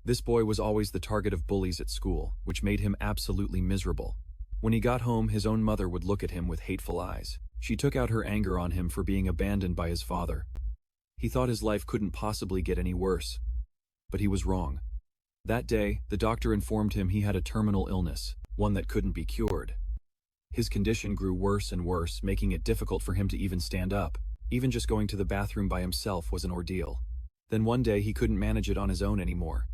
This boy was always the target of bullies at school, which made him absolutely miserable. When he got home, his own mother would look at him with hateful eyes. She took out her anger on him for being abandoned by his father. He thought his life couldn't possibly get any worse. But he was wrong. That day, the doctor informed him he had a terminal illness, one that couldn't be cured. His condition grew worse and worse, making it difficult for him to even stand up. Even just going to the bathroom by himself was an ordeal. Then one day he couldn't manage it on his own anymore.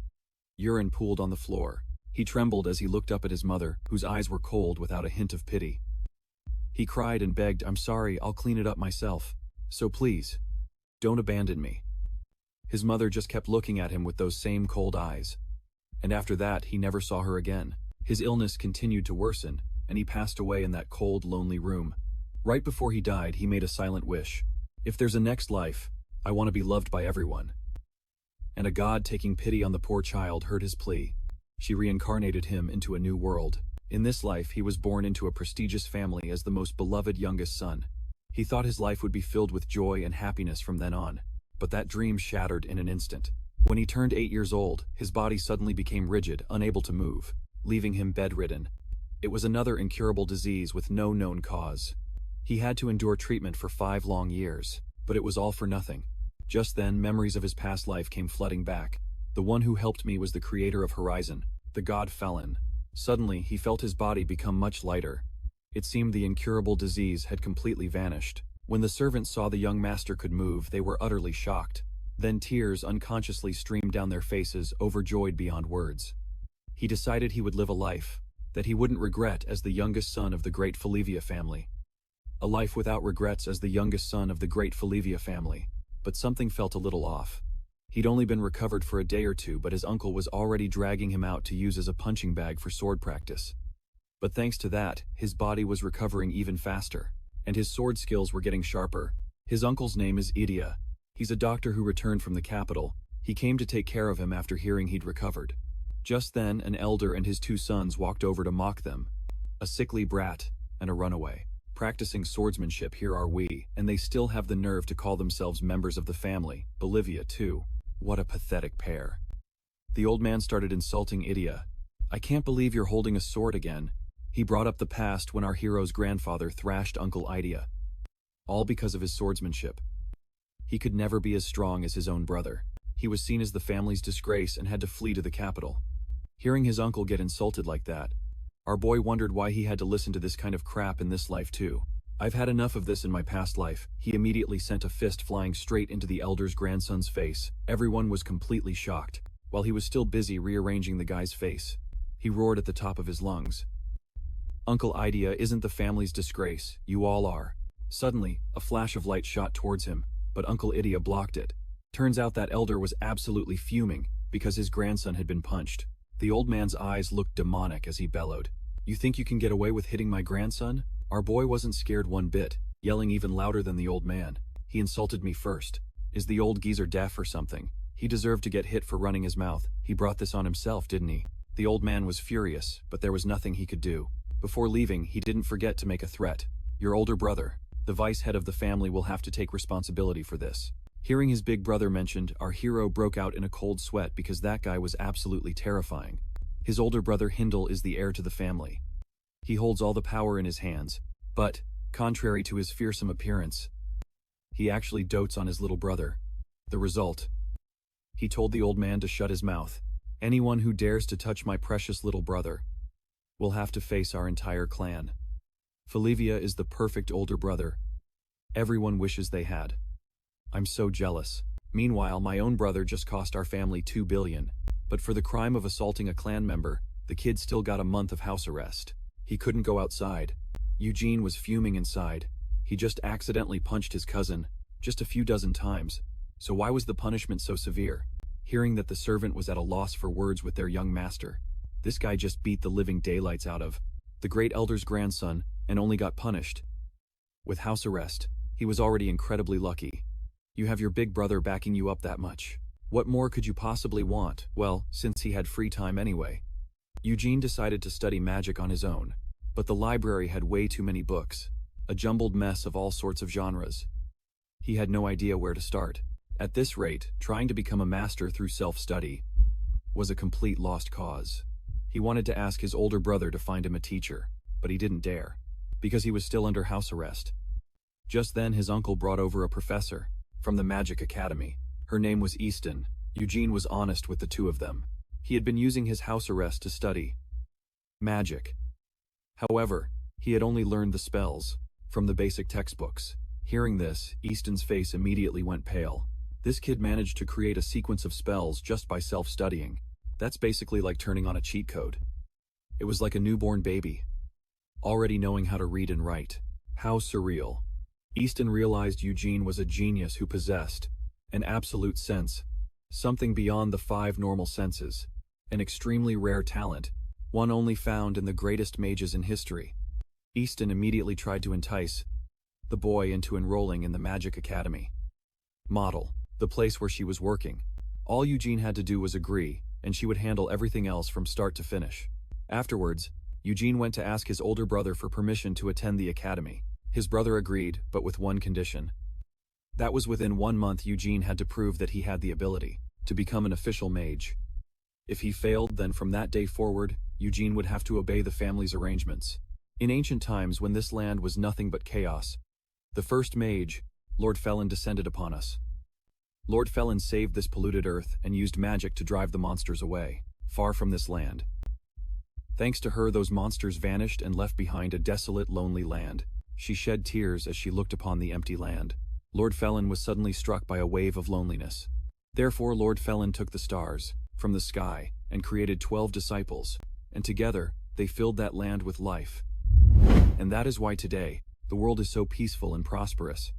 Urine pooled on the floor. He trembled as he looked up at his mother, whose eyes were cold without a hint of pity. He cried and begged, "I'm sorry, I'll clean it up myself. So please, don't abandon me." His mother just kept looking at him with those same cold eyes. And after that, he never saw her again. His illness continued to worsen, and he passed away in that cold, lonely room. Right before he died, he made a silent wish. "If there's a next life, I want to be loved by everyone." And a god taking pity on the poor child heard his plea. She reincarnated him into a new world. In this life, he was born into a prestigious family as the most beloved youngest son. He thought his life would be filled with joy and happiness from then on, but that dream shattered in an instant. When he turned 8 years old, his body suddenly became rigid, unable to move, leaving him bedridden. It was another incurable disease with no known cause. He had to endure treatment for 5 long years, but it was all for nothing. Just then, memories of his past life came flooding back. The one who helped me was the creator of Horizon, the god Felon. Suddenly, he felt his body become much lighter. It seemed the incurable disease had completely vanished. When the servants saw the young master could move, they were utterly shocked. Then tears unconsciously streamed down their faces, overjoyed beyond words. He decided he would live a life that he wouldn't regret as the youngest son of the great Falivia family. A life without regrets as the youngest son of the great Falivia family. But something felt a little off. He'd only been recovered for a day or two, but his uncle was already dragging him out to use as a punching bag for sword practice. But thanks to that, his body was recovering even faster, and his sword skills were getting sharper. His uncle's name is Idia. He's a doctor who returned from the capital. He came to take care of him after hearing he'd recovered. Just then, an elder and his 2 sons walked over to mock them. A sickly brat and a runaway. Practicing swordsmanship, here are we, and they still have the nerve to call themselves members of the family, Bolivia too. What a pathetic pair. The old man started insulting Idia. "I can't believe you're holding a sword again." He brought up the past when our hero's grandfather thrashed Uncle Idia. All because of his swordsmanship. He could never be as strong as his own brother. He was seen as the family's disgrace and had to flee to the capital. Hearing his uncle get insulted like that, our boy wondered why he had to listen to this kind of crap in this life too. "I've had enough of this in my past life." He immediately sent a fist flying straight into the elder's grandson's face. Everyone was completely shocked. While he was still busy rearranging the guy's face, he roared at the top of his lungs. "Uncle Idia isn't the family's disgrace, you all are." Suddenly, a flash of light shot towards him, but Uncle Idia blocked it. Turns out that elder was absolutely fuming because his grandson had been punched. The old man's eyes looked demonic as he bellowed. "You think you can get away with hitting my grandson?" Our boy wasn't scared one bit, yelling even louder than the old man. "He insulted me first. Is the old geezer deaf or something? He deserved to get hit for running his mouth. He brought this on himself, didn't he?" The old man was furious, but there was nothing he could do. Before leaving, he didn't forget to make a threat. "Your older brother, the vice head of the family, will have to take responsibility for this." Hearing his big brother mentioned, our hero broke out in a cold sweat because that guy was absolutely terrifying. His older brother Hindle is the heir to the family. He holds all the power in his hands, but, contrary to his fearsome appearance, he actually dotes on his little brother. The result? He told the old man to shut his mouth. "Anyone who dares to touch my precious little brother will have to face our entire clan." Falivia is the perfect older brother. Everyone wishes they had. I'm so jealous. Meanwhile, my own brother just cost our family $2 billion. But for the crime of assaulting a clan member, the kid still got a month of house arrest. He couldn't go outside. Eugene was fuming inside. He just accidentally punched his cousin, just a few dozen times. So why was the punishment so severe? Hearing that the servant was at a loss for words with their young master. This guy just beat the living daylights out of the great elder's grandson and only got punished with house arrest. He was already incredibly lucky. You have your big brother backing you up that much. What more could you possibly want? Well, since he had free time anyway. Eugene decided to study magic on his own, but the library had way too many books, a jumbled mess of all sorts of genres. He had no idea where to start. At this rate, trying to become a master through self-study was a complete lost cause. He wanted to ask his older brother to find him a teacher, but he didn't dare, because he was still under house arrest. Just then his uncle brought over a professor from the Magic Academy. Her name was Easton. Eugene was honest with the two of them. He had been using his house arrest to study magic. However, he had only learned the spells from the basic textbooks. Hearing this, Easton's face immediately went pale. This kid managed to create a sequence of spells just by self-studying. That's basically like turning on a cheat code. It was like a newborn baby, already knowing how to read and write. How surreal. Easton realized Eugene was a genius who possessed an absolute sense, something beyond the 5 normal senses, an extremely rare talent, one only found in the greatest mages in history. Easton immediately tried to entice the boy into enrolling in the Magic Academy model, the place where she was working. All Eugene had to do was agree, and she would handle everything else from start to finish. Afterwards, Eugene went to ask his older brother for permission to attend the academy. His brother agreed, but with one condition. That was within 1 month Eugene had to prove that he had the ability to become an official mage. If he failed, then from that day forward, Eugene would have to obey the family's arrangements. In ancient times, when this land was nothing but chaos, the first mage, Lord Felon, descended upon us. Lord Felon saved this polluted earth and used magic to drive the monsters away, far from this land. Thanks to her, those monsters vanished and left behind a desolate, lonely land. She shed tears as she looked upon the empty land. Lord Felon was suddenly struck by a wave of loneliness. Therefore Lord Felon took the stars from the sky and created 12 disciples, and together they filled that land with life. And that is why today, the world is so peaceful and prosperous.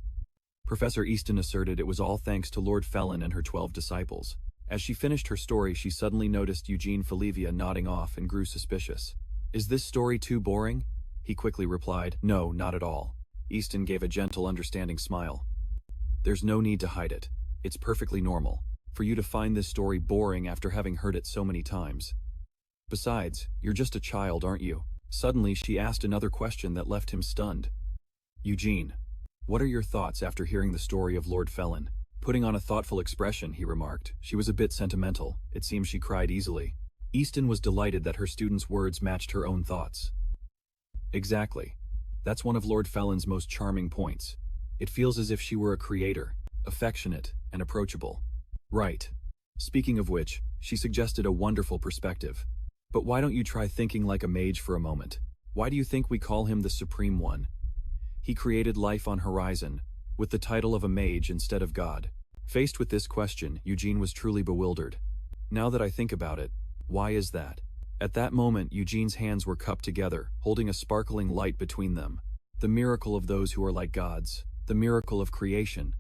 Professor Easton asserted it was all thanks to Lord Felon and her 12 disciples. As she finished her story, she suddenly noticed Eugene Falivia nodding off and grew suspicious. "Is this story too boring?" He quickly replied, "No, not at all." Easton gave a gentle, understanding smile. "There's no need to hide it. It's perfectly normal for you to find this story boring after having heard it so many times. Besides, you're just a child, aren't you?" Suddenly, she asked another question that left him stunned. "Eugene, what are your thoughts after hearing the story of Lord Felon?" Putting on a thoughtful expression, he remarked. She was a bit sentimental. It seems she cried easily. Easton was delighted that her student's words matched her own thoughts. Exactly. That's one of Lord Felon's most charming points. It feels as if she were a creator, affectionate and approachable. Right. Speaking of which, she suggested a wonderful perspective. But why don't you try thinking like a mage for a moment? Why do you think we call him the Supreme One? He created life on Horizon, with the title of a mage instead of God. Faced with this question, Eugene was truly bewildered. Now that I think about it, why is that? At that moment, Eugene's hands were cupped together, holding a sparkling light between them. The miracle of those who are like gods, the miracle of creation.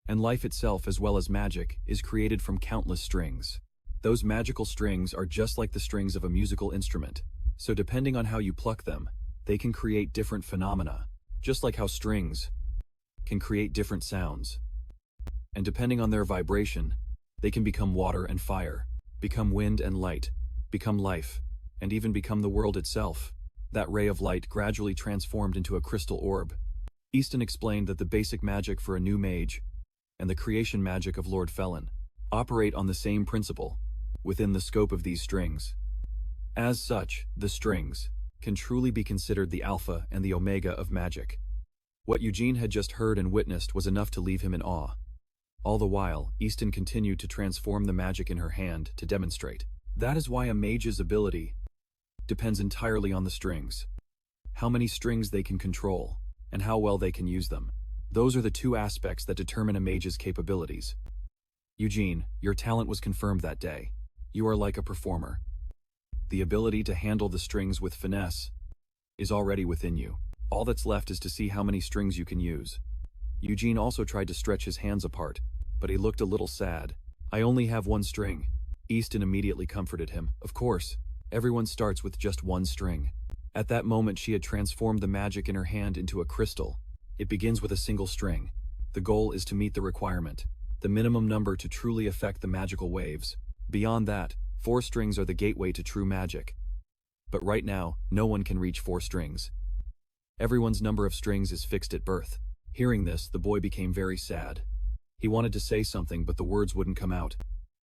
And life itself, as well as magic, is created from countless strings. Those magical strings are just like the strings of a musical instrument. So depending on how you pluck them, they can create different phenomena, just like how strings can create different sounds. And depending on their vibration, they can become water and fire, become wind and light, become life, and even become the world itself. That ray of light gradually transformed into a crystal orb. Easton explained that the basic magic for a new mage and the creation magic of Lord Felon operate on the same principle within the scope of these strings. As such, the strings can truly be considered the alpha and the omega of magic. What Eugene had just heard and witnessed was enough to leave him in awe. All the while, Easton continued to transform the magic in her hand to demonstrate. That is why a mage's ability depends entirely on the strings. How many strings they can control, and how well they can use them. Those are the two aspects that determine a mage's capabilities. Eugene, your talent was confirmed that day. You are like a performer. The ability to handle the strings with finesse is already within you. All that's left is to see how many strings you can use. Eugene also tried to stretch his hands apart, but he looked a little sad. I only have one string. Easton immediately comforted him. Of course, everyone starts with just one string. At that moment, she had transformed the magic in her hand into a crystal. It begins with a single string. The goal is to meet the requirement, the minimum number to truly affect the magical waves. Beyond that, 4 strings are the gateway to true magic. But right now, no one can reach 4 strings. Everyone's number of strings is fixed at birth. Hearing this, the boy became very sad. He wanted to say something, but the words wouldn't come out.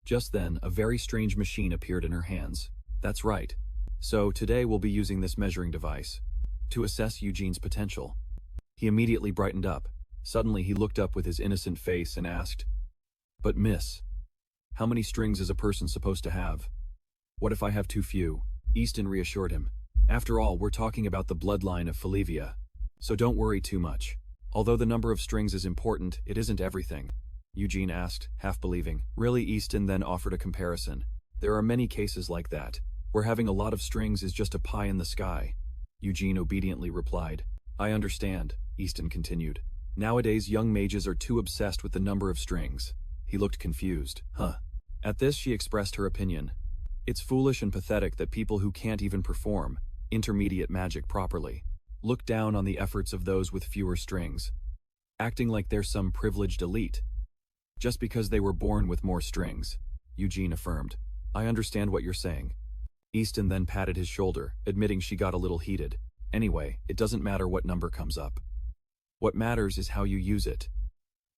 Just then, a very strange machine appeared in her hands. That's right. So, today we'll be using this measuring device to assess Eugene's potential. He immediately brightened up. Suddenly, he looked up with his innocent face and asked, "But miss, how many strings is a person supposed to have? What if I have too few?" Easton reassured him. "After all, we're talking about the bloodline of Falivia, so don't worry too much. Although the number of strings is important, it isn't everything." Eugene asked, half believing. Really? Easton then offered a comparison. "There are many cases like that, where having a lot of strings is just a pie in the sky." Eugene obediently replied. "I understand," Easton continued. "Nowadays young mages are too obsessed with the number of strings." He looked confused. "Huh." At this she expressed her opinion. "It's foolish and pathetic that people who can't even perform intermediate magic properly look down on the efforts of those with fewer strings, acting like they're some privileged elite just because they were born with more strings," Eugene affirmed. "I understand what you're saying." Easton then patted his shoulder, admitting she got a little heated. "Anyway, it doesn't matter what number comes up. What matters is how you use it.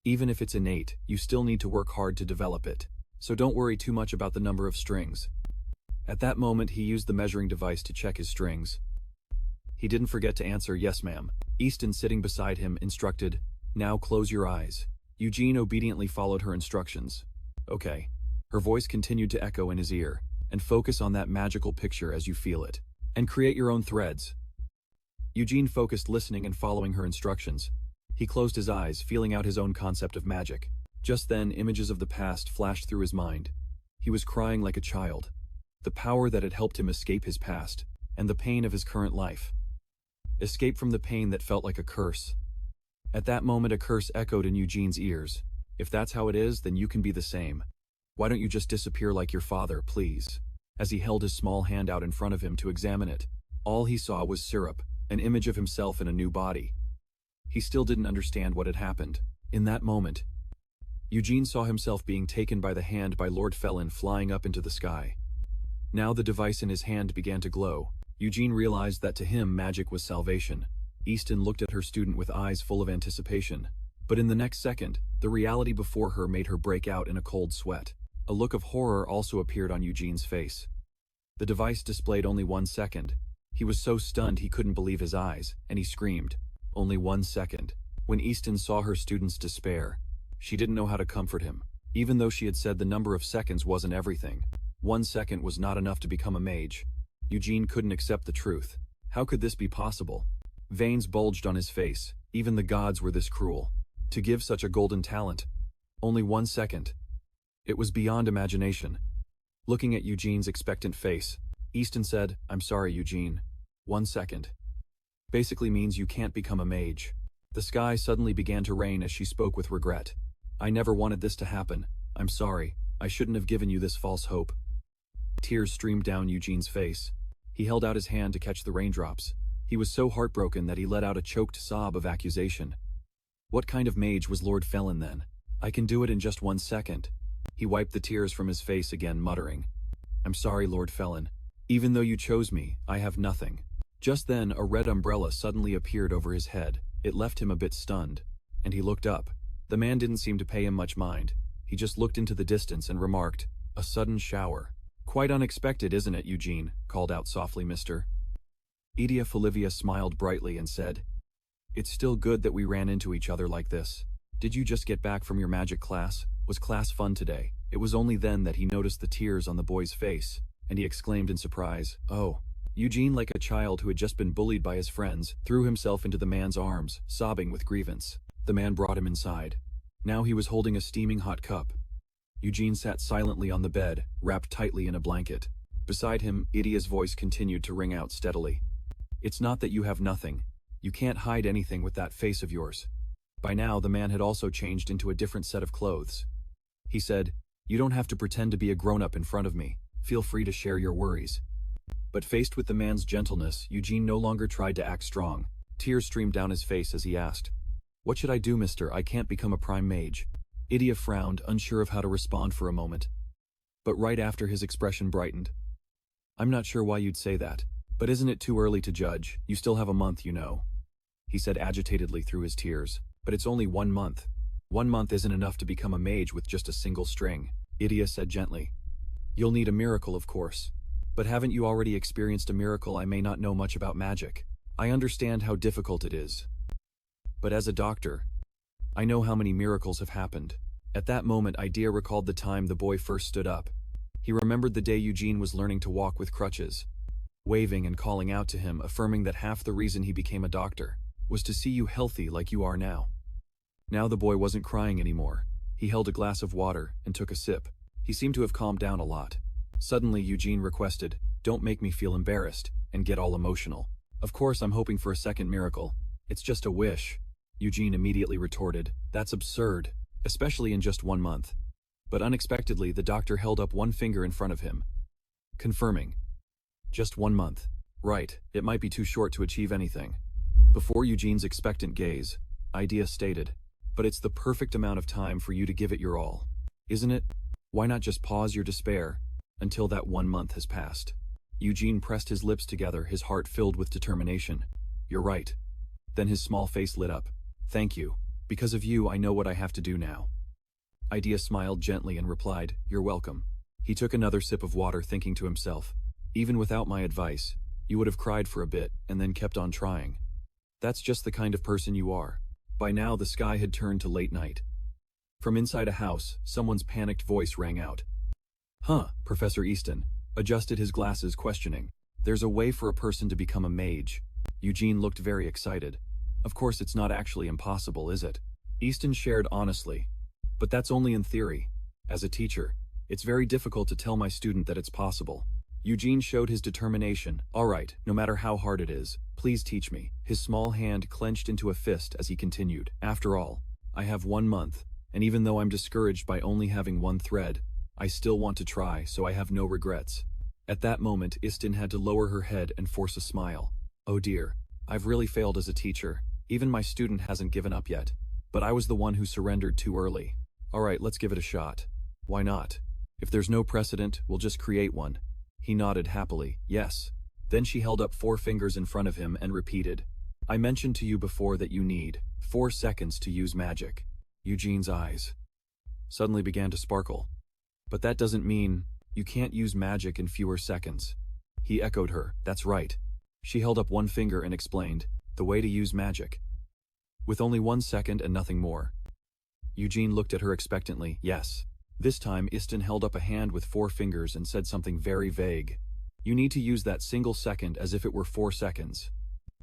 Even if it's innate, you still need to work hard to develop it. So don't worry too much about the number of strings." At that moment, he used the measuring device to check his strings. He didn't forget to answer, "Yes, ma'am." Easton, sitting beside him, instructed, "Now close your eyes." Eugene obediently followed her instructions. "Okay." Her voice continued to echo in his ear. "And focus on that magical picture as you feel it. And create your own threads." Eugene focused, listening and following her instructions. He closed his eyes, feeling out his own concept of magic. Just then, images of the past flashed through his mind. He was crying like a child. The power that had helped him escape his past, and the pain of his current life. Escape from the pain that felt like a curse. At that moment, a curse echoed in Eugene's ears. "If that's how it is, then you can be the same. Why don't you just disappear like your father, please?" As he held his small hand out in front of him to examine it, all he saw was syrup, an image of himself in a new body. He still didn't understand what had happened. In that moment, Eugene saw himself being taken by the hand by Lord Felon, flying up into the sky. Now the device in his hand began to glow. Eugene realized that to him magic was salvation. Easton looked at her student with eyes full of anticipation. But in the next second, the reality before her made her break out in a cold sweat. A look of horror also appeared on Eugene's face. The device displayed only 1 second. He was so stunned he couldn't believe his eyes, and he screamed. Only 1 second. When Easton saw her student's despair, she didn't know how to comfort him. Even though she had said the number of seconds wasn't everything, 1 second was not enough to become a mage. Eugene couldn't accept the truth. How could this be possible? Veins bulged on his face. Even the gods were this cruel. To give such a golden talent. Only 1 second. It was beyond imagination. Looking at Eugene's expectant face, Easton said, "I'm sorry, Eugene. 1 second. Basically means you can't become a mage." The sky suddenly began to rain as she spoke with regret. "I never wanted this to happen. I'm sorry. I shouldn't have given you this false hope." Tears streamed down Eugene's face. He held out his hand to catch the raindrops. He was so heartbroken that he let out a choked sob of accusation. What kind of mage was Lord Felon then? "I can do it in just 1 second. He wiped the tears from his face again, muttering, "I'm sorry, Lord Felon. Even though you chose me, I have nothing." Just then, a red umbrella suddenly appeared over his head. It left him a bit stunned, and he looked up. The man didn't seem to pay him much mind. He just looked into the distance and remarked, "A sudden shower." "Quite unexpected, isn't it, Eugene?" called out softly Mr. Edia Falivia smiled brightly and said, "It's still good that we ran into each other like this. Did you just get back from your magic class? Was class fun today?" It was only then that he noticed the tears on the boy's face, and he exclaimed in surprise, "Oh." Eugene, like a child who had just been bullied by his friends, threw himself into the man's arms, sobbing with grievance. The man brought him inside. Now he was holding a steaming hot cup. Eugene sat silently on the bed, wrapped tightly in a blanket. Beside him, Idia's voice continued to ring out steadily. "It's not that you have nothing. You can't hide anything with that face of yours." By now, the man had also changed into a different set of clothes. He said, "You don't have to pretend to be a grown-up in front of me. Feel free to share your worries." But faced with the man's gentleness, Eugene no longer tried to act strong. Tears streamed down his face as he asked, "What should I do, mister? I can't become a prime mage." Idia frowned, unsure of how to respond for a moment. But right after, his expression brightened. "I'm not sure why you'd say that. But isn't it too early to judge? You still have a month, you know," he said agitatedly through his tears. "But it's only 1 month. 1 month isn't enough to become a mage with just a single string. Idia said gently. You'll need a miracle, of course. But haven't you already experienced a miracle? I may not know much about magic. I understand how difficult it is. But as a doctor, I know how many miracles have happened. At that moment, Idia recalled the time the boy first stood up. He remembered the day Eugene was learning to walk with crutches, waving and calling out to him, affirming that half the reason he became a doctor was to see you healthy like you are now. Now the boy wasn't crying anymore. He held a glass of water and took a sip. He seemed to have calmed down a lot. Suddenly, Eugene requested, "Don't make me feel embarrassed and get all emotional. Of course, I'm hoping for a second miracle. It's just a wish." Eugene immediately retorted, "That's absurd, especially in just 1 month." But unexpectedly, the doctor held up one finger in front of him, confirming, "Just 1 month. Right, it might be too short to achieve anything." Before Eugene's expectant gaze, Idia stated, "But it's the perfect amount of time for you to give it your all. Isn't it? Why not just pause your despair until that 1 month has passed?" Eugene pressed his lips together, his heart filled with determination. "You're right." Then his small face lit up. "Thank you. Because of you, I know what I have to do now." Idia smiled gently and replied, "You're welcome." He took another sip of water, thinking to himself, "Even without my advice, you would have cried for a bit and then kept on trying. That's just the kind of person you are." By now, the sky had turned to late night. From inside a house, someone's panicked voice rang out. "Huh," Professor Easton adjusted his glasses, questioning. "There's a way for a person to become a mage." Eugene looked very excited. "Of course it's not actually impossible, is it?" Easton shared honestly. "But that's only in theory. As a teacher, it's very difficult to tell my student that it's possible." Eugene showed his determination. "All right, no matter how hard it is, please teach me." His small hand clenched into a fist as he continued. "After all, I have 1 month, and even though I'm discouraged by only having one thread, I still want to try, so I have no regrets." At that moment, Easton had to lower her head and force a smile. "Oh dear, I've really failed as a teacher. Even my student hasn't given up yet. But I was the one who surrendered too early. All right, let's give it a shot. Why not? If there's no precedent, we'll just create one." He nodded happily. "Yes." Then she held up 4 fingers in front of him and repeated, "I mentioned to you before that you need 4 seconds to use magic." Eugene's eyes suddenly began to sparkle. "But that doesn't mean you can't use magic in fewer seconds." He echoed her. "That's right." She held up one finger and explained, "The way to use magic. With only 1 second and nothing more." Eugene looked at her expectantly. "Yes." This time, Easton held up a hand with 4 fingers and said something very vague. "You need to use that single second as if it were 4 seconds.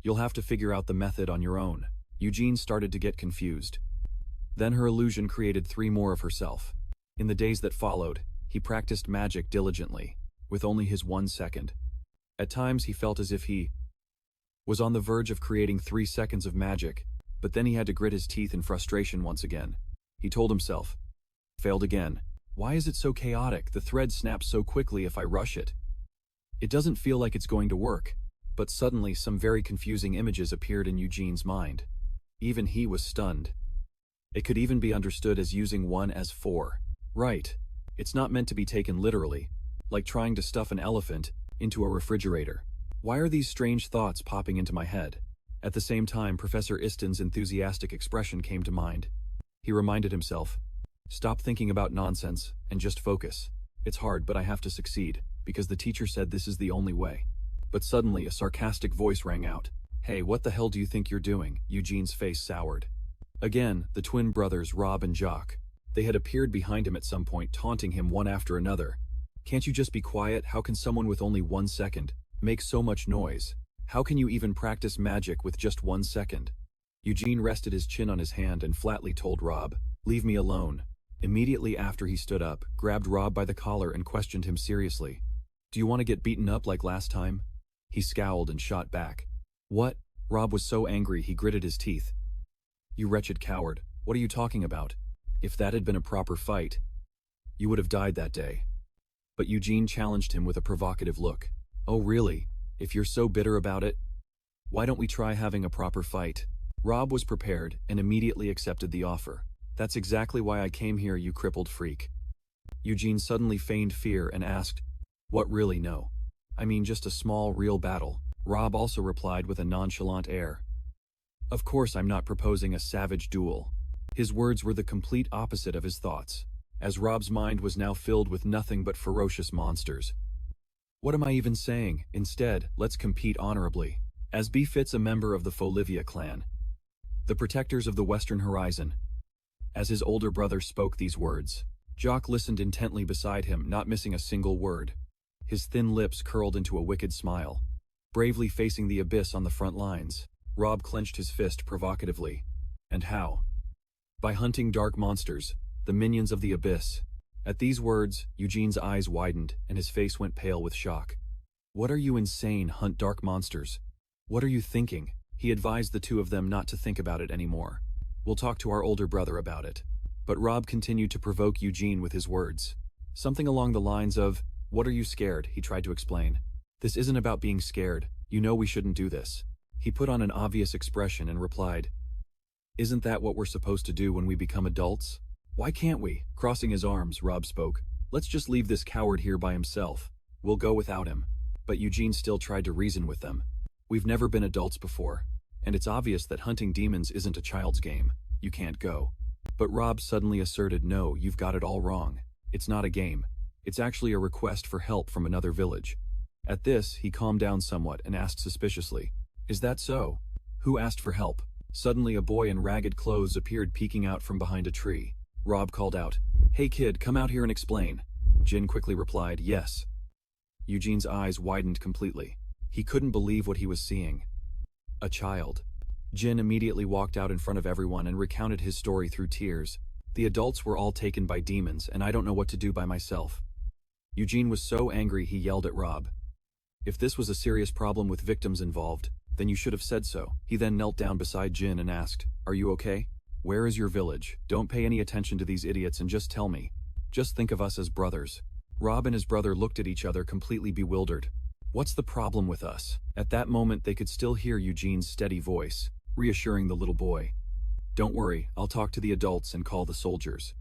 You'll have to figure out the method on your own." Eugene started to get confused. Then her illusion created 3 more of herself. In the days that followed, he practiced magic diligently, with only his 1 second. At times he felt as if he was on the verge of creating 3 seconds of magic, but then he had to grit his teeth in frustration once again. He told himself, "Failed again. Why is it so chaotic? The thread snaps so quickly if I rush it. It doesn't feel like it's going to work." But suddenly some very confusing images appeared in Eugene's mind. Even he was stunned. It could even be understood as using 1 as 4. Right. It's not meant to be taken literally, like trying to stuff an elephant into a refrigerator. Why are these strange thoughts popping into my head? At the same time, Professor Easton's enthusiastic expression came to mind. He reminded himself, "Stop thinking about nonsense and just focus. It's hard, but I have to succeed, because the teacher said this is the only way." But suddenly a sarcastic voice rang out. "Hey, what the hell do you think you're doing?" Eugene's face soured. Again, the twin brothers Rob and Jock. They had appeared behind him at some point, taunting him one after another. "Can't you just be quiet? How can someone with only 1 second make so much noise? How can you even practice magic with just 1 second?" Eugene rested his chin on his hand and flatly told Rob, "Leave me alone." Immediately after, he stood up, grabbed Rob by the collar and questioned him seriously. "Do you want to get beaten up like last time?" He scowled and shot back. "What?" Rob was so angry he gritted his teeth. "You wretched coward, what are you talking about? If that had been a proper fight, you would have died that day." But Eugene challenged him with a provocative look. "Oh really? If you're so bitter about it, why don't we try having a proper fight?" Rob was prepared and immediately accepted the offer. "That's exactly why I came here, you crippled freak." Eugene suddenly feigned fear and asked, "What really? No. I mean just a small, real battle." Rob also replied with a nonchalant air, "Of course I'm not proposing a savage duel." His words were the complete opposite of his thoughts. as Rob's mind was now filled with nothing but ferocious monsters. What am I even saying? Instead, let's compete honorably, as befits a member of the Folivia clan, the protectors of the Western Horizon. As his older brother spoke these words, Jock listened intently beside him, not missing a single word. His thin lips curled into a wicked smile. Bravely facing the abyss on the front lines, Rob clenched his fist provocatively. And how? By hunting dark monsters, the minions of the abyss. At these words, Eugene's eyes widened and his face went pale with shock. What are you insane, hunt dark monsters? What are you thinking? He advised the two of them not to think about it anymore. We'll talk to our older brother about it. But Rob continued to provoke Eugene with his words. Something along the lines of, "What are you scared?" he tried to explain. "This isn't about being scared. You know we shouldn't do this." He put on an obvious expression and replied, "Isn't that what we're supposed to do when we become adults? Why can't we?" Crossing his arms, Rob spoke. "Let's just leave this coward here by himself. We'll go without him." But Eugene still tried to reason with them. "We've never been adults before, and it's obvious that hunting demons isn't a child's game. You can't go." But Rob suddenly asserted, "No, you've got it all wrong. It's not a game. It's actually a request for help from another village." At this, he calmed down somewhat and asked suspiciously, "Is that so? Who asked for help?" Suddenly a boy in ragged clothes appeared peeking out from behind a tree. Rob called out, "Hey kid, come out here and explain." Jin quickly replied, "Yes." Eugene's eyes widened completely. He couldn't believe what he was seeing. A child. Jin immediately walked out in front of everyone and recounted his story through tears. "The adults were all taken by demons, and I don't know what to do by myself." Eugene was so angry he yelled at Rob. "If this was a serious problem with victims involved, then you should have said so." He then knelt down beside Jin and asked, "Are you okay? Where is your village? Don't pay any attention to these idiots and just tell me. Just think of us as brothers." Rob and his brother looked at each other completely bewildered. "What's the problem with us?" At that moment they could still hear Eugene's steady voice, reassuring the little boy. "Don't worry, I'll talk to the adults and call the soldiers."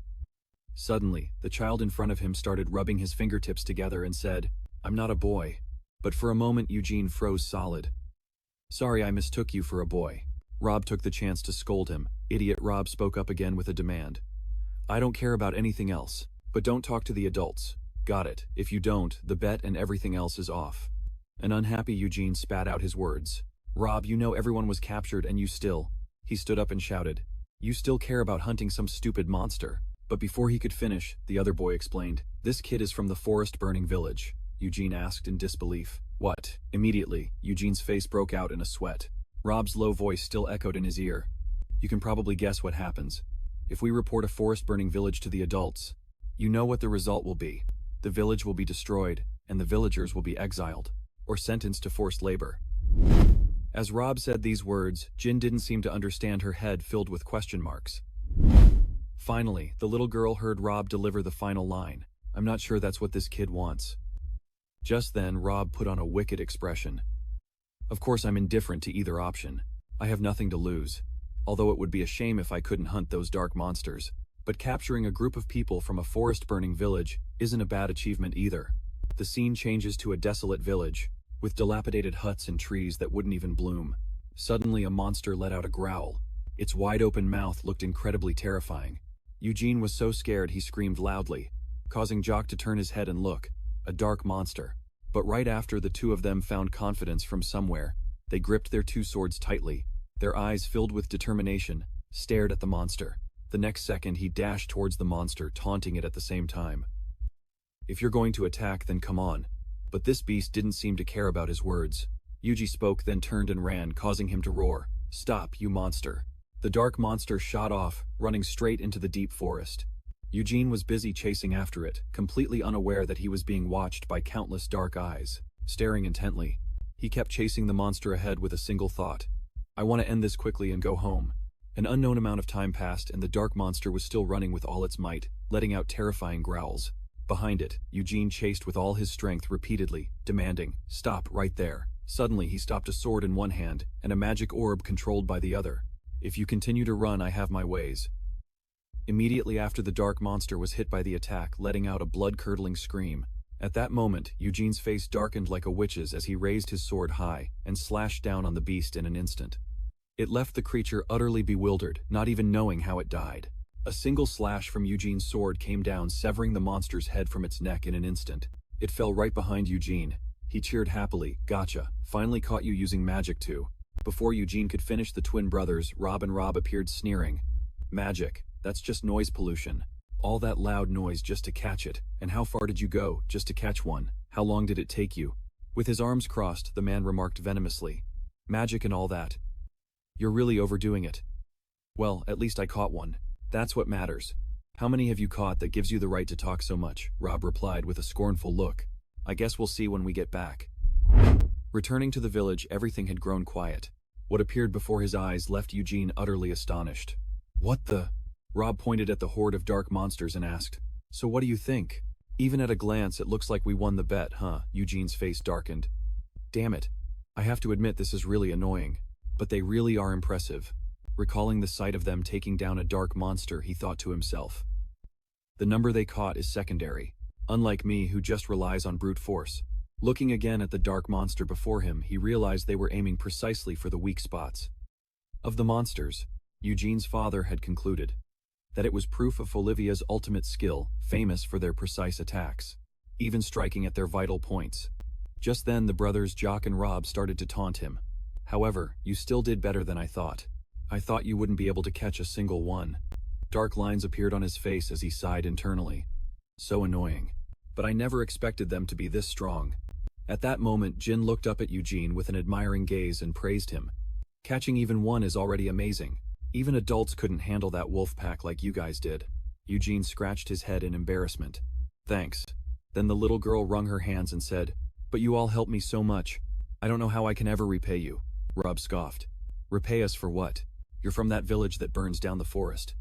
Suddenly, the child in front of him started rubbing his fingertips together and said, "I'm not a boy." But for a moment Eugene froze solid. "Sorry, I mistook you for a boy." Rob took the chance to scold him. Idiot. Rob spoke up again with a demand. "I don't care about anything else, but don't talk to the adults. Got it? If you don't, the bet and everything else is off." An unhappy Eugene spat out his words. "Rob, you know everyone was captured and you still..." He stood up and shouted, "You still care about hunting some stupid monster." But before he could finish, the other boy explained, "This kid is from the forest-burning village." Eugene asked in disbelief, "What?" Immediately, Eugene's face broke out in a sweat. Rob's low voice still echoed in his ear. "You can probably guess what happens. If we report a forest-burning village to the adults, you know what the result will be. The village will be destroyed, and the villagers will be exiled, or sentenced to forced labor." As Rob said these words, Jin didn't seem to understand, her head filled with question marks. Finally, the little girl heard Rob deliver the final line, "I'm not sure that's what this kid wants." Just then, Rob put on a wicked expression. "Of course I'm indifferent to either option. I have nothing to lose. Although it would be a shame if I couldn't hunt those dark monsters. But capturing a group of people from a forest-burning village isn't a bad achievement either." The scene changes to a desolate village, with dilapidated huts and trees that wouldn't even bloom. Suddenly a monster let out a growl. Its wide-open mouth looked incredibly terrifying. Eugene was so scared he screamed loudly, causing Jock to turn his head and look. A dark monster. But right after the two of them found confidence from somewhere, they gripped their two swords tightly. Their eyes, filled with determination, stared at the monster. The next second he dashed towards the monster, taunting it at the same time. "If you're going to attack, then come on." But this beast didn't seem to care about his words. Yuji spoke, then turned and ran, causing him to roar, "Stop, you monster." The dark monster shot off, running straight into the deep forest. Eugene was busy chasing after it, completely unaware that he was being watched by countless dark eyes, staring intently. He kept chasing the monster ahead with a single thought: "I want to end this quickly and go home." An unknown amount of time passed and the dark monster was still running with all its might, letting out terrifying growls. Behind it, Eugene chased with all his strength repeatedly, demanding, "Stop right there." Suddenly he stopped, a sword in one hand and a magic orb controlled by the other. "If you continue to run, I have my ways." Immediately after, the dark monster was hit by the attack, letting out a blood-curdling scream. At that moment, Eugene's face darkened like a witch's as he raised his sword high and slashed down on the beast in an instant. It left the creature utterly bewildered, not even knowing how it died. A single slash from Eugene's sword came down, severing the monster's head from its neck in an instant. It fell right behind Eugene. He cheered happily. Gotcha. Finally caught you using magic too. Before Eugene could finish, the twin brothers, Rob and Rob, appeared sneering. Magic? That's just noise pollution. All that loud noise just to catch it. And how far did you go, just to catch one? How long did it take you? With his arms crossed, the man remarked venomously. Magic and all that. You're really overdoing it. Well, at least I caught one. That's what matters. How many have you caught that gives you the right to talk so much? Rob replied with a scornful look. I guess we'll see when we get back. Returning to the village, everything had grown quiet. What appeared before his eyes left Eugene utterly astonished. What the? Rob pointed at the horde of dark monsters and asked, So what do you think? Even at a glance, it looks like we won the bet, huh? Eugene's face darkened. Damn it. I have to admit this is really annoying. But they really are impressive. Recalling the sight of them taking down a dark monster, he thought to himself. The number they caught is secondary. Unlike me, who just relies on brute force. Looking again at the dark monster before him, he realized they were aiming precisely for the weak spots. Of the monsters, Eugene's father had concluded that it was proof of Olivia's ultimate skill, famous for their precise attacks, even striking at their vital points. Just then, the brothers Jock and Rob started to taunt him. However, you still did better than I thought. I thought you wouldn't be able to catch a single one. Dark lines appeared on his face as he sighed internally. So annoying. But I never expected them to be this strong. At that moment, Jin looked up at Eugene with an admiring gaze and praised him. Catching even one is already amazing. Even adults couldn't handle that wolf pack like you guys did. Eugene scratched his head in embarrassment. Thanks. Then the little girl wrung her hands and said, But you all helped me so much. I don't know how I can ever repay you. Rob scoffed. Repay us for what? You're from that village that burns down the forest.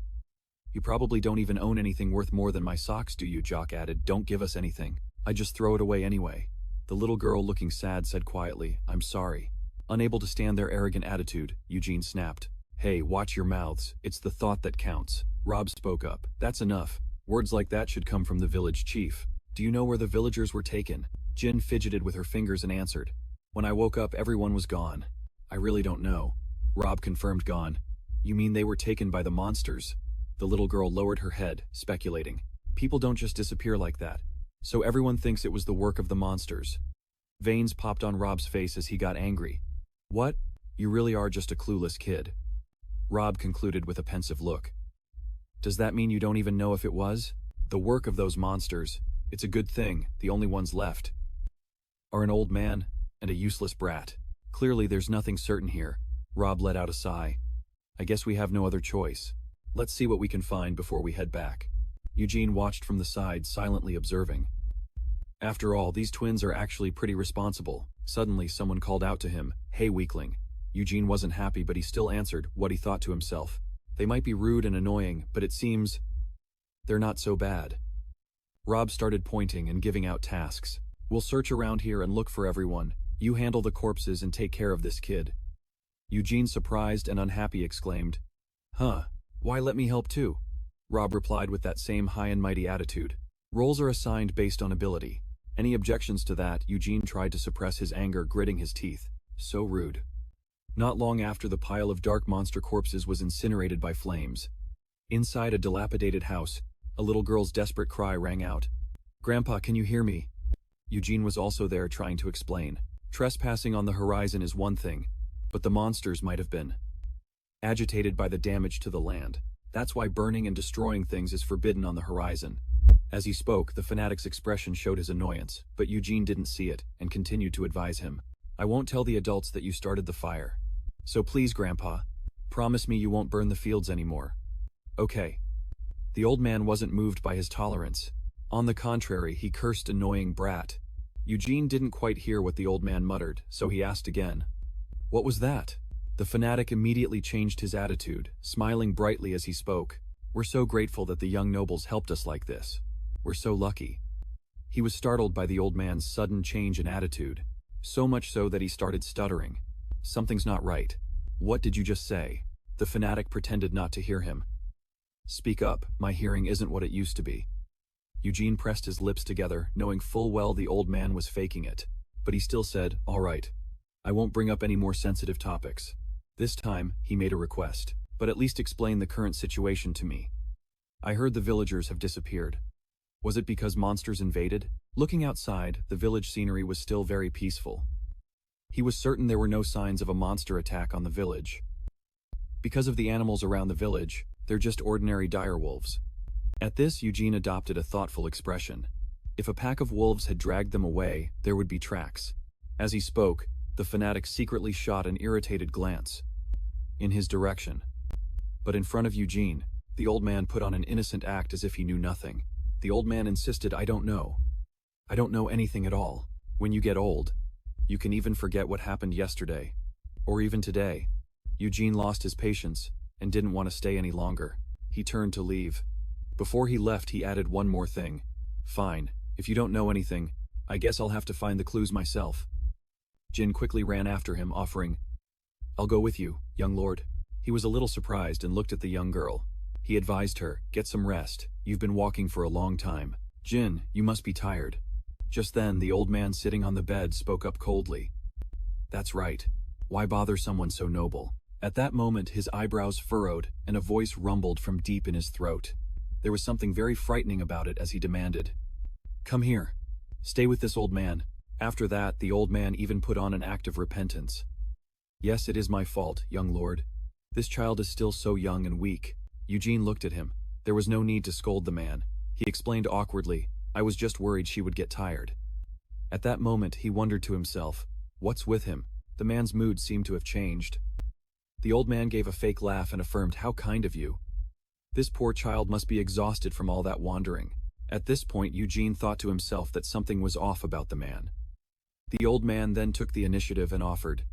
You probably don't even own anything worth more than my socks, do you? Jock added. Don't give us anything. I just throw it away anyway. The little girl, looking sad, said quietly, I'm sorry. Unable to stand their arrogant attitude, Eugene snapped. Hey, watch your mouths. It's the thought that counts. Rob spoke up. That's enough. Words like that should come from the village chief. Do you know where the villagers were taken? Jin fidgeted with her fingers and answered. When I woke up, everyone was gone. I really don't know. Rob confirmed gone. You mean they were taken by the monsters? The little girl lowered her head, speculating. People don't just disappear like that. So everyone thinks it was the work of the monsters. Veins popped on Rob's face as he got angry. What? You really are just a clueless kid. Rob concluded with a pensive look. Does that mean you don't even know if it was? The work of those monsters. It's a good thing, the only ones left are an old man and a useless brat. Clearly there's nothing certain here. Rob let out a sigh. I guess we have no other choice. Let's see what we can find before we head back. Eugene watched from the side, silently observing. After all, these twins are actually pretty responsible. Suddenly, someone called out to him, Hey, weakling. Eugene wasn't happy, but he still answered what he thought to himself. They might be rude and annoying, but it seems they're not so bad. Rob started pointing and giving out tasks. We'll search around here and look for everyone. You handle the corpses and take care of this kid. Eugene, surprised and unhappy, exclaimed, Huh, why let me help too? Rob replied with that same high and mighty attitude. Roles are assigned based on ability. Any objections to that? Eugene tried to suppress his anger, gritting his teeth. So rude. Not long after, the pile of dark monster corpses was incinerated by flames. Inside a dilapidated house, a little girl's desperate cry rang out. Grandpa, can you hear me? Eugene was also there, trying to explain. Trespassing on the horizon is one thing, but the monsters might have been agitated by the damage to the land. That's why burning and destroying things is forbidden on the horizon. As he spoke, the fanatic's expression showed his annoyance, but Eugene didn't see it and continued to advise him. I won't tell the adults that you started the fire. So please, Grandpa, promise me you won't burn the fields anymore. Okay. The old man wasn't moved by his tolerance. On the contrary, he cursed, annoying brat. Eugene didn't quite hear what the old man muttered, so he asked again. What was that? The fanatic immediately changed his attitude, smiling brightly as he spoke. We're so grateful that the young nobles helped us like this. We're so lucky. He was startled by the old man's sudden change in attitude, so much so that he started stuttering. Something's not right. What did you just say? The fanatic pretended not to hear him. Speak up, my hearing isn't what it used to be. Eugene pressed his lips together, knowing full well the old man was faking it. But he still said, All right. I won't bring up any more sensitive topics. This time, he made a request. But at least explain the current situation to me. I heard the villagers have disappeared. Was it because monsters invaded? Looking outside, the village scenery was still very peaceful. He was certain there were no signs of a monster attack on the village. Because of the animals around the village, they're just ordinary direwolves. At this, Eugene adopted a thoughtful expression. If a pack of wolves had dragged them away, there would be tracks. As he spoke, the fanatic secretly shot an irritated glance in his direction. But in front of Eugene, the old man put on an innocent act as if he knew nothing. The old man insisted, I don't know. I don't know anything at all. When you get old, you can even forget what happened yesterday. Or even today. Eugene lost his patience and didn't want to stay any longer. He turned to leave. Before he left, he added one more thing. Fine, if you don't know anything, I guess I'll have to find the clues myself. Jin quickly ran after him, offering, I'll go with you, young lord. He was a little surprised and looked at the young girl. He advised her, get some rest. You've been walking for a long time. Jin, you must be tired. Just then, the old man sitting on the bed spoke up coldly. That's right. Why bother someone so noble? At that moment, his eyebrows furrowed and a voice rumbled from deep in his throat. There was something very frightening about it as he demanded, Come here. Stay with this old man. After that, the old man even put on an act of repentance. Yes, it is my fault, young lord. This child is still so young and weak. Eugene looked at him. There was no need to scold the man. He explained awkwardly, I was just worried she would get tired. At that moment, he wondered to himself, what's with him? The man's mood seemed to have changed. The old man gave a fake laugh and affirmed, how kind of you. This poor child must be exhausted from all that wandering. At this point, Eugene thought to himself that something was off about the man. The old man then took the initiative and offered,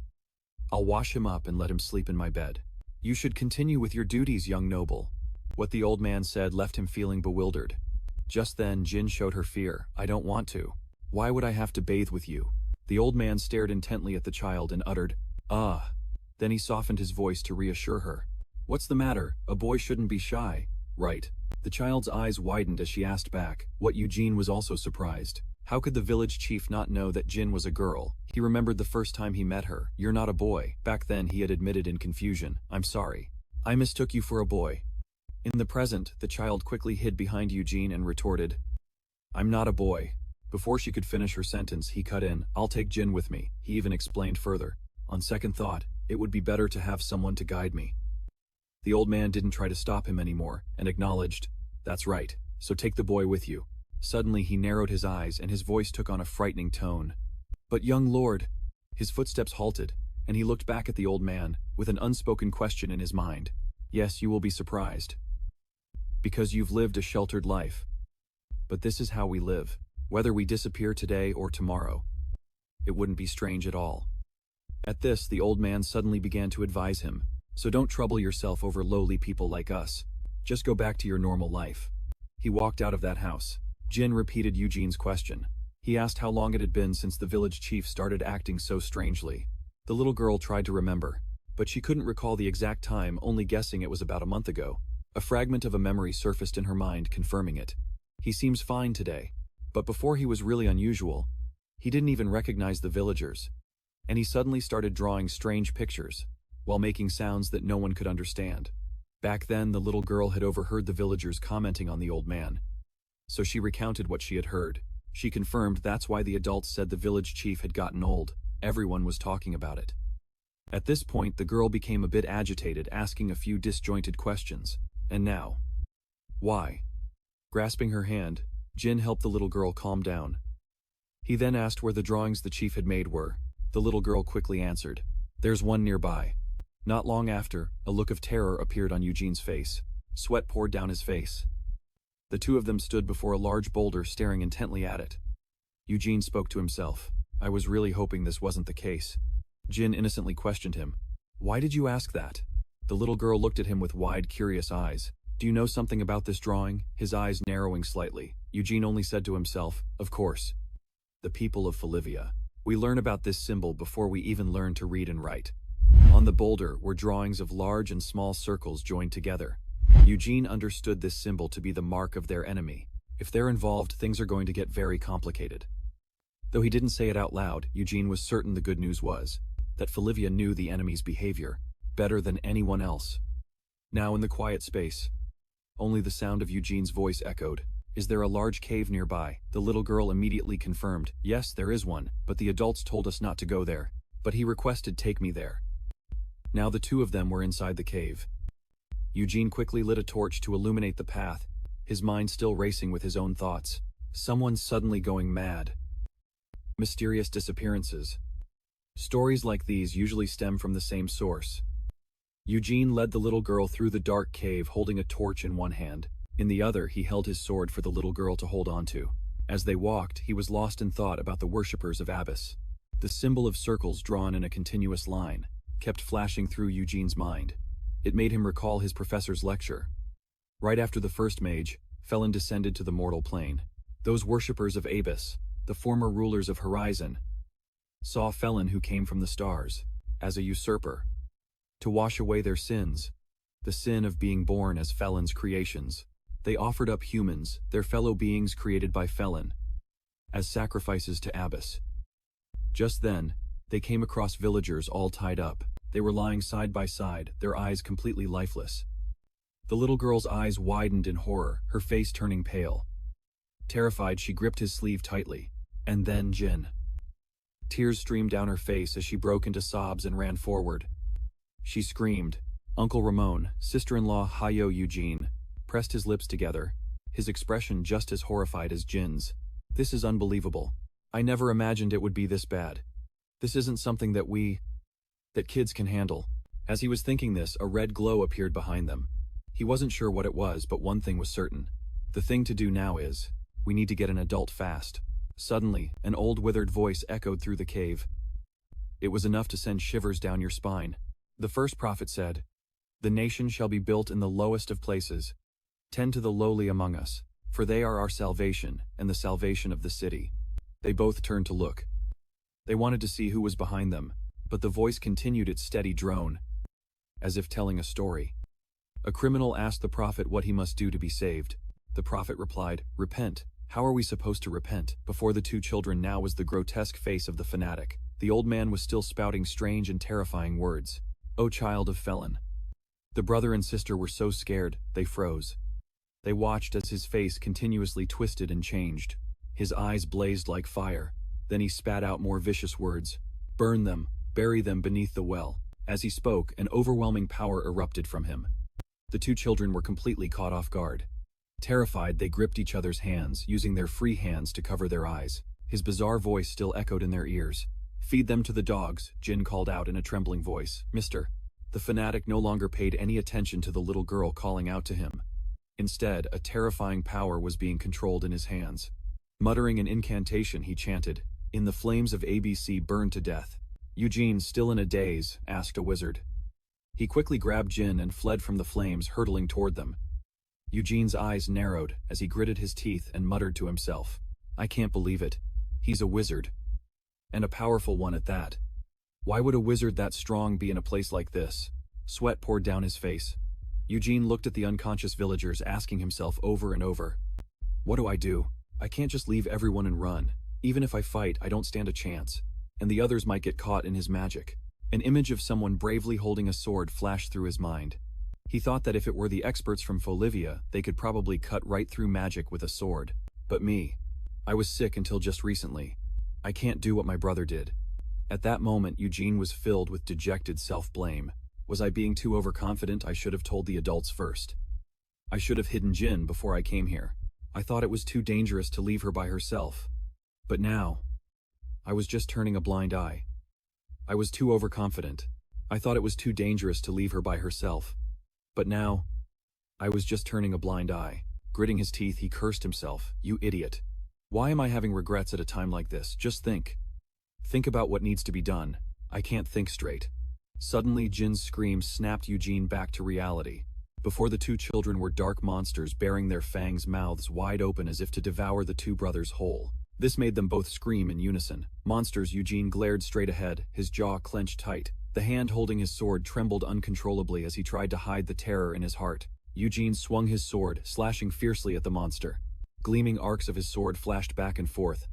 I'll wash him up and let him sleep in my bed. You should continue with your duties, young noble. What the old man said left him feeling bewildered. Just then, Jin showed her fear. I don't want to. Why would I have to bathe with you? The old man stared intently at the child and uttered, Ah. Then he softened his voice to reassure her. What's the matter? A boy shouldn't be shy. Right. The child's eyes widened as she asked back, what Eugene was also surprised. How could the village chief not know that Jin was a girl? He remembered the first time he met her. You're not a boy. Back then he had admitted in confusion, I'm sorry. I mistook you for a boy. In the present, the child quickly hid behind Eugene and retorted, I'm not a boy. Before she could finish her sentence, he cut in, I'll take Jin with me. He even explained further, on second thought, it would be better to have someone to guide me. The old man didn't try to stop him anymore and acknowledged, that's right, so take the boy with you. Suddenly he narrowed his eyes and his voice took on a frightening tone. But young lord, his footsteps halted, and he looked back at the old man with an unspoken question in his mind. Yes, you will be surprised. Because you've lived a sheltered life. But this is how we live. Whether we disappear today or tomorrow, it wouldn't be strange at all. At this, the old man suddenly began to advise him, so don't trouble yourself over lowly people like us. Just go back to your normal life. He walked out of that house. Jin repeated Eugene's question. He asked how long it had been since the village chief started acting so strangely. The little girl tried to remember, but she couldn't recall the exact time, only guessing it was about a month ago. A fragment of a memory surfaced in her mind, confirming it. He seems fine today. But before he was really unusual, he didn't even recognize the villagers. And he suddenly started drawing strange pictures, while making sounds that no one could understand. Back then, the little girl had overheard the villagers commenting on the old man. So she recounted what she had heard. She confirmed that's why the adults said the village chief had gotten old. Everyone was talking about it. At this point, the girl became a bit agitated, asking a few disjointed questions. And now? Why? Grasping her hand, Jin helped the little girl calm down. He then asked where the drawings the chief had made were. The little girl quickly answered, There's one nearby. Not long after, a look of terror appeared on Eugene's face. Sweat poured down his face. The two of them stood before a large boulder, staring intently at it. Eugene spoke to himself. I was really hoping this wasn't the case. Jin innocently questioned him. Why did you ask that? The little girl looked at him with wide, curious eyes. Do you know something about this drawing? His eyes narrowing slightly. Eugene only said to himself, Of course. The people of Bolivia. We learn about this symbol before we even learn to read and write. On the boulder were drawings of large and small circles joined together. Eugene understood this symbol to be the mark of their enemy. If they're involved, things are going to get very complicated. Though he didn't say it out loud, Eugene was certain the good news was that Bolivia knew the enemy's behavior better than anyone else. Now in the quiet space, Only the sound of Eugene's voice echoed. Is there a large cave nearby? The little girl immediately confirmed. Yes, there is one, but the adults told us not to go there. But he requested take me there. Now the two of them were inside the cave. Eugene quickly lit a torch to illuminate the path, his mind still racing with his own thoughts. Someone's suddenly going mad. Mysterious disappearances. Stories like these usually stem from the same source. Eugene led the little girl through the dark cave holding a torch in one hand. In the other, he held his sword for the little girl to hold onto. As they walked, he was lost in thought about the worshippers of Abyss. The symbol of circles drawn in a continuous line kept flashing through Eugene's mind. It made him recall his professor's lecture. Right after the first mage, Felon descended to the mortal plane. Those worshippers of Abyss, the former rulers of Horizon, saw Felon who came from the stars as a usurper, to wash away their sins, the sin of being born as Felon's creations. They offered up humans, their fellow beings created by Felon, as sacrifices to Abyss. Just then, they came across villagers all tied up. They were lying side by side, their eyes completely lifeless. The little girl's eyes widened in horror, her face turning pale. Terrified, she gripped his sleeve tightly. And then Jin. Tears streamed down her face as she broke into sobs and ran forward. She screamed. Uncle Ramon, sister-in-law Hayo Eugene, pressed his lips together, his expression just as horrified as Jin's. This is unbelievable. I never imagined it would be this bad. This isn't something that kids can handle. As he was thinking this, a red glow appeared behind them. He wasn't sure what it was, but one thing was certain. The thing to do now is, we need to get an adult fast. Suddenly, an old withered voice echoed through the cave. It was enough to send shivers down your spine. The first prophet said, "The nation shall be built in the lowest of places. Tend to the lowly among us, for they are our salvation and the salvation of the city." They both turned to look. They wanted to see who was behind them, but the voice continued its steady drone, as if telling a story. A criminal asked the prophet what he must do to be saved. The prophet replied, "Repent." How are we supposed to repent? Before the two children now was the grotesque face of the fanatic. The old man was still spouting strange and terrifying words. "O child of Felon." The brother and sister were so scared, they froze. They watched as his face continuously twisted and changed. His eyes blazed like fire. Then he spat out more vicious words. "Burn them, bury them beneath the well." As he spoke, an overwhelming power erupted from him. The two children were completely caught off guard. Terrified, they gripped each other's hands, using their free hands to cover their eyes. His bizarre voice still echoed in their ears. "Feed them to the dogs," Jin called out in a trembling voice. "Mister." The fanatic no longer paid any attention to the little girl calling out to him. Instead, a terrifying power was being controlled in his hands. Muttering an incantation, he chanted, "In the flames of ABC burned to death." Eugene, still in a daze, asked a wizard. He quickly grabbed Jin and fled from the flames, hurtling toward them. Eugene's eyes narrowed as he gritted his teeth and muttered to himself, "I can't believe it. He's a wizard. And a powerful one at that. Why would a wizard that strong be in a place like this?" Sweat poured down his face. Eugene looked at the unconscious villagers, asking himself over and over, "What do I do? I can't just leave everyone and run. Even if I fight, I don't stand a chance. And the others might get caught in his magic." An image of someone bravely holding a sword flashed through his mind. He thought that if it were the experts from Folivia, they could probably cut right through magic with a sword. But me, I was sick until just recently. I can't do what my brother did. At that moment, Eugene was filled with dejected self-blame. Was I being too overconfident? I should have told the adults first. I should have hidden Jin before I came here. I thought it was too dangerous to leave her by herself. But now, I was just turning a blind eye. I was too overconfident. I thought it was too dangerous to leave her by herself. But now, I was just turning a blind eye. Gritting his teeth, he cursed himself. "You idiot. Why am I having regrets at a time like this? Just think. Think about what needs to be done. I can't think straight." Suddenly, Jin's scream snapped Eugene back to reality. Before the two children were dark monsters baring their fangs, mouths wide open as if to devour the two brothers whole. This made them both scream in unison. Monsters, Eugene glared straight ahead, his jaw clenched tight. The hand holding his sword trembled uncontrollably as he tried to hide the terror in his heart. Eugene swung his sword, slashing fiercely at the monster. Gleaming arcs of his sword flashed back and forth.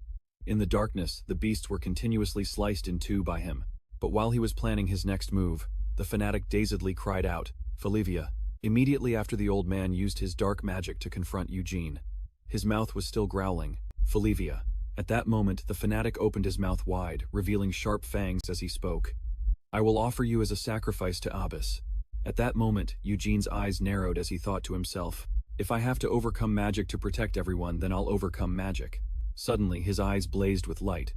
In the darkness, the beasts were continuously sliced in two by him. But while he was planning his next move, the fanatic dazedly cried out, "Folivia, Immediately after the old man used his dark magic to confront Eugene. His mouth was still growling. Falivia. At that moment, the fanatic opened his mouth wide, revealing sharp fangs as he spoke. I will offer you as a sacrifice to Abyss. At that moment, Eugene's eyes narrowed as he thought to himself, if I have to overcome magic to protect everyone, then I'll overcome magic. Suddenly, his eyes blazed with light.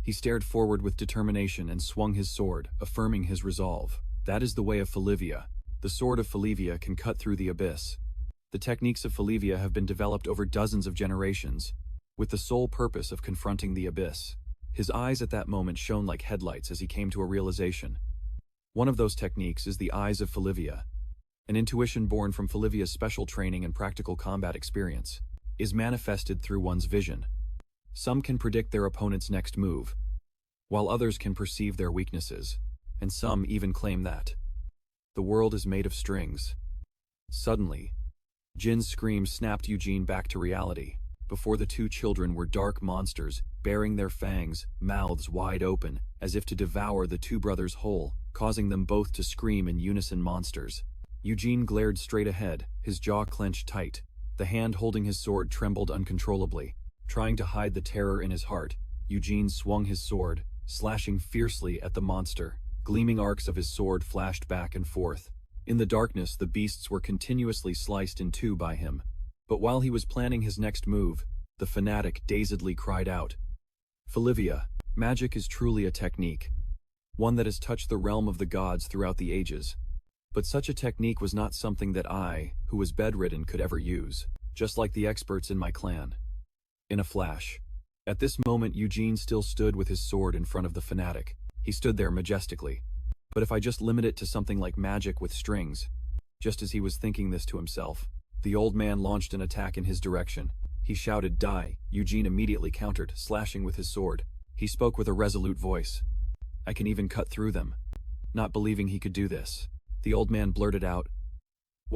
He stared forward with determination and swung his sword, affirming his resolve. That is the way of Falivia. The sword of Falivia can cut through the abyss. The techniques of Falivia have been developed over dozens of generations, with the sole purpose of confronting the abyss. His eyes at that moment shone like headlights as he came to a realization. One of those techniques is the eyes of Falivia. An intuition born from Falivia's special training and practical combat experience is manifested through one's vision. Some can predict their opponent's next move, while others can perceive their weaknesses, and some even claim that the world is made of strings. Suddenly, Jin's scream snapped Eugene back to reality. Before the two children were dark monsters, baring their fangs, mouths wide open, as if to devour the two brothers whole, causing them both to scream in unison. Monsters. Eugene glared straight ahead, his jaw clenched tight. The hand holding his sword trembled uncontrollably. Trying to hide the terror in his heart, Eugene swung his sword, slashing fiercely at the monster. Gleaming arcs of his sword flashed back and forth. In the darkness, the beasts were continuously sliced in two by him. But while he was planning his next move, the fanatic dazedly cried out, Falivia, magic is truly a technique, one that has touched the realm of the gods throughout the ages. But such a technique was not something that I, who was bedridden, could ever use, just like the experts in my clan. In a flash. At this moment, Eugene still stood with his sword in front of the fanatic. He stood there majestically. But if I just limit it to something like magic with strings. Just as he was thinking this to himself, the old man launched an attack in his direction. He shouted, Die! Eugene immediately countered, slashing with his sword. He spoke with a resolute voice. I can even cut through them. Not believing he could do this, the old man blurted out,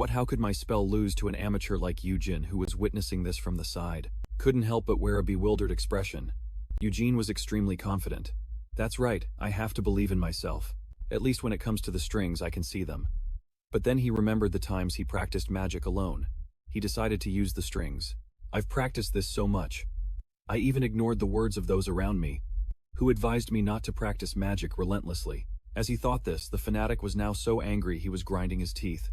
How could my spell lose to an amateur like Eugene who was witnessing this from the side? Couldn't help but wear a bewildered expression. Eugene was extremely confident. That's right, I have to believe in myself. At least when it comes to the strings, I can see them. But then he remembered the times he practiced magic alone. He decided to use the strings. I've practiced this so much. I even ignored the words of those around me, who advised me not to practice magic relentlessly. As he thought this, the fanatic was now so angry he was grinding his teeth.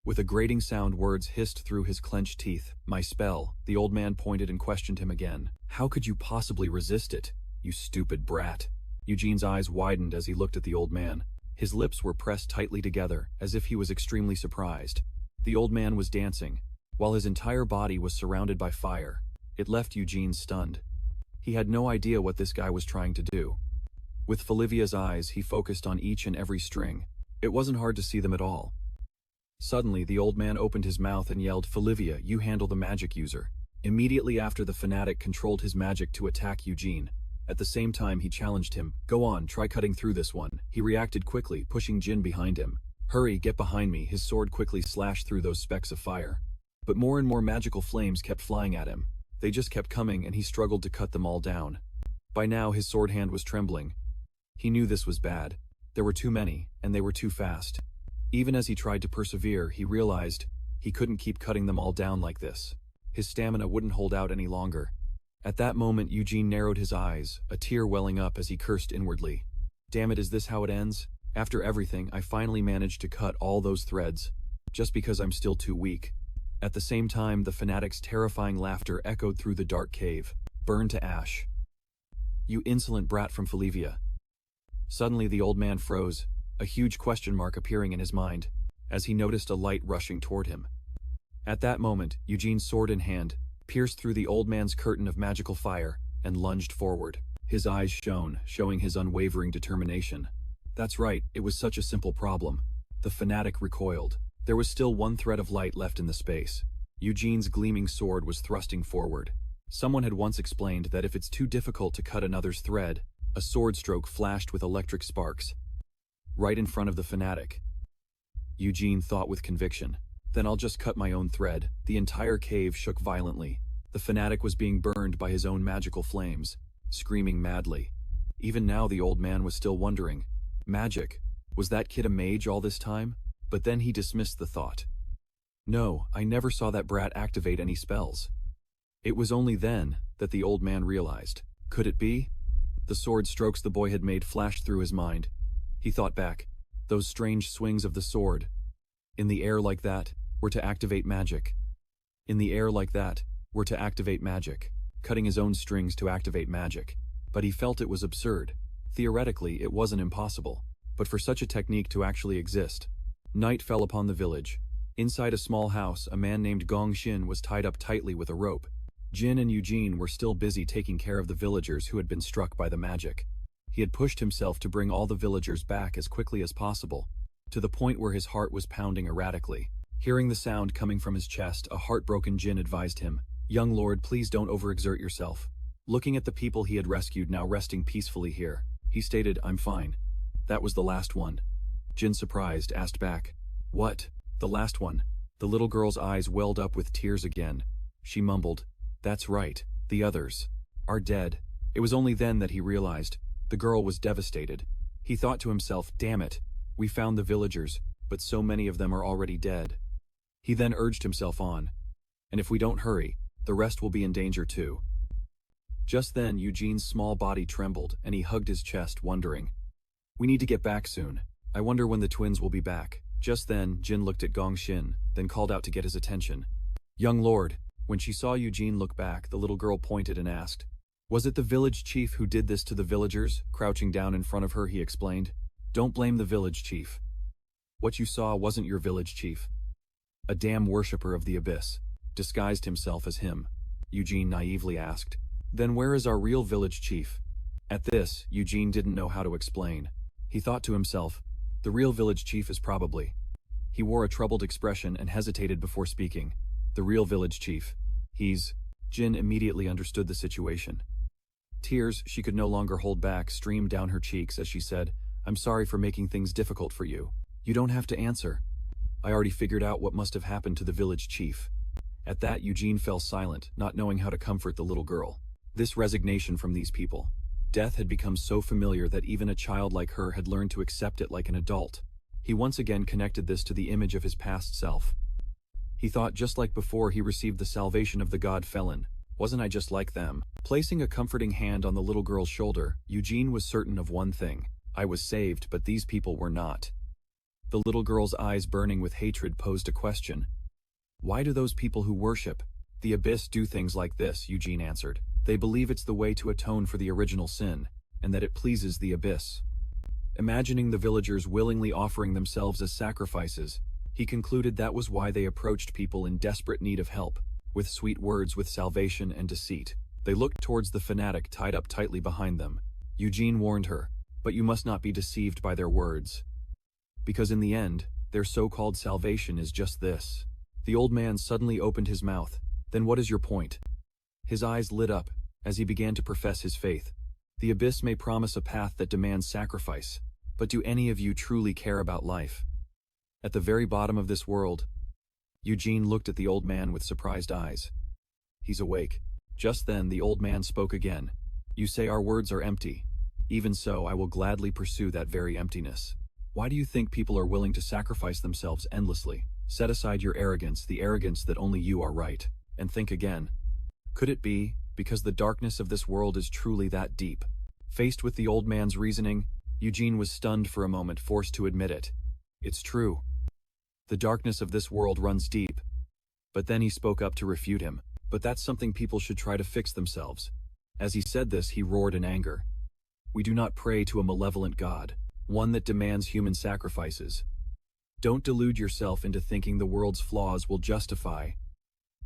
With a grating sound, words hissed through his clenched teeth. My spell. The old man pointed and questioned him again. How could you possibly resist it, you stupid brat? Eugene's eyes widened as he looked at the old man. His lips were pressed tightly together, as if he was extremely surprised. The old man was dancing, while his entire body was surrounded by fire. It left Eugene stunned. He had no idea what this guy was trying to do. With Falivia's eyes, he focused on each and every string. It wasn't hard to see them at all. Suddenly, the old man opened his mouth and yelled, Falivia, you handle the magic user. Immediately after, the fanatic controlled his magic to attack Eugene. At the same time, he challenged him. Go on, try cutting through this one. He reacted quickly, pushing Jin behind him. Hurry, get behind me. His sword quickly slashed through those specks of fire. But more and more magical flames kept flying at him. They just kept coming, and he struggled to cut them all down. By now, his sword hand was trembling. He knew this was bad. There were too many, and they were too fast. Even as he tried to persevere, he realized he couldn't keep cutting them all down like this. His stamina wouldn't hold out any longer. At that moment, Eugene narrowed his eyes, a tear welling up as he cursed inwardly. Damn it, is this how it ends? After everything, I finally managed to cut all those threads, just because I'm still too weak. At the same time, the fanatic's terrifying laughter echoed through the dark cave. Burn to ash. You insolent brat from Falivia. Suddenly the old man froze, a huge question mark appearing in his mind, as he noticed a light rushing toward him. At that moment, Eugene's sword in hand pierced through the old man's curtain of magical fire and lunged forward. His eyes shone, showing his unwavering determination. That's right, it was such a simple problem. The fanatic recoiled. There was still one thread of light left in the space. Eugene's gleaming sword was thrusting forward. Someone had once explained that if it's too difficult to cut another's thread, a sword stroke flashed with electric sparks. Right in front of the fanatic. Eugene thought with conviction. Then I'll just cut my own thread. The entire cave shook violently. The fanatic was being burned by his own magical flames, screaming madly. Even now the old man was still wondering. Magic? Was that kid a mage all this time? But then he dismissed the thought. No, I never saw that brat activate any spells. It was only then that the old man realized. Could it be? The sword strokes the boy had made flashed through his mind. He thought back. Those strange swings of the sword. In the air like that, were to activate magic. In the air like that, were to activate magic. Cutting his own strings to activate magic. But he felt it was absurd. Theoretically, it wasn't impossible. But for such a technique to actually exist. Night fell upon the village. Inside a small house, a man named Gong Xin was tied up tightly with a rope. Jin and Eugene were still busy taking care of the villagers who had been struck by the magic. He had pushed himself to bring all the villagers back as quickly as possible, to the point where his heart was pounding erratically. Hearing the sound coming from his chest, a heartbroken Jin advised him, "Young lord, please don't overexert yourself." Looking at the people he had rescued now resting peacefully here, he stated, "I'm fine." That was the last one. Jin, surprised, asked back, "What? The last one?" The little girl's eyes welled up with tears again. She mumbled, "That's right, the others are dead." It was only then that he realized. The girl was devastated. He thought to himself, "Damn it, we found the villagers, but so many of them are already dead." He then urged himself on. And if we don't hurry, the rest will be in danger too. Just then, Eugene's small body trembled, and he hugged his chest, wondering, "We need to get back soon. I wonder when the twins will be back." Just then, Jin looked at Gong Xin, then called out to get his attention. "Young lord." When she saw Eugene look back, the little girl pointed and asked, "Was it the village chief who did this to the villagers?" Crouching down in front of her, he explained, "Don't blame the village chief. What you saw wasn't your village chief. A damn worshipper of the abyss disguised himself as him." Eugene naively asked, "Then where is our real village chief?" At this, Eugene didn't know how to explain. He thought to himself, the real village chief is probably... He wore a troubled expression and hesitated before speaking. The real village chief. He's... Jin immediately understood the situation. Tears she could no longer hold back streamed down her cheeks as she said, "I'm sorry for making things difficult for you. You don't have to answer. I already figured out what must have happened to the village chief." At that, Eugene fell silent, not knowing how to comfort the little girl. This resignation from these people. Death had become so familiar that even a child like her had learned to accept it like an adult. He once again connected this to the image of his past self. He thought, just like before he received the salvation of the god Felon, wasn't I just like them? Placing a comforting hand on the little girl's shoulder, Eugene was certain of one thing. I was saved, but these people were not. The little girl's eyes burning with hatred posed a question. "Why do those people who worship the abyss do things like this?" Eugene answered. "They believe it's the way to atone for the original sin, and that it pleases the abyss." Imagining the villagers willingly offering themselves as sacrifices, he concluded that was why they approached people in desperate need of help, with sweet words with salvation and deceit. They looked towards the fanatic tied up tightly behind them. Eugene warned her, "But you must not be deceived by their words. Because in the end, their so-called salvation is just this." The old man suddenly opened his mouth. "Then what is your point?" His eyes lit up as he began to profess his faith. "The abyss may promise a path that demands sacrifice, but do any of you truly care about life? At the very bottom of this world..." Eugene looked at the old man with surprised eyes. "He's awake." Just then the old man spoke again. "You say our words are empty. Even so, I will gladly pursue that very emptiness. Why do you think people are willing to sacrifice themselves endlessly? Set aside your arrogance, the arrogance that only you are right, and think again. Could it be because the darkness of this world is truly that deep?" Faced with the old man's reasoning, Eugene was stunned for a moment, forced to admit it. It's true. The darkness of this world runs deep. But then he spoke up to refute him. "But that's something people should try to fix themselves." As he said this, he roared in anger. "We do not pray to a malevolent God, one that demands human sacrifices. Don't delude yourself into thinking the world's flaws will justify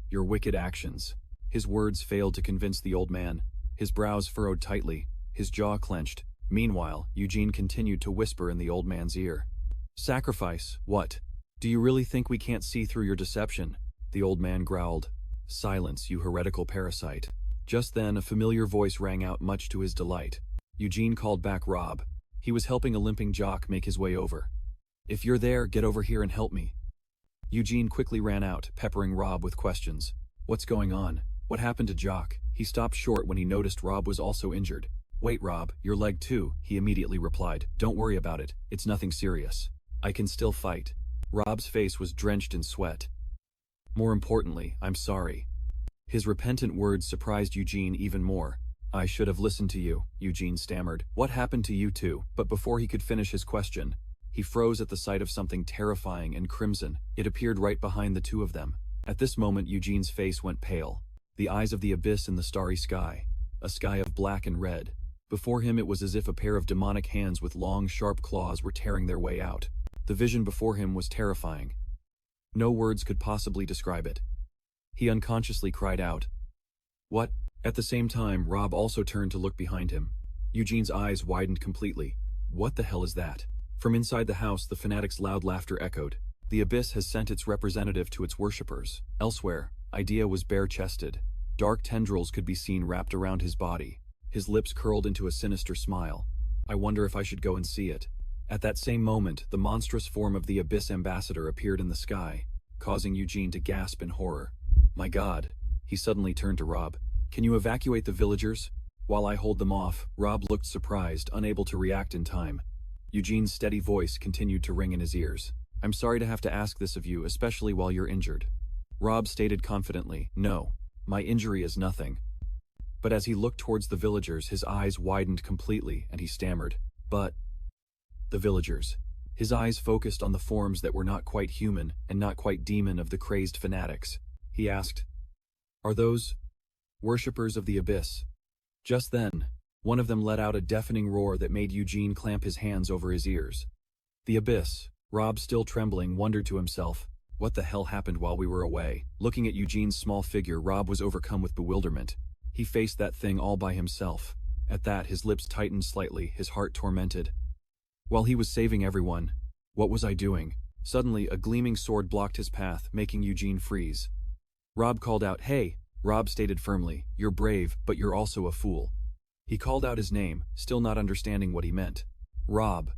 your wicked actions." His words failed to convince the old man. His brows furrowed tightly, his jaw clenched. Meanwhile, Eugene continued to whisper in the old man's ear. "Sacrifice, what? Do you really think we can't see through your deception?" The old man growled. "Silence, you heretical parasite." Just then, a familiar voice rang out, much to his delight. Eugene called back Rob. He was helping a limping jock make his way over. "If you're there, get over here and help me." Eugene quickly ran out, peppering Rob with questions. "What's going on? What happened to Jock?" He stopped short when he noticed Rob was also injured. "Wait, Rob, your leg too," he immediately replied. "Don't worry about it, it's nothing serious. I can still fight." Rob's face was drenched in sweat. More importantly, I'm sorry. His repentant words surprised Eugene even more. I should have listened to you, Eugene stammered. What happened to you two? But before he could finish his question, he froze at the sight of something terrifying and crimson. It appeared right behind the two of them. At this moment, Eugene's face went pale. The eyes of the abyss in the starry sky. A sky of black and red. Before him it was as if a pair of demonic hands with long, sharp claws were tearing their way out. The vision before him was terrifying. No words could possibly describe it. He unconsciously cried out, "What?" At the same time, Rob also turned to look behind him. Eugene's eyes widened completely. What the hell is that? From inside the house, the fanatic's loud laughter echoed. The abyss has sent its representative to its worshippers. Elsewhere, Idea was bare-chested. Dark tendrils could be seen wrapped around his body. His lips curled into a sinister smile. I wonder if I should go and see it. At that same moment, the monstrous form of the Abyss Ambassador appeared in the sky, causing Eugene to gasp in horror. My God. He suddenly turned to Rob. Can you evacuate the villagers? While I hold them off, Rob looked surprised, unable to react in time. Eugene's steady voice continued to ring in his ears. I'm sorry to have to ask this of you, especially while you're injured. Rob stated confidently, No, my injury is nothing. But as he looked towards the villagers, his eyes widened completely, and he stammered, But... the villagers. His eyes focused on the forms that were not quite human and not quite demon of the crazed fanatics. He asked, Are those worshippers of the abyss? Just then, one of them let out a deafening roar that made Eugene clamp his hands over his ears. The abyss. Rob, still trembling, wondered to himself, what the hell happened while we were away? Looking at Eugene's small figure, Rob was overcome with bewilderment. He faced that thing all by himself. At that, his lips tightened slightly, his heart tormented. While he was saving everyone, what was I doing? Suddenly, a gleaming sword blocked his path, making Eugene freeze. Rob called out, Hey! Rob stated firmly, You're brave, but you're also a fool. He called out his name, still not understanding what he meant. Rob.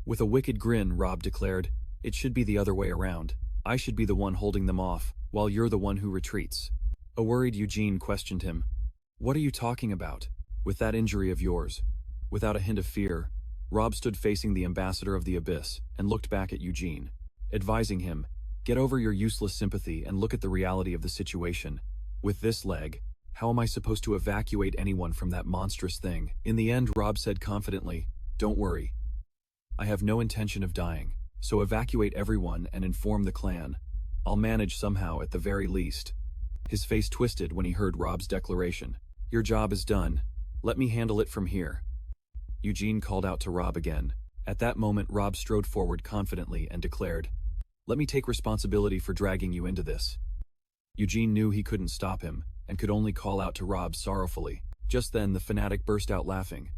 With a wicked grin, Rob declared, It should be the other way around. I should be the one holding them off, while you're the one who retreats. A worried Eugene questioned him. What are you talking about? With that injury of yours? Without a hint of fear, Rob stood facing the ambassador of the abyss and looked back at Eugene, advising him, Get over your useless sympathy and look at the reality of the situation. With this leg, how am I supposed to evacuate anyone from that monstrous thing? In the end, Rob said confidently, Don't worry. I have no intention of dying, so evacuate everyone and inform the clan. I'll manage somehow at the very least. His face twisted when he heard Rob's declaration. Your job is done. Let me handle it from here. Eugene called out to Rob again. At that moment, Rob strode forward confidently and declared, Let me take responsibility for dragging you into this. Eugene knew he couldn't stop him, and could only call out to Rob sorrowfully. Just then, the fanatic burst out laughing.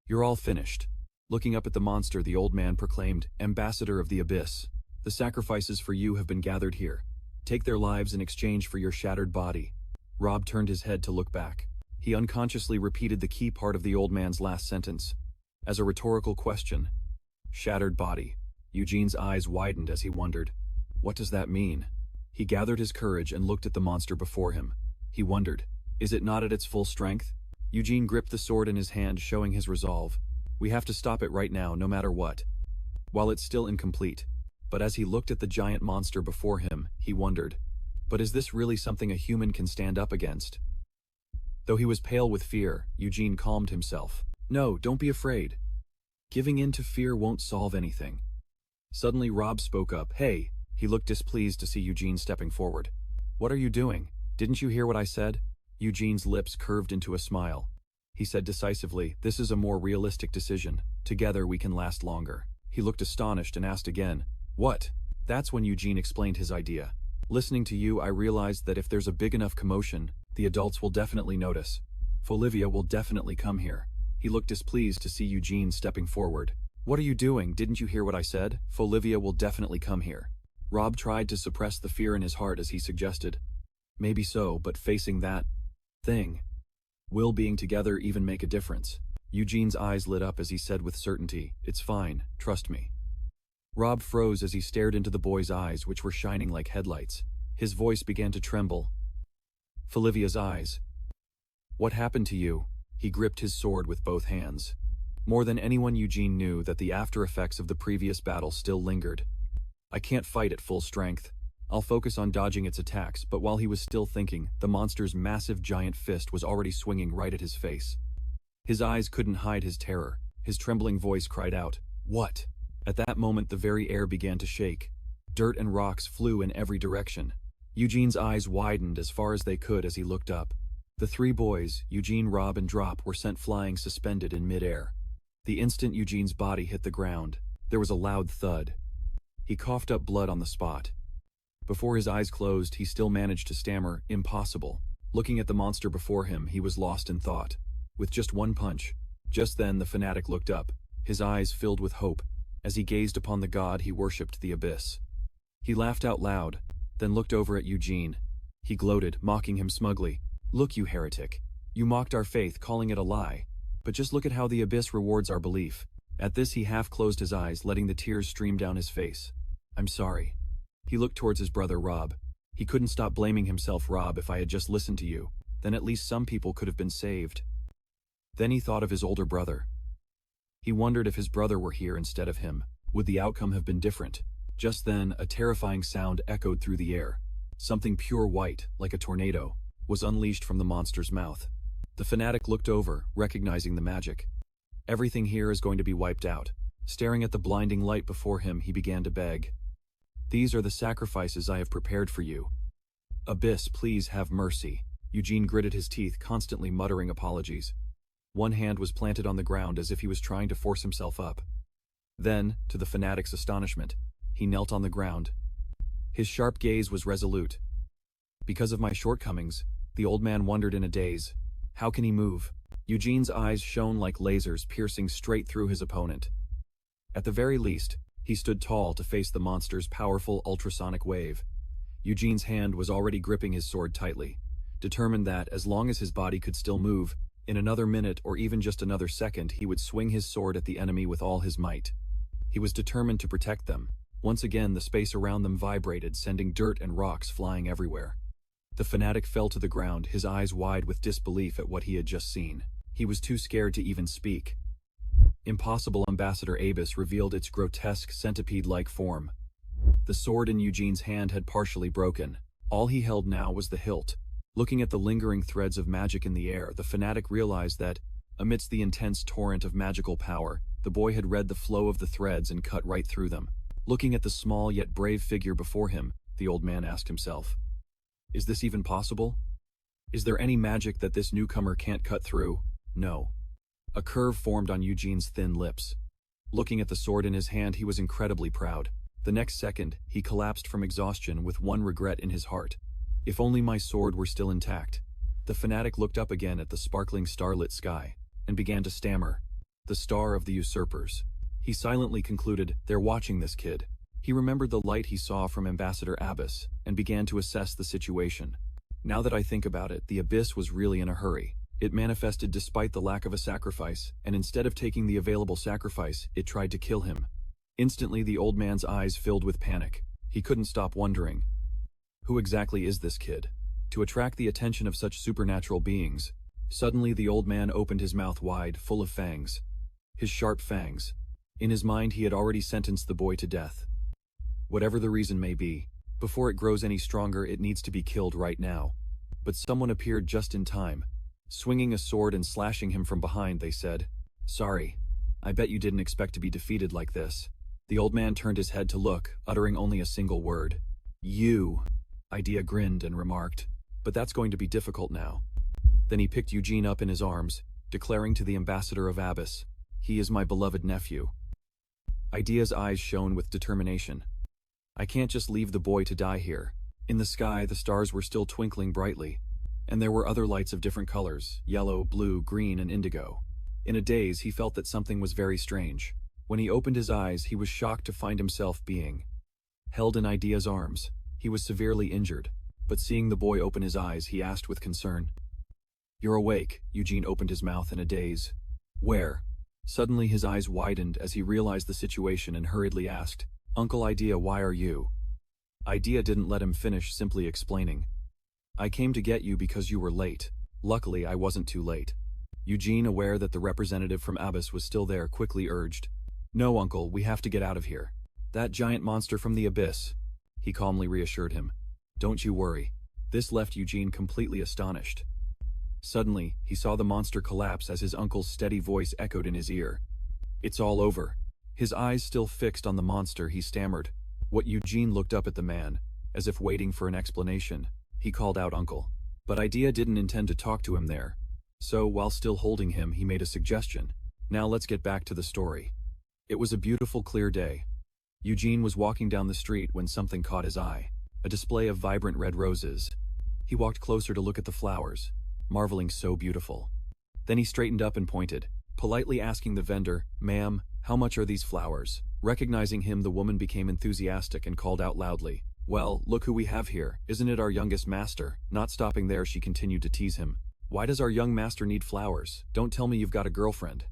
You're all finished. Looking up at the monster, the old man proclaimed, Ambassador of the Abyss, the sacrifices for you have been gathered here. Take their lives in exchange for your shattered body. Rob turned his head to look back. He unconsciously repeated the key part of the old man's last sentence. As a rhetorical question. Shattered body. Eugene's eyes widened as he wondered, What does that mean? He gathered his courage and looked at the monster before him. He wondered, Is it not at its full strength? Eugene gripped the sword in his hand, showing his resolve. We have to stop it right now, no matter what. While it's still incomplete. But as he looked at the giant monster before him, he wondered, But is this really something a human can stand up against? Though he was pale with fear, Eugene calmed himself. No, don't be afraid. Giving in to fear won't solve anything. Suddenly Rob spoke up. Hey! He looked displeased to see Eugene stepping forward. What are you doing? Didn't you hear what I said? Eugene's lips curved into a smile. He said decisively, This is a more realistic decision. Together we can last longer. He looked astonished and asked again, What? That's when Eugene explained his idea. Listening to you, I realized that if there's a big enough commotion, the adults will definitely notice. Folivia will definitely come here. He looked displeased to see Eugene stepping forward. What are you doing? Didn't you hear what I said? Folivia will definitely come here. Rob tried to suppress the fear in his heart as he suggested. Maybe so, but facing that thing. Will being together even make a difference? Eugene's eyes lit up as he said with certainty, It's fine, trust me. Rob froze as he stared into the boy's eyes, which were shining like headlights. His voice began to tremble. Folivia's eyes. What happened to you? He gripped his sword with both hands. More than anyone, Eugene knew that the after effects of the previous battle still lingered. I can't fight at full strength. I'll focus on dodging its attacks, but while he was still thinking, the monster's massive giant fist was already swinging right at his face. His eyes couldn't hide his terror. His trembling voice cried out, "What?" At that moment the very air began to shake. Dirt and rocks flew in every direction. Eugene's eyes widened as far as they could as he looked up. The three boys, Eugene, Rob, and Drop, were sent flying suspended in midair. The instant Eugene's body hit the ground, there was a loud thud. He coughed up blood on the spot. Before his eyes closed, he still managed to stammer, "Impossible." Looking at the monster before him, he was lost in thought. With just one punch. Just then the fanatic looked up, his eyes filled with hope, as he gazed upon the god he worshipped, the abyss. He laughed out loud, then looked over at Eugene. He gloated, mocking him smugly. "Look, you heretic. You mocked our faith, calling it a lie. But just look at how the abyss rewards our belief." At this he half closed his eyes, letting the tears stream down his face. "I'm sorry." He looked towards his brother Rob. He couldn't stop blaming himself. "Rob, if I had just listened to you, then at least some people could have been saved." Then he thought of his older brother. He wondered if his brother were here instead of him, would the outcome have been different? Just then, a terrifying sound echoed through the air. Something pure white, like a tornado, was unleashed from the monster's mouth. The fanatic looked over, recognizing the magic. Everything here is going to be wiped out. Staring at the blinding light before him, he began to beg. "These are the sacrifices I have prepared for you. Abyss, please have mercy." Eugene gritted his teeth, constantly muttering apologies. One hand was planted on the ground as if he was trying to force himself up. Then, to the fanatic's astonishment, he knelt on the ground. His sharp gaze was resolute. "Because of my shortcomings," the old man wondered in a daze. "How can he move?" Eugene's eyes shone like lasers, piercing straight through his opponent. At the very least, he stood tall to face the monster's powerful ultrasonic wave. Eugene's hand was already gripping his sword tightly, determined that, as long as his body could still move, in another minute or even just another second, he would swing his sword at the enemy with all his might. He was determined to protect them. Once again, the space around them vibrated, sending dirt and rocks flying everywhere. The fanatic fell to the ground, his eyes wide with disbelief at what he had just seen. He was too scared to even speak. Impossible. Ambassador Abyss revealed its grotesque centipede-like form. The sword in Eugene's hand had partially broken. All he held now was the hilt. Looking at the lingering threads of magic in the air, the fanatic realized that, amidst the intense torrent of magical power, the boy had read the flow of the threads and cut right through them. Looking at the small yet brave figure before him, the old man asked himself, "Is this even possible? Is there any magic that this newcomer can't cut through?" No. A curve formed on Eugene's thin lips. Looking at the sword in his hand, he was incredibly proud. The next second, he collapsed from exhaustion with one regret in his heart. "If only my sword were still intact." The fanatic looked up again at the sparkling starlit sky, and began to stammer, "The star of the usurpers." He silently concluded, "They're watching this kid." He remembered the light he saw from Ambassador Abyss, and began to assess the situation. Now that I think about it, the Abyss was really in a hurry. It manifested despite the lack of a sacrifice, and instead of taking the available sacrifice, it tried to kill him. Instantly, the old man's eyes filled with panic. He couldn't stop wondering, who exactly is this kid? To attract the attention of such supernatural beings. Suddenly, the old man opened his mouth wide, full of fangs. His sharp fangs. In his mind, he had already sentenced the boy to death. Whatever the reason may be, before it grows any stronger, it needs to be killed right now. But someone appeared just in time. Swinging a sword and slashing him from behind, they said, "Sorry. I bet you didn't expect to be defeated like this." The old man turned his head to look, uttering only a single word. "You." Idea grinned and remarked, "But that's going to be difficult now." Then he picked Eugene up in his arms, declaring to the ambassador of Abyss, "He is my beloved nephew." Idea's eyes shone with determination. "I can't just leave the boy to die here." In the sky, the stars were still twinkling brightly, and there were other lights of different colors, yellow, blue, green, and indigo. In a daze, he felt that something was very strange. When he opened his eyes, he was shocked to find himself being held in Idea's arms. He was severely injured, but seeing the boy open his eyes, he asked with concern, "You're awake?" Eugene opened his mouth in a daze. "Where?" Suddenly his eyes widened as he realized the situation and hurriedly asked, "Uncle Idea, why are you?" Idea didn't let him finish, simply explaining, "I came to get you because you were late. Luckily, I wasn't too late." Eugene, aware that the representative from Abyss was still there, quickly urged, "No, Uncle, we have to get out of here. That giant monster from the Abyss." he calmly reassured him. Don't you worry. This left Eugene completely astonished. Suddenly, he saw the monster collapse as his uncle's steady voice echoed in his ear. It's all over. His eyes still fixed on the monster, he stammered. What Eugene looked up at the man, as if waiting for an explanation. He called out uncle. But Idea didn't intend to talk to him there. So, while still holding him, he made a suggestion. Now let's get back to the story. It was a beautiful, clear day. Eugene was walking down the street when something caught his eye. A display of vibrant red roses. He walked closer to look at the flowers, marveling so beautiful. Then he straightened up and pointed, politely asking the vendor, "Ma'am, how much are these flowers?" Recognizing him, the woman became enthusiastic and called out loudly, "Well, look who we have here. Isn't it our youngest master?" Not stopping there, she continued to tease him. "Why does our young master need flowers? Don't tell me you've got a girlfriend."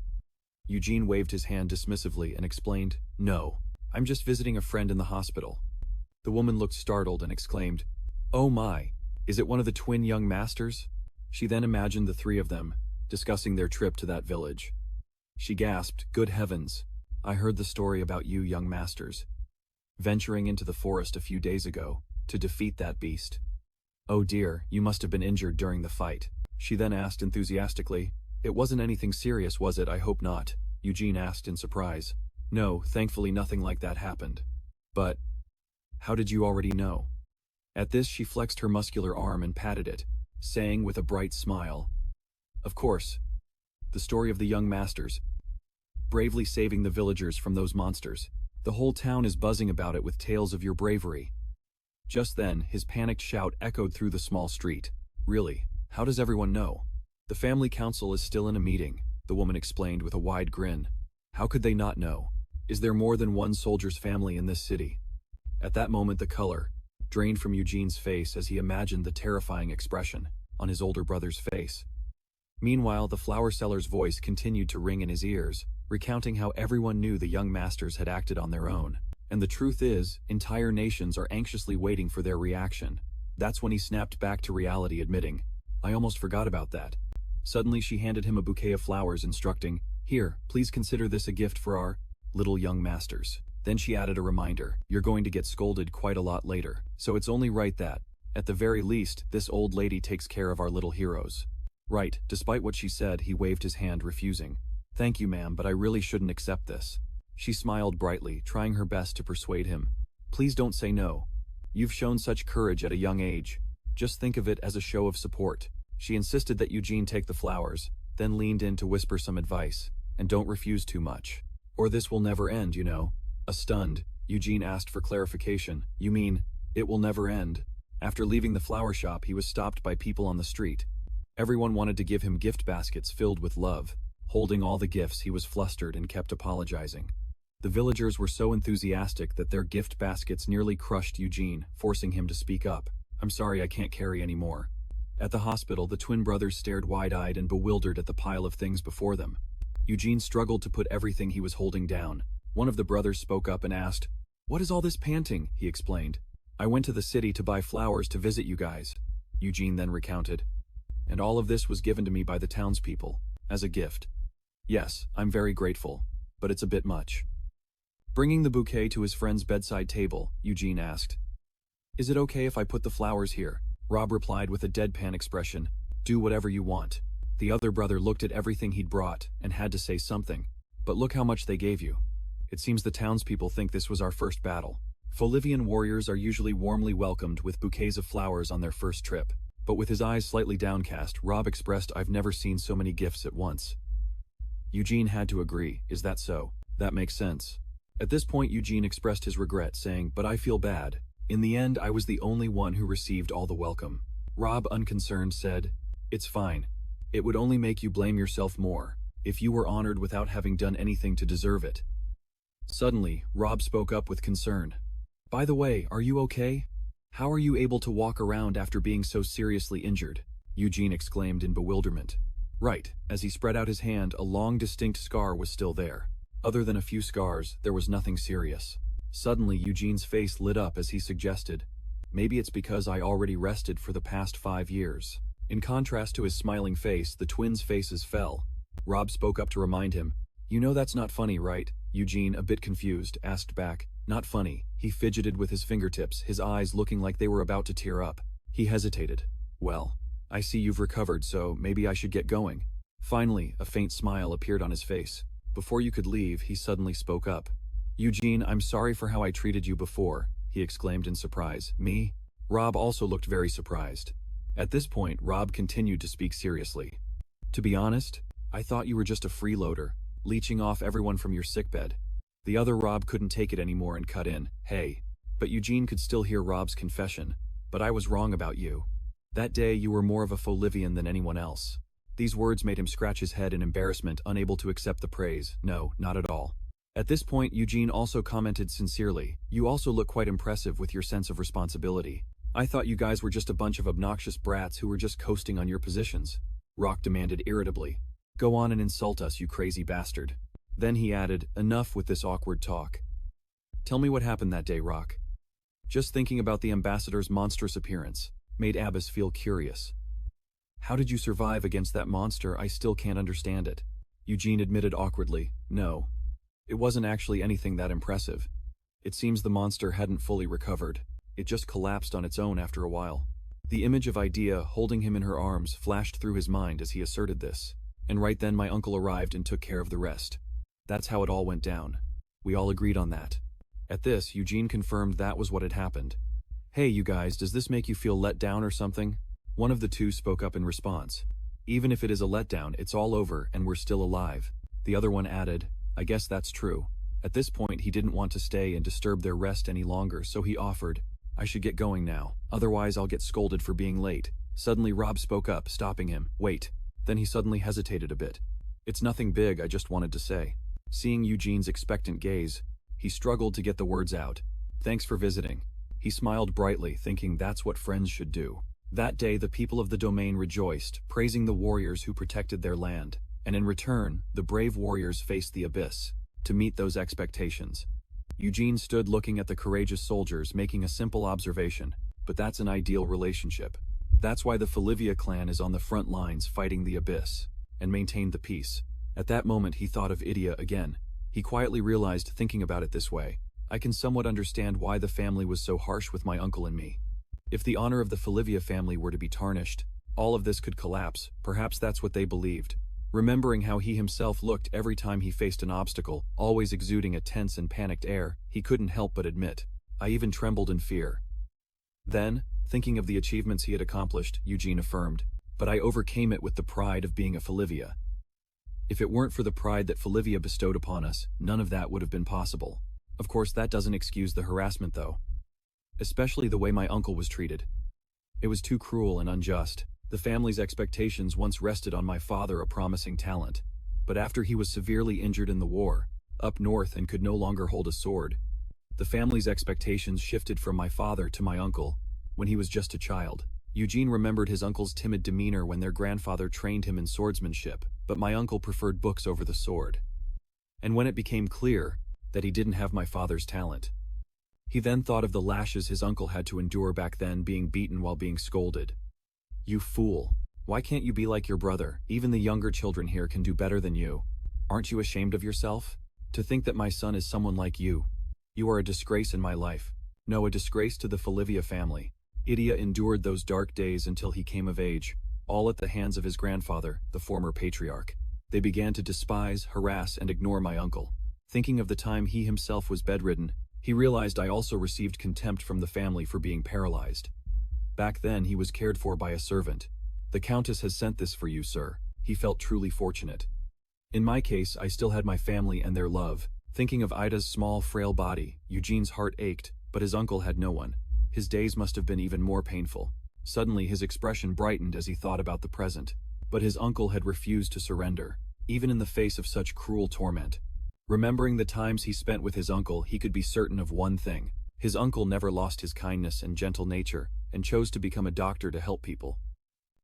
Eugene waved his hand dismissively and explained, "No, I'm just visiting a friend in the hospital." The woman looked startled and exclaimed, "Oh my, is it one of the twin young masters?" She then imagined the three of them, discussing their trip to that village. She gasped, "Good heavens, I heard the story about you young masters. Venturing into the forest a few days ago, to defeat that beast. Oh dear, you must have been injured during the fight." She then asked enthusiastically, "It wasn't anything serious, was it? I hope not," Eugene asked in surprise. "No, thankfully nothing like that happened. But how did you already know?" At this she flexed her muscular arm and patted it, saying with a bright smile, "Of course, the story of the young masters, bravely saving the villagers from those monsters. The whole town is buzzing about it with tales of your bravery." Just then, his panicked shout echoed through the small street. "Really? How does everyone know?" "The family council is still in a meeting," the woman explained with a wide grin. "How could they not know? Is there more than one soldier's family in this city?" At that moment the color drained from Eugene's face as he imagined the terrifying expression on his older brother's face. Meanwhile, the flower seller's voice continued to ring in his ears, recounting how everyone knew the young masters had acted on their own. And the truth is, entire nations are anxiously waiting for their reaction. That's when he snapped back to reality, admitting, "I almost forgot about that." Suddenly she handed him a bouquet of flowers, instructing, "Here, please consider this a gift for our little young masters." Then she added a reminder, "You're going to get scolded quite a lot later, so it's only right that, at the very least, this old lady takes care of our little heroes." "Right." Despite what she said, he waved his hand, refusing. "Thank you, ma'am, but I really shouldn't accept this." She smiled brightly, trying her best to persuade him. "Please don't say no. You've shown such courage at a young age. Just think of it as a show of support." She insisted that Eugene take the flowers, then leaned in to whisper some advice, "And don't refuse too much. Or this will never end, you know." Stunned, Eugene asked for clarification. "You mean, it will never end?" After leaving the flower shop, he was stopped by people on the street. Everyone wanted to give him gift baskets filled with love. Holding all the gifts, he was flustered and kept apologizing. The villagers were so enthusiastic that their gift baskets nearly crushed Eugene, forcing him to speak up. "I'm sorry, I can't carry any more." At the hospital, the twin brothers stared wide-eyed and bewildered at the pile of things before them. Eugene struggled to put everything he was holding down. One of the brothers spoke up and asked, "What is all this panting?" He explained, "I went to the city to buy flowers to visit you guys." Eugene then recounted, "And all of this was given to me by the townspeople, as a gift. Yes, I'm very grateful, but it's a bit much." Bringing the bouquet to his friend's bedside table, Eugene asked, "Is it okay if I put the flowers here?" Rob replied with a deadpan expression, "Do whatever you want." The other brother looked at everything he'd brought and had to say something, "But look how much they gave you. It seems the townspeople think this was our first battle." Folivian warriors are usually warmly welcomed with bouquets of flowers on their first trip. But with his eyes slightly downcast, Rob expressed, "I've never seen so many gifts at once." Eugene had to agree, "Is that so? That makes sense." At this point, Eugene expressed his regret, saying, "But I feel bad. In the end, I was the only one who received all the welcome." Rob, unconcerned, said, "It's fine. It would only make you blame yourself more, if you were honored without having done anything to deserve it." Suddenly, Rob spoke up with concern. "By the way, are you okay? How are you able to walk around after being so seriously injured?" Eugene exclaimed in bewilderment. Right, as he spread out his hand, a long distinct scar was still there. Other than a few scars, there was nothing serious. Suddenly, Eugene's face lit up as he suggested, "Maybe it's because I already rested for the past 5 years." In contrast to his smiling face, the twins' faces fell. Rob spoke up to remind him, "You know that's not funny, right? Eugene, a bit confused, asked back. Not funny. He fidgeted with his fingertips, his eyes looking like they were about to tear up. He hesitated. Well, I see you've recovered, so maybe I should get going. Finally, a faint smile appeared on his face. Before you could leave, he suddenly spoke up. Eugene, I'm sorry for how I treated you before, he exclaimed in surprise. Me? Rob also looked very surprised. At this point, Rob continued to speak seriously. To be honest, I thought you were just a freeloader, leeching off everyone from your sickbed. The other Rob couldn't take it anymore and cut in. Hey. But Eugene could still hear Rob's confession. But I was wrong about you. That day you were more of a Folivian than anyone else. These words made him scratch his head in embarrassment, unable to accept the praise. No, not at all. At this point, Eugene also commented sincerely, you also look quite impressive with your sense of responsibility. I thought you guys were just a bunch of obnoxious brats who were just coasting on your positions. Rock demanded irritably. Go on and insult us, you crazy bastard. Then he added, enough with this awkward talk. Tell me what happened that day, Rock. Just thinking about the ambassador's monstrous appearance made Abbas feel curious. How did you survive against that monster? I still can't understand it. Eugene admitted awkwardly, no. It wasn't actually anything that impressive. It seems the monster hadn't fully recovered. It just collapsed on its own after a while. The image of Idea holding him in her arms flashed through his mind as he asserted this. And right then my uncle arrived and took care of the rest. That's how it all went down. We all agreed on that. At this, Eugene confirmed that was what had happened. Hey, you guys, does this make you feel let down or something? One of the two spoke up in response. Even if it is a letdown, it's all over and we're still alive. The other one added, I guess that's true. At this point, he didn't want to stay and disturb their rest any longer, so he offered, I should get going now, otherwise I'll get scolded for being late. Suddenly Rob spoke up, stopping him. Wait. Then he suddenly hesitated a bit. It's nothing big, I just wanted to say. Seeing Eugene's expectant gaze, he struggled to get the words out. Thanks for visiting. He smiled brightly, thinking that's what friends should do. That day the people of the domain rejoiced, praising the warriors who protected their land, and in return, the brave warriors faced the abyss. To meet those expectations, Eugene stood looking at the courageous soldiers, making a simple observation, but that's an ideal relationship. That's why the Folivia clan is on the front lines fighting the abyss, and maintained the peace. At that moment he thought of Idia again. He quietly realized, thinking about it this way, I can somewhat understand why the family was so harsh with my uncle and me. If the honor of the Folivia family were to be tarnished, all of this could collapse. Perhaps that's what they believed. Remembering how he himself looked every time he faced an obstacle, always exuding a tense and panicked air, he couldn't help but admit, I even trembled in fear. Then, thinking of the achievements he had accomplished, Eugene affirmed, but I overcame it with the pride of being a Folivia. If it weren't for the pride that Folivia bestowed upon us, none of that would have been possible. Of course, that doesn't excuse the harassment, though. Especially the way my uncle was treated. It was too cruel and unjust. The family's expectations once rested on my father, a promising talent. But after he was severely injured in the war, up north and could no longer hold a sword, the family's expectations shifted from my father to my uncle, when he was just a child. Eugene remembered his uncle's timid demeanor when their grandfather trained him in swordsmanship, but my uncle preferred books over the sword. And when it became clear that he didn't have my father's talent, he then thought of the lashes his uncle had to endure back then, being beaten while being scolded. You fool. Why can't you be like your brother? Even the younger children here can do better than you. Aren't you ashamed of yourself? To think that my son is someone like you. You are a disgrace in my life. No, a disgrace to the Folivia family. Idia endured those dark days until he came of age, all at the hands of his grandfather, the former patriarch. They began to despise, harass, and ignore my uncle. Thinking of the time he himself was bedridden, he realized I also received contempt from the family for being paralyzed. Back then, he was cared for by a servant. The Countess has sent this for you, sir. He felt truly fortunate. In my case, I still had my family and their love. Thinking of Ida's small, frail body, Eugene's heart ached, but his uncle had no one. His days must have been even more painful. Suddenly, his expression brightened as he thought about the present. But his uncle had refused to surrender, even in the face of such cruel torment. Remembering the times he spent with his uncle, he could be certain of one thing. His uncle never lost his kindness and gentle nature, and chose to become a doctor to help people.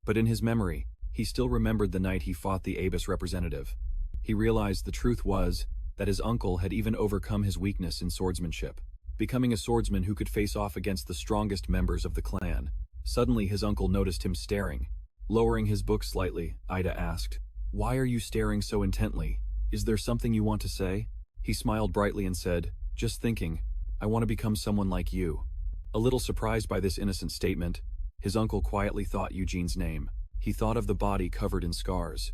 But in his memory, he still remembered the night he fought the Abus representative. He realized the truth was that his uncle had even overcome his weakness in swordsmanship, becoming a swordsman who could face off against the strongest members of the clan. Suddenly his uncle noticed him staring. Lowering his book slightly, Ida asked, "Why are you staring so intently? Is there something you want to say?" He smiled brightly and said, "Just thinking, I want to become someone like you." A little surprised by this innocent statement, his uncle quietly thought Eugene's name. He thought of the body covered in scars.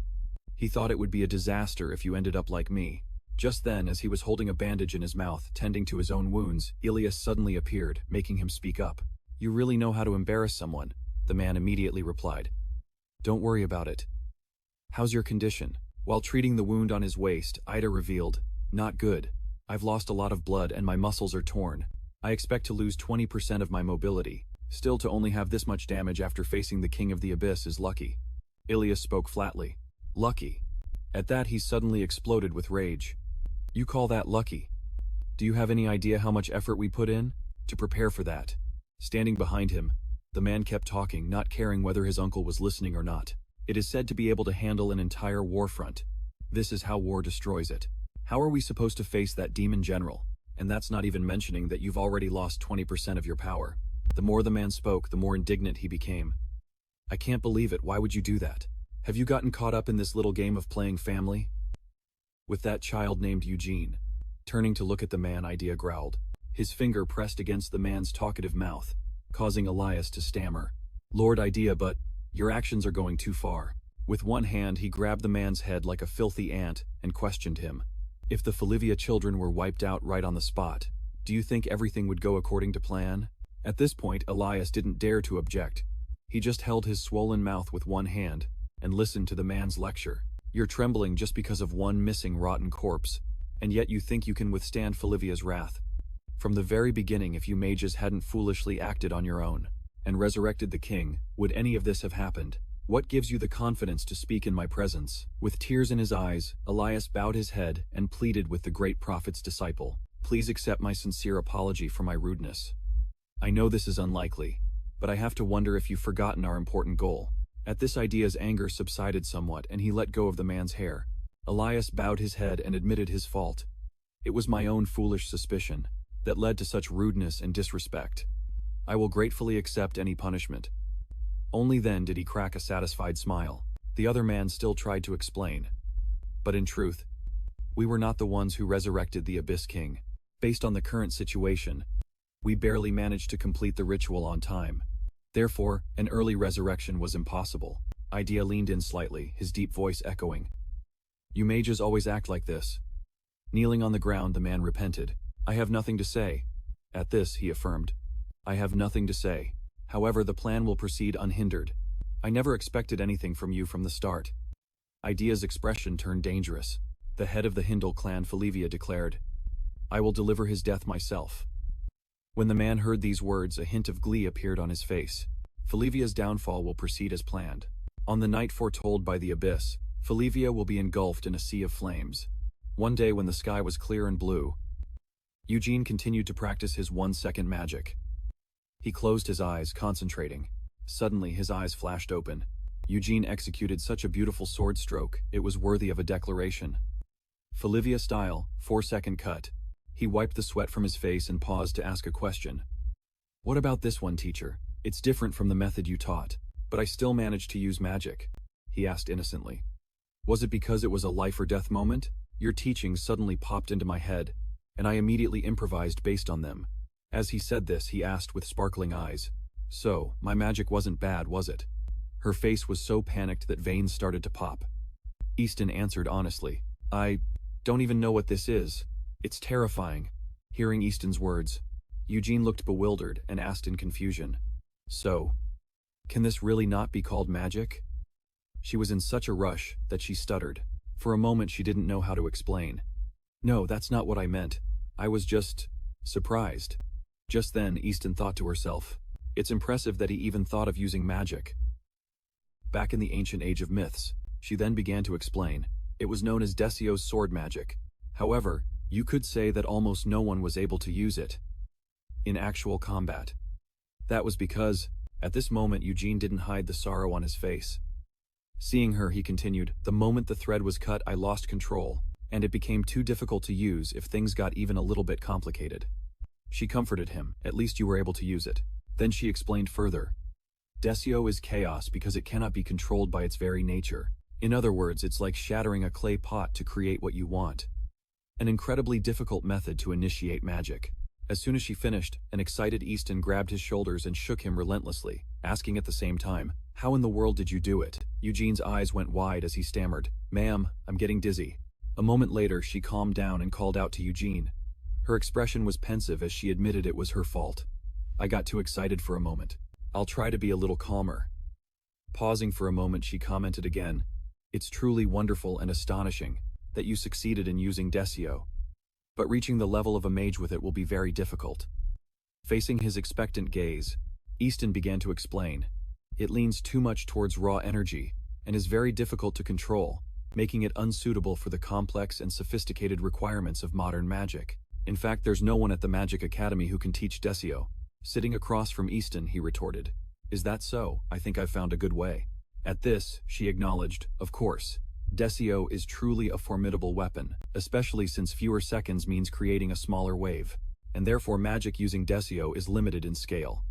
He thought it would be a disaster if you ended up like me. Just then, as he was holding a bandage in his mouth, tending to his own wounds, Elias suddenly appeared, making him speak up. "You really know how to embarrass someone," the man immediately replied. "Don't worry about it. How's your condition?" While treating the wound on his waist, Ida revealed, "Not good. I've lost a lot of blood and my muscles are torn. I expect to lose 20% of my mobility. Still, to only have this much damage after facing the King of the Abyss is lucky." Ilias spoke flatly. "Lucky?" At that he suddenly exploded with rage. "You call that lucky? Do you have any idea how much effort we put in to prepare for that?" Standing behind him, the man kept talking, not caring whether his uncle was listening or not. "It is said to be able to handle an entire war front. This is how war destroys it. How are we supposed to face that demon general? And that's not even mentioning that you've already lost 20% of your power." The more the man spoke, the more indignant he became. "I can't believe it. Why would you do that? Have you gotten caught up in this little game of playing family with that child named Eugene?" Turning to look at the man, Idea growled. His finger pressed against the man's talkative mouth, causing Elias to stammer. "Lord Idea, but your actions are going too far." With one hand he grabbed the man's head like a filthy ant and questioned him. "If the Falivia children were wiped out right on the spot, do you think everything would go according to plan?" At this point, Elias didn't dare to object. He just held his swollen mouth with one hand and listened to the man's lecture. "You're trembling just because of one missing rotten corpse, and yet you think you can withstand Falivia's wrath. From the very beginning, if you mages hadn't foolishly acted on your own and resurrected the king, would any of this have happened? What gives you the confidence to speak in my presence?" With tears in his eyes, Elias bowed his head and pleaded with the great prophet's disciple, "Please accept my sincere apology for my rudeness. I know this is unlikely, but I have to wonder if you've forgotten our important goal." At this Idea's anger subsided somewhat and he let go of the man's hair. Elias bowed his head and admitted his fault. "It was my own foolish suspicion that led to such rudeness and disrespect. I will gratefully accept any punishment." Only then did he crack a satisfied smile. The other man still tried to explain. "But in truth, we were not the ones who resurrected the Abyss King. Based on the current situation, we barely managed to complete the ritual on time. Therefore, an early resurrection was impossible." Idea leaned in slightly, his deep voice echoing. "You mages always act like this." Kneeling on the ground, the man repented. "I have nothing to say." At this, he affirmed, "I have nothing to say. However, the plan will proceed unhindered. I never expected anything from you from the start." Idea's expression turned dangerous. The head of the Hindle clan, Falivia, declared, "I will deliver his death myself." When the man heard these words, a hint of glee appeared on his face. Falivia's downfall will proceed as planned. On the night foretold by the Abyss, Falivia will be engulfed in a sea of flames. One day when the sky was clear and blue, Eugene continued to practice his 1-second magic. He closed his eyes, concentrating. Suddenly, his eyes flashed open. Eugene executed such a beautiful sword stroke, it was worthy of a declaration. Falivia style, 4-second cut. He wiped the sweat from his face and paused to ask a question. "What about this one, teacher? It's different from the method you taught, but I still managed to use magic," he asked innocently. "Was it because it was a life or death moment? Your teachings suddenly popped into my head, and I immediately improvised based on them." As he said this, he asked with sparkling eyes, "So, my magic wasn't bad, was it?" Her face was so panicked that veins started to pop. Easton answered honestly, "I don't even know what this is. It's terrifying." Hearing Easton's words, Eugene looked bewildered and asked in confusion, "So, can this really not be called magic?" She was in such a rush that she stuttered. For a moment she didn't know how to explain. "No, that's not what I meant. I was just surprised." Just then, Easton thought to herself, "It's impressive that he even thought of using magic." Back in the ancient age of myths, she then began to explain. It was known as Desio's sword magic. However, you could say that almost no one was able to use it in actual combat. That was because, at this moment, Eugene didn't hide the sorrow on his face. Seeing her, he continued, "The moment the thread was cut, I lost control, and it became too difficult to use if things got even a little bit complicated." She comforted him, "At least you were able to use it." Then she explained further. "Desio is chaos because it cannot be controlled by its very nature. In other words, it's like shattering a clay pot to create what you want. an incredibly difficult method to initiate magic. As soon as she finished, an excited Easton grabbed his shoulders and shook him relentlessly, asking at the same time, "How in the world did you do it?" Eugene's eyes went wide as he stammered, "Ma'am, I'm getting dizzy." A moment later, she calmed down and called out to Eugene. Her expression was pensive as she admitted it was her fault. "I got too excited for a moment. I'll try to be a little calmer." Pausing for a moment, she commented again, "It's truly wonderful and astonishing that you succeeded in using Desio. But reaching the level of a mage with it will be very difficult." Facing his expectant gaze, Easton began to explain. "It leans too much towards raw energy and is very difficult to control, making it unsuitable for the complex and sophisticated requirements of modern magic. In fact, there's no one at the Magic Academy who can teach Desio." Sitting across from Easton, he retorted, "Is that so? I think I've found a good way." At this, she acknowledged, "Of course. Desio is truly a formidable weapon, especially since fewer seconds means creating a smaller wave, and therefore magic using Desio is limited in scale.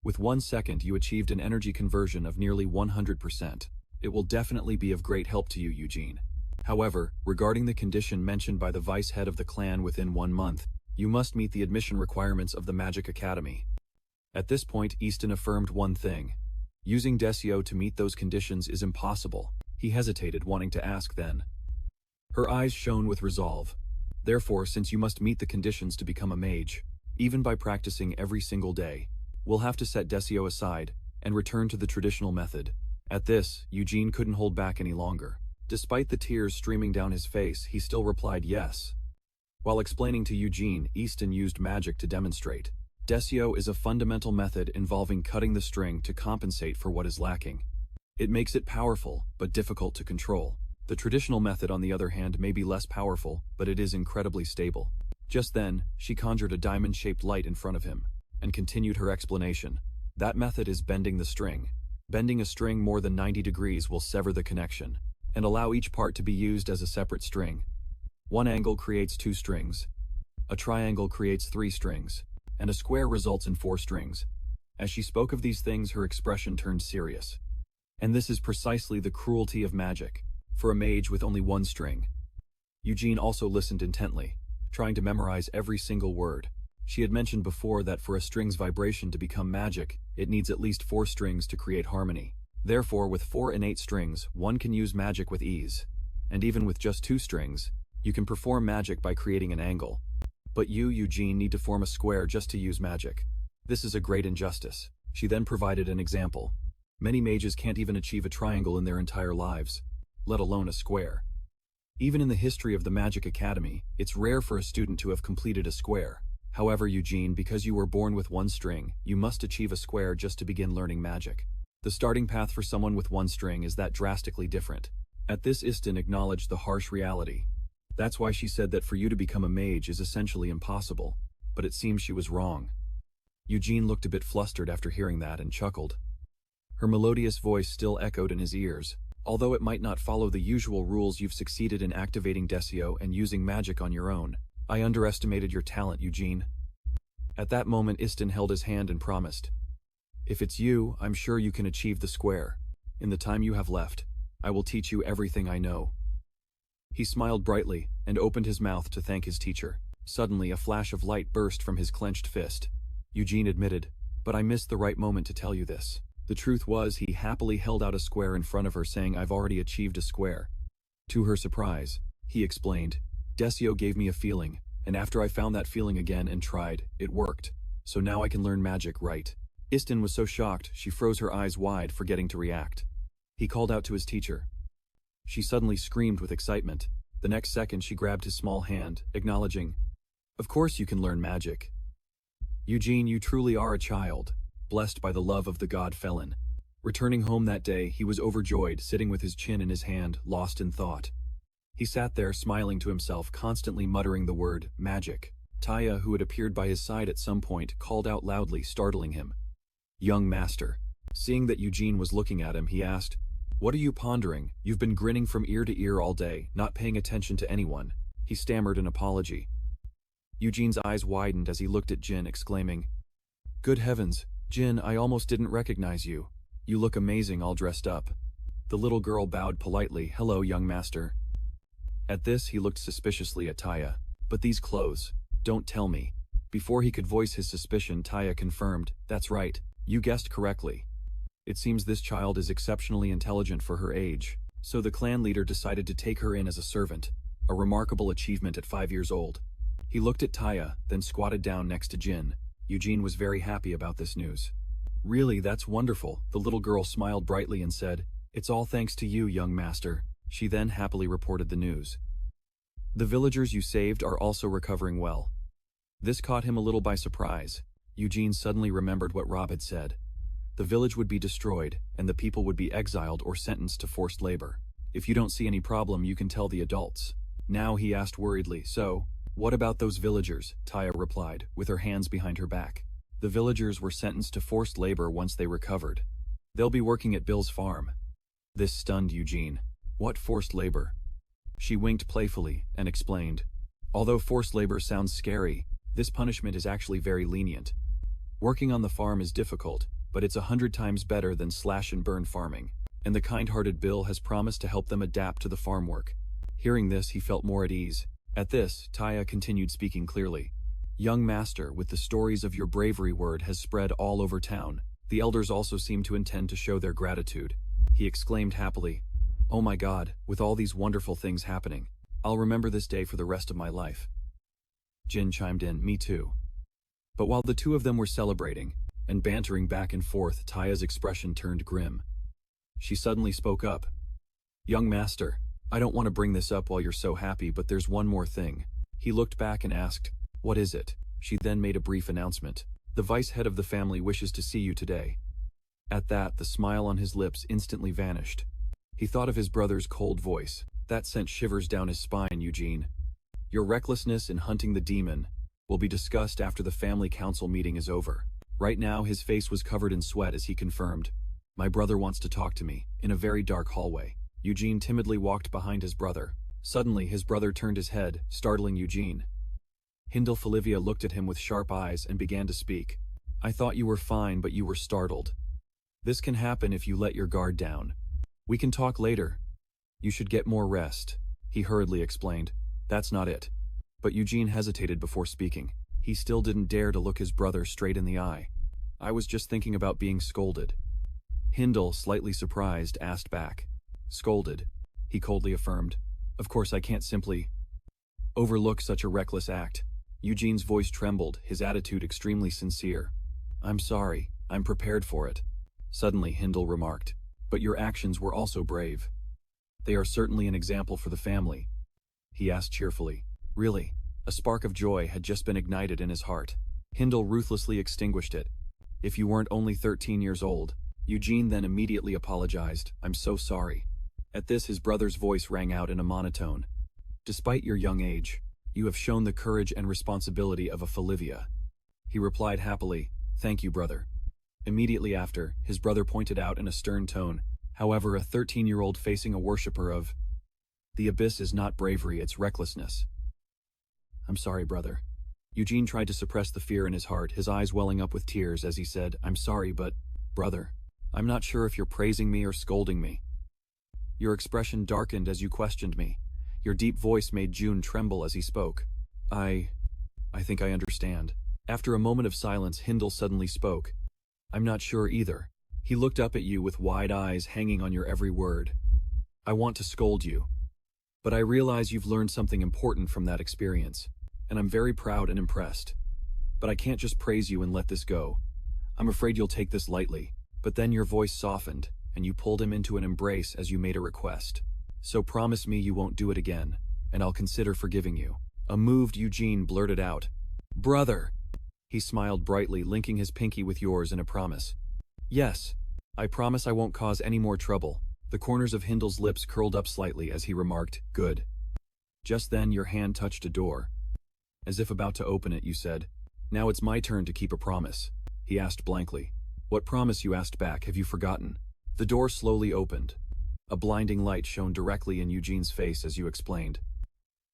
With 1 second you achieved an energy conversion of nearly 100%. It will definitely be of great help to you, Eugene. However, regarding the condition mentioned by the vice head of the clan within 1 month, you must meet the admission requirements of the Magic Academy." At this point, Easton affirmed one thing. Using Desio to meet those conditions is impossible. He hesitated, wanting to ask then. Her eyes shone with resolve. "Therefore, since you must meet the conditions to become a mage, even by practicing every single day, we'll have to set Desio aside and return to the traditional method." At this, Eugene couldn't hold back any longer. Despite the tears streaming down his face, he still replied yes. While explaining to Eugene, Easton used magic to demonstrate. Desio is a fundamental method involving cutting the string to compensate for what is lacking. It makes it powerful, but difficult to control. The traditional method, on the other hand, may be less powerful, but it is incredibly stable. Just then, she conjured a diamond-shaped light in front of him, and continued her explanation. "That method is bending the string. Bending a string more than 90 degrees will sever the connection, and allow each part to be used as a separate string. One angle creates 2 strings. A triangle creates 3 strings, and a square results in 4 strings." As she spoke of these things, her expression turned serious. "And this is precisely the cruelty of magic, for a mage with only 1 string." Eugene also listened intently, trying to memorize every single word. She had mentioned before that for a string's vibration to become magic, it needs at least 4 strings to create harmony. Therefore, with 4 innate strings, one can use magic with ease. And even with just 2 strings, you can perform magic by creating an angle. But you, Eugene, need to form a square just to use magic. This is a great injustice. She then provided an example. Many mages can't even achieve a triangle in their entire lives, let alone a square. Even in the history of the Magic Academy, it's rare for a student to have completed a square. However, Eugene, because you were born with 1 string, you must achieve a square just to begin learning magic. The starting path for someone with 1 string is that drastically different. At this, Easton acknowledged the harsh reality. That's why she said that for you to become a mage is essentially impossible. But it seems she was wrong. Eugene looked a bit flustered after hearing that and chuckled. Her melodious voice still echoed in his ears. "Although it might not follow the usual rules, you've succeeded in activating Desio and using magic on your own. I underestimated your talent, Eugene." At that moment, Easton held his hand and promised, "If it's you, I'm sure you can achieve the square. In the time you have left, I will teach you everything I know." He smiled brightly and opened his mouth to thank his teacher. Suddenly, a flash of light burst from his clenched fist. Eugene admitted, "But I missed the right moment to tell you this." The truth was, he happily held out a square in front of her, saying, "I've already achieved a square." To her surprise, he explained, "Desio gave me a feeling, and after I found that feeling again and tried, it worked. So now I can learn magic right." Easton was so shocked, she froze her eyes wide, forgetting to react. He called out to his teacher. She suddenly screamed with excitement. The next second, she grabbed his small hand, acknowledging, "Of course you can learn magic. Eugene, you truly are a child, blessed by the love of the god Felon." Returning home that day, he was overjoyed, sitting with his chin in his hand, lost in thought. He sat there, smiling to himself, constantly muttering the word, magic. Taya, who had appeared by his side at some point, called out loudly, startling him. "Young master." Seeing that Eugene was looking at him, he asked, "What are you pondering? You've been grinning from ear to ear all day, not paying attention to anyone." He stammered an apology. Eugene's eyes widened as he looked at Jin, exclaiming, "Good heavens, Jin, I almost didn't recognize you. You look amazing all dressed up." The little girl bowed politely, "Hello, young master." At this, he looked suspiciously at Taya. But these clothes, don't tell me. Before he could voice his suspicion, Taya confirmed, that's right, you guessed correctly. It seems this child is exceptionally intelligent for her age, so the clan leader decided to take her in as a servant, a remarkable achievement at 5 years old. He looked at Taya, then squatted down next to Jin. Eugene was very happy about this news. Really, that's wonderful, the little girl smiled brightly and said, it's all thanks to you, young master. She then happily reported the news. The villagers you saved are also recovering well. This caught him a little by surprise. Eugene suddenly remembered what Rob had said. The village would be destroyed, and the people would be exiled or sentenced to forced labor. If you don't see any problem, you can tell the adults. Now he asked worriedly, so, what about those villagers? Taya replied, with her hands behind her back. The villagers were sentenced to forced labor once they recovered. They'll be working at Bill's farm. This stunned Eugene. What forced labor? She winked playfully and explained, although forced labor sounds scary, this punishment is actually very lenient. Working on the farm is difficult, but it's 100 times better than slash-and-burn farming, and the kind-hearted Bill has promised to help them adapt to the farm work. Hearing this, he felt more at ease. At this, Taya continued speaking clearly. Young master, with the stories of your bravery word has spread all over town. The elders also seem to intend to show their gratitude. He exclaimed happily, oh my God, with all these wonderful things happening, I'll remember this day for the rest of my life. Jin chimed in, me too. But while the two of them were celebrating and bantering back and forth, Taya's expression turned grim. She suddenly spoke up. Young master, I don't want to bring this up while you're so happy, but there's one more thing. He looked back and asked, what is it? She then made a brief announcement. The vice head of the family wishes to see you today. At that, the smile on his lips instantly vanished. He thought of his brother's cold voice. That sent shivers down his spine, Eugene. Your recklessness in hunting the demon will be discussed after the family council meeting is over. Right now, his face was covered in sweat as he confirmed, my brother wants to talk to me, in a very dark hallway. Eugene timidly walked behind his brother. Suddenly, his brother turned his head, startling Eugene. Hindle Olivia looked at him with sharp eyes and began to speak. I thought you were fine, but you were startled. This can happen if you let your guard down. We can talk later. You should get more rest, he hurriedly explained. That's not it. But Eugene hesitated before speaking. He still didn't dare to look his brother straight in the eye. I was just thinking about being scolded. Hindle, slightly surprised, asked back. Scolded, he coldly affirmed. Of course I can't simply overlook such a reckless act. Eugene's voice trembled, his attitude extremely sincere. I'm sorry, I'm prepared for it. Suddenly Hindle remarked, but your actions were also brave. They are certainly an example for the family. He asked cheerfully. Really? A spark of joy had just been ignited in his heart. Hindle ruthlessly extinguished it. If you weren't only 13 years old. Eugene then immediately apologized. I'm so sorry. At this, his brother's voice rang out in a monotone. Despite your young age, you have shown the courage and responsibility of a Olivia. He replied happily, thank you, brother. Immediately after, his brother pointed out in a stern tone, however, a 13-year-old facing a worshipper of the abyss is not bravery, it's recklessness. I'm sorry, brother. Eugene tried to suppress the fear in his heart, his eyes welling up with tears as he said, I'm sorry, but, brother, I'm not sure if you're praising me or scolding me. Your expression darkened as you questioned me. Your deep voice made Yuun tremble as he spoke. I think I understand. After a moment of silence, Hindle suddenly spoke. I'm not sure either. He looked up at you with wide eyes hanging on your every word. I want to scold you. But I realize you've learned something important from that experience, and I'm very proud and impressed. But I can't just praise you and let this go. I'm afraid you'll take this lightly. But then your voice softened, and you pulled him into an embrace as you made a request. So promise me you won't do it again, and I'll consider forgiving you. A moved Eugene blurted out, Brother! He smiled brightly, linking his pinky with yours in a promise. Yes, I promise I won't cause any more trouble. The corners of Hindle's lips curled up slightly as he remarked, Good. Just then your hand touched a door. As if about to open it, you said, Now it's my turn to keep a promise. He asked blankly. What promise, you asked back, have you forgotten? The door slowly opened. A blinding light shone directly in Eugene's face as you explained.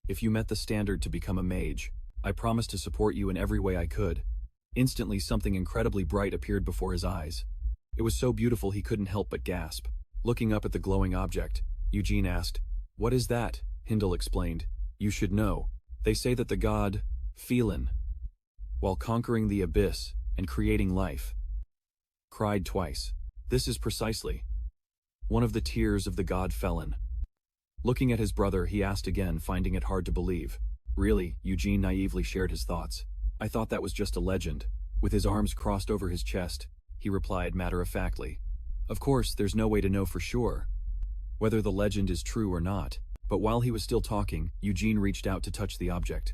If you met the standard to become a mage, I promised to support you in every way I could. Instantly something incredibly bright appeared before his eyes. It was so beautiful he couldn't help but gasp. Looking up at the glowing object, Eugene asked, What is that? Hindle explained. You should know. They say that the god, Phelan, while conquering the abyss and creating life, cried twice. This is precisely one of the tears of the god Felon. Looking at his brother, he asked again, finding it hard to believe. Really? Eugene naively shared his thoughts. I thought that was just a legend. With his arms crossed over his chest, he replied matter-of-factly. Of course, there's no way to know for sure whether the legend is true or not. But while he was still talking, Eugene reached out to touch the object.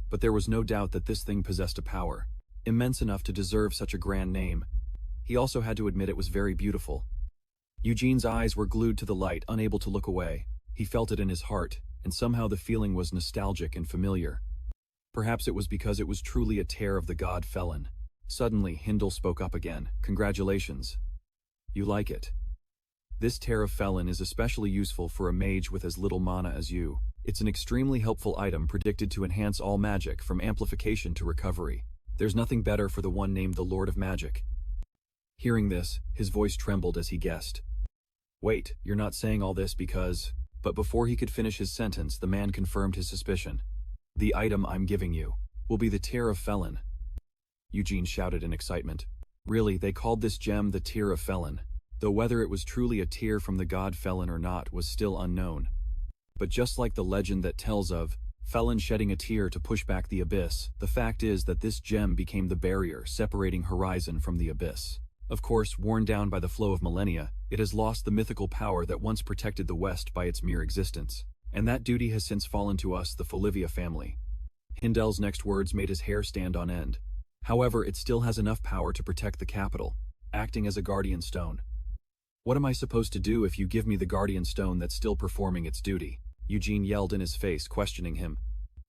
But there was no doubt that this thing possessed a power immense enough to deserve such a grand name. He also had to admit it was very beautiful. Eugene's eyes were glued to the light, unable to look away. He felt it in his heart, and somehow the feeling was nostalgic and familiar. Perhaps it was because it was truly a tear of the god Felon. Suddenly, Hindle spoke up again. Congratulations. You like it. This tear of Felon is especially useful for a mage with as little mana as you. It's an extremely helpful item predicted to enhance all magic from amplification to recovery. There's nothing better for the one named the Lord of Magic. Hearing this, his voice trembled as he guessed. Wait, you're not saying all this because... But before he could finish his sentence, the man confirmed his suspicion. The item I'm giving you will be the Tear of Felon. Eugene shouted in excitement. Really, they called this gem the Tear of Felon, though whether it was truly a tear from the god Felon or not was still unknown. But just like the legend that tells of Felon shedding a tear to push back the abyss, the fact is that this gem became the barrier separating Horizon from the abyss. Of course, worn down by the flow of millennia, it has lost the mythical power that once protected the West by its mere existence. And that duty has since fallen to us, the Folivia family. Hindle's next words made his hair stand on end. However, it still has enough power to protect the capital, acting as a guardian stone. What am I supposed to do if you give me the guardian stone that's still performing its duty? Eugene yelled in his face, questioning him.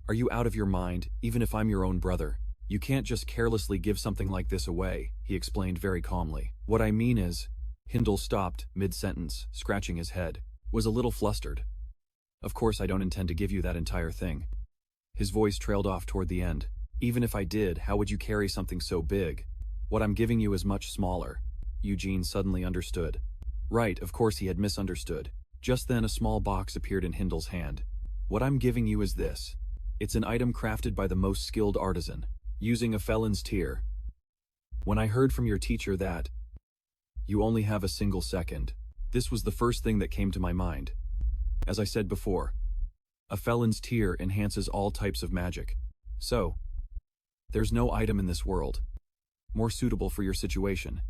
Are you out of your mind, even if I'm your own brother? You can't just carelessly give something like this away, he explained very calmly. What I mean is... Hindle stopped, mid-sentence, scratching his head, was a little flustered. Of course I don't intend to give you that entire thing. His voice trailed off toward the end. Even if I did, how would you carry something so big? What I'm giving you is much smaller. Eugene suddenly understood. Right, of course he had misunderstood. Just then a small box appeared in Hindle's hand. What I'm giving you is this. It's an item crafted by the most skilled artisan, using a Felon's tear. When I heard from your teacher that you only have a single second, this was the first thing that came to my mind. As I said before, a Felon's tear enhances all types of magic. So, there's no item in this world more suitable for your situation.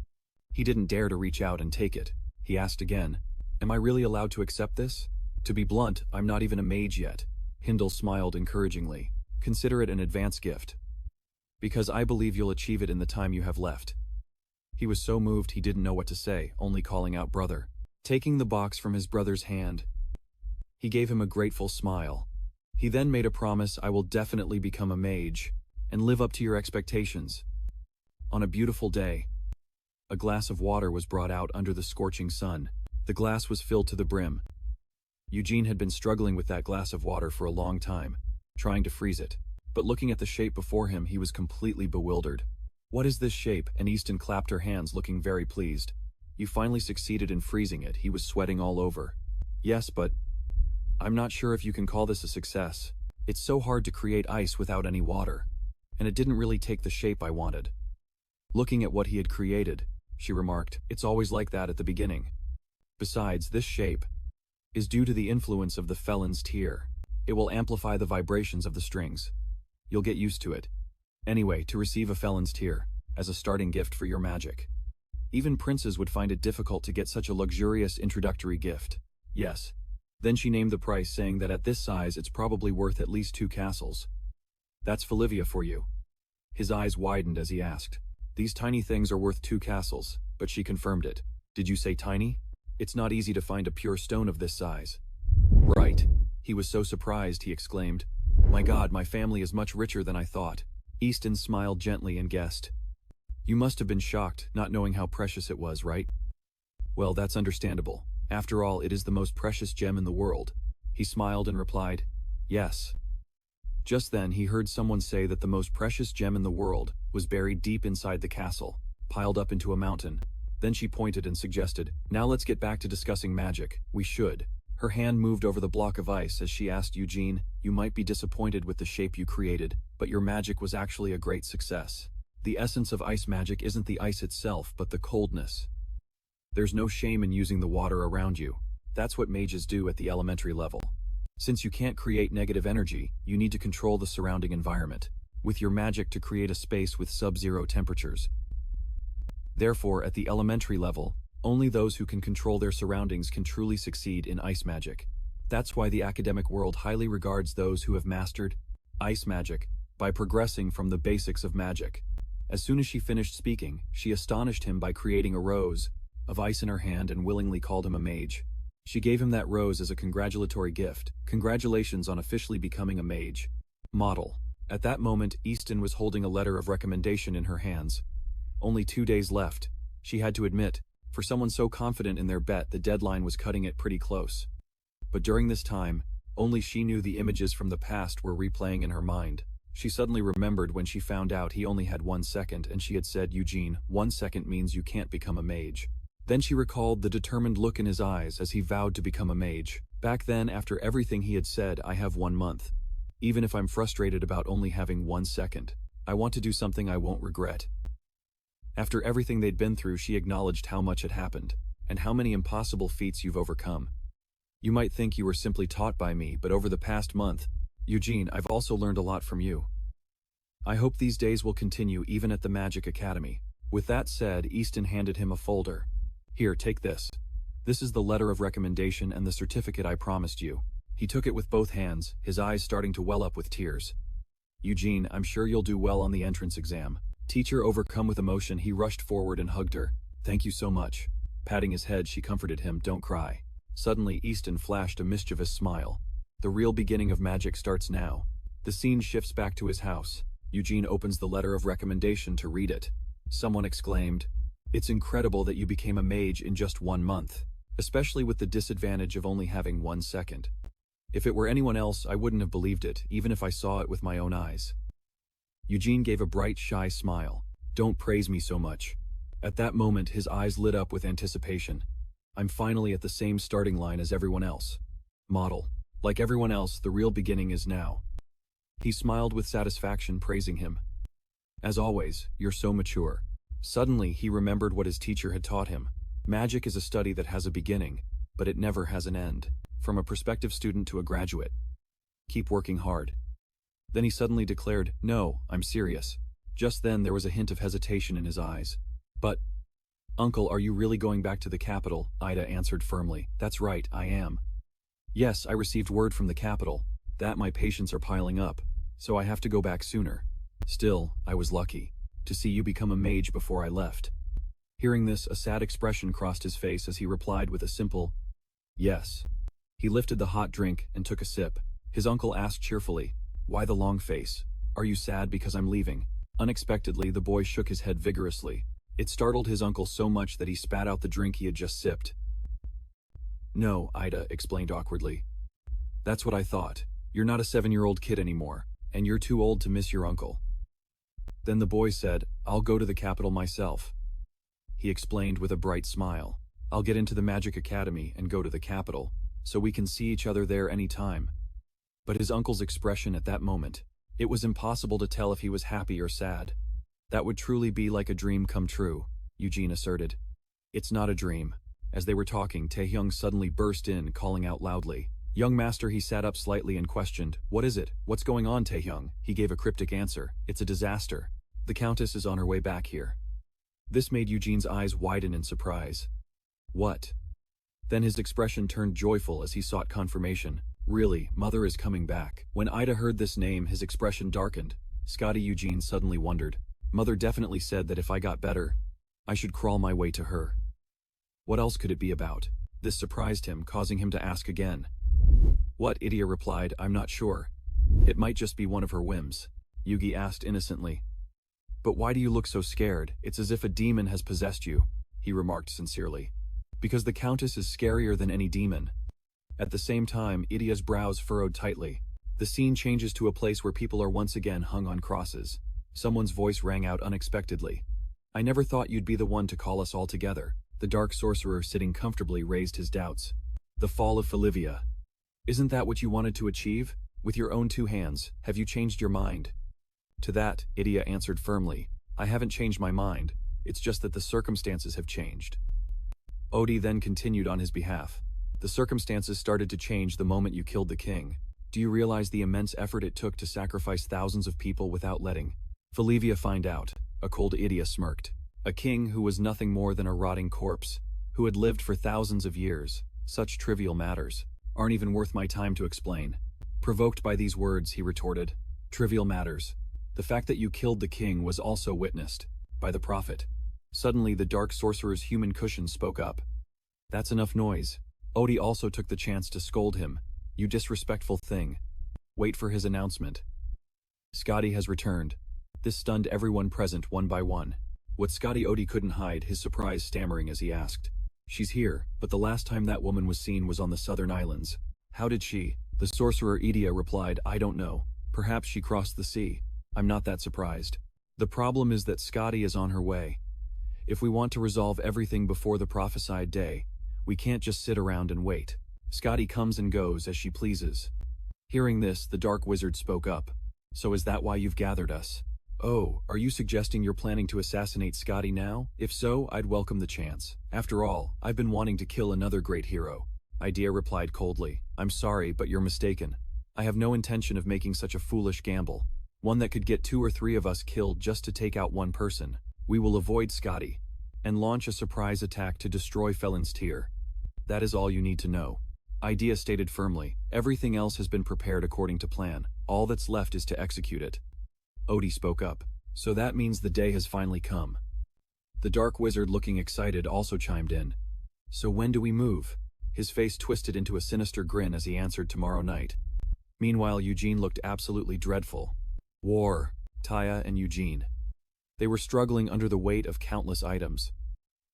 He didn't dare to reach out and take it. He asked again, am I really allowed to accept this? To be blunt, I'm not even a mage yet. Hindle smiled encouragingly. Consider it an advance gift. Because I believe you'll achieve it in the time you have left. He was so moved he didn't know what to say, only calling out brother. Taking the box from his brother's hand, he gave him a grateful smile. He then made a promise, I will definitely become a mage, and live up to your expectations. On a beautiful day, a glass of water was brought out under the scorching sun. The glass was filled to the brim. Eugene had been struggling with that glass of water for a long time, trying to freeze it. But looking at the shape before him, he was completely bewildered. What is this shape? And Easton clapped her hands, looking very pleased. You finally succeeded in freezing it. He was sweating all over. Yes, but I'm not sure if you can call this a success. It's so hard to create ice without any water. And it didn't really take the shape I wanted. Looking at what he had created, she remarked, it's always like that at the beginning. Besides, this shape is due to the influence of the Felon's tear. It will amplify the vibrations of the strings. You'll get used to it. Anyway, to receive a Felon's tear, as a starting gift for your magic. Even princes would find it difficult to get such a luxurious introductory gift. Yes. Then she named the price, saying that at this size it's probably worth at least 2 castles. That's Folivia for you. His eyes widened as he asked. These tiny things are worth 2 castles, but she confirmed it. Did you say tiny? It's not easy to find a pure stone of this size. Right. He was so surprised, he exclaimed. My God, my family is much richer than I thought. Easton smiled gently and guessed. You must have been shocked, not knowing how precious it was, right? Well, that's understandable. After all, it is the most precious gem in the world. He smiled and replied, yes. Just then, he heard someone say that the most precious gem in the world was buried deep inside the castle, piled up into a mountain. Then she pointed and suggested, now let's get back to discussing magic. We should. Her hand moved over the block of ice as she asked Eugene, "You might be disappointed with the shape you created, but your magic was actually a great success. The essence of ice magic isn't the ice itself, but the coldness. There's no shame in using the water around you. That's what mages do at the elementary level. Since you can't create negative energy, you need to control the surrounding environment with your magic to create a space with sub-zero temperatures. Therefore, at the elementary level, only those who can control their surroundings can truly succeed in ice magic. That's why the academic world highly regards those who have mastered ice magic by progressing from the basics of magic." As soon as she finished speaking, she astonished him by creating a rose of ice in her hand and willingly called him a mage. She gave him that rose as a congratulatory gift. "Congratulations on officially becoming a mage." Model. At that moment, Easton was holding a letter of recommendation in her hands. Only 2 days left. She had to admit, for someone so confident in their bet, the deadline was cutting it pretty close. But during this time, only she knew the images from the past were replaying in her mind. She suddenly remembered when she found out he only had 1 second and she had said, "Eugene, 1 second means you can't become a mage." Then she recalled the determined look in his eyes as he vowed to become a mage. Back then, after everything he had said, "I have 1 month. Even if I'm frustrated about only having 1 second, I want to do something I won't regret." After everything they'd been through, she acknowledged how much had happened, and how many impossible feats you've overcome. "You might think you were simply taught by me, but over the past month, Eugene, I've also learned a lot from you. I hope these days will continue even at the Magic Academy." With that said, Easton handed him a folder. "Here, take this. This is the letter of recommendation and the certificate I promised you." He took it with both hands, his eyes starting to well up with tears. "Eugene, I'm sure you'll do well on the entrance exam." Teacher overcome with emotion, he rushed forward and hugged her. "Thank you so much." Patting his head, she comforted him, "Don't cry." Suddenly, Easton flashed a mischievous smile. The real beginning of magic starts now. The scene shifts back to his house. Eugene opens the letter of recommendation to read it. Someone exclaimed, "It's incredible that you became a mage in just 1 month, especially with the disadvantage of only having 1 second. If it were anyone else, I wouldn't have believed it, even if I saw it with my own eyes." Eugene gave a bright, shy smile. "Don't praise me so much." At that moment, his eyes lit up with anticipation. "I'm finally at the same starting line as everyone else." Model. Like everyone else, the real beginning is now. He smiled with satisfaction, praising him. "As always, you're so mature." Suddenly, he remembered what his teacher had taught him. Magic is a study that has a beginning, but it never has an end. From a prospective student to a graduate. Keep working hard. Then he suddenly declared, "No, I'm serious." Just then there was a hint of hesitation in his eyes. "But, Uncle, are you really going back to the capital?" Ida answered firmly. "That's right, I am. Yes, I received word from the capital that my patients are piling up, so I have to go back sooner. Still, I was lucky to see you become a mage before I left." Hearing this, a sad expression crossed his face as he replied with a simple, "Yes." He lifted the hot drink and took a sip. His uncle asked cheerfully, "Why the long face? Are you sad because I'm leaving?" Unexpectedly, the boy shook his head vigorously. It startled his uncle so much that he spat out the drink he had just sipped. "No," Ida explained awkwardly. "That's what I thought. You're not a 7-year-old kid anymore, and you're too old to miss your uncle." Then the boy said, "I'll go to the capital myself." He explained with a bright smile, "I'll get into the Magic Academy and go to the capital, so we can see each other there any time." But his uncle's expression at that moment, it was impossible to tell if he was happy or sad. "That would truly be like a dream come true," Eugene asserted. "It's not a dream." As they were talking, Taehyung suddenly burst in, calling out loudly. "Young master," he sat up slightly and questioned, "What is it? What's going on, Taehyung?" He gave a cryptic answer, "It's a disaster. The Countess is on her way back here." This made Eugene's eyes widen in surprise. "What?" Then his expression turned joyful as he sought confirmation. "Really, Mother is coming back." When Ida heard this name, his expression darkened. Scotty, Eugene suddenly wondered. Mother definitely said that if I got better, I should crawl my way to her. What else could it be about? This surprised him, causing him to ask again. "What?" Idia replied, "I'm not sure. It might just be one of her whims." Yugi asked innocently. "But why do you look so scared? It's as if a demon has possessed you," he remarked sincerely. "Because the Countess is scarier than any demon." At the same time, Idia's brows furrowed tightly. The scene changes to a place where people are once again hung on crosses. Someone's voice rang out unexpectedly. "I never thought you'd be the one to call us all together." The dark sorcerer sitting comfortably raised his doubts. The fall of Bolivia. Isn't that what you wanted to achieve? With your own two hands, have you changed your mind? To that, Idia answered firmly, I haven't changed my mind, it's just that the circumstances have changed. Odi then continued on his behalf. The circumstances started to change the moment you killed the king. Do you realize the immense effort it took to sacrifice thousands of people without letting Bolivia find out? A cold Idia smirked. A king who was nothing more than a rotting corpse, who had lived for thousands of years. Such trivial matters aren't even worth my time to explain. Provoked by these words, he retorted, trivial matters. The fact that you killed the king was also witnessed by the prophet. Suddenly, the dark sorcerer's human cushion spoke up. That's enough noise. Odi also took the chance to scold him. You disrespectful thing. Wait for his announcement. Scotty has returned. This stunned everyone present one by one. What Scotty Odi couldn't hide his surprise, stammering as he asked. She's here, but the last time that woman was seen was on the southern islands. How did she? The sorcerer Idia replied, I don't know. Perhaps she crossed the sea. I'm not that surprised. The problem is that Scotty is on her way. If we want to resolve everything before the prophesied day, we can't just sit around and wait. Scotty comes and goes as she pleases. Hearing this, the dark wizard spoke up. So is that why you've gathered us? Oh, are you suggesting you're planning to assassinate Scotty now? If so, I'd welcome the chance. After all, I've been wanting to kill another great hero. Idia replied coldly. I'm sorry, but you're mistaken. I have no intention of making such a foolish gamble. One that could get 2 or 3 of us killed just to take out one person. We will avoid Scotty and launch a surprise attack to destroy Felon's Tier. That is all you need to know. Idia stated firmly. Everything else has been prepared according to plan. All that's left is to execute it. Odi spoke up. So that means the day has finally come. The dark wizard, looking excited, also chimed in. So when do we move? His face twisted into a sinister grin as he answered, tomorrow night. Meanwhile, Eugene looked absolutely dreadful. War. Taya and Eugene. They were struggling under the weight of countless items,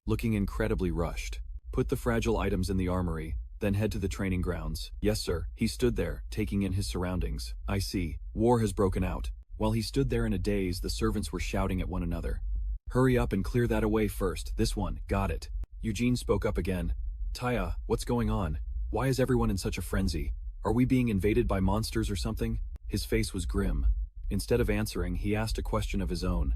looking incredibly rushed. Put the fragile items in the armory, then head to the training grounds. Yes, sir. He stood there, taking in his surroundings. I see. War has broken out. While he stood there in a daze, the servants were shouting at one another. Hurry up and clear that away first. This one. Got it. Eugene spoke up again. Taya, what's going on? Why is everyone in such a frenzy? Are we being invaded by monsters or something? His face was grim. Instead of answering, he asked a question of his own.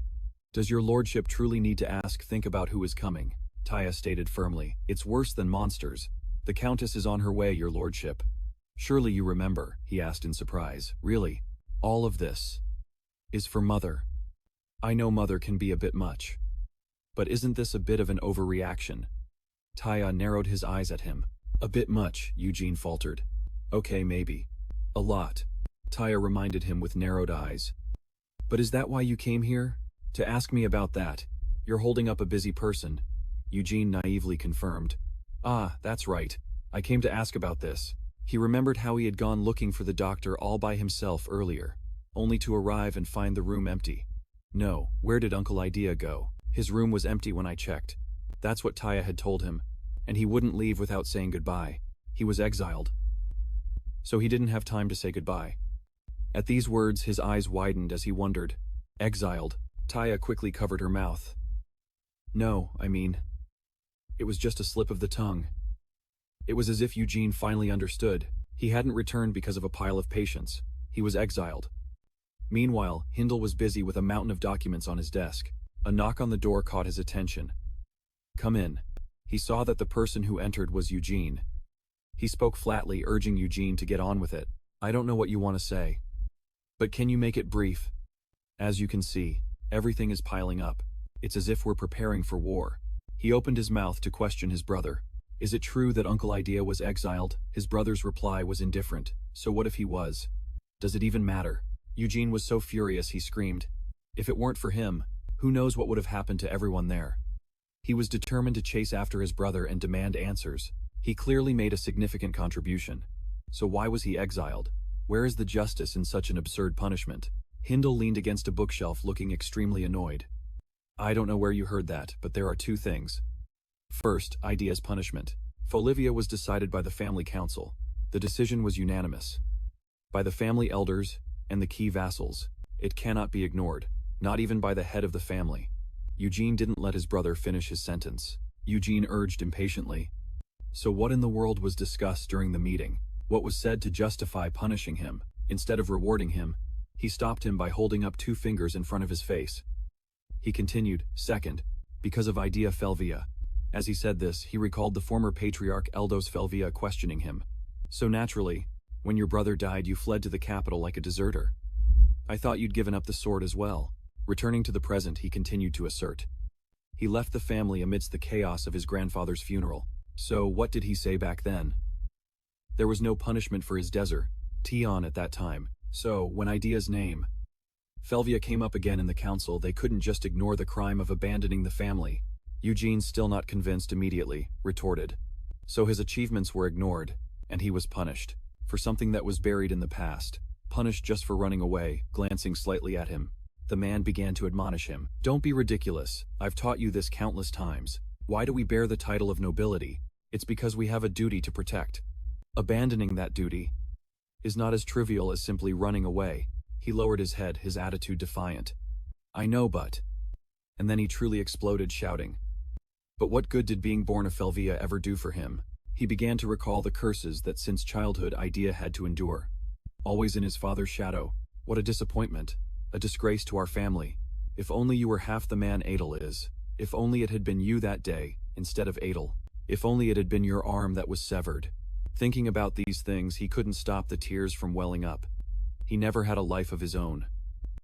Does your lordship truly need to ask? Think about who is coming. Taya stated firmly. It's worse than monsters. The Countess is on her way, your lordship. Surely you remember, he asked in surprise. Really? All of this is for Mother. I know Mother can be a bit much. But isn't this a bit of an overreaction? Taya narrowed his eyes at him. A bit much, Eugene faltered. Okay, maybe. A lot. Taya reminded him with narrowed eyes. But is that why you came here? To ask me about that? You're holding up a busy person, Eugene naively confirmed. Ah, that's right. I came to ask about this. He remembered how he had gone looking for the doctor all by himself earlier, only to arrive and find the room empty. No, where did Uncle Idea go? His room was empty when I checked. That's what Taya had told him, and he wouldn't leave without saying goodbye. He was exiled. So he didn't have time to say goodbye. At these words, his eyes widened as he wondered. Exiled. Taya quickly covered her mouth. No, I mean, it was just a slip of the tongue. It was as if Eugene finally understood. He hadn't returned because of a pile of patients. He was exiled. Meanwhile, Hindle was busy with a mountain of documents on his desk. A knock on the door caught his attention. Come in. He saw that the person who entered was Eugene. He spoke flatly, urging Eugene to get on with it. I don't know what you want to say, but can you make it brief? As you can see, everything is piling up. It's as if we're preparing for war. He opened his mouth to question his brother. Is it true that Uncle Idea was exiled? His brother's reply was indifferent. So what if he was? Does it even matter? Eugene was so furious he screamed. If it weren't for him, who knows what would have happened to everyone there? He was determined to chase after his brother and demand answers. He clearly made a significant contribution. So why was he exiled? Where is the justice in such an absurd punishment? Hindle leaned against a bookshelf looking extremely annoyed. I don't know where you heard that, but there are two things. First, Idea's punishment. Bolivia was decided by the family council. The decision was unanimous. By the family elders and the key vassals. It cannot be ignored, not even by the head of the family. Eugene didn't let his brother finish his sentence. Eugene urged impatiently. So what in the world was discussed during the meeting? What was said to justify punishing him? Instead of rewarding him, he stopped him by holding up 2 fingers in front of his face. He continued, "Second, because of Idea Felvia." As he said this, he recalled the former patriarch Eldos Felvia questioning him. "So naturally, when your brother died you fled to the capital like a deserter. I thought you'd given up the sword as well." Returning to the present, he continued to assert. He left the family amidst the chaos of his grandfather's funeral. So what did he say back then? There was no punishment for his desert, Tion at that time. So, when Idea's name, Felvia came up again in the council, they couldn't just ignore the crime of abandoning the family. Eugene, still not convinced, immediately retorted. So his achievements were ignored, and he was punished. For something that was buried in the past. Punished just for running away. Glancing slightly at him, the man began to admonish him. "Don't be ridiculous. I've taught you this countless times. Why do we bear the title of nobility? It's because we have a duty to protect. Abandoning that duty is not as trivial as simply running away." He lowered his head, his attitude defiant. "I know, but..." And then he truly exploded, shouting. But what good did being born a Felvia ever do for him? He began to recall the curses that since childhood Idea had to endure. Always in his father's shadow. What a disappointment. A disgrace to our family. If only you were half the man Adel is. If only it had been you that day, instead of Adel. If only it had been your arm that was severed. Thinking about these things, he couldn't stop the tears from welling up. He never had a life of his own.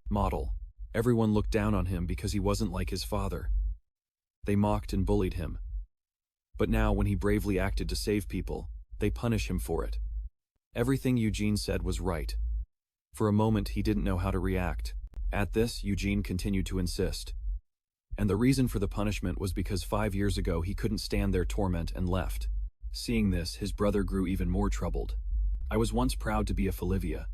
Model. Everyone looked down on him because he wasn't like his father. They mocked and bullied him. But now, when he bravely acted to save people, they punish him for it. Everything Eugene said was right. For a moment, he didn't know how to react. At this, Eugene continued to insist. And the reason for the punishment was because 5 years ago he couldn't stand their torment and left. Seeing this, his brother grew even more troubled. "I was once proud to be a Felivia.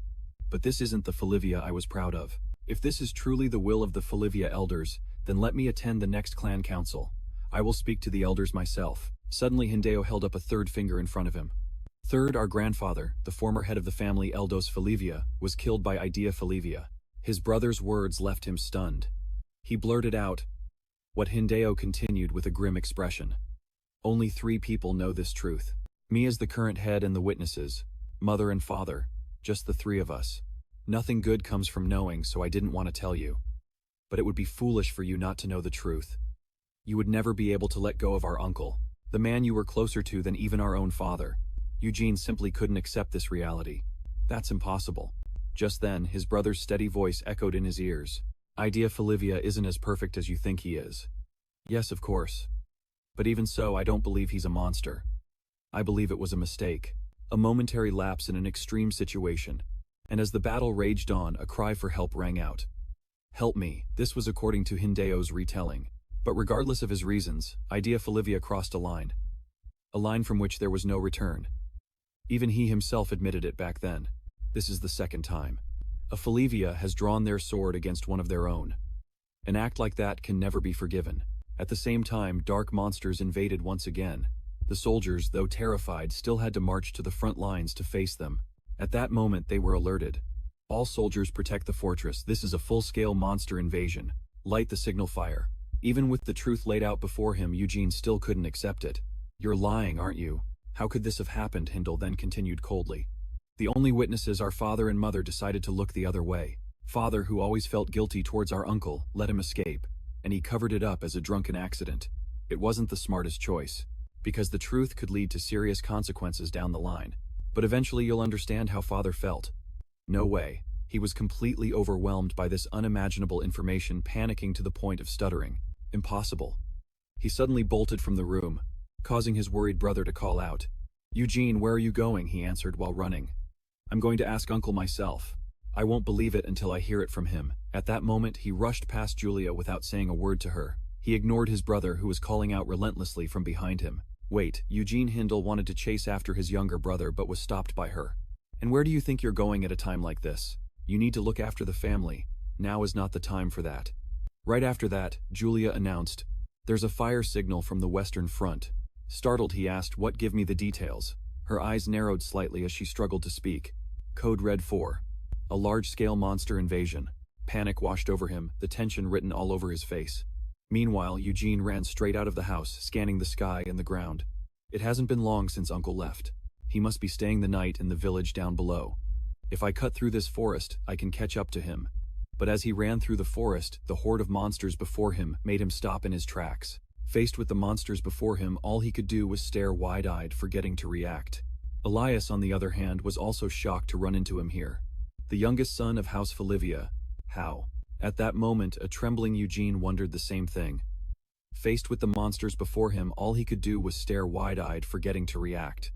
But this isn't the Felivia I was proud of. If this is truly the will of the Felivia elders, then let me attend the next clan council. I will speak to the elders myself." Suddenly Hindeo held up a 3rd finger in front of him. "Third, our grandfather, the former head of the family Eldos Felivia, was killed by Idea Felivia." His brother's words left him stunned. He blurted out what Hindeo continued with a grim expression. "Only 3 people know this truth. Me as the current head and the witnesses, mother and father, just the 3 of us. Nothing good comes from knowing, so I didn't want to tell you. But it would be foolish for you not to know the truth. You would never be able to let go of our uncle, the man you were closer to than even our own father." Eugene simply couldn't accept this reality. "That's impossible." Just then, his brother's steady voice echoed in his ears. "Idea Felivia isn't as perfect as you think he is." "Yes, of course. But even so, I don't believe he's a monster. I believe it was a mistake. A momentary lapse in an extreme situation." And as the battle raged on, a cry for help rang out. "Help me." This was according to Hindeo's retelling. But regardless of his reasons, Idea Felivia crossed a line. A line from which there was no return. Even he himself admitted it back then. This is the 2nd time. A Felivia has drawn their sword against one of their own. An act like that can never be forgiven. At the same time, dark monsters invaded once again. The soldiers, though terrified, still had to march to the front lines to face them. At that moment they were alerted. "All soldiers protect the fortress. This is a full-scale monster invasion. Light the signal fire." Even with the truth laid out before him, Eugene still couldn't accept it. "You're lying, aren't you?" "How could this have happened?" Hindle then continued coldly. "The only witnesses, our father and mother, decided to look the other way. Father, who always felt guilty towards our uncle, let him escape, and he covered it up as a drunken accident. It wasn't the smartest choice, because the truth could lead to serious consequences down the line. But eventually you'll understand how father felt." No way. He was completely overwhelmed by this unimaginable information, panicking to the point of stuttering. Impossible. He suddenly bolted from the room, causing his worried brother to call out. "Eugene, where are you going?" he answered while running. "I'm going to ask Uncle myself. I won't believe it until I hear it from him." At that moment, he rushed past Julia without saying a word to her. He ignored his brother, who was calling out relentlessly from behind him. Wait, Eugene Hindle wanted to chase after his younger brother but was stopped by her. "And where do you think you're going at a time like this? You need to look after the family. Now is not the time for that." Right after that, Julia announced, "There's a fire signal from the Western Front." Startled, he asked, "What? Give me the details." Her eyes narrowed slightly as she struggled to speak. Code Red 4. A large-scale monster invasion. Panic washed over him, the tension written all over his face. Meanwhile, Eugene ran straight out of the house, scanning the sky and the ground. It hasn't been long since Uncle left. He must be staying the night in the village down below. If I cut through this forest, I can catch up to him. But as he ran through the forest, the horde of monsters before him made him stop in his tracks. Faced with the monsters before him, all he could do was stare wide-eyed, forgetting to react. Elias, on the other hand, was also shocked to run into him here. The youngest son of House Falivia. How? At that moment, a trembling Eugene wondered the same thing. Faced with the monsters before him, all he could do was stare wide-eyed, forgetting to react.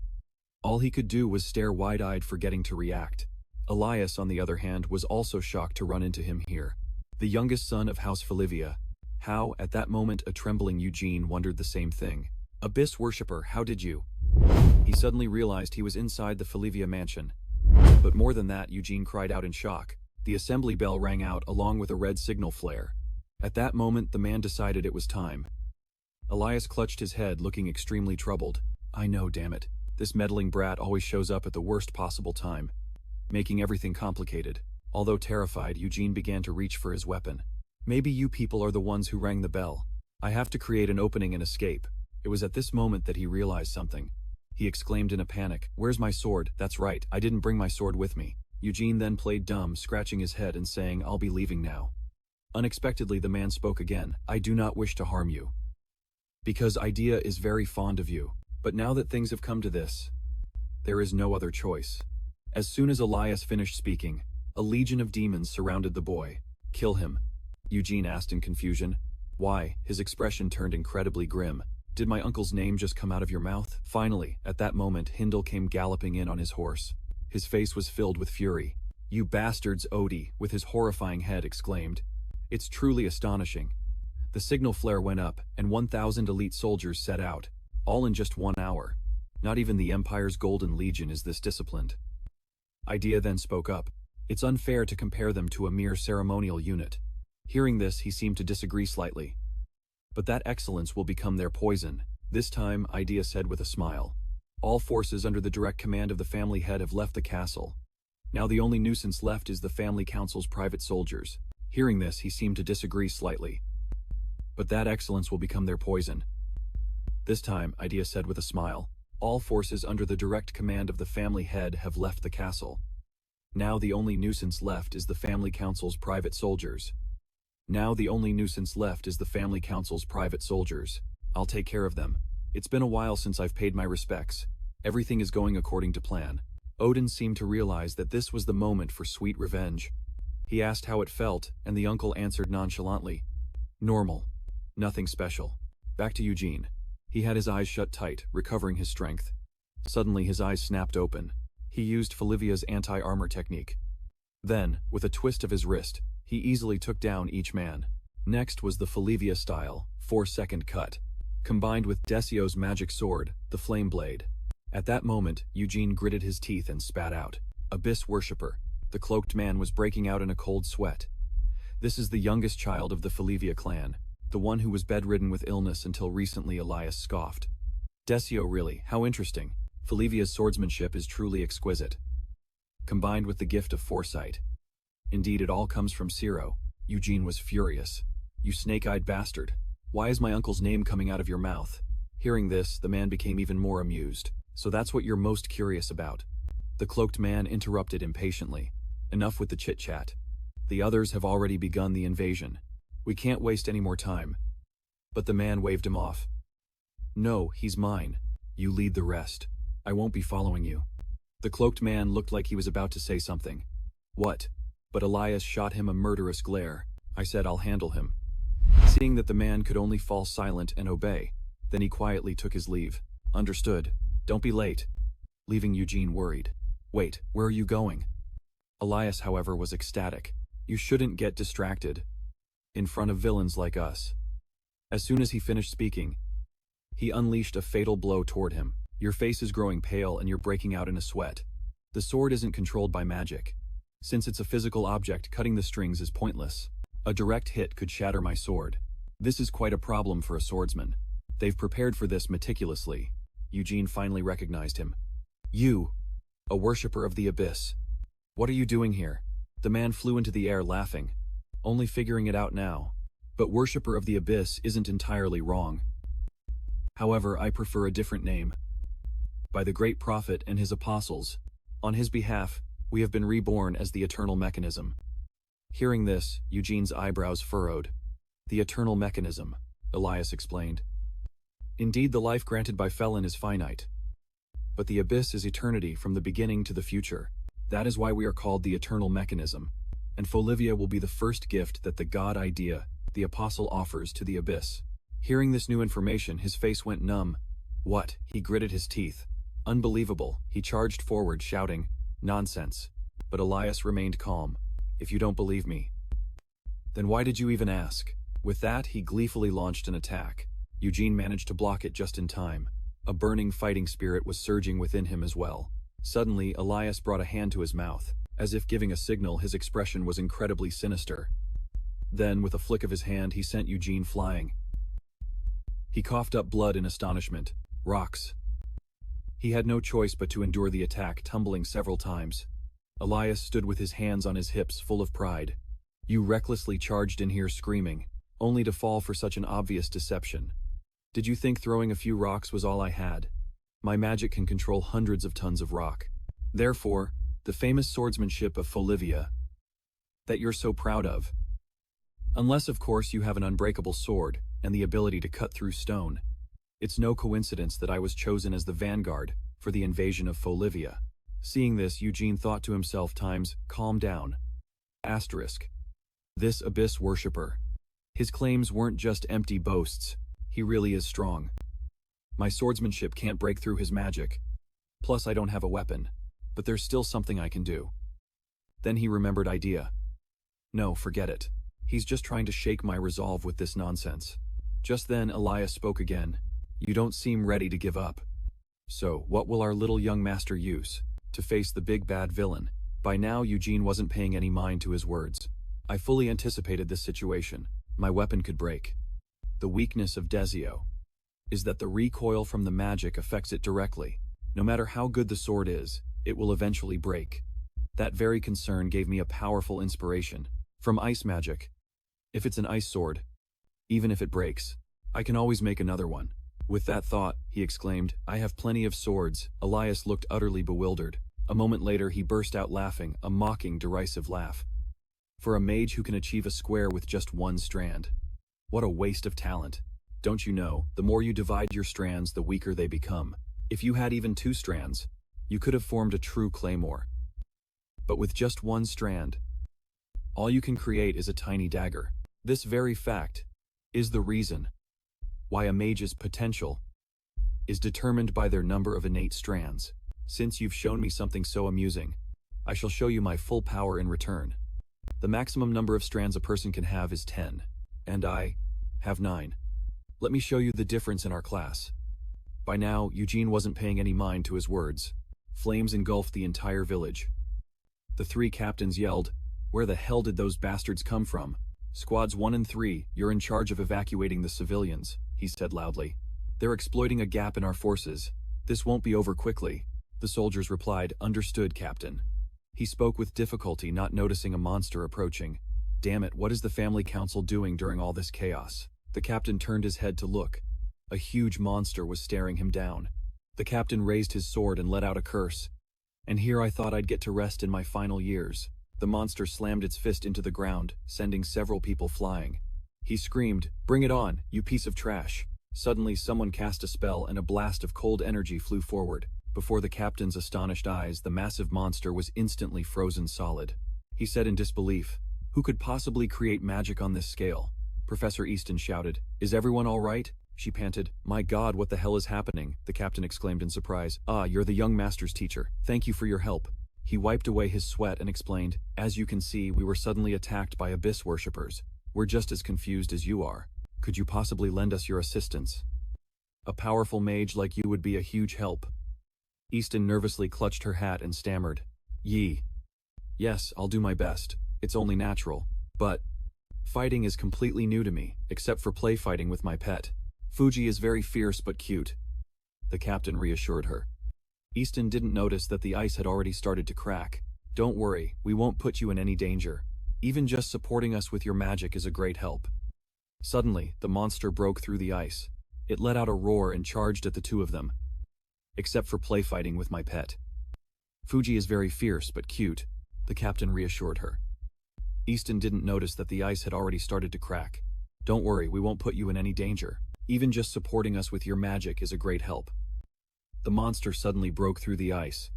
Elias, on the other hand, was also shocked to run into him here. The youngest son of House Falivia. How? At that moment, a trembling Eugene wondered the same thing. Abyss worshipper, how did you? He suddenly realized he was inside the Falivia mansion. But more than that, Eugene cried out in shock. The assembly bell rang out along with a red signal flare. At that moment, the man decided it was time. Elias clutched his head, looking extremely troubled. I know, damn it. This meddling brat always shows up at the worst possible time, making everything complicated. Although terrified, Eugene began to reach for his weapon. Maybe you people are the ones who rang the bell. I have to create an opening and escape. It was at this moment that he realized something. He exclaimed in a panic, "Where's my sword? That's right, I didn't bring my sword with me." Eugene then played dumb, scratching his head and saying, "I'll be leaving now." Unexpectedly, the man spoke again. "I do not wish to harm you, because Idea is very fond of you. But now that things have come to this, there is no other choice." As soon as Elias finished speaking, a legion of demons surrounded the boy. "Kill him?" Eugene asked in confusion. "Why?" His expression turned incredibly grim. "Did my uncle's name just come out of your mouth?" Finally, at that moment, Hindle came galloping in on his horse. His face was filled with fury. "You bastards," Odie, with his horrifying head, exclaimed. "It's truly astonishing." The signal flare went up, and 1,000 elite soldiers set out, all in just 1 hour. Not even the Empire's Golden Legion is this disciplined. Idea then spoke up. "It's unfair to compare them to a mere ceremonial unit." Hearing this, he seemed to disagree slightly. "But that excellence will become their poison." This time, Idea said with a smile. "All forces under the direct command of the family head have left the castle. Now the only nuisance left is the family council's private soldiers." Hearing this, he seemed to disagree slightly. "But that excellence will become their poison." This time, Idea said with a smile. "All forces under the direct command of the family head have left the castle. Now the only nuisance left is the family council's private soldiers. I'll take care of them. It's been a while since I've paid my respects. Everything is going according to plan." Odin seemed to realize that this was the moment for sweet revenge. He asked how it felt, and the uncle answered nonchalantly, "Normal. Nothing special." Back to Eugene. He had his eyes shut tight, recovering his strength. Suddenly his eyes snapped open. He used Falivia's anti-armor technique. Then, with a twist of his wrist, he easily took down each man. Next was the Falivia style, 4-second cut, combined with Desio's magic sword, the Flame Blade. At that moment, Eugene gritted his teeth and spat out. "Abyss worshipper." The cloaked man was breaking out in a cold sweat. "This is the youngest child of the Falivia clan, the one who was bedridden with illness until recently," Elias scoffed. "Desio, really? How interesting. Falivia's swordsmanship is truly exquisite, combined with the gift of foresight. Indeed, it all comes from Ciro." Eugene was furious. "You snake-eyed bastard. Why is my uncle's name coming out of your mouth?" Hearing this, the man became even more amused. "So that's what you're most curious about?" The cloaked man interrupted impatiently. "Enough with the chit-chat. The others have already begun the invasion. We can't waste any more time." But the man waved him off. "No, he's mine. You lead the rest. I won't be following you." The cloaked man looked like he was about to say something. "What?" But Elias shot him a murderous glare. "I said I'll handle him." Seeing that the man could only fall silent and obey, then he quietly took his leave. "Understood. Don't be late." Leaving Eugene worried. "Wait, where are you going?" Elias, however, was ecstatic. "You shouldn't get distracted in front of villains like us." As soon as he finished speaking, he unleashed a fatal blow toward him. "Your face is growing pale and you're breaking out in a sweat. The sword isn't controlled by magic. Since it's a physical object, cutting the strings is pointless. A direct hit could shatter my sword. This is quite a problem for a swordsman. They've prepared for this meticulously." Eugene finally recognized him. "You, a worshipper of the Abyss. What are you doing here?" The man flew into the air laughing, only figuring it out now. "But worshipper of the Abyss isn't entirely wrong. However, I prefer a different name." by the great prophet and his apostles. On his behalf, we have been reborn as the eternal mechanism. Hearing this, Eugene's eyebrows furrowed. The eternal mechanism, Elias explained. Indeed, the life granted by Felon is finite. But the abyss is eternity from the beginning to the future. That is why we are called the eternal mechanism. And Folivia will be the first gift that the God idea, the apostle, offers to the abyss. Hearing this new information, his face went numb. What? He gritted his teeth. Unbelievable. He charged forward, shouting, "Nonsense." But Elias remained calm. "If you don't believe me, then why did you even ask?" With that, he gleefully launched an attack. Eugene managed to block it just in time. A burning fighting spirit was surging within him as well. Suddenly, Elias brought a hand to his mouth. As if giving a signal, his expression was incredibly sinister. Then, with a flick of his hand, he sent Eugene flying. He coughed up blood in astonishment. Rocks. He had no choice but to endure the attack, tumbling several times. Elias stood with his hands on his hips, full of pride. "You recklessly charged in here screaming, only to fall for such an obvious deception. Did you think throwing a few rocks was all I had? My magic can control hundreds of tons of rock. Therefore, the famous swordsmanship of Folivia that you're so proud of. Unless, of course, you have an unbreakable sword and the ability to cut through stone. It's no coincidence that I was chosen as the vanguard for the invasion of Folivia." Seeing this, Eugene thought to himself times, "Calm down." Asterisk. This abyss worshipper. His claims weren't just empty boasts. He really is strong. My swordsmanship can't break through his magic. Plus, I don't have a weapon. But there's still something I can do. Then he remembered idea. No, forget it. He's just trying to shake my resolve with this nonsense. Just then, Elias spoke again. "You don't seem ready to give up. So, what will our little young master use to face the big bad villain?" By now, Eugene wasn't paying any mind to his words. "I fully anticipated this situation. My weapon could break. The weakness of Desio is that the recoil from the magic affects it directly. No matter how good the sword is, it will eventually break. That very concern gave me a powerful inspiration. From ice magic. If it's an ice sword, even if it breaks, I can always make another one." With that thought, he exclaimed, "I have plenty of swords." Elias looked utterly bewildered. A moment later, he burst out laughing, a mocking, derisive laugh. "For a mage who can achieve a square with just one strand. What a waste of talent. Don't you know, the more you divide your strands, the weaker they become. If you had even 2 strands, you could have formed a true claymore. But with just 1 strand, all you can create is a tiny dagger. This very fact is the reason why a mage's potential is determined by their number of innate strands. Since you've shown me something so amusing, I shall show you my full power in return. The maximum number of strands a person can have is 10, and I have 9. Let me show you the difference in our class." By now, Eugene wasn't paying any mind to his words. Flames engulfed the entire village. The 3 captains yelled, "Where the hell did those bastards come from? Squads 1 and 3, you're in charge of evacuating the civilians," he said loudly. "They're exploiting a gap in our forces. This won't be over quickly." The soldiers replied, "Understood, Captain." He spoke with difficulty, not noticing a monster approaching. "Damn it, what is the family council doing during all this chaos?" The captain turned his head to look. A huge monster was staring him down. The captain raised his sword and let out a curse. "And here I thought I'd get to rest in my final years." The monster slammed its fist into the ground, sending several people flying. He screamed, "Bring it on, you piece of trash." Suddenly, someone cast a spell and a blast of cold energy flew forward. Before the captain's astonished eyes, the massive monster was instantly frozen solid. He said in disbelief, "Who could possibly create magic on this scale?" Professor Easton shouted, "Is everyone all right?" She panted, "My God, what the hell is happening?" The captain exclaimed in surprise. "Ah, you're the young master's teacher. Thank you for your help." He wiped away his sweat and explained, "As you can see, we were suddenly attacked by abyss worshippers. We're just as confused as you are. Could you possibly lend us your assistance? A powerful mage like you would be a huge help." Easton nervously clutched her hat and stammered, Yes, I'll do my best. It's only natural. But fighting is completely new to me, except for play fighting with my pet. Fuji is very fierce but cute." The captain reassured her. Easton didn't notice that the ice had already started to crack. "Don't worry, we won't put you in any danger. Even just supporting us with your magic is a great help." Suddenly, the monster broke through the ice. It let out a roar and charged at the 2 of them. except for play fighting with my pet. Fuji is very fierce but cute, the captain reassured her. Easton didn't notice that the ice had already started to crack. Don't worry, we won't put you in any danger. Even just supporting us with your magic is a great help. The monster suddenly broke through the ice.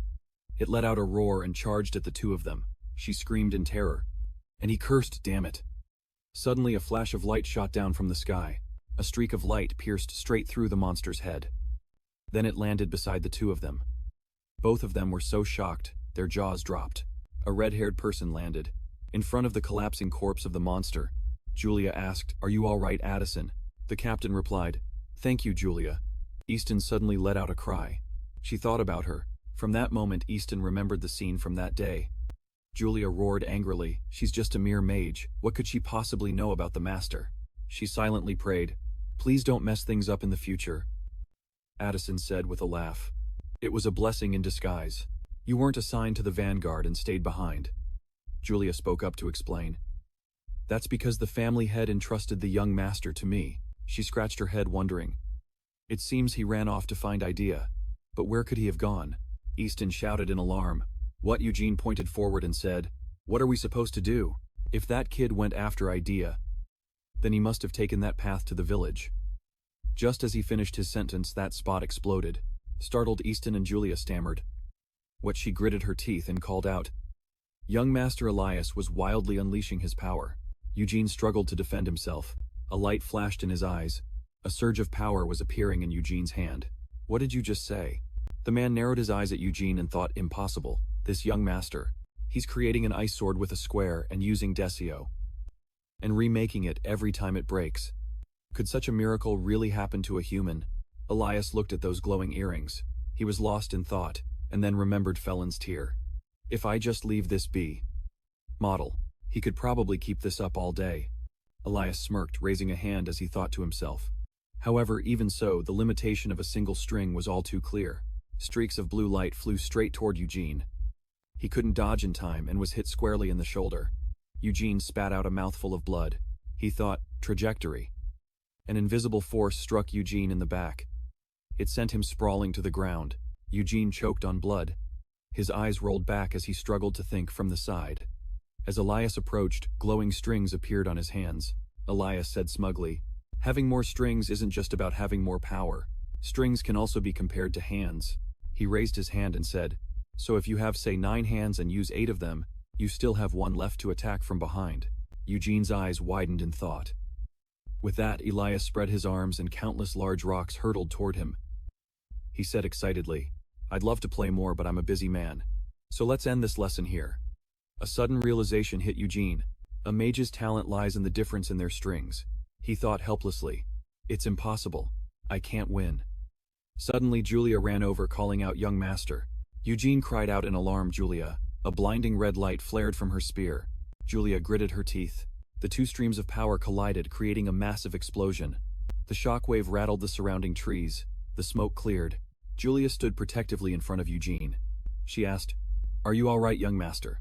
It let out a roar and charged at the two of them. She screamed in terror. And he cursed, damn it. Suddenly a flash of light shot down from the sky. A streak of light pierced straight through the monster's head. Then it landed beside the two of them. Both of them were so shocked, their jaws dropped. A red-haired person landed. In front of the collapsing corpse of the monster, Julia asked, "Are you all right, Addison?" The captain replied, "Thank you, Julia." Easton suddenly let out a cry. She thought about her. From that moment, Easton remembered the scene from that day. Julia roared angrily, "She's just a mere mage. What could she possibly know about the master?" She silently prayed, "Please don't mess things up in the future." Addison said with a laugh, "It was a blessing in disguise. You weren't assigned to the vanguard and stayed behind." Julia spoke up to explain. "That's because the family head entrusted the young master to me." She scratched her head wondering. "It seems he ran off to find Idea. But where could he have gone?" Easton shouted in alarm. "What?" Eugene pointed forward and said, "What are we supposed to do? If that kid went after Idea, then he must have taken that path to the village." Just as he finished his sentence, that spot exploded. Startled, Easton and Julia stammered. What? She gritted her teeth and called out. Young Master Elias was wildly unleashing his power. Eugene struggled to defend himself. A light flashed in his eyes. A surge of power was appearing in Eugene's hand. "What did you just say?" The man narrowed his eyes at Eugene and thought, impossible. This young master. He's creating an ice sword with a square and using Desio. And remaking it every time it breaks. Could such a miracle really happen to a human? Elias looked at those glowing earrings. He was lost in thought, and then remembered Felon's tear. If I just leave this be. Model. He could probably keep this up all day. Elias smirked, raising a hand as he thought to himself. However, even so, the limitation of a single string was all too clear. Streaks of blue light flew straight toward Eugene. He couldn't dodge in time and was hit squarely in the shoulder. Eugene spat out a mouthful of blood. He thought, trajectory. An invisible force struck Eugene in the back. It sent him sprawling to the ground. Eugene choked on blood. His eyes rolled back as he struggled to think from the side. As Elias approached, glowing strings appeared on his hands. Elias said smugly, "Having more strings isn't just about having more power. Strings can also be compared to hands." He raised his hand and said, "So if you have, say, 9 hands and use 8 of them, you still have 1 left to attack from behind." Eugene's eyes widened in thought. With that, Elias spread his arms and countless large rocks hurtled toward him. He said excitedly, "I'd love to play more, but I'm a busy man. So let's end this lesson here." A sudden realization hit Eugene. A mage's talent lies in the difference in their strings. He thought helplessly, "It's impossible. I can't win." Suddenly Julia ran over, calling out, "Young master." Eugene cried out in alarm, "Julia." A blinding red light flared from her spear. Julia gritted her teeth. The 2 streams of power collided, creating a massive explosion. The shockwave rattled the surrounding trees. The smoke cleared. Julia stood protectively in front of Eugene. She asked, "Are you all right, young master?"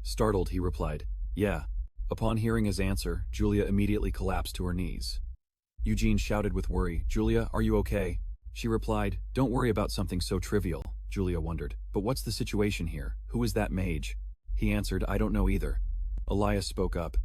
Startled, he replied, "Yeah." Upon hearing his answer, Julia immediately collapsed to her knees. Eugene shouted with worry, "Julia, are you okay?" She replied, "Don't worry about something so trivial." Julia wondered, "But what's the situation here? Who is that mage?" He answered, "I don't know either." Elias spoke up.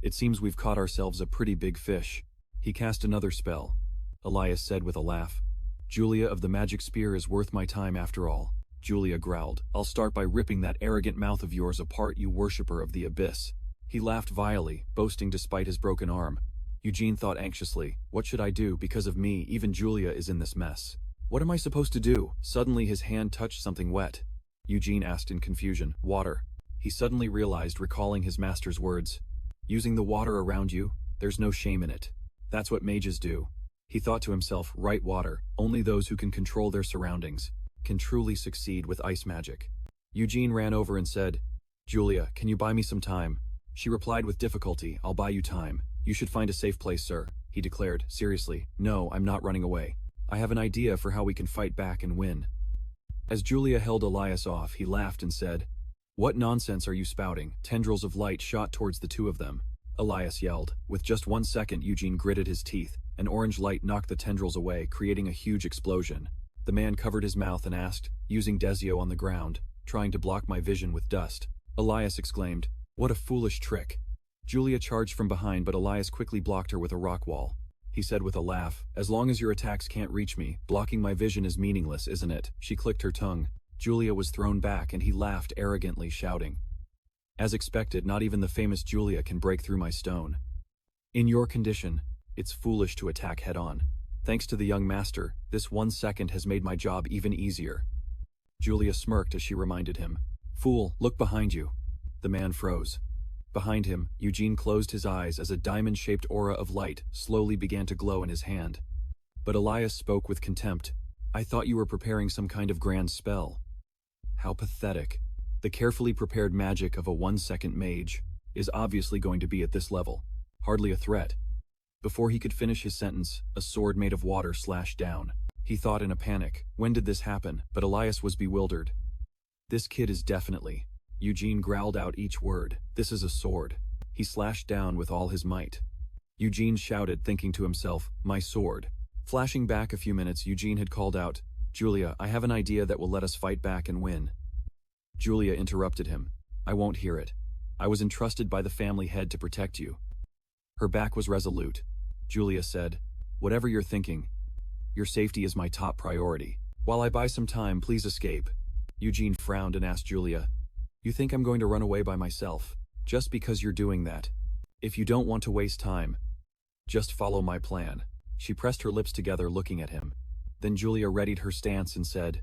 "It seems we've caught ourselves a pretty big fish." He cast another spell. Elias said with a laugh, "Julia of the magic spear is worth my time after all." Julia growled, "I'll start by ripping that arrogant mouth of yours apart, you worshipper of the abyss." He laughed vilely, boasting despite his broken arm. Eugene thought anxiously, "What should I do? Because of me, even Julia is in this mess. What am I supposed to do?" Suddenly his hand touched something wet. Eugene asked in confusion, "Water." He suddenly realized, recalling his master's words, "Using the water around you, there's no shame in it. That's what mages do." He thought to himself, "Right, water. Only those who can control their surroundings can truly succeed with ice magic." Eugene ran over and said, "Julia, can you buy me some time?" She replied with difficulty, "I'll buy you time. You should find a safe place, sir." He declared, seriously, "No, I'm not running away. I have an idea for how we can fight back and win." As Julia held Elias off, he laughed and said, "What nonsense are you spouting?" Tendrils of light shot towards the 2 of them. Elias yelled. With just 1 second, Eugene gritted his teeth. An orange light knocked the tendrils away, creating a huge explosion. The man covered his mouth and asked, using Desio on the ground, trying to block my vision with dust. Elias exclaimed, "What a foolish trick." Julia charged from behind, but Elias quickly blocked her with a rock wall. He said with a laugh, "As long as your attacks can't reach me, blocking my vision is meaningless, isn't it?" She clicked her tongue. Julia was thrown back and he laughed arrogantly, shouting, "As expected, not even the famous Julia can break through my stone. In your condition, it's foolish to attack head-on. Thanks to the young master, this 1 second has made my job even easier." Julia smirked as she reminded him, "Fool, look behind you." The man froze. Behind him, Eugene closed his eyes as a diamond-shaped aura of light slowly began to glow in his hand. But Elias spoke with contempt. "I thought you were preparing some kind of grand spell." How pathetic. The carefully prepared magic of a 1-second mage is obviously going to be at this level. Hardly a threat. Before he could finish his sentence, a sword made of water slashed down. He thought in a panic, when did this happen? But Elias was bewildered. "This kid is definitely..." Eugene growled out each word. "This is a sword." He slashed down with all his might. Eugene shouted, thinking to himself, "My sword." Flashing back a few minutes, Eugene had called out, "Julia, I have an idea that will let us fight back and win." Julia interrupted him. "I won't hear it. I was entrusted by the family head to protect you." Her back was resolute. Julia said, "Whatever you're thinking, your safety is my top priority. While I buy some time, please escape." Eugene frowned and asked Julia, "You think I'm going to run away by myself? Just because you're doing that. If you don't want to waste time, just follow my plan." She pressed her lips together, looking at him. Then Julia readied her stance and said,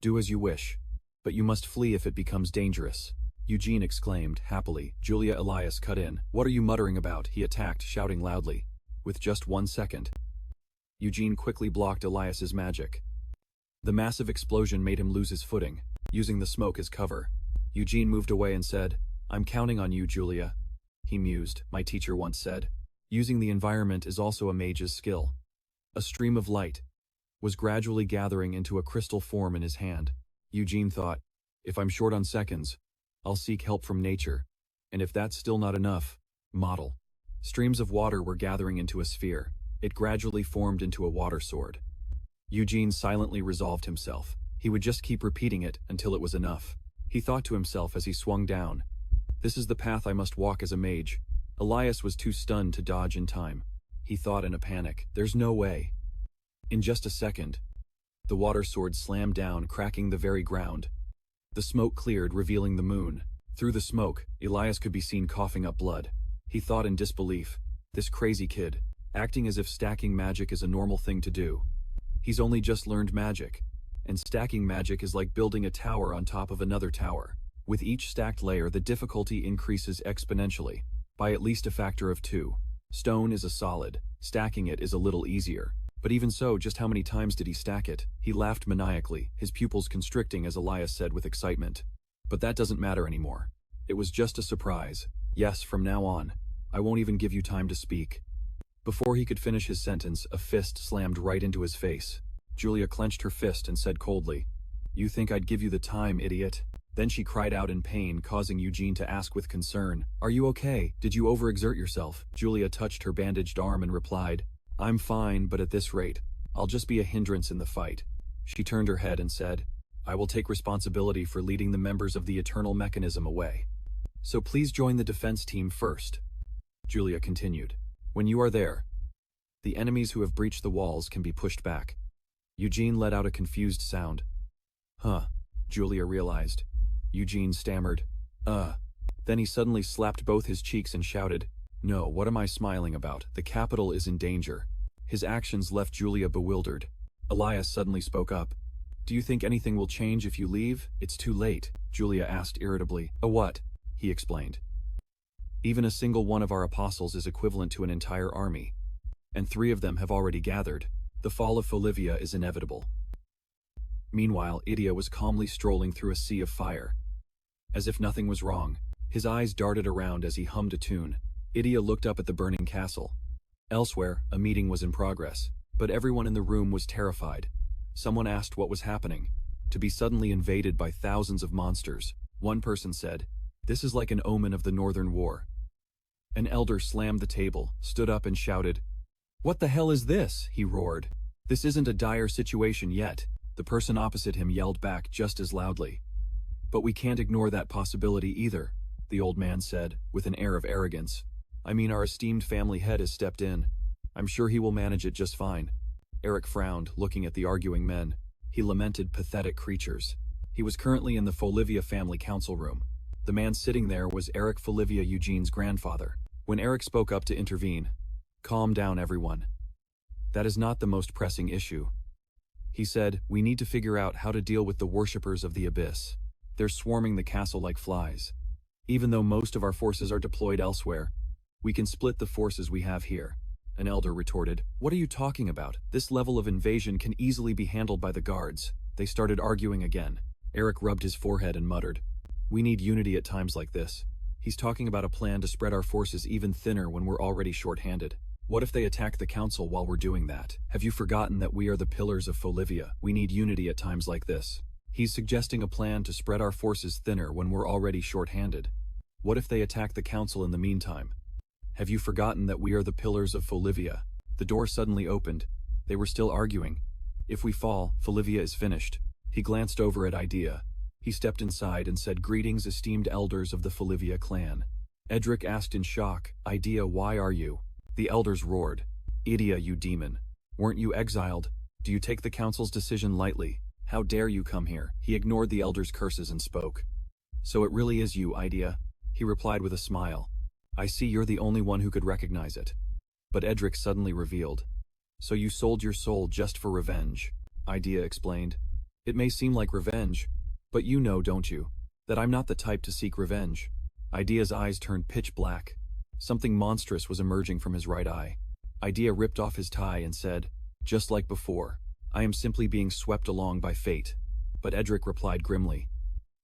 "Do as you wish. But you must flee if it becomes dangerous." Eugene exclaimed, happily. Julia Elias cut in. "What are you muttering about?" He attacked, shouting loudly. With just 1 second. Eugene quickly blocked Elias's magic. The massive explosion made him lose his footing, using the smoke as cover. Eugene moved away and said, "I'm counting on you, Julia." He mused. "My teacher once said, using the environment is also a mage's skill." A stream of light was gradually gathering into a crystal form in his hand. Eugene thought, "If I'm short on seconds, I'll seek help from nature. And if that's still not enough, model." Streams of water were gathering into a sphere. It gradually formed into a water sword. Eugene silently resolved himself. He would just keep repeating it until it was enough. He thought to himself as he swung down, "This is the path I must walk as a mage." Elias was too stunned to dodge in time. He thought in a panic, "There's no way." In just a second, the water sword slammed down, cracking the very ground. The smoke cleared, revealing the moon. Through the smoke, Elias could be seen coughing up blood. He thought in disbelief, "This crazy kid, acting as if stacking magic is a normal thing to do. He's only just learned magic. And stacking magic is like building a tower on top of another tower. With each stacked layer, the difficulty increases exponentially, by at least a factor of 2. Stone is a solid. Stacking it is a little easier. But even so, just how many times did he stack it?" He laughed maniacally, his pupils constricting as Elias said with excitement, "But that doesn't matter anymore. It was just a surprise. Yes, from now on, I won't even give you time to speak." Before he could finish his sentence, a fist slammed right into his face. Julia clenched her fist and said coldly, "You think I'd give you the time, idiot?" Then she cried out in pain, causing Eugene to ask with concern, "Are you okay? Did you overexert yourself?" Julia touched her bandaged arm and replied, "I'm fine, but at this rate, I'll just be a hindrance in the fight." She turned her head and said, "I will take responsibility for leading the members of the Eternal Mechanism away. So please join the defense team first." Julia continued, "When you are there, the enemies who have breached the walls can be pushed back." Eugene let out a confused sound. "Huh," Julia realized. Eugene stammered, Then he suddenly slapped both his cheeks and shouted, "No, what am I smiling about? The capital is in danger." His actions left Julia bewildered. Elias suddenly spoke up. "Do you think anything will change if you leave? It's too late," Julia asked irritably. "A what?" he explained. "Even a single one of our apostles is equivalent to an entire army. And 3 of them have already gathered. The fall of Folivia is inevitable." Meanwhile, Idia was calmly strolling through a sea of fire. As if nothing was wrong, his eyes darted around as he hummed a tune. Idia looked up at the burning castle. Elsewhere, a meeting was in progress, but everyone in the room was terrified. Someone asked what was happening. To be suddenly invaded by thousands of monsters. One person said, "This is like an omen of the Northern War." An elder slammed the table, stood up and shouted, "What the hell is this?" he roared. "This isn't a dire situation yet. The person opposite him yelled back just as loudly. "But we can't ignore that possibility either," the old man said, with an air of arrogance. "I mean, our esteemed family head has stepped in. I'm sure he will manage it just fine." Eric frowned, looking at the arguing men. He lamented pathetic creatures. He was currently in the Folivia family council room. The man sitting there was Eric Folivia Eugene's grandfather. When Eric spoke up to intervene, "Calm down, everyone. That is not the most pressing issue." He said, "We need to figure out how to deal with the worshippers of the abyss. They're swarming the castle like flies. Even though most of our forces are deployed elsewhere, we can split the forces we have here." An elder retorted, "What are you talking about? This level of invasion can easily be handled by the guards." They started arguing again. Eric rubbed his forehead and muttered, "We need unity at times like this. He's talking about a plan to spread our forces even thinner when we're already short-handed. What if they attack the council while we're doing that? Have you forgotten that we are the pillars of Folivia? We need unity at times like this." He's suggesting a plan to spread our forces thinner when we're already short-handed. What if they attack the council in the meantime? Have you forgotten that we are the pillars of Folivia? The door suddenly opened. They were still arguing. If we fall, Folivia is finished. He glanced over at Idea. He stepped inside and said, "Greetings, esteemed elders of the Folivia clan." Edric asked in shock, "Idea, why are you?" The elders roared, "Idea, you demon. Weren't you exiled? Do you take the council's decision lightly? How dare you come here?" He ignored the elders' curses and spoke. "So it really is you, Idea," he replied with a smile. "I see you're the only one who could recognize it." But Edric suddenly revealed, "So you sold your soul just for revenge," Idea explained. "It may seem like revenge, but you know, don't you, that I'm not the type to seek revenge." Idea's eyes turned pitch black. Something monstrous was emerging from his right eye. Idea ripped off his tie and said, "Just like before, I am simply being swept along by fate." But Edric replied grimly,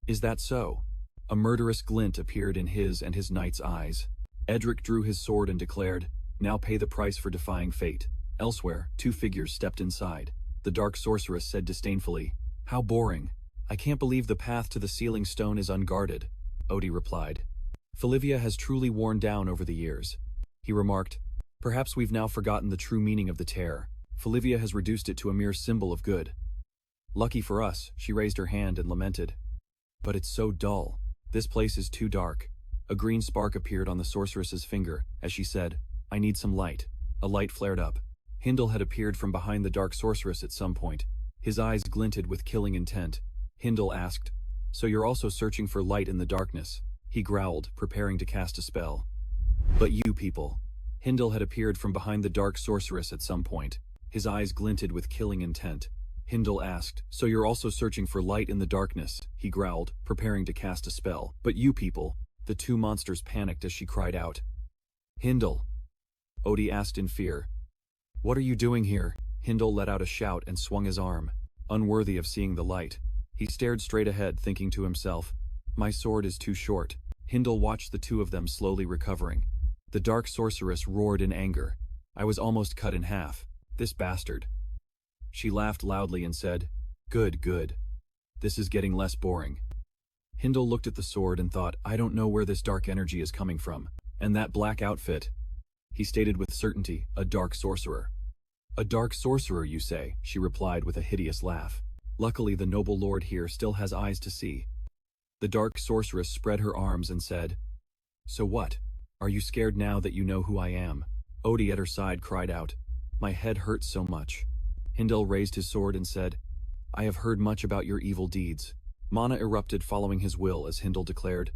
"Is that so?" A murderous glint appeared in his and his knight's eyes. Edric drew his sword and declared, "Now pay the price for defying fate." Elsewhere, two figures stepped inside. The dark sorceress said disdainfully, "How boring. I can't believe the path to the sealing stone is unguarded." Odie replied, "Folivia has truly worn down over the years." He remarked, "Perhaps we've now forgotten the true meaning of the tear. Folivia has reduced it to a mere symbol of good." "Lucky for us," she raised her hand and lamented. "But it's so dull. This place is too dark." A green spark appeared on the sorceress's finger as she said, "I need some light." A light flared up. Hindle had appeared from behind the dark sorceress at some point. His eyes glinted with killing intent. Hindle asked, "So you're also searching for light in the darkness?" He growled, preparing to cast a spell. "But you people." Hindle had appeared from behind the dark sorceress at some point. His eyes glinted with killing intent. Hindle asked, "So you're also searching for light in the darkness?" He growled, preparing to cast a spell. "But you people." The two monsters panicked as she cried out. "Hindle!" Odie asked in fear. "What are you doing here?" Hindle let out a shout and swung his arm, unworthy of seeing the light. He stared straight ahead, thinking to himself, "My sword is too short." Hindle watched the two of them slowly recovering. The dark sorceress roared in anger. "I was almost cut in half. This bastard." She laughed loudly and said, "Good, good. This is getting less boring." Hindle looked at the sword and thought, "I don't know where this dark energy is coming from. And that black outfit," he stated with certainty, "a dark sorcerer." "A dark sorcerer, you say?" she replied with a hideous laugh. "Luckily the noble lord here still has eyes to see." The dark sorceress spread her arms and said, "So what? Are you scared now that you know who I am?" Odie at her side cried out, "My head hurts so much." Hindle raised his sword and said, "I have heard much about your evil deeds." Mana erupted following his will as Hindle declared,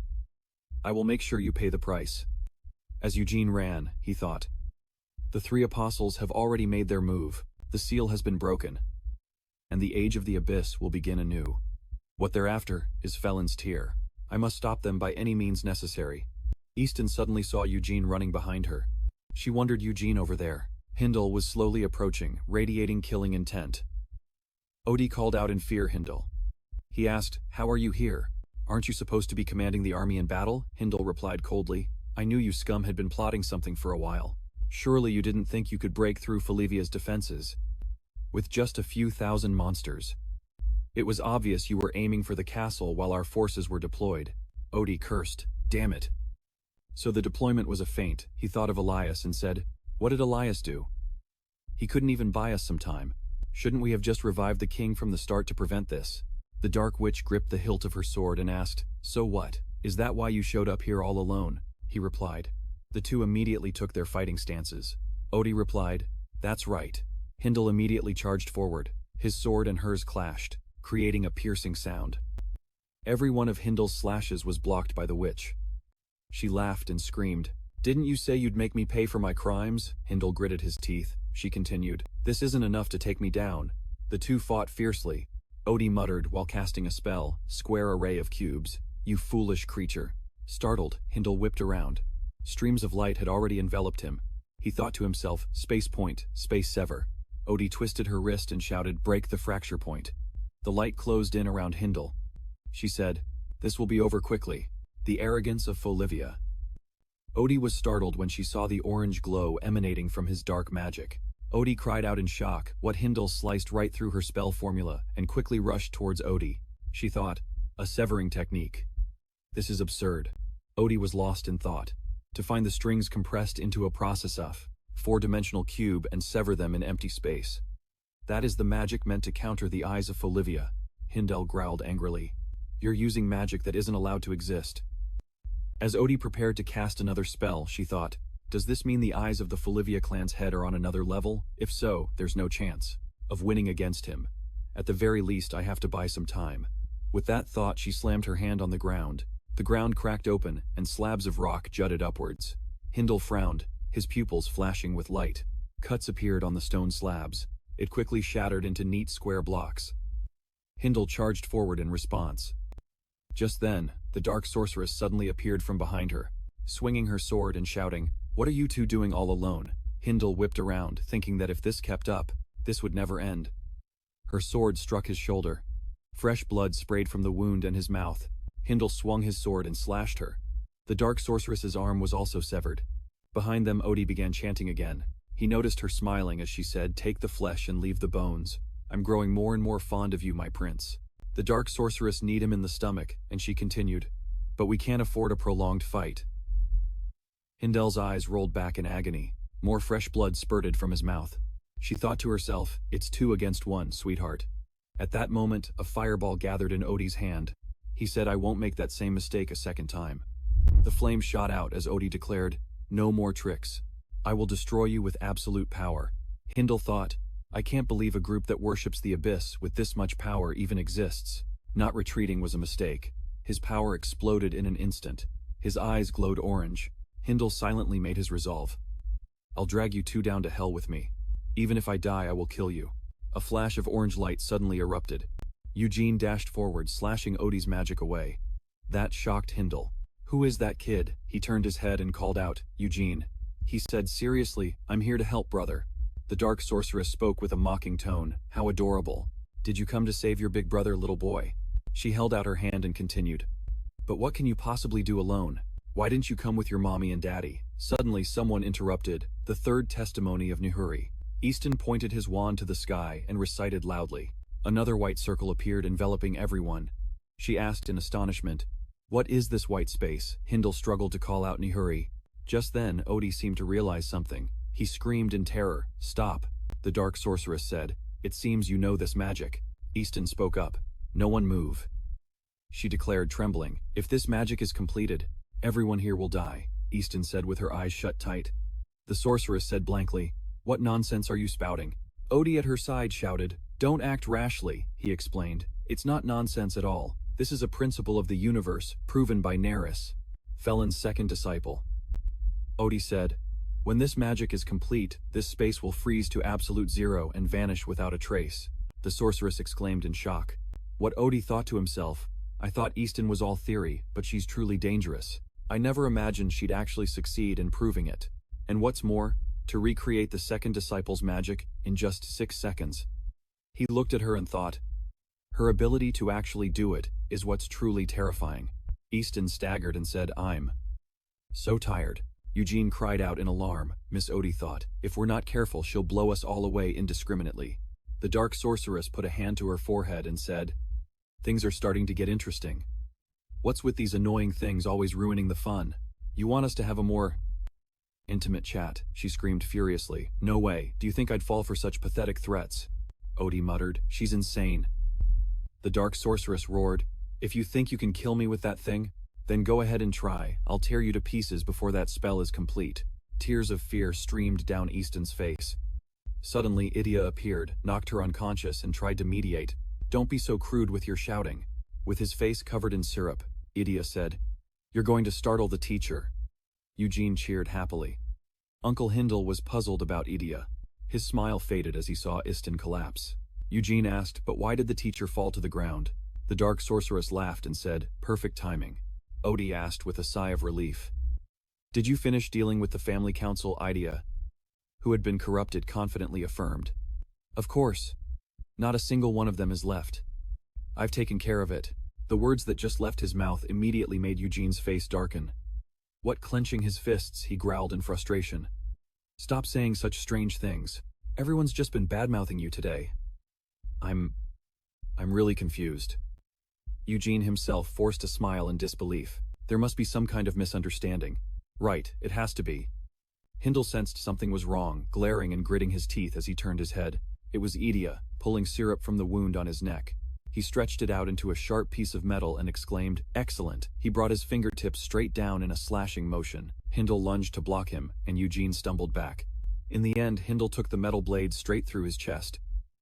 "I will make sure you pay the price." As Eugene ran, he thought, "The three apostles have already made their move. The seal has been broken, and the age of the abyss will begin anew. What they're after is Felon's Tear. I must stop them by any means necessary." Easton suddenly saw Eugene running behind her. She wondered, Eugene over there. Hindle was slowly approaching, radiating killing intent. Odie called out in fear, "Hindle." He asked, "How are you here? Aren't you supposed to be commanding the army in battle?" Hindle replied coldly, "I knew you scum had been plotting something for a while. Surely you didn't think you could break through Folivia's defenses with just a few thousand monsters. It was obvious you were aiming for the castle while our forces were deployed." Odie cursed, "Damn it." So the deployment was a feint. He thought of Elias and said, "What did Elias do? He couldn't even buy us some time. Shouldn't we have just revived the king from the start to prevent this? The dark witch gripped the hilt of her sword and asked, "So what? Is that why you showed up here all alone?" He replied. The two immediately took their fighting stances. Odie replied, "That's right." Hindle immediately charged forward. His sword and hers clashed, creating a piercing sound. Every one of Hindle's slashes was blocked by the witch. She laughed and screamed. "Didn't you say you'd make me pay for my crimes?" Hindle gritted his teeth. She continued, "This isn't enough to take me down." The two fought fiercely. Odie muttered while casting a spell, "Square array of cubes. You foolish creature." Startled, Hindle whipped around. Streams of light had already enveloped him. He thought to himself, "Space point, space sever." Odie twisted her wrist and shouted, "Break the fracture point." The light closed in around Hindle. She said, "This will be over quickly." The arrogance of Folivia. Odie was startled when she saw the orange glow emanating from his dark magic. Odie cried out in shock, what Hindle sliced right through her spell formula and quickly rushed towards Odie. She thought, "A severing technique. This is absurd." Odie was lost in thought. To find the strings compressed into a process of four-dimensional cube and sever them in empty space. That is the magic meant to counter the eyes of Folivia. Hindle growled angrily. "You're using magic that isn't allowed to exist." As Odie prepared to cast another spell, she thought, "Does this mean the eyes of the Folivia clan's head are on another level? If so, there's no chance of winning against him. At the very least, I have to buy some time." With that thought, she slammed her hand on the ground. The ground cracked open, and slabs of rock jutted upwards. Hindle frowned, his pupils flashing with light. Cuts appeared on the stone slabs. It quickly shattered into neat square blocks. Hindle charged forward in response. Just then, the dark sorceress suddenly appeared from behind her, swinging her sword and shouting, "What are you two doing all alone?" Hindle whipped around, thinking that if this kept up, this would never end. Her sword struck his shoulder. Fresh blood sprayed from the wound in his mouth. Hindle swung his sword and slashed her. The dark sorceress's arm was also severed. Behind them, Odie began chanting again. He noticed her smiling as she said, "Take the flesh and leave the bones. I'm growing more and more fond of you, my prince." The dark sorceress kneed him in the stomach, and she continued, "But we can't afford a prolonged fight." Hindle's eyes rolled back in agony. More fresh blood spurted from his mouth. She thought to herself, "It's 2 against 1, sweetheart." At that moment, a fireball gathered in Odie's hand. He said, "I won't make that same mistake a second time." The flame shot out as Odie declared, "No more tricks. I will destroy you with absolute power." Hindle thought, "I can't believe a group that worships the abyss with this much power even exists." Not retreating was a mistake. His power exploded in an instant. His eyes glowed orange. Hindle silently made his resolve. "I'll drag you two down to hell with me. Even if I die, I will kill you." A flash of orange light suddenly erupted. Eugene dashed forward, slashing Odie's magic away. That shocked Hindle. "Who is that kid?" He turned his head and called out, "Eugene." He said, "Seriously, I'm here to help, brother." The dark sorceress spoke with a mocking tone. "How adorable. Did you come to save your big brother, little boy?" She held out her hand and continued, "But what can you possibly do alone? Why didn't you come with your mommy and daddy?" Suddenly someone interrupted, the third testimony of Nihuri. Easton pointed his wand to the sky and recited loudly. Another white circle appeared, enveloping everyone. She asked in astonishment, "What is this white space?" Hindle struggled to call out Nihuri. Just then, Odie seemed to realize something. He screamed in terror, "Stop!" The dark sorceress said, "It seems you know this magic." Easton spoke up, "No one move." She declared, trembling, "If this magic is completed, everyone here will die." Easton said with her eyes shut tight. The sorceress said blankly, "What nonsense are you spouting?" Odie at her side shouted, "Don't act rashly," he explained. "It's not nonsense at all. This is a principle of the universe, proven by Neris, Felon's second disciple." Odie said, "When this magic is complete, this space will freeze to absolute zero and vanish without a trace." The sorceress exclaimed in shock. What Odie thought to himself, "I thought Easton was all theory, but she's truly dangerous. I never imagined she'd actually succeed in proving it. And what's more, to recreate the second disciple's magic in just 6 seconds." He looked at her and thought, her ability to actually do it is what's truly terrifying. Easton staggered and said, "I'm so tired." Eugene cried out in alarm. Miss Odie thought, "If we're not careful, she'll blow us all away indiscriminately." The dark sorceress put a hand to her forehead and said, "Things are starting to get interesting. What's with these annoying things always ruining the fun? You want us to have a more intimate chat?" She screamed furiously. "No way. Do you think I'd fall for such pathetic threats?" Odie muttered. She's insane. The dark sorceress roared. If you think you can kill me with that thing, then go ahead and try. I'll tear you to pieces before that spell is complete. Tears of fear streamed down Easton's face. Suddenly, Idia appeared, knocked her unconscious, and tried to mediate. Don't be so crude with your shouting. With his face covered in syrup, Idia said, You're going to startle the teacher. Eugene cheered happily. Uncle Hindle was puzzled about Idia. His smile faded as he saw Easton collapse. Eugene asked, But why did the teacher fall to the ground? The dark sorceress laughed and said, Perfect timing. Odie asked with a sigh of relief. Did you finish dealing with the family council? Idia, who had been corrupted, confidently affirmed. Of course. Not a single one of them is left. I've taken care of it. The words that just left his mouth immediately made Eugene's face darken. What, clenching his fists, he growled in frustration. Stop saying such strange things. Everyone's just been badmouthing you today. I'm really confused. Eugene himself forced a smile in disbelief. There must be some kind of misunderstanding. Right, it has to be. Hindle sensed something was wrong, glaring and gritting his teeth as he turned his head. It was Idia, pulling syrup from the wound on his neck. He stretched it out into a sharp piece of metal and exclaimed, Excellent! He brought his fingertips straight down in a slashing motion. Hindle lunged to block him, and Eugene stumbled back. In the end, Hindle took the metal blade straight through his chest.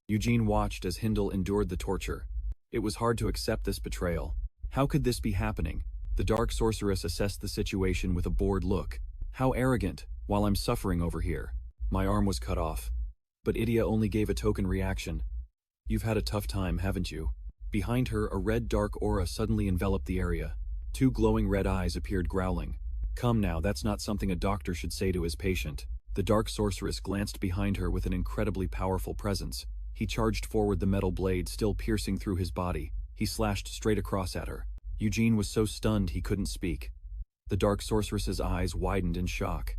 Eugene watched as Hindle endured the torture. It was hard to accept this betrayal. How could this be happening? The dark sorceress assessed the situation with a bored look. How arrogant, while I'm suffering over here. My arm was cut off. But Idia only gave a token reaction. You've had a tough time, haven't you? Behind her, a red dark aura suddenly enveloped the area. Two glowing red eyes appeared, growling. Come now, that's not something a doctor should say to his patient. The dark sorceress glanced behind her with an incredibly powerful presence. He charged forward, the metal blade still piercing through his body. He slashed straight across at her. Eugene was so stunned he couldn't speak. The dark sorceress's eyes widened in shock.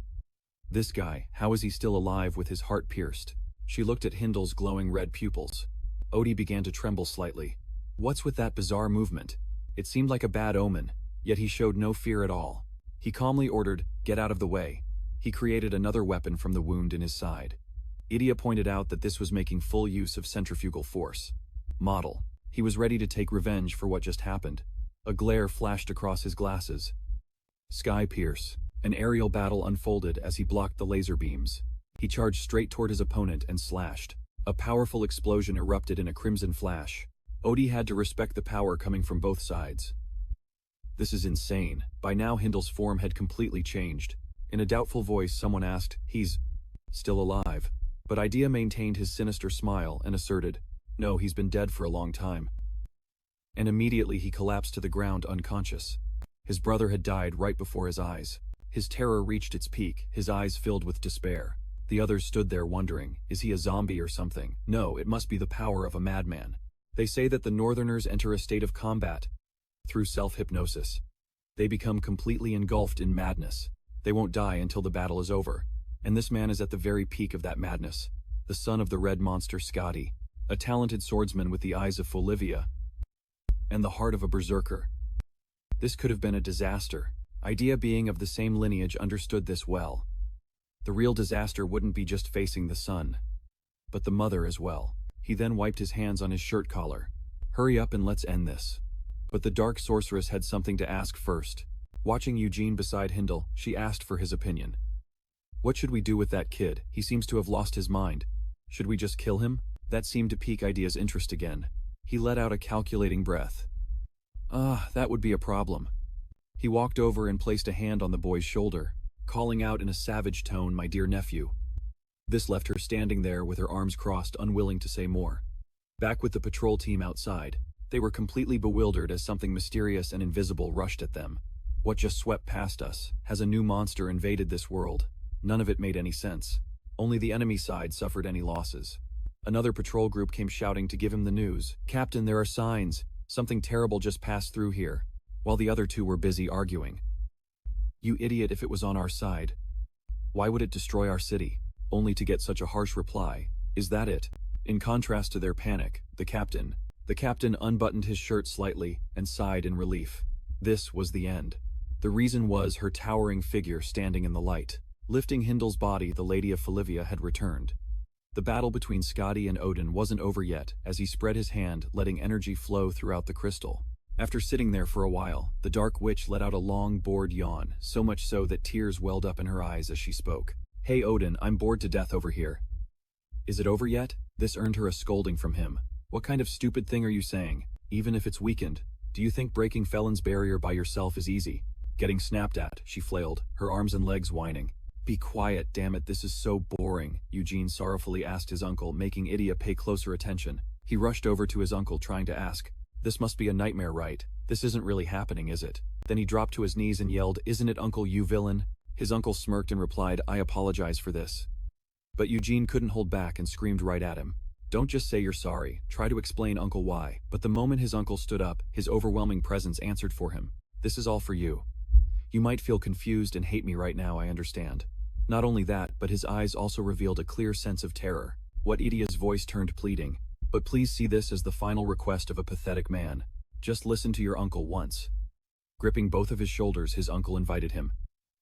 This guy, how is he still alive with his heart pierced? She looked at Hindle's glowing red pupils. Odie began to tremble slightly. What's with that bizarre movement? It seemed like a bad omen, yet he showed no fear at all. He calmly ordered, Get out of the way. He created another weapon from the wound in his side. Idia pointed out that this was making full use of centrifugal force. Model. He was ready to take revenge for what just happened. A glare flashed across his glasses. Sky Pierce. An aerial battle unfolded as he blocked the laser beams. He charged straight toward his opponent and slashed. A powerful explosion erupted in a crimson flash. Odie had to respect the power coming from both sides. This is insane. By now Hindle's form had completely changed. In a doubtful voice, someone asked, He's still alive. But Idia maintained his sinister smile and asserted, No, he's been dead for a long time. And immediately he collapsed to the ground unconscious. His brother had died right before his eyes. His terror reached its peak, his eyes filled with despair. The others stood there wondering, is he a zombie or something? No, it must be the power of a madman. They say that the Northerners enter a state of combat through self-hypnosis. They become completely engulfed in madness. They won't die until the battle is over. And this man is at the very peak of that madness. The son of the red monster Scotty, a talented swordsman with the eyes of Folivia and the heart of a berserker. This could have been a disaster. Idia, being of the same lineage, understood this well. The real disaster wouldn't be just facing the son, but the mother as well. He then wiped his hands on his shirt collar. Hurry up and let's end this. But the dark sorceress had something to ask first. Watching Eugene beside Hindle, she asked for his opinion. What should we do with that kid? He seems to have lost his mind. Should we just kill him? That seemed to pique Idia's interest again. He let out a calculating breath. That would be a problem. He walked over and placed a hand on the boy's shoulder, calling out in a savage tone, My dear nephew. This left her standing there with her arms crossed, unwilling to say more. Back with the patrol team outside, they were completely bewildered as something mysterious and invisible rushed at them. What just swept past us? Has a new monster invaded this world? None of it made any sense. Only the enemy side suffered any losses. Another patrol group came shouting to give him the news. Captain, there are signs. Something terrible just passed through here, while the other two were busy arguing. You idiot, if it was on our side, why would it destroy our city? Only to get such a harsh reply. Is that it? In contrast to their panic, the captain unbuttoned his shirt slightly and sighed in relief. This was the end. The reason was her towering figure standing in the light. Lifting Hindle's body, the Lady of Folivia had returned. The battle between Scotty and Odin wasn't over yet, as he spread his hand, letting energy flow throughout the crystal. After sitting there for a while, the Dark Witch let out a long, bored yawn, so much so that tears welled up in her eyes as she spoke. "Hey Odin, I'm bored to death over here." "Is it over yet?" This earned her a scolding from him. "What kind of stupid thing are you saying? Even if it's weakened, do you think breaking Felon's barrier by yourself is easy?" Getting snapped at, she flailed, her arms and legs whining. "Be quiet, damn it, this is so boring," Eugene sorrowfully asked his uncle, making Idia pay closer attention. He rushed over to his uncle trying to ask, "This must be a nightmare, right? This isn't really happening, is it?" Then he dropped to his knees and yelled, "Isn't it, uncle, you villain?" His uncle smirked and replied, "I apologize for this." But Eugene couldn't hold back and screamed right at him. "Don't just say you're sorry, try to explain, uncle, why." But the moment his uncle stood up, his overwhelming presence answered for him. "This is all for you. You might feel confused and hate me right now, I understand." Not only that, but his eyes also revealed a clear sense of terror. What Idia's voice turned pleading. "But please see this as the final request of a pathetic man. Just listen to your uncle once." Gripping both of his shoulders, his uncle invited him.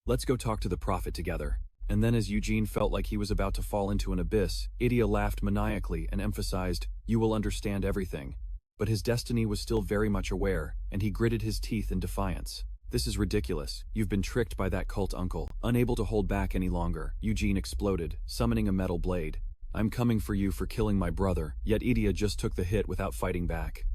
"Let's go talk to the prophet together." And then as Eugene felt like he was about to fall into an abyss, Idia laughed maniacally and emphasized, "You will understand everything." But his destiny was still very much aware, and he gritted his teeth in defiance. "This is ridiculous. You've been tricked by that cult, uncle." Unable to hold back any longer, Eugene exploded, summoning a metal blade. "I'm coming for you for killing my brother," yet Idia just took the hit without fighting back.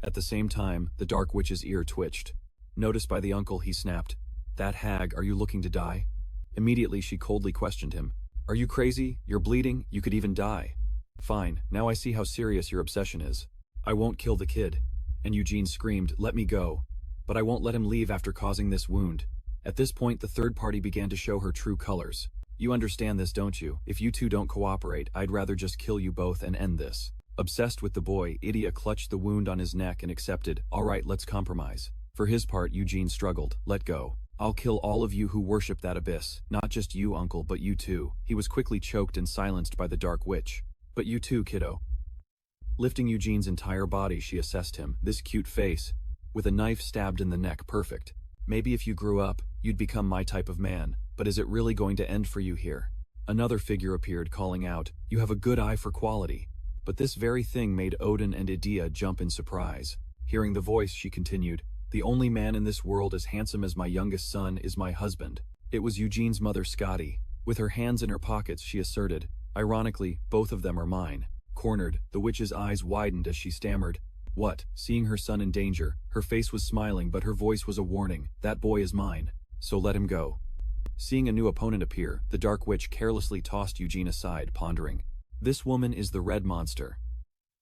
At the same time, the Dark Witch's ear twitched. Noticed by the uncle, he snapped, "That hag, are you looking to die?" Immediately she coldly questioned him. "Are you crazy? You're bleeding, you could even die." "Fine, now I see how serious your obsession is. I won't kill the kid." And Eugene screamed, "Let me go. But I won't let him leave after causing this wound." At this point, the third party began to show her true colors. "You understand this, don't you? If you two don't cooperate, I'd rather just kill you both and end this." Obsessed with the boy, Idia clutched the wound on his neck and accepted, "All right, let's compromise." For his part, Eugene struggled, "Let go. I'll kill all of you who worship that abyss. Not just you, uncle, but you too." He was quickly choked and silenced by the Dark Witch. "But you too, kiddo." Lifting Eugene's entire body, she assessed him. "This cute face, with a knife stabbed in the neck, perfect. Maybe if you grew up, you'd become my type of man, but is it really going to end for you here?" Another figure appeared, calling out, "You have a good eye for quality." But this very thing made Odin and Idia jump in surprise. Hearing the voice, she continued, "The only man in this world as handsome as my youngest son is my husband." It was Eugene's mother, Scotty. With her hands in her pockets, she asserted, "Ironically, both of them are mine." Cornered, the witch's eyes widened as she stammered, "What?" Seeing her son in danger, her face was smiling but her voice was a warning, "That boy is mine. So let him go." Seeing a new opponent appear, the Dark Witch carelessly tossed Eugene aside, pondering. "This woman is the Red Monster."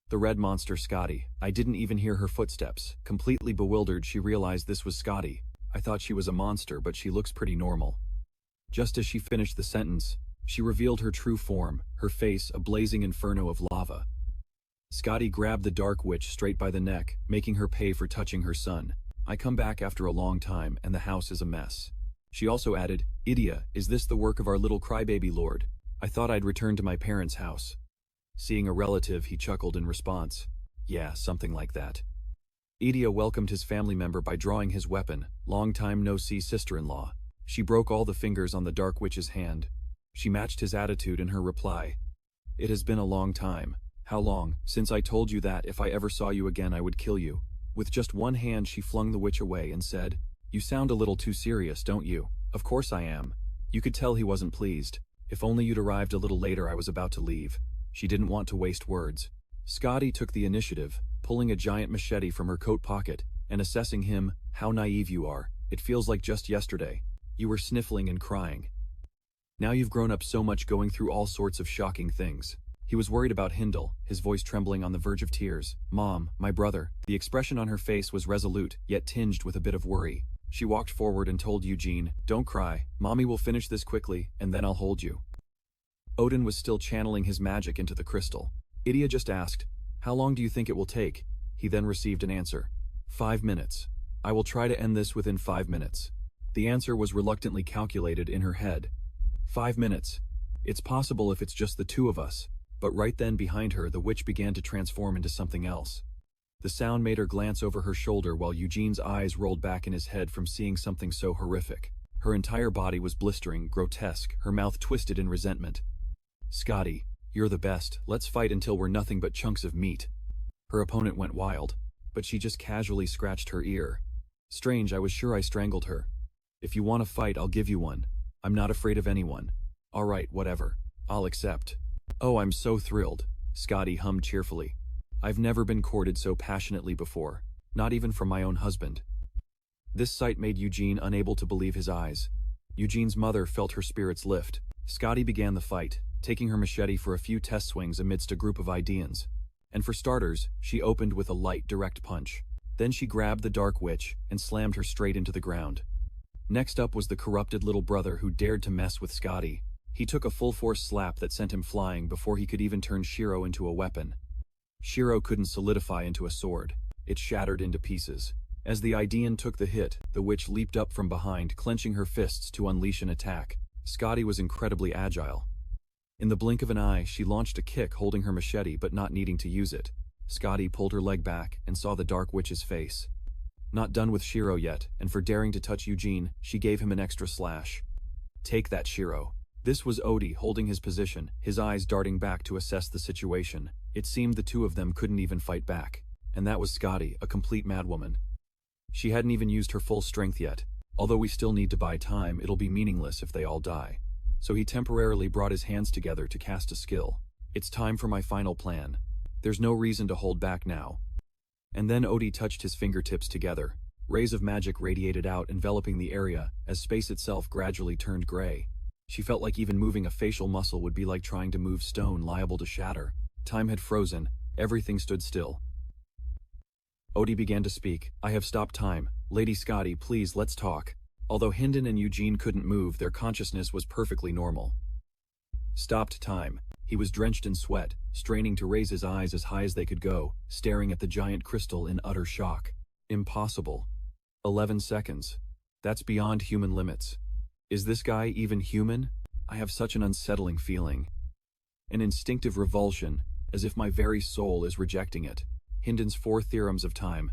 The Red Monster, Scotty. I didn't even hear her footsteps. Completely bewildered, she realized this was Scotty. "I thought she was a monster, but she looks pretty normal." Just as she finished the sentence, she revealed her true form, her face a blazing inferno of lava. Scotty grabbed the Dark Witch straight by the neck, making her pay for touching her son. "I come back after a long time, and the house is a mess." She also added, "Idia, is this the work of our little crybaby lord? I thought I'd return to my parents' house." Seeing a relative, he chuckled in response. "Yeah, something like that." Idia welcomed his family member by drawing his weapon, long time no see sister-in-law. She broke all the fingers on the Dark Witch's hand. She matched his attitude in her reply. "It has been a long time." "How long? Since I told you that if I ever saw you again I would kill you." With just one hand she flung the witch away and said, "You sound a little too serious, don't you?" "Of course I am." You could tell he wasn't pleased. "If only you'd arrived a little later, I was about to leave." She didn't want to waste words. Scotty took the initiative, pulling a giant machete from her coat pocket, and assessing him. "How naive you are. It feels like just yesterday. You were sniffling and crying. Now you've grown up so much, going through all sorts of shocking things." He was worried about Hindle, his voice trembling on the verge of tears. "Mom, my brother." The expression on her face was resolute, yet tinged with a bit of worry. She walked forward and told Eugene, "Don't cry. Mommy will finish this quickly, and then I'll hold you." Odin was still channeling his magic into the crystal. Idia just asked, "How long do you think it will take?" He then received an answer. 5 minutes. "I will try to end this within 5 minutes." The answer was reluctantly calculated in her head. 5 minutes. It's possible if it's just the two of us. But right then behind her, the witch began to transform into something else. The sound made her glance over her shoulder while Eugene's eyes rolled back in his head from seeing something so horrific. Her entire body was blistering, grotesque, her mouth twisted in resentment. "Scotty." You're the best, let's fight until we're nothing but chunks of meat. Her opponent went wild, but she just casually scratched her ear. Strange, I was sure I strangled her. If you want to fight, I'll give you one. I'm not afraid of anyone. Alright, whatever. I'll accept. Oh, I'm so thrilled, Scotty hummed cheerfully. I've never been courted so passionately before, not even from my own husband. This sight made Eugene unable to believe his eyes. Eugene's mother felt her spirits lift. Scotty began the fight, taking her machete for a few test swings amidst a group of Ideans. And for starters, she opened with a light, direct punch. Then she grabbed the Dark Witch and slammed her straight into the ground. Next up was the corrupted little brother who dared to mess with Scotty. He took a full-force slap that sent him flying before he could even turn Shiro into a weapon. Shiro couldn't solidify into a sword. It shattered into pieces. As the Idean took the hit, the witch leaped up from behind, clenching her fists to unleash an attack. Scotty was incredibly agile. In the blink of an eye, she launched a kick holding her machete but not needing to use it. Scotty pulled her leg back and saw the Dark Witch's face. Not done with Shiro yet, and for daring to touch Eugene, she gave him an extra slash. Take that, Shiro. This was Odie holding his position, his eyes darting back to assess the situation. It seemed the two of them couldn't even fight back. And that was Scotty, a complete madwoman. She hadn't even used her full strength yet. Although we still need to buy time, it'll be meaningless if they all die. So he temporarily brought his hands together to cast a skill. It's time for my final plan. There's no reason to hold back now. And then Odie touched his fingertips together. Rays of magic radiated out, enveloping the area, as space itself gradually turned gray. She felt like even moving a facial muscle would be like trying to move stone liable to shatter. Time had frozen. Everything stood still. Odie began to speak. I have stopped time. Lady Scotty, please, let's talk. Although Hinden and Eugene couldn't move, their consciousness was perfectly normal. Stopped time. He was drenched in sweat, straining to raise his eyes as high as they could go, staring at the giant crystal in utter shock. Impossible. 11 seconds. That's beyond human limits. Is this guy even human? I have such an unsettling feeling. An instinctive revulsion, as if my very soul is rejecting it. Hinden's 4 theorems of time.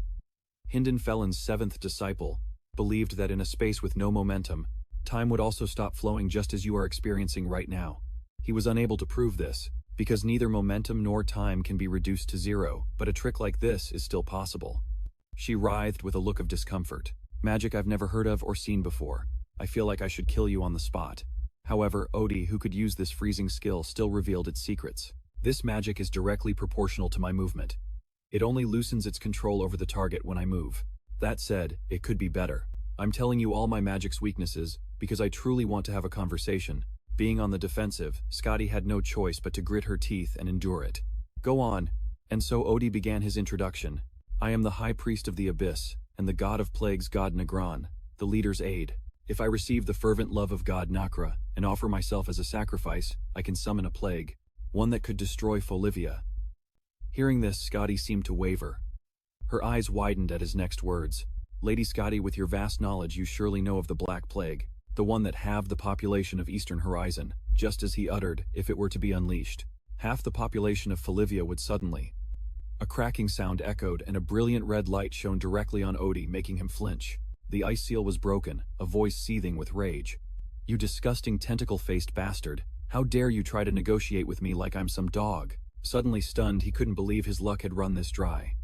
Hinden Felon's 7th disciple believed that in a space with no momentum, time would also stop flowing just as you are experiencing right now. He was unable to prove this, because neither momentum nor time can be reduced to zero, but a trick like this is still possible. She writhed with a look of discomfort. Magic I've never heard of or seen before. I feel like I should kill you on the spot. However, Odie, who could use this freezing skill, still revealed its secrets. This magic is directly proportional to my movement. It only loosens its control over the target when I move. That said, it could be better. I'm telling you all my magic's weaknesses, because I truly want to have a conversation. Being on the defensive, Scotty had no choice but to grit her teeth and endure it. Go on. And so Odie began his introduction. I am the High Priest of the Abyss, and the God of Plagues, God Nagran, the leader's aide. If I receive the fervent love of God Nakra, and offer myself as a sacrifice, I can summon a plague, one that could destroy Folivia. Hearing this, Scotty seemed to waver. Her eyes widened at his next words. Lady Scotty, with your vast knowledge, you surely know of the Black Plague, the one that halved the population of Eastern Horizon, just as he uttered, if it were to be unleashed. Half the population of Folivia would suddenly. A cracking sound echoed, and a brilliant red light shone directly on Odie, making him flinch. The ice seal was broken, a voice seething with rage. You disgusting tentacle-faced bastard, how dare you try to negotiate with me like I'm some dog? Suddenly stunned, he couldn't believe his luck had run this dry.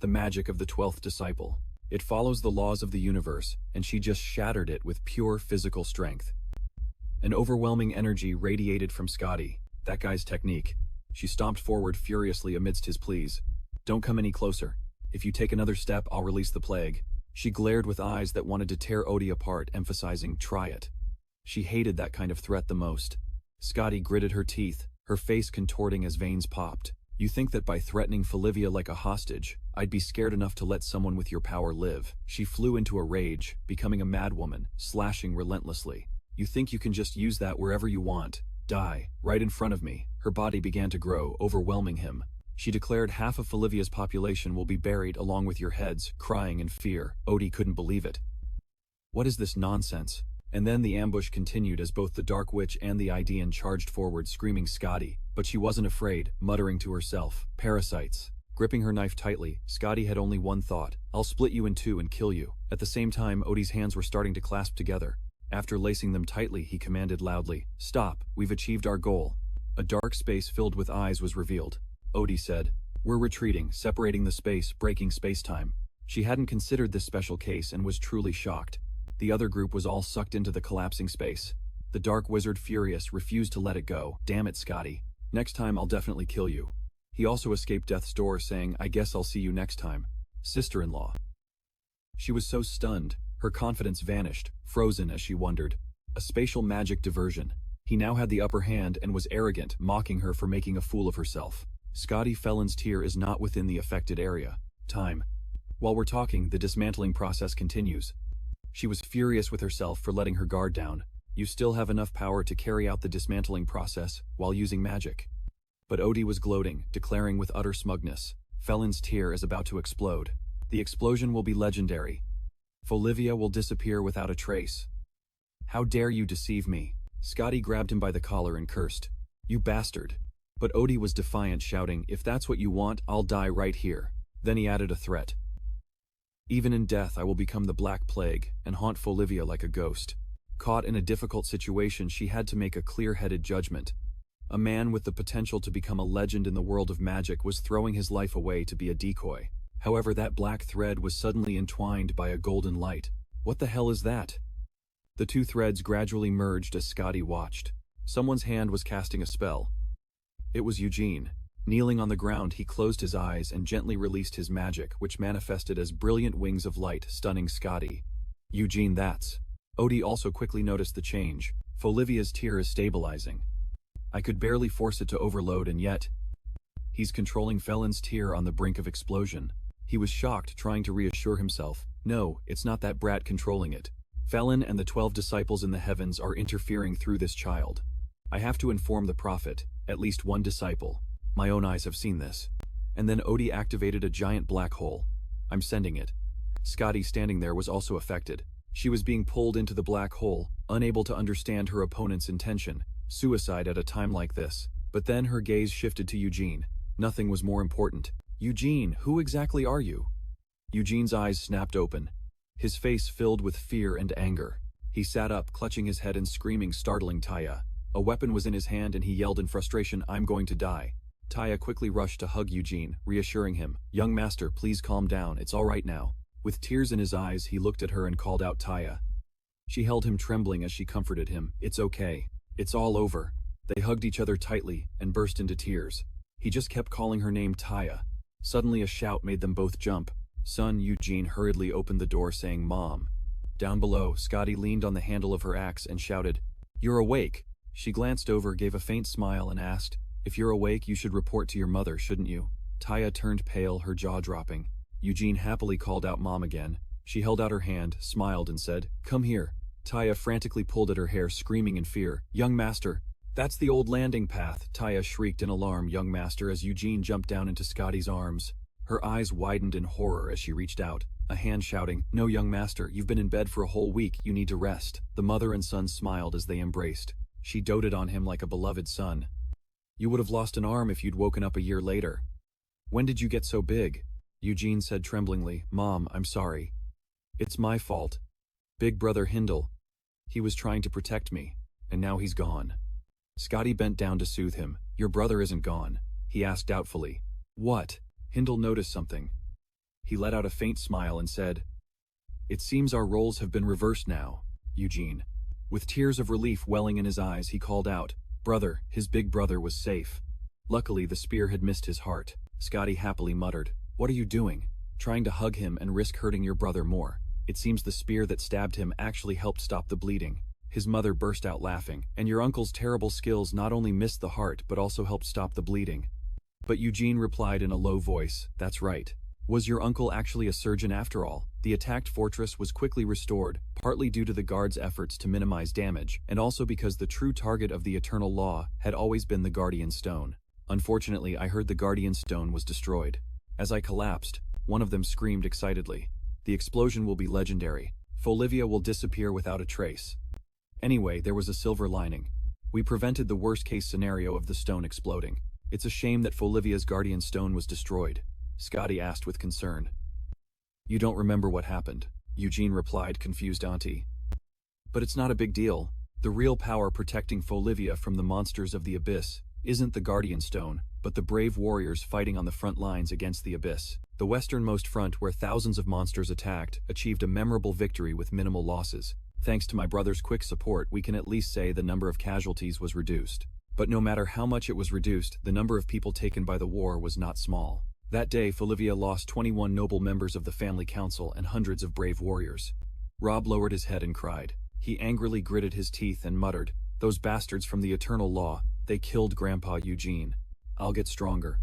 The magic of the 12th disciple. It follows the laws of the universe, and she just shattered it with pure physical strength. An overwhelming energy radiated from Scotty. That guy's technique. She stomped forward furiously amidst his pleas. Don't come any closer. If you take another step, I'll release the plague. She glared with eyes that wanted to tear Odie apart, emphasizing, try it. She hated that kind of threat the most. Scotty gritted her teeth, her face contorting as veins popped. You think that by threatening Folivia like a hostage, I'd be scared enough to let someone with your power live? She flew into a rage, becoming a madwoman, slashing relentlessly. You think you can just use that wherever you want? Die, right in front of me. Her body began to grow, overwhelming him. She declared half of Folivia's population will be buried along with your heads, crying in fear. Odie couldn't believe it. What is this nonsense? And then the ambush continued as both the Dark Witch and the Idean charged forward, screaming Scotty. But she wasn't afraid, muttering to herself, parasites. Gripping her knife tightly, Scotty had only one thought. I'll split you in two and kill you. At the same time, Odie's hands were starting to clasp together. After lacing them tightly, he commanded loudly, stop, we've achieved our goal. A dark space filled with eyes was revealed. Odie said, "We're retreating, separating the space, breaking space-time." She hadn't considered this special case and was truly shocked. The other group was all sucked into the collapsing space. The Dark Wizard, furious, refused to let it go. "Damn it, Scotty. Next time I'll definitely kill you." He also escaped death's door saying, "I guess I'll see you next time, sister-in-law." She was so stunned, her confidence vanished, frozen as she wondered. A spatial magic diversion. He now had the upper hand and was arrogant, mocking her for making a fool of herself. Scotty Felon's tear is not within the affected area. Time. While we're talking, the dismantling process continues. She was furious with herself for letting her guard down. You still have enough power to carry out the dismantling process while using magic. But Odie was gloating, declaring with utter smugness, "Felon's tear is about to explode. The explosion will be legendary. Folivia will disappear without a trace." "How dare you deceive me?" Scotty grabbed him by the collar and cursed. "You bastard." But Odie was defiant, shouting, "If that's what you want, I'll die right here." Then he added a threat. "Even in death I will become the Black Plague and haunt Folivia like a ghost." Caught in a difficult situation, she had to make a clear-headed judgment. A man with the potential to become a legend in the world of magic was throwing his life away to be a decoy. However, that black thread was suddenly entwined by a golden light. What the hell is that? The two threads gradually merged as Scotty watched. Someone's hand was casting a spell. It was Eugene. Kneeling on the ground, he closed his eyes and gently released his magic, which manifested as brilliant wings of light, stunning Scotty. "Eugene, that's..." Odie also quickly noticed the change. "Folivia's tear is stabilizing. I could barely force it to overload, and yet..." "He's controlling Felon's tear on the brink of explosion." He was shocked, trying to reassure himself. "No, it's not that brat controlling it. Felon and the 12 disciples in the heavens are interfering through this child. I have to inform the prophet, at least one disciple. My own eyes have seen this." And then Odie activated a giant black hole. "I'm sending it." Scotty, standing there, was also affected. She was being pulled into the black hole, unable to understand her opponent's intention. Suicide at a time like this. But then her gaze shifted to Eugene. Nothing was more important. "Eugene, who exactly are you?" Eugene's eyes snapped open. His face filled with fear and anger. He sat up, clutching his head and screaming, startling Taya. A weapon was in his hand and he yelled in frustration, "I'm going to die." Taya quickly rushed to hug Eugene, reassuring him, "Young master, please calm down, it's all right now." With tears in his eyes, he looked at her and called out Taya. She held him, trembling as she comforted him. "It's okay. It's all over." They hugged each other tightly and burst into tears. He just kept calling her name, Taya. Suddenly a shout made them both jump. "Son," Eugene hurriedly opened the door saying, "Mom." Down below, Scotty leaned on the handle of her axe and shouted, "You're awake." She glanced over, gave a faint smile and asked, "If you're awake, you should report to your mother, shouldn't you?" Taya turned pale, her jaw dropping. Eugene happily called out Mom again. She held out her hand, smiled and said, "Come here." Taya frantically pulled at her hair, screaming in fear. "Young master." "That's the old landing path," Taya shrieked in alarm, "young master," as Eugene jumped down into Scotty's arms. Her eyes widened in horror as she reached out, a hand shouting, "No, young master, you've been in bed for a whole week, you need to rest." The mother and son smiled as they embraced. She doted on him like a beloved son. "You would have lost an arm if you'd woken up a year later." "When did you get so big?" Eugene said tremblingly, "Mom, I'm sorry. It's my fault. Big brother Hindle. He was trying to protect me, and now he's gone." Scotty bent down to soothe him. "Your brother isn't gone," he asked doubtfully. "What?" Hindle noticed something. He let out a faint smile and said, "It seems our roles have been reversed now, Eugene." With tears of relief welling in his eyes, he called out, "Brother, his big brother was safe." Luckily, the spear had missed his heart. Scotty happily muttered, "What are you doing? Trying to hug him and risk hurting your brother more. It seems the spear that stabbed him actually helped stop the bleeding." His mother burst out laughing. "And your uncle's terrible skills not only missed the heart but also helped stop the bleeding." But Eugene replied in a low voice, "That's right. Was your uncle actually a surgeon after all?" The attacked fortress was quickly restored, partly due to the guards' efforts to minimize damage, and also because the true target of the Eternal Law had always been the Guardian Stone. Unfortunately, I heard the Guardian Stone was destroyed. As I collapsed, one of them screamed excitedly, "The explosion will be legendary. Folivia will disappear without a trace." Anyway, there was a silver lining. We prevented the worst-case scenario of the stone exploding. "It's a shame that Folivia's Guardian Stone was destroyed," Scotty asked with concern. "You don't remember what happened," Eugene replied, confused auntie. "But it's not a big deal. The real power protecting Folivia from the monsters of the abyss isn't the Guardian Stone, but the brave warriors fighting on the front lines against the Abyss. The westernmost front, where thousands of monsters attacked, achieved a memorable victory with minimal losses. Thanks to my brother's quick support, we can at least say the number of casualties was reduced. But no matter how much it was reduced, the number of people taken by the war was not small. That day, Folivia lost 21 noble members of the family council and hundreds of brave warriors. Rob lowered his head and cried. He angrily gritted his teeth and muttered, "Those bastards from the Eternal Law, they killed Grandpa Eugene. I'll get stronger.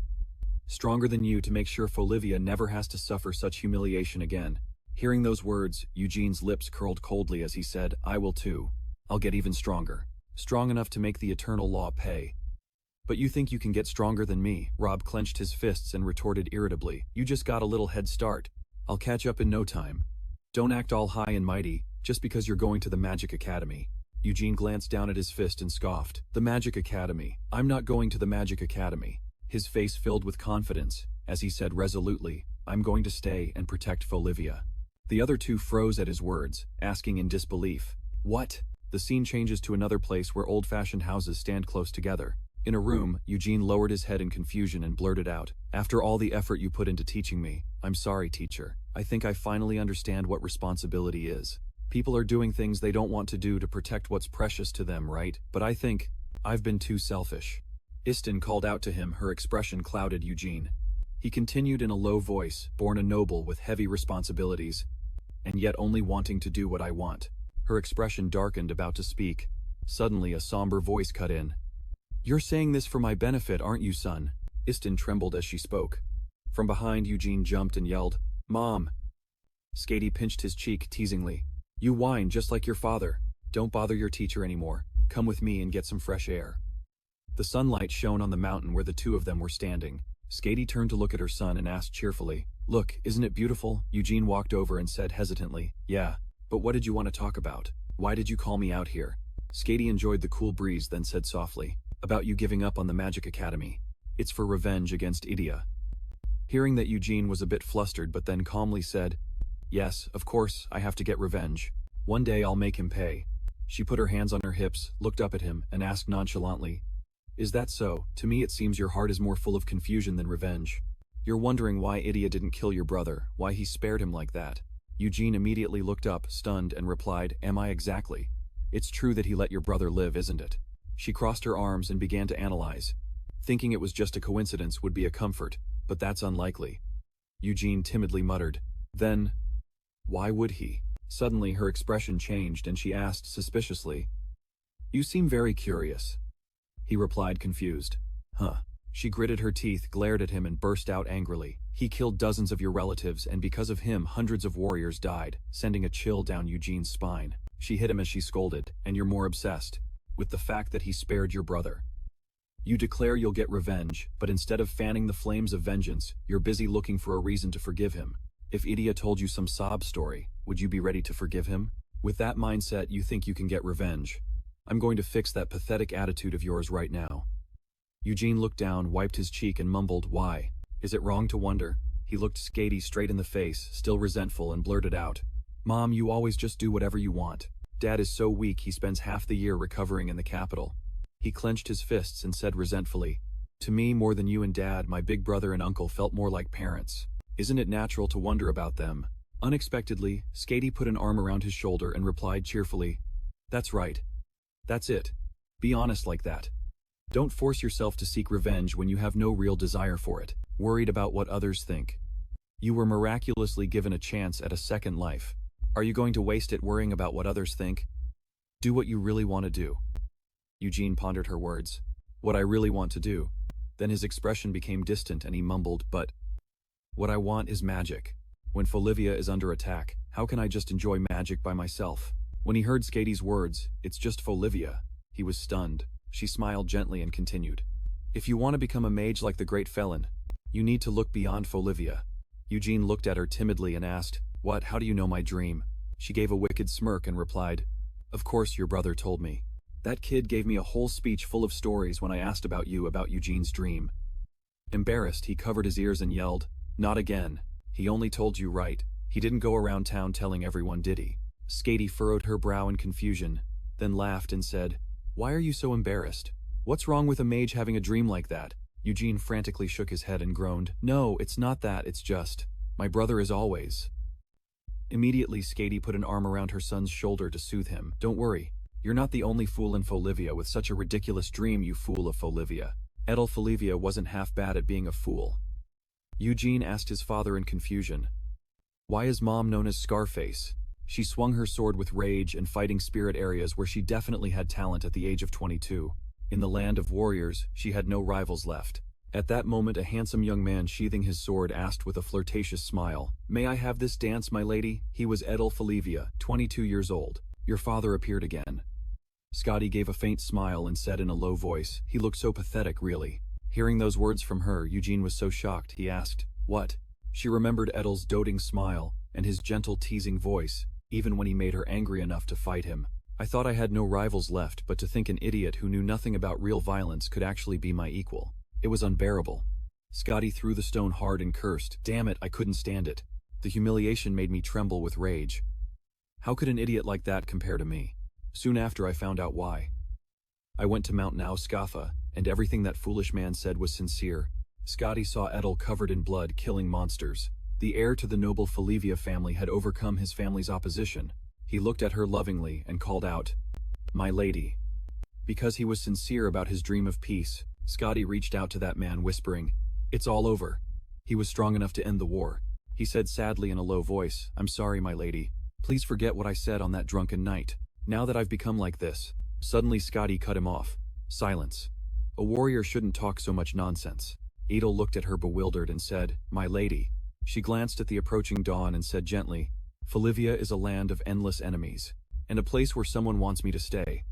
Stronger than you to make sure Folivia never has to suffer such humiliation again." Hearing those words, Eugene's lips curled coldly as he said, "I will too. I'll get even stronger. Strong enough to make the Eternal Law pay." "But you think you can get stronger than me?" Rob clenched his fists and retorted irritably. "You just got a little head start. I'll catch up in no time. Don't act all high and mighty, just because you're going to the Magic Academy." Eugene glanced down at his fist and scoffed. "The Magic Academy? I'm not going to the Magic Academy." His face filled with confidence, as he said resolutely, "I'm going to stay and protect Folivia." The other two froze at his words, asking in disbelief, "What?" The scene changes to another place where old-fashioned houses stand close together. In a room, Eugene lowered his head in confusion and blurted out, "After all the effort you put into teaching me, I'm sorry, teacher. I think I finally understand what responsibility is. People are doing things they don't want to do to protect what's precious to them, right? But I think I've been too selfish." Istin called out to him, her expression clouded Eugene. He continued in a low voice, "Born a noble with heavy responsibilities, and yet only wanting to do what I want." Her expression darkened, about to speak. Suddenly a somber voice cut in. "You're saying this for my benefit, aren't you, son?" Istin trembled as she spoke. From behind, Eugene jumped and yelled, "Mom!" Skady pinched his cheek teasingly. "You whine just like your father. Don't bother your teacher anymore. Come with me and get some fresh air." The sunlight shone on the mountain where the two of them were standing. Skady turned to look at her son and asked cheerfully, "Look, isn't it beautiful?" Eugene walked over and said hesitantly, "Yeah, but what did you want to talk about? Why did you call me out here?" Skady enjoyed the cool breeze, then said softly, "About you giving up on the Magic Academy. It's for revenge against Idia." Hearing that, Eugene was a bit flustered, but then calmly said, "Yes, of course, I have to get revenge. One day I'll make him pay." She put her hands on her hips, looked up at him, and asked nonchalantly, "Is that so? To me it seems your heart is more full of confusion than revenge. You're wondering why Idia didn't kill your brother, why he spared him like that." Eugene immediately looked up, stunned, and replied, "Am I exactly? It's true that he let your brother live, isn't it?" She crossed her arms and began to analyze. Thinking it was just a coincidence would be a comfort, but that's unlikely. Eugene timidly muttered, "Then, why would he?" Suddenly her expression changed and she asked suspiciously, "You seem very curious." He replied, confused, "Huh." She gritted her teeth, glared at him, and burst out angrily, "He killed dozens of your relatives, and because of him hundreds of warriors died," sending a chill down Eugene's spine. She hit him as she scolded, "And you're more obsessed with the fact that he spared your brother. You declare you'll get revenge, but instead of fanning the flames of vengeance, you're busy looking for a reason to forgive him. If Idia told you some sob story, would you be ready to forgive him? With that mindset, you think you can get revenge. I'm going to fix that pathetic attitude of yours right now." Eugene looked down, wiped his cheek, and mumbled, "Why? Is it wrong to wonder?" He looked Skady straight in the face, still resentful, and blurted out, "Mom, you always just do whatever you want. Dad is so weak he spends half the year recovering in the capital." He clenched his fists and said resentfully, "To me, more than you and Dad, my big brother and uncle felt more like parents. Isn't it natural to wonder about them?" Unexpectedly, Skady put an arm around his shoulder and replied cheerfully, "That's right. That's it. Be honest like that. Don't force yourself to seek revenge when you have no real desire for it, worried about what others think. You were miraculously given a chance at a second life. Are you going to waste it worrying about what others think? Do what you really want to do." Eugene pondered her words. "What I really want to do?" Then his expression became distant and he mumbled, "But what I want is magic. When Folivia is under attack, how can I just enjoy magic by myself?" When he heard Skady's words, "It's just Folivia," he was stunned. She smiled gently and continued, "If you want to become a mage like the great Felon, you need to look beyond Folivia." Eugene looked at her timidly and asked, "What, how do you know my dream?" She gave a wicked smirk and replied, "Of course your brother told me. That kid gave me a whole speech full of stories when I asked about you, about Eugene's dream." Embarrassed, he covered his ears and yelled, "Not again. He only told you right. He didn't go around town telling everyone, did he?" Skady furrowed her brow in confusion, then laughed and said, "Why are you so embarrassed? What's wrong with a mage having a dream like that? Eugene frantically shook his head and groaned. No, it's not that, it's just, my brother is always. Immediately, Skady put an arm around her son's shoulder to soothe him. Don't worry, you're not the only fool in Folivia with such a ridiculous dream, you fool of Folivia. Edel Folivia wasn't half bad at being a fool. Eugene asked his father in confusion. Why is Mom known as Scarface? She swung her sword with rage and fighting spirit areas where she definitely had talent at the age of 22. In the land of warriors, she had no rivals left. At that moment, a handsome young man sheathing his sword asked with a flirtatious smile, May I have this dance, my lady? He was Edel Folivia, 22 years old. Your father appeared again. Skady gave a faint smile and said in a low voice, he looked so pathetic, really. Hearing those words from her, Eugene was so shocked, he asked, What? She remembered Edel's doting smile and his gentle teasing voice, even when he made her angry enough to fight him. I thought I had no rivals left, but to think an idiot who knew nothing about real violence could actually be my equal. It was unbearable. Skady threw the stone hard and cursed. Damn it, I couldn't stand it. The humiliation made me tremble with rage. How could an idiot like that compare to me? Soon after I found out why. I went to Mount Nauskafa, and everything that foolish man said was sincere. Skady saw Edel covered in blood, killing monsters. The heir to the noble Folivia family had overcome his family's opposition. He looked at her lovingly and called out, My lady. Because he was sincere about his dream of peace, Skady reached out to that man, whispering, It's all over. He was strong enough to end the war. He said sadly in a low voice, I'm sorry, my lady. Please forget what I said on that drunken night. Now that I've become like this. Suddenly Skady cut him off. Silence. A warrior shouldn't talk so much nonsense. Edel looked at her bewildered and said, My lady. She glanced at the approaching dawn and said gently, Folivia is a land of endless enemies, and a place where someone wants me to stay.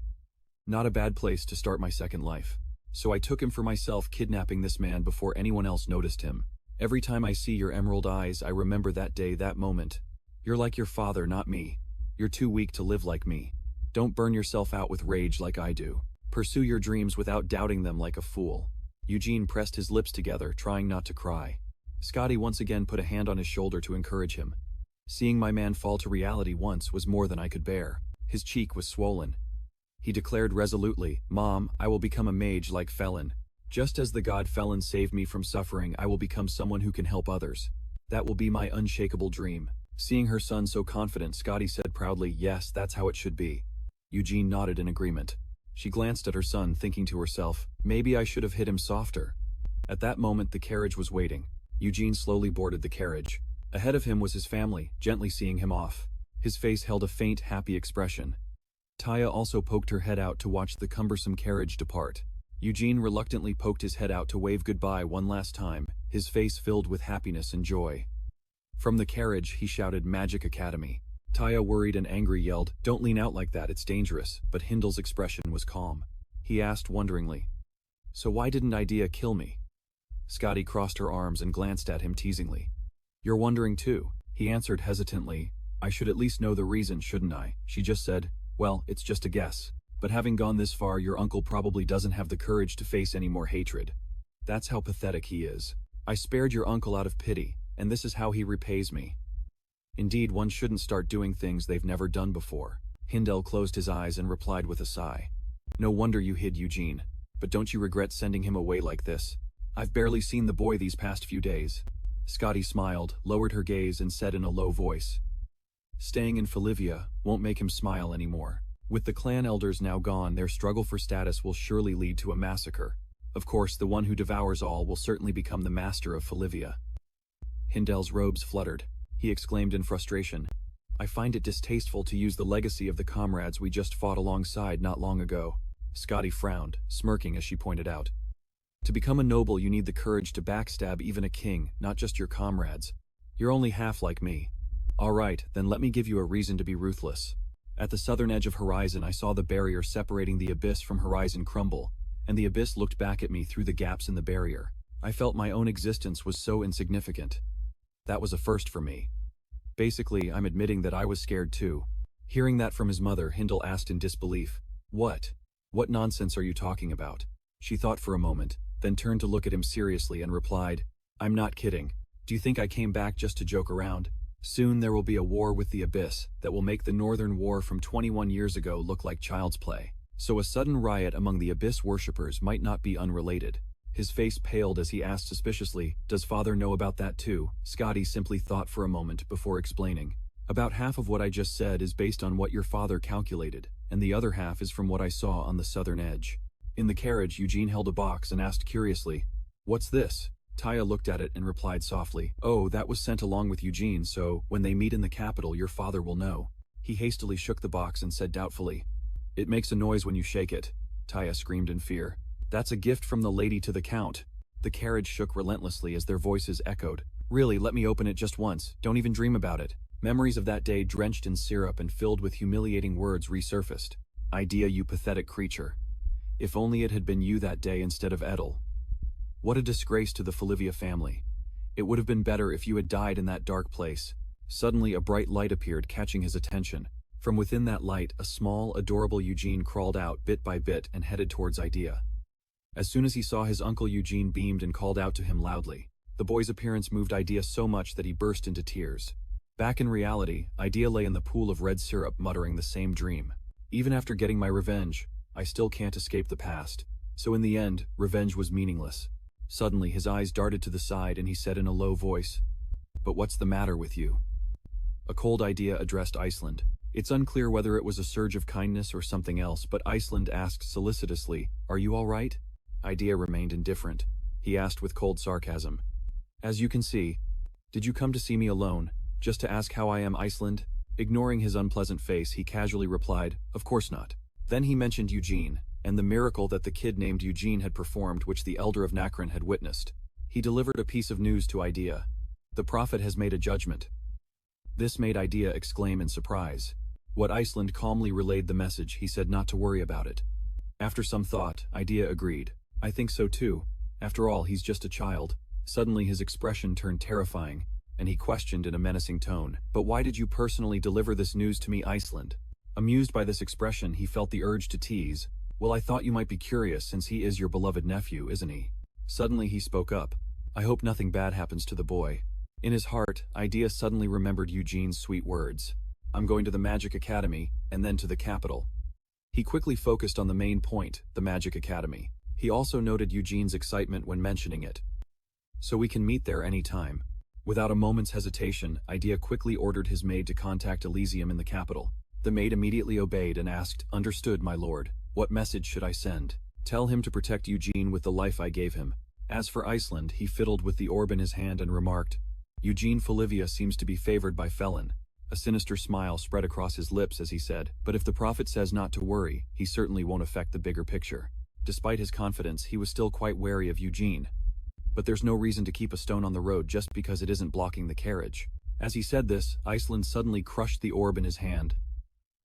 Not a bad place to start my second life. So I took him for myself, kidnapping this man before anyone else noticed him. Every time I see your emerald eyes, I remember that day, that moment. You're like your father, not me. You're too weak to live like me. Don't burn yourself out with rage like I do. Pursue your dreams without doubting them like a fool. Eugene pressed his lips together, trying not to cry. Skady once again put a hand on his shoulder to encourage him. Seeing my man fall to reality once was more than I could bear. His cheek was swollen. He declared resolutely, Mom, I will become a mage like Felon. Just as the god Felon saved me from suffering, I will become someone who can help others. That will be my unshakable dream. Seeing her son so confident, Skady said proudly, Yes, that's how it should be. Eugene nodded in agreement. She glanced at her son, thinking to herself, Maybe I should have hit him softer. At that moment, the carriage was waiting. Eugene slowly boarded the carriage. Ahead of him was his family, gently seeing him off. His face held a faint, happy expression. Taya also poked her head out to watch the cumbersome carriage depart. Eugene reluctantly poked his head out to wave goodbye one last time, his face filled with happiness and joy. From the carriage, he shouted, Magic Academy. Taya, worried and angry, yelled, Don't lean out like that, it's dangerous, but Hindel's expression was calm. He asked wonderingly, So why didn't Idea kill me? Skady crossed her arms and glanced at him teasingly. You're wondering too, he answered hesitantly. I should at least know the reason, shouldn't I? She just said, Well, it's just a guess. But having gone this far, your uncle probably doesn't have the courage to face any more hatred. That's how pathetic he is. I spared your uncle out of pity, and this is how he repays me. Indeed, one shouldn't start doing things they've never done before. Hindel closed his eyes and replied with a sigh. No wonder you hid Eugene. But don't you regret sending him away like this? I've barely seen the boy these past few days. Skady smiled, lowered her gaze, and said in a low voice, Staying in Folivia won't make him smile anymore. With the clan elders now gone, their struggle for status will surely lead to a massacre. Of course, the one who devours all will certainly become the master of Folivia. Hindel's robes fluttered. He exclaimed in frustration, I find it distasteful to use the legacy of the comrades we just fought alongside not long ago. Skady frowned, smirking as she pointed out. To become a noble, you need the courage to backstab even a king, not just your comrades. You're only half like me. All right, then let me give you a reason to be ruthless. At the southern edge of Horizon, I saw the barrier separating the abyss from Horizon crumble, and the abyss looked back at me through the gaps in the barrier. I felt my own existence was so insignificant. That was a first for me. Basically, I'm admitting that I was scared too. Hearing that from his mother, Hindel asked in disbelief, What? What nonsense are you talking about? She thought for a moment, then turned to look at him seriously and replied, I'm not kidding. Do you think I came back just to joke around? Soon there will be a war with the Abyss that will make the Northern War from 21 years ago look like child's play. So a sudden riot among the Abyss worshippers might not be unrelated. His face paled as he asked suspiciously, "Does father know about that too?" Scotty simply thought for a moment before explaining. "About half of what I just said is based on what your father calculated, and the other half is from what I saw on the southern edge." In the carriage, Eugene held a box and asked curiously, "What's this?" Taya looked at it and replied softly, "Oh, that was sent along with Eugene, so when they meet in the capital your father will know." He hastily shook the box and said doubtfully, "It makes a noise when you shake it." Taya screamed in fear. "That's a gift from the lady to the count." The carriage shook relentlessly as their voices echoed. "Really, let me open it just once. Don't even dream about it." Memories of that day drenched in syrup and filled with humiliating words resurfaced. "Idea, you pathetic creature. If only it had been you that day instead of Edel. What a disgrace to the Folivia family. It would have been better if you had died in that dark place." Suddenly a bright light appeared, catching his attention. From within that light, a small, adorable Eugene crawled out bit by bit and headed towards Idea. As soon as he saw his uncle, Eugene beamed and called out to him loudly. The boy's appearance moved Idea so much that he burst into tears. Back in reality, Idea lay in the pool of red syrup muttering the same dream. "Even after getting my revenge, I still can't escape the past. So in the end, revenge was meaningless." Suddenly his eyes darted to the side and he said in a low voice, "But what's the matter with you?" A cold idea addressed Iceland. It's unclear whether it was a surge of kindness or something else, but Iceland asked solicitously, "Are you all right?" Idea remained indifferent. He asked with cold sarcasm, "As you can see, did you come to see me alone, just to ask how I am, Iceland?" Ignoring his unpleasant face, he casually replied, "Of course not." Then he mentioned Eugene, and the miracle that the kid named Eugene had performed, which the elder of Nacron had witnessed. He delivered a piece of news to Idea. "The prophet has made a judgment." This made Idea exclaim in surprise. What Iceland calmly relayed the message, he said not to worry about it. After some thought, Idea agreed. "I think so too. After all, he's just a child." Suddenly his expression turned terrifying, and he questioned in a menacing tone, "But why did you personally deliver this news to me, Iceland?" Amused by this expression, he felt the urge to tease. "Well, I thought you might be curious since he is your beloved nephew, isn't he?" Suddenly he spoke up. "I hope nothing bad happens to the boy." In his heart, Idea suddenly remembered Eugene's sweet words. "I'm going to the Magic Academy, and then to the capital." He quickly focused on the main point, the Magic Academy. He also noted Eugene's excitement when mentioning it. "So we can meet there any time." Without a moment's hesitation, Idea quickly ordered his maid to contact Elysium in the capital. The maid immediately obeyed and asked, "Understood, my lord. What message should I send?" "Tell him to protect Eugene with the life I gave him." As for Iceland, he fiddled with the orb in his hand and remarked, "Eugene Folivia seems to be favored by Felon." A sinister smile spread across his lips as he said, "But if the prophet says not to worry, he certainly won't affect the bigger picture." Despite his confidence, he was still quite wary of Eugene. But there's no reason to keep a stone on the road just because it isn't blocking the carriage. As he said this, Iceland suddenly crushed the orb in his hand.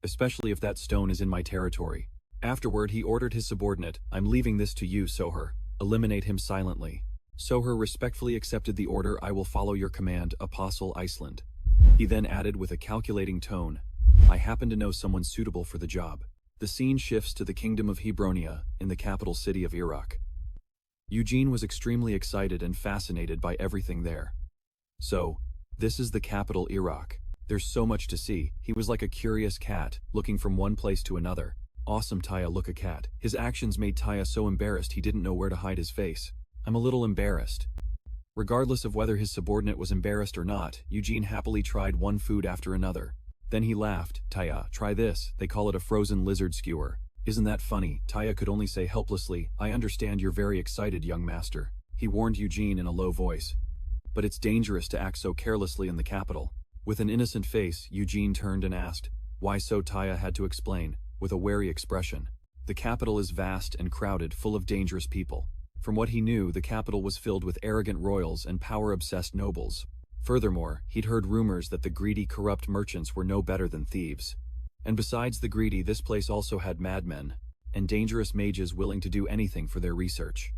"Especially if that stone is in my territory." Afterward, he ordered his subordinate, "I'm leaving this to you, Soher. Eliminate him silently." Soher respectfully accepted the order. "I will follow your command, Apostle Iceland." He then added with a calculating tone, "I happen to know someone suitable for the job." The scene shifts to the kingdom of Hebronia, in the capital city of Iraq. Eugene was extremely excited and fascinated by everything there. "So, this is the capital, Iraq. There's so much to see." He was like a curious cat, looking from one place to another. "Awesome, Taya, look a cat." His actions made Taya so embarrassed he didn't know where to hide his face. "I'm a little embarrassed." Regardless of whether his subordinate was embarrassed or not, Eugene happily tried one food after another. Then he laughed. "Taya, try this. They call it a frozen lizard skewer. Isn't that funny?" Taya could only say helplessly, "I understand you're very excited, young master." He warned Eugene in a low voice. "But it's dangerous to act so carelessly in the capital." With an innocent face, Eugene turned and asked, "Why so?" Taya had to explain, with a wary expression. "The capital is vast and crowded, full of dangerous people." From what he knew, the capital was filled with arrogant royals and power-obsessed nobles. Furthermore, he'd heard rumors that the greedy, corrupt merchants were no better than thieves. And besides the greedy, this place also had madmen and dangerous mages willing to do anything for their research.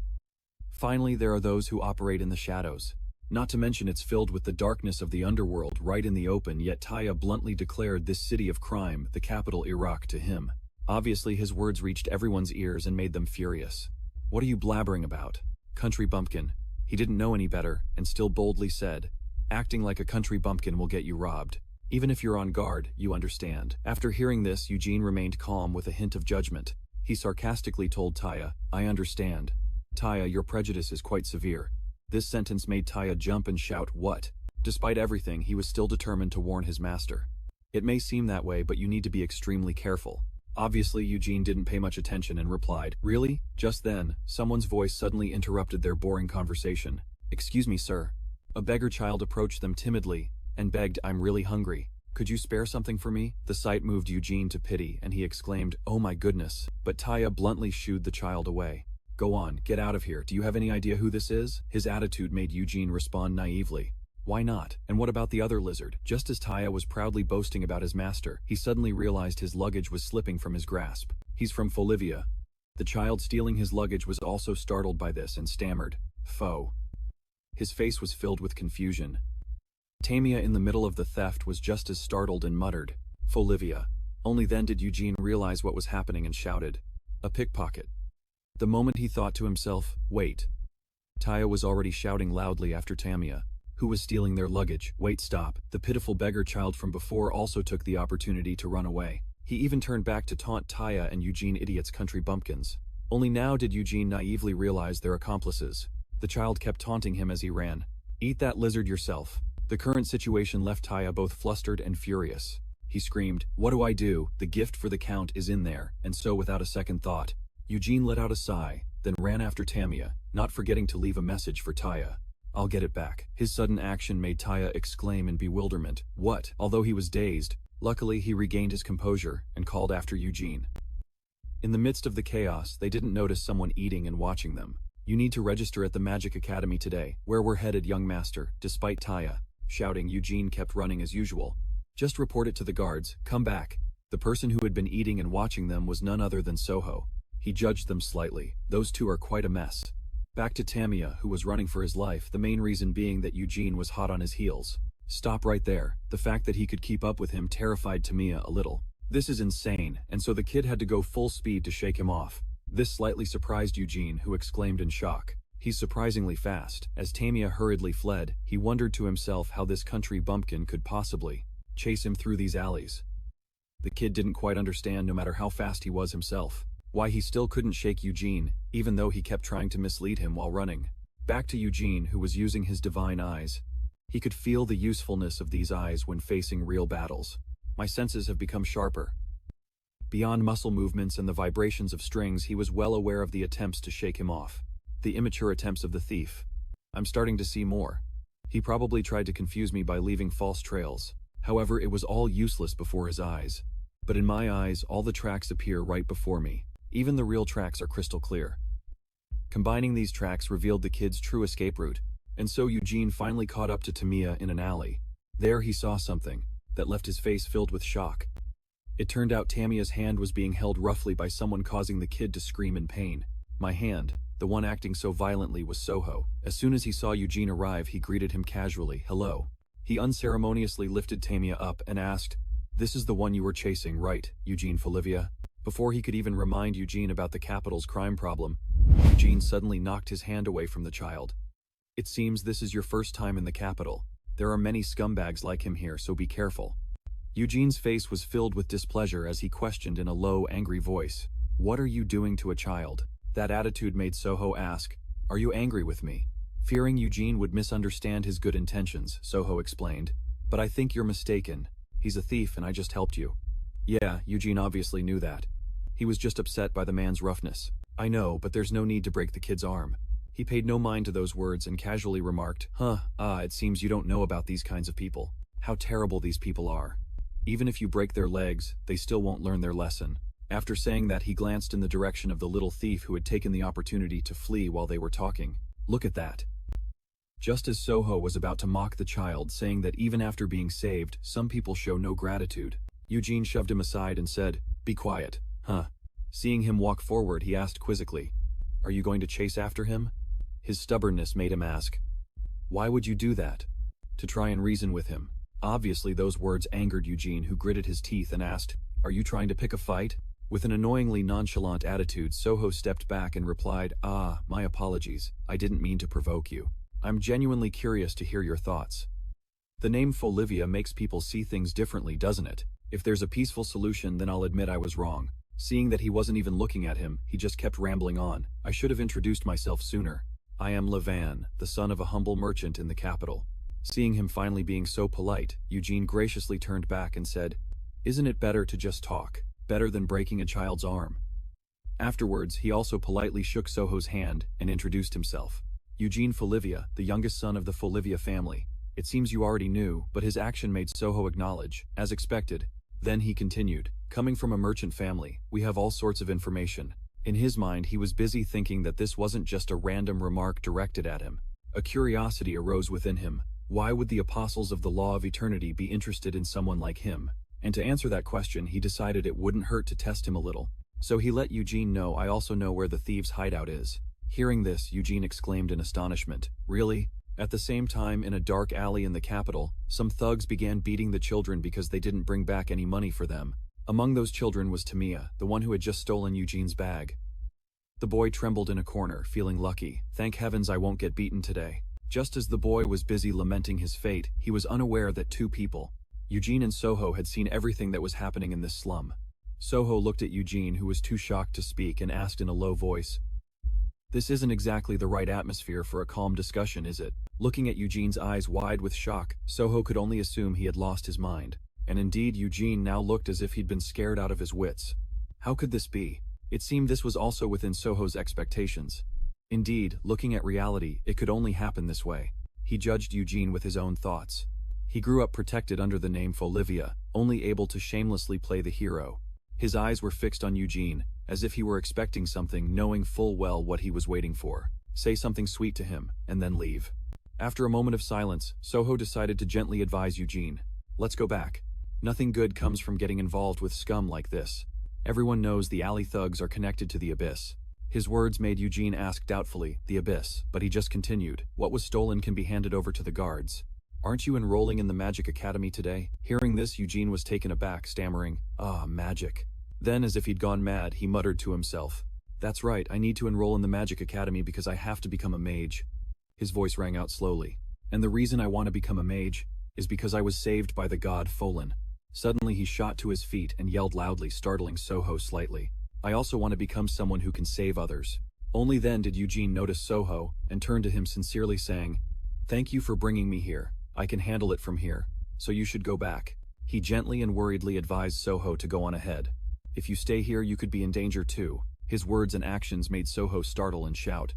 Finally, there are those who operate in the shadows. Not to mention it's filled with the darkness of the underworld right in the open, yet Taya bluntly declared this city of crime, the capital Iraq, to him. Obviously his words reached everyone's ears and made them furious. "What are you blabbering about? Country bumpkin." He didn't know any better, and still boldly said, "Acting like a country bumpkin will get you robbed. Even if you're on guard, you understand." After hearing this, Eugene remained calm with a hint of judgment. He sarcastically told Taya, "I understand. Taya, your prejudice is quite severe." This sentence made Taya jump and shout, "What?" Despite everything, he was still determined to warn his master. "It may seem that way, but you need to be extremely careful." Obviously, Eugene didn't pay much attention and replied, "Really?" Just then, someone's voice suddenly interrupted their boring conversation. "Excuse me, sir." A beggar child approached them timidly and begged, "I'm really hungry. Could you spare something for me?" The sight moved Eugene to pity, and he exclaimed, "Oh my goodness." But Taya bluntly shooed the child away. "Go on, get out of here. Do you have any idea who this is?" His attitude made Eugene respond naively, "Why not? And what about the other lizard?" Just as Taya was proudly boasting about his master, he suddenly realized his luggage was slipping from his grasp. "He's from Folivia." The child stealing his luggage was also startled by this and stammered, "Fo." His face was filled with confusion. Tamia, in the middle of the theft, was just as startled and muttered, "Folivia." Only then did Eugene realize what was happening and shouted, "A pickpocket." The moment he thought to himself, "Wait." Taya was already shouting loudly after Tamia, who was stealing their luggage. "Wait, stop." The pitiful beggar child from before also took the opportunity to run away. He even turned back to taunt Taya and Eugene idiots country bumpkins. Only now did Eugene naively realize their accomplices. The child kept taunting him as he ran. "Eat that lizard yourself." The current situation left Taya both flustered and furious. He screamed, "What do I do? The gift for the count is in there." And so, without a second thought, Eugene let out a sigh, then ran after Tamia, not forgetting to leave a message for Taya. "I'll get it back." His sudden action made Taya exclaim in bewilderment, "What?" Although he was dazed, luckily he regained his composure and called after Eugene. In the midst of the chaos, they didn't notice someone eating and watching them. "You need to register at the Magic Academy today." "Where we're headed, young master." Despite Taya shouting, Eugene kept running as usual. "Just report it to the guards. Come back." The person who had been eating and watching them was none other than Soho. He judged them slightly. "Those two are quite a mess." Back to Tamia, who was running for his life, the main reason being that Eugene was hot on his heels. "Stop right there." The fact that he could keep up with him terrified Tamia a little. "This is insane," and so the kid had to go full speed to shake him off. This slightly surprised Eugene, who exclaimed in shock, "He's surprisingly fast." As Tamia hurriedly fled, he wondered to himself how this country bumpkin could possibly chase him through these alleys. The kid didn't quite understand, no matter how fast he was himself, why he still couldn't shake Eugene, even though he kept trying to mislead him while running. Back to Eugene, who was using his divine eyes. He could feel the usefulness of these eyes when facing real battles. "My senses have become sharper." Beyond muscle movements and the vibrations of strings, he was well aware of the attempts to shake him off. The immature attempts of the thief. "I'm starting to see more. He probably tried to confuse me by leaving false trails. However, it was all useless before his eyes. But in my eyes, all the tracks appear right before me. Even the real tracks are crystal clear." Combining these tracks revealed the kid's true escape route, and so Eugene finally caught up to Tamia in an alley. There he saw something that left his face filled with shock. It turned out Tamia's hand was being held roughly by someone, causing the kid to scream in pain. My hand, the one acting so violently, was Soho. As soon as he saw Eugene arrive, he greeted him casually, "Hello." He unceremoniously lifted Tamia up and asked, "This is the one you were chasing, right, Eugene Folivia?" Before he could even remind Eugene about the capital's crime problem, Eugene suddenly knocked his hand away from the child. "It seems this is your first time in the capital. There are many scumbags like him here, so be careful." Eugene's face was filled with displeasure as he questioned in a low, angry voice, "What are you doing to a child?" That attitude made Soho ask, "Are you angry with me?" Fearing Eugene would misunderstand his good intentions, Soho explained, "But I think you're mistaken. He's a thief and I just helped you." Yeah, Eugene obviously knew that. He was just upset by the man's roughness. "I know, but there's no need to break the kid's arm." He paid no mind to those words and casually remarked, It seems you don't know about these kinds of people. How terrible these people are. Even if you break their legs, they still won't learn their lesson." After saying that, he glanced in the direction of the little thief who had taken the opportunity to flee while they were talking. "Look at that." Just as Soho was about to mock the child, saying that even after being saved, some people show no gratitude, Eugene shoved him aside and said, "Be quiet." Seeing him walk forward, he asked quizzically, "Are you going to chase after him?" His stubbornness made him ask, "Why would you do that?" To try and reason with him. Obviously those words angered Eugene, who gritted his teeth and asked, "Are you trying to pick a fight?" With an annoyingly nonchalant attitude, Soho stepped back and replied, My apologies. I didn't mean to provoke you. I'm genuinely curious to hear your thoughts." The name Folivia makes people see things differently, doesn't it? If there's a peaceful solution, then I'll admit I was wrong. Seeing that he wasn't even looking at him, he just kept rambling on. I should have introduced myself sooner. I am Levan, the son of a humble merchant in the capital. Seeing him finally being so polite, Eugene graciously turned back and said, "Isn't it better to just talk? Better than breaking a child's arm?" Afterwards, he also politely shook Soho's hand and introduced himself. Eugene Folivia, the youngest son of the Folivia family. It seems you already knew, but his action made Soho acknowledge, as expected. Then he continued, "Coming from a merchant family, we have all sorts of information." In his mind, he was busy thinking that this wasn't just a random remark directed at him. A curiosity arose within him. Why would the apostles of the law of eternity be interested in someone like him? And to answer that question, he decided it wouldn't hurt to test him a little. So he let Eugene know, "I also know where the thieves' hideout is." Hearing this, Eugene exclaimed in astonishment, "Really?" At the same time, in a dark alley in the capital, some thugs began beating the children because they didn't bring back any money for them. Among those children was Tamiya, the one who had just stolen Eugene's bag. The boy trembled in a corner, feeling lucky. "Thank heavens I won't get beaten today." Just as the boy was busy lamenting his fate, he was unaware that two people, Eugene and Soho, had seen everything that was happening in this slum. Soho looked at Eugene, who was too shocked to speak, and asked in a low voice, "This isn't exactly the right atmosphere for a calm discussion, is it?" Looking at Eugene's eyes wide with shock, Soho could only assume he had lost his mind. And indeed, Eugene now looked as if he'd been scared out of his wits. How could this be? It seemed this was also within Soho's expectations. Indeed, looking at reality, it could only happen this way. He judged Eugene with his own thoughts. He grew up protected under the name Folivia, only able to shamelessly play the hero. His eyes were fixed on Eugene, as if he were expecting something, knowing full well what he was waiting for. Say something sweet to him, and then leave. After a moment of silence, Soho decided to gently advise Eugene, "Let's go back. Nothing good comes from getting involved with scum like this. Everyone knows the alley thugs are connected to the Abyss." His words made Eugene ask doubtfully, "The Abyss?" But he just continued, "What was stolen can be handed over to the guards. Aren't you enrolling in the Magic Academy today?" Hearing this, Eugene was taken aback, stammering, "Ah, magic." Then, as if he'd gone mad, he muttered to himself, "That's right, I need to enroll in the Magic Academy because I have to become a mage." His voice rang out slowly. "And the reason I want to become a mage is because I was saved by the god Folin." Suddenly he shot to his feet and yelled loudly, startling Soho slightly. "I also want to become someone who can save others." Only then did Eugene notice Soho and turn to him sincerely, saying, "Thank you for bringing me here. I can handle it from here, so you should go back." He gently and worriedly advised Soho to go on ahead. "If you stay here, you could be in danger too." His words and actions made Soho startle and shout.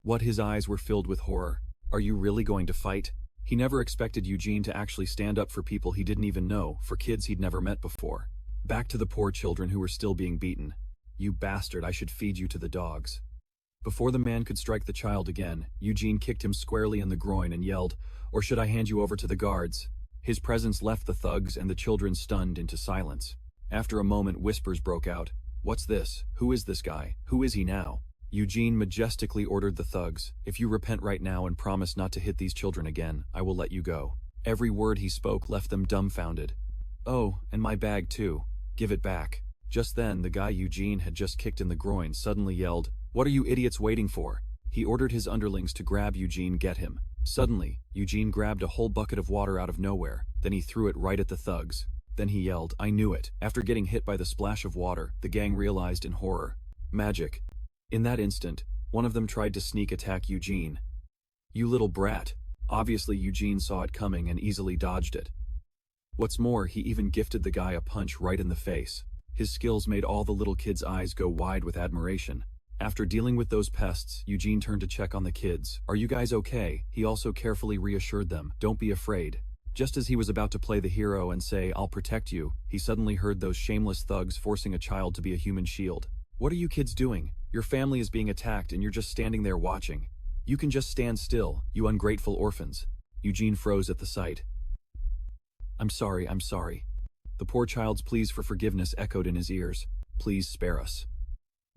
What? His eyes were filled with horror. "Are you really going to fight?" He never expected Eugene to actually stand up for people he didn't even know, for kids he'd never met before. Back to the poor children who were still being beaten. "You bastard, I should feed you to the dogs." Before the man could strike the child again, Eugene kicked him squarely in the groin and yelled, "Or should I hand you over to the guards?" His presence left the thugs and the children stunned into silence. After a moment, whispers broke out. "What's this? Who is this guy? Who is he now?" Eugene majestically ordered the thugs, "If you repent right now and promise not to hit these children again, I will let you go." Every word he spoke left them dumbfounded. "Oh, and my bag too. Give it back." Just then, the guy Eugene had just kicked in the groin suddenly yelled, "What are you idiots waiting for?" He ordered his underlings to grab Eugene, get him. Suddenly, Eugene grabbed a whole bucket of water out of nowhere, then he threw it right at the thugs. Then he yelled, "I knew it." After getting hit by the splash of water, the gang realized in horror. Magic. In that instant, one of them tried to sneak attack Eugene. "You little brat." Obviously, Eugene saw it coming and easily dodged it. What's more, he even gifted the guy a punch right in the face. His skills made all the little kids' eyes go wide with admiration. After dealing with those pests, Eugene turned to check on the kids. "Are you guys okay?" He also carefully reassured them, "Don't be afraid." Just as he was about to play the hero and say, "I'll protect you," he suddenly heard those shameless thugs forcing a child to be a human shield. "What are you kids doing? Your family is being attacked and you're just standing there watching. You can just stand still, you ungrateful orphans." Eugene froze at the sight. I'm sorry." The poor child's pleas for forgiveness echoed in his ears. "Please spare us."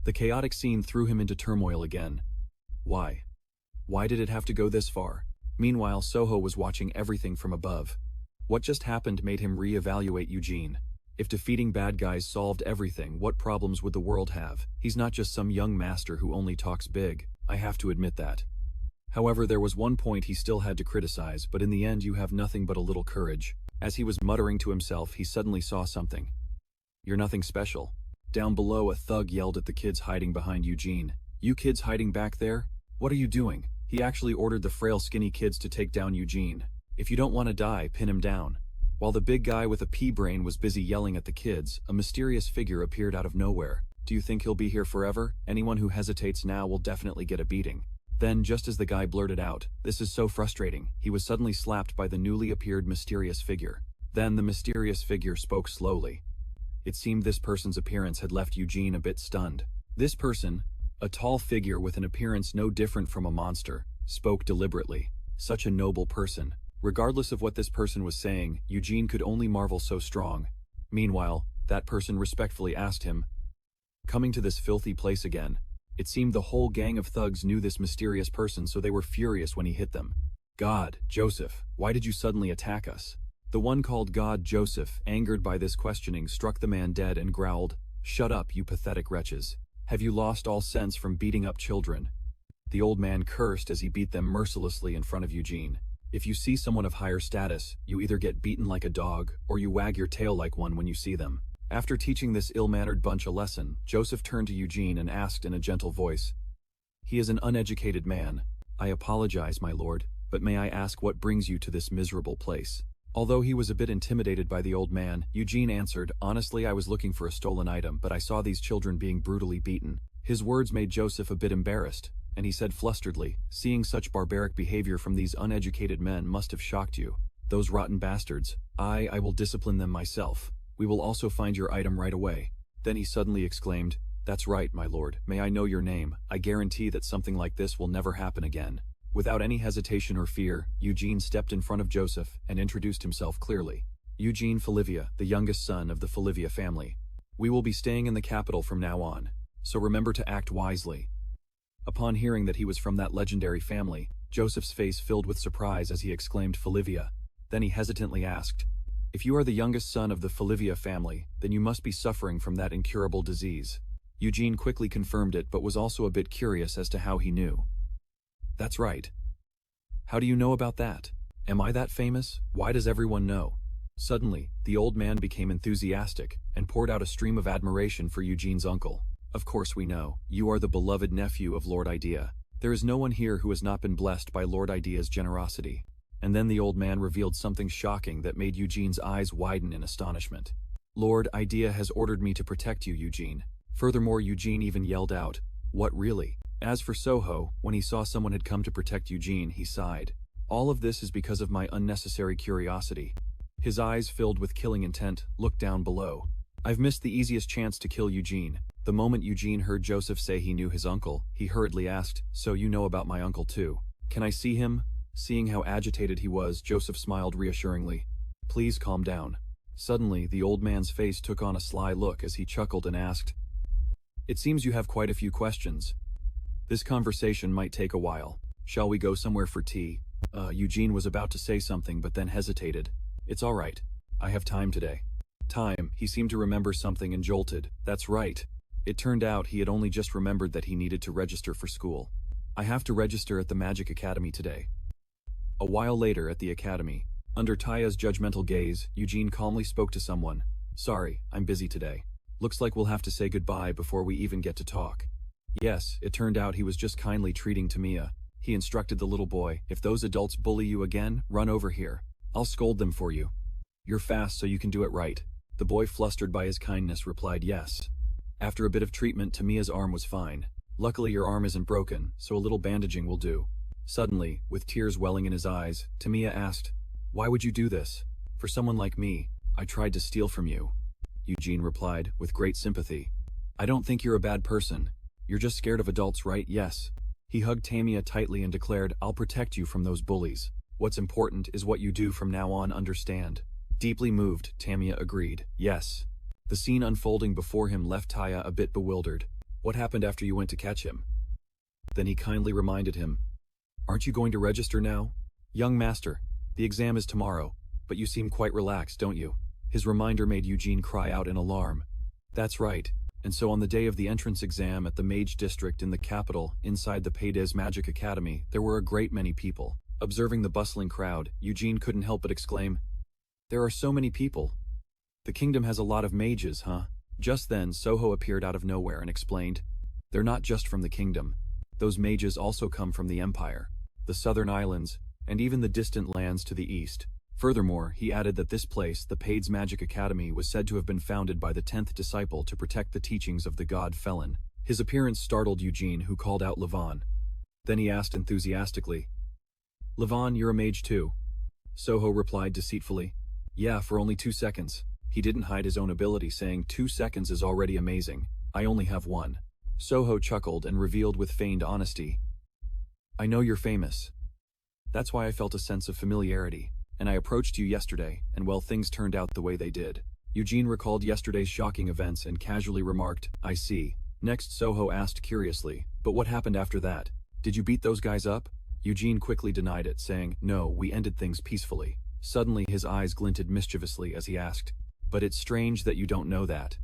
The chaotic scene threw him into turmoil again. Why? Why did it have to go this far? Meanwhile, Soho was watching everything from above. What just happened made him re-evaluate Eugene. If defeating bad guys solved everything, what problems would the world have? He's not just some young master who only talks big. I have to admit that. However, there was one point he still had to criticize, but in the end you have nothing but a little courage. As he was muttering to himself, he suddenly saw something. "You're nothing special." Down below, a thug yelled at the kids hiding behind Eugene. "You kids hiding back there? What are you doing?" He actually ordered the frail skinny kids to take down Eugene. "If you don't want to die, pin him down." While the big guy with a pea brain was busy yelling at the kids, a mysterious figure appeared out of nowhere. "Do you think he'll be here forever? Anyone who hesitates now will definitely get a beating." Then, just as the guy blurted out, "This is so frustrating," he was suddenly slapped by the newly appeared mysterious figure. Then the mysterious figure spoke slowly. It seemed this person's appearance had left Eugene a bit stunned. This person, a tall figure with an appearance no different from a monster, spoke deliberately. Such a noble person. Regardless of what this person was saying, Eugene could only marvel so strong. Meanwhile, that person respectfully asked him, "Coming to this filthy place again?" It seemed the whole gang of thugs knew this mysterious person, so they were furious when he hit them. "God, Joseph, why did you suddenly attack us?" The one called God Joseph, angered by this questioning, struck the man dead and growled, "Shut up, you pathetic wretches. Have you lost all sense from beating up children?" The old man cursed as he beat them mercilessly in front of Eugene. If you see someone of higher status, you either get beaten like a dog, or you wag your tail like one when you see them. After teaching this ill-mannered bunch a lesson, Joseph turned to Eugene and asked in a gentle voice, "He is an uneducated man. I apologize, my lord, but may I ask what brings you to this miserable place?" Although he was a bit intimidated by the old man, Eugene answered, "Honestly, I was looking for a stolen item, but I saw these children being brutally beaten." His words made Joseph a bit embarrassed, and he said flusteredly, "Seeing such barbaric behavior from these uneducated men must have shocked you. Those rotten bastards. I will discipline them myself. We will also find your item right away." Then he suddenly exclaimed, "That's right, my lord. May I know your name? I guarantee that something like this will never happen again." Without any hesitation or fear, Eugene stepped in front of Joseph and introduced himself clearly. "Eugene Falivia, the youngest son of the Falivia family. We will be staying in the capital from now on, so remember to act wisely." Upon hearing that he was from that legendary family, Joseph's face filled with surprise as he exclaimed Falivia. Then he hesitantly asked, "If you are the youngest son of the Falivia family, then you must be suffering from that incurable disease." Eugene quickly confirmed it, but was also a bit curious as to how he knew. "That's right. How do you know about that? Am I that famous? Why does everyone know?" Suddenly, the old man became enthusiastic and poured out a stream of admiration for Eugene's uncle. "Of course we know. You are the beloved nephew of Lord Idea. There is no one here who has not been blessed by Lord Idea's generosity." And then the old man revealed something shocking that made Eugene's eyes widen in astonishment. "Lord Idea has ordered me to protect you, Eugene." Furthermore, Eugene even yelled out, "What, really?" As for Soho, when he saw someone had come to protect Eugene, he sighed. "All of this is because of my unnecessary curiosity." His eyes, filled with killing intent, looked down below. "I've missed the easiest chance to kill Eugene." The moment Eugene heard Joseph say he knew his uncle, he hurriedly asked, "So you know about my uncle too? Can I see him?" Seeing how agitated he was, Joseph smiled reassuringly. "Please calm down." Suddenly, the old man's face took on a sly look as he chuckled and asked, "It seems you have quite a few questions. This conversation might take a while. Shall we go somewhere for tea?" Eugene was about to say something but then hesitated. "It's all right. I have time today." Time, he seemed to remember something and jolted. That's right. It turned out he had only just remembered that he needed to register for school. "I have to register at the Magic Academy today." A while later at the academy, under Taya's judgmental gaze, Eugene calmly spoke to someone. "Sorry, I'm busy today. Looks like we'll have to say goodbye before we even get to talk." Yes, it turned out he was just kindly treating Tamiya. He instructed the little boy, "If those adults bully you again, run over here. I'll scold them for you. You're fast so you can do it right." The boy, flustered by his kindness, replied yes. After a bit of treatment, Tamiya's arm was fine. "Luckily your arm isn't broken, so a little bandaging will do." Suddenly, with tears welling in his eyes, Tamiya asked, "Why would you do this?" "For someone like me, I tried to steal from you," Eugene replied, with great sympathy. "I don't think you're a bad person. You're just scared of adults, right?" "Yes." He hugged Tamiya tightly and declared, "I'll protect you from those bullies. What's important is what you do from now on, understand?" Deeply moved, Tamiya agreed, "Yes." The scene unfolding before him left Taya a bit bewildered. "What happened after you went to catch him?" Then he kindly reminded him, "Aren't you going to register now?" "Young master, the exam is tomorrow, but you seem quite relaxed, don't you?" His reminder made Eugene cry out in alarm. "That's right. And so on the day of the entrance exam at the Mage District in the capital, inside the Paydes Magic Academy, there were a great many people. Observing the bustling crowd, Eugene couldn't help but exclaim, "There are so many people. The kingdom has a lot of mages, huh?" Just then, Soho appeared out of nowhere and explained, "They're not just from the kingdom. Those mages also come from the empire, the southern islands, and even the distant lands to the east." Furthermore, he added that this place, the Paids Magic Academy, was said to have been founded by the 10th disciple to protect the teachings of the god Felon. His appearance startled Eugene, who called out Levon. Then he asked enthusiastically, "Levon, you're a mage too?" Soho replied deceitfully, "Yeah, for only 2 seconds." He didn't hide his own ability, saying, 2 seconds is already amazing. I only have 1. Soho chuckled and revealed with feigned honesty, "I know you're famous. That's why I felt a sense of familiarity. And I approached you yesterday, and well, things turned out the way they did." Eugene recalled yesterday's shocking events and casually remarked, "I see." Next, Soho asked curiously, "But what happened after that? Did you beat those guys up?" Eugene quickly denied it, saying, "No, we ended things peacefully." Suddenly, his eyes glinted mischievously as he asked, "But it's strange that you don't know that.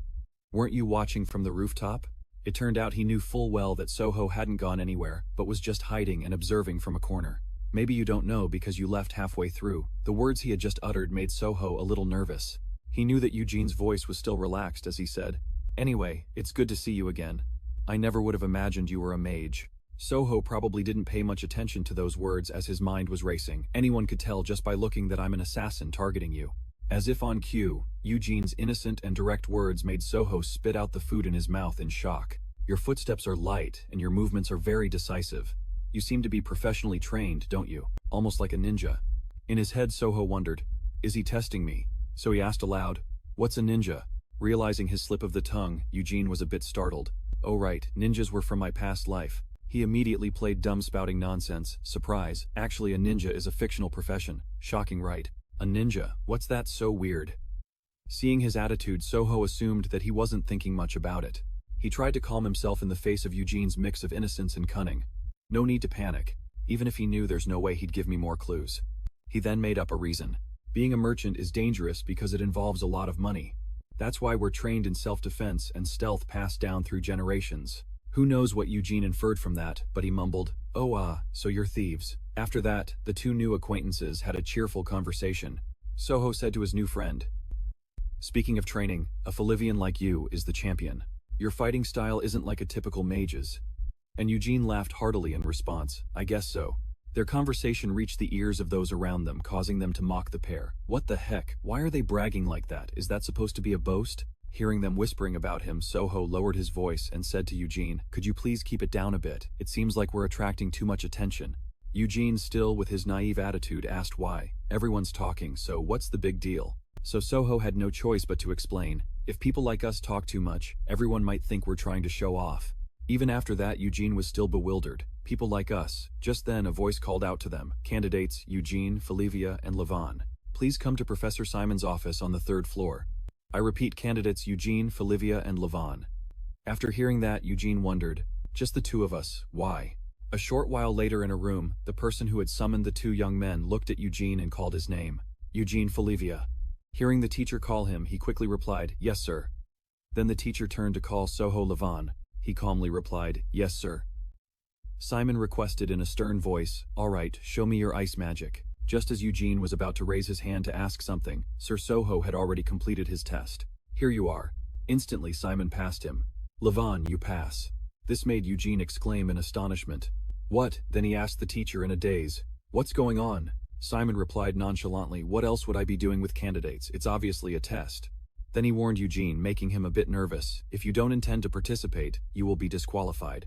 Weren't you watching from the rooftop?" It turned out he knew full well that Soho hadn't gone anywhere, but was just hiding and observing from a corner. "Maybe you don't know because you left halfway through." The words he had just uttered made Soho a little nervous. He knew that Eugene's voice was still relaxed as he said, "Anyway, it's good to see you again. I never would have imagined you were a mage." Soho probably didn't pay much attention to those words as his mind was racing. "Anyone could tell just by looking that I'm an assassin targeting you." As if on cue, Eugene's innocent and direct words made Soho spit out the food in his mouth in shock. "Your footsteps are light, and your movements are very decisive. You seem to be professionally trained, don't you? Almost like a ninja." In his head, Soho wondered, "Is he testing me?" So he asked aloud, "What's a ninja?" Realizing his slip of the tongue, Eugene was a bit startled. "Oh right, ninjas were from my past life." He immediately played dumb spouting nonsense. Surprise, actually a ninja is a fictional profession. Shocking, right? A ninja, what's that so weird? Seeing his attitude, Soho assumed that he wasn't thinking much about it. He tried to calm himself in the face of Eugene's mix of innocence and cunning. No need to panic, even if he knew there's no way he'd give me more clues. He then made up a reason. Being a merchant is dangerous because it involves a lot of money. That's why we're trained in self-defense and stealth passed down through generations. Who knows what Eugene inferred from that, but he mumbled, "Oh so you're thieves." After that, the two new acquaintances had a cheerful conversation. Soho said to his new friend, "Speaking of training, a Falivian like you is the champion. Your fighting style isn't like a typical mage's." And Eugene laughed heartily in response, "I guess so." Their conversation reached the ears of those around them, causing them to mock the pair. "What the heck? Why are they bragging like that? Is that supposed to be a boast?" Hearing them whispering about him, Soho lowered his voice and said to Eugene, "Could you please keep it down a bit? It seems like we're attracting too much attention." Eugene, still with his naive attitude, asked why. "Everyone's talking, so what's the big deal?" So Soho had no choice but to explain, "If people like us talk too much, everyone might think we're trying to show off." Even after that, Eugene was still bewildered. People like us. Just then, a voice called out to them, "Candidates Eugene, Falivia, and Levon. Please come to Professor Simon's office on the 3rd floor." I repeat, candidates Eugene, Falivia, and Levon. After hearing that, Eugene wondered, "Just the two of us, why?" A short while later in a room, the person who had summoned the two young men looked at Eugene and called his name, "Eugene Falivia." Hearing the teacher call him, he quickly replied, "Yes, sir." Then the teacher turned to call Soho Levon. He calmly replied, "Yes, sir." Simon requested in a stern voice, "All right, show me your ice magic." Just as Eugene was about to raise his hand to ask something, Sir Soho had already completed his test. "Here you are." Instantly, Simon passed him. "Levon, you pass." This made Eugene exclaim in astonishment. "What?" Then he asked the teacher in a daze. "What's going on?" Simon replied nonchalantly, "What else would I be doing with candidates? It's obviously a test." Then he warned Eugene, making him a bit nervous, "If you don't intend to participate, you will be disqualified.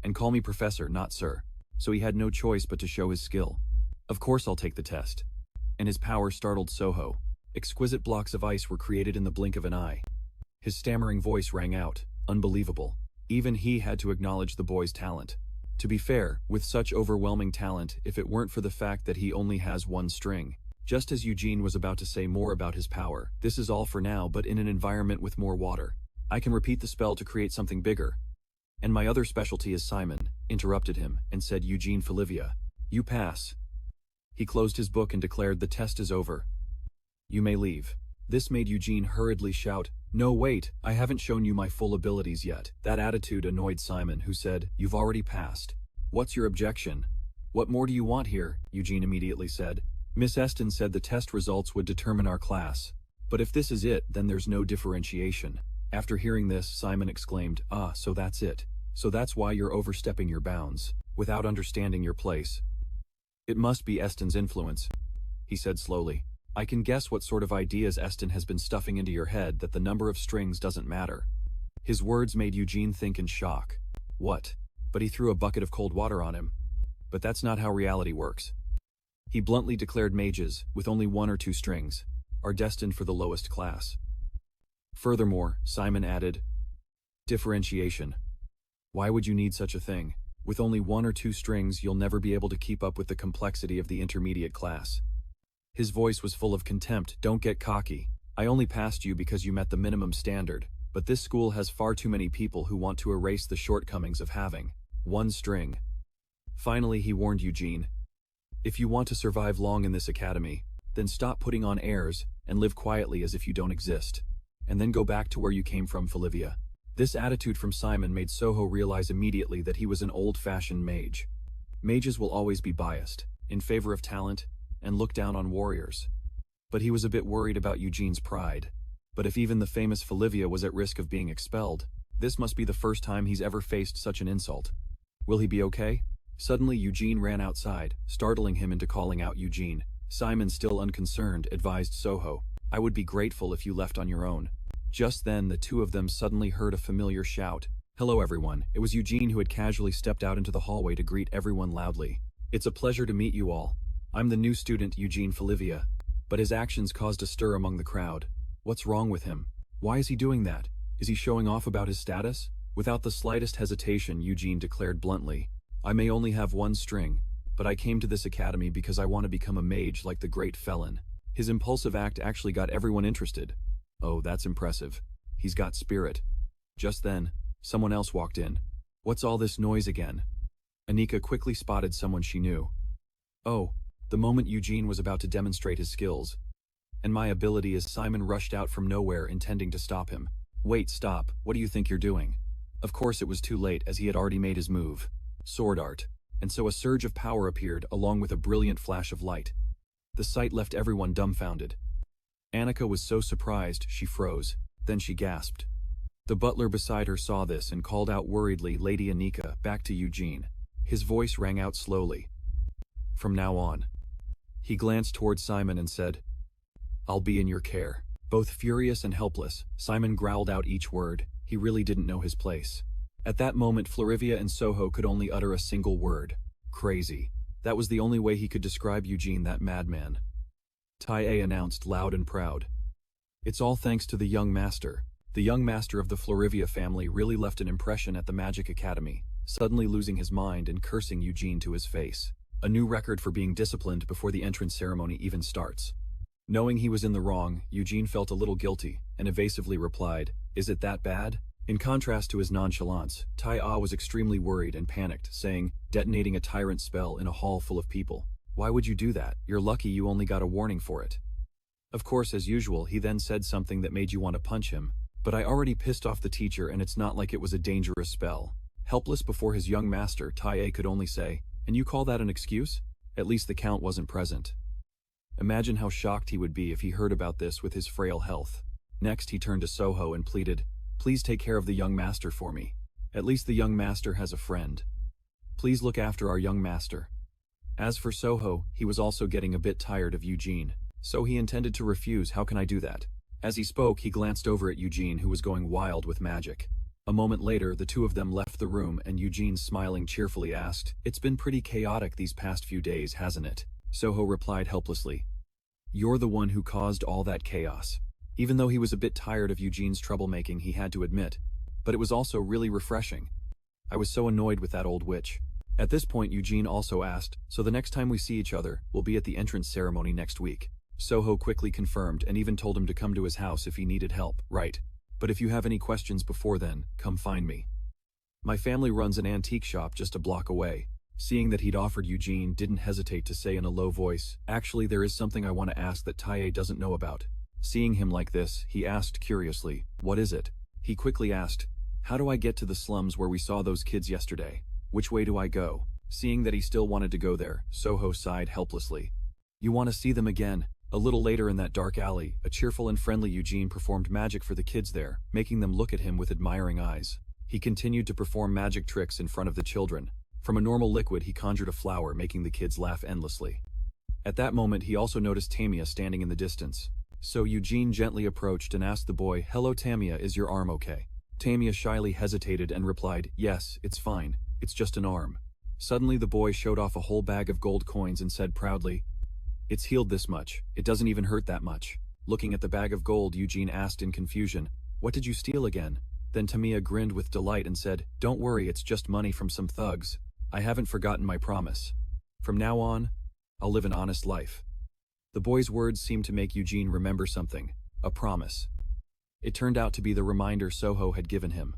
And call me professor, not sir." So he had no choice but to show his skill. "Of course I'll take the test." And his power startled Soho. Exquisite blocks of ice were created in the blink of an eye. His stammering voice rang out, unbelievable. Even he had to acknowledge the boy's talent. To be fair, with such overwhelming talent, if it weren't for the fact that he only has one string. Just as Eugene was about to say more about his power, "This is all for now, but in an environment with more water. I can repeat the spell to create something bigger. And my other specialty is Simon," interrupted him, and said, "Eugene Falivia, you pass." He closed his book and declared, "The test is over. You may leave." This made Eugene hurriedly shout, "No, wait, I haven't shown you my full abilities yet." That attitude annoyed Simon, who said, "You've already passed. What's your objection?" "What more do you want here?" Eugene immediately said. "Miss Eston said the test results would determine our class. But if this is it, then there's no differentiation." After hearing this, Simon exclaimed, "Ah, so that's it. So that's why you're overstepping your bounds, without understanding your place. It must be Eston's influence," he said slowly. "I can guess what sort of ideas Eston has been stuffing into your head, that the number of strings doesn't matter." His words made Eugene think in shock. What? But he threw a bucket of cold water on him. But that's not how reality works. He bluntly declared mages, with only 1 or 2 strings, are destined for the lowest class. Furthermore, Simon added, differentiation. Why would you need such a thing? With only 1 or 2 strings, you'll never be able to keep up with the complexity of the intermediate class. His voice was full of contempt. Don't get cocky. I only passed you because you met the minimum standard, but this school has far too many people who want to erase the shortcomings of having 1 string. Finally, he warned Eugene, if you want to survive long in this academy, then stop putting on airs and live quietly as if you don't exist. And then go back to where you came from, Olivia. This attitude from Simon made Soho realize immediately that he was an old-fashioned mage. Mages will always be biased, in favor of talent, and look down on warriors. But he was a bit worried about Eugene's pride. But if even the famous Olivia was at risk of being expelled, this must be the first time he's ever faced such an insult. Will he be okay? Suddenly Eugene ran outside, startling him into calling out Eugene. Simon, still unconcerned, advised Soho, I would be grateful if you left on your own. Just then the two of them suddenly heard a familiar shout. Hello everyone. It was Eugene who had casually stepped out into the hallway to greet everyone loudly. It's a pleasure to meet you all. I'm the new student, Eugene Olivia. But his actions caused a stir among the crowd. What's wrong with him? Why is he doing that? Is he showing off about his status? Without the slightest hesitation, Eugene declared bluntly, I may only have 1 string, but I came to this academy because I want to become a mage like the great felon. His impulsive act actually got everyone interested. Oh, that's impressive. He's got spirit. Just then, someone else walked in. What's all this noise again? Anika quickly spotted someone she knew. Oh, the moment Eugene was about to demonstrate his skills. And my ability as Simon rushed out from nowhere intending to stop him. Wait, stop, what do you think you're doing? Of course it was too late as he had already made his move. Sword art. And so a surge of power appeared along with a brilliant flash of light. The sight left everyone dumbfounded. Anika was so surprised she froze, then she gasped. The butler beside her saw this and called out worriedly, Lady Anika, back to Eugene. His voice rang out slowly. From now on. He glanced toward Simon and said, I'll be in your care. Both furious and helpless, Simon growled out each word. He really didn't know his place. At that moment, Florivia and Soho could only utter a single word. Crazy. That was the only way he could describe Eugene, that madman. Tai announced loud and proud. It's all thanks to the young master. The young master of the Florivia family really left an impression at the Magic Academy, suddenly losing his mind and cursing Eugene to his face. A new record for being disciplined before the entrance ceremony even starts. Knowing he was in the wrong, Eugene felt a little guilty, and evasively replied, Is it that bad? In contrast to his nonchalance, Tai was extremely worried and panicked, saying, detonating a tyrant spell in a hall full of people. Why would you do that? You're lucky you only got a warning for it. Of course, as usual, he then said something that made you want to punch him. But I already pissed off the teacher and it's not like it was a dangerous spell. Helpless before his young master, Tai could only say, and you call that an excuse? At least the Count wasn't present. Imagine how shocked he would be if he heard about this with his frail health. Next, he turned to Soho and pleaded, Please take care of the young master for me. At least the young master has a friend. Please look after our young master. As for Soho, he was also getting a bit tired of Eugene, so he intended to refuse. How can I do that? As he spoke, he glanced over at Eugene, who was going wild with magic. A moment later, the two of them left the room and Eugene, smiling cheerfully, asked, It's been pretty chaotic these past few days, hasn't it? Soho replied helplessly, You're the one who caused all that chaos. Even though he was a bit tired of Eugene's troublemaking, he had to admit. But it was also really refreshing. I was so annoyed with that old witch. At this point, Eugene also asked, So the next time we see each other, we'll be at the entrance ceremony next week. Soho quickly confirmed and even told him to come to his house if he needed help. Right. But if you have any questions before then, come find me. My family runs an antique shop just a block away. Seeing that he'd offered, Eugene didn't hesitate to say in a low voice, Actually, there is something I want to ask that Tai doesn't know about. Seeing him like this, he asked curiously, What is it? He quickly asked, How do I get to the slums where we saw those kids yesterday? Which way do I go? Seeing that he still wanted to go there, Soho sighed helplessly. You want to see them again? A little later in that dark alley, a cheerful and friendly Eugene performed magic for the kids there, making them look at him with admiring eyes. He continued to perform magic tricks in front of the children. From a normal liquid he conjured a flower, making the kids laugh endlessly. At that moment he also noticed Tamia standing in the distance. So Eugene gently approached and asked the boy, "Hello Tamia, is your arm okay?" Tamia shyly hesitated and replied, "Yes, it's fine. It's just an arm." Suddenly the boy showed off a whole bag of gold coins and said proudly, "It's healed this much. It doesn't even hurt that much." Looking at the bag of gold, Eugene asked in confusion, "What did you steal again?" Then Tamia grinned with delight and said, "Don't worry, it's just money from some thugs. I haven't forgotten my promise. From now on, I'll live an honest life." The boy's words seemed to make Eugene remember something, a promise. It turned out to be the reminder Soho had given him.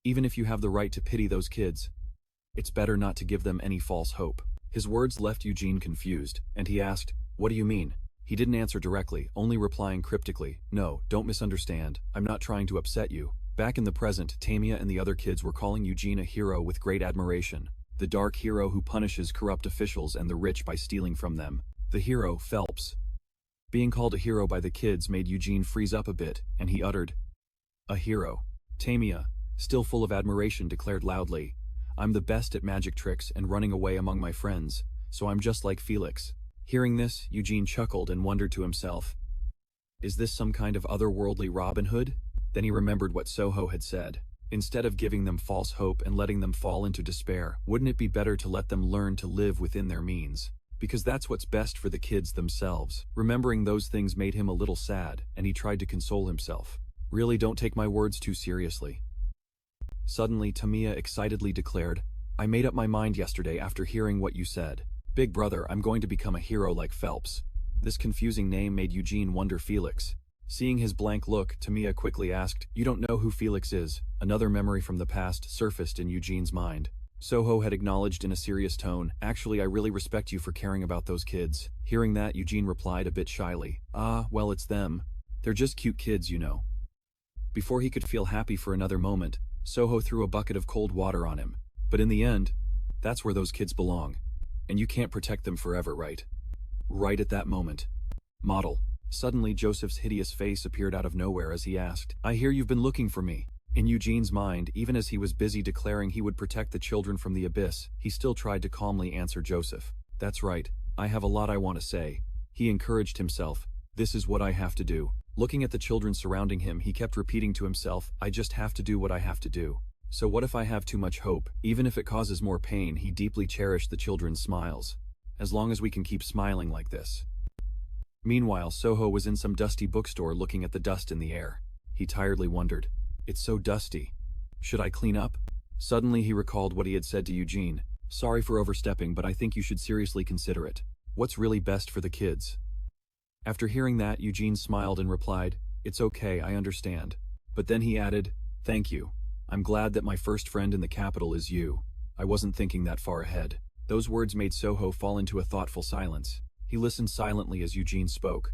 Even if you have the right to pity those kids, it's better not to give them any false hope. His words left Eugene confused, and he asked, "What do you mean?" He didn't answer directly, only replying cryptically, "No, don't misunderstand. I'm not trying to upset you." Back in the present, Tamia and the other kids were calling Eugene a hero with great admiration. The dark hero who punishes corrupt officials and the rich by stealing from them. The hero, Phelps. Being called a hero by the kids made Eugene freeze up a bit, and he uttered, "A hero." Tamia, still full of admiration, declared loudly, "I'm the best at magic tricks and running away among my friends, so I'm just like Felix." Hearing this, Eugene chuckled and wondered to himself, "Is this some kind of otherworldly Robin Hood?" Then he remembered what Soho had said. Instead of giving them false hope and letting them fall into despair, wouldn't it be better to let them learn to live within their means? Because that's what's best for the kids themselves. Remembering those things made him a little sad, and he tried to console himself. "Really, don't take my words too seriously." Suddenly, Tamia excitedly declared, "I made up my mind yesterday after hearing what you said. Big brother, I'm going to become a hero like Phelps." This confusing name made Eugene wonder Felix. Seeing his blank look, Tamia quickly asked, "You don't know who Felix is?" Another memory from the past surfaced in Eugene's mind. Soho had acknowledged in a serious tone, "Actually, I really respect you for caring about those kids." Hearing that, Eugene replied a bit shyly, "Ah, well, it's them. They're just cute kids, you know." Before he could feel happy for another moment, Soho threw a bucket of cold water on him. But in the end, that's where those kids belong. And you can't protect them forever, right? Right at that moment. Model. Suddenly, Joseph's hideous face appeared out of nowhere as he asked, "I hear you've been looking for me." In Eugene's mind, even as he was busy declaring he would protect the children from the abyss, he still tried to calmly answer Joseph. "That's right. I have a lot I want to say." He encouraged himself. "This is what I have to do." Looking at the children surrounding him, he kept repeating to himself, "I just have to do what I have to do." So what if I have too much hope? Even if it causes more pain, he deeply cherished the children's smiles. As long as we can keep smiling like this. Meanwhile, Soho was in some dusty bookstore looking at the dust in the air. He tiredly wondered, "It's so dusty. Should I clean up?" Suddenly he recalled what he had said to Eugene. "Sorry for overstepping, but I think you should seriously consider it. What's really best for the kids?" After hearing that, Eugene smiled and replied, "It's okay, I understand." But then he added, "Thank you. I'm glad that my first friend in the capital is you. I wasn't thinking that far ahead." Those words made Soho fall into a thoughtful silence. He listened silently as Eugene spoke.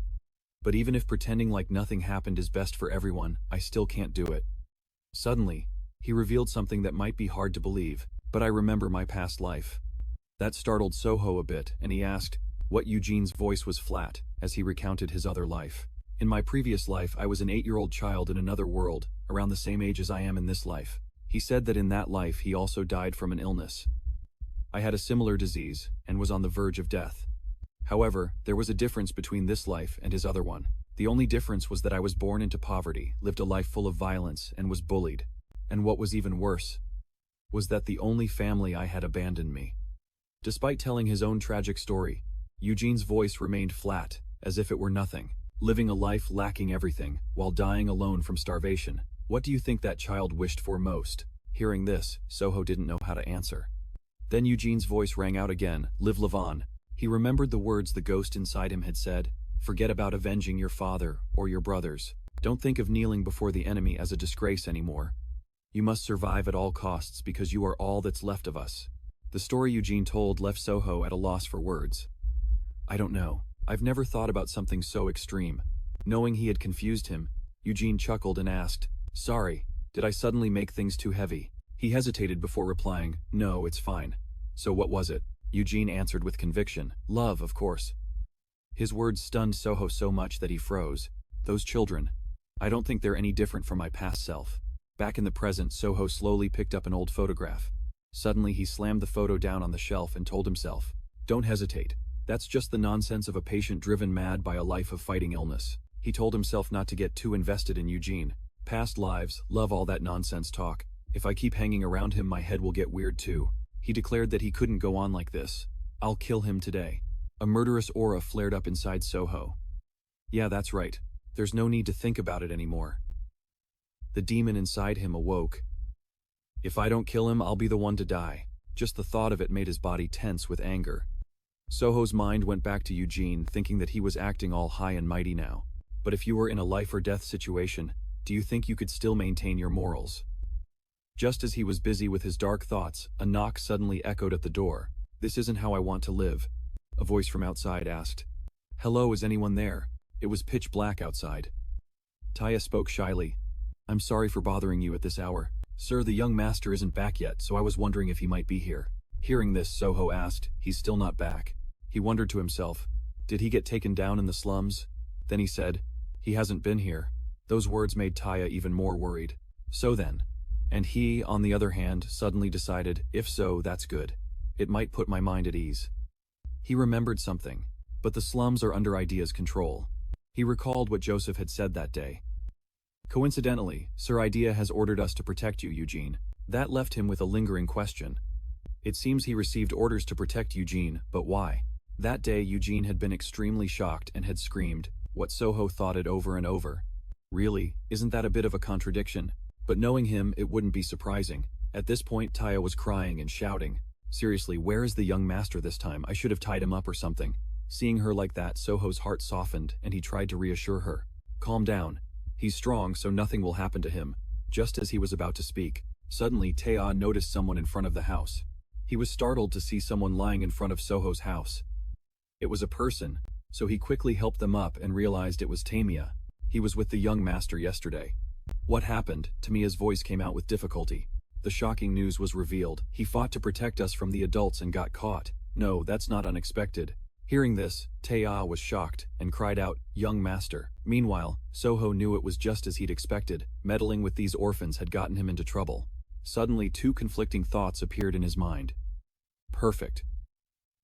"But even if pretending like nothing happened is best for everyone, I still can't do it." Suddenly, he revealed something that might be hard to believe, "But I remember my past life." That startled Soho a bit, and he asked, what Eugene's voice was flat, as he recounted his other life. "In my previous life, I was an 8-year-old child in another world, around the same age as I am in this life." He said that in that life he also died from an illness. "I had a similar disease, and was on the verge of death. However, there was a difference between this life and his other one. The only difference was that I was born into poverty, lived a life full of violence, and was bullied. And what was even worse was that the only family I had abandoned me." Despite telling his own tragic story, Eugene's voice remained flat, as if it were nothing. Living a life lacking everything, while dying alone from starvation. What do you think that child wished for most? Hearing this, Soho didn't know how to answer. Then Eugene's voice rang out again, "Live Levon." He remembered the words the ghost inside him had said, "Forget about avenging your father or your brothers. Don't think of kneeling before the enemy as a disgrace anymore. You must survive at all costs because you are all that's left of us." The story Eugene told left Soho at a loss for words. "I don't know. I've never thought about something so extreme." Knowing he had confused him, Eugene chuckled and asked, "Sorry, did I suddenly make things too heavy?" He hesitated before replying, "No, it's fine." "So what was it?" Eugene answered with conviction, "Love, of course." His words stunned Soho so much that he froze. Those children. I don't think they're any different from my past self. Back in the present, Soho slowly picked up an old photograph. Suddenly he slammed the photo down on the shelf and told himself, "Don't hesitate. That's just the nonsense of a patient driven mad by a life of fighting illness." He told himself not to get too invested in Eugene. Past lives, love all that nonsense talk. If I keep hanging around him, my head will get weird too. He declared that he couldn't go on like this. I'll kill him today. A murderous aura flared up inside Soho. Yeah, that's right. There's no need to think about it anymore. The demon inside him awoke. If I don't kill him, I'll be the one to die. Just the thought of it made his body tense with anger. Soho's mind went back to Eugene, thinking that he was acting all high and mighty now. But if you were in a life or death situation, do you think you could still maintain your morals? Just as he was busy with his dark thoughts, a knock suddenly echoed at the door. "This isn't how I want to live," a voice from outside asked. "Hello, is anyone there?" It was pitch black outside. Taya spoke shyly. "I'm sorry for bothering you at this hour. Sir, the young master isn't back yet, so I was wondering if he might be here." Hearing this, Soho asked, "He's still not back?" He wondered to himself, "Did he get taken down in the slums?" Then he said, "He hasn't been here." Those words made Taya even more worried. So then. And he, on the other hand, suddenly decided, if so, that's good. It might put my mind at ease. He remembered something. But the slums are under Idea's control. He recalled what Joseph had said that day. Coincidentally, Sir Idea has ordered us to protect you, Eugene. That left him with a lingering question. It seems he received orders to protect Eugene, but why? That day Eugene had been extremely shocked and had screamed, what Soho thought it over and over. Really, isn't that a bit of a contradiction? But knowing him, it wouldn't be surprising. At this point, Taya was crying and shouting. Seriously, where is the young master this time? I should have tied him up or something. Seeing her like that, Soho's heart softened, and he tried to reassure her. Calm down. He's strong, so nothing will happen to him. Just as he was about to speak, suddenly Taya noticed someone in front of the house. He was startled to see someone lying in front of Soho's house. It was a person, so he quickly helped them up and realized it was Tamia. He was with the young master yesterday. What happened? Tamia's voice came out with difficulty. The shocking news was revealed. He fought to protect us from the adults and got caught. No, that's not unexpected. Hearing this, Taya was shocked and cried out, "Young master." Meanwhile, Soho knew it was just as he'd expected. Meddling with these orphans had gotten him into trouble. Suddenly, two conflicting thoughts appeared in his mind. Perfect.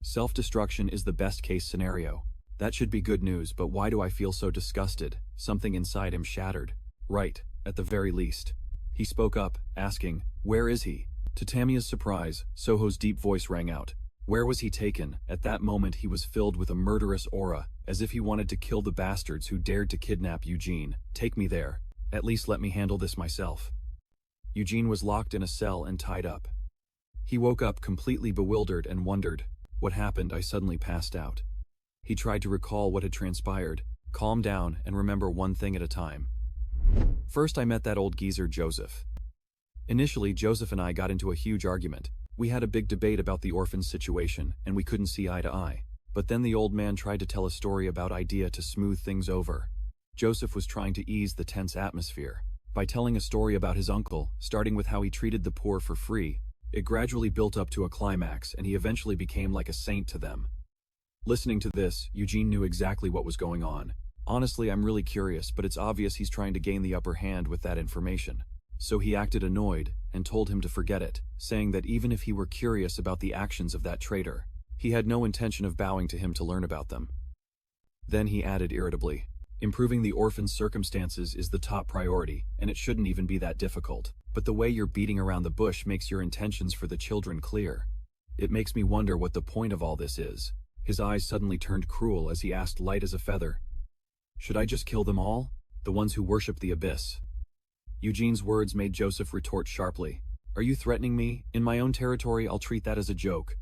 Self-destruction is the best-case scenario. That should be good news, but why do I feel so disgusted? Something inside him shattered. Right, at the very least. He spoke up, asking, "Where is he?" To Tamia's surprise, Soho's deep voice rang out. Where was he taken? At that moment he was filled with a murderous aura, as if he wanted to kill the bastards who dared to kidnap Eugene. "Take me there. At least let me handle this myself." Eugene was locked in a cell and tied up. He woke up completely bewildered and wondered, what happened? I suddenly passed out. He tried to recall what had transpired, calm down and remember one thing at a time. First I met that old geezer Joseph. Initially Joseph and I got into a huge argument. We had a big debate about the orphan's situation, and we couldn't see eye to eye. But then the old man tried to tell a story about Idea to smooth things over. Joseph was trying to ease the tense atmosphere. By telling a story about his uncle, starting with how he treated the poor for free, it gradually built up to a climax, and he eventually became like a saint to them. Listening to this, Eugene knew exactly what was going on. Honestly, I'm really curious, but it's obvious he's trying to gain the upper hand with that information. So he acted annoyed and told him to forget it, saying that even if he were curious about the actions of that traitor, he had no intention of bowing to him to learn about them. Then he added irritably, "Improving the orphan's circumstances is the top priority, and it shouldn't even be that difficult. But the way you're beating around the bush makes your intentions for the children clear. It makes me wonder what the point of all this is." His eyes suddenly turned cruel as he asked, light as a feather, "Should I just kill them all? The ones who worship the abyss?" Eugene's words made Joseph retort sharply, "Are you threatening me? In my own territory, I'll treat that as a joke."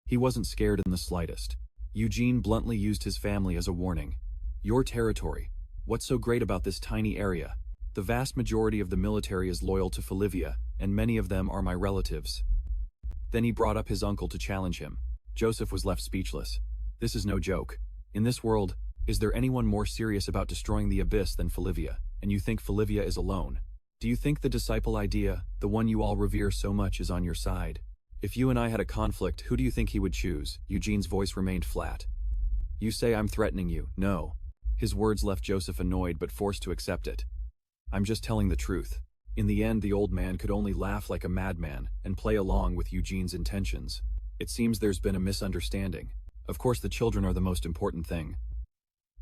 He wasn't scared in the slightest. Eugene bluntly used his family as a warning. "Your territory. What's so great about this tiny area? The vast majority of the military is loyal to Folivia, and many of them are my relatives." Then he brought up his uncle to challenge him. Joseph was left speechless. This is no joke. In this world, is there anyone more serious about destroying the abyss than Folivia? And you think Folivia is alone? Do you think the disciple Idea, the one you all revere so much, is on your side? If you and I had a conflict, who do you think he would choose? Eugene's voice remained flat. You say I'm threatening you. No. His words left Joseph annoyed but forced to accept it. I'm just telling the truth. In the end, the old man could only laugh like a madman and play along with Eugene's intentions. It seems there's been a misunderstanding. Of course, the children are the most important thing.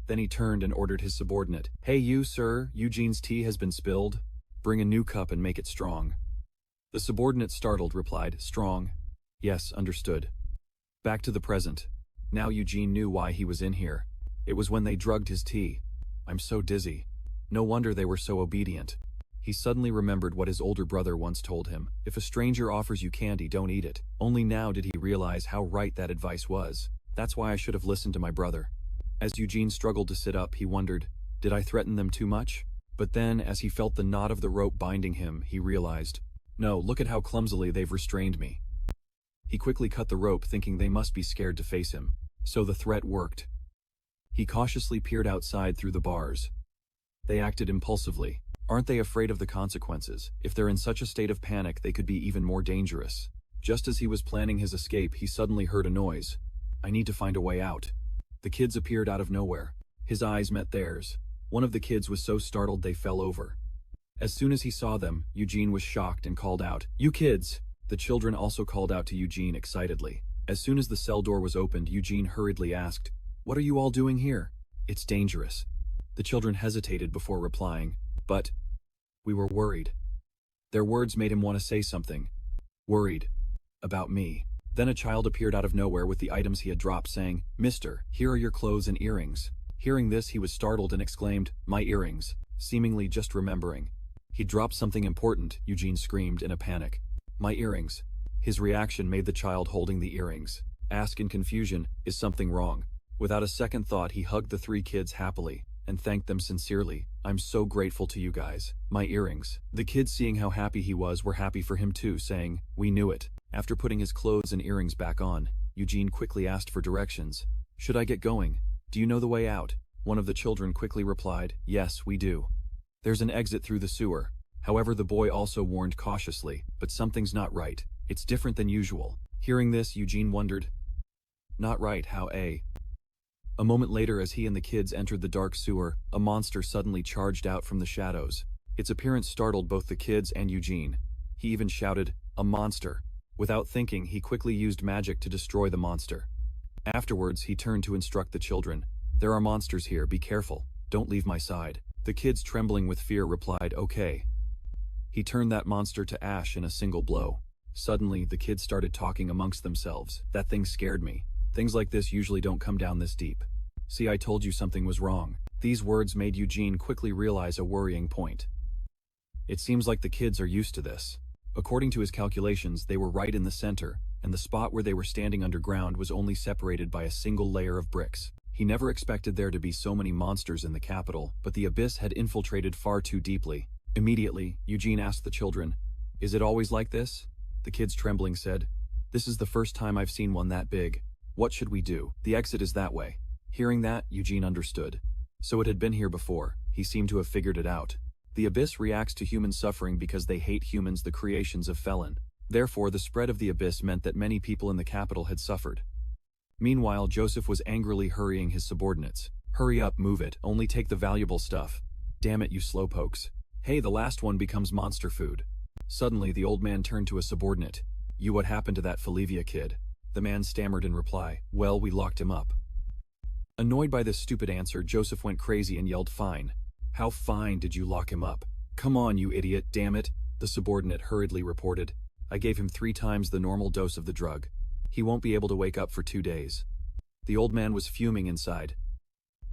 Then he turned and ordered his subordinate. Hey you, sir, Eugene's tea has been spilled. Bring a new cup and make it strong. The subordinate, startled, replied, Strong? Yes, understood. Back to the present. Now Eugene knew why he was in here. It was when they drugged his tea. I'm so dizzy. No wonder they were so obedient. He suddenly remembered what his older brother once told him. If a stranger offers you candy, don't eat it. Only now did he realize how right that advice was. That's why I should have listened to my brother. As Eugene struggled to sit up, he wondered, did I threaten them too much? But then, as he felt the knot of the rope binding him, he realized, no, look at how clumsily they've restrained me. He quickly cut the rope, thinking they must be scared to face him. So the threat worked. He cautiously peered outside through the bars. They acted impulsively. Aren't they afraid of the consequences? If they're in such a state of panic, they could be even more dangerous. Just as he was planning his escape, he suddenly heard a noise. I need to find a way out. The kids appeared out of nowhere. His eyes met theirs. One of the kids was so startled they fell over. As soon as he saw them, Eugene was shocked and called out, You kids! The children also called out to Eugene excitedly. As soon as the cell door was opened, Eugene hurriedly asked, What are you all doing here? It's dangerous. The children hesitated before replying, But we were worried. Their words made him want to say something. Worried. About me. Then a child appeared out of nowhere with the items he had dropped, saying, Mister, here are your clothes and earrings. Hearing this, he was startled and exclaimed, My earrings, seemingly just remembering. He dropped something important, Eugene screamed in a panic. My earrings. His reaction made the child holding the earrings ask in confusion, Is something wrong? Without a second thought, he hugged the three kids happily and thanked them sincerely. I'm so grateful to you guys. My earrings. The kids, seeing how happy he was, were happy for him too, saying, We knew it. After putting his clothes and earrings back on, Eugene quickly asked for directions. Should I get going? Do you know the way out? One of the children quickly replied, Yes, we do. There's an exit through the sewer. However, the boy also warned cautiously, But something's not right. It's different than usual. Hearing this, Eugene wondered, Not right, how, eh? A moment later, as he and the kids entered the dark sewer, a monster suddenly charged out from the shadows. Its appearance startled both the kids and Eugene. He even shouted, A monster! Without thinking, he quickly used magic to destroy the monster. Afterwards, he turned to instruct the children. There are monsters here, be careful. Don't leave my side. The kids, trembling with fear, replied, Okay. He turned that monster to ash in a single blow. Suddenly, the kids started talking amongst themselves. That thing scared me. Things like this usually don't come down this deep. See, I told you something was wrong. These words made Eugene quickly realize a worrying point. It seems like the kids are used to this. According to his calculations, they were right in the center, and the spot where they were standing underground was only separated by a single layer of bricks. He never expected there to be so many monsters in the capital, but the abyss had infiltrated far too deeply. Immediately, Eugene asked the children, Is it always like this? The kids, trembling, said, This is the first time I've seen one that big. What should we do? The exit is that way. Hearing that, Eugene understood. So it had been here before. He seemed to have figured it out. The abyss reacts to human suffering because they hate humans, the creations of Felon. Therefore, the spread of the abyss meant that many people in the capital had suffered. Meanwhile, Joseph was angrily hurrying his subordinates. Hurry up, move it, only take the valuable stuff. Damn it, you slowpokes. Hey, the last one becomes monster food. Suddenly, the old man turned to a subordinate. You, what happened to that Falivia kid? The man stammered in reply, Well, we locked him up. Annoyed by this stupid answer, Joseph went crazy and yelled, Fine. How fine did you lock him up? Come on, you idiot, damn it, the subordinate hurriedly reported. I gave him 3 times the normal dose of the drug. He won't be able to wake up for 2 days. The old man was fuming inside.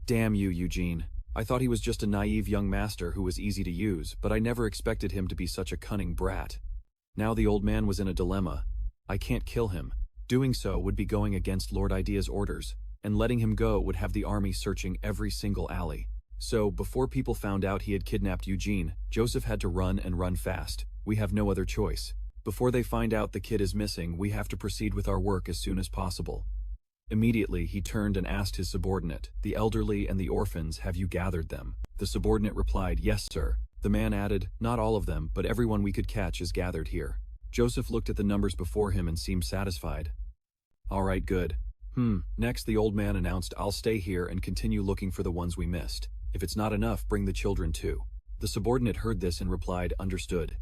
Damn you, Eugene. I thought he was just a naive young master who was easy to use, but I never expected him to be such a cunning brat. Now the old man was in a dilemma. I can't kill him. Doing so would be going against Lord Idea's orders, and letting him go would have the army searching every single alley. So, before people found out he had kidnapped Eugene, Joseph had to run and run fast. We have no other choice. Before they find out the kid is missing, we have to proceed with our work as soon as possible. Immediately, he turned and asked his subordinate, The elderly and the orphans, have you gathered them? The subordinate replied, Yes, sir. The man added, Not all of them, but everyone we could catch is gathered here. Joseph looked at the numbers before him and seemed satisfied. All right, good. Next the old man announced, "I'll stay here and continue looking for the ones we missed. If it's not enough, bring the children too." The subordinate heard this and replied, "Understood."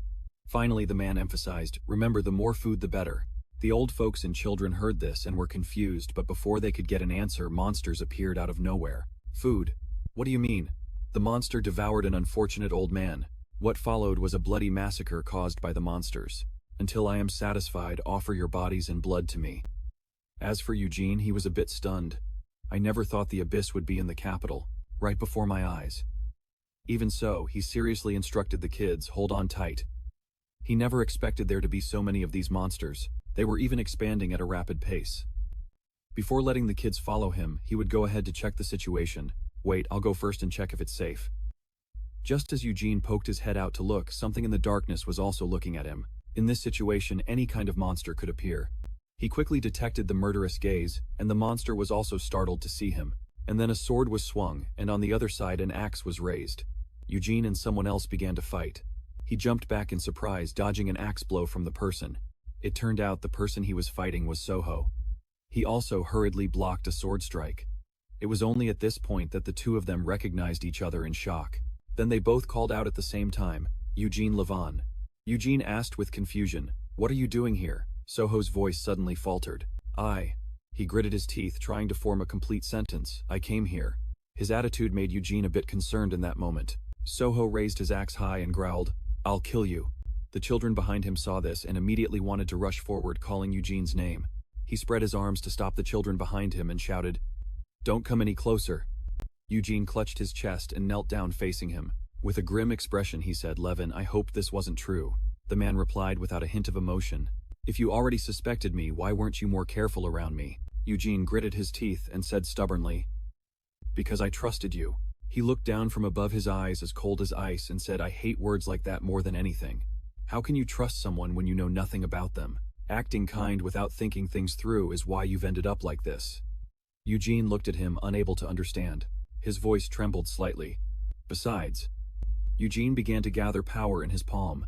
Finally the man emphasized, "Remember, the more food the better." The old folks and children heard this and were confused, but before they could get an answer, monsters appeared out of nowhere. "Food? What do you mean?" The monster devoured an unfortunate old man. What followed was a bloody massacre caused by the monsters. "Until I am satisfied, offer your bodies and blood to me." As for Eugene, he was a bit stunned. I never thought the abyss would be in the capital, right before my eyes. Even so, he seriously instructed the kids, "Hold on tight." He never expected there to be so many of these monsters. They were even expanding at a rapid pace. Before letting the kids follow him, he would go ahead to check the situation. "Wait, I'll go first and check if it's safe." Just as Eugene poked his head out to look, something in the darkness was also looking at him. In this situation, any kind of monster could appear. He quickly detected the murderous gaze, and the monster was also startled to see him. And then a sword was swung, and on the other side an axe was raised. Eugene and someone else began to fight. He jumped back in surprise, dodging an axe blow from the person. It turned out the person he was fighting was Soho. He also hurriedly blocked a sword strike. It was only at this point that the two of them recognized each other in shock. Then they both called out at the same time, "Eugene Levon." Eugene asked with confusion, "What are you doing here?" Soho's voice suddenly faltered. He gritted his teeth, trying to form a complete sentence. "I came here." His attitude made Eugene a bit concerned in that moment. Soho raised his axe high and growled, "I'll kill you." The children behind him saw this and immediately wanted to rush forward, calling Eugene's name. He spread his arms to stop the children behind him and shouted, "Don't come any closer." Eugene clutched his chest and knelt down facing him. With a grim expression he said, "Levin, I hoped this wasn't true." The man replied without a hint of emotion, "If you already suspected me, why weren't you more careful around me?" Eugene gritted his teeth and said stubbornly, "Because I trusted you." He looked down from above, his eyes as cold as ice, and said, "I hate words like that more than anything. How can you trust someone when you know nothing about them? Acting kind without thinking things through is why you've ended up like this." Eugene looked at him, unable to understand. His voice trembled slightly. Besides, Eugene began to gather power in his palm.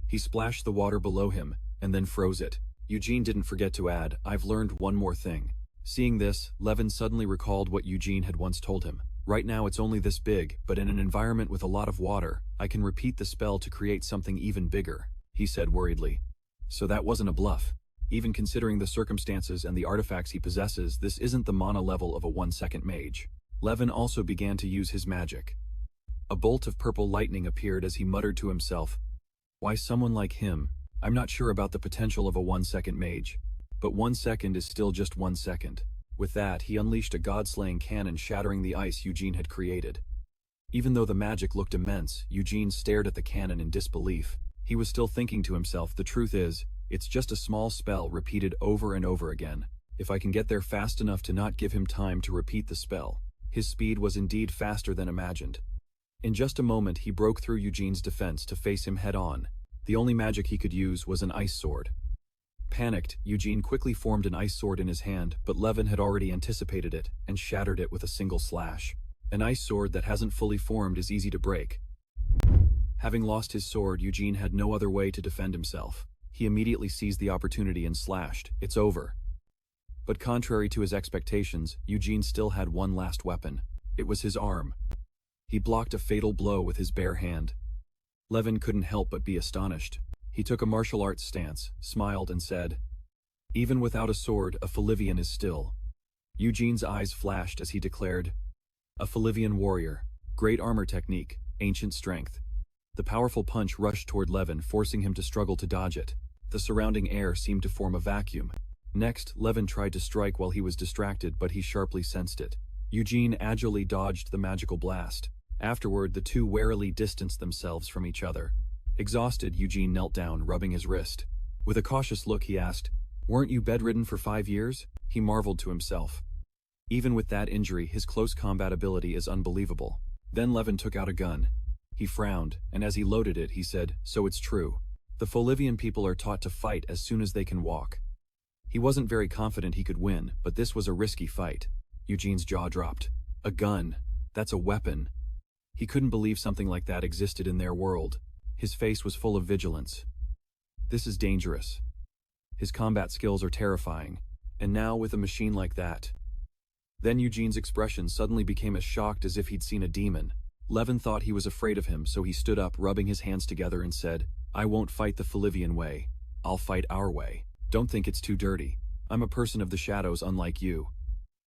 He splashed the water below him, and then froze it. Eugene didn't forget to add, "I've learned one more thing." Seeing this, Levin suddenly recalled what Eugene had once told him. "Right now it's only this big, but in an environment with a lot of water, I can repeat the spell to create something even bigger," he said worriedly. So that wasn't a bluff. Even considering the circumstances and the artifacts he possesses, this isn't the mana level of a 1-second mage. Levin also began to use his magic. A bolt of purple lightning appeared as he muttered to himself, "Why someone like him? I'm not sure about the potential of a 1-second mage. But 1 second is still just 1 second. With that, he unleashed a god-slaying cannon, shattering the ice Eugene had created. Even though the magic looked immense, Eugene stared at the cannon in disbelief. He was still thinking to himself, the truth is, it's just a small spell repeated over and over again. If I can get there fast enough to not give him time to repeat the spell. His speed was indeed faster than imagined. In just a moment, he broke through Eugene's defense to face him head-on. The only magic he could use was an ice sword. Panicked, Eugene quickly formed an ice sword in his hand, but Levin had already anticipated it and shattered it with a single slash. An ice sword that hasn't fully formed is easy to break. Having lost his sword, Eugene had no other way to defend himself. He immediately seized the opportunity and slashed. "It's over." But contrary to his expectations, Eugene still had one last weapon. It was his arm. He blocked a fatal blow with his bare hand. Levin couldn't help but be astonished. He took a martial arts stance, smiled, and said, "Even without a sword, a Falivian is still." Eugene's eyes flashed as he declared, "A Falivian warrior. Great armor technique, ancient strength." The powerful punch rushed toward Levin, forcing him to struggle to dodge it. The surrounding air seemed to form a vacuum. Next, Levin tried to strike while he was distracted, but he sharply sensed it. Eugene agilely dodged the magical blast. Afterward, the two warily distanced themselves from each other. Exhausted, Eugene knelt down, rubbing his wrist. With a cautious look, he asked, "Weren't you bedridden for 5 years?" He marveled to himself. Even with that injury, his close combat ability is unbelievable. Then Levin took out a gun. He frowned, and as he loaded it, he said, "So it's true. The Folivian people are taught to fight as soon as they can walk." He wasn't very confident he could win, but this was a risky fight. Eugene's jaw dropped. A gun. That's a weapon. He couldn't believe something like that existed in their world. His face was full of vigilance. This is dangerous. His combat skills are terrifying. And now with a machine like that. Then Eugene's expression suddenly became as shocked as if he'd seen a demon. Levin thought he was afraid of him, so he stood up, rubbing his hands together, and said, I won't fight the Folivian way. I'll fight our way. Don't think it's too dirty. I'm a person of the shadows unlike you.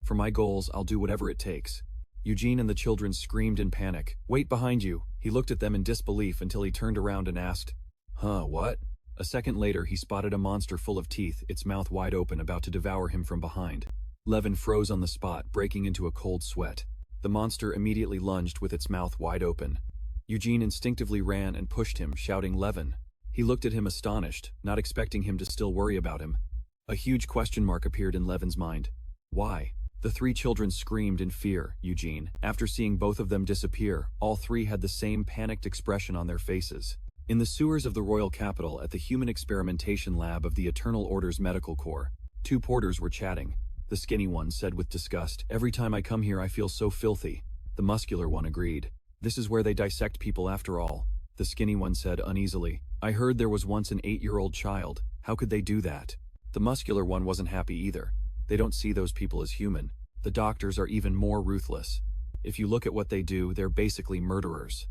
For my goals, I'll do whatever it takes. Eugene and the children screamed in panic. Wait behind you. He looked at them in disbelief until he turned around and asked, what? A second later, he spotted a monster full of teeth, its mouth wide open, about to devour him from behind. Levin froze on the spot, breaking into a cold sweat. The monster immediately lunged with its mouth wide open. Eugene instinctively ran and pushed him, shouting, Levin. He looked at him astonished, not expecting him to still worry about him. A huge question mark appeared in Levin's mind. Why? The three children screamed in fear, Eugene. After seeing both of them disappear, all three had the same panicked expression on their faces. In the sewers of the royal capital, at the human experimentation lab of the Eternal Order's Medical Corps, two porters were chatting. The skinny one said with disgust, Every time I come here I feel so filthy. The muscular one agreed. This is where they dissect people after all. The skinny one said uneasily, I heard there was once an 8-year-old child. How could they do that? The muscular one wasn't happy either. They don't see those people as human. The doctors are even more ruthless. If you look at what they do, they're basically murderers.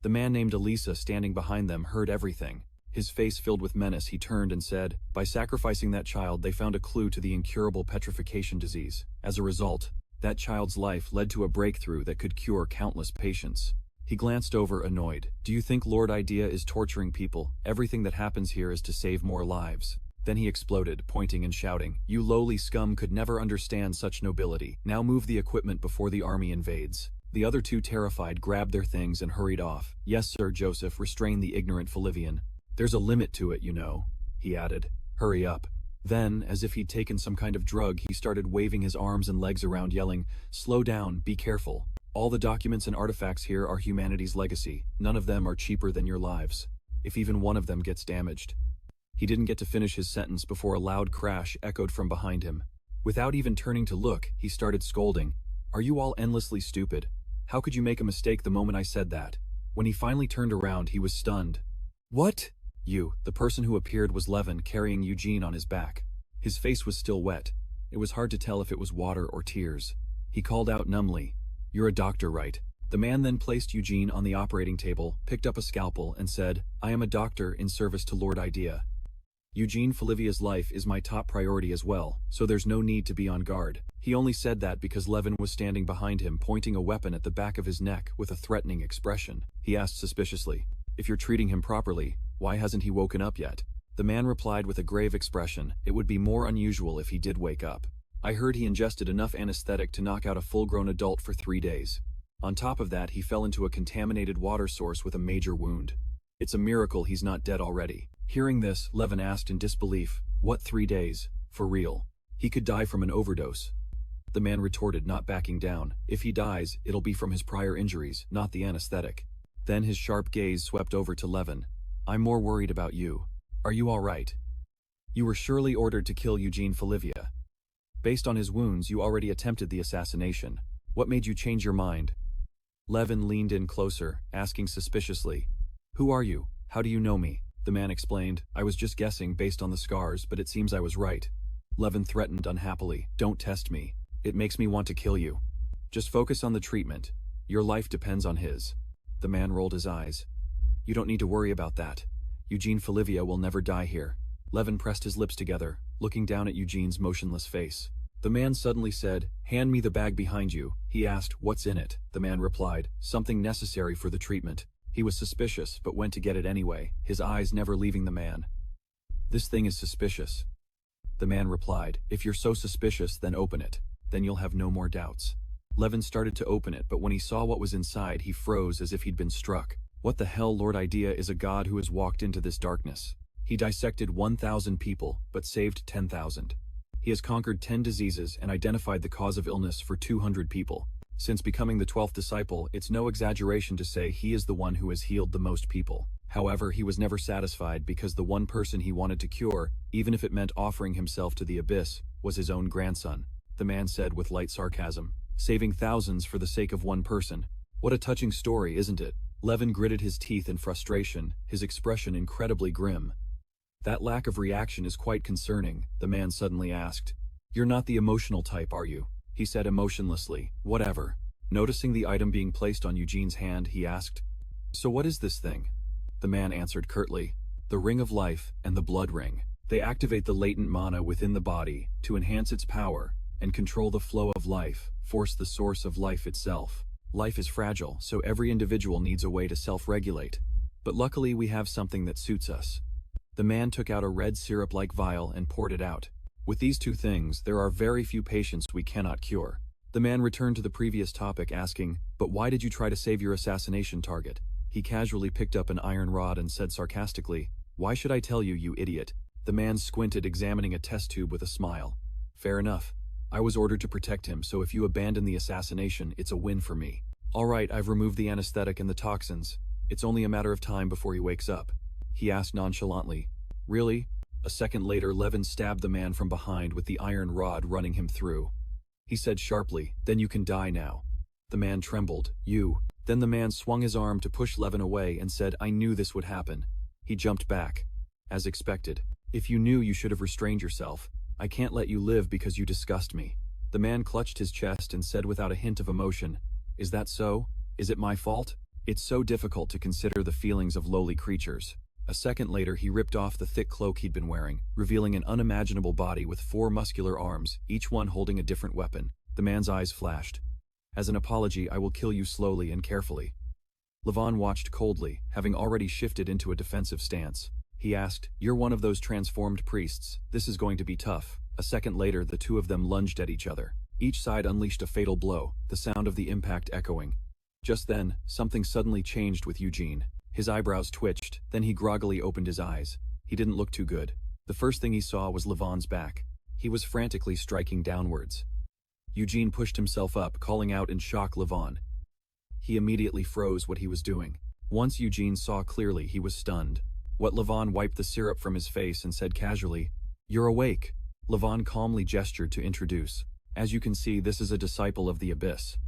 The man named Elisa standing behind them heard everything. His face filled with menace, he turned and said, By sacrificing that child, they found a clue to the incurable petrification disease. As a result, that child's life led to a breakthrough that could cure countless patients. He glanced over, annoyed. Do you think Lord Idea is torturing people? Everything that happens here is to save more lives. Then he exploded, pointing and shouting, You lowly scum could never understand such nobility. Now move the equipment before the army invades. The other two, terrified, grabbed their things and hurried off. Yes, Sir Joseph, restrain the ignorant Folivian. There's a limit to it, you know, he added. Hurry up. Then, as if he'd taken some kind of drug, he started waving his arms and legs around, yelling, Slow down, be careful. All the documents and artifacts here are humanity's legacy. None of them are cheaper than your lives. If even one of them gets damaged. He didn't get to finish his sentence before a loud crash echoed from behind him. Without even turning to look, he started scolding. Are you all endlessly stupid? How could you make a mistake the moment I said that? When he finally turned around, he was stunned. What? The person who appeared was Levin, carrying Eugene on his back. His face was still wet. It was hard to tell if it was water or tears. He called out numbly, You're a doctor, right? The man then placed Eugene on the operating table, picked up a scalpel, and said, I am a doctor in service to Lord Idea. Eugene Folivia's life is my top priority as well, so there's no need to be on guard. He only said that because Levin was standing behind him, pointing a weapon at the back of his neck with a threatening expression. He asked suspiciously, If you're treating him properly, why hasn't he woken up yet? The man replied with a grave expression, It would be more unusual if he did wake up. I heard he ingested enough anesthetic to knock out a full-grown adult for 3 days. On top of that, he fell into a contaminated water source with a major wound. It's a miracle he's not dead already. Hearing this, Levin asked in disbelief, What 3 days? For real? He could die from an overdose. The man retorted, not backing down, If he dies, it'll be from his prior injuries, not the anesthetic. Then his sharp gaze swept over to Levin. I'm more worried about you. Are you all right? You were surely ordered to kill Eugene Folivia. Based on his wounds, you already attempted the assassination. What made you change your mind? Levin leaned in closer, asking suspiciously, Who are you? How do you know me? The man explained, I was just guessing based on the scars, but it seems I was right. Levin threatened unhappily, Don't test me. It makes me want to kill you. Just focus on the treatment. Your life depends on his. The man rolled his eyes. You don't need to worry about that. Eugene Folivia will never die here. Levin pressed his lips together, looking down at Eugene's motionless face. The man suddenly said, Hand me the bag behind you. He asked, What's in it? The man replied, Something necessary for the treatment. He was suspicious, but went to get it anyway, his eyes never leaving the man. This thing is suspicious. The man replied, If you're so suspicious, then open it. Then you'll have no more doubts. Levin started to open it, but when he saw what was inside, he froze as if he'd been struck. What the hell? Lord Idea is a god who has walked into this darkness. He dissected 1,000 people, but saved 10,000. He has conquered 10 diseases and identified the cause of illness for 200 people. Since becoming the 12th disciple, it's no exaggeration to say he is the one who has healed the most people. However, he was never satisfied because the one person he wanted to cure, even if it meant offering himself to the abyss, was his own grandson. The man said with light sarcasm, Saving thousands for the sake of one person. What a touching story, isn't it? Levin gritted his teeth in frustration, his expression incredibly grim. That lack of reaction is quite concerning, the man suddenly asked. You're not the emotional type, are you? He said emotionlessly. Whatever. Noticing the item being placed on Eugene's hand, he asked, So what is this thing? The man answered curtly, The Ring of Life and the Blood Ring. They activate the latent mana within the body to enhance its power and control the flow of life, force the source of life itself. Life is fragile, so every individual needs a way to self-regulate. But luckily we have something that suits us. The man took out a red syrup-like vial and poured it out. With these two things, there are very few patients we cannot cure. The man returned to the previous topic asking, But why did you try to save your assassination target? He casually picked up an iron rod and said sarcastically, Why should I tell you, you idiot? The man squinted, examining a test tube with a smile. Fair enough. I was ordered to protect him, so if you abandon the assassination, it's a win for me. All right, I've removed the anesthetic and the toxins. It's only a matter of time before he wakes up. He asked nonchalantly. Really? A second later, Levin stabbed the man from behind with the iron rod, running him through. He said sharply, Then you can die now. The man trembled. You. Then the man swung his arm to push Levin away and said, I knew this would happen. He jumped back. As expected. If you knew, you should have restrained yourself. I can't let you live because you disgust me. The man clutched his chest and said without a hint of emotion, Is that so? Is it my fault? It's so difficult to consider the feelings of lowly creatures. A second later, he ripped off the thick cloak he'd been wearing, revealing an unimaginable body with 4 muscular arms, each one holding a different weapon. The man's eyes flashed. As an apology, I will kill you slowly and carefully. Levin watched coldly, having already shifted into a defensive stance. He asked, You're one of those transformed priests. This is going to be tough. A second later, the two of them lunged at each other. Each side unleashed a fatal blow, the sound of the impact echoing. Just then, something suddenly changed with Eugene. His eyebrows twitched, then he groggily opened his eyes. He didn't look too good. The first thing he saw was Levin's back. He was frantically striking downwards. Eugene pushed himself up, calling out in shock, Levin. He immediately froze what he was doing. Once Eugene saw clearly, he was stunned. Levin wiped the syrup from his face and said casually, You're awake. Levin calmly gestured to introduce. As you can see, this is a disciple of the Abyss.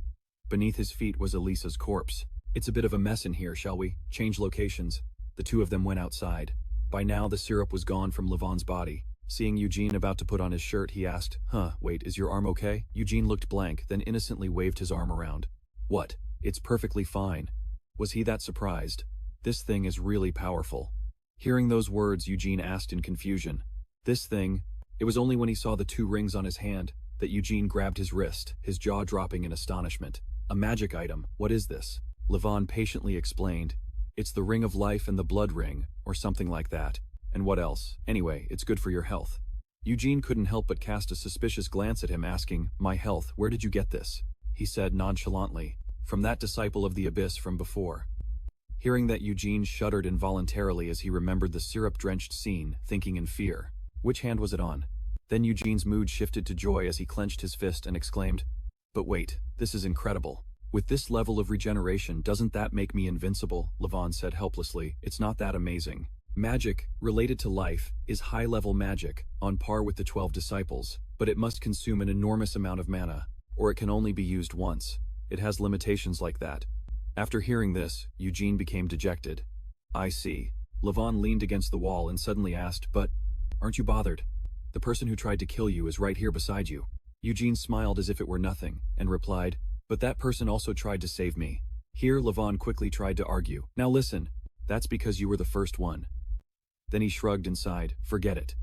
Beneath his feet was Elisa's corpse. It's a bit of a mess in here, shall we? Change locations. The two of them went outside. By now, the syrup was gone from Levin's body. Seeing Eugene about to put on his shirt, he asked, Wait, is your arm okay? Eugene looked blank, then innocently waved his arm around. What? It's perfectly fine. Was he that surprised? This thing is really powerful. Hearing those words, Eugene asked in confusion. This thing? It was only when he saw the 2 rings on his hand that Eugene grabbed his wrist, his jaw dropping in astonishment. A magic item. What is this? Levin patiently explained. It's the Ring of Life and the Blood Ring, or something like that. And what else? Anyway, it's good for your health. Eugene couldn't help but cast a suspicious glance at him, asking, My health, where did you get this? He said nonchalantly, From that disciple of the Abyss from before. Hearing that, Eugene shuddered involuntarily as he remembered the syrup-drenched scene, thinking in fear. Which hand was it on? Then Eugene's mood shifted to joy as he clenched his fist and exclaimed, But wait, this is incredible. With this level of regeneration, doesn't that make me invincible? Levin said helplessly. It's not that amazing. Magic, related to life, is high-level magic, on par with the 12 disciples, but it must consume an enormous amount of mana, or it can only be used once. It has limitations like that. After hearing this, Eugene became dejected. I see. Levin leaned against the wall and suddenly asked, But aren't you bothered? The person who tried to kill you is right here beside you. Eugene smiled as if it were nothing, and replied, But that person also tried to save me. Here, Levin quickly tried to argue. Now listen, that's because you were the first one. Then he shrugged and sighed, Forget it.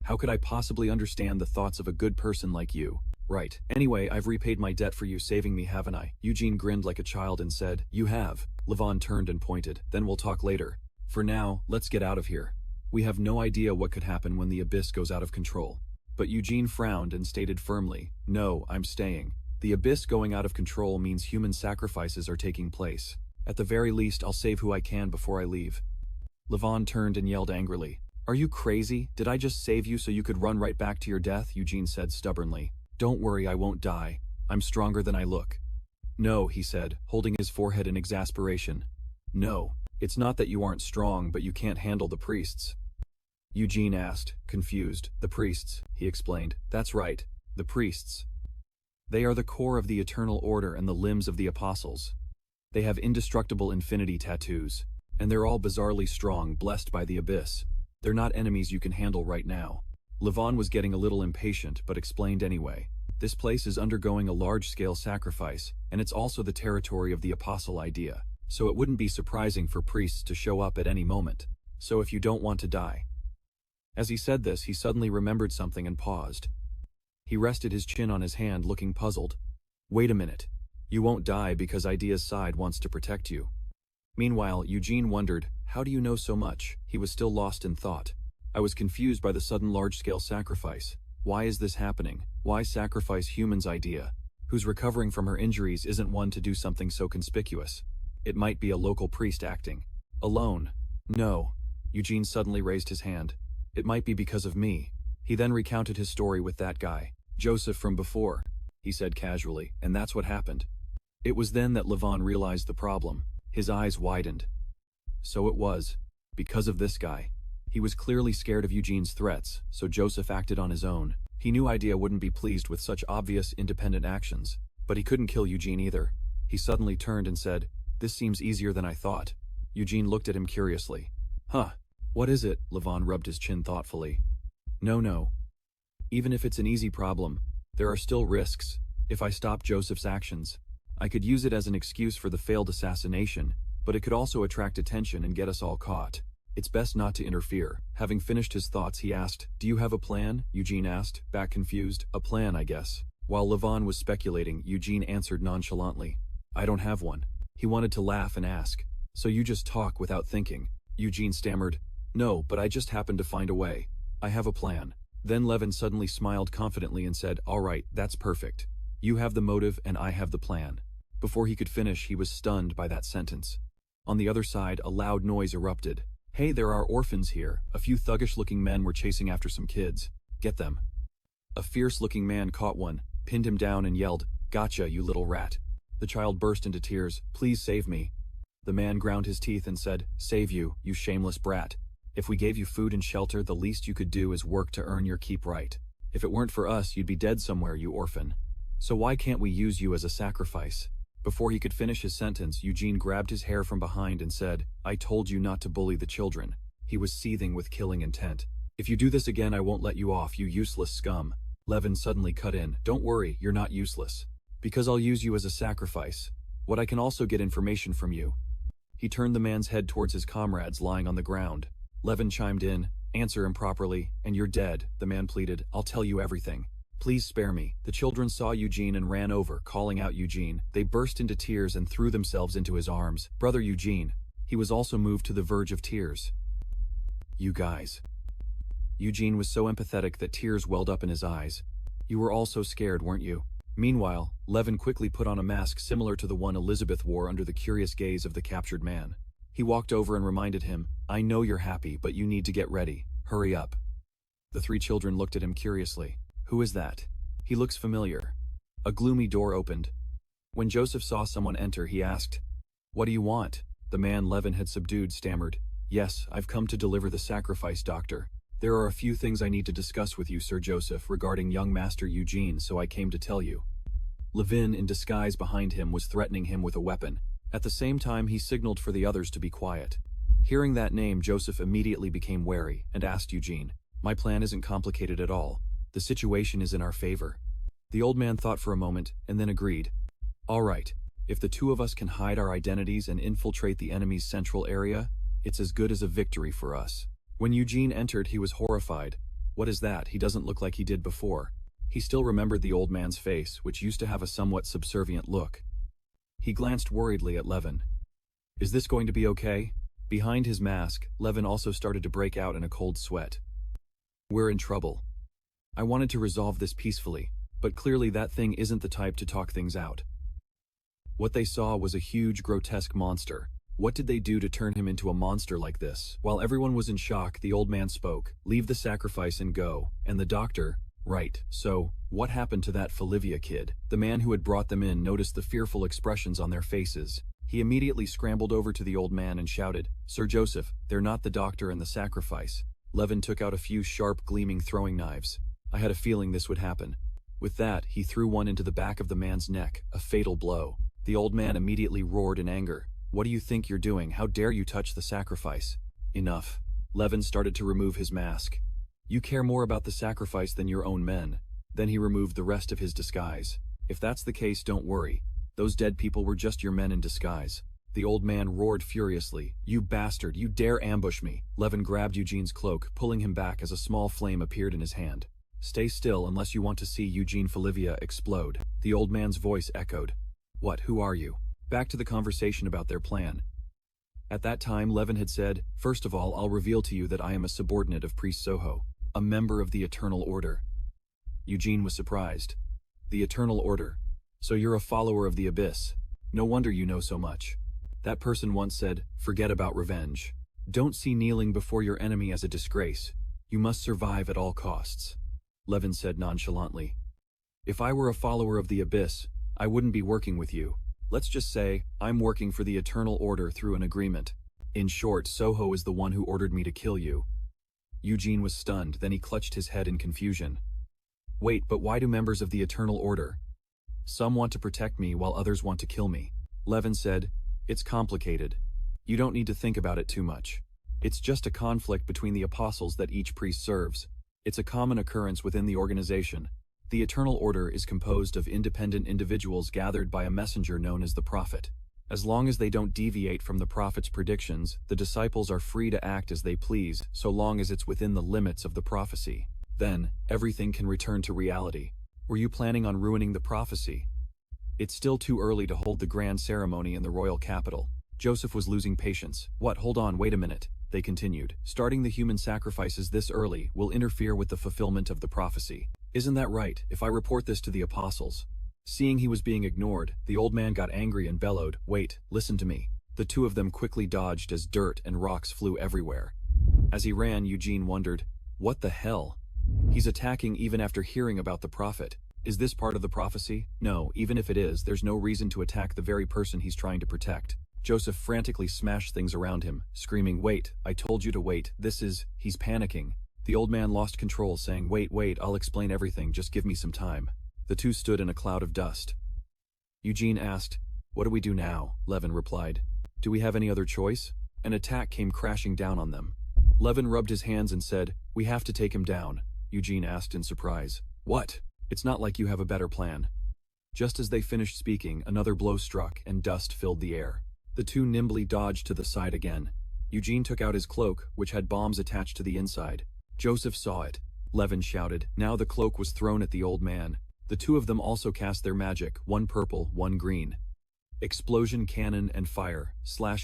How could I possibly understand the thoughts of a good person like you? Right. Anyway, I've repaid my debt for you saving me, haven't I? Eugene grinned like a child and said, You have. Levin turned and pointed. Then we'll talk later. For now, let's get out of here. We have no idea what could happen when the Abyss goes out of control. But Eugene frowned and stated firmly, No, I'm staying. The Abyss going out of control means human sacrifices are taking place. At the very least, I'll save who I can before I leave. Levin turned and yelled angrily, Are you crazy? Did I just save you so you could run right back to your death? Eugene said stubbornly. Don't worry, I won't die. I'm stronger than I look. No, he said, holding his forehead in exasperation. No, it's not that you aren't strong, but you can't handle the priests. Eugene asked, confused. The priests, he explained. That's right, the priests. They are the core of the Eternal Order and the limbs of the Apostles. They have indestructible infinity tattoos, and they're all bizarrely strong, blessed by the Abyss. They're not enemies you can handle right now. Levon was getting a little impatient but explained anyway. This place is undergoing a large-scale sacrifice, and it's also the territory of the apostle idea, so it wouldn't be surprising for priests to show up at any moment. So if you don't want to die. As he said this, he suddenly remembered something and paused. He rested his chin on his hand, looking puzzled. Wait a minute. You won't die because Idea's side wants to protect you. Meanwhile, Eugene wondered, how do you know so much? He was still lost in thought. I was confused by the sudden large-scale sacrifice. Why is this happening? Why sacrifice Human's Idea, who's recovering from her injuries, isn't one to do something so conspicuous? It might be a local priest acting. Alone. No. Eugene suddenly raised his hand. It might be because of me. He then recounted his story with that guy, Joseph from before, he said casually, and that's what happened. It was then that Levon realized the problem. His eyes widened. So it was. Because of this guy. He was clearly scared of Eugene's threats, so Joseph acted on his own. He knew Idea wouldn't be pleased with such obvious, independent actions, but he couldn't kill Eugene either. He suddenly turned and said, "This seems easier than I thought." Eugene looked at him curiously. "Huh. What is it?" Levon rubbed his chin thoughtfully. No. Even if it's an easy problem, there are still risks. If I stop Joseph's actions, I could use it as an excuse for the failed assassination, but it could also attract attention and get us all caught. It's best not to interfere. Having finished his thoughts, he asked, "Do you have a plan?" Eugene asked, back confused. "A plan, I guess." While Levon was speculating, Eugene answered nonchalantly, "I don't have one." He wanted to laugh and ask, "So you just talk without thinking?" Eugene stammered, "No, but I just happened to find a way. I have a plan." Then Levin suddenly smiled confidently and said, "All right, that's perfect. You have the motive and I have the plan." Before he could finish, he was stunned by that sentence. On the other side, a loud noise erupted. "Hey, there are orphans here." A few thuggish-looking men were chasing after some kids. "Get them." A fierce-looking man caught one, pinned him down and yelled, "Gotcha, you little rat." The child burst into tears. "Please save me." The man ground his teeth and said, "Save you, you shameless brat. If we gave you food and shelter, the least you could do is work to earn your keep right. If it weren't for us, you'd be dead somewhere, you orphan. So why can't we use you as a sacrifice?" Before he could finish his sentence, Eugene grabbed his hair from behind and said, "I told you not to bully the children." He was seething with killing intent. "If you do this again, I won't let you off, you useless scum." Levin suddenly cut in. "Don't worry, you're not useless. Because I'll use you as a sacrifice. What I can also get information from you." He turned the man's head towards his comrades lying on the ground. Levin chimed in, "Answer him properly, and you're dead," the man pleaded. "I'll tell you everything. Please spare me." The children saw Eugene and ran over, calling out Eugene. They burst into tears and threw themselves into his arms. "Brother Eugene." He was also moved to the verge of tears. "You guys." Eugene was so empathetic that tears welled up in his eyes. "You were all so scared, weren't you?" Meanwhile, Levin quickly put on a mask similar to the one Elizabeth wore under the curious gaze of the captured man. He walked over and reminded him, "I know you're happy, but you need to get ready. Hurry up." The three children looked at him curiously. "Who is that? He looks familiar." A gloomy door opened. When Joseph saw someone enter, he asked, "What do you want?" The man Levin had subdued stammered, "Yes, I've come to deliver the sacrifice, doctor. There are a few things I need to discuss with you, Sir Joseph, regarding young Master Eugene, so I came to tell you." Levin, in disguise behind him, was threatening him with a weapon. At the same time, he signaled for the others to be quiet. Hearing that name, Joseph immediately became wary and asked Eugene, "My plan isn't complicated at all. The situation is in our favor." The old man thought for a moment and then agreed. "All right, if the two of us can hide our identities and infiltrate the enemy's central area, it's as good as a victory for us." When Eugene entered, he was horrified. "What is that? He doesn't look like he did before." He still remembered the old man's face, which used to have a somewhat subservient look. He glanced worriedly at Levin. "Is this going to be okay?" Behind his mask, Levin also started to break out in a cold sweat. "We're in trouble. I wanted to resolve this peacefully, but clearly that thing isn't the type to talk things out." What they saw was a huge, grotesque monster. What did they do to turn him into a monster like this? While everyone was in shock, the old man spoke, "Leave the sacrifice and go." And the doctor, "Right, so, what happened to that Falivia kid?" The man who had brought them in noticed the fearful expressions on their faces. He immediately scrambled over to the old man and shouted, "Sir Joseph, they're not the doctor and the sacrifice." Levin took out a few sharp, gleaming throwing knives. "I had a feeling this would happen." With that, he threw one into the back of the man's neck, a fatal blow. The old man immediately roared in anger. "What do you think you're doing? How dare you touch the sacrifice?" "Enough." Levin started to remove his mask. You care more about the sacrifice than your own men. Then he removed the rest of his disguise. If that's the case, don't worry. Those dead people were just your men in disguise. The old man roared furiously. You bastard, you dare ambush me. Levin grabbed Eugene's cloak, pulling him back as a small flame appeared in his hand. Stay still unless you want to see Eugene Falivia explode. The old man's voice echoed. What, who are you? Back to the conversation about their plan. At that time, Levin had said, first of all, I'll reveal to you that I am a subordinate of Priest Soho, a member of the Eternal Order. Eugene was surprised. The Eternal Order. So you're a follower of the Abyss. No wonder you know so much. That person once said, forget about revenge. Don't see kneeling before your enemy as a disgrace. You must survive at all costs. Levin said nonchalantly. If I were a follower of the Abyss, I wouldn't be working with you. Let's just say, I'm working for the Eternal Order through an agreement. In short, Soho is the one who ordered me to kill you. Eugene was stunned, then he clutched his head in confusion. Wait, but why do members of the Eternal Order? Some want to protect me while others want to kill me. Levin said, it's complicated. You don't need to think about it too much. It's just a conflict between the apostles that each priest serves. It's a common occurrence within the organization. The Eternal Order is composed of independent individuals gathered by a messenger known as the Prophet. As long as they don't deviate from the Prophet's predictions, the disciples are free to act as they please, so long as it's within the limits of the prophecy. Then, everything can return to reality. Were you planning on ruining the prophecy? It's still too early to hold the grand ceremony in the royal capital. Joseph was losing patience. What, hold on, wait a minute, they continued. Starting the human sacrifices this early will interfere with the fulfillment of the prophecy. Isn't that right, if I report this to the apostles? Seeing he was being ignored, the old man got angry and bellowed, wait, listen to me. The two of them quickly dodged as dirt and rocks flew everywhere. As he ran, Eugene wondered, what the hell? He's attacking even after hearing about the prophet. Is this part of the prophecy? No, even if it is, there's no reason to attack the very person he's trying to protect. Joseph frantically smashed things around him, screaming, wait, I told you to wait, he's panicking. The old man lost control, saying, wait, I'll explain everything, just give me some time. The two stood in a cloud of dust. Eugene asked, what do we do now? Levin replied, do we have any other choice? An attack came crashing down on them. Levin rubbed his hands and said, we have to take him down. Eugene asked in surprise, what? It's not like you have a better plan. Just as they finished speaking, another blow struck and dust filled the air. The two nimbly dodged to the side again. Eugene took out his cloak, which had bombs attached to the inside. Joseph saw it. Levin shouted. Now the cloak was thrown at the old man. The two of them also cast their magic, one purple, one green. Explosion, cannon, and fire.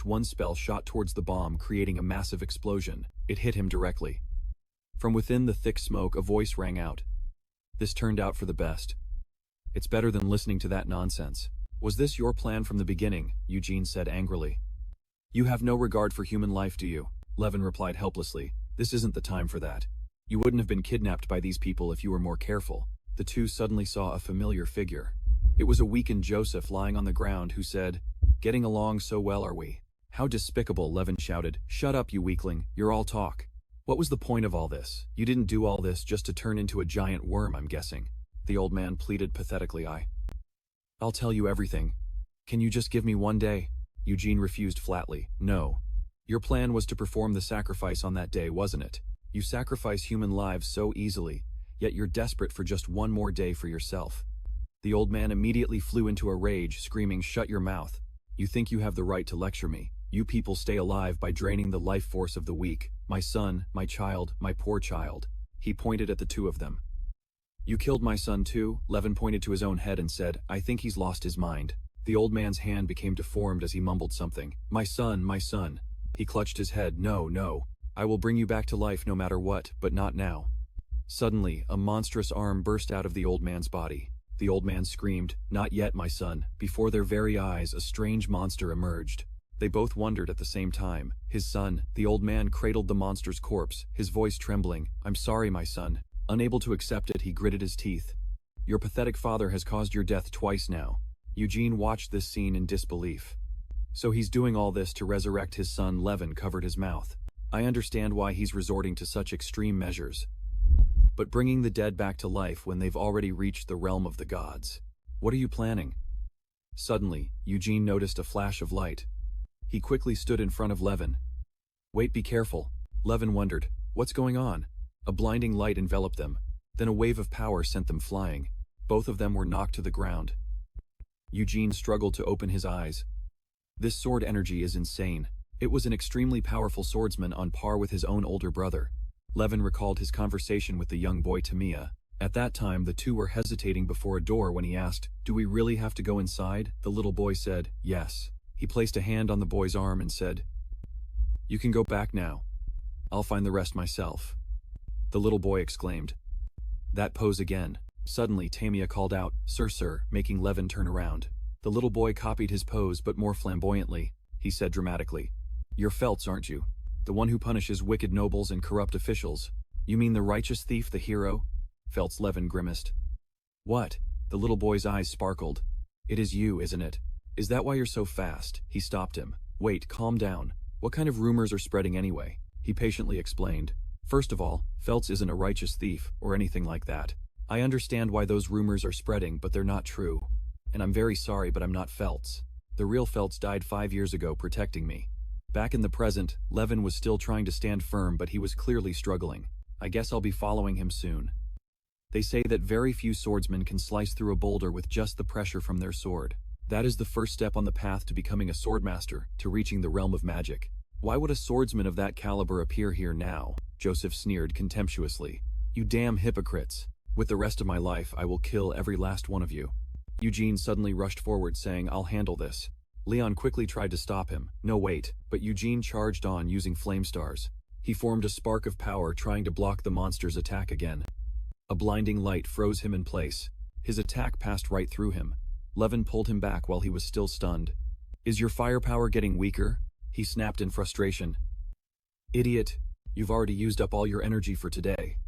One spell shot towards the bomb, creating a massive explosion. It hit him directly. From within the thick smoke, a voice rang out. This turned out for the best. It's better than listening to that nonsense. Was this your plan from the beginning? Eugene said angrily. You have no regard for human life, do you? Levin replied helplessly. This isn't the time for that. You wouldn't have been kidnapped by these people if you were more careful. The two suddenly saw a familiar figure. It was a weakened Joseph lying on the ground who said, getting along so well, are we? How despicable, Levin shouted. Shut up, you weakling, you're all talk. What was the point of all this? You didn't do all this just to turn into a giant worm, I'm guessing. The old man pleaded pathetically. I'll tell you everything. Can you just give me one day? Eugene refused flatly. No. Your plan was to perform the sacrifice on that day, wasn't it? You sacrifice human lives so easily, yet you're desperate for just one more day for yourself. The old man immediately flew into a rage, screaming, shut your mouth. You think you have the right to lecture me. You people stay alive by draining the life force of the weak. My son, my child, my poor child. He pointed at the two of them. You killed my son too? Levin pointed to his own head and said, I think he's lost his mind. The old man's hand became deformed as he mumbled something. My son, my son. He clutched his head. No. I will bring you back to life no matter what, but not now. Suddenly, a monstrous arm burst out of the old man's body. The old man screamed, not yet, my son. Before their very eyes, a strange monster emerged. They both wondered at the same time. His son, the old man cradled the monster's corpse, his voice trembling. I'm sorry, my son. Unable to accept it, he gritted his teeth. Your pathetic father has caused your death twice now. Eugene watched this scene in disbelief. So he's doing all this to resurrect his son. Levin covered his mouth. I understand why he's resorting to such extreme measures. But bringing the dead back to life when they've already reached the realm of the gods. What are you planning? Suddenly, Eugene noticed a flash of light. He quickly stood in front of Levin. Wait, be careful. Levin wondered, what's going on? A blinding light enveloped them. Then a wave of power sent them flying. Both of them were knocked to the ground. Eugene struggled to open his eyes. This sword energy is insane. It was an extremely powerful swordsman on par with his own older brother. Levin recalled his conversation with the young boy Tamiya. At that time, the two were hesitating before a door when he asked, "Do we really have to go inside?" The little boy said, "Yes." He placed a hand on the boy's arm and said, "You can go back now. I'll find the rest myself." The little boy exclaimed, "That pose again." Suddenly, Tamiya called out, Sir," making Levin turn around. The little boy copied his pose but more flamboyantly. He said dramatically, "You're Phelps, aren't you? The one who punishes wicked nobles and corrupt officials. You mean the righteous thief, the hero?" Phelps. Levin grimaced. "What?" The little boy's eyes sparkled. "It is you, isn't it? Is that why you're so fast?" He stopped him. "Wait, calm down. What kind of rumors are spreading anyway?" He patiently explained. "First of all, Phelps isn't a righteous thief, or anything like that. I understand why those rumors are spreading, but they're not true. And I'm very sorry, but I'm not Phelps. The real Phelps died 5 years ago protecting me." Back in the present, Levin was still trying to stand firm, but he was clearly struggling. "I guess I'll be following him soon. They say that very few swordsmen can slice through a boulder with just the pressure from their sword. That is the first step on the path to becoming a swordmaster, to reaching the realm of magic. Why would a swordsman of that caliber appear here now?" Joseph sneered contemptuously. "You damn hypocrites. With the rest of my life, I will kill every last one of you." Eugene suddenly rushed forward saying, "I'll handle this." Leon quickly tried to stop him. "No, wait," but Eugene charged on using flame stars. He formed a spark of power trying to block the monster's attack again. A blinding light froze him in place. His attack passed right through him. Levin pulled him back while he was still stunned. "Is your firepower getting weaker?" He snapped in frustration. "Idiot, you've already used up all your energy for today,"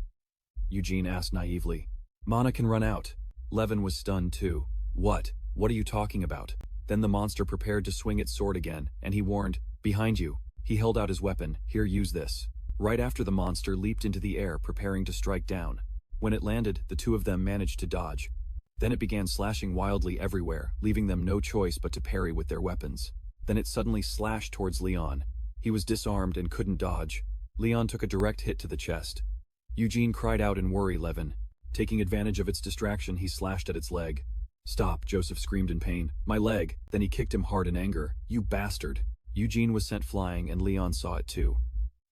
Eugene asked naively. "Mana can run out." Levin was stunned too. What are you talking about?" Then the monster prepared to swing its sword again, and he warned, "Behind you." He held out his weapon. "Here, use this." Right after, the monster leaped into the air, preparing to strike down. When it landed, the two of them managed to dodge. Then it began slashing wildly everywhere, leaving them no choice but to parry with their weapons. Then it suddenly slashed towards Leon. He was disarmed and couldn't dodge. Leon took a direct hit to the chest. Eugene cried out in worry. Levin, taking advantage of its distraction, he slashed at its leg. "Stop," Joseph screamed in pain. "My leg." Then he kicked him hard in anger. "You bastard." Eugene was sent flying, and Leon saw it too.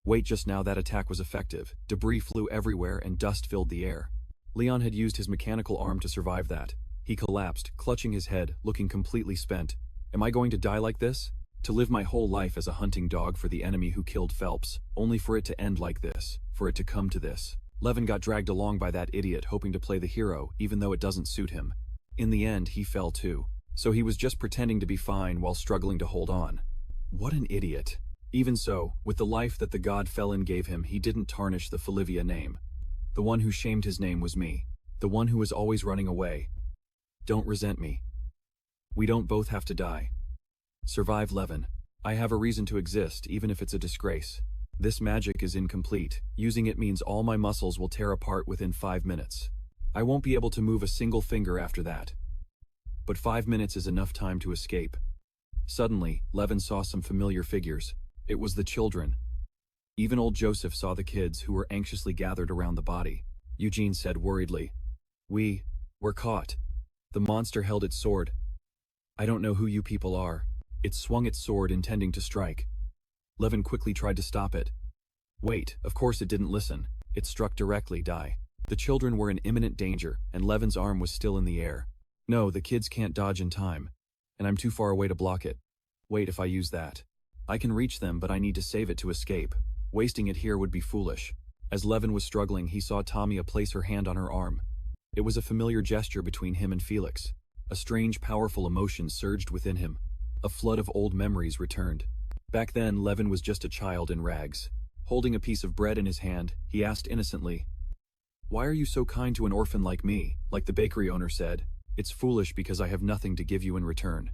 Wait, just now that attack was effective. Debris flew everywhere and dust filled the air. Leon had used his mechanical arm to survive that. He collapsed, clutching his head, looking completely spent. "Am I going to die like this? To live my whole life as a hunting dog for the enemy who killed Phelps, only for it to end like this, for it to come to this." Levin got dragged along by that idiot, hoping to play the hero, even though it doesn't suit him. In the end, he fell too. So he was just pretending to be fine while struggling to hold on. What an idiot. Even so, with the life that the god Felon gave him, he didn't tarnish the Falivia name. The one who shamed his name was me. The one who was always running away. Don't resent me. We don't both have to die. Survive, Levin. I have a reason to exist, even if it's a disgrace. This magic is incomplete. Using it means all my muscles will tear apart within 5 minutes. I won't be able to move a single finger after that. But 5 minutes is enough time to escape. Suddenly, Levin saw some familiar figures. It was the children. Even old Joseph saw the kids who were anxiously gathered around the body. Eugene said worriedly, We're caught." The monster held its sword. "I don't know who you people are." It swung its sword, intending to strike. Levin quickly tried to stop it. Wait, of course it didn't listen. It struck directly, die. The children were in imminent danger, and Levin's arm was still in the air. No, the kids can't dodge in time. And I'm too far away to block it. Wait, if I use that. I can reach them, but I need to save it to escape. Wasting it here would be foolish. As Levin was struggling, he saw Tamiya place her hand on her arm. It was a familiar gesture between him and Felix. A strange, powerful emotion surged within him. A flood of old memories returned. Back then, Levin was just a child in rags. Holding a piece of bread in his hand, he asked innocently, "Why are you so kind to an orphan like me?" Like the bakery owner said, "It's foolish because I have nothing to give you in return."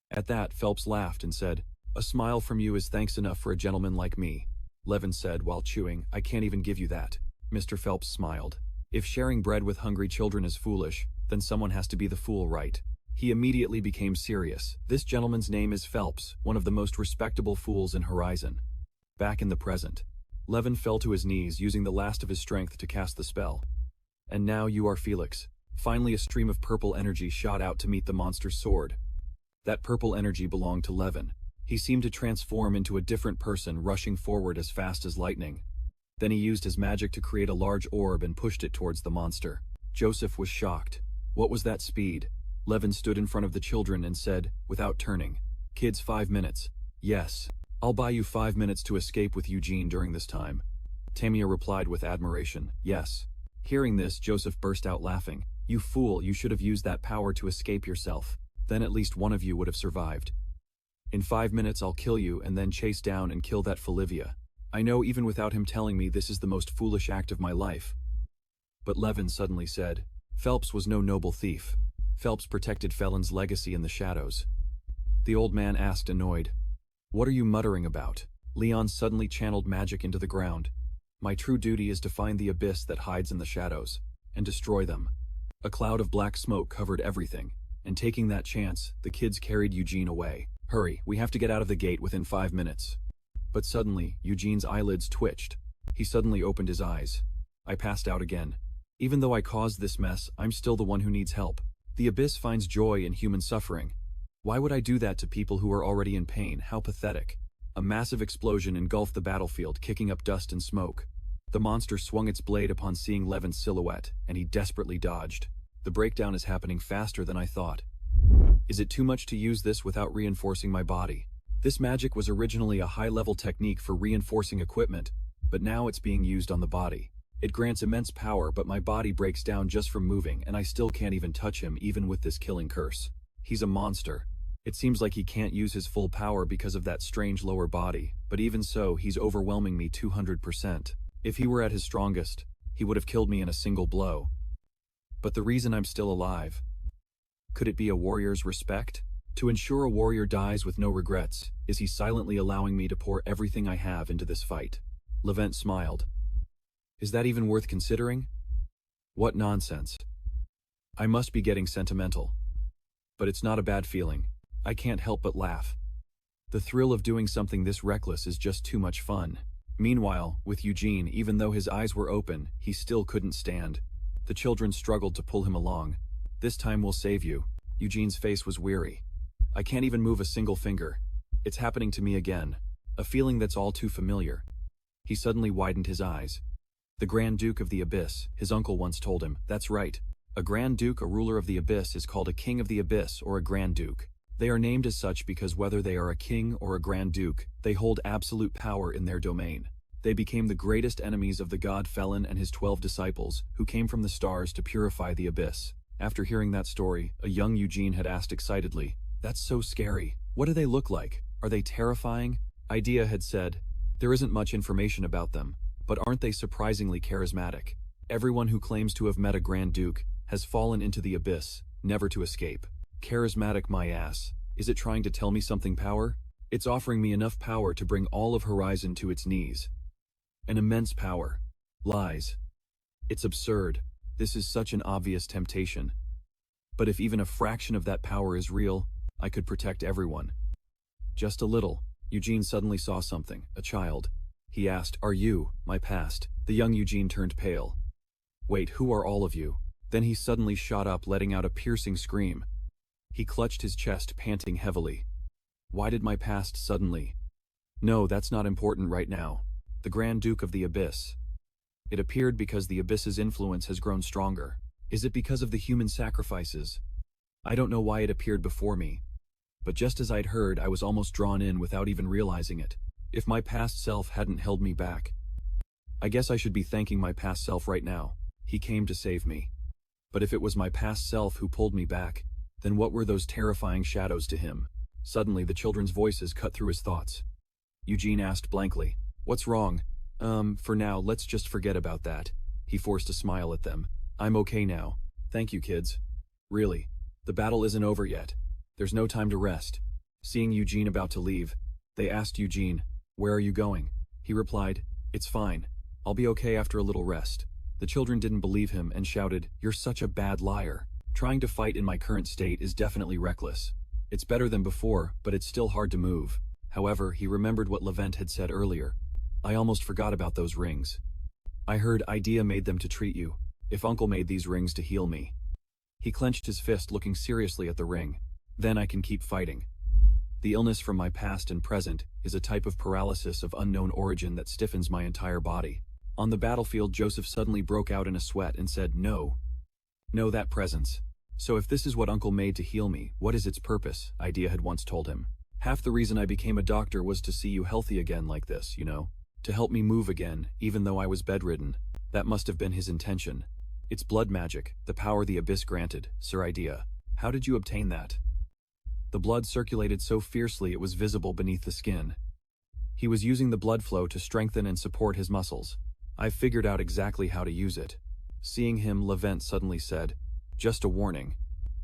At that, Phelps laughed and said, "A smile from you is thanks enough for a gentleman like me." Levin said while chewing, "I can't even give you that." Mr. Phelps smiled. If sharing bread with hungry children is foolish, then someone has to be the fool, right? He immediately became serious. This gentleman's name is Phelps, one of the most respectable fools in Horizon. Back in the present, Levin fell to his knees, using the last of his strength to cast the spell. And now you are Felix. Finally, a stream of purple energy shot out to meet the monster's sword. That purple energy belonged to Levin. He seemed to transform into a different person, rushing forward as fast as lightning. Then he used his magic to create a large orb and pushed it towards the monster. Joseph was shocked. What was that speed? Levin stood in front of the children and said, without turning, "Kids, 5 minutes. Yes. I'll buy you 5 minutes to escape with Eugene during this time." Tamia replied with admiration, "Yes." Hearing this, Joseph burst out laughing. "You fool, you should have used that power to escape yourself. Then at least one of you would have survived. In 5 minutes I'll kill you and then chase down and kill that Olivia. I know even without him telling me this is the most foolish act of my life." But Levin suddenly said, "Phelps was no noble thief. Phelps protected Felon's legacy in the shadows." The old man asked, annoyed, "What are you muttering about?" Leon suddenly channeled magic into the ground. "My true duty is to find the abyss that hides in the shadows, and destroy them." A cloud of black smoke covered everything, and taking that chance, the kids carried Eugene away. "Hurry, we have to get out of the gate within 5 minutes. But suddenly, Eugene's eyelids twitched. He suddenly opened his eyes. I passed out again. Even though I caused this mess, I'm still the one who needs help. The abyss finds joy in human suffering. Why would I do that to people who are already in pain? How pathetic. A massive explosion engulfed the battlefield, kicking up dust and smoke. The monster swung its blade upon seeing Levin's silhouette, and he desperately dodged. The breakdown is happening faster than I thought. Is it too much to use this without reinforcing my body? This magic was originally a high-level technique for reinforcing equipment, but now it's being used on the body. It grants immense power, but my body breaks down just from moving, and I still can't even touch him even with this killing curse. He's a monster. It seems like he can't use his full power because of that strange lower body, but even so, he's overwhelming me 200%. If he were at his strongest, he would have killed me in a single blow. But the reason I'm still alive, could it be a warrior's respect? To ensure a warrior dies with no regrets, is he silently allowing me to pour everything I have into this fight? Levent smiled. Is that even worth considering? What nonsense. I must be getting sentimental. But it's not a bad feeling. I can't help but laugh. The thrill of doing something this reckless is just too much fun. Meanwhile, with Eugene, even though his eyes were open, he still couldn't stand. The children struggled to pull him along. "This time we'll save you." Eugene's face was weary. "I can't even move a single finger. It's happening to me again. A feeling that's all too familiar." He suddenly widened his eyes. "The Grand Duke of the Abyss," his uncle once told him. That's right. A Grand Duke, a ruler of the Abyss, is called a King of the Abyss or a Grand Duke. They are named as such because whether they are a king or a Grand Duke, they hold absolute power in their domain. They became the greatest enemies of the god Felon and his 12 disciples, who came from the stars to purify the Abyss. After hearing that story, a young Eugene had asked excitedly, "That's so scary. What do they look like? Are they terrifying?" Idea had said, "There isn't much information about them, but aren't they surprisingly charismatic? Everyone who claims to have met a Grand Duke has fallen into the Abyss, never to escape." Charismatic, my ass. Is it trying to tell me something power? It's offering me enough power to bring all of Horizon to its knees. An immense power. Lies. It's absurd. This is such an obvious temptation. But if even a fraction of that power is real, I could protect everyone. Just a little. Eugene suddenly saw something, a child. He asked, "Are you, my past?" The young Eugene turned pale. "Wait, who are all of you?" Then he suddenly shot up, letting out a piercing scream. He clutched his chest, panting heavily. Why did my past suddenly? No, that's not important right now. The Grand Duke of the Abyss. It appeared because the Abyss's influence has grown stronger. Is it because of the human sacrifices? I don't know why it appeared before me. But just as I'd heard, I was almost drawn in without even realizing it. If my past self hadn't held me back. I guess I should be thanking my past self right now. He came to save me. But if it was my past self who pulled me back, then what were those terrifying shadows to him? Suddenly, the children's voices cut through his thoughts. Eugene asked blankly, "What's wrong?" For now, let's just forget about that." He forced a smile at them. "I'm okay now. Thank you, kids. Really, the battle isn't over yet. There's no time to rest." Seeing Eugene about to leave, they asked Eugene, "Where are you going?" He replied, "It's fine. I'll be okay after a little rest." The children didn't believe him and shouted, "You're such a bad liar. Trying to fight in my current state is definitely reckless. It's better than before, but it's still hard to move." However, he remembered what Levent had said earlier. I almost forgot about those rings. I heard Idea made them to treat you. If Uncle made these rings to heal me. He clenched his fist, looking seriously at the ring. Then I can keep fighting. The illness from my past and present is a type of paralysis of unknown origin that stiffens my entire body. On the battlefield, Joseph suddenly broke out in a sweat and said, "No. No, that presence. So if this is what Uncle made to heal me, what is its purpose?" Idea had once told him. "Half the reason I became a doctor was to see you healthy again like this, you know? To help me move again, even though I was bedridden." That must have been his intention. "It's blood magic, the power the abyss granted, Sir Idea. How did you obtain that?" The blood circulated so fiercely it was visible beneath the skin. He was using the blood flow to strengthen and support his muscles. "I've figured out exactly how to use it." Seeing him, Levent suddenly said, "Just a warning.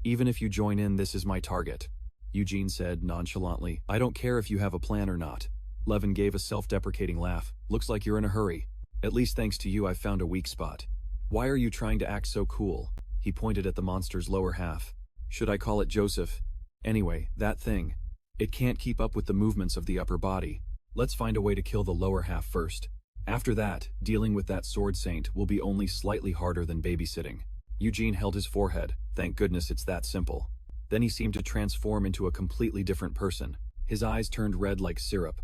Even if you join in, this is my target." Eugene said nonchalantly, "I don't care if you have a plan or not." Levin gave a self-deprecating laugh. "Looks like you're in a hurry. At least thanks to you I've found a weak spot. Why are you trying to act so cool?" He pointed at the monster's lower half. "Should I call it Joseph? Anyway, that thing. It can't keep up with the movements of the upper body. Let's find a way to kill the lower half first. After that, dealing with that sword saint will be only slightly harder than babysitting." Eugene held his forehead. Thank goodness it's that simple. Then he seemed to transform into a completely different person. His eyes turned red like syrup.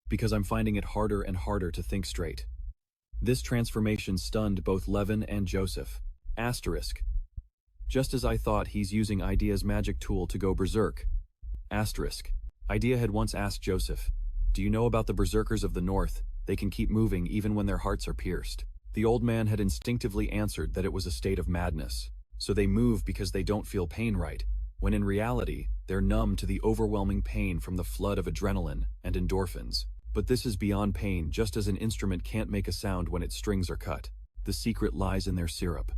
"Because I'm finding it harder and harder to think straight." This transformation stunned both Levin and Joseph. Asterisk. Just as I thought, he's using Idea's magic tool to go berserk. Asterisk. Idea had once asked Joseph, "Do you know about the berserkers of the north? They can keep moving even when their hearts are pierced." The old man had instinctively answered that it was a state of madness. So they move because they don't feel pain, right? When in reality, they're numb to the overwhelming pain from the flood of adrenaline and endorphins. But this is beyond pain, just as an instrument can't make a sound when its strings are cut. The secret lies in their syrup.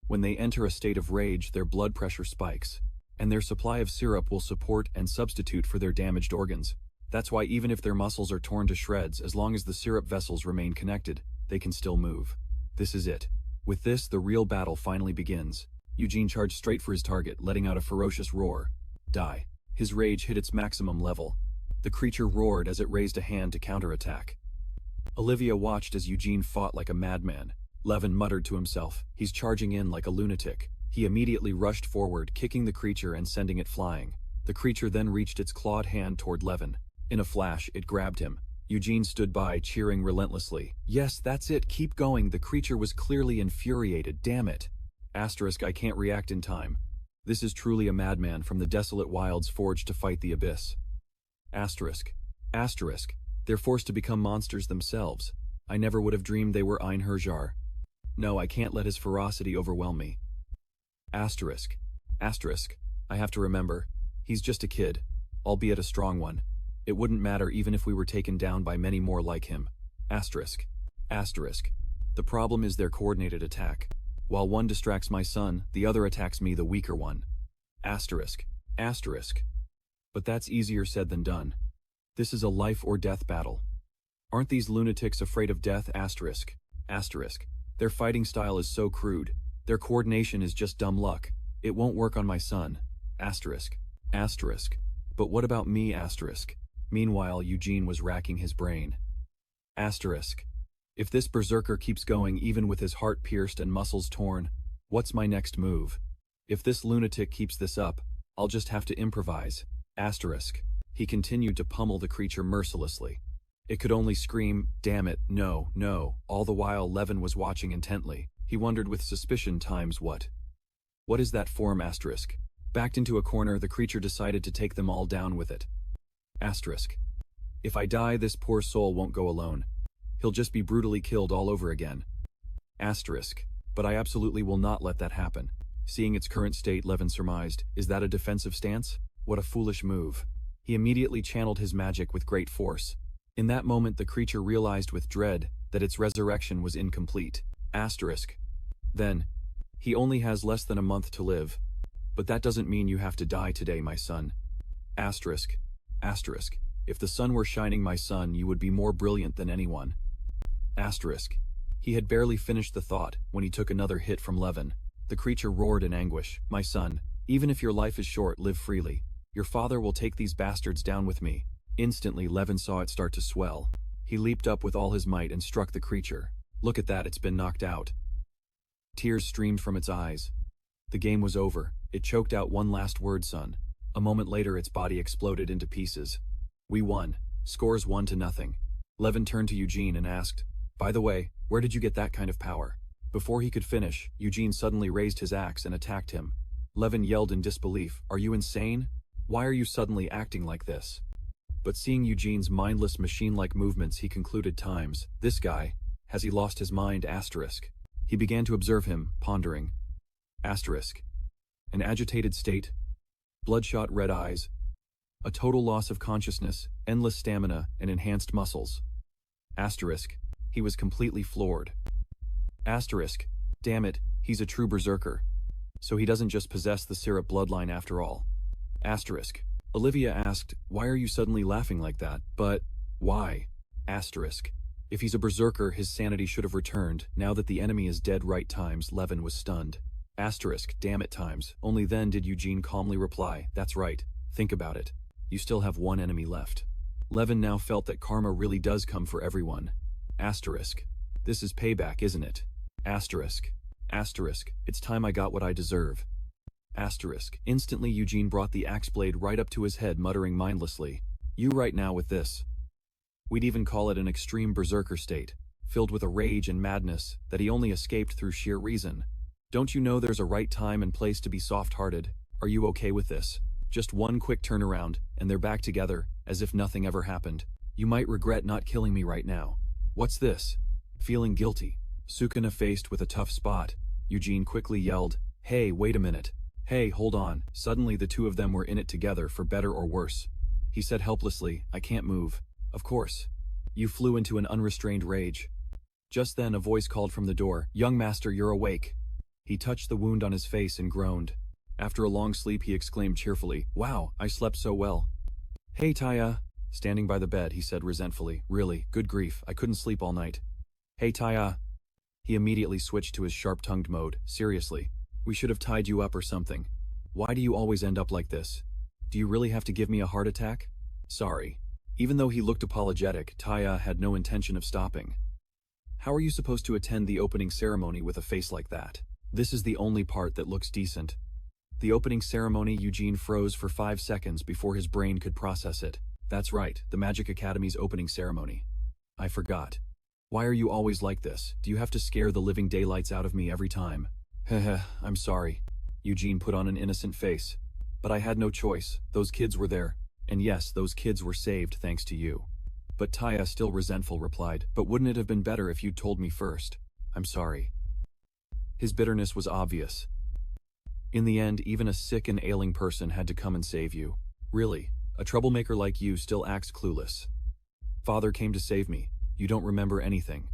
When they enter a state of rage, their blood pressure spikes, and their supply of syrup will support and substitute for their damaged organs. That's why even if their muscles are torn to shreds, as long as the syrup vessels remain connected, they can still move. This is it. With this, the real battle finally begins. Eugene charged straight for his target, letting out a ferocious roar. Die. His rage hit its maximum level. The creature roared as it raised a hand to counterattack. Olivia watched as Eugene fought like a madman. Levin muttered to himself, "He's charging in like a lunatic." He immediately rushed forward, kicking the creature and sending it flying. The creature then reached its clawed hand toward Levin. In a flash, it grabbed him. Eugene stood by, cheering relentlessly. "Yes, that's it, keep going." The creature was clearly infuriated. "Damn it." Asterisk, I can't react in time. This is truly a madman from the desolate wilds forged to fight the abyss. Asterisk. Asterisk. They're forced to become monsters themselves. I never would have dreamed they were Einherjar. No, I can't let his ferocity overwhelm me. Asterisk. Asterisk. I have to remember. He's just a kid, albeit a strong one. It wouldn't matter even if we were taken down by many more like him. Asterisk. Asterisk. The problem is their coordinated attack. While one distracts my son, the other attacks me, the weaker one. Asterisk. Asterisk. But that's easier said than done. This is a life or death battle. Aren't these lunatics afraid of death? Asterisk. Asterisk. Their fighting style is so crude. Their coordination is just dumb luck. It won't work on my son. Asterisk. Asterisk. But what about me? Asterisk. Meanwhile, Eugene was racking his brain. Asterisk. If this berserker keeps going even with his heart pierced and muscles torn, what's my next move? If this lunatic keeps this up, I'll just have to improvise. Asterisk. He continued to pummel the creature mercilessly. It could only scream, "Damn it, no, no." All the while Levin was watching intently. He wondered with suspicion times what is that form? Asterisk. Backed into a corner, the creature decided to take them all down with it. Asterisk. If I die, this poor soul won't go alone. He'll just be brutally killed all over again. Asterisk. But I absolutely will not let that happen. Seeing its current state, Levin surmised, is that a defensive stance? What a foolish move. He immediately channeled his magic with great force. In that moment, the creature realized with dread that its resurrection was incomplete. Asterisk. Then, he only has less than a month to live. But that doesn't mean you have to die today, my son. Asterisk. Asterisk. If the sun were shining, my son, you would be more brilliant than anyone. Asterisk. He had barely finished the thought when he took another hit from Levin. The creature roared in anguish. "My son, even if your life is short, live freely. Your father will take these bastards down with me." Instantly, Levin saw it start to swell. He leaped up with all his might and struck the creature. Look at that, it's been knocked out. Tears streamed from its eyes. The game was over. It choked out one last word, son. A moment later, its body exploded into pieces. We won. Scores 1-0. Levin turned to Eugene and asked, "By the way, where did you get that kind of power?" Before he could finish, Eugene suddenly raised his axe and attacked him. Levin yelled in disbelief, "Are you insane? Why are you suddenly acting like this?" But seeing Eugene's mindless machine-like movements, he concluded, this guy, has he lost his mind? He began to observe him, pondering. An agitated state, bloodshot red eyes, a total loss of consciousness, endless stamina, and enhanced muscles. He was completely floored. Damn it, he's a true berserker. So he doesn't just possess the syrup bloodline after all. Olivia asked, "Why are you suddenly laughing like that?" But, why? If he's a berserker, his sanity should have returned. Now that the enemy is dead, right? Levin was stunned. Damn it, Only then did Eugene calmly reply, "That's right. Think about it. You still have one enemy left." Levin now felt that karma really does come for everyone. This is payback, isn't it? It's time I got what I deserve. Instantly Eugene brought the axe blade right up to his head, muttering mindlessly, "You right now with this." We'd even call it an extreme berserker state, filled with a rage and madness that he only escaped through sheer reason. Don't you know there's a right time and place to be soft-hearted? Are you okay with this? Just one quick turnaround, and they're back together, as if nothing ever happened. You might regret not killing me right now. What's this? Feeling guilty. Sukuna faced with a tough spot. Eugene quickly yelled, "Hey, wait a minute. Hey, hold on." Suddenly the two of them were in it together, for better or worse. He said helplessly, "I can't move." "Of course." You flew into an unrestrained rage. Just then a voice called from the door, "Young master, you're awake." He touched the wound on his face and groaned. After a long sleep, he exclaimed cheerfully, "Wow, I slept so well." "Hey, Taya." Standing by the bed, he said resentfully, "Really, good grief, I couldn't sleep all night." "Hey, Taya." He immediately switched to his sharp-tongued mode. "Seriously, we should have tied you up or something. Why do you always end up like this? Do you really have to give me a heart attack?" "Sorry." Even though he looked apologetic, Taya had no intention of stopping. "How are you supposed to attend the opening ceremony with a face like that? This is the only part that looks decent." The opening ceremony, Eugene froze for 5 seconds before his brain could process it. "That's right, the Magic Academy's opening ceremony. I forgot. Why are you always like this? Do you have to scare the living daylights out of me every time?" "Heh, I'm sorry." Eugene put on an innocent face. "But I had no choice. Those kids were there. And yes, those kids were saved thanks to you." But Taya, still resentful, replied, "But wouldn't it have been better if you'd told me first?" "I'm sorry." His bitterness was obvious. In the end, even a sick and ailing person had to come and save you. Really, a troublemaker like you still acts clueless. "Father came to save me. You don't remember anything."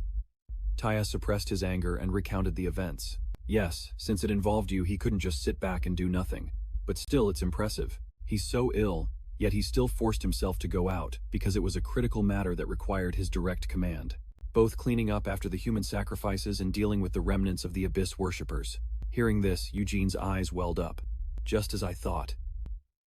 Taya suppressed his anger and recounted the events. Yes, since it involved you, he couldn't just sit back and do nothing. But still, it's impressive. He's so ill, yet he still forced himself to go out, because it was a critical matter that required his direct command. Both cleaning up after the human sacrifices and dealing with the remnants of the Abyss worshippers. Hearing this, Eugene's eyes welled up. "Just as I thought.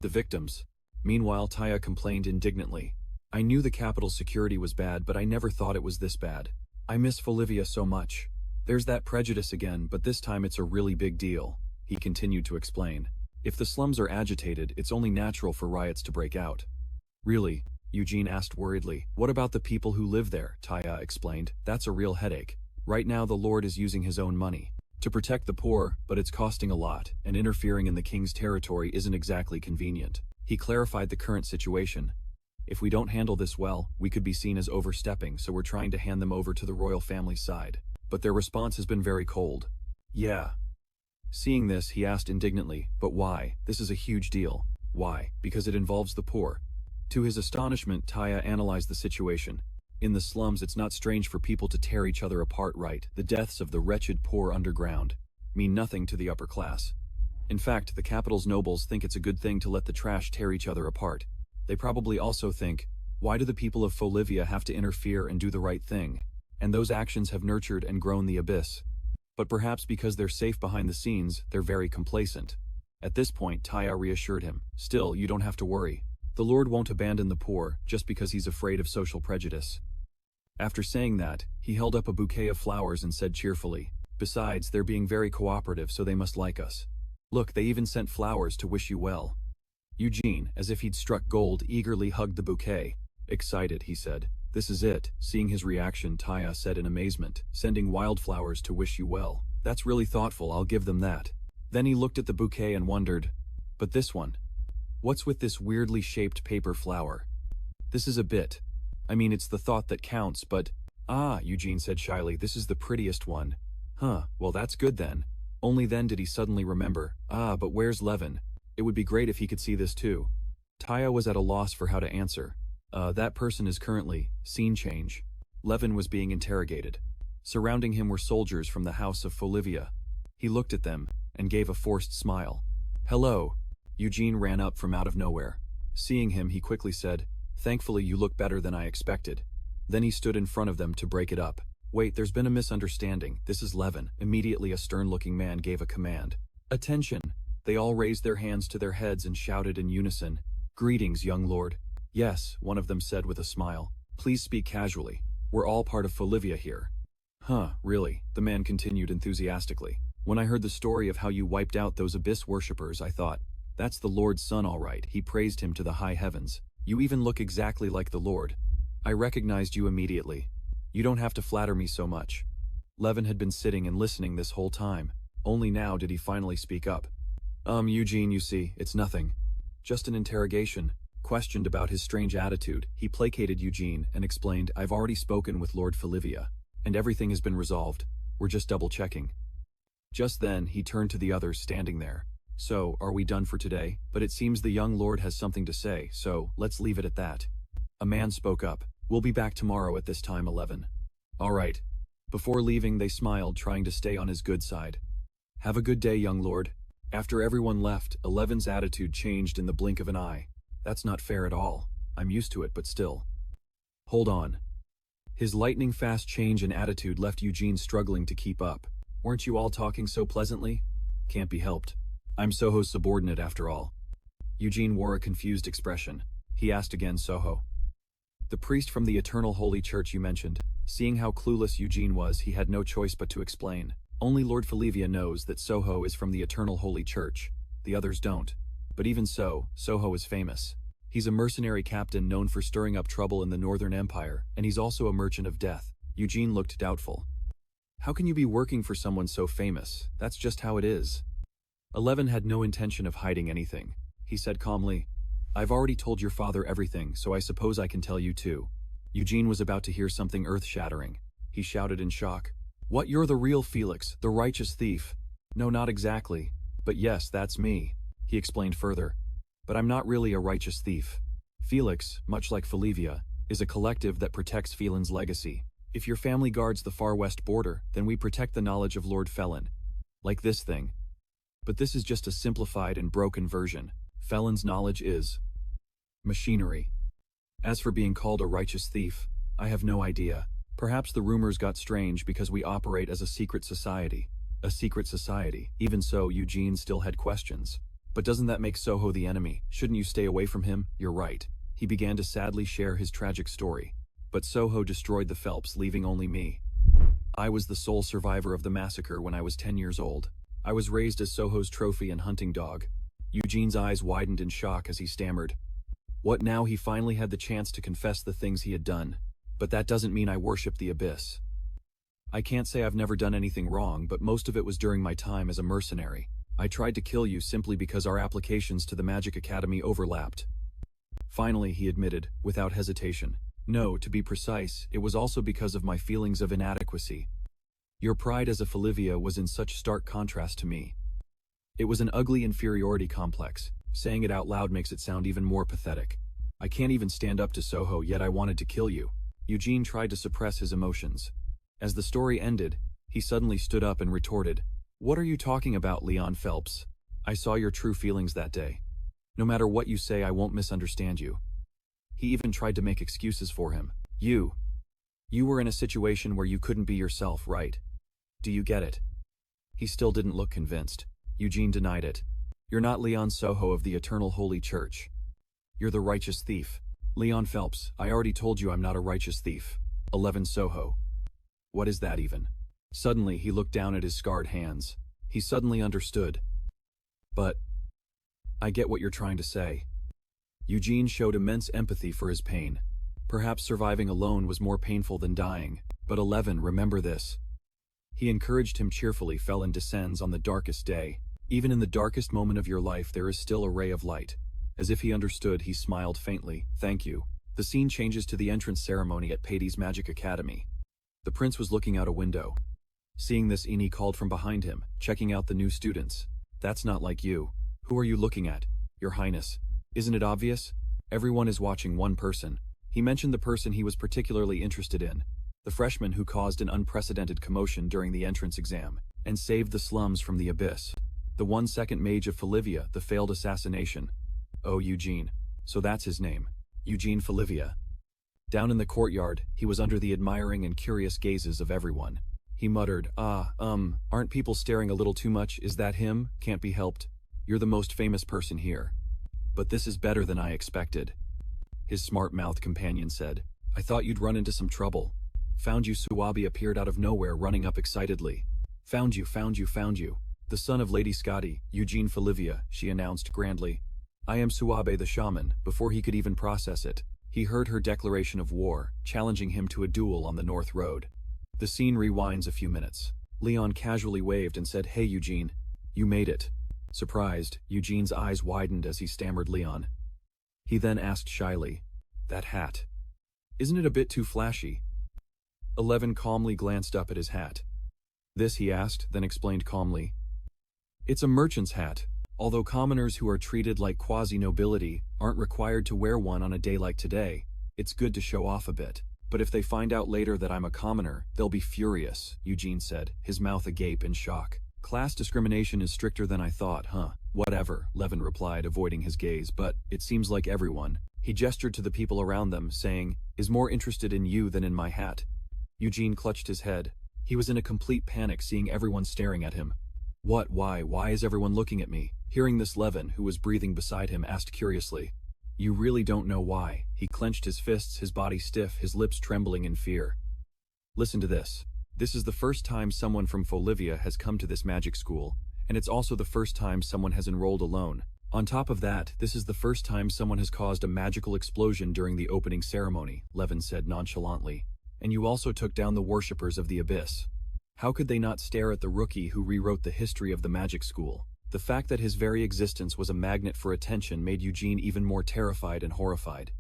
The victims." Meanwhile, Taya complained indignantly. "I knew the capital's security was bad, but I never thought it was this bad. I miss Bolivia so much. There's that prejudice again, but this time it's a really big deal," he continued to explain. "If the slums are agitated, it's only natural for riots to break out." "Really?" Eugene asked worriedly. "What about the people who live there?" Taya explained. "That's a real headache. Right now the Lord is using his own money to protect the poor, but it's costing a lot, and interfering in the king's territory isn't exactly convenient." He clarified the current situation. "If we don't handle this well, we could be seen as overstepping, so we're trying to hand them over to the royal family's side. But their response has been very cold." "Yeah." Seeing this, he asked indignantly, "But why? This is a huge deal." "Why? Because it involves the poor." To his astonishment, Taya analyzed the situation. In the slums, it's not strange for people to tear each other apart, right? The deaths of the wretched poor underground mean nothing to the upper class. In fact, the capital's nobles think it's a good thing to let the trash tear each other apart. They probably also think, why do the people of Bolivia have to interfere and do the right thing? And those actions have nurtured and grown the Abyss. But perhaps because they're safe behind the scenes, they're very complacent. At this point, Taya reassured him. "Still, you don't have to worry. The Lord won't abandon the poor just because he's afraid of social prejudice." After saying that, he held up a bouquet of flowers and said cheerfully, "Besides, they're being very cooperative, so they must like us. Look, they even sent flowers to wish you well." Eugene, as if he'd struck gold, eagerly hugged the bouquet. "Excited," he said. "This is it." Seeing his reaction, Taya said in amazement, "Sending wildflowers to wish you well. That's really thoughtful, I'll give them that." Then he looked at the bouquet and wondered, "But this one? What's with this weirdly shaped paper flower? This is a bit. I mean, it's the thought that counts, but—" "Ah," Eugene said shyly, "this is the prettiest one." "Huh, well that's good then." Only then did he suddenly remember, but where's Levin? It would be great if he could see this too. Taya was at a loss for how to answer. That person is currently, scene change. Levin was being interrogated. Surrounding him were soldiers from the house of Folivia. He looked at them, and gave a forced smile. "Hello." Eugene ran up from out of nowhere. Seeing him, he quickly said, "Thankfully you look better than I expected." Then he stood in front of them to break it up. "Wait, there's been a misunderstanding. This is Levin." Immediately a stern-looking man gave a command. "Attention!" They all raised their hands to their heads and shouted in unison, "Greetings, young lord." "Yes," one of them said with a smile. "Please speak casually. We're all part of Folivia here." "Huh, really?" the man continued enthusiastically. "When I heard the story of how you wiped out those abyss worshippers, I thought, that's the Lord's son all right." He praised him to the high heavens. "You even look exactly like the Lord. I recognized you immediately. You don't have to flatter me so much." Levin had been sitting and listening this whole time. Only now did he finally speak up. Eugene, you see, it's nothing. Just an interrogation." Questioned about his strange attitude, he placated Eugene and explained, "I've already spoken with Lord Folivia, and everything has been resolved. We're just double-checking." Just then, he turned to the others standing there. "So, are we done for today? But it seems the young lord has something to say, so let's leave it at that." A man spoke up. "We'll be back tomorrow at this time, 11. "All right." Before leaving, they smiled, trying to stay on his good side. "Have a good day, young lord." After everyone left, 11's attitude changed in the blink of an eye. "That's not fair at all. I'm used to it, but still." "Hold on." His lightning-fast change in attitude left Eugene struggling to keep up. "Weren't you all talking so pleasantly?" "Can't be helped. I'm Soho's subordinate after all." Eugene wore a confused expression. He asked again, "Soho? The priest from the Eternal Holy Church you mentioned?" Seeing how clueless Eugene was, he had no choice but to explain. "Only Lord Folivia knows that Soho is from the Eternal Holy Church. The others don't. But even so, Soho is famous. He's a mercenary captain known for stirring up trouble in the Northern Empire, and he's also a merchant of death." Eugene looked doubtful. "How can you be working for someone so famous? That's just how it is." 11 had no intention of hiding anything. He said calmly, "I've already told your father everything, so I suppose I can tell you too." Eugene was about to hear something earth-shattering. He shouted in shock, "What, you're the real Felix, the righteous thief?" "No, not exactly. But yes, that's me," he explained further. "But I'm not really a righteous thief. Felix, much like Folivia, is a collective that protects Phelan's legacy. If your family guards the far west border, then we protect the knowledge of Lord Felon. Like this thing. But this is just a simplified and broken version. Felon's knowledge is machinery. As for being called a righteous thief, I have no idea. Perhaps the rumors got strange because we operate as a secret society." A secret society. Even so, Eugene still had questions. "But doesn't that make Soho the enemy? Shouldn't you stay away from him?" "You're right." He began to sadly share his tragic story. "But Soho destroyed the Phelps, leaving only me. I was the sole survivor of the massacre when I was 10 years old. I was raised as Soho's trophy and hunting dog." Eugene's eyes widened in shock as he stammered. What now? He finally had the chance to confess the things he had done. "But that doesn't mean I worship the abyss. I can't say I've never done anything wrong, but most of it was during my time as a mercenary. I tried to kill you simply because our applications to the Magic Academy overlapped." Finally, he admitted, without hesitation, "No, to be precise, it was also because of my feelings of inadequacy. Your pride as a Folivia was in such stark contrast to me. It was an ugly inferiority complex. Saying it out loud makes it sound even more pathetic. I can't even stand up to Soho, yet I wanted to kill you." Eugene tried to suppress his emotions. As the story ended, he suddenly stood up and retorted, "What are you talking about, Leon Phelps? I saw your true feelings that day. No matter what you say, I won't misunderstand you." He even tried to make excuses for him. You were in a situation where you couldn't be yourself, right? Do you get it?" He still didn't look convinced. Eugene denied it. "You're not Leon Soho of the Eternal Holy Church. You're the righteous thief." "Leon Phelps, I already told you I'm not a righteous thief. 11 Soho. What is that even? Suddenly he looked down at his scarred hands. He suddenly understood. But I get what you're trying to say. Eugene showed immense empathy for his pain. Perhaps surviving alone was more painful than dying, but 11, remember this. He encouraged him cheerfully. Felon descends on the darkest day. Even in the darkest moment of your life there is still a ray of light. As if he understood, he smiled faintly. Thank you. The scene changes to the entrance ceremony at Patey's Magic Academy. The prince was looking out a window. Seeing this, Ini called from behind him, checking out the new students. That's not like you. Who are you looking at? Your Highness. Isn't it obvious? Everyone is watching one person. He mentioned the person he was particularly interested in. The freshman who caused an unprecedented commotion during the entrance exam, and saved the slums from the abyss. The 1-second mage of Folivia, the failed assassination. Oh, Eugene. So that's his name. Eugene Folivia. Down in the courtyard, he was under the admiring and curious gazes of everyone. He muttered, aren't people staring a little too much? Is that him? Can't be helped. You're the most famous person here. But this is better than I expected. His smart-mouthed companion said, I thought you'd run into some trouble. Found you. Suwabe appeared out of nowhere, running up excitedly. Found you. The son of Lady Scotty, Eugene Folivia, she announced grandly. I am Suwabe the shaman. Before he could even process it, he heard her declaration of war, challenging him to a duel on the North Road. The scene rewinds a few minutes. Leon casually waved and said, Hey Eugene, you made it. Surprised, Eugene's eyes widened as he stammered Leon. He then asked shyly, that hat. Isn't it a bit too flashy? 11 calmly glanced up at his hat. This, he asked, then explained calmly. It's a merchant's hat. Although commoners who are treated like quasi-nobility aren't required to wear one on a day like today, it's good to show off a bit. But if they find out later that I'm a commoner, they'll be furious, Eugene said, his mouth agape in shock. Class discrimination is stricter than I thought, huh? Whatever, Levin replied, avoiding his gaze, but it seems like everyone, he gestured to the people around them, saying, is more interested in you than in my hat. Eugene clutched his head. He was in a complete panic seeing everyone staring at him. What, why is everyone looking at me? Hearing this, Levin, who was breathing beside him, asked curiously. You really don't know why. He clenched his fists, his body stiff, his lips trembling in fear. Listen to this. This is the first time someone from Folivia has come to this magic school, and it's also the first time someone has enrolled alone. On top of that, this is the first time someone has caused a magical explosion during the opening ceremony, Levin said nonchalantly. And you also took down the worshippers of the abyss. How could they not stare at the rookie who rewrote the history of the magic school? The fact that his very existence was a magnet for attention made Eugene even more terrified and horrified.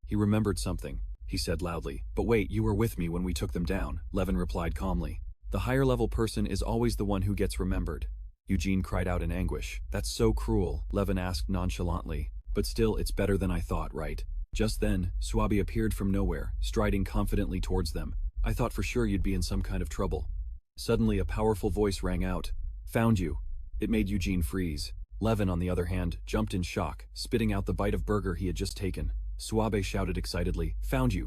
He remembered something, he said loudly. But wait, you were with me when we took them down, Levin replied calmly. The higher-level person is always the one who gets remembered. Eugene cried out in anguish. That's so cruel, Levin asked nonchalantly. But still, it's better than I thought, right? Just then, Suwabe appeared from nowhere, striding confidently towards them. I thought for sure you'd be in some kind of trouble. Suddenly, a powerful voice rang out. Found you. It made Eugene freeze. Levin, on the other hand, jumped in shock, spitting out the bite of burger he had just taken. Suwabe shouted excitedly, Found you.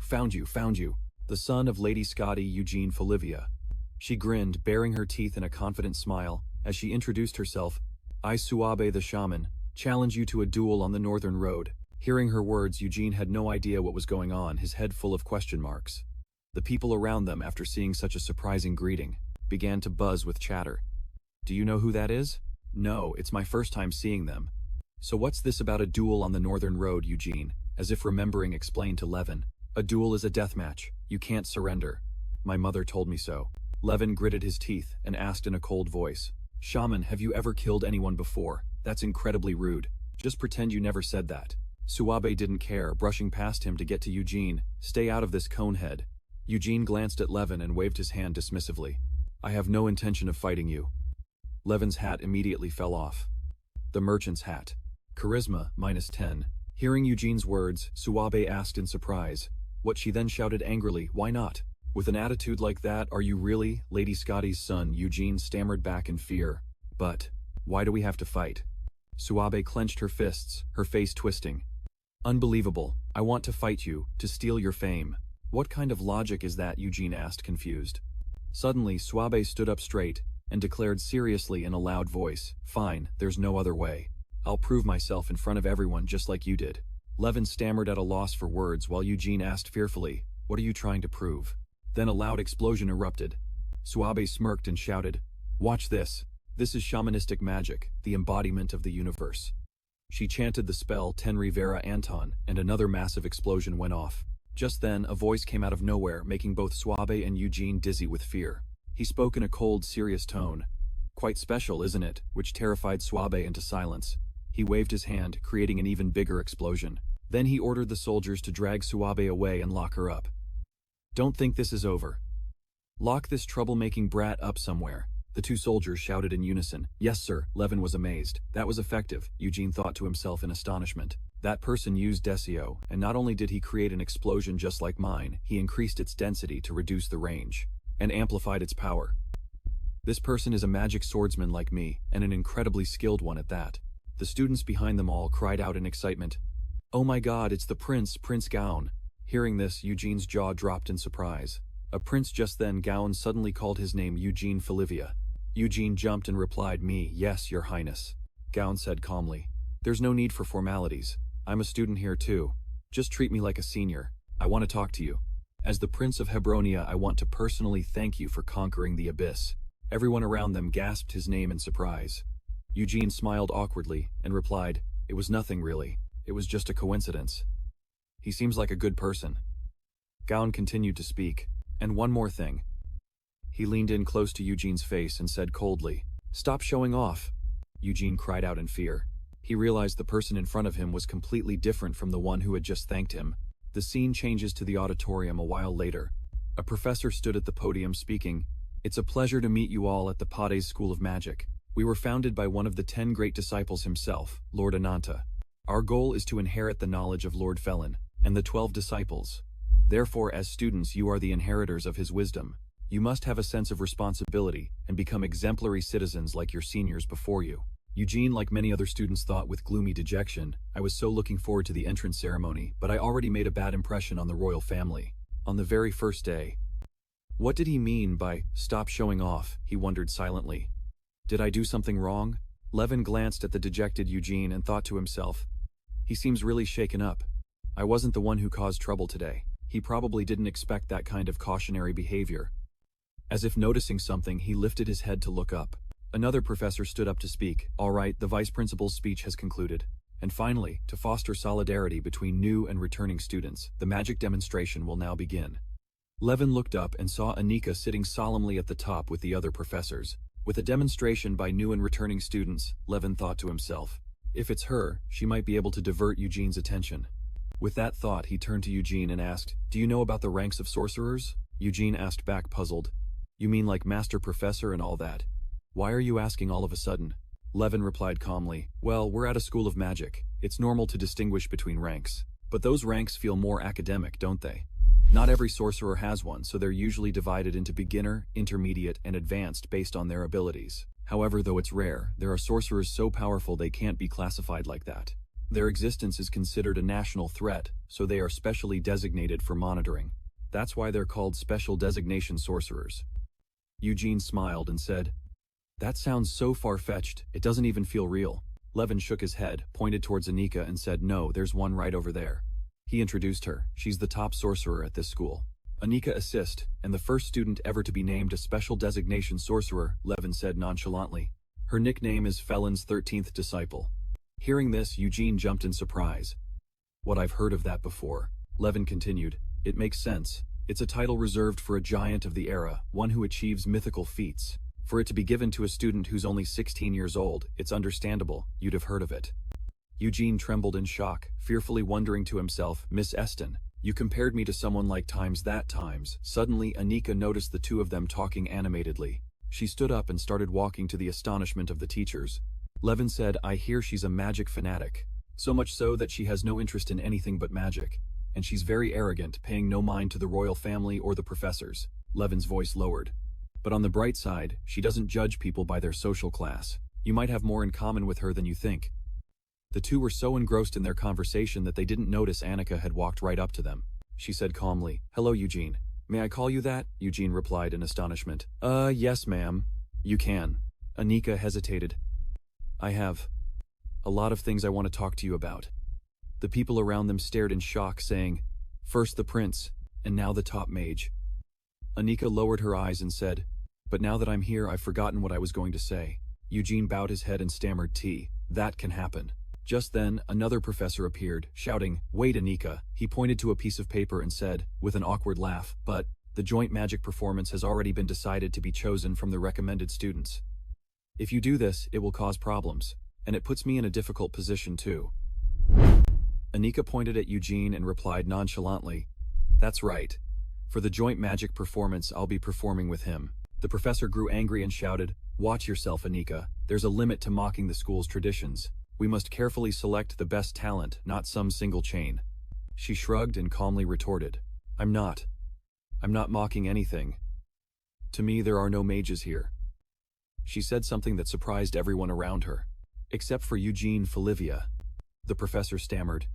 The son of Lady Scotty, Eugene Folivia. She grinned, baring her teeth in a confident smile, as she introduced herself. I, Suwabe the shaman, challenge you to a duel on the Northern Road. Hearing her words, Eugene had no idea what was going on, his head full of question marks. The people around them, after seeing such a surprising greeting, began to buzz with chatter. Do you know who that is? No, it's my first time seeing them. So what's this about a duel on the Northern Road, Eugene? As if remembering, explained to Levin. A duel is a death match. You can't surrender. My mother told me so. Levin gritted his teeth and asked in a cold voice. Shaman, have you ever killed anyone before? That's incredibly rude. Just pretend you never said that. Suwabe didn't care, brushing past him to get to Eugene. Stay out of this, conehead. Eugene glanced at Levin and waved his hand dismissively. I have no intention of fighting you. Levin's hat immediately fell off. The merchant's hat. Charisma, -10. Hearing Eugene's words, Suwabe asked in surprise. What? She then shouted angrily, why not? With an attitude like that, are you really Lady Scotty's son? Eugene stammered back in fear. But why do we have to fight? Suwabe clenched her fists, her face twisting. Unbelievable. I want to fight you, to steal your fame. What kind of logic is that? Eugene asked, confused. Suddenly, Suwabe stood up straight and declared seriously in a loud voice, Fine, there's no other way. I'll prove myself in front of everyone just like you did. Levin stammered at a loss for words while Eugene asked fearfully, What are you trying to prove? Then a loud explosion erupted. Suabe smirked and shouted, "Watch this. This is shamanistic magic, the embodiment of the universe." She chanted the spell Tenri Vera Anton, and another massive explosion went off. Just then, a voice came out of nowhere, making both Suabe and Eugene dizzy with fear. He spoke in a cold, serious tone. "Quite special, isn't it?" which terrified Suabe into silence. He waved his hand, creating an even bigger explosion. Then he ordered the soldiers to drag Suabe away and lock her up. "Don't think this is over. Lock this troublemaking brat up somewhere." The two soldiers shouted in unison. "Yes, sir." Levin was amazed. That was effective, Eugene thought to himself in astonishment. That person used Desio, and not only did he create an explosion just like mine, he increased its density to reduce the range, and amplified its power. This person is a magic swordsman like me, and an incredibly skilled one at that. The students behind them all cried out in excitement. "Oh my God, it's the prince, Prince Gaon." Hearing this, Eugene's jaw dropped in surprise. A prince just then. Gaon suddenly called his name Eugene Filivia. Eugene jumped and replied, "Me, yes, your highness." Gaon said calmly, "There's no need for formalities. I'm a student here too. Just treat me like a senior. I want to talk to you. As the Prince of Hebronia, I want to personally thank you for conquering the abyss." Everyone around them gasped his name in surprise. Eugene smiled awkwardly and replied, "It was nothing really. It was just a coincidence. He seems like a good person." Gaon continued to speak. "And one more thing." He leaned in close to Eugene's face and said coldly, "Stop showing off." Eugene cried out in fear. He realized the person in front of him was completely different from the one who had just thanked him. The scene changes to the auditorium a while later. A professor stood at the podium speaking. "It's a pleasure to meet you all at the Pades School of Magic. We were founded by one of the 10 great disciples himself, Lord Ananta. Our goal is to inherit the knowledge of Lord Felon and the 12 disciples. Therefore, as students, you are the inheritors of his wisdom. You must have a sense of responsibility and become exemplary citizens like your seniors before you." Eugene, like many other students, thought with gloomy dejection, "I was so looking forward to the entrance ceremony, but I already made a bad impression on the royal family. On the very first day." What did he mean by "stop showing off"? He wondered silently. Did I do something wrong? Levin glanced at the dejected Eugene and thought to himself, "He seems really shaken up. I wasn't the one who caused trouble today." He probably didn't expect that kind of cautionary behavior. As if noticing something, he lifted his head to look up. Another professor stood up to speak. "All right, the vice principal's speech has concluded. And finally, to foster solidarity between new and returning students, the magic demonstration will now begin." Levin looked up and saw Anika sitting solemnly at the top with the other professors. With a demonstration by new and returning students, Levin thought to himself, if it's her, she might be able to divert Eugene's attention. With that thought, he turned to Eugene and asked, "Do you know about the ranks of sorcerers?" Eugene asked back, puzzled. "You mean like master professor and all that? Why are you asking all of a sudden?" Levin replied calmly, "Well, we're at a school of magic. It's normal to distinguish between ranks. But those ranks feel more academic, don't they? Not every sorcerer has one, so they're usually divided into beginner, intermediate, and advanced based on their abilities. However, though it's rare, there are sorcerers so powerful they can't be classified like that. Their existence is considered a national threat, so they are specially designated for monitoring. That's why they're called special designation sorcerers." Eugene smiled and said, "That sounds so far-fetched, it doesn't even feel real." Levin shook his head, pointed towards Anika and said, "No, there's one right over there." He introduced her. "She's the top sorcerer at this school. Anika Assist, and the first student ever to be named a special designation sorcerer," Levin said nonchalantly. "Her nickname is Felon's 13th disciple." Hearing this, Eugene jumped in surprise. "What, I've heard of that before." Levin continued, "It makes sense. It's a title reserved for a giant of the era, one who achieves mythical feats. For it to be given to a student who's only 16 years old, it's understandable, you'd have heard of it." Eugene trembled in shock, fearfully wondering to himself, "Miss Eston, you compared me to someone like times that times." Suddenly, Anika noticed the two of them talking animatedly. She stood up and started walking to the astonishment of the teachers. Levin said, "I hear she's a magic fanatic. So much so that she has no interest in anything but magic. And she's very arrogant, paying no mind to the royal family or the professors." Levin's voice lowered. "But on the bright side, she doesn't judge people by their social class. You might have more in common with her than you think." The two were so engrossed in their conversation that they didn't notice Anika had walked right up to them. She said calmly, "Hello, Eugene. May I call you that?" Eugene replied in astonishment. Yes, ma'am. You can." Anika hesitated. "I have a lot of things I want to talk to you about." The people around them stared in shock, saying, "First the prince, And now the top mage. Anika lowered her eyes and said, "But now that I'm here, I've forgotten what I was going to say." Eugene bowed his head and stammered, "That can happen." Just then, another professor appeared, shouting, "Wait, Anika." He pointed to a piece of paper and said, with an awkward laugh, "But the joint magic performance has already been decided to be chosen from the recommended students. If you do this, it will cause problems, and it puts me in a difficult position too." Anika pointed at Eugene and replied nonchalantly, "That's right. For the joint magic performance, I'll be performing with him." The professor grew angry and shouted, "Watch yourself, Anika. There's a limit to mocking the school's traditions. We must carefully select the best talent, not some single chain." She shrugged and calmly retorted, I'm not mocking anything. To me, there are no mages here." She said something that surprised everyone around her. Except for Eugene Falivia. The professor stammered,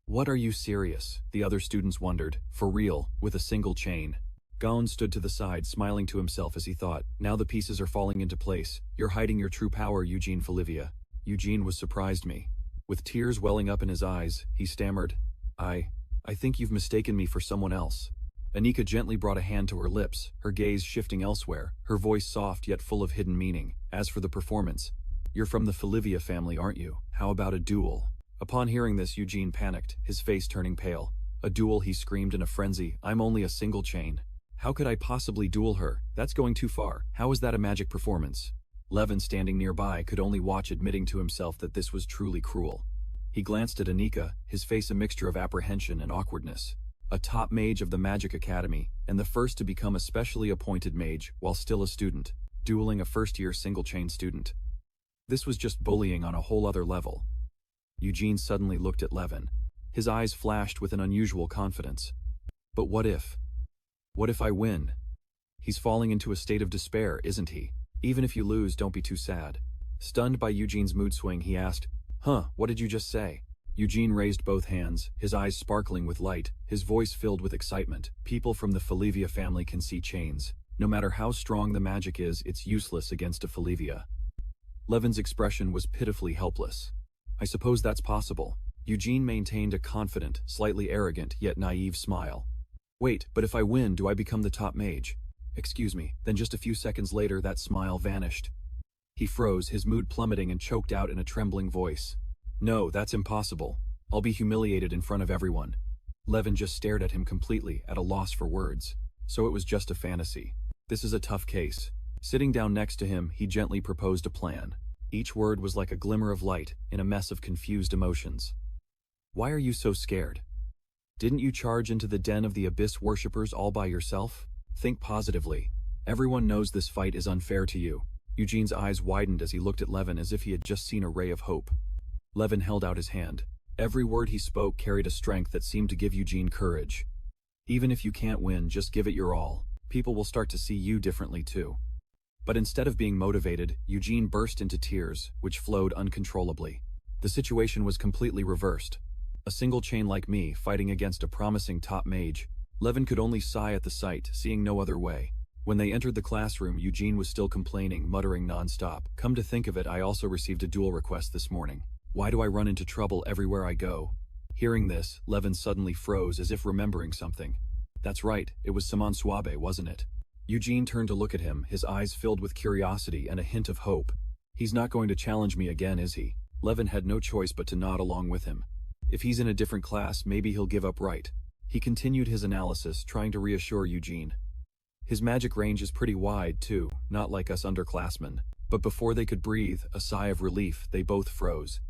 "What, are you serious?" The other students wondered, "For real, with a single chain?" Gaon stood to the side, smiling to himself as he thought, "Now the pieces are falling into place. You're hiding your true power, Eugene Falivia." Eugene was surprised me. With tears welling up in his eyes, he stammered, I think you've mistaken me for someone else." Anika gently brought a hand to her lips, her gaze shifting elsewhere, her voice soft yet full of hidden meaning. "As for the performance, you're from the Falivia family, aren't you? How about a duel?" Upon hearing this, Eugene panicked, his face turning pale. "A duel?" he screamed in a frenzy. "I'm only a single chain. How could I possibly duel her? That's going too far. How is that a magic performance?" Levin, standing nearby, could only watch, admitting to himself that this was truly cruel. He glanced at Anika, his face a mixture of apprehension and awkwardness. A top mage of the Magic Academy, and the first to become a specially appointed mage while still a student, dueling a first-year single-chain student. This was just bullying on a whole other level. Eugene suddenly looked at Levin. His eyes flashed with an unusual confidence. "But what if? What if I win?" He's falling into a state of despair, isn't he? "Even if you lose, don't be too sad." Stunned by Eugene's mood swing, he asked, What did you just say?" Eugene raised both hands, his eyes sparkling with light, his voice filled with excitement. "People from the Falivia family can see chains. No matter how strong the magic is, it's useless against a Falivia." Levin's expression was pitifully helpless. "I suppose that's possible." Eugene maintained a confident, slightly arrogant, yet naive smile. "Wait, but if I win, do I become the top mage?" "Excuse me." Then just a few seconds later, that smile vanished. He froze, his mood plummeting, and choked out in a trembling voice, "No, that's impossible. I'll be humiliated in front of everyone." Levin just stared at him completely, at a loss for words. So it was just a fantasy. This is a tough case. Sitting down next to him, he gently proposed a plan. Each word was like a glimmer of light in a mess of confused emotions. "Why are you so scared? Didn't you charge into the den of the Abyss worshippers all by yourself? Think positively. Everyone knows this fight is unfair to you." Eugene's eyes widened as he looked at Levin as if he had just seen a ray of hope. Levin held out his hand. Every word he spoke carried a strength that seemed to give Eugene courage. "Even if you can't win, just give it your all. People will start to see you differently too." But instead of being motivated, Eugene burst into tears, which flowed uncontrollably. The situation was completely reversed. A single chain like me fighting against a promising top mage. Levin could only sigh at the sight, seeing no other way. When they entered the classroom, Eugene was still complaining, muttering nonstop. "Come to think of it, I also received a duel request this morning. Why do I run into trouble everywhere I go?" Hearing this, Levin suddenly froze as if remembering something. "That's right, it was Simon Suabe, wasn't it?" Eugene turned to look at him, his eyes filled with curiosity and a hint of hope. "He's not going to challenge me again, is he?" Levin had no choice but to nod along with him. "If he's in a different class, maybe he'll give up, right?" He continued his analysis, trying to reassure Eugene. "His magic range is pretty wide, too, not like us underclassmen." But before they could breathe a sigh of relief, they both froze.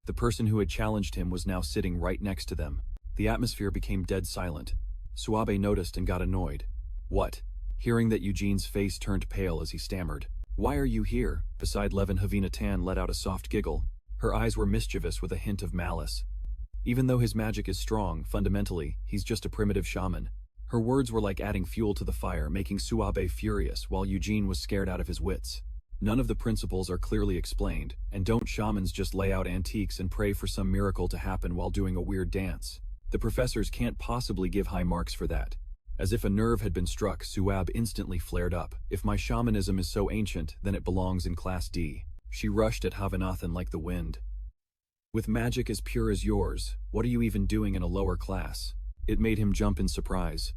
The person who had challenged him was now sitting right next to them. The atmosphere became dead silent. Suabe noticed and got annoyed. "What?" Hearing that, Eugene's face turned pale as he stammered. "Why are you here?" Beside Levin, Havina Tan let out a soft giggle. Her eyes were mischievous with a hint of malice. "Even though his magic is strong, fundamentally, he's just a primitive shaman." Her words were like adding fuel to the fire, making Suabe furious, while Eugene was scared out of his wits. None of the principles are clearly explained, and don't shamans just lay out antiques and pray for some miracle to happen while doing a weird dance? The professors can't possibly give high marks for that. As if a nerve had been struck, Suab instantly flared up. "If my shamanism is so ancient, then it belongs in Class D." She rushed at Havanathan like the wind. "With magic as pure as yours, what are you even doing in a lower class?" It made him jump in surprise.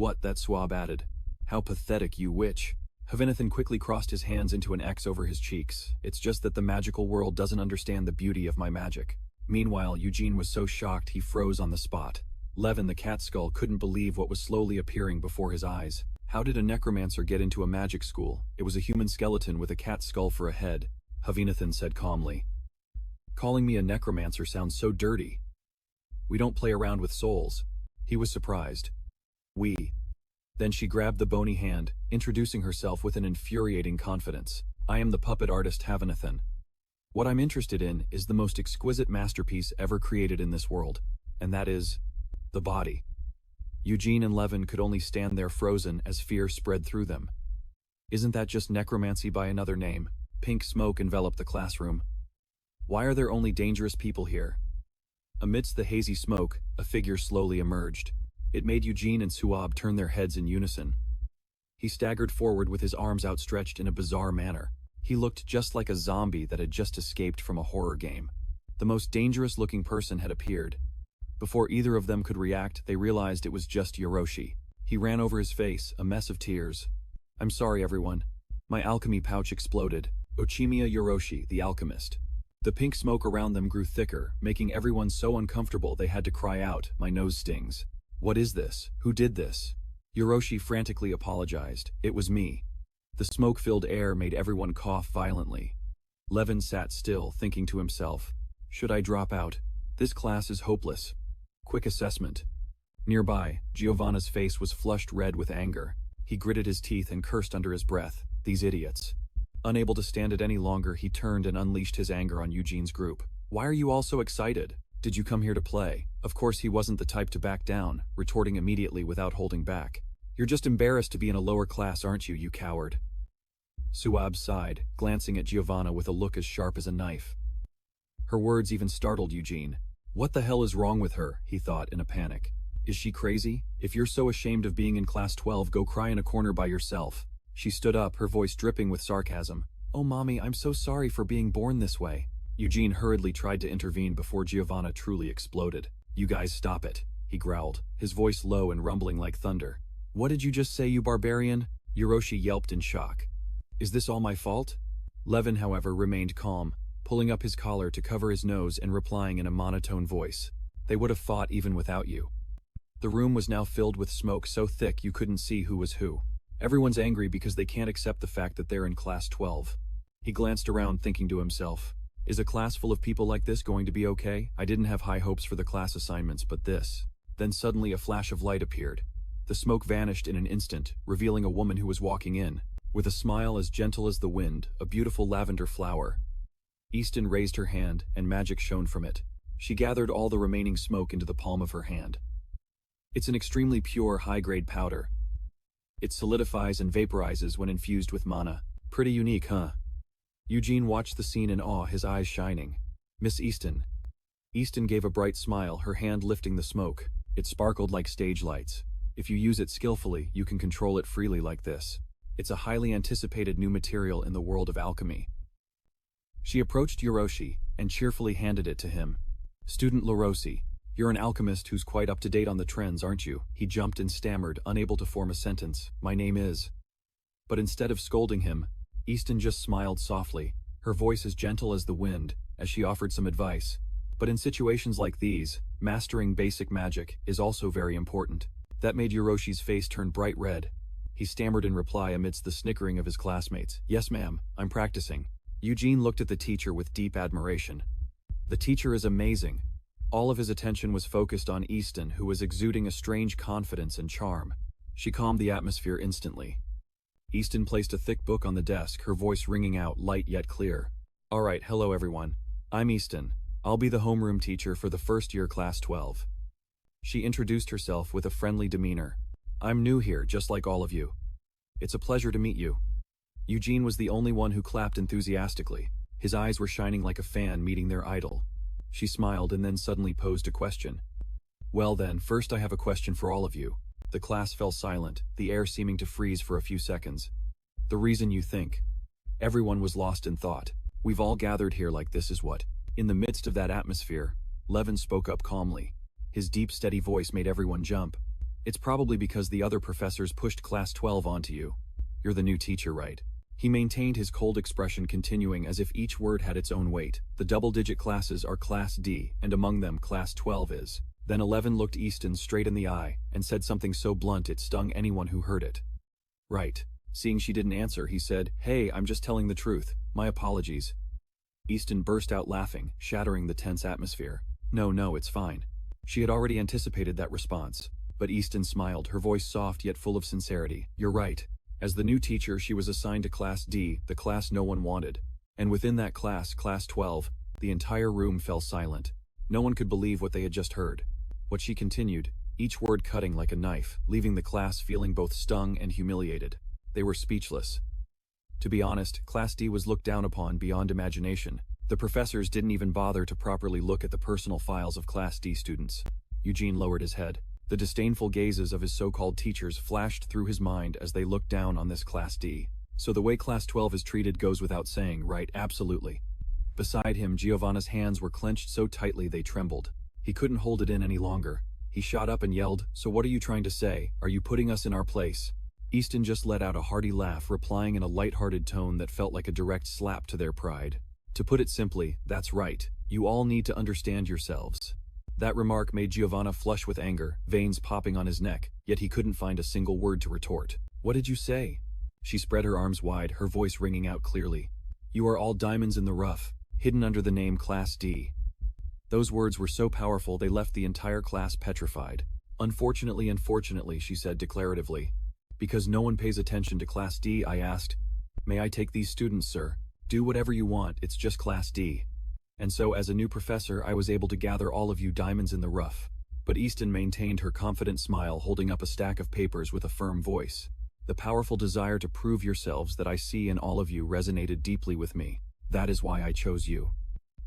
What, that swab added. How pathetic, you witch. Havinathan quickly crossed his hands into an X over his cheeks. It's just that the magical world doesn't understand the beauty of my magic. Meanwhile, Eugene was so shocked he froze on the spot. Levin, the cat skull, couldn't believe what was slowly appearing before his eyes. How did a necromancer get into a magic school? It was a human skeleton with a cat skull for a head, Havinathan said calmly. Calling me a necromancer sounds so dirty. We don't play around with souls. He was surprised. We. Then she grabbed the bony hand, introducing herself with an infuriating confidence. I am the puppet artist Havinathan. What I'm interested in is the most exquisite masterpiece ever created in this world, and that is the body. Eugene and Levin could only stand there frozen as fear spread through them. Isn't that just necromancy by another name? Pink smoke enveloped the classroom. Why are there only dangerous people here? Amidst the hazy smoke, a figure slowly emerged. It made Eugene and Suab turn their heads in unison. He staggered forward with his arms outstretched in a bizarre manner. He looked just like a zombie that had just escaped from a horror game. The most dangerous-looking person had appeared. Before either of them could react, they realized it was just Yoroshi. He ran over his face, a mess of tears. I'm sorry, everyone. My alchemy pouch exploded. Ochimiya Yoroshi, the alchemist. The pink smoke around them grew thicker, making everyone so uncomfortable they had to cry out, my nose stings. What is this? Who did this? Yoroshi frantically apologized. It was me. The smoke-filled air made everyone cough violently. Levin sat still, thinking to himself, should I drop out? This class is hopeless. Quick assessment. Nearby, Giovanna's face was flushed red with anger. He gritted his teeth and cursed under his breath. These idiots. Unable to stand it any longer, he turned and unleashed his anger on Eugene's group. Why are you all so excited? Did you come here to play? Of course he wasn't the type to back down, retorting immediately without holding back. You're just embarrassed to be in a lower class, aren't you, you coward? Suab sighed, glancing at Giovanna with a look as sharp as a knife. Her words even startled Eugene. What the hell is wrong with her, he thought in a panic. Is she crazy? If you're so ashamed of being in class 12, go cry in a corner by yourself. She stood up, her voice dripping with sarcasm. Oh, Mommy, I'm so sorry for being born this way. Eugene hurriedly tried to intervene before Giovanna truly exploded. You guys stop it, he growled, his voice low and rumbling like thunder. What did you just say, you barbarian? Yoroshi yelped in shock. Is this all my fault? Levin, however, remained calm, pulling up his collar to cover his nose and replying in a monotone voice. They would have fought even without you. The room was now filled with smoke so thick you couldn't see who was who. Everyone's angry because they can't accept the fact that they're in class 12. He glanced around thinking to himself, is a class full of people like this going to be okay? I didn't have high hopes for the class assignments, but this. Then suddenly a flash of light appeared. The smoke vanished in an instant, revealing a woman who was walking in. With a smile as gentle as the wind, a beautiful lavender flower. Easton raised her hand, and magic shone from it. She gathered all the remaining smoke into the palm of her hand. It's an extremely pure, high-grade powder. It solidifies and vaporizes when infused with mana. Pretty unique, huh? Eugene watched the scene in awe, his eyes shining. Miss Easton. Easton gave a bright smile, her hand lifting the smoke. It sparkled like stage lights. If you use it skillfully, you can control it freely like this. It's a highly anticipated new material in the world of alchemy. She approached Yoroshi and cheerfully handed it to him. Student Lorosi, you're an alchemist who's quite up to date on the trends, aren't you? He jumped and stammered, unable to form a sentence. My name is. But instead of scolding him, Easton just smiled softly, her voice as gentle as the wind, as she offered some advice. But in situations like these, mastering basic magic is also very important. That made Yoroshi's face turn bright red. He stammered in reply amidst the snickering of his classmates. Yes, ma'am, I'm practicing. Eugene looked at the teacher with deep admiration. The teacher is amazing. All of his attention was focused on Easton, who was exuding a strange confidence and charm. She calmed the atmosphere instantly. Easton placed a thick book on the desk, her voice ringing out, light yet clear. All right, hello everyone. I'm Easton. I'll be the homeroom teacher for the first year class 12. She introduced herself with a friendly demeanor. I'm new here, just like all of you. It's a pleasure to meet you. Eugene was the only one who clapped enthusiastically. His eyes were shining like a fan meeting their idol. She smiled and then suddenly posed a question. Well then, first I have a question for all of you. The class fell silent, the air seeming to freeze for a few seconds. The reason you think. Everyone was lost in thought. We've all gathered here like this is what. In the midst of that atmosphere, Levin spoke up calmly. His deep, steady voice made everyone jump. It's probably because the other professors pushed Class 12 onto you. You're the new teacher, right? He maintained his cold expression, continuing as if each word had its own weight. The double-digit classes are Class D, and among them Class 12 is. Then 11 looked Easton straight in the eye and said something so blunt it stung anyone who heard it. Right. Seeing she didn't answer, he said, "Hey, I'm just telling the truth. My apologies." Easton burst out laughing, shattering the tense atmosphere. No, it's fine. She had already anticipated that response. But Easton smiled, her voice soft yet full of sincerity. "You're right. As the new teacher, she was assigned to Class D, the class no one wanted. And within that class, Class 12, the entire room fell silent. No one could believe what they had just heard. What she continued, each word cutting like a knife, leaving the class feeling both stung and humiliated. They were speechless. To be honest, Class D was looked down upon beyond imagination. The professors didn't even bother to properly look at the personal files of Class D students. Eugene lowered his head. The disdainful gazes of his so-called teachers flashed through his mind as they looked down on this Class D. So the way Class 12 is treated goes without saying, right? Absolutely. Beside him, Giovanna's hands were clenched so tightly they trembled. He couldn't hold it in any longer. He shot up and yelled, "So what are you trying to say? Are you putting us in our place?" Easton just let out a hearty laugh, replying in a light-hearted tone that felt like a direct slap to their pride. To put it simply, that's right. You all need to understand yourselves. That remark made Giovanna flush with anger, veins popping on his neck, yet he couldn't find a single word to retort. "What did you say?" She spread her arms wide, her voice ringing out clearly. "You are all diamonds in the rough, hidden under the name Class D." Those words were so powerful they left the entire class petrified. Unfortunately, she said declaratively. "Because no one pays attention to Class D, I asked, 'May I take these students, sir?' 'Do whatever you want, it's just Class D.' And so, as a new professor, I was able to gather all of you diamonds in the rough." But Easton maintained her confident smile, holding up a stack of papers with a firm voice. "The powerful desire to prove yourselves that I see in all of you resonated deeply with me. That is why I chose you."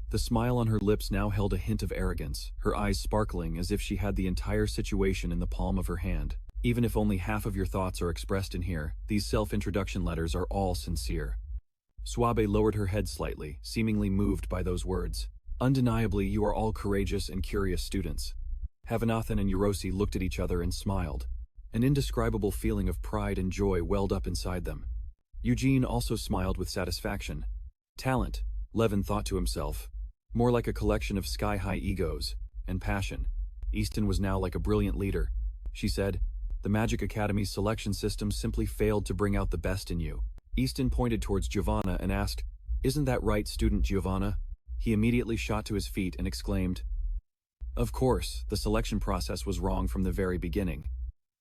The smile on her lips now held a hint of arrogance, her eyes sparkling as if she had the entire situation in the palm of her hand. "Even if only half of your thoughts are expressed in here, these self-introduction letters are all sincere." Suabe lowered her head slightly, seemingly moved by those words. "Undeniably, you are all courageous and curious students." Havanathan and Yurosi looked at each other and smiled. An indescribable feeling of pride and joy welled up inside them. Eugene also smiled with satisfaction. Talent, Levin thought to himself. More like a collection of sky-high egos. And passion. Easton was now like a brilliant leader. She said, "The Magic Academy's selection system simply failed to bring out the best in you." Easton pointed towards Giovanna and asked, "Isn't that right, student Giovanna?" He immediately shot to his feet and exclaimed, "Of course, the selection process was wrong from the very beginning."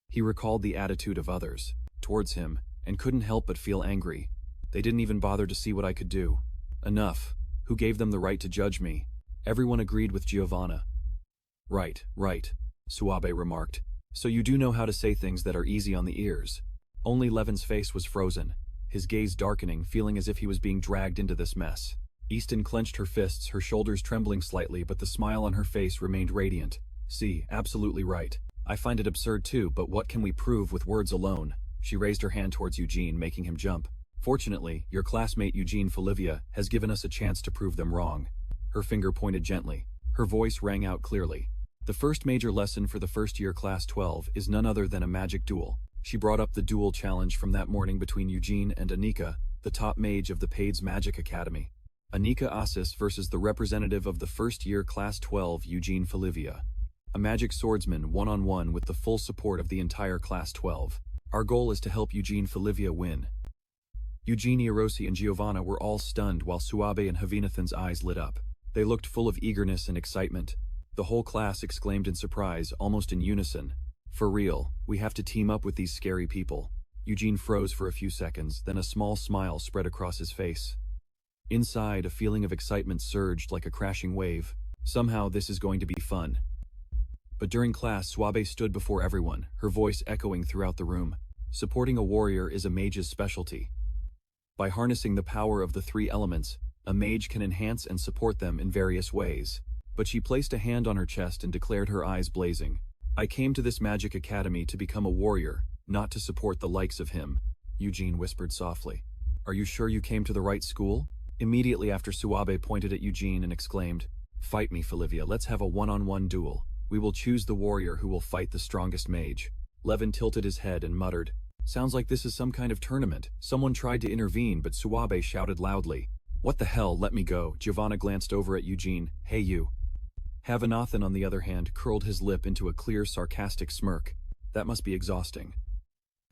He recalled the attitude of others towards him and couldn't help but feel angry. They didn't even bother to see what I could do. Enough. Who gave them the right to judge me? Everyone agreed with Giovanna. Right, Suabe remarked. "So you do know how to say things that are easy on the ears." Only Levin's face was frozen, his gaze darkening, feeling as if he was being dragged into this mess. Easton clenched her fists, her shoulders trembling slightly, but the smile on her face remained radiant. "See, absolutely right. I find it absurd too, but what can we prove with words alone?" She raised her hand towards Eugene, making him jump. "Fortunately, your classmate Eugene Folivia has given us a chance to prove them wrong." Her finger pointed gently. Her voice rang out clearly. "The first major lesson for the first-year Class 12 is none other than a magic duel." She brought up the duel challenge from that morning between Eugene and Anika, the top mage of the Paids Magic Academy. Anika Asis versus the representative of the first-year Class 12, Eugene Folivia. A magic swordsman one-on-one with the full support of the entire Class 12. Our goal is to help Eugene Folivia win. Eugenie, Erosi, and Giovanna were all stunned while Suabe and Havinathan's eyes lit up. They looked full of eagerness and excitement. The whole class exclaimed in surprise, almost in unison. "For real, we have to team up with these scary people." Eugene froze for a few seconds, then a small smile spread across his face. Inside, a feeling of excitement surged like a crashing wave. Somehow this is going to be fun. But during class, Suabe stood before everyone, her voice echoing throughout the room. Supporting a warrior is a mage's specialty. By harnessing the power of the three elements, a mage can enhance and support them in various ways. But she placed a hand on her chest and declared, her eyes blazing, "I came to this magic academy to become a warrior, not to support the likes of him." Eugene whispered softly. "Are you sure you came to the right school?" Immediately after, Suabe pointed at Eugene and exclaimed, "Fight me, Folivia, let's have a one-on-one duel. We will choose the warrior who will fight the strongest mage." Levin tilted his head and muttered, "Sounds like this is some kind of tournament." Someone tried to intervene, but Suabe shouted loudly, "What the hell, let me go." Giovanna glanced over at Eugene. "Hey you." Havanathan, on the other hand, curled his lip into a clear, sarcastic smirk. That must be exhausting.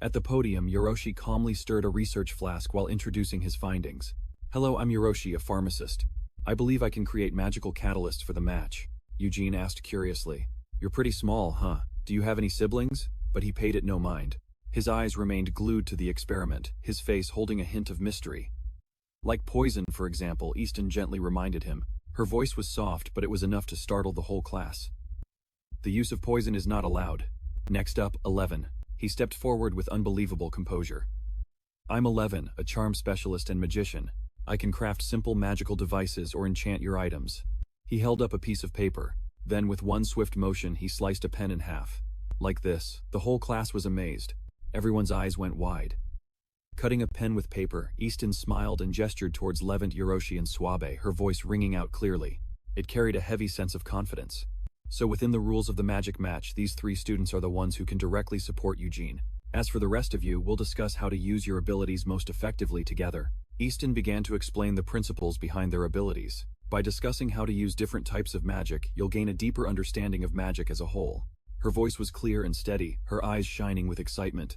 At the podium, Hiroshi calmly stirred a research flask while introducing his findings. "Hello, I'm Hiroshi, a pharmacist. I believe I can create magical catalysts for the match." Eugene asked curiously. "You're pretty small, huh? Do you have any siblings?" But he paid it no mind. His eyes remained glued to the experiment, his face holding a hint of mystery. "Like poison, for example," Easton gently reminded him. Her voice was soft, but it was enough to startle the whole class. "The use of poison is not allowed." Next up, 11. He stepped forward with unbelievable composure. "I'm 11, a charm specialist and magician. I can craft simple magical devices or enchant your items." He held up a piece of paper. Then with one swift motion he sliced a pen in half. Like this, the whole class was amazed. Everyone's eyes went wide. Cutting a pen with paper, Easton smiled and gestured towards Levent, Hiroshi and Suabe, her voice ringing out clearly. It carried a heavy sense of confidence. "So within the rules of the magic match, these 3 students are the ones who can directly support Eugene. As for the rest of you, we'll discuss how to use your abilities most effectively together." Easton began to explain the principles behind their abilities. "By discussing how to use different types of magic, you'll gain a deeper understanding of magic as a whole." Her voice was clear and steady, her eyes shining with excitement.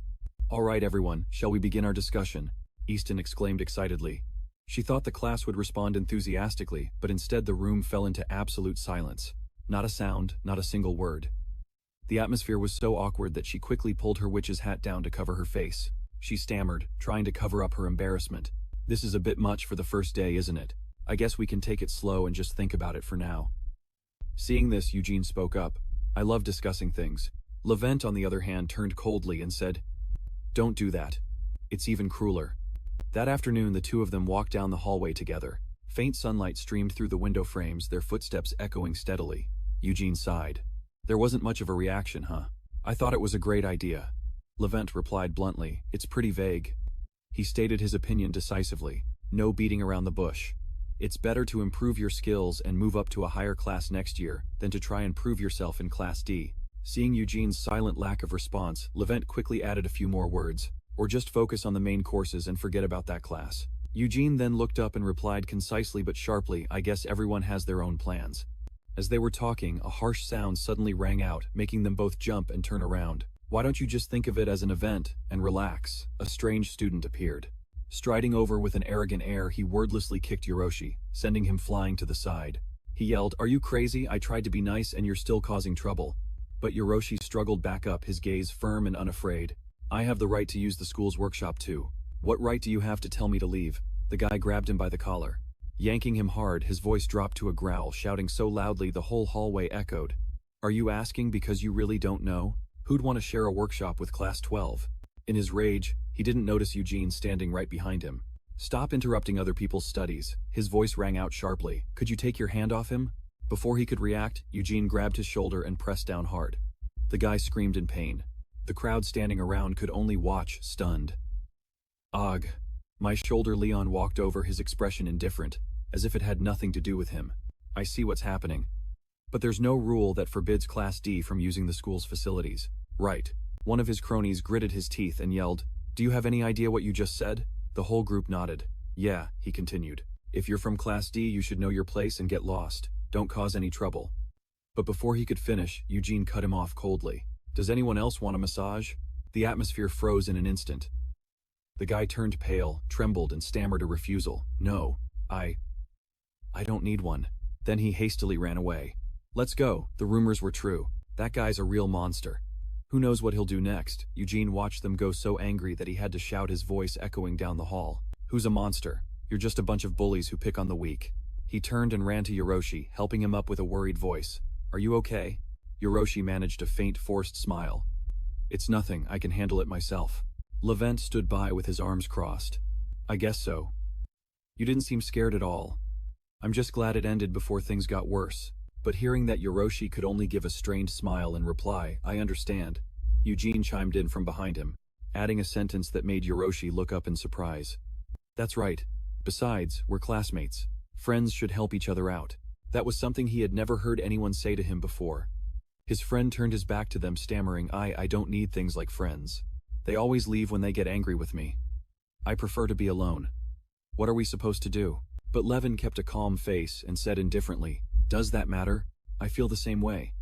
"All right, everyone, shall we begin our discussion?" Easton exclaimed excitedly. She thought the class would respond enthusiastically, but instead the room fell into absolute silence. Not a sound, not a single word. The atmosphere was so awkward that she quickly pulled her witch's hat down to cover her face. She stammered, trying to cover up her embarrassment. "This is a bit much for the first day, isn't it? I guess we can take it slow and just think about it for now." Seeing this, Eugene spoke up. "I love discussing things." Levent, on the other hand, turned coldly and said, "Don't do that. It's even crueler." That afternoon, the two of them walked down the hallway together. Faint sunlight streamed through the window frames, their footsteps echoing steadily. Eugene sighed. "There wasn't much of a reaction, huh? I thought it was a great idea." Levent replied bluntly, "It's pretty vague." He stated his opinion decisively. No beating around the bush. "It's better to improve your skills and move up to a higher class next year than to try and prove yourself in Class D." Seeing Eugene's silent lack of response, Levent quickly added a few more words. "Or just focus on the main courses and forget about that class." Eugene then looked up and replied concisely but sharply, "I guess everyone has their own plans." As they were talking, a harsh sound suddenly rang out, making them both jump and turn around. "Why don't you just think of it as an event and relax?" A strange student appeared. Striding over with an arrogant air, he wordlessly kicked Hiroshi, sending him flying to the side. He yelled, "Are you crazy? I tried to be nice and you're still causing trouble." But Hiroshi struggled back up, his gaze firm and unafraid. "I have the right to use the school's workshop too. What right do you have to tell me to leave?" The guy grabbed him by the collar. Yanking him hard, his voice dropped to a growl, shouting so loudly the whole hallway echoed. "Are you asking because you really don't know? Who'd want to share a workshop with Class 12? In his rage, he didn't notice Eugene standing right behind him. "Stop interrupting other people's studies." His voice rang out sharply. "Could you take your hand off him?" Before he could react, Eugene grabbed his shoulder and pressed down hard. The guy screamed in pain. The crowd standing around could only watch, stunned. "Ugh." My shoulder. Leon walked over, his expression indifferent, as if it had nothing to do with him. "I see what's happening. But there's no rule that forbids Class D from using the school's facilities." "Right." One of his cronies gritted his teeth and yelled, "Do you have any idea what you just said?" The whole group nodded. "Yeah," he continued. "If you're from Class D, you should know your place and get lost. Don't cause any trouble." But before he could finish, Eugene cut him off coldly. "Does anyone else want a massage?" The atmosphere froze in an instant. The guy turned pale, trembled, and stammered a refusal. "No, I don't need one." Then he hastily ran away. "Let's go." The rumors were true. That guy's a real monster. Who knows what he'll do next? Eugene watched them go, so angry that he had to shout, his voice echoing down the hall. "Who's a monster? You're just a bunch of bullies who pick on the weak." He turned and ran to Hiroshi, helping him up with a worried voice. "Are you okay?" Hiroshi managed a faint, forced smile. "It's nothing, I can handle it myself." Levent stood by with his arms crossed. "I guess so. You didn't seem scared at all. I'm just glad it ended before things got worse." But hearing that Hiroshi could only give a strained smile and reply, "I understand," Eugene chimed in from behind him, adding a sentence that made Hiroshi look up in surprise. "That's right. Besides, we're classmates. Friends should help each other out." That was something he had never heard anyone say to him before. His friend turned his back to them, stammering, I don't need things like friends. They always leave when they get angry with me. I prefer to be alone. What are we supposed to do? But Levin kept a calm face and said indifferently, does that matter? I feel the same way.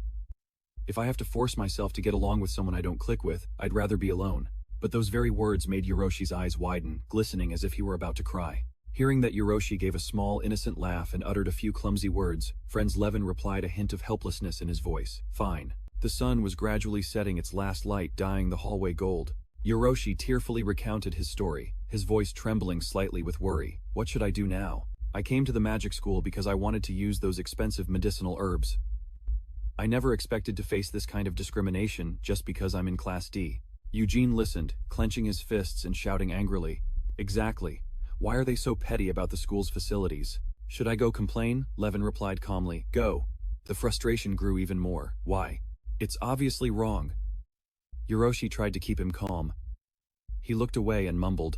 If I have to force myself to get along with someone I don't click with, I'd rather be alone. But those very words made Yoroshi's eyes widen, glistening as if he were about to cry. Hearing that Yoroshi gave a small, innocent laugh and uttered a few clumsy words, friends Levin replied, a hint of helplessness in his voice. Fine. The sun was gradually setting its last light, dyeing the hallway gold. Yoroshi tearfully recounted his story, his voice trembling slightly with worry. What should I do now? I came to the magic school because I wanted to use those expensive medicinal herbs. I never expected to face this kind of discrimination just because I'm in Class D. Eugene listened, clenching his fists and shouting angrily. Exactly. Why are they so petty about the school's facilities? Should I go complain? Levin replied calmly. Go. The frustration grew even more. Why? It's obviously wrong. Yoroshi tried to keep him calm. He looked away and mumbled.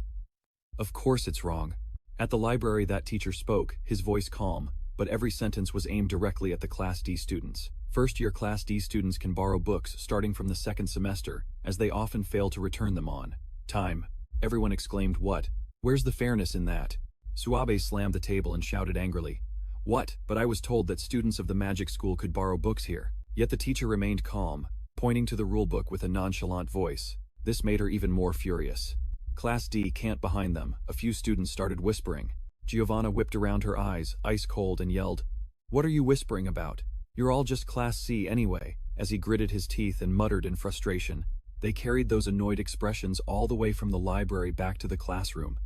Of course it's wrong. At the library that teacher spoke, his voice calm, but every sentence was aimed directly at the Class D students. First-year Class D students can borrow books starting from the second semester, as they often fail to return them on time. Everyone exclaimed, what? Where's the fairness in that? Suabe slammed the table and shouted angrily. What? But I was told that students of the magic school could borrow books here. Yet the teacher remained calm, pointing to the rulebook with a nonchalant voice. This made her even more furious. Class D can't behind them. A few students started whispering. Giovanna whipped around her eyes, ice cold, and yelled, What are you whispering about? You're all just Class C anyway, as he gritted his teeth and muttered in frustration. They carried those annoyed expressions all the way from the library back to the classroom.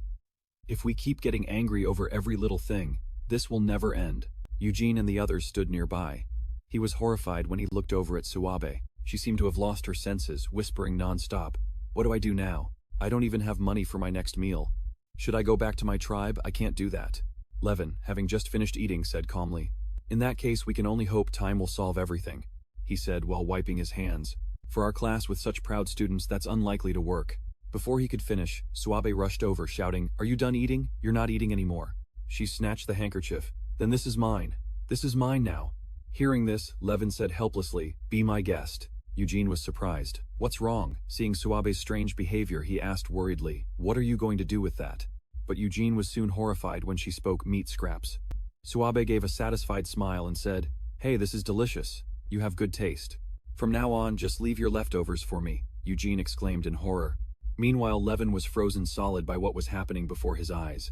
If we keep getting angry over every little thing, this will never end. Eugene and the others stood nearby. He was horrified when he looked over at Suabe. She seemed to have lost her senses, whispering non-stop. What do I do now? I don't even have money for my next meal. Should I go back to my tribe? I can't do that. Levin, having just finished eating, said calmly. In that case, we can only hope time will solve everything, he said while wiping his hands. For our class with such proud students, that's unlikely to work. Before he could finish, Suabe rushed over, shouting, Are you done eating? You're not eating anymore. She snatched the handkerchief. Then this is mine. This is mine now. Hearing this, Levin said helplessly, Be my guest. Eugene was surprised. What's wrong? Seeing Suabe's strange behavior, he asked worriedly, What are you going to do with that? But Eugene was soon horrified when she spoke meat scraps. Suabe gave a satisfied smile and said, Hey, this is delicious. You have good taste. From now on, just leave your leftovers for me, Eugene exclaimed in horror. Meanwhile, Levin was frozen solid by what was happening before his eyes.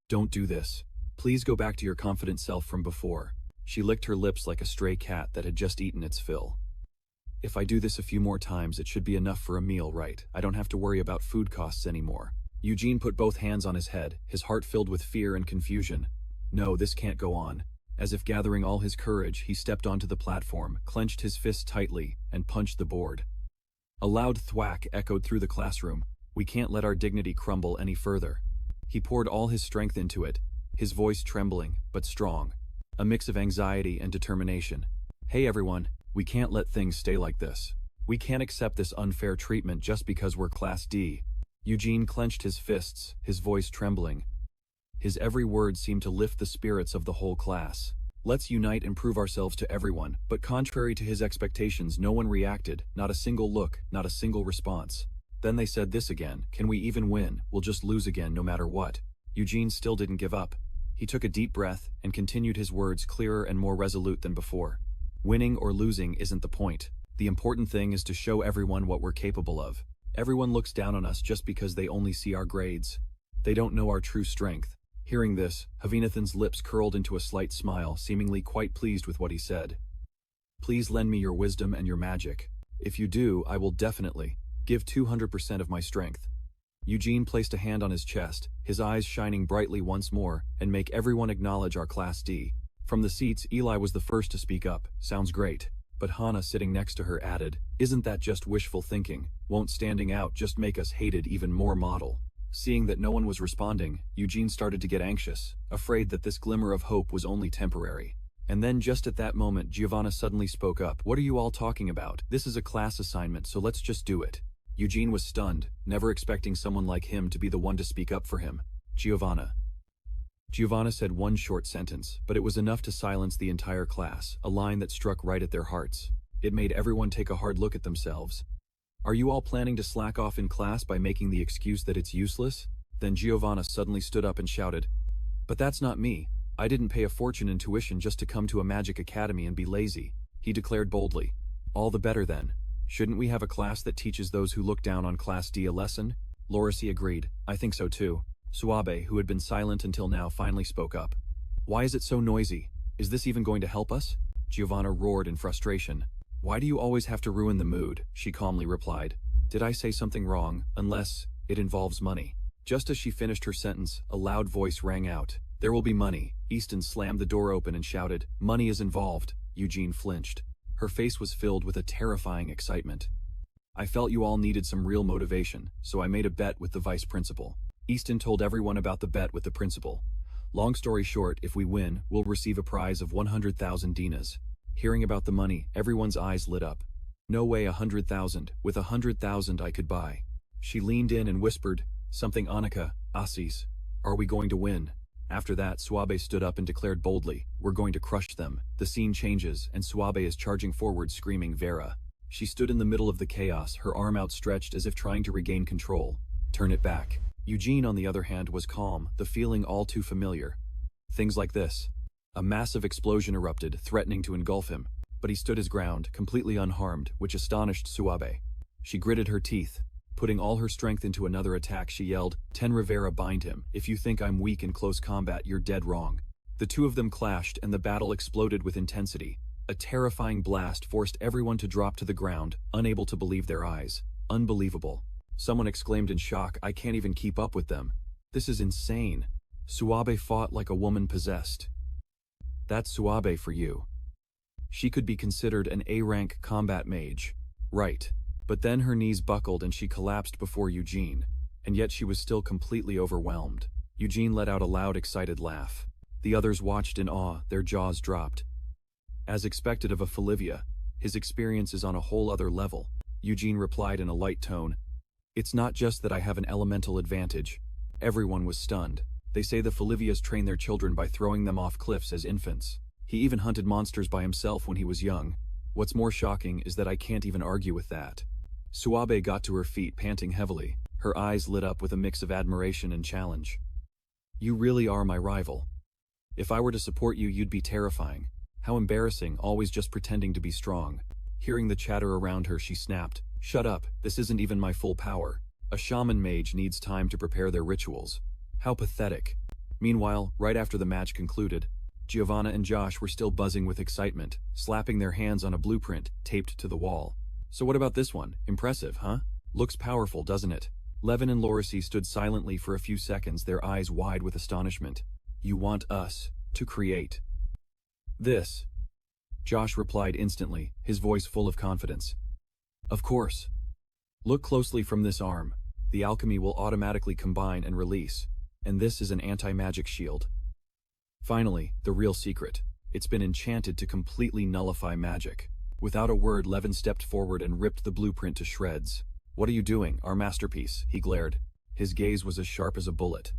Don't do this. Please go back to your confident self from before. She licked her lips like a stray cat that had just eaten its fill. If I do this a few more times, it should be enough for a meal, right? I don't have to worry about food costs anymore. Eugene put both hands on his head, his heart filled with fear and confusion. No, this can't go on. As if gathering all his courage, he stepped onto the platform, clenched his fist tightly, and punched the board. A loud thwack echoed through the classroom. We can't let our dignity crumble any further. He poured all his strength into it, his voice trembling, but strong. A mix of anxiety and determination. Hey everyone, we can't let things stay like this. We can't accept this unfair treatment just because we're Class D. Eugene clenched his fists, his voice trembling. His every word seemed to lift the spirits of the whole class. Let's unite and prove ourselves to everyone, but contrary to his expectations, no one reacted, not a single look, not a single response. Then they said this again, Can we even win? We'll just lose again no matter what. Eugene still didn't give up. He took a deep breath and continued his words clearer and more resolute than before. Winning or losing isn't the point. The important thing is to show everyone what we're capable of. Everyone looks down on us just because they only see our grades. They don't know our true strength. Hearing this, Havinathan's lips curled into a slight smile, seemingly quite pleased with what he said. Please lend me your wisdom and your magic. If you do, I will definitely give 200% of my strength. Eugene placed a hand on his chest, his eyes shining brightly once more, and make everyone acknowledge our Class D. From the seats, Eli was the first to speak up. Sounds great. But Hannah, sitting next to her, added, Isn't that just wishful thinking? Won't standing out just make us hated even more model? Seeing that no one was responding, Eugene started to get anxious, afraid that this glimmer of hope was only temporary. And then just at that moment, Giovanna suddenly spoke up. What are you all talking about? This is a class assignment, so let's just do it. Eugene was stunned, never expecting someone like him to be the one to speak up for him. Giovanna. Giovanna said one short sentence, but it was enough to silence the entire class, a line that struck right at their hearts. It made everyone take a hard look at themselves. Are you all planning to slack off in class by making the excuse that it's useless? Then Giovanna suddenly stood up and shouted, "But that's not me. I didn't pay a fortune in tuition just to come to a magic academy and be lazy," he declared boldly. "All the better then. Shouldn't we have a class that teaches those who look down on Class D a lesson?" Lorisi agreed. "I think so too." Suabe, who had been silent until now, finally spoke up. "Why is it so noisy? Is this even going to help us?" Giovanna roared in frustration. "Why do you always have to ruin the mood?" she calmly replied. "Did I say something wrong? Unless it involves money." Just as she finished her sentence, a loud voice rang out. "There will be money." Easton slammed the door open and shouted, "Money is involved." Eugene flinched. Her face was filled with a terrifying excitement. "I felt you all needed some real motivation, so I made a bet with the vice principal." Easton told everyone about the bet with the principal. "Long story short, if we win, we'll receive a prize of 100,000 dinas." Hearing about the money, everyone's eyes lit up. "No way 100,000. With 100,000 I could buy." She leaned in and whispered, "Something Annika, Assis. Are we going to win?" After that, Suabe stood up and declared boldly, "We're going to crush them." The scene changes, and Suabe is charging forward screaming, "Vera." She stood in the middle of the chaos, her arm outstretched as if trying to regain control. "Turn it back." Eugene, on the other hand, was calm, the feeling all too familiar. Things like this. A massive explosion erupted, threatening to engulf him, but he stood his ground, completely unharmed, which astonished Suabe. She gritted her teeth. Putting all her strength into another attack, she yelled, "Ten Rivera, bind him. If you think I'm weak in close combat, you're dead wrong." The two of them clashed and the battle exploded with intensity. A terrifying blast forced everyone to drop to the ground, unable to believe their eyes. Unbelievable. Someone exclaimed in shock, "I can't even keep up with them. This is insane." Suabe fought like a woman possessed. That's Suabe for you. She could be considered an A-rank combat mage. Right. But then her knees buckled and she collapsed before Eugene. And yet she was still completely overwhelmed. Eugene let out a loud, excited laugh. The others watched in awe, their jaws dropped. As expected of a Folivia, his experience is on a whole other level. Eugene replied in a light tone, "It's not just that I have an elemental advantage." Everyone was stunned. They say the Folivias train their children by throwing them off cliffs as infants. He even hunted monsters by himself when he was young. What's more shocking is that I can't even argue with that. Suabe got to her feet, panting heavily. Her eyes lit up with a mix of admiration and challenge. "You really are my rival. If I were to support you, you'd be terrifying. How embarrassing, always just pretending to be strong." Hearing the chatter around her, she snapped, "Shut up, this isn't even my full power. A shaman mage needs time to prepare their rituals. How pathetic." Meanwhile, right after the match concluded, Giovanna and Josh were still buzzing with excitement, slapping their hands on a blueprint taped to the wall. "So what about this one? Impressive, huh? Looks powerful, doesn't it?" Levin and Lorisi stood silently for a few seconds, their eyes wide with astonishment. "You want us to create this?" Josh replied instantly, his voice full of confidence. "Of course. Look closely from this arm. The alchemy will automatically combine and release. And this is an anti-magic shield. Finally, the real secret. It's been enchanted to completely nullify magic." Without a word, Levin stepped forward and ripped the blueprint to shreds. "What are you doing? Our masterpiece," he glared. His gaze was as sharp as a bullet.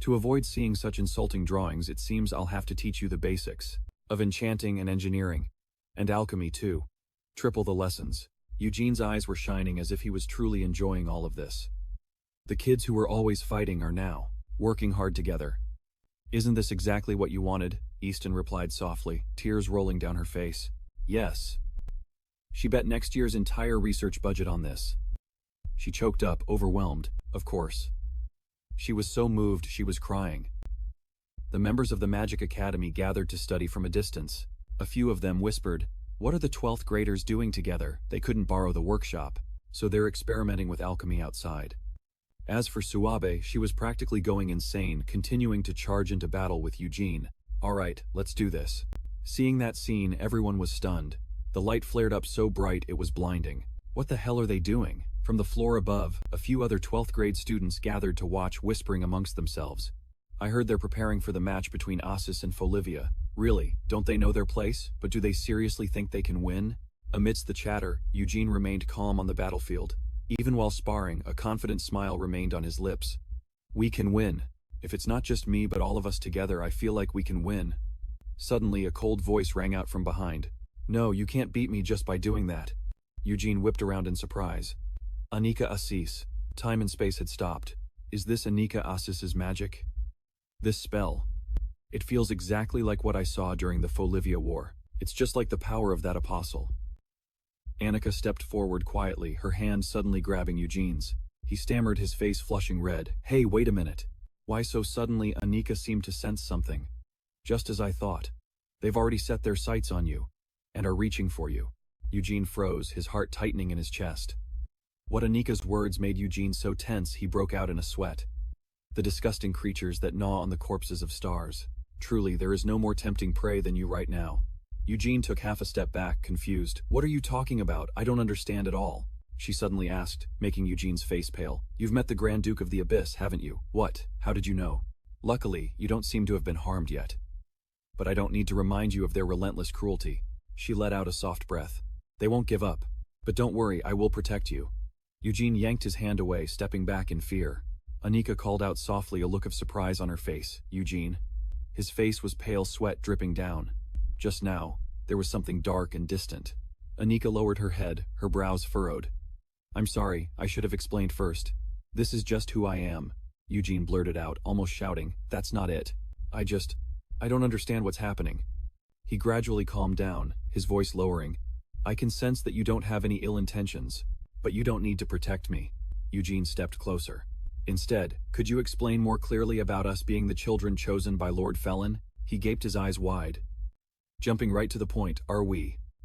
"To avoid seeing such insulting drawings, it seems I'll have to teach you the basics of enchanting and engineering. And alchemy, too. Triple the lessons." Eugene's eyes were shining as if he was truly enjoying all of this. "The kids who were always fighting are now working hard together." "Isn't this exactly what you wanted?" Easton replied softly, tears rolling down her face. "Yes. She bet next year's entire research budget on this." She choked up, overwhelmed, of course. She was so moved she was crying. The members of the Magic Academy gathered to study from a distance. A few of them whispered, "What are the 12th graders doing together?" They couldn't borrow the workshop, so they're experimenting with alchemy outside. As for Suabe, she was practically going insane, continuing to charge into battle with Eugene. "All right, let's do this." Seeing that scene, everyone was stunned. The light flared up so bright it was blinding. What the hell are they doing? From the floor above, a few other 12th grade students gathered to watch, whispering amongst themselves. "I heard they're preparing for the match between Assis and Folivia. Really, don't they know their place? But do they seriously think they can win?" Amidst the chatter, Eugene remained calm on the battlefield. Even while sparring, a confident smile remained on his lips. "We can win. If it's not just me but all of us together, I feel like we can win." Suddenly, a cold voice rang out from behind. No, you can't beat me just by doing that. Eugene whipped around in surprise. Anika Assis. Time and space had stopped. Is this Anika Assis's magic? This spell. It feels exactly like what I saw during the Folivia War. It's just like the power of that apostle. Anika stepped forward quietly, her hand suddenly grabbing Eugene's. He stammered, his face flushing red. Hey, wait a minute. Why so suddenly? Anika seemed to sense something. Just as I thought. They've already set their sights on you. And are reaching for you. Eugene froze, his heart tightening in his chest. What Anika's words made Eugene so tense he broke out in a sweat. The disgusting creatures that gnaw on the corpses of stars. Truly, there is no more tempting prey than you right now. Eugene took half a step back, confused. What are you talking about? I don't understand at all. She suddenly asked, making Eugene's face pale. You've met the Grand Duke of the Abyss, haven't you? What? How did you know? Luckily, you don't seem to have been harmed yet. But I don't need to remind you of their relentless cruelty. She let out a soft breath. They won't give up. But don't worry, I will protect you. Eugene yanked his hand away, stepping back in fear. Anika called out softly, a look of surprise on her face. Eugene. His face was pale, sweat dripping down. Just now, there was something dark and distant. Anika lowered her head, her brows furrowed. I'm sorry, I should have explained first. This is just who I am, Eugene blurted out, almost shouting. That's not it. I don't understand what's happening. He gradually calmed down, his voice lowering. I can sense that you don't have any ill intentions, but you don't need to protect me. Eugene stepped closer. Instead, could you explain more clearly about us being the children chosen by Lord Felon? He gaped, his eyes wide. Jumping right to the point,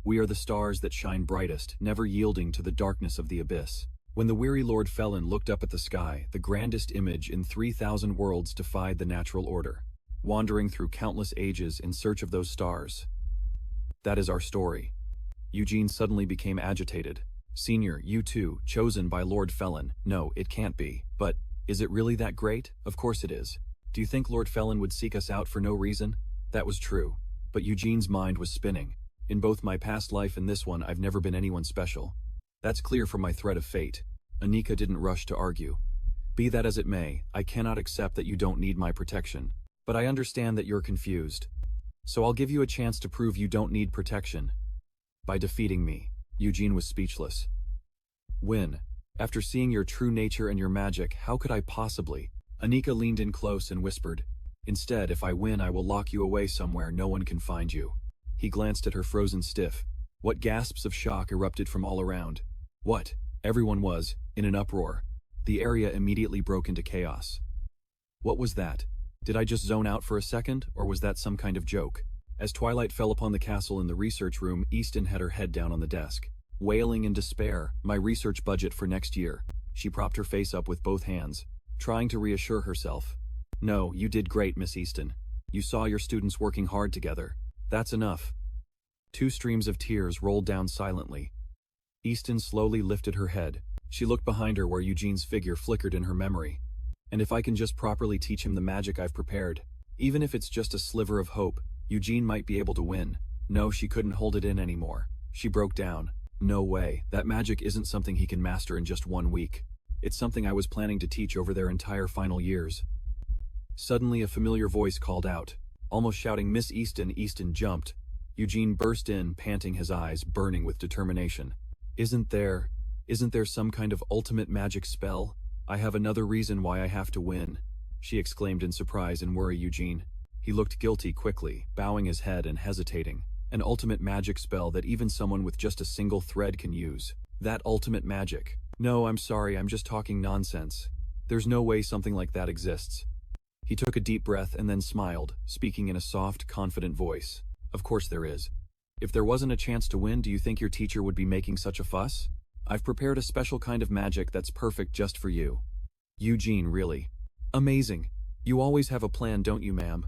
we are the stars that shine brightest, never yielding to the darkness of the abyss. When the weary Lord Felon looked up at the sky, the grandest image in 3,000 worlds defied the natural order, wandering through countless ages in search of those stars. That is our story. Eugene suddenly became agitated. Senior, you too, chosen by Lord Felon. No, it can't be. But, is it really that great? Of course it is. Do you think Lord Felon would seek us out for no reason? That was true. But Eugene's mind was spinning. In both my past life and this one, I've never been anyone special. That's clear from my thread of fate. Anika didn't rush to argue. Be that as it may, I cannot accept that you don't need my protection. But I understand that you're confused. So I'll give you a chance to prove you don't need protection. By defeating me. Eugene was speechless. When? After seeing your true nature and your magic, how could I possibly? Anika leaned in close and whispered. Instead, if I win, I will lock you away somewhere no one can find you. He glanced at her, frozen stiff. What gasps of shock erupted from all around. What? Everyone was, in an uproar. The area immediately broke into chaos. What was that? Did I just zone out for a second, or was that some kind of joke? As twilight fell upon the castle in the research room, Easton had her head down on the desk. Wailing in despair, my research budget for next year. She propped her face up with both hands, trying to reassure herself. No, you did great, Miss Easton. You saw your students working hard together. That's enough. 2 streams of tears rolled down silently. Easton slowly lifted her head. She looked behind her where Eugene's figure flickered in her memory. And if I can just properly teach him the magic I've prepared, even if it's just a sliver of hope, Eugene might be able to win. No, she couldn't hold it in anymore. She broke down. No way, that magic isn't something he can master in just 1 week. It's something I was planning to teach over their entire final years. Suddenly a familiar voice called out, almost shouting, Miss Easton. Easton jumped. Eugene burst in, panting, his eyes burning with determination. Isn't there some kind of ultimate magic spell? I have another reason why I have to win, she exclaimed in surprise and worry. Eugene. He looked guilty quickly, bowing his head and hesitating. An ultimate magic spell that even someone with just a single thread can use. That ultimate magic. No, I'm sorry, I'm just talking nonsense. There's no way something like that exists. He took a deep breath and then smiled, speaking in a soft, confident voice. Of course there is. If there wasn't a chance to win, do you think your teacher would be making such a fuss? I've prepared a special kind of magic that's perfect just for you. Eugene, really? Amazing. You always have a plan, don't you, ma'am?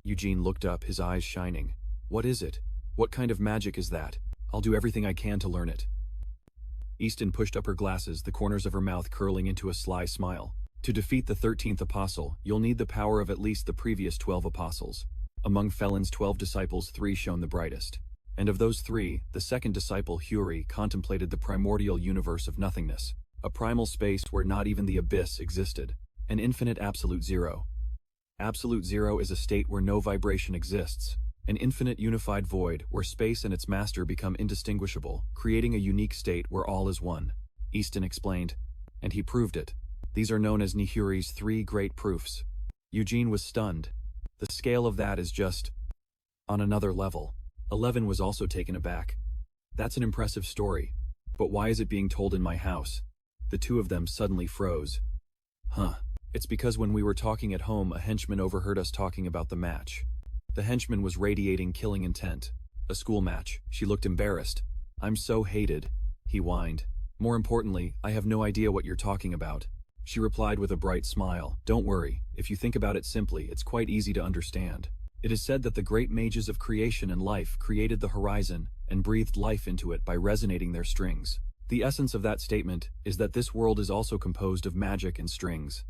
Eugene looked up, his eyes shining. What is it? What kind of magic is that? I'll do everything I can to learn it. Easton pushed up her glasses, the corners of her mouth curling into a sly smile. To defeat the 13th apostle, you'll need the power of at least the previous 12 apostles. Among Felon's 12 disciples, 3 shone the brightest. And of those 3, the second disciple, Huri, contemplated the primordial universe of nothingness, a primal space where not even the abyss existed, an infinite absolute zero. Absolute zero is a state where no vibration exists, An infinite unified void where space and its master become indistinguishable, creating a unique state where all is one. Easton explained. And he proved it. These are known as Nihuri's 3 great proofs. Eugene was stunned. The scale of that is just on another level. 11 was also taken aback. That's an impressive story. But why is it being told in my house? The two of them suddenly froze. Huh. It's because when we were talking at home, a henchman overheard us talking about the match. The henchman was radiating killing intent. A school match. She looked embarrassed. I'm so hated, he whined. More importantly, I have no idea what you're talking about. She replied with a bright smile. Don't worry, if you think about it simply, it's quite easy to understand. It is said that the great mages of creation and life created the horizon and breathed life into it by resonating their strings. The essence of that statement is that this world is also composed of magic and strings.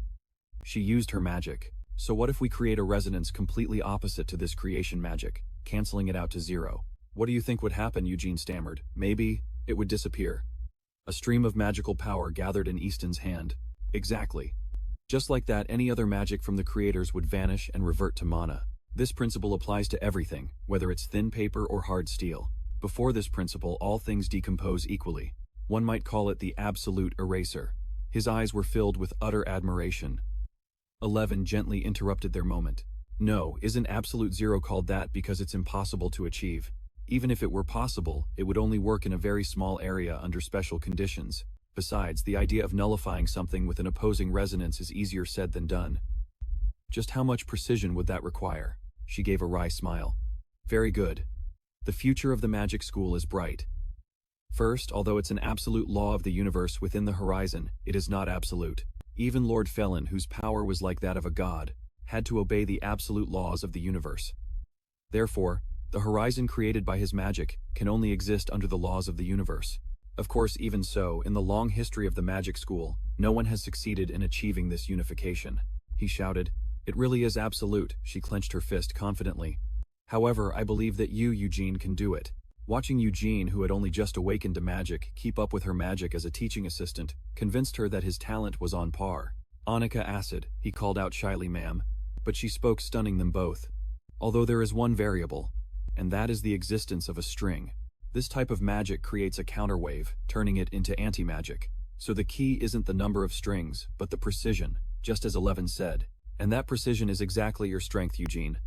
She used her magic. So what if we create a resonance completely opposite to this creation magic, canceling it out to zero? What do you think would happen? Eugene stammered. Maybe it would disappear. A stream of magical power gathered in Easton's hand. Exactly. Just like that, any other magic from the creators would vanish and revert to mana. This principle applies to everything, whether it's thin paper or hard steel. Before this principle, all things decompose equally. One might call it the absolute eraser. His eyes were filled with utter admiration. 11 gently interrupted their moment. No, isn't absolute zero called that because it's impossible to achieve? Even if it were possible, it would only work in a very small area under special conditions. Besides, the idea of nullifying something with an opposing resonance is easier said than done. Just how much precision would that require? She gave a wry smile. Very good. The future of the magic school is bright. First, although it's an absolute law of the universe within the horizon, it is not absolute. Even Lord Felon, whose power was like that of a god, had to obey the absolute laws of the universe. Therefore, the horizon created by his magic can only exist under the laws of the universe. Of course, even so, in the long history of the magic school, no one has succeeded in achieving this unification. He shouted. It really is absolute. She clenched her fist confidently. However, I believe that you, Eugene, can do it. Watching Eugene, who had only just awakened to magic, keep up with her magic as a teaching assistant, convinced her that his talent was on par. Annika Acid, he called out shyly, ma'am, but she spoke, stunning them both. Although there is one variable, and that is the existence of a string. This type of magic creates a counterwave, turning it into anti-magic. So the key isn't the number of strings, but the precision, just as 11 said. And that precision is exactly your strength, Eugene.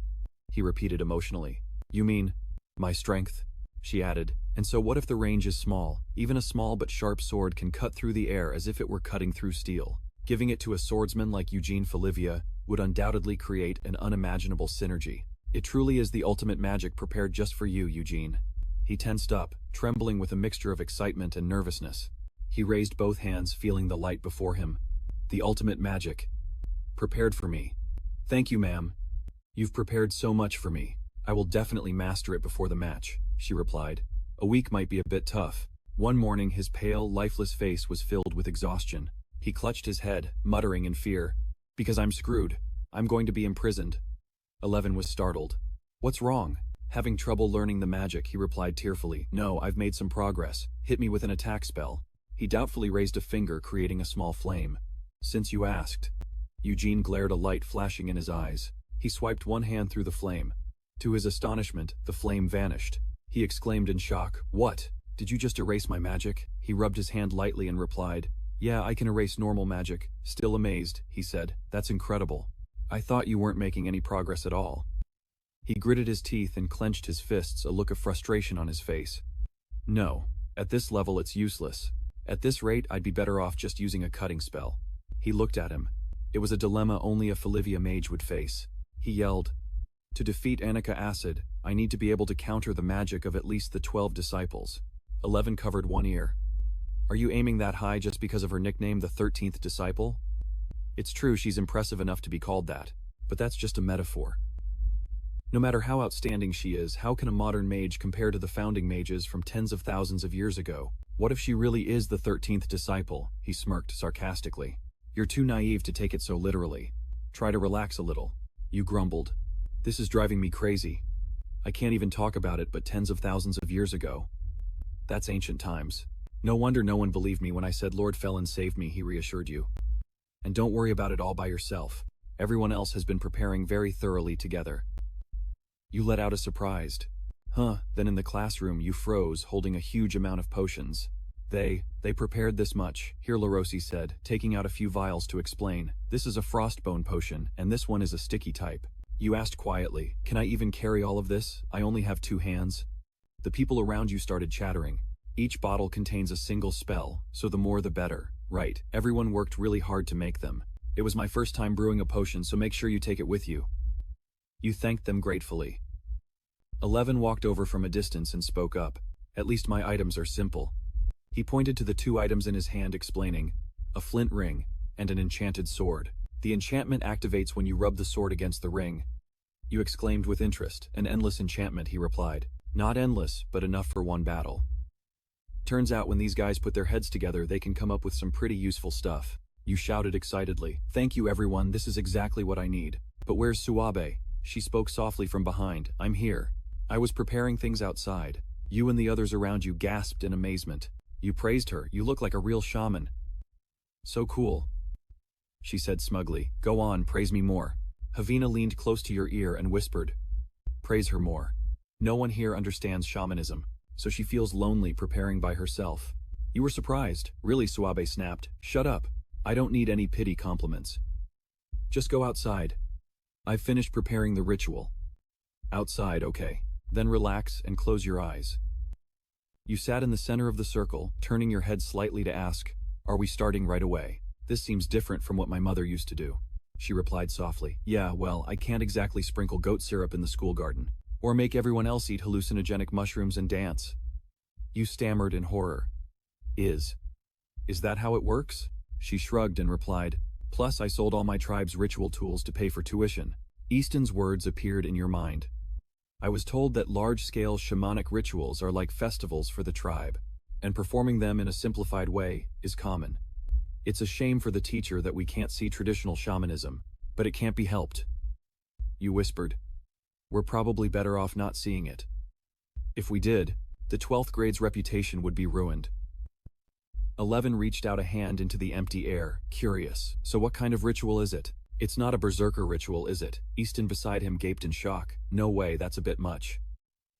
He repeated emotionally. You mean, my strength? She added. And so what if the range is small? Even a small but sharp sword can cut through the air as if it were cutting through steel. Giving it to a swordsman like Eugene Falivia would undoubtedly create an unimaginable synergy. It truly is the ultimate magic prepared just for you, Eugene. He tensed up, trembling with a mixture of excitement and nervousness. He raised both hands, feeling the light before him. The ultimate magic. Prepared for me. Thank you, ma'am. You've prepared so much for me. I will definitely master it before the match, she replied. A week might be a bit tough. One morning, his pale, lifeless face was filled with exhaustion. He clutched his head, muttering in fear. Because I'm screwed. I'm going to be imprisoned. 11 was startled. What's wrong? Having trouble learning the magic, he replied tearfully. No, I've made some progress. Hit me with an attack spell. He doubtfully raised a finger, creating a small flame. Since you asked. Eugene glared, a light flashing in his eyes. He swiped one hand through the flame. To his astonishment, the flame vanished. He exclaimed in shock, What? Did you just erase my magic? He rubbed his hand lightly and replied, Yeah, I can erase normal magic. Still amazed, he said. That's incredible. I thought you weren't making any progress at all. He gritted his teeth and clenched his fists, a look of frustration on his face. No, at this level it's useless. At this rate, I'd be better off just using a cutting spell. He looked at him. It was a dilemma only a Falivia mage would face. He yelled, To defeat Annika Acid, I need to be able to counter the magic of at least the 12 disciples. 11 covered one ear. Are you aiming that high just because of her nickname, the 13th disciple? It's true she's impressive enough to be called that, but that's just a metaphor. No matter how outstanding she is, how can a modern mage compare to the founding mages from tens of thousands of years ago? What if she really is the 13th disciple? He smirked sarcastically. You're too naive to take it so literally. Try to relax a little. You grumbled. This is driving me crazy. I can't even talk about it, but tens of thousands of years ago. That's ancient times. No wonder no one believed me when I said Lord Felon saved me, he reassured you. And don't worry about it all by yourself. Everyone else has been preparing very thoroughly together. You let out a surprised, "Huh," then in the classroom you froze, holding a huge amount of potions. They prepared this much," here LaRossi said, taking out a few vials to explain. "This is a frostbone potion, and this one is a sticky type." You asked quietly, "Can I even carry all of this? I only have 2 hands." The people around you started chattering. Each bottle contains a single spell, so the more the better. Right, everyone worked really hard to make them. It was my first time brewing a potion, so make sure you take it with you. You thanked them gratefully. 11 walked over from a distance and spoke up. "At least my items are simple." He pointed to the 2 items in his hand, explaining, "A flint ring and an enchanted sword. The enchantment activates when you rub the sword against the ring." You exclaimed with interest. "An endless enchantment," he replied. "Not endless, but enough for one battle." Turns out when these guys put their heads together, they can come up with some pretty useful stuff. You shouted excitedly, "Thank you everyone, this is exactly what I need." "But where's Suabe?" She spoke softly from behind. "I'm here. I was preparing things outside." You and the others around you gasped in amazement. You praised her. "You look like a real shaman." "So cool," she said smugly. "Go on, praise me more." Havina leaned close to your ear and whispered, "Praise her more." No one here understands shamanism, so she feels lonely preparing by herself. You were surprised. "Really," Suabe snapped. "Shut up. I don't need any pity compliments. Just go outside. I've finished preparing the ritual." "Outside, okay. Then relax and close your eyes." You sat in the center of the circle, turning your head slightly to ask, "Are we starting right away?" "This seems different from what my mother used to do." She replied softly, "Yeah, well, I can't exactly sprinkle goat syrup in the school garden. Or make everyone else eat hallucinogenic mushrooms and dance." You stammered in horror. Is that how it works?" She shrugged and replied, "Plus I sold all my tribe's ritual tools to pay for tuition." Easton's words appeared in your mind. "I was told that large-scale shamanic rituals are like festivals for the tribe, and performing them in a simplified way is common. It's a shame for the teacher that we can't see traditional shamanism, but it can't be helped." You whispered, "We're probably better off not seeing it. If we did, the 12th grade's reputation would be ruined." 11 reached out a hand into the empty air, curious. "So what kind of ritual is it?" "It's not a berserker ritual, is it?" Easton beside him gaped in shock. "No way, that's a bit much."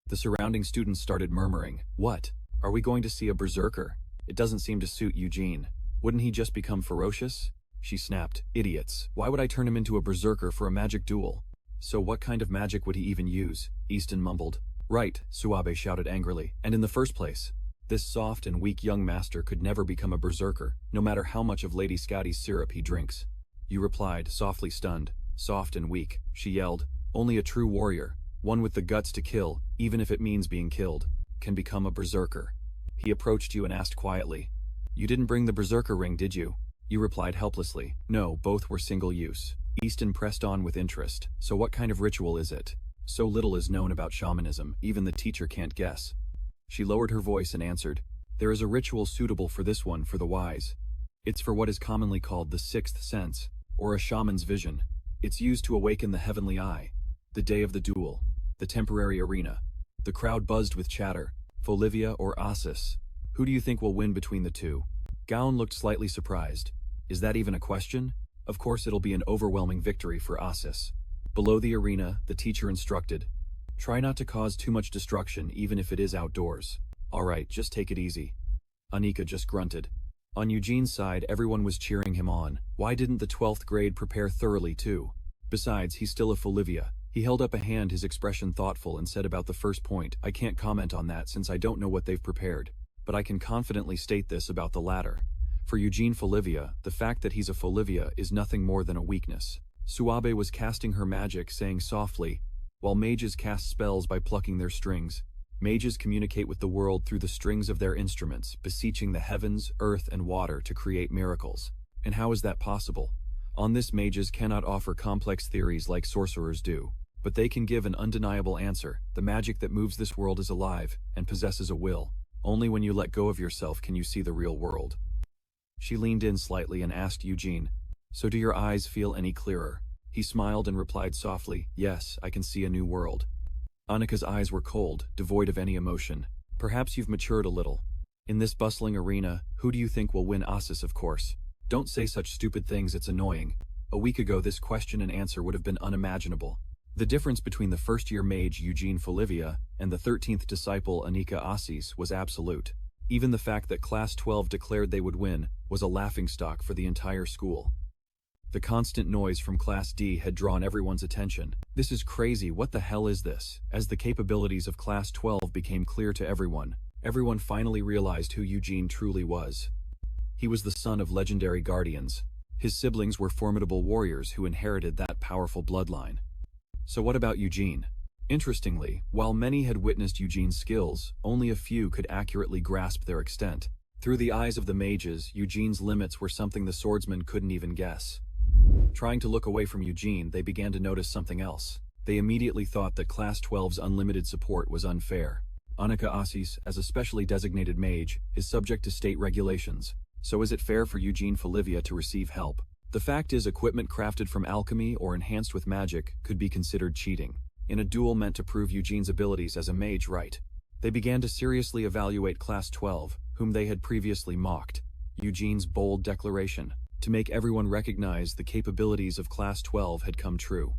The surrounding students started murmuring. "What? Are we going to see a berserker? It doesn't seem to suit Eugene. Wouldn't he just become ferocious?" She snapped, "Idiots. Why would I turn him into a berserker for a magic duel?" "So what kind of magic would he even use?" Easton mumbled. "Right," Suabe shouted angrily. "And in the first place, this soft and weak young master could never become a berserker, no matter how much of Lady Scotty's syrup he drinks." You replied, softly stunned. "Soft and weak," she yelled. "Only a true warrior, one with the guts to kill, even if it means being killed, can become a berserker." He approached you and asked quietly, "You didn't bring the berserker ring, did you?" You replied helplessly, "No, both were single use." Easton pressed on with interest. "So what kind of ritual is it?" So little is known about shamanism, even the teacher can't guess. She lowered her voice and answered, "There is a ritual suitable for this one for the wise. It's for what is commonly called the sixth sense, or a shaman's vision. It's used to awaken the heavenly eye. The day of the duel, the temporary arena." The crowd buzzed with chatter. "Folivia or Asis? Who do you think will win between the two?" Gaon looked slightly surprised. "Is that even a question? Of course it'll be an overwhelming victory for Asis." Below the arena, the teacher instructed, "Try not to cause too much destruction even if it is outdoors." "All right, just take it easy." Anika just grunted. On Eugene's side, everyone was cheering him on. Why didn't the 12th grade prepare thoroughly too? Besides, he's still a Folivia. He held up a hand, his expression thoughtful, and said about the first point, "I can't comment on that since I don't know what they've prepared. But I can confidently state this about the latter. For Eugene Folivia, the fact that he's a Folivia is nothing more than a weakness." Suabe was casting her magic, saying softly, "While mages cast spells by plucking their strings, mages communicate with the world through the strings of their instruments, beseeching the heavens, earth, and water to create miracles. And how is that possible? On this, mages cannot offer complex theories like sorcerers do, but they can give an undeniable answer. The magic that moves this world is alive and possesses a will. Only when you let go of yourself can you see the real world." She leaned in slightly and asked Eugene, "So do your eyes feel any clearer?" He smiled and replied softly, "Yes, I can see a new world." Annika's eyes were cold, devoid of any emotion. "Perhaps you've matured a little. In this bustling arena, who do you think will win? Asis, of course. Don't say such stupid things, it's annoying. A week ago this question and answer would have been unimaginable. The difference between the first-year mage Eugene Folivia and the 13th disciple Anika Assis was absolute. Even the fact that Class 12 declared they would win was a laughingstock for the entire school. The constant noise from Class D had drawn everyone's attention. This is crazy, what the hell is this? As the capabilities of Class 12 became clear to everyone finally realized who Eugene truly was. He was the son of legendary guardians. His siblings were formidable warriors who inherited that powerful bloodline. So what about Eugene? Interestingly, while many had witnessed Eugene's skills, only a few could accurately grasp their extent. Through the eyes of the mages, Eugene's limits were something the swordsmen couldn't even guess. Trying to look away from Eugene, they began to notice something else. They immediately thought that Class 12's unlimited support was unfair. Anika Assis, as a specially designated mage, is subject to state regulations. So is it fair for Eugene Folivia to receive help? The fact is, equipment crafted from alchemy or enhanced with magic could be considered cheating. In a duel meant to prove Eugene's abilities as a mage, right? They began to seriously evaluate Class 12, whom they had previously mocked. Eugene's bold declaration to make everyone recognize the capabilities of Class 12 had come true.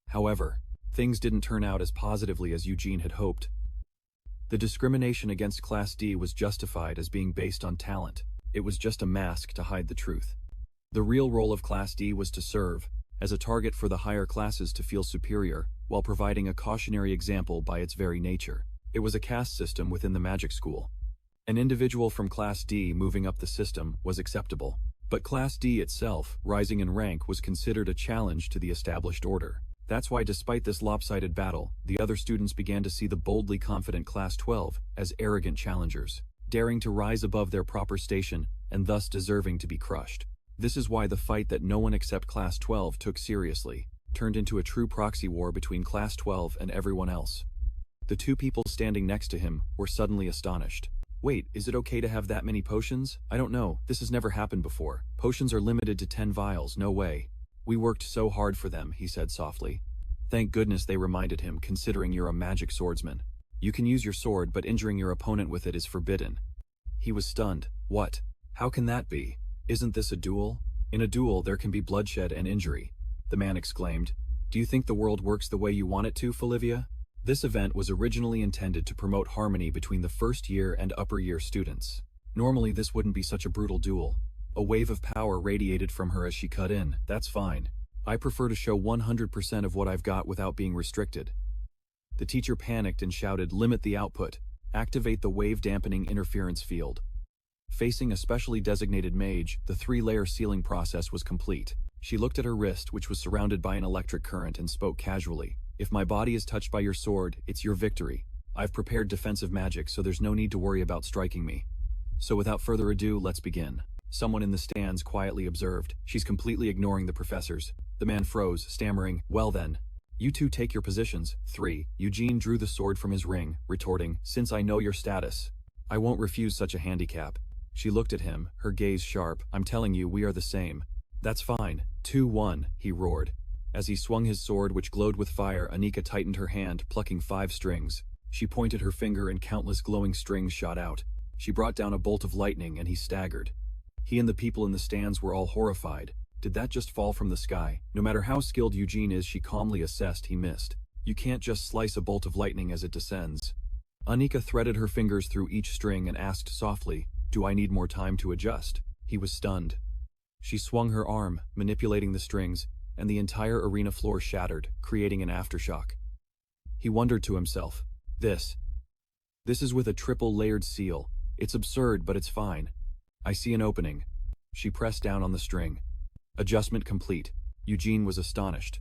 However, things didn't turn out as positively as Eugene had hoped. The discrimination against Class D was justified as being based on talent. It was just a mask to hide the truth. The real role of Class D was to serve as a target for the higher classes to feel superior, while providing a cautionary example by its very nature. It was a caste system within the magic school. An individual from Class D moving up the system was acceptable, but Class D itself, rising in rank, was considered a challenge to the established order. That's why, despite this lopsided battle, the other students began to see the boldly confident Class 12 as arrogant challengers, daring to rise above their proper station and thus deserving to be crushed. This is why the fight that no one except Class 12 took seriously turned into a true proxy war between Class 12 and everyone else. The two people standing next to him were suddenly astonished. Wait, is it okay to have that many potions? I don't know, this has never happened before. Potions are limited to 10 vials, no way. We worked so hard for them, he said softly. Thank goodness they reminded him, considering you're a magic swordsman. You can use your sword, but injuring your opponent with it is forbidden. He was stunned. What? How can that be? Isn't this a duel? In a duel, there can be bloodshed and injury. The man exclaimed. Do you think the world works the way you want it to, Folivia? This event was originally intended to promote harmony between the first-year and upper-year students. Normally, this wouldn't be such a brutal duel. A wave of power radiated from her as she cut in. That's fine. I prefer to show 100% of what I've got without being restricted. The teacher panicked and shouted, limit the output. Activate the wave-dampening interference field. Facing a specially designated mage, the 3-layer sealing process was complete. She looked at her wrist, which was surrounded by an electric current, and spoke casually. If my body is touched by your sword, it's your victory. I've prepared defensive magic, so there's no need to worry about striking me. So without further ado, let's begin. Someone in the stands quietly observed. She's completely ignoring the professors. The man froze, stammering, well then. You two take your positions. 3. Eugene drew the sword from his ring, retorting, since I know your status, I won't refuse such a handicap. She looked at him, her gaze sharp. I'm telling you, we are the same. That's fine. 2-1, he roared. As he swung his sword, which glowed with fire, Anika tightened her hand, plucking 5 strings. She pointed her finger and countless glowing strings shot out. She brought down a bolt of lightning and he staggered. He and the people in the stands were all horrified. Did that just fall from the sky? No matter how skilled Eugene is, she calmly assessed, he missed. You can't just slice a bolt of lightning as it descends. Anika threaded her fingers through each string and asked softly, do I need more time to adjust? He was stunned. She swung her arm, manipulating the strings, and the entire arena floor shattered, creating an aftershock. He wondered to himself, This is with a triple-layered seal. It's absurd, but it's fine. I see an opening. She pressed down on the string. Adjustment complete. Eugene was astonished.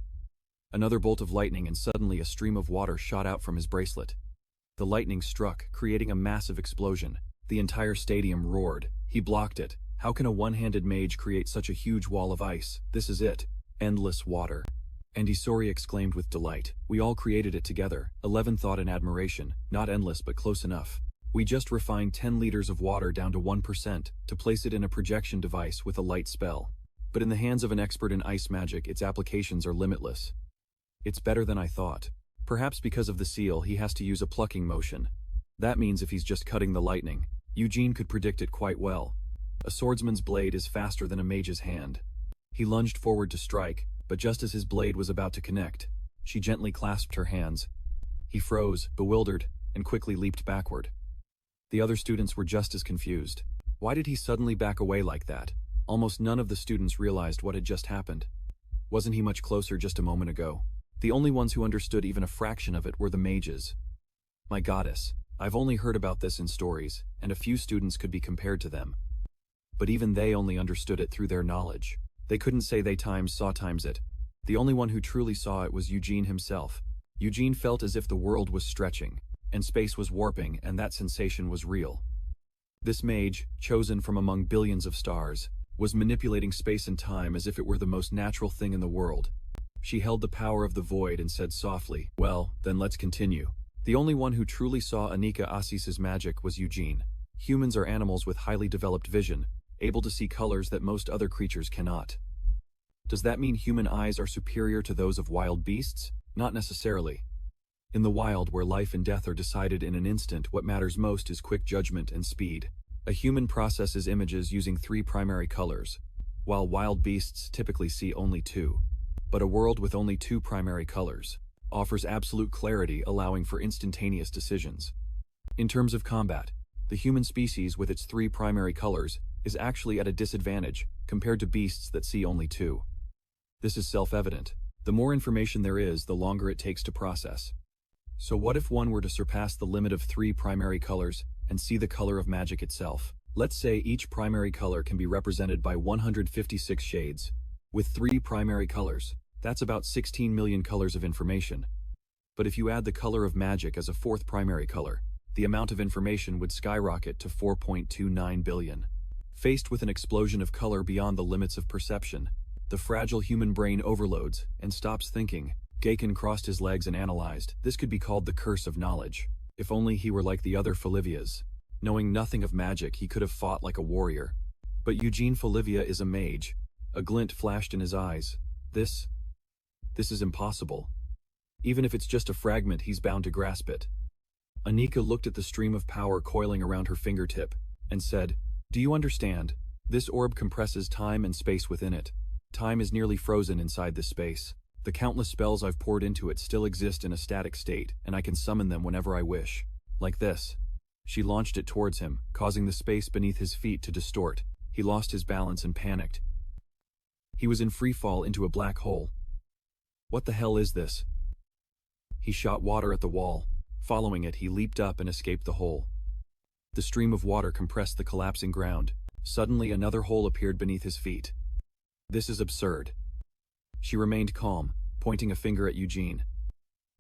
Another bolt of lightning, and suddenly a stream of water shot out from his bracelet. The lightning struck, creating a massive explosion. The entire stadium roared. He blocked it. How can a one-handed mage create such a huge wall of ice? This is it. Endless water. And Isori exclaimed with delight. We all created it together. 11 thought in admiration. Not endless, but close enough. We just refined 10 liters of water down to 1% to place it in a projection device with a light spell. But in the hands of an expert in ice magic, its applications are limitless. It's better than I thought. Perhaps because of the seal, he has to use a plucking motion. That means if he's just cutting the lightning, Eugene could predict it quite well. A swordsman's blade is faster than a mage's hand. He lunged forward to strike, but just as his blade was about to connect, She gently clasped her hands. He froze, bewildered, and quickly leaped backward. The other students were just as confused. Why did he suddenly back away like that? Almost none of the students realized what had just happened. Wasn't he much closer just a moment ago? The only ones who understood even a fraction of it were the mages. My goddess, I've only heard about this in stories, and a few students could be compared to them. But even they only understood it through their knowledge. They couldn't say they saw it. The only one who truly saw it was Eugene himself. Eugene felt as if the world was stretching, and space was warping, and that sensation was real. This mage, chosen from among billions of stars, was manipulating space and time as if it were the most natural thing in the world. She held the power of the void and said softly, "Well, then let's continue." The only one who truly saw Anika Asis's magic was Eugene. Humans are animals with highly developed vision, able to see colors that most other creatures cannot. Does that mean human eyes are superior to those of wild beasts? Not necessarily. In the wild, where life and death are decided in an instant, what matters most is quick judgment and speed. A human processes images using 3 primary colors, while wild beasts typically see only 2. But a world with only 2 primary colors offers absolute clarity, allowing for instantaneous decisions. In terms of combat, the human species with its 3 primary colors is actually at a disadvantage compared to beasts that see only 2. This is self-evident. The more information there is, the longer it takes to process. So what if one were to surpass the limit of 3 primary colors and see the color of magic itself? Let's say each primary color can be represented by 156 shades. With 3 primary colors, that's about 16 million colors of information. But if you add the color of magic as a 4th primary color, the amount of information would skyrocket to 4.29 billion. Faced with an explosion of color beyond the limits of perception, the fragile human brain overloads and stops thinking. Gaken crossed his legs and analyzed. This could be called the curse of knowledge. If only he were like the other Folivias. Knowing nothing of magic, he could have fought like a warrior. But Eugene Folivia is a mage. A glint flashed in his eyes. This is impossible. Even if it's just a fragment, he's bound to grasp it. Anika looked at the stream of power coiling around her fingertip and said, "Do you understand? This orb compresses time and space within it. Time is nearly frozen inside this space. The countless spells I've poured into it still exist in a static state, and I can summon them whenever I wish. Like this." She launched it towards him, causing the space beneath his feet to distort. He lost his balance and panicked. He was in free fall into a black hole. What the hell is this? He shot water at the wall. Following it, he leaped up and escaped the hole. The stream of water compressed the collapsing ground. Suddenly, another hole appeared beneath his feet. This is absurd. She remained calm, pointing a finger at Eugene.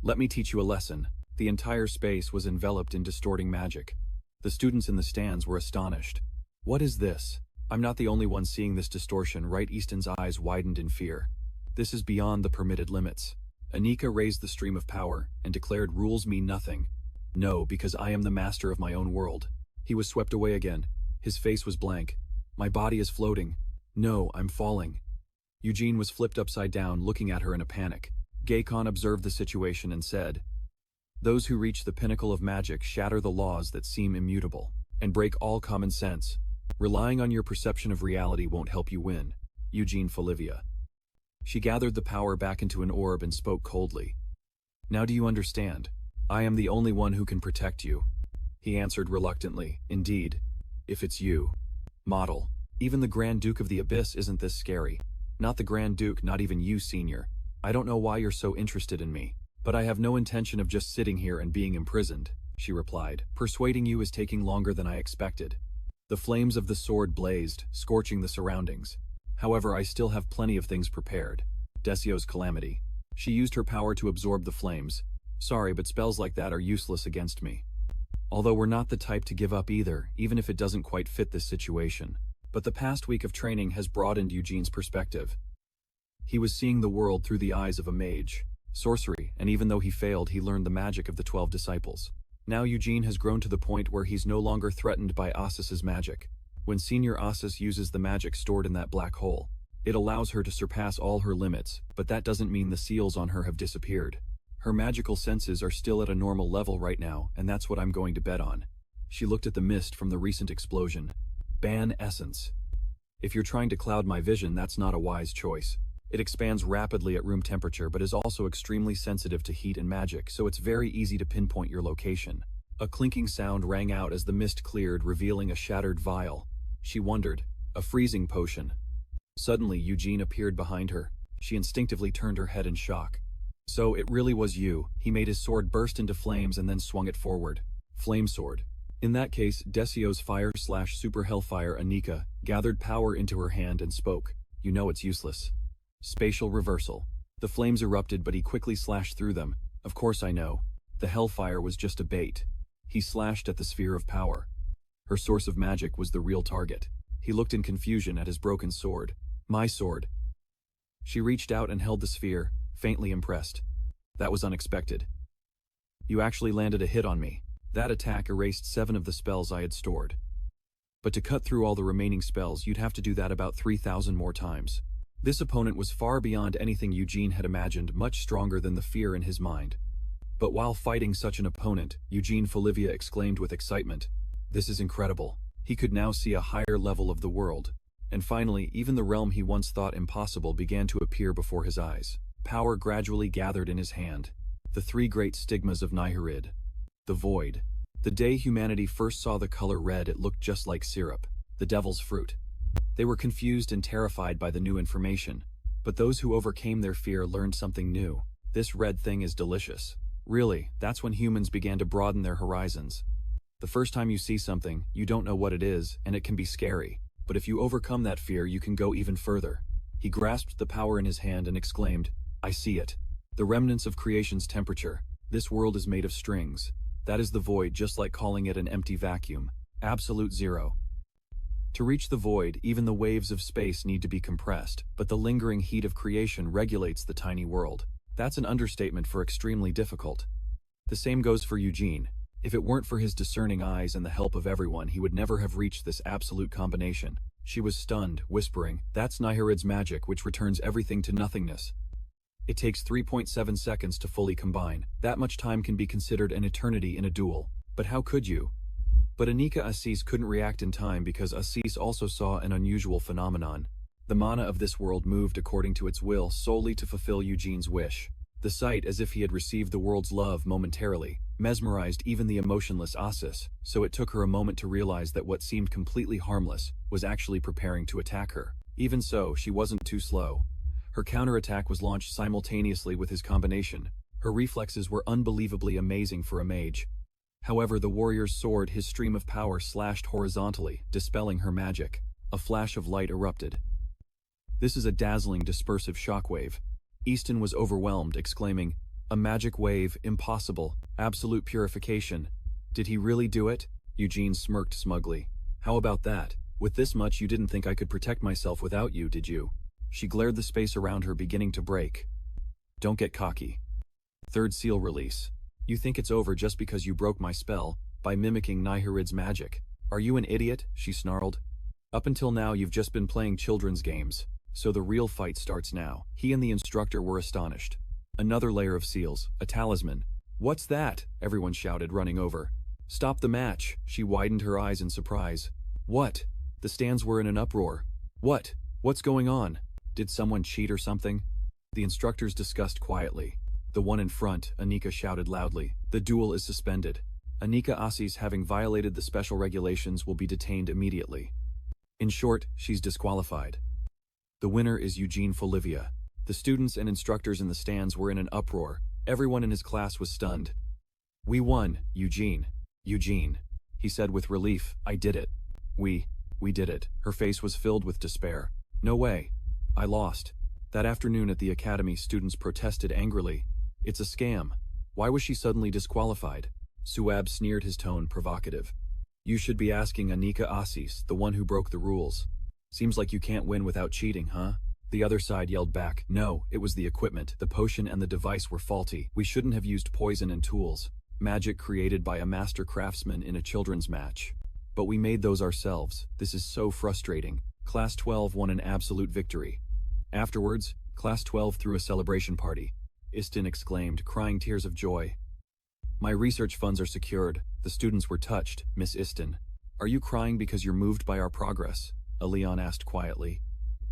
"Let me teach you a lesson." The entire space was enveloped in distorting magic. The students in the stands were astonished. "What is this?" "I'm not the only one seeing this distortion," right? Easton's eyes widened in fear. "This is beyond the permitted limits." Anika raised the stream of power and declared, "Rules mean nothing." "No, because I am the master of my own world." He was swept away again. His face was blank. "My body is floating." "No, I'm falling." Eugene was flipped upside down, looking at her in a panic. Gaekon observed the situation and said, "Those who reach the pinnacle of magic shatter the laws that seem immutable, and break all common sense. Relying on your perception of reality won't help you win." Eugene Folivia. She gathered the power back into an orb and spoke coldly. "Now do you understand? I am the only one who can protect you." He answered reluctantly, "Indeed. If it's you." Model. "Even the Grand Duke of the Abyss isn't this scary." "Not the Grand Duke, not even you, Senior. I don't know why you're so interested in me. But I have no intention of just sitting here and being imprisoned," she replied. "Persuading you is taking longer than I expected." The flames of the sword blazed, scorching the surroundings. "However, I still have plenty of things prepared." Desio's calamity. She used her power to absorb the flames. "Sorry, but spells like that are useless against me." Although we're not the type to give up either, even if it doesn't quite fit this situation. But the past week of training has broadened Eugene's perspective. He was seeing the world through the eyes of a mage. Sorcery, and even though he failed, he learned the magic of the 12 disciples. Now Eugene has grown to the point where he's no longer threatened by Asis's magic. When Senior Asis uses the magic stored in that black hole, it allows her to surpass all her limits, but that doesn't mean the seals on her have disappeared. Her magical senses are still at a normal level right now, and that's what I'm going to bet on. She looked at the mist from the recent explosion. Ban essence. If you're trying to cloud my vision, that's not a wise choice. It expands rapidly at room temperature but is also extremely sensitive to heat and magic, so it's very easy to pinpoint your location. A clinking sound rang out as the mist cleared, revealing a shattered vial. She wondered. A freezing potion. Suddenly, Eugene appeared behind her. She instinctively turned her head in shock. So, it really was you. He made his sword burst into flames and then swung it forward. Flame sword. In that case, Desio's fire/super hellfire Anika gathered power into her hand and spoke. You know it's useless. Spatial reversal. The flames erupted, but he quickly slashed through them. Of course I know. The hellfire was just a bait. He slashed at the sphere of power. Her source of magic was the real target. He looked in confusion at his broken sword. My sword. She reached out and held the sphere, faintly impressed. That was unexpected. You actually landed a hit on me. That attack erased 7 of the spells I had stored. But to cut through all the remaining spells, you'd have to do that about 3,000 more times. This opponent was far beyond anything Eugene had imagined, much stronger than the fear in his mind. But while fighting such an opponent, Eugene Folivia exclaimed with excitement, "This is incredible." He could now see a higher level of the world. And finally, even the realm he once thought impossible began to appear before his eyes. Power gradually gathered in his hand. The 3 great stigmas of Nihirid. The void. The day humanity first saw the color red, it looked just like syrup. The devil's fruit. They were confused and terrified by the new information. But those who overcame their fear learned something new. This red thing is delicious. Really, that's when humans began to broaden their horizons. The first time you see something, you don't know what it is, and it can be scary. But if you overcome that fear, you can go even further. He grasped the power in his hand and exclaimed, I see it. The remnants of creation's temperature. This world is made of strings. That is the void, just like calling it an empty vacuum. Absolute zero. To reach the void, even the waves of space need to be compressed, but the lingering heat of creation regulates the tiny world. That's an understatement for extremely difficult. The same goes for Eugene. If it weren't for his discerning eyes and the help of everyone, he would never have reached this absolute combination. She was stunned, whispering, That's Nihirid's magic, which returns everything to nothingness. It takes 3.7 seconds to fully combine. That much time can be considered an eternity in a duel. But how could you? But Anika Assis couldn't react in time because Assis also saw an unusual phenomenon. The mana of this world moved according to its will solely to fulfill Eugene's wish. The sight, as if he had received the world's love momentarily, mesmerized even the emotionless Assis, so it took her a moment to realize that what seemed completely harmless was actually preparing to attack her. Even so, she wasn't too slow. Her counterattack was launched simultaneously with his combination. Her reflexes were unbelievably amazing for a mage. However, the warrior's sword, his stream of power, slashed horizontally, dispelling her magic. A flash of light erupted. This is a dazzling dispersive shockwave. Easton was overwhelmed, exclaiming, A magic wave, impossible, absolute purification. Did he really do it? Eugene smirked smugly. How about that? With this much you didn't think I could protect myself without you, did you? She glared the space around her beginning to break. Don't get cocky. Third seal release. You think it's over just because you broke my spell, by mimicking Nihirid's magic. Are you an idiot? She snarled. Up until now you've just been playing children's games. So the real fight starts now. He and the instructor were astonished. Another layer of seals, a talisman. What's that? Everyone shouted, running over. Stop the match. She widened her eyes in surprise. What? The stands were in an uproar. What? What's going on? Did someone cheat or something? The instructors discussed quietly. The one in front, Anika shouted loudly. The duel is suspended. Anika Assis, having violated the special regulations, will be detained immediately. In short, she's disqualified. The winner is Eugene Folivia. The students and instructors in the stands were in an uproar. Everyone in his class was stunned. We won, Eugene. Eugene. He said with relief, I did it. We did it. Her face was filled with despair. No way. I lost. That afternoon at the academy, students protested angrily. It's a scam. Why was she suddenly disqualified? Suab sneered, his tone provocative. You should be asking Anika Assis, the one who broke the rules. Seems like you can't win without cheating, huh? The other side yelled back, no, it was the equipment. The potion and the device were faulty. We shouldn't have used poison and tools. Magic created by a master craftsman in a children's match. But we made those ourselves. This is so frustrating. Class 12 won an absolute victory. Afterwards, Class 12 threw a celebration party. Istin exclaimed, crying tears of joy. My research funds are secured. The students were touched, Miss Istin. Are you crying because you're moved by our progress? Leon asked quietly.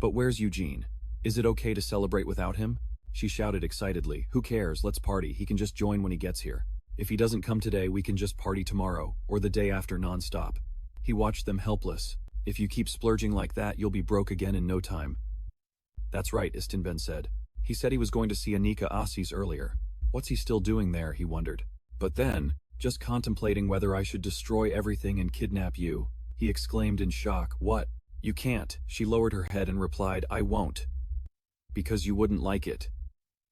But where's Eugene? Is it okay to celebrate without him? She shouted excitedly. Who cares, let's party, he can just join when he gets here. If he doesn't come today, we can just party tomorrow, or the day after non-stop. He watched them helpless. If you keep splurging like that, you'll be broke again in no time. That's right, Istinben said. He said he was going to see Anika Asis earlier. What's he still doing there, he wondered. But then, just contemplating whether I should destroy everything and kidnap you, he exclaimed in shock. What? You can't. She lowered her head and replied, I won't. Because you wouldn't like it.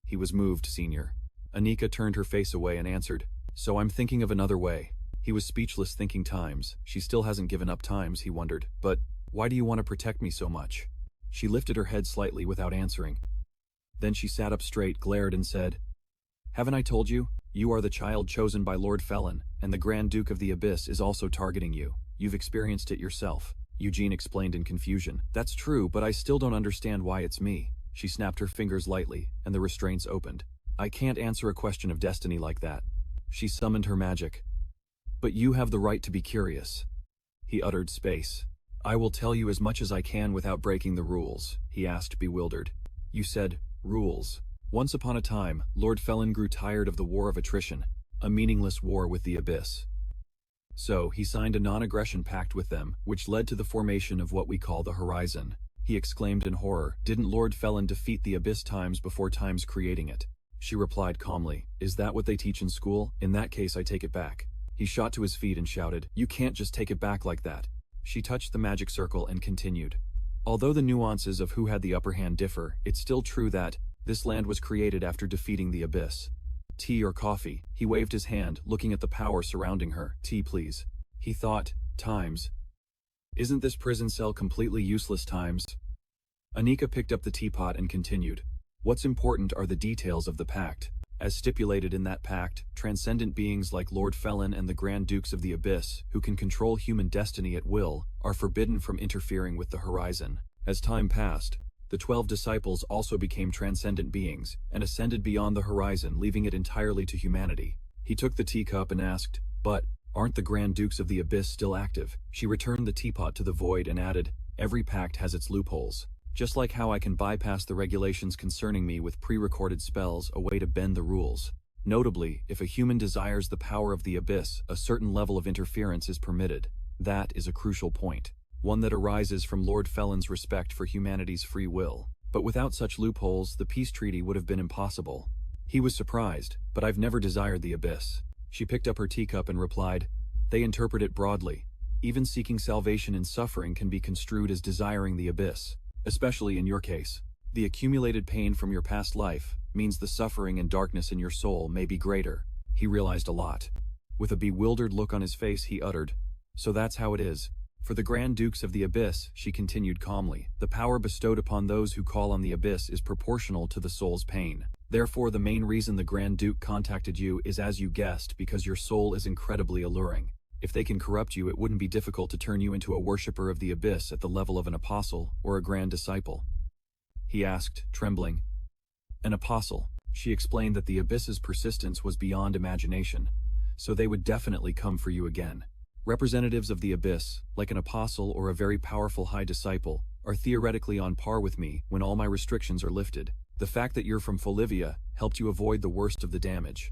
He was moved, Senior. Anika turned her face away and answered, so I'm thinking of another way. He was speechless, thinking times. She still hasn't given up times, he wondered. But why do you want to protect me so much? She lifted her head slightly without answering. Then she sat up straight, glared and said, Haven't I told you? You are the child chosen by Lord Felon, and the Grand Duke of the Abyss is also targeting you. You've experienced it yourself. Eugene explained in confusion. That's true, but I still don't understand why it's me. She snapped her fingers lightly, and the restraints opened. I can't answer a question of destiny like that. She summoned her magic. But you have the right to be curious. He uttered space. I will tell you as much as I can without breaking the rules, he asked, bewildered. You said, rules. Once upon a time, Lord Felon grew tired of the war of attrition, a meaningless war with the Abyss. So, he signed a non-aggression pact with them, which led to the formation of what we call the Horizon. He exclaimed in horror, Didn't Lord Felon defeat the Abyss times before times creating it? She replied calmly, Is that what they teach in school? In that case I take it back. He shot to his feet and shouted, You can't just take it back like that. She touched the magic circle and continued. Although the nuances of who had the upper hand differ, it's still true that this land was created after defeating the Abyss. Tea or coffee? He waved his hand, looking at the power surrounding her. Tea, please. He thought, times. Isn't this prison cell completely useless times? Anika picked up the teapot and continued. What's important are the details of the pact. As stipulated in that pact, transcendent beings like Lord Felon and the Grand Dukes of the Abyss, who can control human destiny at will, are forbidden from interfering with the Horizon. As time passed, the 12 disciples also became transcendent beings, and ascended beyond the Horizon, leaving it entirely to humanity. He took the teacup and asked, But, aren't the Grand Dukes of the Abyss still active? She returned the teapot to the void and added, Every pact has its loopholes. Just like how I can bypass the regulations concerning me with pre-recorded spells, a way to bend the rules. Notably, if a human desires the power of the Abyss, a certain level of interference is permitted. That is a crucial point. One that arises from Lord Felon's respect for humanity's free will. But without such loopholes, the peace treaty would have been impossible. He was surprised, but I've never desired the Abyss. She picked up her teacup and replied, They interpret it broadly. Even seeking salvation in suffering can be construed as desiring the Abyss. Especially in your case. The accumulated pain from your past life means the suffering and darkness in your soul may be greater. He realized a lot. With a bewildered look on his face, he uttered, So that's how it is. For the Grand Dukes of the Abyss, she continued calmly, the power bestowed upon those who call on the Abyss is proportional to the soul's pain. Therefore, the main reason the Grand Duke contacted you is, as you guessed, because your soul is incredibly alluring. If they can corrupt you, it wouldn't be difficult to turn you into a worshipper of the Abyss at the level of an apostle or a grand disciple. He asked, trembling. An apostle. She explained that the Abyss's persistence was beyond imagination, so they would definitely come for you again. Representatives of the Abyss, like an apostle or a very powerful high disciple, are theoretically on par with me when all my restrictions are lifted. The fact that you're from Folivia helped you avoid the worst of the damage.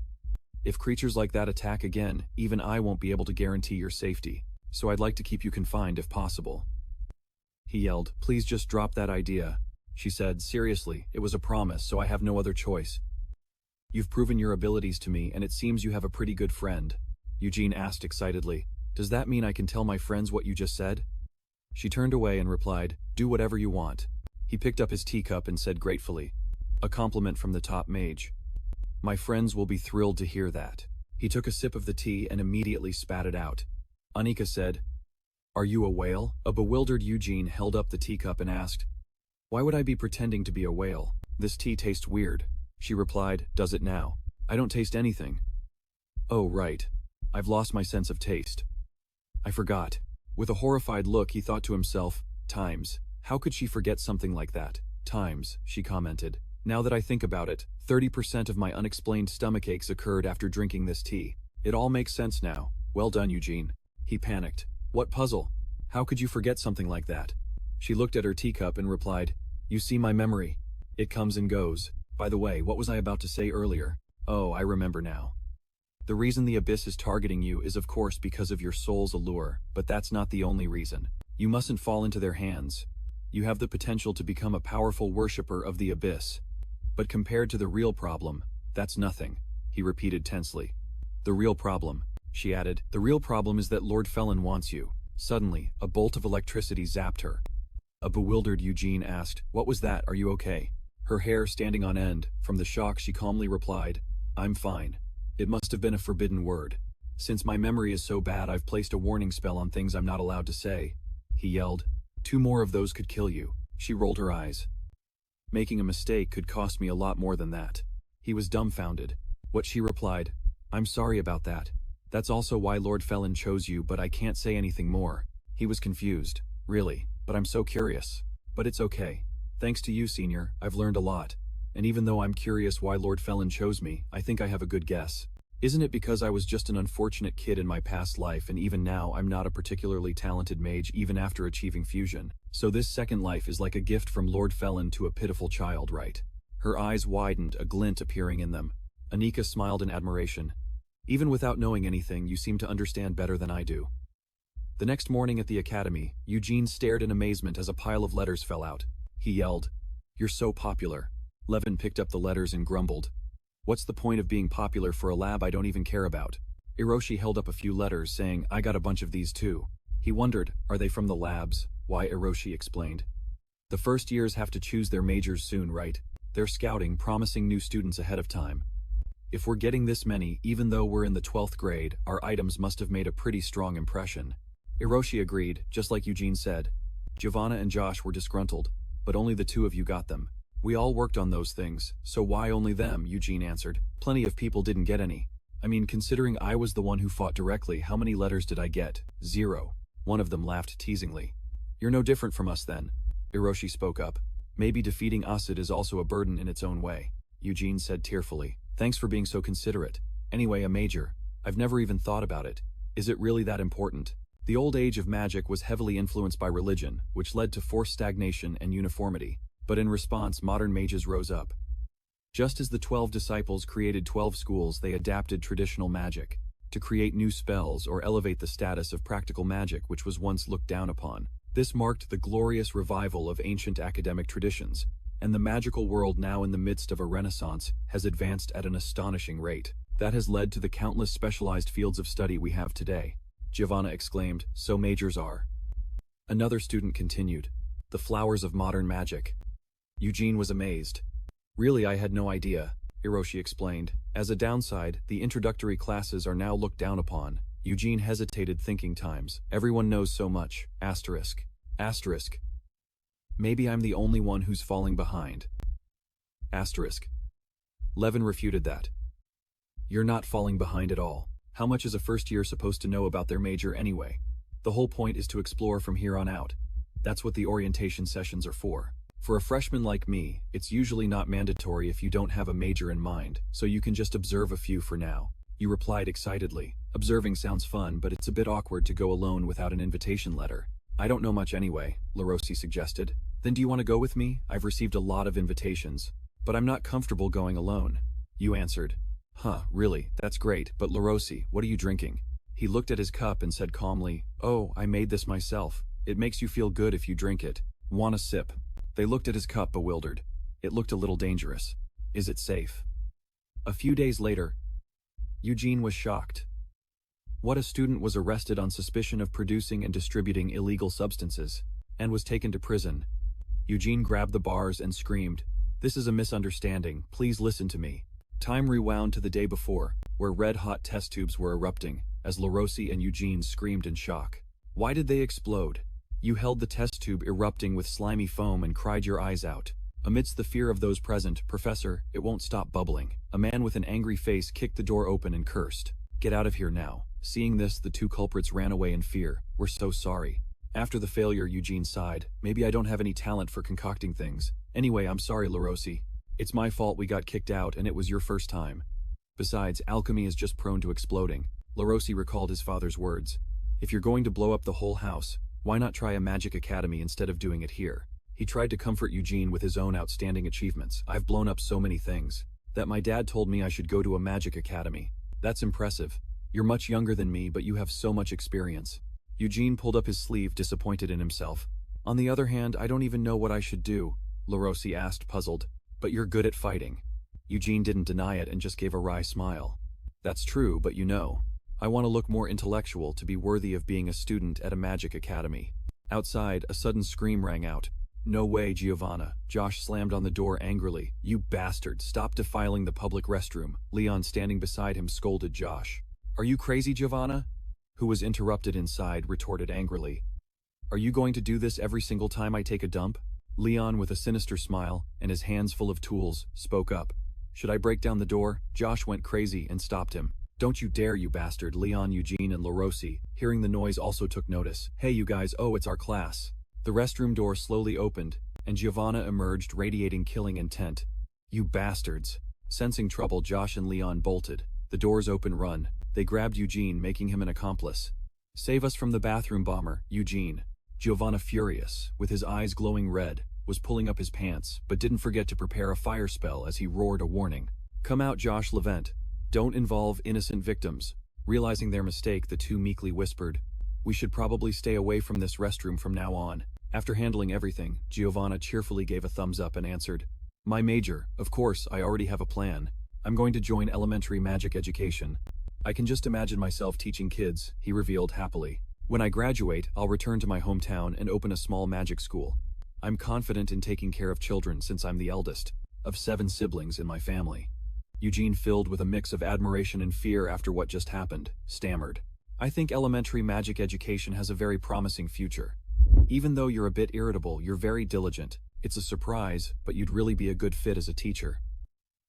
If creatures like that attack again, even I won't be able to guarantee your safety, so I'd like to keep you confined if possible. He yelled, Please just drop that idea. She said, Seriously, it was a promise, so I have no other choice. You've proven your abilities to me, and it seems you have a pretty good friend. Eugene asked excitedly, Does that mean I can tell my friends what you just said? She turned away and replied, Do whatever you want. He picked up his teacup and said gratefully, A compliment from the top mage. My friends will be thrilled to hear that. He took a sip of the tea and immediately spat it out. Anika said, Are you a whale? A bewildered Eugene held up the teacup and asked, Why would I be pretending to be a whale? This tea tastes weird. She replied, Does it now? I don't taste anything. Oh, right. I've lost my sense of taste. I forgot. With a horrified look, he thought to himself, Times. How could she forget something like that? Times, she commented. Now that I think about it, 30% of my unexplained stomach aches occurred after drinking this tea. It all makes sense now. Well done, Eugene. He panicked. What puzzle? How could you forget something like that? She looked at her teacup and replied, You see my memory. It comes and goes. By the way, what was I about to say earlier? Oh, I remember now. The reason the abyss is targeting you is of course because of your soul's allure, but that's not the only reason. You mustn't fall into their hands. You have the potential to become a powerful worshipper of the abyss. But compared to the real problem, that's nothing, he repeated tensely. The real problem, she added, the real problem is that Lord Felon wants you. Suddenly, a bolt of electricity zapped her. A bewildered Eugene asked, "What was that? Are you okay?" Her hair standing on end, from the shock she calmly replied, "I'm fine. It must have been a forbidden word. Since my memory is so bad I've placed a warning spell on things I'm not allowed to say," he yelled. "2 more of those could kill you." She rolled her eyes. "Making a mistake could cost me a lot more than that." He was dumbfounded. What she replied, "I'm sorry about that. That's also why Lord Felon chose you, but I can't say anything more." He was confused. "Really? But I'm so curious." "But it's okay. Thanks to you, Senior, I've learned a lot. And even though I'm curious why Lord Felon chose me, I think I have a good guess. Isn't it because I was just an unfortunate kid in my past life and even now I'm not a particularly talented mage even after achieving fusion? So this second life is like a gift from Lord Felon to a pitiful child, right?" Her eyes widened, a glint appearing in them. Anika smiled in admiration. "Even without knowing anything, you seem to understand better than I do." The next morning at the academy, Eugene stared in amazement as a pile of letters fell out. He yelled, "You're so popular." Levin picked up the letters and grumbled, "What's the point of being popular for a lab I don't even care about?" Hiroshi held up a few letters saying, "I got a bunch of these too." He wondered, "Are they from the labs?" "Why," Hiroshi explained. "The first years have to choose their majors soon, right? They're scouting, promising new students ahead of time. If we're getting this many, even though we're in the 12th grade, our items must have made a pretty strong impression." Hiroshi agreed, just like Eugene said. "Giovanna and Josh were disgruntled, but only the 2 of you got them. We all worked on those things, so why only them?" Eugene answered. "Plenty of people didn't get any. I mean, considering I was the one who fought directly, how many letters did I get? 0. One of them laughed teasingly. "You're no different from us then." Hiroshi spoke up. "Maybe defeating Asid is also a burden in its own way," Eugene said tearfully. "Thanks for being so considerate. Anyway, a major. I've never even thought about it. Is it really that important?" The old age of magic was heavily influenced by religion, which led to forced stagnation and uniformity. But in response, modern mages rose up. Just as the 12 disciples created 12 schools, they adapted traditional magic to create new spells or elevate the status of practical magic which was once looked down upon. This marked the glorious revival of ancient academic traditions, and the magical world, now in the midst of a renaissance, has advanced at an astonishing rate. That has led to the countless specialized fields of study we have today. Giovanna exclaimed, "So majors are." Another student continued, "The flowers of modern magic." Eugene was amazed. "Really, I had no idea," Hiroshi explained. "As a downside, the introductory classes are now looked down upon." Eugene hesitated, thinking times. "Everyone knows so much. Asterisk. Asterisk. Maybe I'm the only one who's falling behind. Asterisk." Levin refuted that. "You're not falling behind at all. How much is a first year supposed to know about their major anyway? The whole point is to explore from here on out. That's what the orientation sessions are for. For a freshman like me, it's usually not mandatory if you don't have a major in mind, so you can just observe a few for now." You replied excitedly. "Observing sounds fun, but it's a bit awkward to go alone without an invitation letter." "I don't know much anyway," Larosi suggested. "Then do you want to go with me? I've received a lot of invitations. But I'm not comfortable going alone." You answered. "Huh, really, that's great, but Larosi, what are you drinking?" He looked at his cup and said calmly, "Oh, I made this myself. It makes you feel good if you drink it. Want a sip?" They looked at his cup bewildered. It looked a little dangerous. "Is it safe?" A few days later, Eugene was shocked. What a student was arrested on suspicion of producing and distributing illegal substances, and was taken to prison. Eugene grabbed the bars and screamed, "This is a misunderstanding, please listen to me." Time rewound to the day before, where red-hot test tubes were erupting, as Larosi and Eugene screamed in shock. Why did they explode? You held the test tube erupting with slimy foam and cried your eyes out. Amidst the fear of those present, "Professor, it won't stop bubbling." A man with an angry face kicked the door open and cursed. "Get out of here now." Seeing this, the 2 culprits ran away in fear. "We're so sorry." After the failure, Eugene sighed. "Maybe I don't have any talent for concocting things. Anyway, I'm sorry, Larosi. It's my fault we got kicked out and it was your first time. Besides, alchemy is just prone to exploding." Larosi recalled his father's words. "If you're going to blow up the whole house, why not try a magic academy instead of doing it here?" He tried to comfort Eugene with his own outstanding achievements. I've blown up so many things that my dad told me I should go to a magic academy. That's impressive. You're much younger than me, but you have so much experience. Eugene pulled up his sleeve, disappointed in himself. On the other hand, I don't even know what I should do, LaRossi asked, puzzled. But you're good at fighting. Eugene didn't deny it and just gave a wry smile. That's true, but you know, I want to look more intellectual to be worthy of being a student at a magic academy. Outside, a sudden scream rang out. No way, Giovanna. Josh slammed on the door angrily. You bastard, stop defiling the public restroom. Leon, standing beside him, scolded Josh. Are you crazy, Giovanna? Who was interrupted inside, retorted angrily. Are you going to do this every single time I take a dump? Leon, with a sinister smile and his hands full of tools, spoke up. Should I break down the door? Josh went crazy and stopped him. Don't you dare, you bastard. Leon, Eugene, and LaRossi, hearing the noise, also took notice. Hey, you guys, oh, it's our class. The restroom door slowly opened, and Giovanna emerged, radiating killing intent. You bastards. Sensing trouble, Josh and Leon bolted. The doors open, run. They grabbed Eugene, making him an accomplice. Save us from the bathroom bomber, Eugene. Giovanna, furious, with his eyes glowing red, was pulling up his pants, but didn't forget to prepare a fire spell as he roared a warning. Come out, Josh Levent. Don't involve innocent victims. Realizing their mistake, the two meekly whispered, We should probably stay away from this restroom from now on. After handling everything, Giovanna cheerfully gave a thumbs up and answered, My major, of course, I already have a plan. I'm going to join elementary magic education. I can just imagine myself teaching kids, he revealed happily. When I graduate, I'll return to my hometown and open a small magic school. I'm confident in taking care of children since I'm the eldest of 7 siblings in my family. Eugene, filled with a mix of admiration and fear after what just happened, stammered. I think elementary magic education has a very promising future. Even though you're a bit irritable, you're very diligent. It's a surprise, but you'd really be a good fit as a teacher.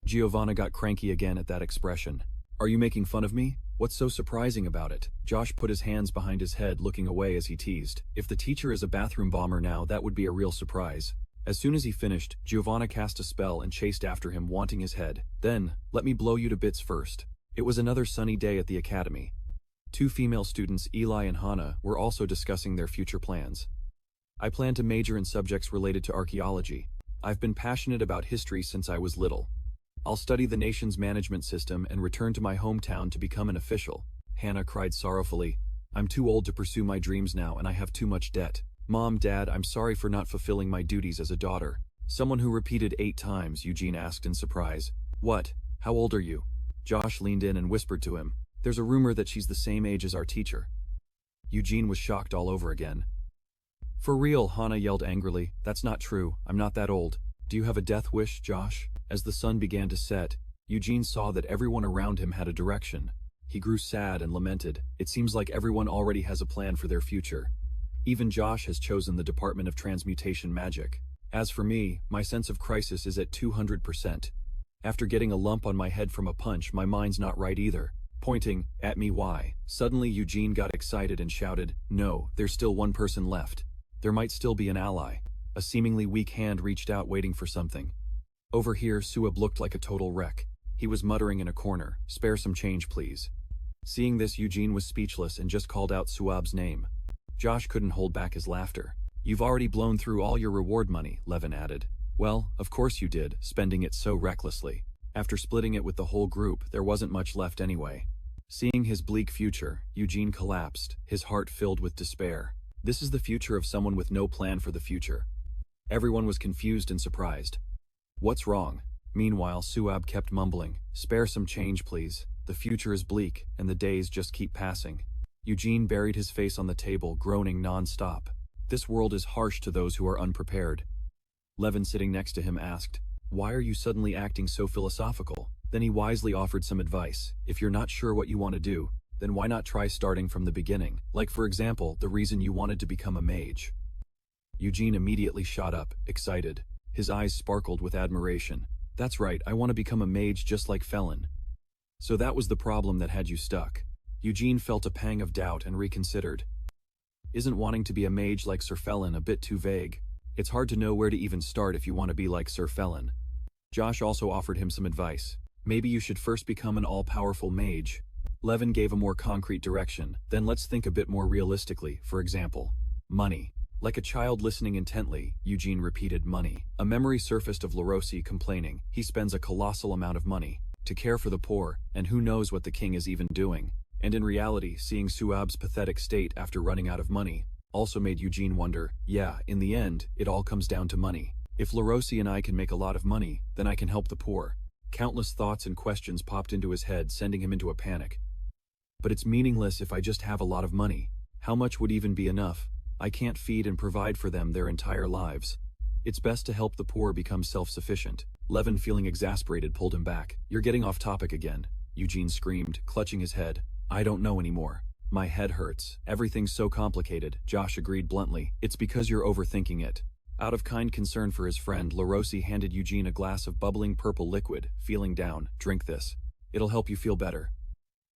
Giovanna got cranky again at that expression. Are you making fun of me? What's so surprising about it? Josh put his hands behind his head, looking away as he teased. If the teacher is a bathroom bomber now, that would be a real surprise. As soon as he finished, Giovanna cast a spell and chased after him, wanting his head. Then, let me blow you to bits first. It was another sunny day at the academy. 2 female students, Eli and Hannah, were also discussing their future plans. I plan to major in subjects related to archaeology. I've been passionate about history since I was little. I'll study the nation's management system and return to my hometown to become an official. Hannah cried sorrowfully. I'm too old to pursue my dreams now, and I have too much debt. Mom, Dad, I'm sorry for not fulfilling my duties as a daughter. Someone who repeated 8 times, Eugene asked in surprise. What? How old are you? Josh leaned in and whispered to him. There's a rumor that she's the same age as our teacher. Eugene was shocked all over again. For real, Hannah yelled angrily. That's not true. I'm not that old. Do you have a death wish, Josh? As the sun began to set, Eugene saw that everyone around him had a direction. He grew sad and lamented. It seems like everyone already has a plan for their future. Even Josh has chosen the Department of Transmutation Magic. As for me, my sense of crisis is at 200%. After getting a lump on my head from a punch, my mind's not right either. Pointing at me, why? Suddenly Eugene got excited and shouted, No, there's still one person left. There might still be an ally. A seemingly weak hand reached out, waiting for something. Over here, Suab looked like a total wreck. He was muttering in a corner, Spare some change, please. Seeing this, Eugene was speechless and just called out Suab's name. Josh couldn't hold back his laughter. You've already blown through all your reward money, Levin added. Well, of course you did, spending it so recklessly. After splitting it with the whole group, there wasn't much left anyway. Seeing his bleak future, Eugene collapsed, his heart filled with despair. This is the future of someone with no plan for the future. Everyone was confused and surprised. What's wrong? Meanwhile, Suab kept mumbling, Spare some change, please. The future is bleak, and the days just keep passing. Eugene buried his face on the table, groaning non-stop. This world is harsh to those who are unprepared. Levin, sitting next to him, asked, Why are you suddenly acting so philosophical? Then he wisely offered some advice. If you're not sure what you want to do, then why not try starting from the beginning? Like, for example, the reason you wanted to become a mage. Eugene immediately shot up, excited. His eyes sparkled with admiration. That's right, I want to become a mage just like Felon. So that was the problem that had you stuck. Eugene felt a pang of doubt and reconsidered. Isn't wanting to be a mage like Sir Felon a bit too vague? It's hard to know where to even start if you want to be like Sir Felon. Josh also offered him some advice. Maybe you should first become an all-powerful mage. Levin gave a more concrete direction. Then let's think a bit more realistically. For example, money. Like a child listening intently, Eugene repeated money. A memory surfaced of LaRossi complaining. He spends a colossal amount of money to care for the poor, and who knows what the king is even doing. And in reality, seeing Suab's pathetic state after running out of money also made Eugene wonder, yeah, in the end, it all comes down to money. If LaRossi and I can make a lot of money, then I can help the poor. Countless thoughts and questions popped into his head, sending him into a panic. But it's meaningless if I just have a lot of money. How much would even be enough? I can't feed and provide for them their entire lives. It's best to help the poor become self-sufficient. Levin, feeling exasperated, pulled him back. You're getting off topic again, Eugene screamed, clutching his head. I don't know anymore. My head hurts. Everything's so complicated, Josh agreed bluntly. It's because you're overthinking it. Out of kind concern for his friend, LaRossi handed Eugene a glass of bubbling purple liquid. Feeling down, drink this. It'll help you feel better.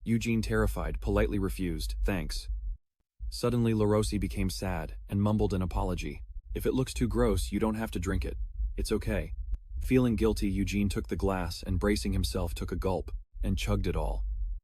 Eugene, terrified, politely refused. Thanks. Suddenly LaRossi became sad and mumbled an apology. If it looks too gross, you don't have to drink it. It's okay. Feeling guilty, Eugene took the glass and, bracing himself, took a gulp and chugged it all.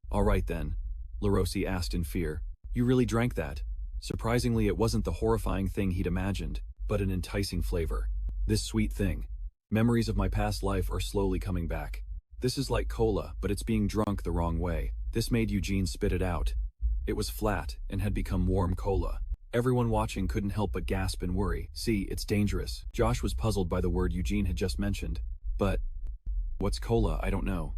All right then, LaRossi asked in fear. You really drank that? Surprisingly, it wasn't the horrifying thing he'd imagined, but an enticing flavor. This sweet thing. Memories of my past life are slowly coming back. This is like cola, but it's being drunk the wrong way. This made Eugene spit it out. It was flat and had become warm cola. Everyone watching couldn't help but gasp and worry. See, it's dangerous. Josh was puzzled by the word Eugene had just mentioned. But what's cola? I don't know.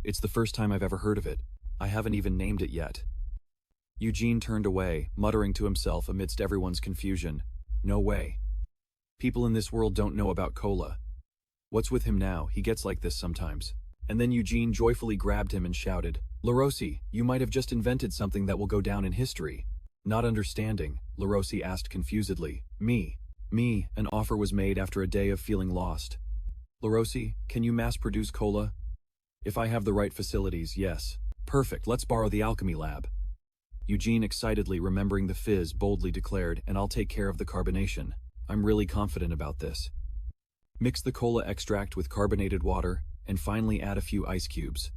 It's the first time I've ever heard of it. I haven't even named it yet. Eugene turned away, muttering to himself amidst everyone's confusion. No way. People in this world don't know about cola. What's with him now? He gets like this sometimes. And then Eugene joyfully grabbed him and shouted, LaRossi, you might have just invented something that will go down in history. Not understanding, LaRossi asked confusedly. Me, an offer was made after a day of feeling lost. LaRossi, can you mass-produce cola? If I have the right facilities, yes. Perfect, let's borrow the alchemy lab. Eugene, excitedly remembering the fizz, boldly declared, and I'll take care of the carbonation. I'm really confident about this. Mix the cola extract with carbonated water, and finally add a few ice cubes.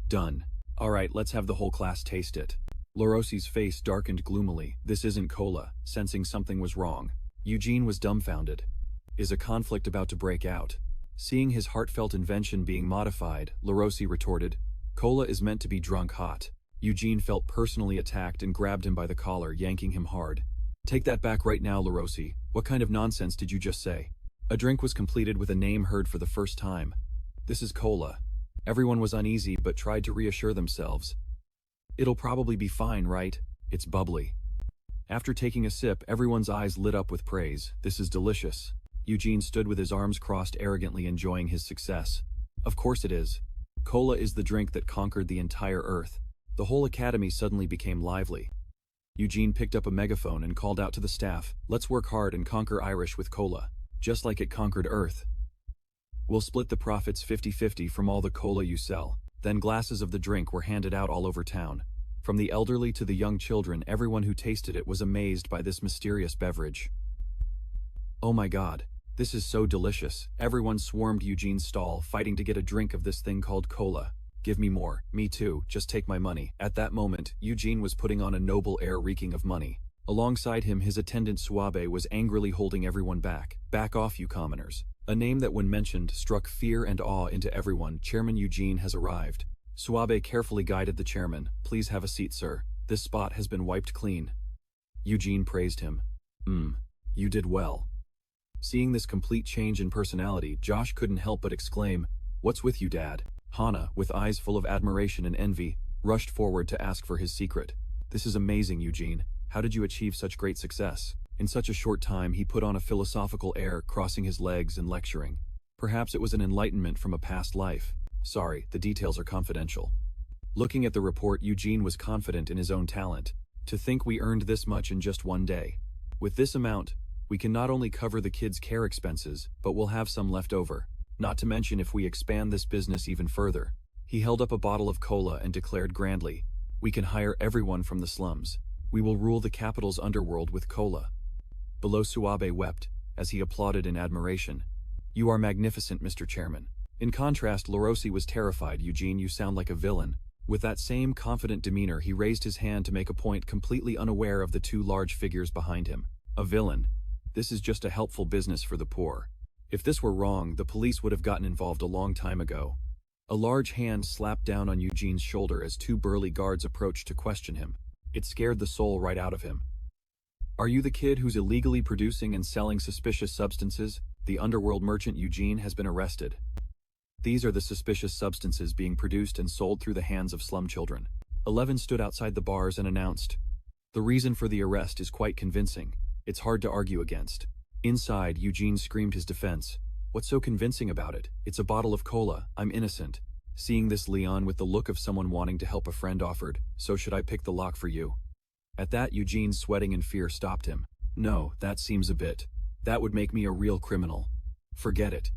Done. Alright, let's have the whole class taste it. LaRossi's face darkened gloomily. This isn't cola, sensing something was wrong. Eugene was dumbfounded. Is a conflict about to break out? Seeing his heartfelt invention being modified, LaRossi retorted, Cola is meant to be drunk hot. Eugene felt personally attacked and grabbed him by the collar, yanking him hard. Take that back right now, LaRossi. What kind of nonsense did you just say? A drink was completed with a name heard for the first time. This is cola. Everyone was uneasy but tried to reassure themselves. It'll probably be fine, right? It's bubbly. After taking a sip, everyone's eyes lit up with praise. This is delicious. Eugene stood with his arms crossed, arrogantly enjoying his success. Of course it is. Cola is the drink that conquered the entire earth. The whole academy suddenly became lively. Eugene picked up a megaphone and called out to the staff, let's work hard and conquer Irish with cola, just like it conquered Earth. We'll split the profits 50-50 from all the cola you sell. Then glasses of the drink were handed out all over town. From the elderly to the young children, everyone who tasted it was amazed by this mysterious beverage. Oh my God, this is so delicious. Everyone swarmed Eugene's stall, fighting to get a drink of this thing called cola. Give me more. Me too. Just take my money. At that moment, Eugene was putting on a noble air reeking of money. Alongside him, his attendant Suabe was angrily holding everyone back. Back off, you commoners. A name that, when mentioned, struck fear and awe into everyone. Chairman Eugene has arrived. Suabe carefully guided the chairman. Please have a seat, sir. This spot has been wiped clean. Eugene praised him. You did well. Seeing this complete change in personality, Josh couldn't help but exclaim, What's with you, Dad? Hana, with eyes full of admiration and envy, rushed forward to ask for his secret. This is amazing, Eugene. How did you achieve such great success? In such a short time, he put on a philosophical air, crossing his legs and lecturing. Perhaps it was an enlightenment from a past life. Sorry, the details are confidential. Looking at the report, Eugene was confident in his own talent. To think we earned this much in just one day. With this amount, we can not only cover the kids' care expenses, but we'll have some left over. Not to mention if we expand this business even further. He held up a bottle of cola and declared grandly, we can hire everyone from the slums. We will rule the capital's underworld with cola. Below, Suabe wept, as he applauded in admiration. You are magnificent, Mr. Chairman. In contrast, LaRossi was terrified. Eugene, you sound like a villain. With that same confident demeanor, he raised his hand to make a point, completely unaware of the two large figures behind him. A villain. This is just a helpful business for the poor. If this were wrong, the police would have gotten involved a long time ago. A large hand slapped down on Eugene's shoulder as two burly guards approached to question him. It scared the soul right out of him. Are you the kid who's illegally producing and selling suspicious substances? The underworld merchant Eugene has been arrested. These are the suspicious substances being produced and sold through the hands of slum children. 11 stood outside the bars and announced. The reason for the arrest is quite convincing. It's hard to argue against. Inside, Eugene screamed his defense. What's so convincing about it? It's a bottle of cola. I'm innocent. Seeing this, Leon, with the look of someone wanting to help a friend, offered, so should I pick the lock for you? At that, Eugene, sweating in fear, stopped him. No, that seems a bit. That would make me a real criminal. Forget it.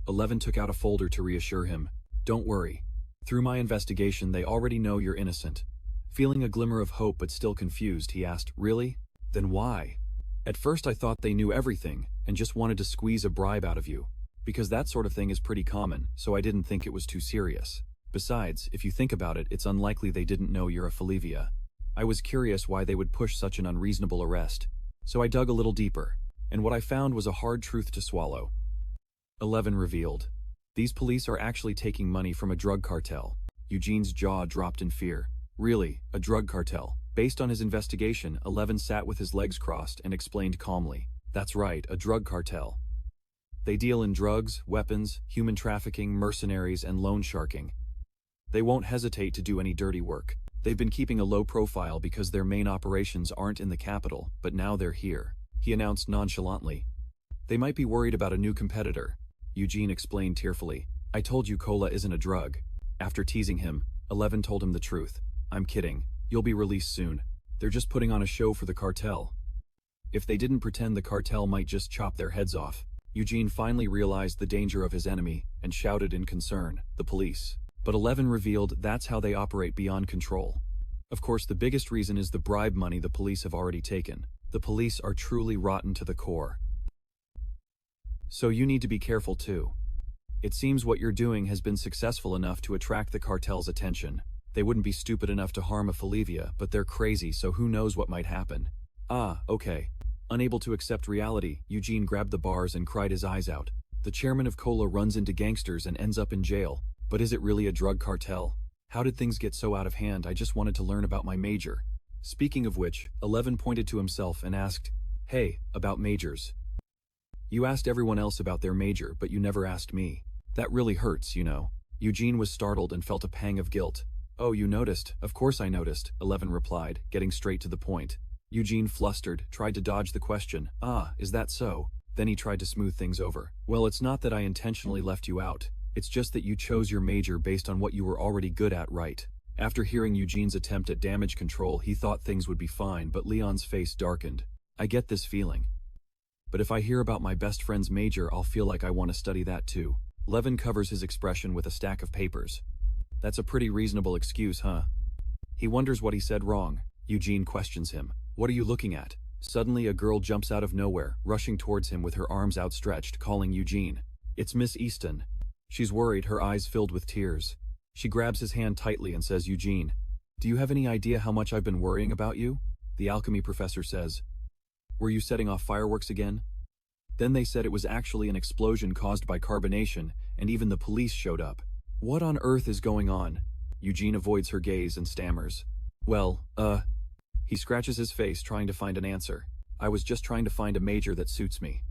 11 took out a folder to reassure him. Don't worry. Through my investigation, they already know you're innocent. Feeling a glimmer of hope but still confused, he asked, Really? Then why? At first I thought they knew everything and just wanted to squeeze a bribe out of you. Because that sort of thing is pretty common, so I didn't think it was too serious. Besides, if you think about it, it's unlikely they didn't know you're a Falivia. I was curious why they would push such an unreasonable arrest. So I dug a little deeper, and what I found was a hard truth to swallow. 11 revealed. These police are actually taking money from a drug cartel. Eugene's jaw dropped in fear. Really, a drug cartel. Based on his investigation, 11 sat with his legs crossed and explained calmly. That's right, a drug cartel. They deal in drugs, weapons, human trafficking, mercenaries, and loan sharking. They won't hesitate to do any dirty work. They've been keeping a low profile because their main operations aren't in the capital, but now they're here, he announced nonchalantly. They might be worried about a new competitor, Eugene explained tearfully. I told you cola isn't a drug. After teasing him, 11 told him the truth. I'm kidding. You'll be released soon. They're just putting on a show for the cartel. If they didn't pretend, the cartel might just chop their heads off. Eugene finally realized the danger of his enemy and shouted in concern, the police. But 11 revealed that's how they operate beyond control. Of course, the biggest reason is the bribe money the police have already taken. The police are truly rotten to the core. So you need to be careful too. It seems what you're doing has been successful enough to attract the cartel's attention. They wouldn't be stupid enough to harm a Falivia, but they're crazy, so who knows what might happen. Ah, okay. Unable to accept reality, Eugene grabbed the bars and cried his eyes out. The chairman of Cola runs into gangsters and ends up in jail. But is it really a drug cartel? How did things get so out of hand? I just wanted to learn about my major. Speaking of which, 11 pointed to himself and asked, Hey, about majors. You asked everyone else about their major, but you never asked me. That really hurts, you know. Eugene was startled and felt a pang of guilt. Oh, you noticed? Of course I noticed, 11 replied, getting straight to the point. Eugene, flustered, tried to dodge the question. Ah, is that so? Then he tried to smooth things over. Well, it's not that I intentionally left you out. It's just that you chose your major based on what you were already good at, right? After hearing Eugene's attempt at damage control, he thought things would be fine, but Leon's face darkened. I get this feeling. But if I hear about my best friend's major, I'll feel like I want to study that too. 11 covers his expression with a stack of papers. That's a pretty reasonable excuse, huh? He wonders what he said wrong. Eugene questions him. What are you looking at? Suddenly a girl jumps out of nowhere, rushing towards him with her arms outstretched, calling Eugene. It's Miss Easton. She's worried, her eyes filled with tears. She grabs his hand tightly and says, Eugene, do you have any idea how much I've been worrying about you? The alchemy professor says. Were you setting off fireworks again? Then they said it was actually an explosion caused by carbonation, and even the police showed up. What on earth is going on? Eugene avoids her gaze and stammers. Well, He scratches his face, trying to find an answer. I was just trying to find a major that suits me.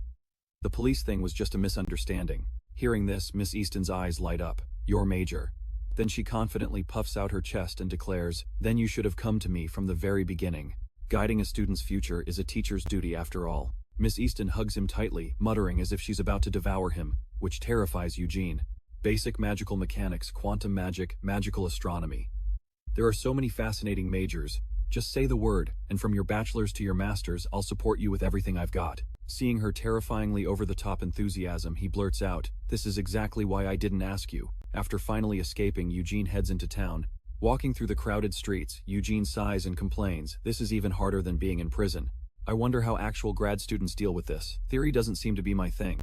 The police thing was just a misunderstanding. Hearing this, Miss Easton's eyes light up. Your major. Then she confidently puffs out her chest and declares, Then you should have come to me from the very beginning. Guiding a student's future is a teacher's duty after all. Miss Easton hugs him tightly, muttering as if she's about to devour him, which terrifies Eugene. Basic magical mechanics, quantum magic, magical astronomy. There are so many fascinating majors. Just say the word, and from your bachelor's to your master's, I'll support you with everything I've got. Seeing her terrifyingly over-the-top enthusiasm, he blurts out, This is exactly why I didn't ask you. After finally escaping, Eugene heads into town. Walking through the crowded streets, Eugene sighs and complains, This is even harder than being in prison. I wonder how actual grad students deal with this. Theory doesn't seem to be my thing.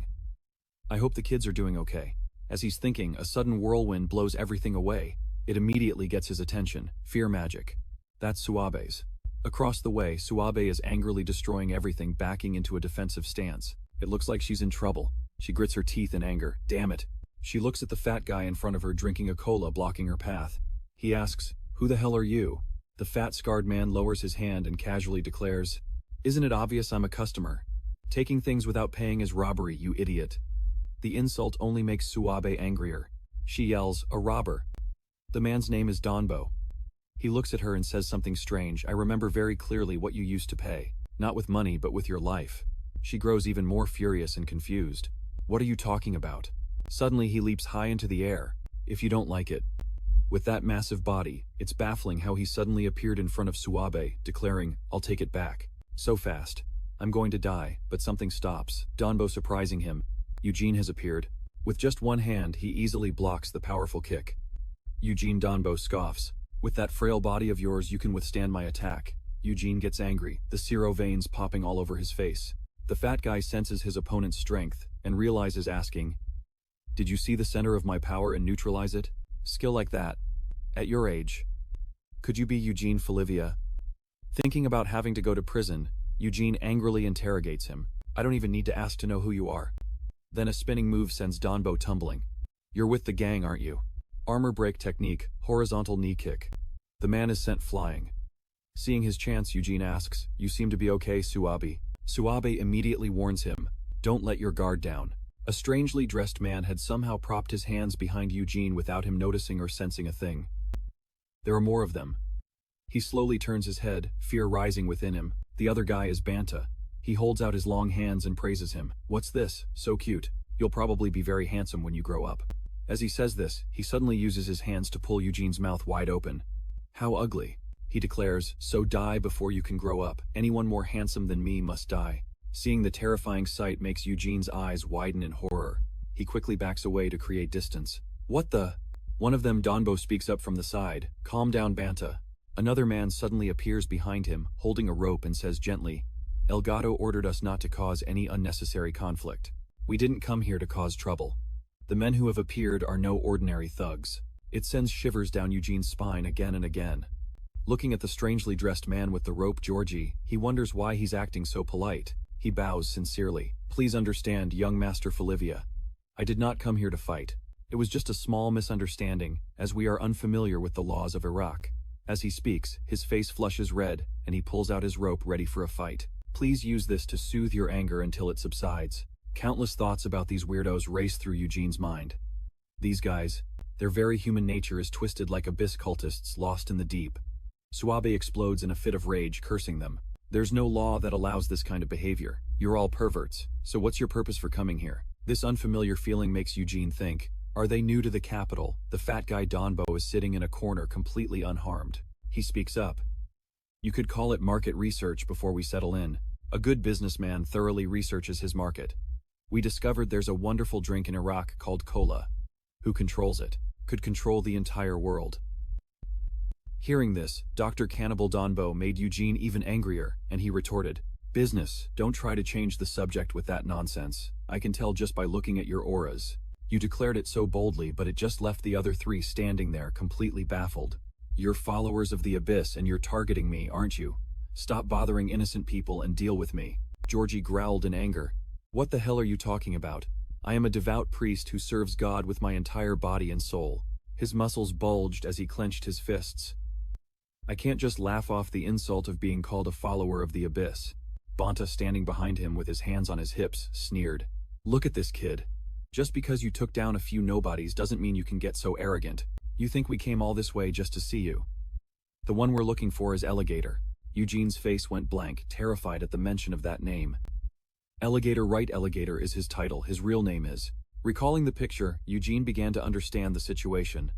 I hope the kids are doing okay. As he's thinking, a sudden whirlwind blows everything away. It immediately gets his attention. Fear magic. That's Suabe's. Across the way, Suabe is angrily destroying everything, backing into a defensive stance. It looks like she's in trouble. She grits her teeth in anger. Damn it. She looks at the fat guy in front of her drinking a cola, blocking her path. He asks, "Who the hell are you?" The fat, scarred man lowers his hand and casually declares, "Isn't it obvious I'm a customer? Taking things without paying is robbery, you idiot." The insult only makes Suabe angrier. She yells, "A robber." The man's name is Donbo. He looks at her and says something strange. "I remember very clearly what you used to pay. Not with money, but with your life." She grows even more furious and confused. "What are you talking about?" Suddenly he leaps high into the air. "If you don't like it." With that massive body, it's baffling how he suddenly appeared in front of Suabe, declaring, "I'll take it back." So fast. "I'm going to die," but something stops. Donbo surprising him. Eugene has appeared. With just one hand, he easily blocks the powerful kick. Eugene Donbo scoffs. "With that frail body of yours, you can withstand my attack." Eugene gets angry, the serum veins popping all over his face. The fat guy senses his opponent's strength and realizes, asking, "Did you see the center of my power and neutralize it? Skill like that? At your age? Could you be Eugene Folivia?" Thinking about having to go to prison, Eugene angrily interrogates him. "I don't even need to ask to know who you are." Then a spinning move sends Donbo tumbling. "You're with the gang, aren't you?" Armor break technique, horizontal knee kick. The man is sent flying. Seeing his chance, Eugene asks, "You seem to be okay, Suabe." Suabe immediately warns him, "Don't let your guard down." A strangely dressed man had somehow propped his hands behind Eugene without him noticing or sensing a thing. There are more of them. He slowly turns his head, fear rising within him. The other guy is Banta. He holds out his long hands and praises him. "What's this? So cute. You'll probably be very handsome when you grow up." As he says this, he suddenly uses his hands to pull Eugene's mouth wide open. "How ugly," he declares, "so die before you can grow up. Anyone more handsome than me must die." Seeing the terrifying sight makes Eugene's eyes widen in horror. He quickly backs away to create distance. "What the?" One of them, Donbo, speaks up from the side. "Calm down, Banta." Another man suddenly appears behind him, holding a rope, and says gently, "Elgato ordered us not to cause any unnecessary conflict. We didn't come here to cause trouble. The men who have appeared are no ordinary thugs." It sends shivers down Eugene's spine again and again. Looking at the strangely dressed man with the rope, Georgie, he wonders why he's acting so polite. He bows sincerely. "Please understand, young Master Folivia. I did not come here to fight. It was just a small misunderstanding, as we are unfamiliar with the laws of Iraq." As he speaks, his face flushes red, and he pulls out his rope ready for a fight. "Please use this to soothe your anger until it subsides." Countless thoughts about these weirdos race through Eugene's mind. These guys, their very human nature is twisted like abyss cultists lost in the deep. Suabe explodes in a fit of rage, cursing them. "There's no law that allows this kind of behavior. You're all perverts, so what's your purpose for coming here?" This unfamiliar feeling makes Eugene think, are they new to the capital? The fat guy Donbo is sitting in a corner completely unharmed. He speaks up. "You could call it market research before we settle in. A good businessman thoroughly researches his market. We discovered there's a wonderful drink in Iraq called cola. Who controls it? Could control the entire world." Hearing this, Dr. Cannibal Donbo made Eugene even angrier, and he retorted, "Business, don't try to change the subject with that nonsense. I can tell just by looking at your auras. You declared it so boldly, but it just left the other three standing there completely baffled. You're followers of the Abyss and you're targeting me, aren't you? Stop bothering innocent people and deal with me." Georgie growled in anger. "What the hell are you talking about? I am a devout priest who serves God with my entire body and soul." His muscles bulged as he clenched his fists. "I can't just laugh off the insult of being called a follower of the Abyss." Banta, standing behind him with his hands on his hips, sneered. "Look at this kid. Just because you took down a few nobodies doesn't mean you can get so arrogant. You think we came all this way just to see you?" "The one we're looking for is Alligator." Eugene's face went blank, terrified at the mention of that name. Alligator Right Alligator is his title, his real name is. Recalling the picture, Eugene began to understand the situation.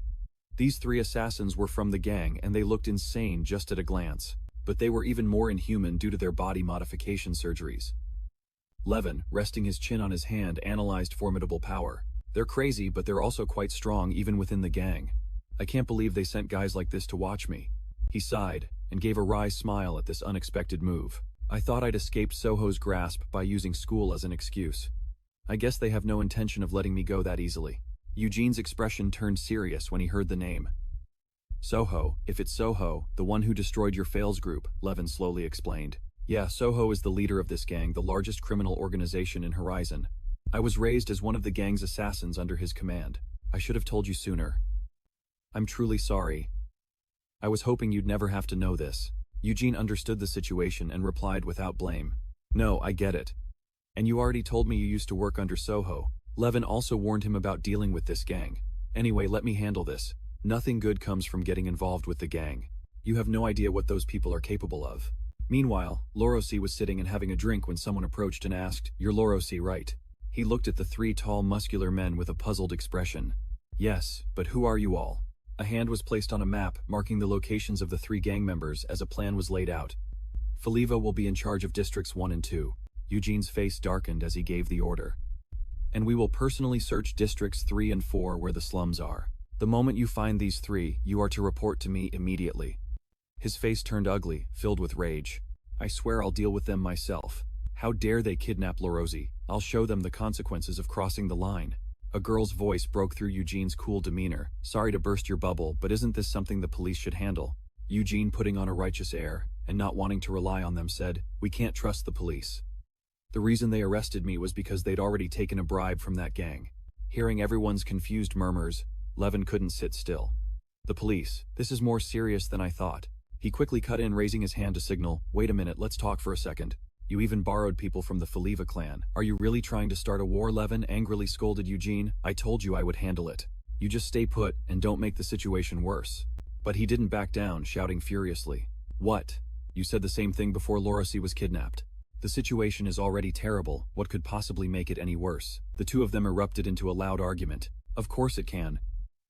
These three assassins were from the gang and they looked insane just at a glance. But they were even more inhuman due to their body modification surgeries. Levin, resting his chin on his hand, analyzed formidable power. "They're crazy, but they're also quite strong even within the gang. I can't believe they sent guys like this to watch me." He sighed, and gave a wry smile at this unexpected move. "I thought I'd escaped Soho's grasp by using school as an excuse. I guess they have no intention of letting me go that easily." Eugene's expression turned serious when he heard the name. Soho, if it's Soho, the one who destroyed your fails group, Levin slowly explained. Yeah, Soho is the leader of this gang, the largest criminal organization in Horizon. I was raised as one of the gang's assassins under his command. I should have told you sooner. I'm truly sorry. I was hoping you'd never have to know this. Eugene understood the situation and replied without blame. No, I get it. And you already told me you used to work under Soho. Levin also warned him about dealing with this gang. Anyway, let me handle this. Nothing good comes from getting involved with the gang. You have no idea what those people are capable of. Meanwhile, Lorosi was sitting and having a drink when someone approached and asked, "You're Lorosi, right?" He looked at the three tall, muscular men with a puzzled expression. Yes, but who are you all? A hand was placed on a map, marking the locations of the three gang members as a plan was laid out. Faliva will be in charge of Districts 1 and 2. Eugene's face darkened as he gave the order. And we will personally search Districts 3 and 4 where the slums are. The moment you find these three, you are to report to me immediately. His face turned ugly, filled with rage. I swear I'll deal with them myself. How dare they kidnap Lorosi? I'll show them the consequences of crossing the line. A girl's voice broke through Eugene's cool demeanor. Sorry to burst your bubble, but isn't this something the police should handle? Eugene, putting on a righteous air, and not wanting to rely on them, said, We can't trust the police. The reason they arrested me was because they'd already taken a bribe from that gang. Hearing everyone's confused murmurs, Levin couldn't sit still. The police, this is more serious than I thought. He quickly cut in, raising his hand to signal, Wait a minute, let's talk for a second. You even borrowed people from the Faliva clan. Are you really trying to start a war? Levin angrily scolded Eugene. I told you I would handle it. You just stay put and don't make the situation worse. But he didn't back down, shouting furiously. What? You said the same thing before Lorosi was kidnapped. The situation is already terrible. What could possibly make it any worse? The two of them erupted into a loud argument. Of course it can.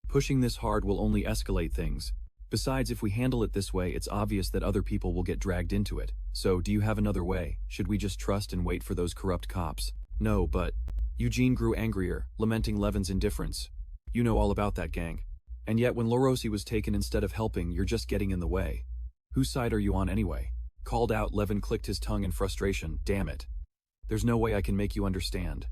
Pushing this hard will only escalate things. Besides, if we handle it this way, it's obvious that other people will get dragged into it. So, do you have another way? Should we just trust and wait for those corrupt cops? No, but... Eugene grew angrier, lamenting Levin's indifference. You know all about that gang. And yet when Lorosi was taken, instead of helping, you're just getting in the way. Whose side are you on anyway? Called out, Levin clicked his tongue in frustration. Damn it. There's no way I can make you understand.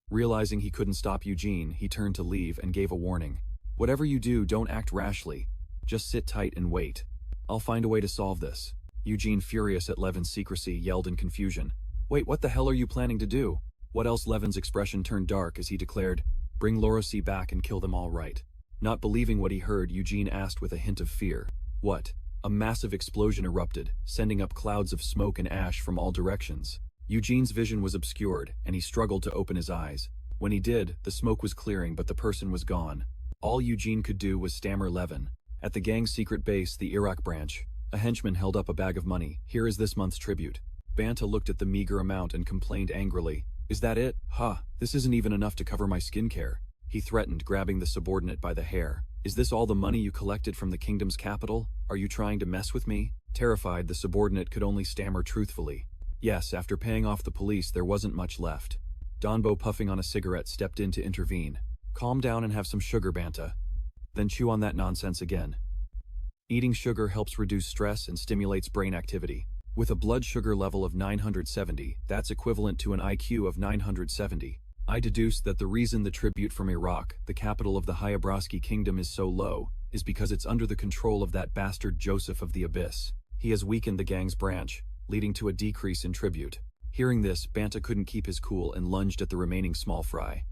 Realizing he couldn't stop Eugene, he turned to leave and gave a warning. Whatever you do, don't act rashly. Just sit tight and wait. I'll find a way to solve this. Eugene, furious at Levin's secrecy, yelled in confusion. Wait, what the hell are you planning to do? What else? Levin's expression turned dark as he declared, Bring Lorosi back and kill them all right. Not believing what he heard, Eugene asked with a hint of fear. What? A massive explosion erupted, sending up clouds of smoke and ash from all directions. Eugene's vision was obscured, and he struggled to open his eyes. When he did, the smoke was clearing, but the person was gone. All Eugene could do was stammer Levin. At the gang's secret base, the Iraq branch, a henchman held up a bag of money. Here is this month's tribute. Banta looked at the meager amount and complained angrily. Is that it? This isn't even enough to cover my skincare. He threatened, grabbing the subordinate by the hair. Is this all the money you collected from the kingdom's capital? Are you trying to mess with me? Terrified, the subordinate could only stammer truthfully. Yes, after paying off the police, there wasn't much left. Donbo, puffing on a cigarette, stepped in to intervene. Calm down and have some sugar, Banta. Then chew on that nonsense again. Eating sugar helps reduce stress and stimulates brain activity. With a blood sugar level of 970, that's equivalent to an IQ of 970. I deduced that the reason the tribute from Iraq, the capital of the Hayabraski kingdom, is so low, is because it's under the control of that bastard Joseph of the Abyss. He has weakened the gang's branch, leading to a decrease in tribute. Hearing this, Banta couldn't keep his cool and lunged at the remaining small fry.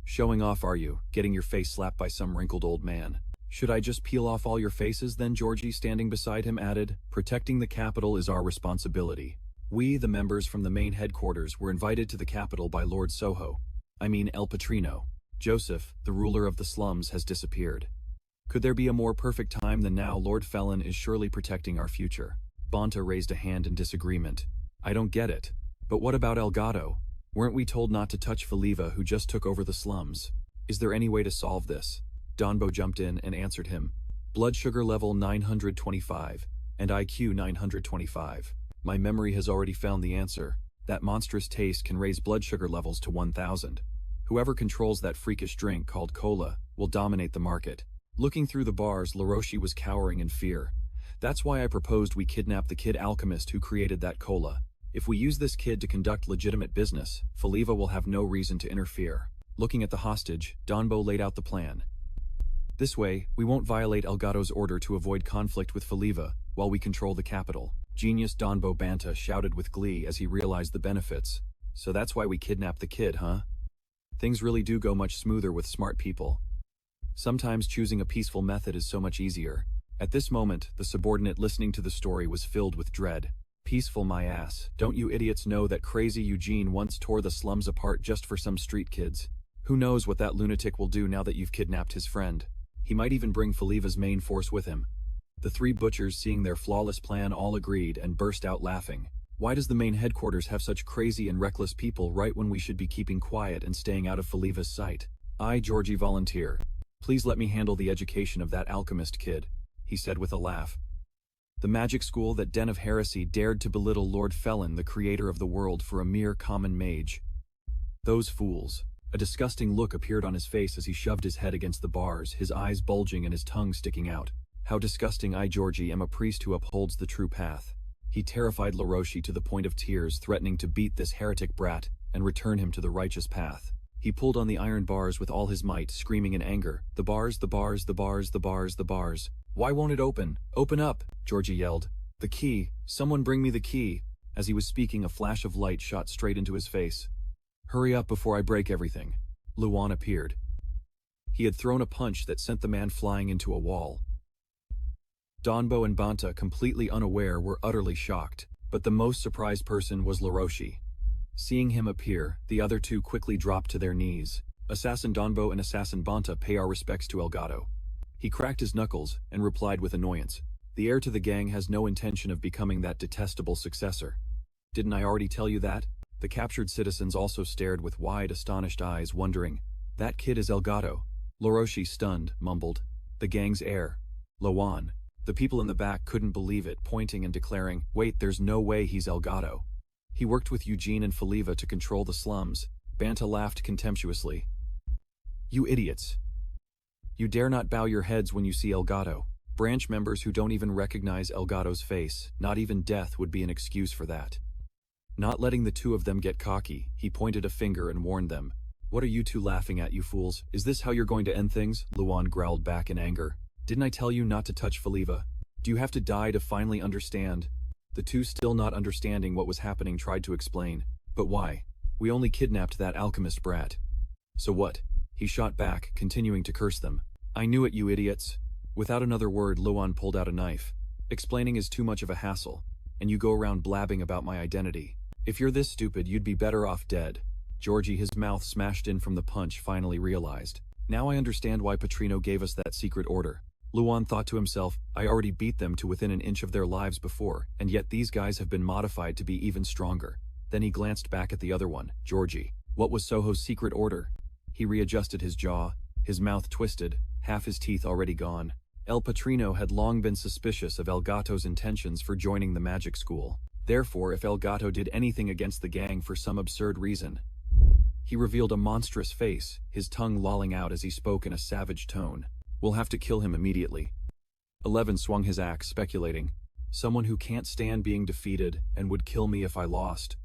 Showing off, are you? Getting your face slapped by some wrinkled old man. Should I just peel off all your faces then? Georgie, standing beside him, added. Protecting the capital is our responsibility. We, the members from the main headquarters, were invited to the capital by Lord Soho. El Patrino. Joseph, the ruler of the slums, has disappeared. Could there be a more perfect time than now? Lord Felon is surely protecting our future. Banta raised a hand in disagreement. I don't get it. But what about Elgato? Weren't we told not to touch Faliva, who just took over the slums? Is there any way to solve this? Donbo jumped in and answered him. Blood sugar level 925, and IQ 925. My memory has already found the answer. That monstrous taste can raise blood sugar levels to 1000. Whoever controls that freakish drink called cola will dominate the market. Looking through the bars, Laroshi was cowering in fear. That's why I proposed we kidnap the kid alchemist who created that cola. If we use this kid to conduct legitimate business, Faliva will have no reason to interfere. Looking at the hostage, Donbo laid out the plan. This way, we won't violate Elgato's order to avoid conflict with Faliva, while we control the capital. Genius Donbo Banta shouted with glee as he realized the benefits. So that's why we kidnapped the kid, huh? Things really do go much smoother with smart people. Sometimes choosing a peaceful method is so much easier. At this moment, the subordinate listening to the story was filled with dread. Peaceful my ass. Don't you idiots know that crazy Eugene once tore the slums apart just for some street kids? Who knows what that lunatic will do now that you've kidnapped his friend? He might even bring Faliva's main force with him. The three butchers, seeing their flawless plan, all agreed and burst out laughing. Why does the main headquarters have such crazy and reckless people right when we should be keeping quiet and staying out of Faliva's sight? I, Georgie, volunteer. Please let me handle the education of that alchemist kid, he said with a laugh. The magic school, that den of heresy, dared to belittle Lord Felon, the creator of the world, for a mere common mage. Those fools. A disgusting look appeared on his face as he shoved his head against the bars, his eyes bulging and his tongue sticking out. How disgusting. I, Georgie, am a priest who upholds the true path. He terrified Laroshi to the point of tears, threatening to beat this heretic brat and return him to the righteous path. He pulled on the iron bars with all his might, screaming in anger, "The bars, the bars, the bars, the bars, the bars. Why won't it open? Open up!" Georgie yelled. "The key! Someone bring me the key!" As he was speaking, a flash of light shot straight into his face. "Hurry up before I break everything." Luan appeared. He had thrown a punch that sent the man flying into a wall. Donbo and Banta, completely unaware, were utterly shocked, but the most surprised person was Laroshi. Seeing him appear, the other two quickly dropped to their knees. Assassin Donbo and Assassin Banta, pay our respects to Elgato. He cracked his knuckles and replied with annoyance, "The heir to the gang has no intention of becoming that detestable successor." "Didn't I already tell you that?" The captured citizens also stared with wide, astonished eyes, wondering, "That kid is Elgato." Laroshi, stunned, mumbled, "The gang's heir. Lawan." The people in the back couldn't believe it, pointing and declaring, "Wait, there's no way he's Elgato. He worked with Eugene and Faliva to control the slums." Banta laughed contemptuously. "You idiots. You dare not bow your heads when you see Elgato. Branch members who don't even recognize Elgato's face, not even death would be an excuse for that." Not letting the two of them get cocky, he pointed a finger and warned them. "What are you two laughing at, you fools? Is this how you're going to end things?" Luan growled back in anger. "Didn't I tell you not to touch Faliva? Do you have to die to finally understand?" The two, still not understanding what was happening, tried to explain. "But why? We only kidnapped that alchemist brat." "So what?" He shot back, continuing to curse them. "I knew it, you idiots." Without another word, Luan pulled out a knife. "Explaining is too much of a hassle, and you go around blabbing about my identity. If you're this stupid, you'd be better off dead." Georgie, his mouth smashed in from the punch, finally realized. "Now I understand why Petrino gave us that secret order." Luan thought to himself, "I already beat them to within an inch of their lives before, and yet these guys have been modified to be even stronger." Then he glanced back at the other one, Georgie. What was Soho's secret order? He readjusted his jaw, his mouth twisted, half his teeth already gone. El Petrino had long been suspicious of Elgato's intentions for joining the magic school. Therefore, if Elgato did anything against the gang for some absurd reason, he revealed a monstrous face, his tongue lolling out as he spoke in a savage tone. "We'll have to kill him immediately." 11 swung his axe, speculating, "Someone who can't stand being defeated and would kill me if I lost.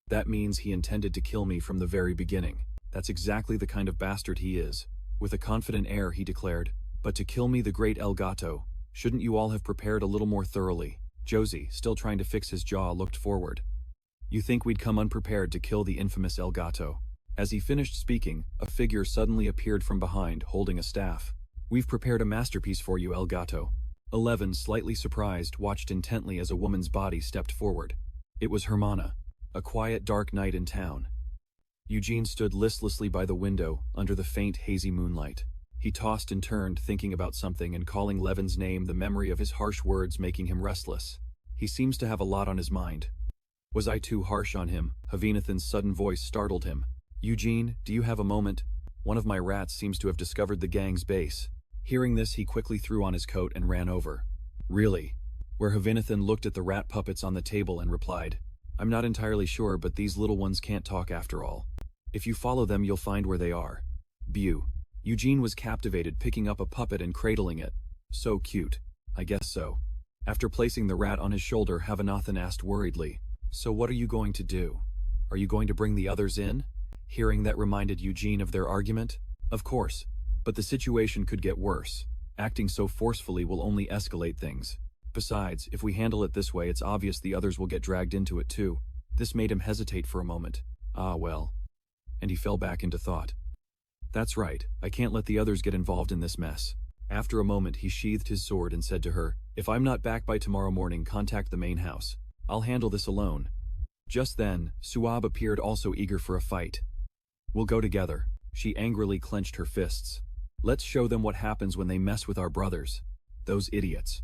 That means he intended to kill me from the very beginning. That's exactly the kind of bastard he is." With a confident air, he declared, "But to kill me, the great Elgato, shouldn't you all have prepared a little more thoroughly?" Josie, still trying to fix his jaw, looked forward. "You think we'd come unprepared to kill the infamous Elgato?" As he finished speaking, a figure suddenly appeared from behind, holding a staff. "We've prepared a masterpiece for you, Elgato." 11, slightly surprised, watched intently as a woman's body stepped forward. It was Hermana. A quiet, dark night in town. Eugene stood listlessly by the window, under the faint, hazy moonlight. He tossed and turned, thinking about something and calling Levin's name, the memory of his harsh words making him restless. He seems to have a lot on his mind. Was I too harsh on him? Havinathan's sudden voice startled him. "Eugene, do you have a moment? One of my rats seems to have discovered the gang's base." Hearing this, he quickly threw on his coat and ran over. "Really?" Where Havinathan looked at the rat puppets on the table and replied, "I'm not entirely sure, but these little ones can't talk after all. If you follow them, you'll find where they are." Bew. Eugene was captivated, picking up a puppet and cradling it. "So cute." "I guess so." After placing the rat on his shoulder, Havinathan asked worriedly, "So what are you going to do? Are you going to bring the others in?" Hearing that reminded Eugene of their argument. "Of course. But the situation could get worse. Acting so forcefully will only escalate things. Besides, if we handle it this way, it's obvious the others will get dragged into it too. This made him hesitate for a moment. Ah well. And he fell back into thought. That's right, I can't let the others get involved in this mess. After a moment he sheathed his sword and said to her, if I'm not back by tomorrow morning, contact the main house. I'll handle this alone. Just then, Suab appeared, also eager for a fight. We'll go together. She angrily clenched her fists. Let's show them what happens when they mess with our brothers. Those idiots.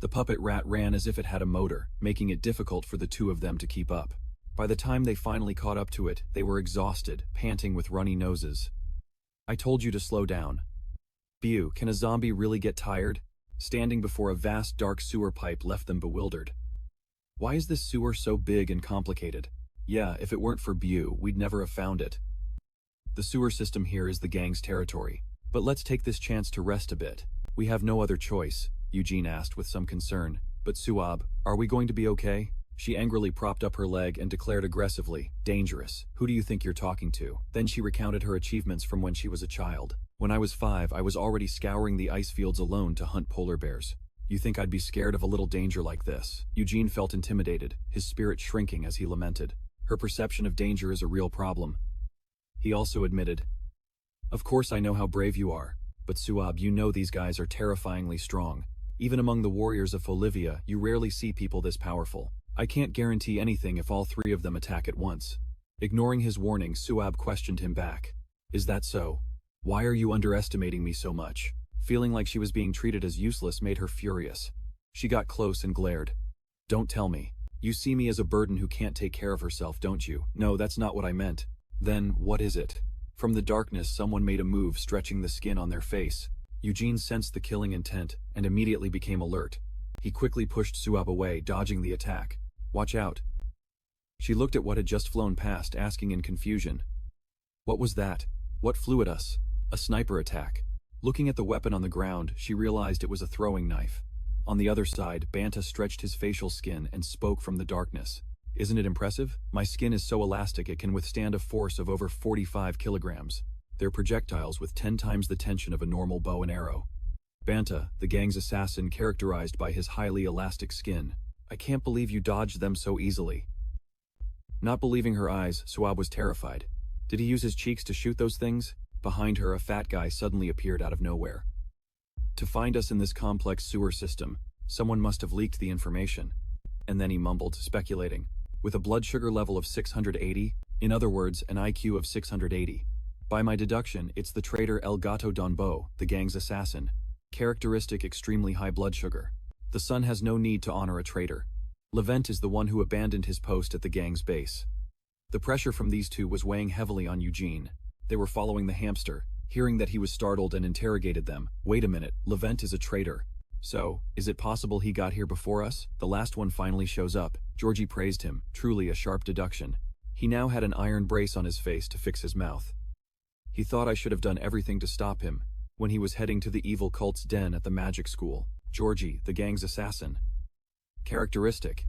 The puppet rat ran as if it had a motor, making it difficult for the two of them to keep up. By the time they finally caught up to it, they were exhausted, panting with runny noses. I told you to slow down. Bew, can a zombie really get tired? Standing before a vast dark sewer pipe left them bewildered. Why is this sewer so big and complicated? Yeah, if it weren't for Bew, we'd never have found it. The sewer system here is the gang's territory. But let's take this chance to rest a bit. We have no other choice, Eugene asked with some concern. But Suab, are we going to be okay? She angrily propped up her leg and declared aggressively, dangerous. Who do you think you're talking to? Then she recounted her achievements from when she was a child. When I was 5, I was already scouring the ice fields alone to hunt polar bears. You think I'd be scared of a little danger like this? Eugene felt intimidated, his spirit shrinking as he lamented. Her perception of danger is a real problem. He also admitted, of course I know how brave you are, but Suab, you know these guys are terrifyingly strong. Even among the warriors of Bolivia, you rarely see people this powerful. I can't guarantee anything if all 3 of them attack at once. Ignoring his warning, Suab questioned him back. Is that so? Why are you underestimating me so much? Feeling like she was being treated as useless made her furious. She got close and glared. Don't tell me. You see me as a burden who can't take care of herself, don't you? No, that's not what I meant. Then, what is it? From the darkness, someone made a move, stretching the skin on their face. Eugene sensed the killing intent and immediately became alert. He quickly pushed Suab away, dodging the attack. Watch out. She looked at what had just flown past, asking in confusion. What was that? What flew at us? A sniper attack. Looking at the weapon on the ground, she realized it was a throwing knife. On the other side, Banta stretched his facial skin and spoke from the darkness. Isn't it impressive? My skin is so elastic it can withstand a force of over 45 kilograms. They're projectiles with 10 times the tension of a normal bow and arrow. Banta, the gang's assassin, characterized by his highly elastic skin. I can't believe you dodged them so easily. Not believing her eyes, Suab was terrified. Did he use his cheeks to shoot those things? Behind her, a fat guy suddenly appeared out of nowhere. To find us in this complex sewer system, someone must have leaked the information. And then he mumbled, speculating. With a blood sugar level of 680, in other words, an IQ of 680. By my deduction, it's the traitor El Gato Donbo, the gang's assassin. Characteristic extremely high blood sugar. The son has no need to honor a traitor. Levent is the one who abandoned his post at the gang's base. The pressure from these two was weighing heavily on Eugene. They were following the hamster, hearing that he was startled and interrogated them. Wait a minute, Levent is a traitor. So, is it possible he got here before us? The last one finally shows up. Georgie praised him, truly a sharp deduction. He now had an iron brace on his face to fix his mouth. He thought I should have done everything to stop him, when he was heading to the evil cult's den at the magic school. Georgie, the gang's assassin. Characteristic.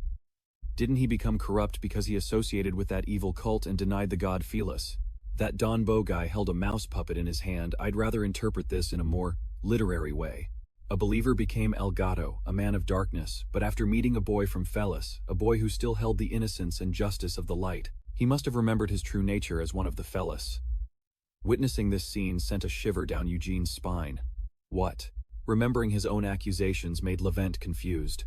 Didn't he become corrupt because he associated with that evil cult and denied the god Felis? That Donbo guy held a mouse puppet in his hand. I'd rather interpret this in a more literary way. A believer became El Gato, a man of darkness, but after meeting a boy from Felis, a boy who still held the innocence and justice of the light, he must have remembered his true nature as one of the Felis. Witnessing this scene sent a shiver down Eugene's spine. What? Remembering his own accusations made Levent confused.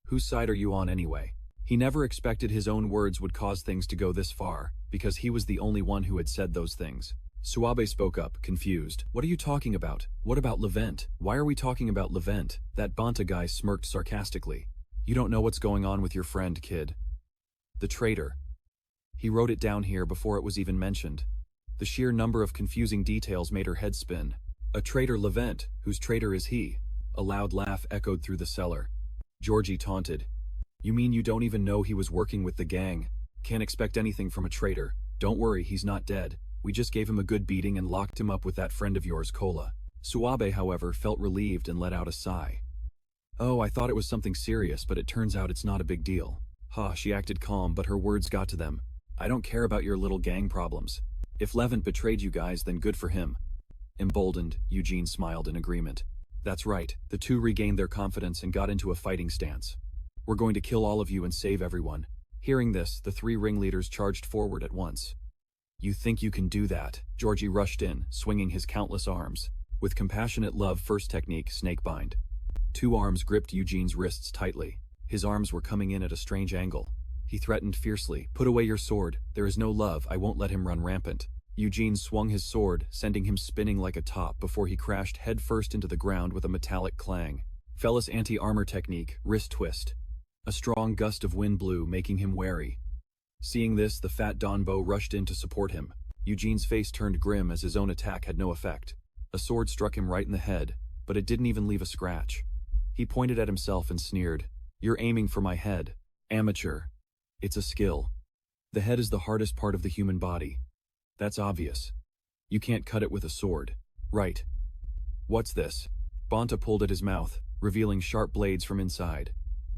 Whose side are you on anyway? He never expected his own words would cause things to go this far, because he was the only one who had said those things. Suabe spoke up, confused. What are you talking about? What about Levent? Why are we talking about Levent? That Banta guy smirked sarcastically. You don't know what's going on with your friend, kid. The traitor. He wrote it down here before it was even mentioned. The sheer number of confusing details made her head spin. A traitor Levent, whose traitor is he? A loud laugh echoed through the cellar. Georgie taunted. You mean you don't even know he was working with the gang? Can't expect anything from a traitor. Don't worry, he's not dead. We just gave him a good beating and locked him up with that friend of yours, Cola. Suabe, however, felt relieved and let out a sigh. Oh, I thought it was something serious, but it turns out it's not a big deal. She acted calm, but her words got to them. I don't care about your little gang problems. If Levent betrayed you guys, then good for him. Emboldened, Eugene smiled in agreement. That's right, the two regained their confidence and got into a fighting stance. We're going to kill all of you and save everyone. Hearing this, the three ringleaders charged forward at once. You think you can do that? Georgie rushed in, swinging his countless arms. With compassionate love first technique, snakebind. Two arms gripped Eugene's wrists tightly. His arms were coming in at a strange angle. He threatened fiercely, "Put away your sword. There is no love. I won't let him run rampant." Eugene swung his sword, sending him spinning like a top before he crashed headfirst into the ground with a metallic clang. Fellas anti-armor technique, wrist twist. A strong gust of wind blew, making him wary. Seeing this, the fat Donbo rushed in to support him. Eugene's face turned grim as his own attack had no effect. A sword struck him right in the head, but it didn't even leave a scratch. He pointed at himself and sneered, "You're aiming for my head. Amateur. It's a skill. The head is the hardest part of the human body. That's obvious. You can't cut it with a sword. Right. What's this?" Banta pulled at his mouth, revealing sharp blades from inside.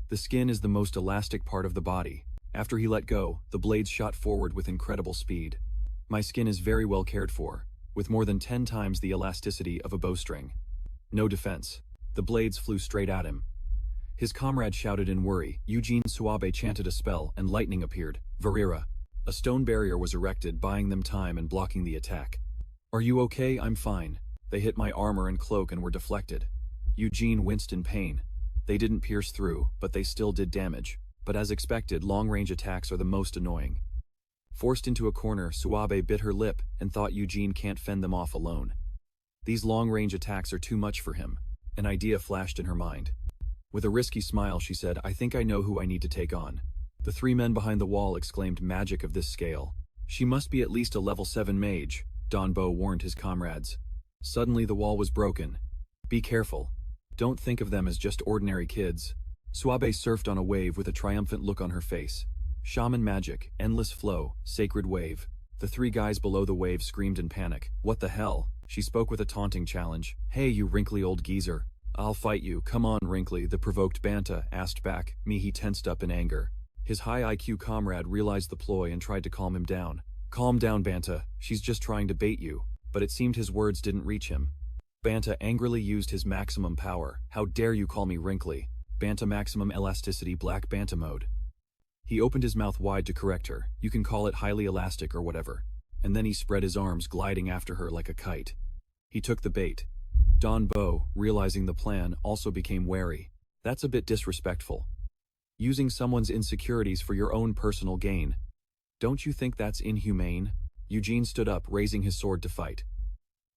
The skin is the most elastic part of the body. After he let go, the blades shot forward with incredible speed. My skin is very well cared for, with more than 10 times the elasticity of a bowstring. No defense. The blades flew straight at him. His comrade shouted in worry. Eugene Suabe chanted a spell, and lightning appeared. Varira. A stone barrier was erected, buying them time and blocking the attack. "Are you okay?" "I'm fine." They hit my armor and cloak and were deflected. Eugene winced in pain. They didn't pierce through, but they still did damage. But as expected, long-range attacks are the most annoying. Forced into a corner, Suabe bit her lip and thought Eugene can't fend them off alone. These long-range attacks are too much for him. An idea flashed in her mind. With a risky smile, she said, "I think I know who I need to take on." The three men behind the wall exclaimed, "Magic of this scale. She must be at least a level 7 mage," Donbo warned his comrades. Suddenly the wall was broken. "Be careful. Don't think of them as just ordinary kids." Suabe surfed on a wave with a triumphant look on her face. Shaman magic, endless flow, sacred wave. The three guys below the wave screamed in panic. "What the hell?" She spoke with a taunting challenge. "Hey, you wrinkly old geezer. I'll fight you. Come on, wrinkly," the provoked Banta asked back. He tensed up in anger. His high IQ comrade realized the ploy and tried to calm him down. "Calm down, Banta. She's just trying to bait you." But it seemed his words didn't reach him. Banta angrily used his maximum power. "How dare you call me wrinkly? Banta maximum elasticity black Banta mode." He opened his mouth wide to correct her. "You can call it highly elastic or whatever." And then he spread his arms, gliding after her like a kite. He took the bait. Donbo, realizing the plan, also became wary. That's a bit disrespectful. Using someone's insecurities for your own personal gain. Don't you think that's inhumane? Eugene stood up, raising his sword to fight.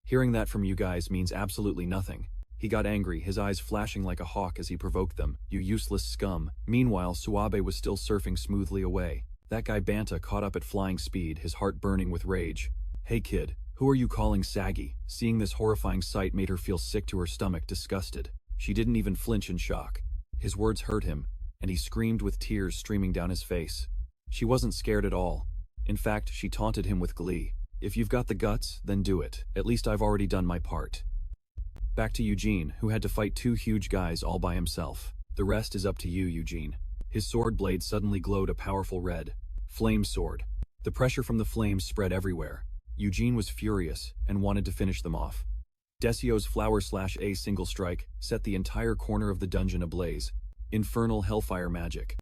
Hearing that from you guys means absolutely nothing. He got angry, his eyes flashing like a hawk as he provoked them. "You useless scum." Meanwhile, Suabe was still surfing smoothly away. That guy Banta caught up at flying speed, his heart burning with rage. "Hey kid, who are you calling saggy?" Seeing this horrifying sight made her feel sick to her stomach, disgusted. She didn't even flinch in shock. His words hurt him, and he screamed with tears streaming down his face. She wasn't scared at all. In fact, she taunted him with glee. "If you've got the guts, then do it. At least I've already done my part." Back to Eugene, who had to fight two huge guys all by himself. "The rest is up to you, Eugene." His sword blade suddenly glowed a powerful red. Flame sword. The pressure from the flames spread everywhere. Eugene was furious and wanted to finish them off. Desio's flower/A single strike set the entire corner of the dungeon ablaze. Infernal hellfire magic.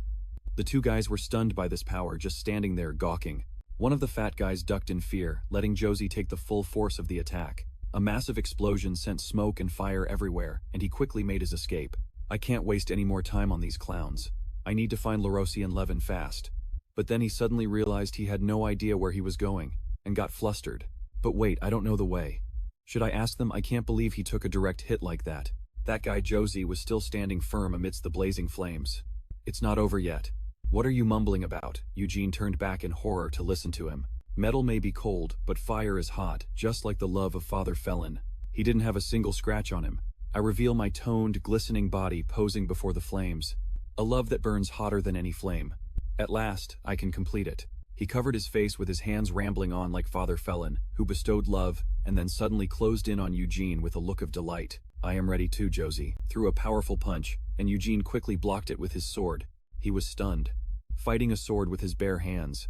The two guys were stunned by this power, just standing there gawking. One of the fat guys ducked in fear, letting Josie take the full force of the attack. A massive explosion sent smoke and fire everywhere, and he quickly made his escape. "I can't waste any more time on these clowns. I need to find LaRossi and Levin fast." But then he suddenly realized he had no idea where he was going, and got flustered. "But wait, I don't know the way. Should I ask them? I can't believe he took a direct hit like that." That guy Josie was still standing firm amidst the blazing flames. "It's not over yet." "What are you mumbling about?" Eugene turned back in horror to listen to him. "Metal may be cold, but fire is hot, just like the love of Father Felon. He didn't have a single scratch on him. I reveal my toned, glistening body posing before the flames. A love that burns hotter than any flame. At last, I can complete it." He covered his face with his hands, rambling on like Father Felon, who bestowed love, and then suddenly closed in on Eugene with a look of delight. "I am ready too, Josie." Threw a powerful punch, and Eugene quickly blocked it with his sword. He was stunned. Fighting a sword with his bare hands.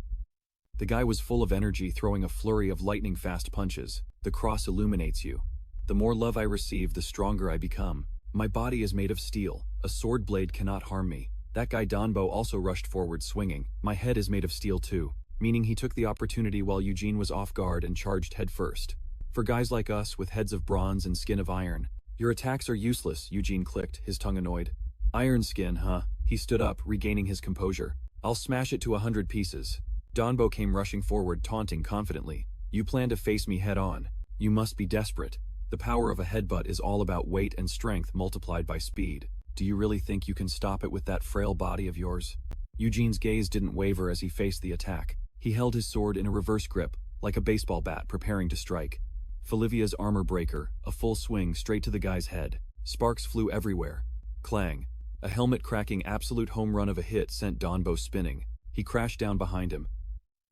The guy was full of energy, throwing a flurry of lightning-fast punches. "The cross illuminates you. The more love I receive, the stronger I become. My body is made of steel. A sword blade cannot harm me. That guy Danbo also rushed forward swinging. My head is made of steel too, meaning he took the opportunity while Eugene was off guard and charged headfirst. For guys like us with heads of bronze and skin of iron, your attacks are useless, Eugene clicked, his tongue annoyed. Iron skin, huh? He stood up, regaining his composure. I'll smash it to 100 pieces. Danbo came rushing forward, taunting confidently. You plan to face me head on. You must be desperate. The power of a headbutt is all about weight and strength multiplied by speed. Do you really think you can stop it with that frail body of yours? Eugene's gaze didn't waver as he faced the attack. He held his sword in a reverse grip, like a baseball bat preparing to strike. Felivia's armor breaker, a full swing straight to the guy's head. Sparks flew everywhere. Clang. A helmet-cracking absolute home run of a hit sent Danbo spinning. He crashed down behind him.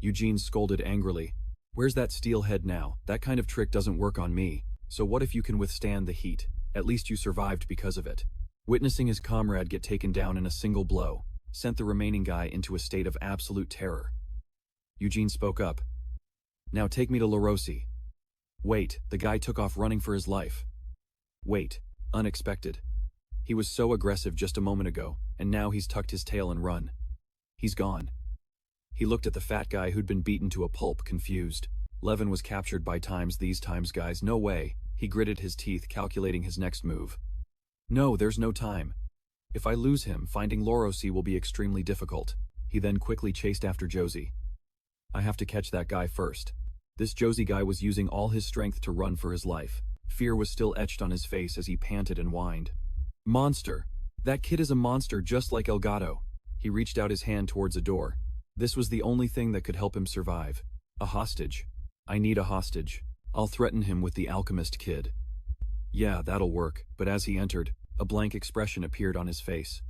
Eugene scolded angrily. Where's that steel head now? That kind of trick doesn't work on me. So what if you can withstand the heat? At least you survived because of it. Witnessing his comrade get taken down in a single blow sent the remaining guy into a state of absolute terror. Eugene spoke up. Now take me to LaRossi. Wait, the guy took off running for his life. Wait, unexpected. He was so aggressive just a moment ago, and now he's tucked his tail and run. He's gone. He looked at the fat guy who'd been beaten to a pulp, confused. Levin was captured by these times guys, no way. He gritted his teeth, calculating his next move. No, there's no time. If I lose him, finding LaRossi will be extremely difficult. He then quickly chased after Josie. I have to catch that guy first. This Josie guy was using all his strength to run for his life. Fear was still etched on his face as he panted and whined. Monster! That kid is a monster just like Elgato. He reached out his hand towards a door. This was the only thing that could help him survive. A hostage. I need a hostage. I'll threaten him with the alchemist kid. Yeah, that'll work, but as he entered, a blank expression appeared on his face.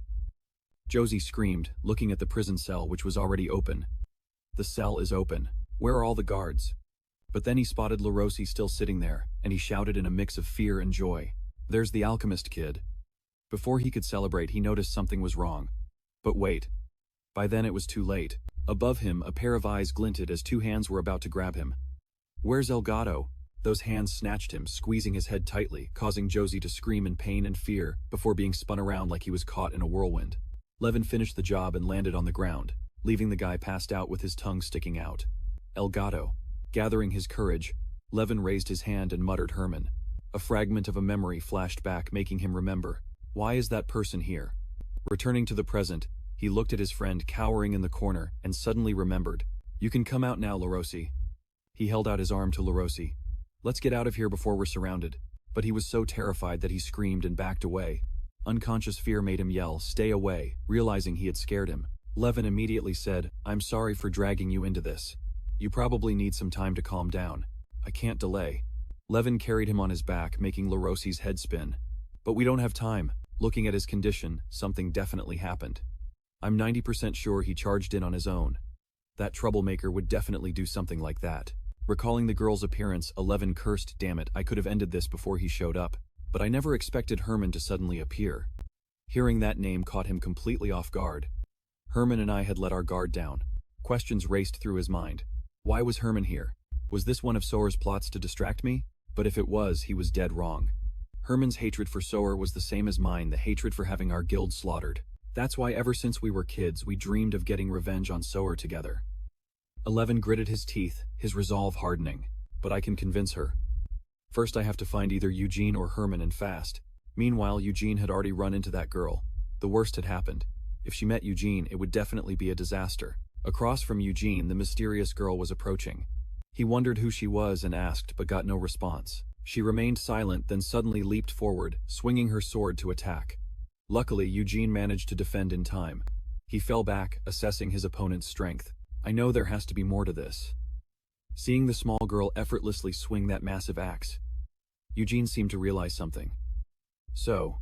Josie screamed, looking at the prison cell which was already open. The cell is open. Where are all the guards? But then he spotted LaRossi still sitting there, and he shouted in a mix of fear and joy. There's the alchemist kid. Before he could celebrate, he noticed something was wrong. But wait. By then it was too late. Above him, a pair of eyes glinted as two hands were about to grab him. Where's Elgato? Those hands snatched him, squeezing his head tightly, causing Josie to scream in pain and fear before being spun around like he was caught in a whirlwind. Levin finished the job and landed on the ground, leaving the guy passed out with his tongue sticking out. Elgato. Gathering his courage, Levin raised his hand and muttered Herman. A fragment of a memory flashed back, making him remember. Why is that person here? Returning to the present, he looked at his friend cowering in the corner and suddenly remembered. You can come out now, LaRossi. He held out his arm to LaRossi. Let's get out of here before we're surrounded. But he was so terrified that he screamed and backed away. Unconscious fear made him yell, stay away, realizing he had scared him. Levin immediately said, I'm sorry for dragging you into this. You probably need some time to calm down. I can't delay. Levin carried him on his back, making LaRossi's head spin. But we don't have time. Looking at his condition, something definitely happened. I'm 90% sure he charged in on his own. That troublemaker would definitely do something like that. Recalling the girl's appearance, Levin cursed, damn it, I could have ended this before he showed up. But I never expected Herman to suddenly appear. Hearing that name caught him completely off guard. Herman and I had let our guard down. Questions raced through his mind. Why was Herman here? Was this one of Soer's plots to distract me? But if it was, he was dead wrong. Herman's hatred for Soer was the same as mine, the hatred for having our guild slaughtered. That's why ever since we were kids, we dreamed of getting revenge on Soer together. Levin gritted his teeth, his resolve hardening. But I can convince her. First I have to find either Eugene or Herman and fast. Meanwhile, Eugene had already run into that girl. The worst had happened. If she met Eugene, it would definitely be a disaster. Across from Eugene, the mysterious girl was approaching. He wondered who she was and asked, but got no response. She remained silent, then suddenly leaped forward, swinging her sword to attack. Luckily, Eugene managed to defend in time. He fell back, assessing his opponent's strength. I know there has to be more to this. Seeing the small girl effortlessly swing that massive axe, Eugene seemed to realize something. So,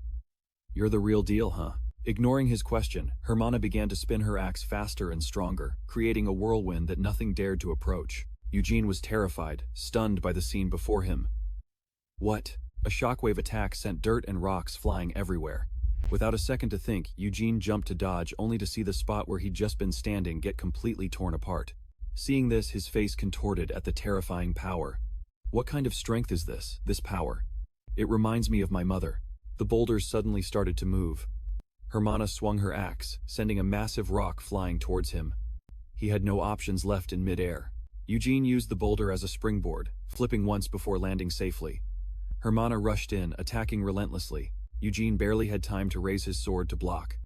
you're the real deal, huh? Ignoring his question, Hermana began to spin her axe faster and stronger, creating a whirlwind that nothing dared to approach. Eugene was terrified, stunned by the scene before him. What? A shockwave attack sent dirt and rocks flying everywhere. Without a second to think, Eugene jumped to dodge only to see the spot where he'd just been standing get completely torn apart. Seeing this, his face contorted at the terrifying power. What kind of strength is this power? It reminds me of my mother. The boulders suddenly started to move. Hermana swung her axe, sending a massive rock flying towards him. He had no options left in mid-air. Eugene used the boulder as a springboard, flipping once before landing safely. Hermana rushed in, attacking relentlessly. Eugene barely had time to raise his sword to block.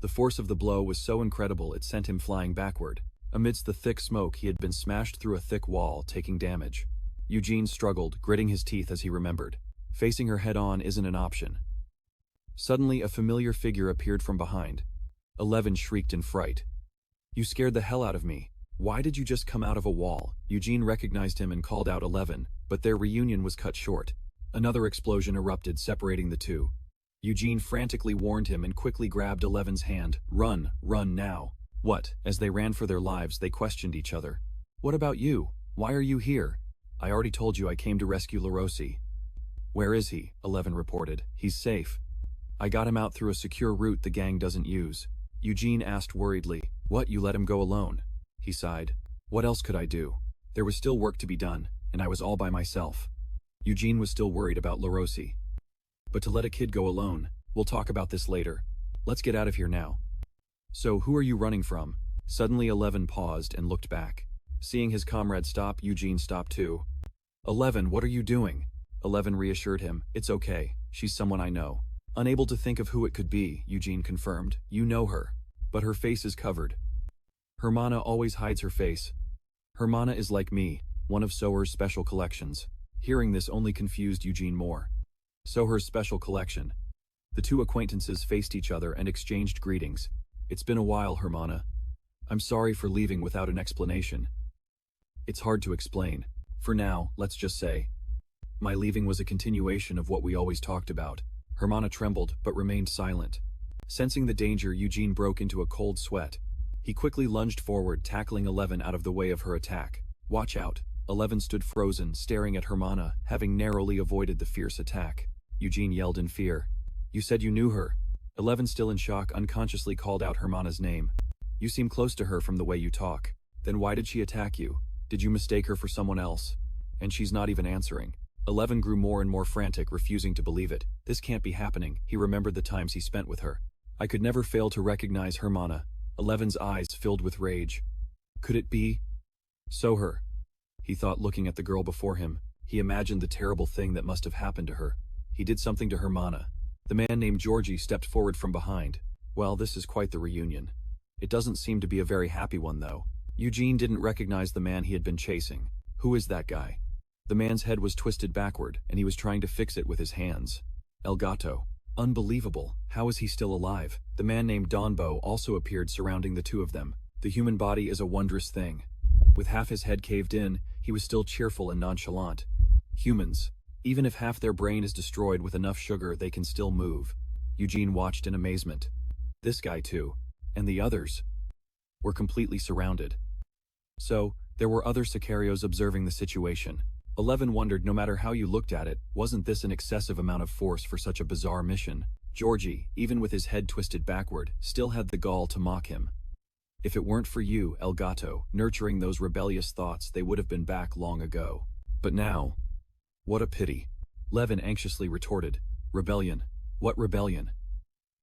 The force of the blow was so incredible it sent him flying backward. Amidst the thick smoke, he had been smashed through a thick wall, taking damage. Eugene struggled, gritting his teeth as he remembered. Facing her head-on isn't an option. Suddenly, a familiar figure appeared from behind. 11 shrieked in fright. "You scared the hell out of me. Why did you just come out of a wall?" Eugene recognized him and called out 11, but their reunion was cut short. Another explosion erupted, separating the two. Eugene frantically warned him and quickly grabbed 11's hand. "Run, run now." "What?" As they ran for their lives, they questioned each other. "What about you? Why are you here?" "I already told you I came to rescue LaRossi." "Where is he?" 11 reported. "He's safe. I got him out through a secure route the gang doesn't use." Eugene asked worriedly, "What, you let him go alone?" He sighed. "What else could I do? There was still work to be done, and I was all by myself." Eugene was still worried about LaRossi. "But to let a kid go alone, we'll talk about this later. Let's get out of here now." "So who are you running from?" Suddenly 11 paused and looked back. Seeing his comrade stop, Eugene stopped too. "11, what are you doing?" 11 reassured him. "It's okay. She's someone I know." Unable to think of who it could be, Eugene confirmed. "You know her. But her face is covered." "Hermana always hides her face." "Hermana is like me, one of Soher's special collections." Hearing this only confused Eugene more. Soher's special collection. The two acquaintances faced each other and exchanged greetings. "It's been a while, Hermana. I'm sorry for leaving without an explanation." "It's hard to explain. For now, let's just say. My leaving was a continuation of what we always talked about." Hermana trembled, but remained silent. Sensing the danger, Eugene broke into a cold sweat. He quickly lunged forward, tackling 11 out of the way of her attack. "Watch out." 11 stood frozen, staring at Hermana, having narrowly avoided the fierce attack. Eugene yelled in fear. "You said you knew her." 11, still in shock, unconsciously called out Hermana's name. "You seem close to her from the way you talk. Then why did she attack you? Did you mistake her for someone else? And she's not even answering." 11 grew more and more frantic, refusing to believe it. This can't be happening. He remembered the times he spent with her. "I could never fail to recognize Hermana." 11's eyes filled with rage. "Could it be Soher?" He thought, looking at the girl before him. He imagined the terrible thing that must have happened to her. He did something to Hermana. The man named Georgie stepped forward from behind. "Well, this is quite the reunion. It doesn't seem to be a very happy one, though." Eugene didn't recognize the man he had been chasing. "Who is that guy?" The man's head was twisted backward, and he was trying to fix it with his hands. El Gato. Unbelievable. How is he still alive? The man named Donbo also appeared, surrounding the two of them. The human body is a wondrous thing. With half his head caved in, he was still cheerful and nonchalant. Humans. Even if half their brain is destroyed with enough sugar, they can still move. Eugene watched in amazement. This guy too. And the others were completely surrounded. So, there were other sicarios observing the situation. 11 wondered, no matter how you looked at it, wasn't this an excessive amount of force for such a bizarre mission? Georgie, even with his head twisted backward, still had the gall to mock him. "If it weren't for you, El Gato, nurturing those rebellious thoughts, they would have been back long ago. But now, what a pity." 11 anxiously retorted. "Rebellion? What rebellion?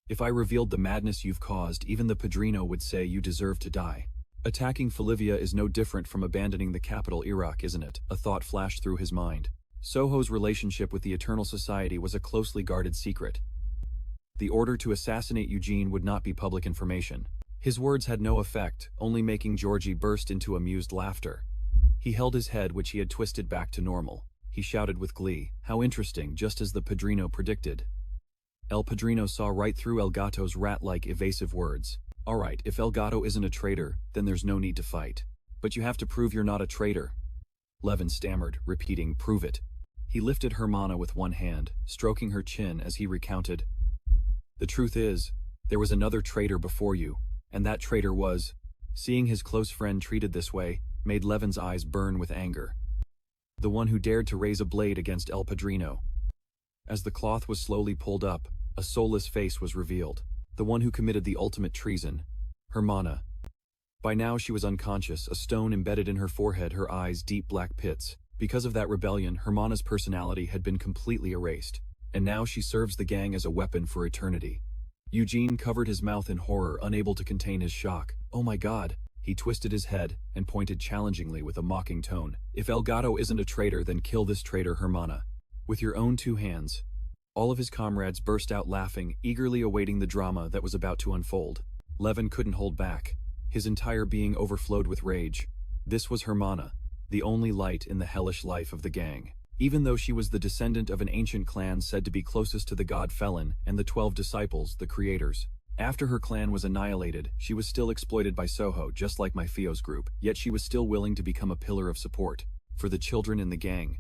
If I revealed the madness you've caused, even the Padrino would say you deserve to die. Attacking Bolivia is no different from abandoning the capital Iraq, isn't it?" A thought flashed through his mind. Soho's relationship with the Eternal Society was a closely guarded secret. The order to assassinate Eugene would not be public information. His words had no effect, only making Georgie burst into amused laughter. He held his head, which he had twisted back to normal. He shouted with glee, "How interesting, just as the Padrino predicted." El Padrino saw right through El Gato's rat-like evasive words. "All right, if El Gato isn't a traitor, then there's no need to fight. But you have to prove you're not a traitor." Levin stammered, repeating, "Prove it." He lifted Hermana with one hand, stroking her chin as he recounted. "The truth is, there was another traitor before you, and that traitor was—" Seeing his close friend treated this way, made Levin's eyes burn with anger. "The one who dared to raise a blade against El Padrino." As the cloth was slowly pulled up, a soulless face was revealed. The one who committed the ultimate treason, Hermana. By now she was unconscious, a stone embedded in her forehead, her eyes deep black pits. Because of that rebellion, Hermana's personality had been completely erased, and now she serves the gang as a weapon for eternity. Eugene covered his mouth in horror, unable to contain his shock. Oh my God! He twisted his head and pointed challengingly with a mocking tone. If Elgato isn't a traitor, then kill this traitor Hermana. With your own two hands. All of his comrades burst out laughing, eagerly awaiting the drama that was about to unfold. Levin couldn't hold back. His entire being overflowed with rage. This was Hermana, the only light in the hellish life of the gang. Even though she was the descendant of an ancient clan said to be closest to the god Felon and the 12 disciples, the creators. After her clan was annihilated, she was still exploited by Soho, just like my Fio's group, yet she was still willing to become a pillar of support for the children in the gang.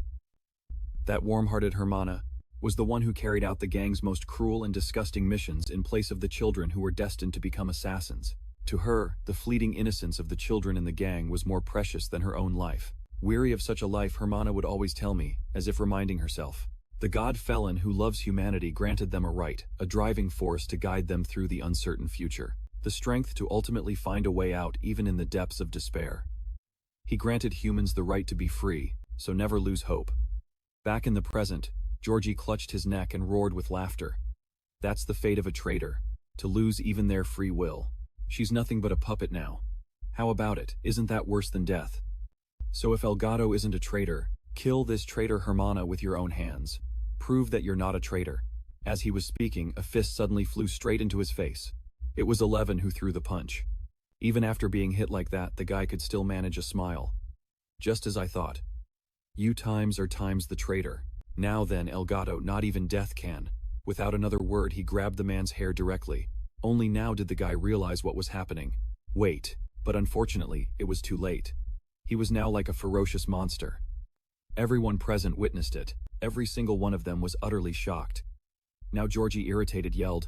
That warm-hearted Hermana was the one who carried out the gang's most cruel and disgusting missions in place of the children who were destined to become assassins. To her, the fleeting innocence of the children in the gang was more precious than her own life. Weary of such a life, Hermana would always tell me, as if reminding herself. The god Felon who loves humanity granted them a right, a driving force to guide them through the uncertain future. The strength to ultimately find a way out even in the depths of despair. He granted humans the right to be free, so never lose hope. Back in the present, Georgie clutched his neck and roared with laughter. That's the fate of a traitor, to lose even their free will. She's nothing but a puppet now. How about it? Isn't that worse than death? So if Elgato isn't a traitor, kill this traitor Hermana with your own hands. Prove that you're not a traitor. As he was speaking, a fist suddenly flew straight into his face. It was Eleven who threw the punch. Even after being hit like that, the guy could still manage a smile. Just as I thought. You times are times the traitor. Now then, Elgato, not even death can. Without another word, he grabbed the man's hair directly. Only now did the guy realize what was happening. Wait, but unfortunately, it was too late. He was now like a ferocious monster. Everyone present witnessed it. Every single one of them was utterly shocked. Now Georgie, irritated, yelled,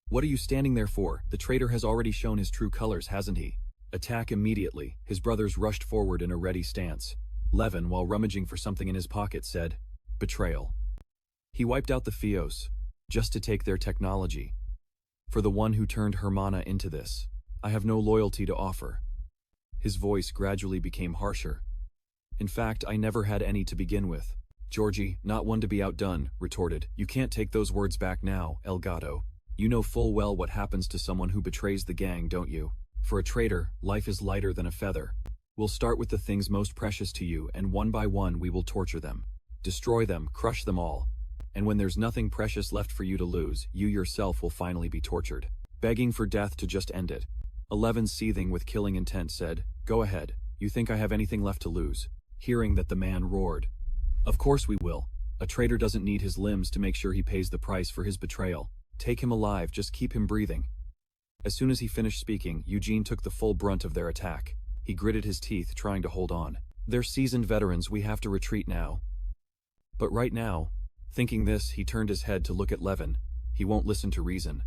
"What are you standing there for? The traitor has already shown his true colors, hasn't he? Attack immediately." His brothers rushed forward in a ready stance. Levin, while rummaging for something in his pocket, said, "Betrayal." He wiped out the Fios, just to take their technology. For the one who turned Hermana into this, I have no loyalty to offer. His voice gradually became harsher. In fact, I never had any to begin with. Georgie, not one to be outdone, retorted. You can't take those words back now, Elgato. You know full well what happens to someone who betrays the gang, don't you? For a traitor, life is lighter than a feather. We'll start with the things most precious to you, and one by one we will torture them. Destroy them, crush them all. And when there's nothing precious left for you to lose, you yourself will finally be tortured. Begging for death to just end it. 11, seething with killing intent, said, "Go ahead. You think I have anything left to lose?" Hearing that, the man roared, "Of course we will. A traitor doesn't need his limbs to make sure he pays the price for his betrayal. Take him alive, just keep him breathing." As soon as he finished speaking, Eugene took the full brunt of their attack. He gritted his teeth, trying to hold on. "They're seasoned veterans, we have to retreat now." But right now, thinking this, he turned his head to look at Levin. He won't listen to reason.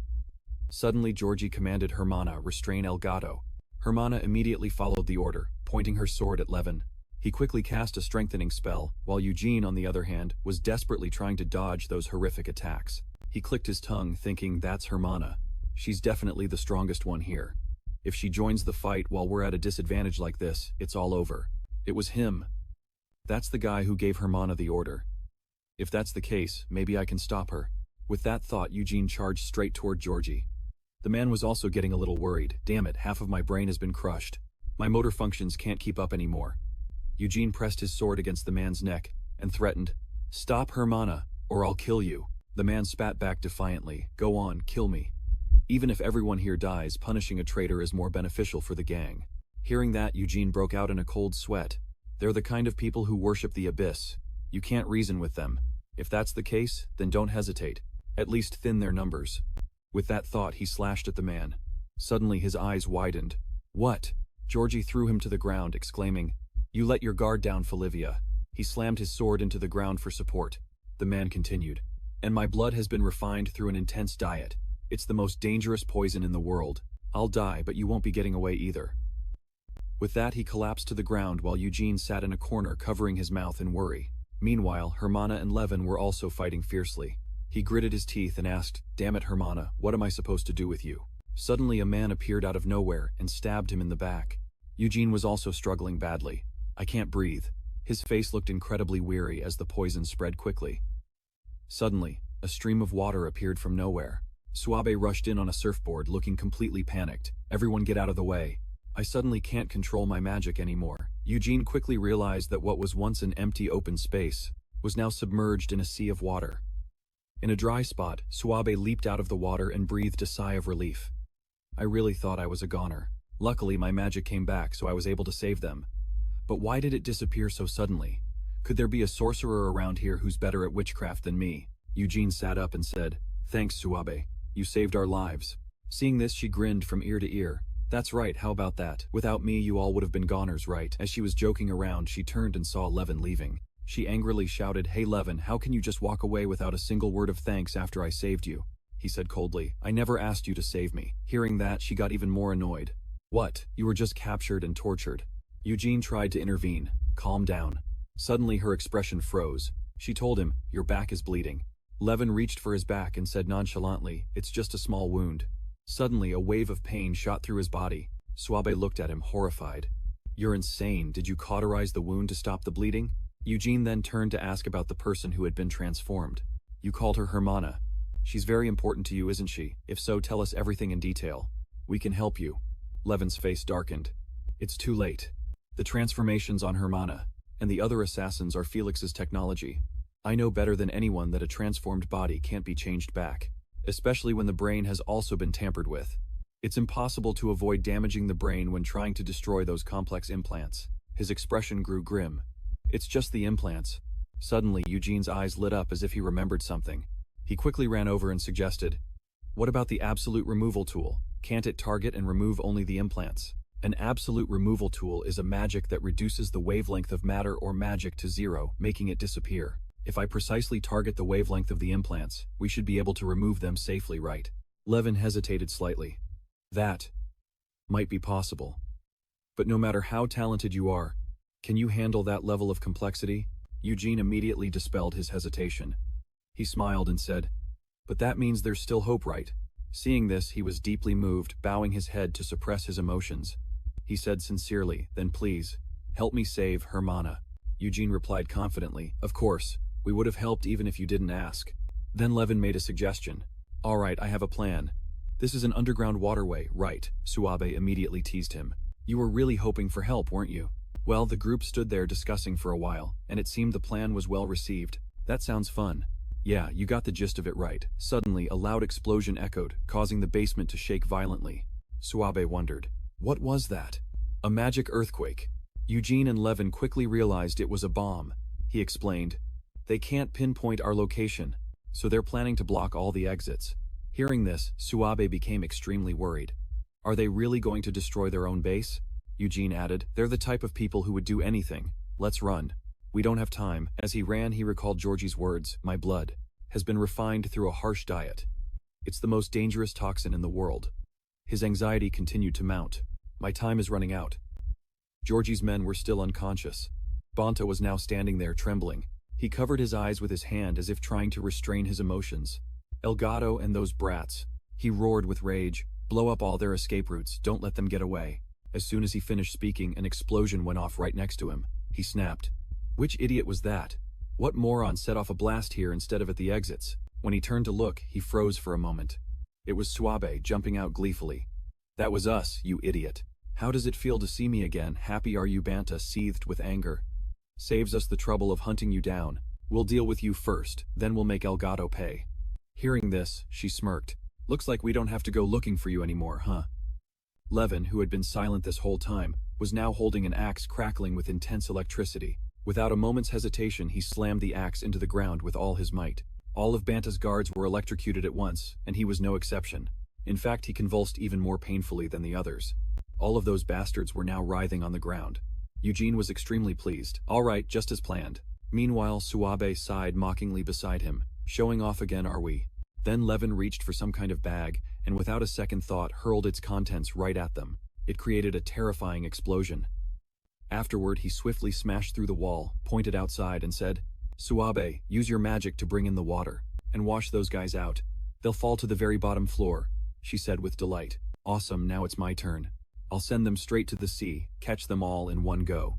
Suddenly Georgie commanded Hermana, "Restrain Elgato." Hermana immediately followed the order, pointing her sword at Levin. He quickly cast a strengthening spell, while Eugene, on the other hand, was desperately trying to dodge those horrific attacks. He clicked his tongue, thinking, that's Hermana. She's definitely the strongest one here. If she joins the fight while we're at a disadvantage like this, it's all over. It was him. That's the guy who gave Hermana the order. If that's the case, maybe I can stop her. With that thought, Eugene charged straight toward Georgie. The man was also getting a little worried. Damn it, half of my brain has been crushed. My motor functions can't keep up anymore. Eugene pressed his sword against the man's neck and threatened, "Stop Hermana, or I'll kill you." The man spat back defiantly, "Go on, kill me. Even if everyone here dies, punishing a traitor is more beneficial for the gang." Hearing that, Eugene broke out in a cold sweat. They're the kind of people who worship the abyss. You can't reason with them. If that's the case, then don't hesitate. At least thin their numbers. With that thought, he slashed at the man. Suddenly his eyes widened. "What?" Georgie threw him to the ground, exclaiming, "You let your guard down, Folivia." He slammed his sword into the ground for support. The man continued, "And my blood has been refined through an intense diet. It's the most dangerous poison in the world. I'll die, but you won't be getting away either." With that, he collapsed to the ground while Eugene sat in a corner covering his mouth in worry. Meanwhile, Hermana and Levin were also fighting fiercely. He gritted his teeth and asked, "Damn it, Hermana, what am I supposed to do with you?" Suddenly a man appeared out of nowhere and stabbed him in the back. Eugene was also struggling badly. "I can't breathe." His face looked incredibly weary as the poison spread quickly. Suddenly, a stream of water appeared from nowhere. Suabe rushed in on a surfboard looking completely panicked. Everyone get out of the way. I suddenly can't control my magic anymore. Eugene quickly realized that what was once an empty open space was now submerged in a sea of water. In a dry spot, Suabe leaped out of the water and breathed a sigh of relief. I really thought I was a goner. Luckily, my magic came back, so I was able to save them. But why did it disappear so suddenly? Could there be a sorcerer around here who's better at witchcraft than me? Eugene sat up and said, "Thanks, Suabe. You saved our lives." Seeing this, she grinned from ear to ear. "That's right, how about that? Without me, you all would have been goners, right?" As she was joking around, she turned and saw Levin leaving. She angrily shouted, "Hey Levin, how can you just walk away without a single word of thanks after I saved you?" He said coldly, "I never asked you to save me." Hearing that, she got even more annoyed. "What? You were just captured and tortured." Eugene tried to intervene. "Calm down." Suddenly her expression froze. She told him, "Your back is bleeding." Levin reached for his back and said nonchalantly, "It's just a small wound." Suddenly a wave of pain shot through his body. Suabe looked at him, horrified. "You're insane. Did you cauterize the wound to stop the bleeding?" Eugene then turned to ask about the person who had been transformed. "You called her Hermana. She's very important to you, isn't she? If so, tell us everything in detail. We can help you." Levin's face darkened. "It's too late. The transformations on Hermana and the other assassins are Felix's technology. I know better than anyone that a transformed body can't be changed back, especially when the brain has also been tampered with. It's impossible to avoid damaging the brain when trying to destroy those complex implants." His expression grew grim. "It's just the implants." Suddenly, Eugene's eyes lit up as if he remembered something. He quickly ran over and suggested, "What about the absolute removal tool? Can't it target and remove only the implants?" An absolute removal tool is a magic that reduces the wavelength of matter or magic to zero, making it disappear. If I precisely target the wavelength of the implants, we should be able to remove them safely, right? Levin hesitated slightly. That might be possible. But no matter how talented you are, can you handle that level of complexity? Eugene immediately dispelled his hesitation. He smiled and said, "But that means there's still hope, right?" Seeing this, he was deeply moved, bowing his head to suppress his emotions. He said sincerely, "Then please, help me save Hermana." Eugene replied confidently, "Of course, we would have helped even if you didn't ask." Then Levin made a suggestion. "All right, I have a plan. This is an underground waterway, right?" Suabe immediately teased him. "You were really hoping for help, weren't you?" Well, the group stood there discussing for a while, and it seemed the plan was well received. "That sounds fun." "Yeah, you got the gist of it right." Suddenly, a loud explosion echoed, causing the basement to shake violently. Suabe wondered, what was that? A magic earthquake. Eugene and Levin quickly realized it was a bomb. He explained, "They can't pinpoint our location, so they're planning to block all the exits." Hearing this, Suabe became extremely worried. "Are they really going to destroy their own base?" Eugene added, "They're the type of people who would do anything. Let's run. We don't have time." As he ran, he recalled Georgie's words, "My blood has been refined through a harsh diet. It's the most dangerous toxin in the world." His anxiety continued to mount. "My time is running out." Georgie's men were still unconscious. Banta was now standing there trembling. He covered his eyes with his hand as if trying to restrain his emotions. "Elgato and those brats," he roared with rage, "blow up all their escape routes, don't let them get away." As soon as he finished speaking, an explosion went off right next to him. He snapped, "Which idiot was that? What moron set off a blast here instead of at the exits?" When he turned to look, he froze for a moment. It was Suabe, jumping out gleefully. "That was us, you idiot. How does it feel to see me again? Happy are you?" Banta seethed with anger. "Saves us the trouble of hunting you down. We'll deal with you first, then we'll make Elgato pay." Hearing this, she smirked. "Looks like we don't have to go looking for you anymore, huh?" Levin, who had been silent this whole time, was now holding an axe crackling with intense electricity. Without a moment's hesitation, he slammed the axe into the ground with all his might. All of Banta's guards were electrocuted at once, and he was no exception. In fact, he convulsed even more painfully than the others. All of those bastards were now writhing on the ground. Eugene was extremely pleased. "All right, just as planned." Meanwhile, Suabe sighed mockingly beside him. "Showing off again, are we?" Then Levin reached for some kind of bag, and without a second thought hurled its contents right at them. It created a terrifying explosion. Afterward, he swiftly smashed through the wall, pointed outside, and said, "Suabe, use your magic to bring in the water, and wash those guys out. They'll fall to the very bottom floor," she said with delight. "Awesome, now it's my turn. I'll send them straight to the sea, catch them all in one go."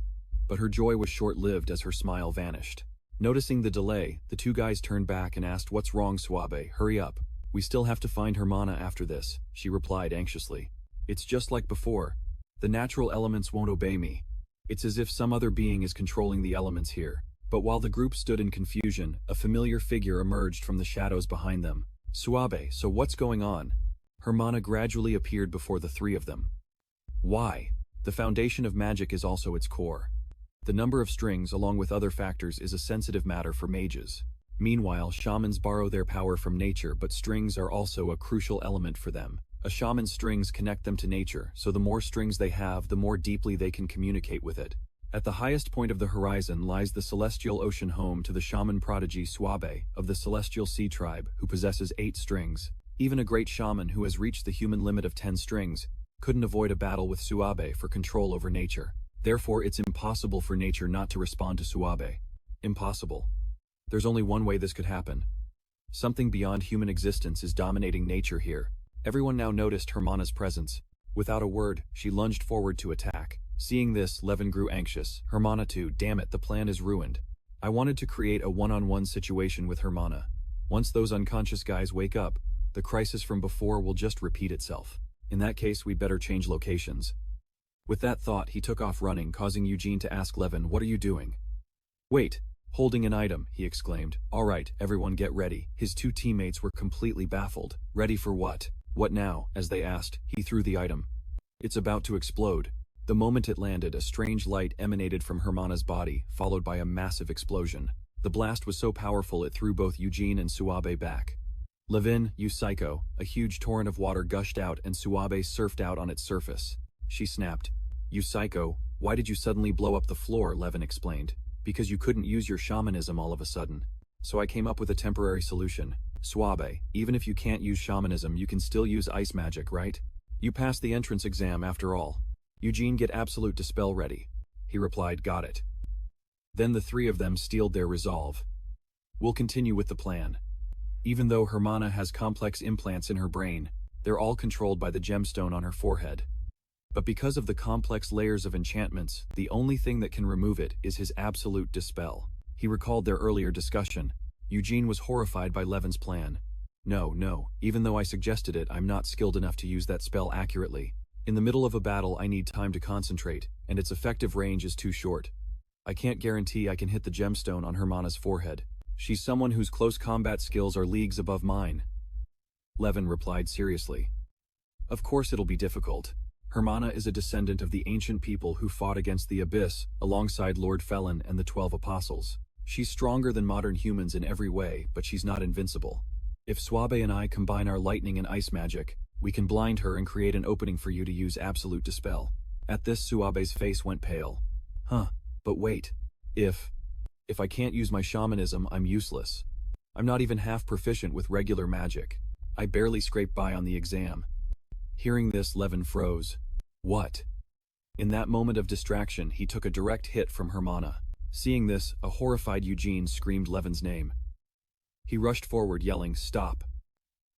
but her joy was short-lived as her smile vanished. Noticing the delay, the two guys turned back and asked, "What's wrong, Suabe? Hurry up. We still have to find Hermana after this," she replied anxiously. "It's just like before. The natural elements won't obey me. It's as if some other being is controlling the elements here." But while the group stood in confusion, a familiar figure emerged from the shadows behind them. "Suabe, so what's going on?" Hermana gradually appeared before the three of them. "Why? The foundation of magic is also its core. The number of strings, along with other factors, is a sensitive matter for mages. Meanwhile, shamans borrow their power from nature, but strings are also a crucial element for them. A shaman's strings connect them to nature, so the more strings they have, the more deeply they can communicate with it. At the highest point of the horizon lies the celestial ocean, home to the shaman prodigy Suabe of the celestial sea tribe, who possesses 8 strings. Even a great shaman who has reached the human limit of 10 strings couldn't avoid a battle with Suabe for control over nature. Therefore, it's impossible for nature not to respond to Suabe. Impossible. There's only one way this could happen. Something beyond human existence is dominating nature here. Everyone now noticed Hermana's presence. Without a word, she lunged forward to attack. Seeing this, Levin grew anxious. Hermana too. Damn it, the plan is ruined. I wanted to create a one-on-one situation with Hermana. Once those unconscious guys wake up, the crisis from before will just repeat itself. In that case, we'd better change locations. With that thought, he took off running, causing Eugene to ask Levin, "What are you doing?" "Wait, holding an item," he exclaimed. "All right, everyone get ready." His two teammates were completely baffled. Ready for what? What now? As they asked, he threw the item. "It's about to explode." The moment it landed, a strange light emanated from Hermana's body, followed by a massive explosion. The blast was so powerful it threw both Eugene and Suabe back. "Levin, you psycho." A huge torrent of water gushed out and Suabe surfed out on its surface. She snapped. "You psycho, why did you suddenly blow up the floor?" Levin explained. "Because you couldn't use your shamanism all of a sudden. So I came up with a temporary solution. Suabe, even if you can't use shamanism, you can still use ice magic, right? You passed the entrance exam after all." "Eugene, get absolute dispel ready." He replied, "Got it." Then the three of them steeled their resolve. "We'll continue with the plan." Even though Hermana has complex implants in her brain, they're all controlled by the gemstone on her forehead. But because of the complex layers of enchantments, the only thing that can remove it is his absolute dispel. He recalled their earlier discussion. Eugene was horrified by Levin's plan. No, even though I suggested it, I'm not skilled enough to use that spell accurately. In the middle of a battle, I need time to concentrate, and its effective range is too short. I can't guarantee I can hit the gemstone on Hermana's forehead. She's someone whose close combat skills are leagues above mine." Levin replied seriously. "Of course it'll be difficult. Hermana is a descendant of the ancient people who fought against the Abyss, alongside Lord Felon and the 12 Apostles. She's stronger than modern humans in every way, but she's not invincible. If Suabe and I combine our lightning and ice magic, we can blind her and create an opening for you to use absolute dispel." At this, Suabe's face went pale. But wait. If I can't use my shamanism, I'm useless. I'm not even half proficient with regular magic. I barely scraped by on the exam." Hearing this, Levin froze. What? In that moment of distraction, he took a direct hit from Hermana. Seeing this, a horrified Eugene screamed Levin's name. He rushed forward, yelling, "Stop!"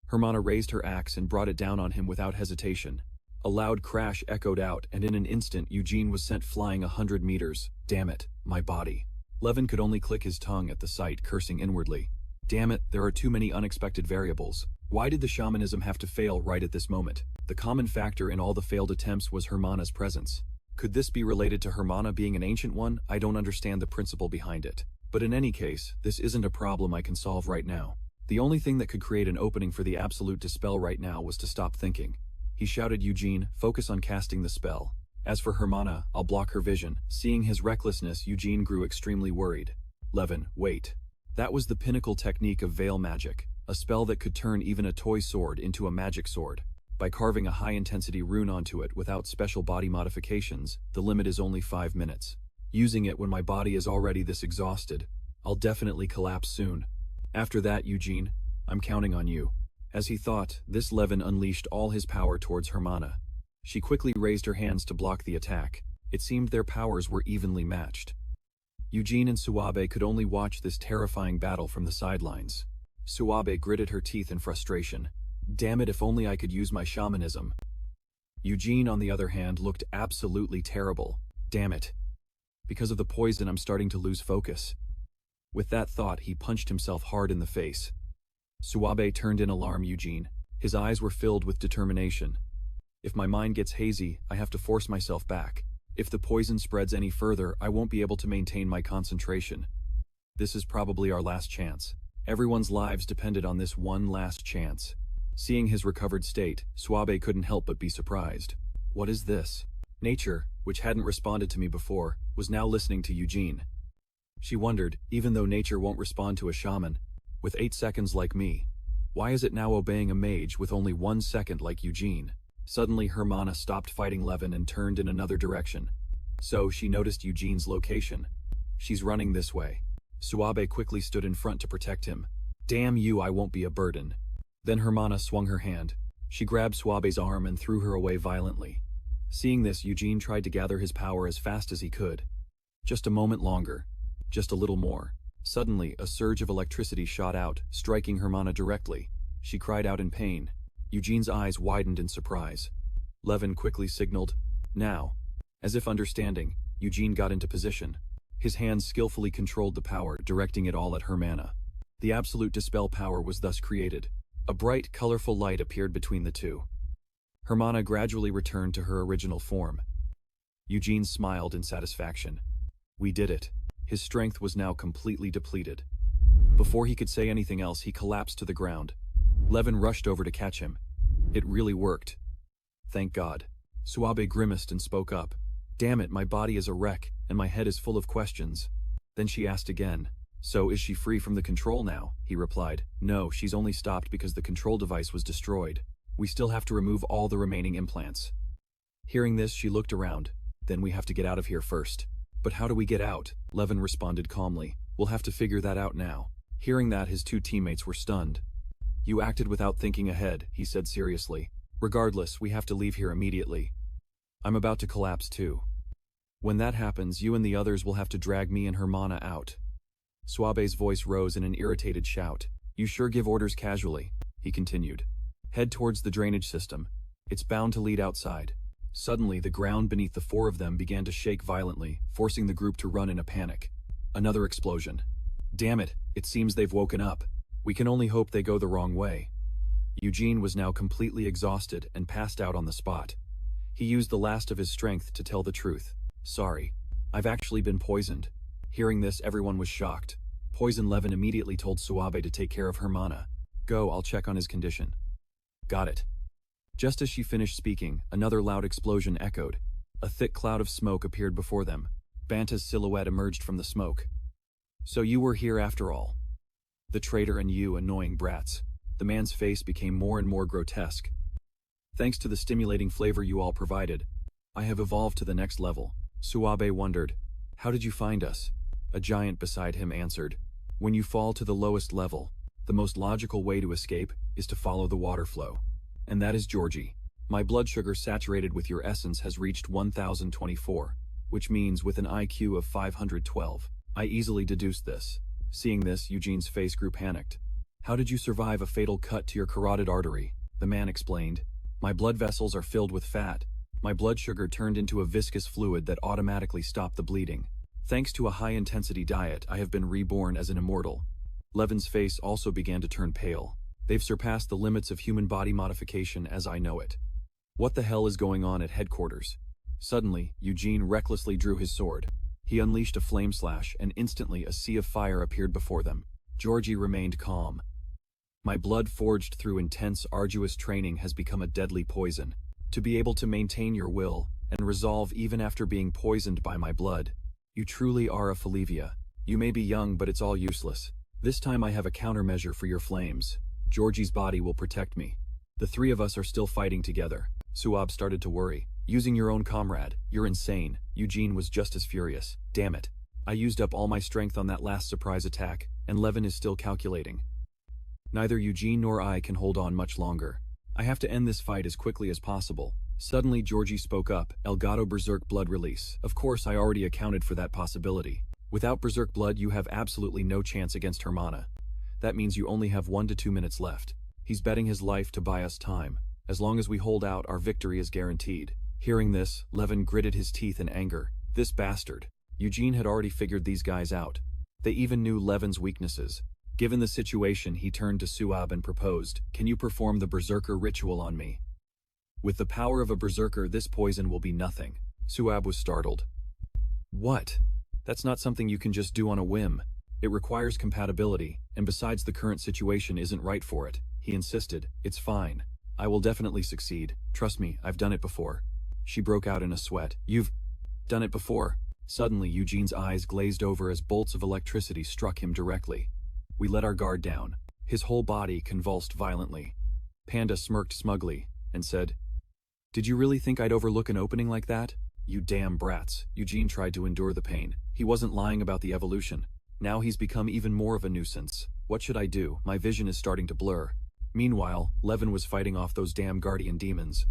Hermana raised her axe and brought it down on him without hesitation. A loud crash echoed out, and in an instant Eugene was sent flying 100 meters. Damn it, my body. Levin could only click his tongue at the sight, cursing inwardly. Damn it, there are too many unexpected variables. Why did the shamanism have to fail right at this moment? The common factor in all the failed attempts was Hermana's presence. Could this be related to Hermana being an ancient one? I don't understand the principle behind it. But in any case, this isn't a problem I can solve right now. The only thing that could create an opening for the absolute dispel right now was to stop thinking. He shouted, "Eugene, focus on casting the spell. As for Hermana, I'll block her vision." Seeing his recklessness, Eugene grew extremely worried. "Levin, wait." That was the pinnacle technique of veil magic, a spell that could turn even a toy sword into a magic sword. By carving a high-intensity rune onto it without special body modifications, the limit is only 5 minutes. Using it when my body is already this exhausted, I'll definitely collapse soon. After that, Eugene, I'm counting on you. As he thought, this Levin unleashed all his power towards Hermana. She quickly raised her hands to block the attack. It seemed their powers were evenly matched. Eugene and Suabe could only watch this terrifying battle from the sidelines. Suabe gritted her teeth in frustration. Damn it, if only I could use my shamanism. Eugene, on the other hand, looked absolutely terrible. Damn it. Because of the poison, I'm starting to lose focus. With that thought, he punched himself hard in the face. Suabe turned in alarm Eugene. His eyes were filled with determination. If my mind gets hazy, I have to force myself back. If the poison spreads any further, I won't be able to maintain my concentration. This is probably our last chance. Everyone's lives depended on this one last chance. Seeing his recovered state, Suabe couldn't help but be surprised. What is this? Nature, which hadn't responded to me before, was now listening to Eugene. She wondered, even though nature won't respond to a shaman, with 8 seconds like me, why is it now obeying a mage with only 1 second like Eugene? Suddenly Hermana stopped fighting Levin and turned in another direction. So she noticed Eugene's location. She's running this way. Suabe quickly stood in front to protect him. Damn you, I won't be a burden. Then Hermana swung her hand. She grabbed Suabe's arm and threw her away violently. Seeing this, Eugene tried to gather his power as fast as he could. Just a moment longer. Just a little more. Suddenly, a surge of electricity shot out, striking Hermana directly. She cried out in pain. Eugene's eyes widened in surprise. Levin quickly signaled, "Now." As if understanding, Eugene got into position. His hands skillfully controlled the power, directing it all at Hermana. The absolute dispel power was thus created. A bright, colorful light appeared between the two. Hermana gradually returned to her original form. Eugene smiled in satisfaction. We did it. His strength was now completely depleted. Before he could say anything else, he collapsed to the ground. Levin rushed over to catch him. It really worked. Thank God. Suabe grimaced and spoke up. Damn it, my body is a wreck, and my head is full of questions. Then she asked again. So is she free from the control now? He replied. No, she's only stopped because the control device was destroyed. We still have to remove all the remaining implants. Hearing this, she looked around. Then we have to get out of here first. But how do we get out? Levin responded calmly. We'll have to figure that out now. Hearing that, his 2 teammates were stunned. You acted without thinking ahead, he said seriously. Regardless, we have to leave here immediately. I'm about to collapse too. When that happens, you and the others will have to drag me and Hermana out. Suabe's voice rose in an irritated shout. You sure give orders casually, he continued. Head towards the drainage system. It's bound to lead outside. Suddenly, the ground beneath the 4 of them began to shake violently, forcing the group to run in a panic. Another explosion. Damn it, it seems they've woken up. We can only hope they go the wrong way. Eugene was now completely exhausted and passed out on the spot. He used the last of his strength to tell the truth. Sorry, I've actually been poisoned. Hearing this, everyone was shocked. Poison Levin immediately told Suabe to take care of Hermana. Go, I'll check on his condition. Got it. Just as she finished speaking, another loud explosion echoed. A thick cloud of smoke appeared before them. Banta's silhouette emerged from the smoke. So you were here after all. The traitor and you annoying brats. The man's face became more and more grotesque. Thanks to the stimulating flavor you all provided, I have evolved to the next level. Suabe wondered. How did you find us? A giant beside him answered. When you fall to the lowest level, the most logical way to escape is to follow the water flow. And that is Georgie. My blood sugar saturated with your essence has reached 1024, which means with an IQ of 512. I easily deduced this. Seeing this, Eugene's face grew panicked. How did you survive a fatal cut to your carotid artery? The man explained. My blood vessels are filled with fat. My blood sugar turned into a viscous fluid that automatically stopped the bleeding. Thanks to a high-intensity diet, I have been reborn as an immortal. Levin's face also began to turn pale. They've surpassed the limits of human body modification as I know it. What the hell is going on at headquarters? Suddenly, Eugene recklessly drew his sword. He unleashed a flame slash, and instantly a sea of fire appeared before them. Georgie remained calm. My blood forged through intense, arduous training has become a deadly poison. To be able to maintain your will, and resolve even after being poisoned by my blood. You truly are a Falivia. You may be young, but it's all useless. This time I have a countermeasure for your flames. Georgie's body will protect me. The 3 of us are still fighting together. Suab started to worry. Using your own comrade, you're insane. Eugene was just as furious. Damn it. I used up all my strength on that last surprise attack, and Levin is still calculating. Neither Eugene nor I can hold on much longer. I have to end this fight as quickly as possible. Suddenly, Georgie spoke up. Elgato Berserk blood release. Of course, I already accounted for that possibility. Without Berserk blood, you have absolutely no chance against Hermana. That means you only have 1 to 2 minutes left. He's betting his life to buy us time. As long as we hold out, our victory is guaranteed. Hearing this, Levin gritted his teeth in anger. This bastard. Eugene had already figured these guys out. They even knew Levin's weaknesses. Given the situation, he turned to Suab and proposed, "Can you perform the berserker ritual on me?" "With the power of a berserker, this poison will be nothing." Suab was startled. "What? That's not something you can just do on a whim. It requires compatibility, and besides the current situation isn't right for it," he insisted. "It's fine. I will definitely succeed. Trust me, I've done it before." She broke out in a sweat. "You've done it before?" Suddenly, Eugene's eyes glazed over as bolts of electricity struck him directly. "We let our guard down." His whole body convulsed violently. Panda smirked smugly and said, "Did you really think I'd overlook an opening like that? You damn brats." Eugene tried to endure the pain. He wasn't lying about the evolution. Now he's become even more of a nuisance. What should I do? My vision is starting to blur. Meanwhile, Levin was fighting off those damn guardian demons.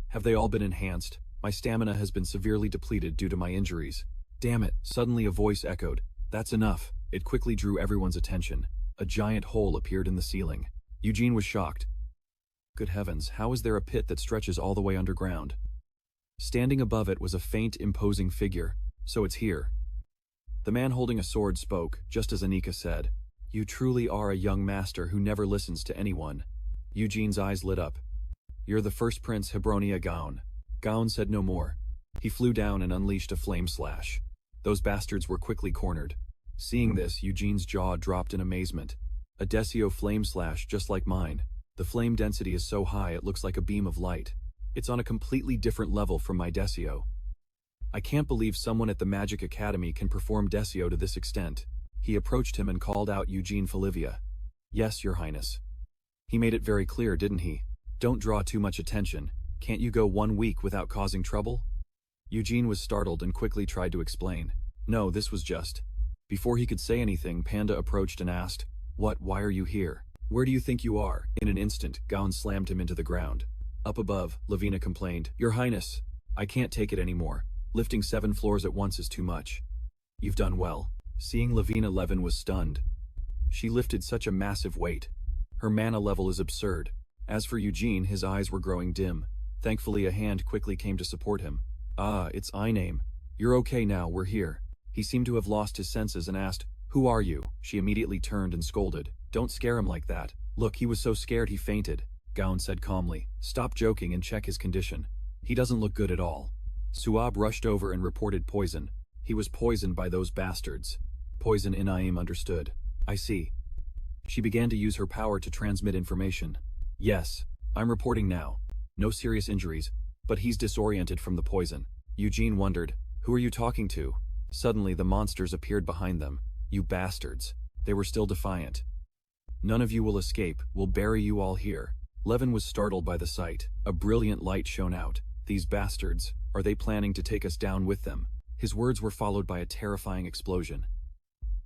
"Have they all been enhanced? My stamina has been severely depleted due to my injuries." "Damn it," suddenly a voice echoed. "That's enough." It quickly drew everyone's attention. A giant hole appeared in the ceiling. Eugene was shocked. Good heavens, how is there a pit that stretches all the way underground? Standing above it was a faint, imposing figure. "So it's here." The man holding a sword spoke, just as Anika said, "You truly are a young master who never listens to anyone." Eugene's eyes lit up. "You're the first Prince Hebronia Gaon." Gaon said no more. He flew down and unleashed a flame slash. Those bastards were quickly cornered. Seeing this, Eugene's jaw dropped in amazement. A Desio flame slash just like mine. The flame density is so high it looks like a beam of light. It's on a completely different level from my Desio. I can't believe someone at the Magic Academy can perform Desio to this extent. He approached him and called out Eugene Falivia. "Yes, Your Highness." He made it very clear, didn't he? "Don't draw too much attention. Can't you go 1 week without causing trouble?" Eugene was startled and quickly tried to explain. "No, this was just..." Before he could say anything, Panda approached and asked, Why are you here? Where do you think you are?" In an instant, Gaon slammed him into the ground. Up above, Lavina complained, "Your Highness, I can't take it anymore. Lifting 7 floors at once is too much." "You've done well." Seeing Lavina, Levin was stunned. She lifted such a massive weight. Her mana level is absurd. As for Eugene, his eyes were growing dim. Thankfully, a hand quickly came to support him. "Ah, it's Einame. You're okay now, we're here." He seemed to have lost his senses and asked, "Who are you?" She immediately turned and scolded. "Don't scare him like that." "Look, he was so scared he fainted," Gaon said calmly. "Stop joking and check his condition. He doesn't look good at all." Suab rushed over and reported poison. He was poisoned by those bastards. Poison, Inaim understood. "I see." She began to use her power to transmit information. "Yes, I'm reporting now. No serious injuries, but he's disoriented from the poison." Eugene wondered, "Who are you talking to?" Suddenly the monsters appeared behind them. "You bastards." They were still defiant. "None of you will escape. We'll bury you all here." Levin was startled by the sight. A brilliant light shone out. "These bastards, are they planning to take us down with them?" His words were followed by a terrifying explosion.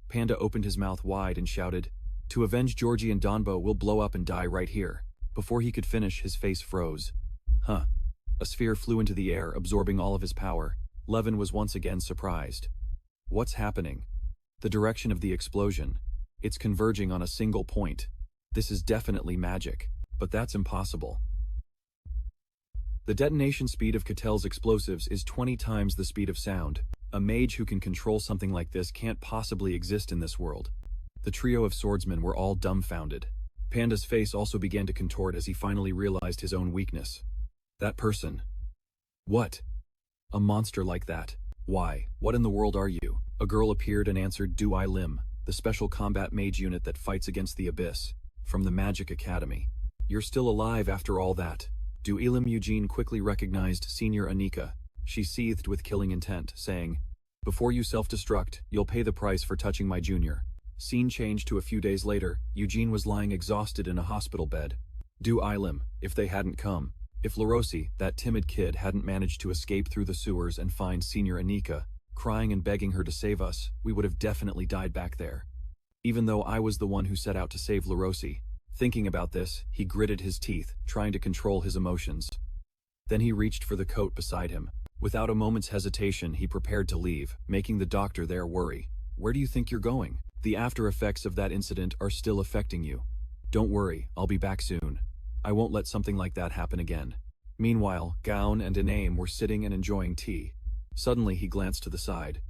Panda opened his mouth wide and shouted, "To avenge Georgie and Donbo, we'll blow up and die right here." Before he could finish, his face froze. A sphere flew into the air, absorbing all of his power. Levin was once again surprised. What's happening? The direction of the explosion. It's converging on a single point. This is definitely magic. But that's impossible. The detonation speed of Catel's explosives is 20 times the speed of sound. A mage who can control something like this can't possibly exist in this world. The trio of swordsmen were all dumbfounded. Panda's face also began to contort as he finally realized his own weakness. That person. What? A monster like that. Why? What in the world are you? A girl appeared and answered, "Du Lim, the special combat mage unit that fights against the abyss, from the Magic Academy." "You're still alive after all that." Du Lim. Eugene quickly recognized Senior Anika. She seethed with killing intent, saying, "Before you self-destruct, you'll pay the price for touching my junior." Scene changed to a few days later. Eugene was lying exhausted in a hospital bed. Du Lim, if they hadn't come. If Larosi, that timid kid, hadn't managed to escape through the sewers and find Senior Anika, crying and begging her to save us, we would have definitely died back there. Even though I was the one who set out to save Larosi. Thinking about this, he gritted his teeth, trying to control his emotions. Then he reached for the coat beside him. Without a moment's hesitation, he prepared to leave, making the doctor there worry. "Where do you think you're going? The after effects of that incident are still affecting you. Don't worry, I'll be back soon. I won't let something like that happen again." Meanwhile, Gaon and Inaim were sitting and enjoying tea. Suddenly he glanced to the side.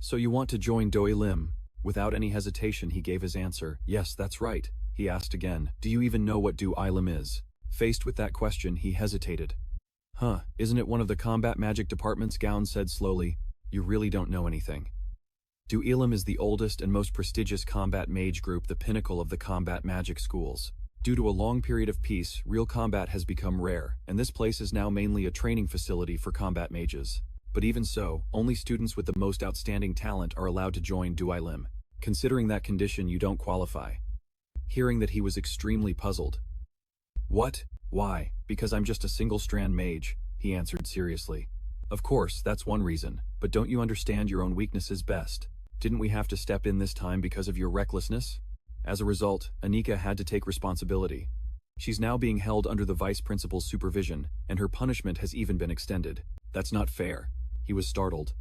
So you want to join Doi Lim? Without any hesitation he gave his answer. Yes, that's right. He asked again, do you even know what Doi Lim is? Faced with that question, he hesitated. Isn't it one of the combat magic departments? Gown said slowly. You really don't know anything. Doi Lim is the oldest and most prestigious combat mage group, the pinnacle of the combat magic schools. Due to a long period of peace, real combat has become rare, and this place is now mainly a training facility for combat mages. But even so, only students with the most outstanding talent are allowed to join Doi Lim. Considering that condition, you don't qualify. Hearing that, he was extremely puzzled. What? Why? Because I'm just a single-strand mage, he answered seriously. Of course, that's one reason, but don't you understand your own weaknesses best? Didn't we have to step in this time because of your recklessness? As a result, Anika had to take responsibility. She's now being held under the vice principal's supervision, and her punishment has even been extended. That's not fair. He was startled.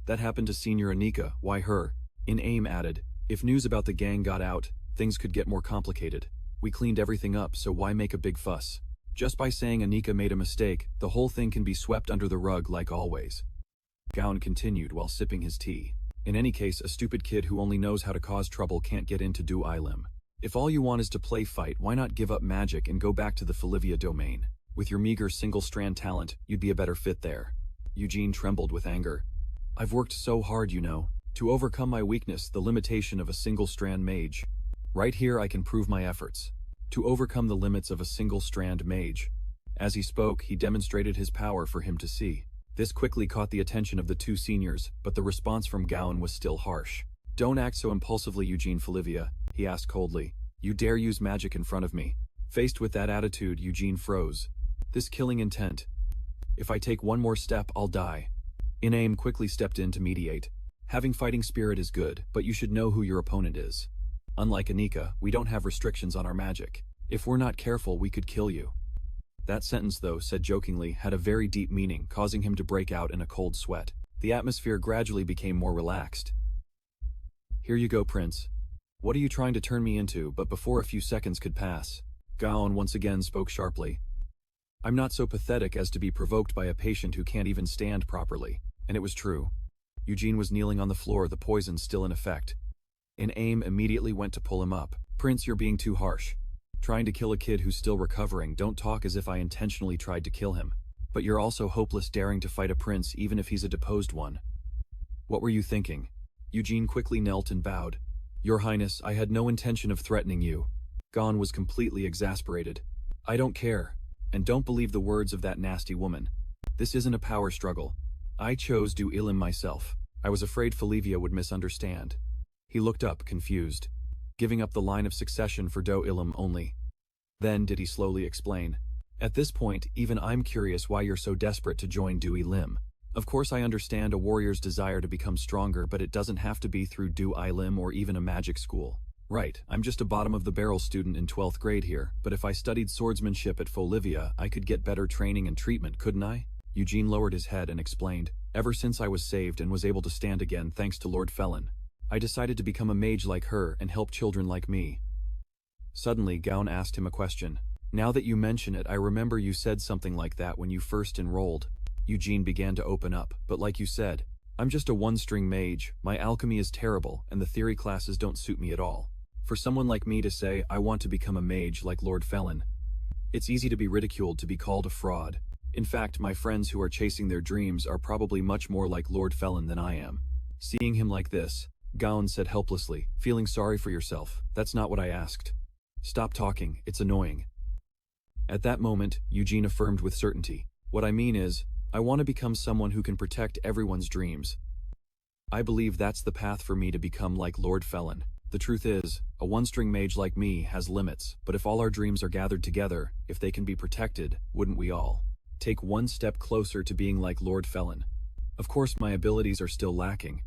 That happened to Senior Anika, why her? In AIM added, if news about the gang got out, things could get more complicated. We cleaned everything up, so why make a big fuss? Just by saying Anika made a mistake, the whole thing can be swept under the rug like always. Gown continued while sipping his tea. In any case, a stupid kid who only knows how to cause trouble can't get into Doi Lim. If all you want is to play fight, why not give up magic and go back to the Falivia domain? With your meager single-strand talent, you'd be a better fit there. Eugene trembled with anger. I've worked so hard, you know, to overcome my weakness, the limitation of a single-strand mage. Right here I can prove my efforts. To overcome the limits of a single-strand mage. As he spoke, he demonstrated his power for him to see. This quickly caught the attention of the two seniors, but the response from Gowan was still harsh. Don't act so impulsively, Eugene Falivia, he asked coldly. You dare use magic in front of me? Faced with that attitude, Eugene froze. This killing intent. If I take one more step, I'll die. Inaim quickly stepped in to mediate. Having fighting spirit is good, but you should know who your opponent is. Unlike Anika, we don't have restrictions on our magic. If we're not careful, we could kill you. That sentence, though, said jokingly, had a very deep meaning, causing him to break out in a cold sweat. The atmosphere gradually became more relaxed. Here you go, Prince. What are you trying to turn me into? But before a few seconds could pass, Gaon once again spoke sharply. I'm not so pathetic as to be provoked by a patient who can't even stand properly. And it was true. Eugene was kneeling on the floor, the poison still in effect. AIM immediately went to pull him up. Prince, you're being too harsh. Trying to kill a kid who's still recovering, don't talk as if I intentionally tried to kill him. But you're also hopeless daring to fight a prince even if he's a deposed one. What were you thinking? Eugene quickly knelt and bowed. Your Highness, I had no intention of threatening you. Gon was completely exasperated. I don't care. And don't believe the words of that nasty woman. This isn't a power struggle. I chose Doi Lim myself. I was afraid Falivia would misunderstand. He looked up, confused. Giving up the line of succession for Doi Lim only. Then did he slowly explain. At this point, even I'm curious why you're so desperate to join Doi Lim. Of course I understand a warrior's desire to become stronger, but it doesn't have to be through Doi Lim or even a magic school. Right, I'm just a bottom-of-the-barrel student in 12th grade here, but if I studied swordsmanship at Falivia, I could get better training and treatment, couldn't I? Eugene lowered his head and explained. Ever since I was saved and was able to stand again thanks to Lord Felon, I decided to become a mage like her and help children like me. Suddenly, Gaon asked him a question. Now that you mention it, I remember you said something like that when you first enrolled. Eugene began to open up, but like you said, I'm just a one-string mage, my alchemy is terrible, and the theory classes don't suit me at all. For someone like me to say, I want to become a mage like Lord Felon, it's easy to be ridiculed, to be called a fraud. In fact, my friends who are chasing their dreams are probably much more like Lord Felon than I am. Seeing him like this, Gaon said helplessly, feeling sorry for yourself, that's not what I asked. Stop talking, it's annoying. At that moment, Eugene affirmed with certainty. What I mean is, I want to become someone who can protect everyone's dreams. I believe that's the path for me to become like Lord Felon. The truth is, a one-string mage like me has limits, but if all our dreams are gathered together, if they can be protected, wouldn't we all take one step closer to being like Lord Felon? Of course, my abilities are still lacking.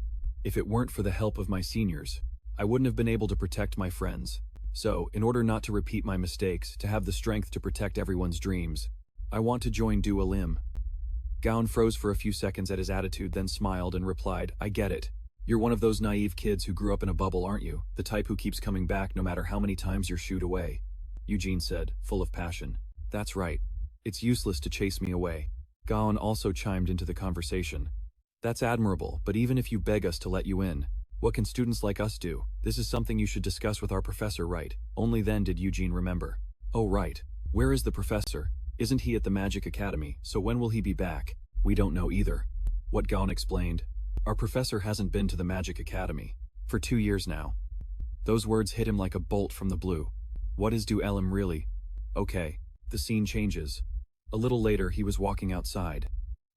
If it weren't for the help of my seniors, I wouldn't have been able to protect my friends. So, in order not to repeat my mistakes, to have the strength to protect everyone's dreams, I want to join Doi Lim. Gaon froze for a few seconds at his attitude, then smiled and replied, I get it. You're one of those naive kids who grew up in a bubble, aren't you? The type who keeps coming back no matter how many times you're shooed away. Eugene said, full of passion. That's right. It's useless to chase me away. Gaon also chimed into the conversation. That's admirable, but even if you beg us to let you in, what can students like us do? This is something you should discuss with our professor, right? Only then did Eugene remember. Oh right. Where is the professor? Isn't he at the Magic Academy, so when will he be back? We don't know either. What Gaon explained. Our professor hasn't been to the Magic Academy. For 2 years now. Those words hit him like a bolt from the blue. What is Du Elim really? Okay. The scene changes. A little later he was walking outside.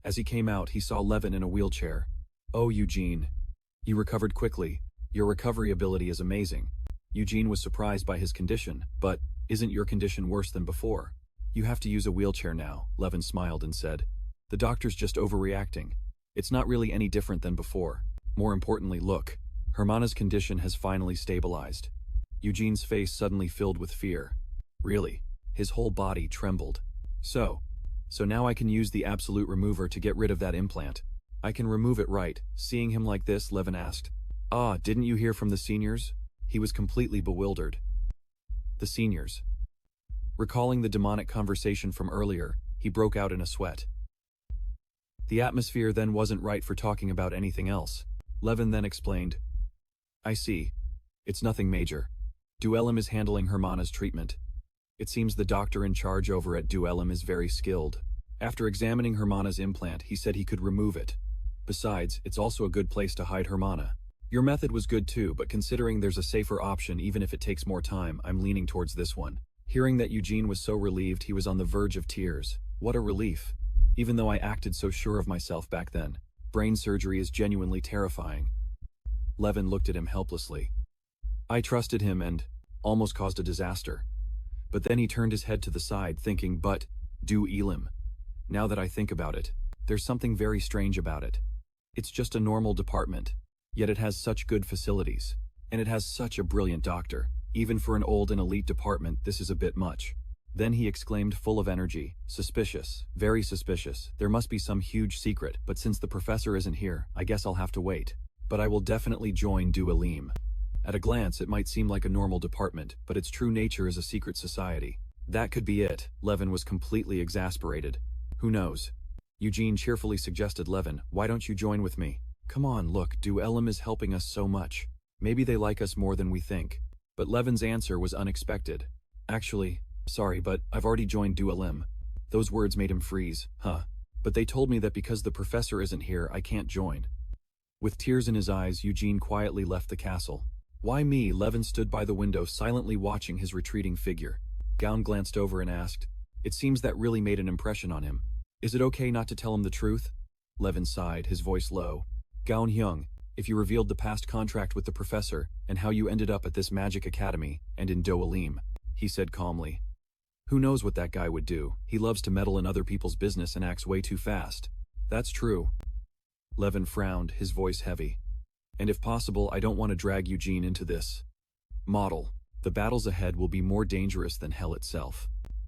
As he came out he saw Levin in a wheelchair. Oh Eugene. You recovered quickly. Your recovery ability is amazing. Eugene was surprised by his condition, but isn't your condition worse than before? You have to use a wheelchair now, Levin smiled and said. The doctor's just overreacting. It's not really any different than before. More importantly, look. Hermana's condition has finally stabilized. Eugene's face suddenly filled with fear. Really? His whole body trembled. So now I can use the absolute remover to get rid of that implant. I can remove it, right? Seeing him like this, Levin asked. Ah, didn't you hear from the seniors? He was completely bewildered. The seniors. Recalling the demonic conversation from earlier, he broke out in a sweat. The atmosphere then wasn't right for talking about anything else. Levin then explained. I see. It's nothing major. Du Elim is handling Hermana's treatment. It seems the doctor in charge over at Du Elim is very skilled. After examining Hermana's implant, he said he could remove it. Besides, it's also a good place to hide Hermana. Your method was good too, but considering there's a safer option even if it takes more time, I'm leaning towards this one. Hearing that Eugene was so relieved, he was on the verge of tears. What a relief. Even though I acted so sure of myself back then. Brain surgery is genuinely terrifying. Levin looked at him helplessly. I trusted him and almost caused a disaster. But then he turned his head to the side, thinking, but Du Elim. Now that I think about it, there's something very strange about it. It's just a normal department, yet it has such good facilities. And it has such a brilliant doctor. Even for an old and elite department, this is a bit much. Then he exclaimed, full of energy, suspicious, very suspicious. There must be some huge secret, but since the professor isn't here, I guess I'll have to wait. But I will definitely join Du Elim. At a glance, it might seem like a normal department, but its true nature is a secret society. That could be it. Levin was completely exasperated. Who knows? Eugene cheerfully suggested. Levin, why don't you join with me? Come on, look, Du Elim is helping us so much. Maybe they like us more than we think. But Levin's answer was unexpected. Actually, sorry, but I've already joined Du Elim. Those words made him freeze. Huh. But they told me that because the professor isn't here, I can't join. With tears in his eyes, Eugene quietly left the castle. Why me? Levin stood by the window silently watching his retreating figure. Gaon glanced over and asked. It seems that really made an impression on him. Is it okay not to tell him the truth? Levin sighed, his voice low. Gaon Hyung, if you revealed the past contract with the professor, and how you ended up at this Magic Academy, and in Du Elim, he said calmly. Who knows what that guy would do? He loves to meddle in other people's business and acts way too fast. That's true. Levin frowned, his voice heavy. And if possible, I don't want to drag Eugene into this model. The battles ahead will be more dangerous than hell itself.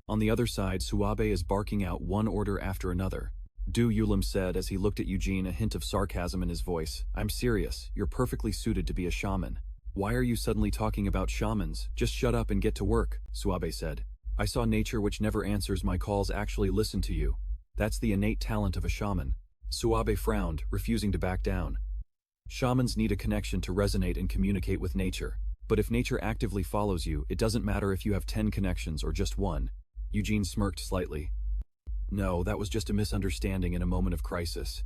On the other side, Suabe is barking out one order after another. Du Elim said as he looked at Eugene, a hint of sarcasm in his voice. I'm serious, you're perfectly suited to be a shaman. Why are you suddenly talking about shamans? Just shut up and get to work, Suabe said. I saw nature which never answers my calls actually listen to you. That's the innate talent of a shaman. Suabe frowned, refusing to back down. Shamans need a connection to resonate and communicate with nature. But if nature actively follows you, it doesn't matter if you have 10 connections or just one. Eugene smirked slightly. No, that was just a misunderstanding in a moment of crisis.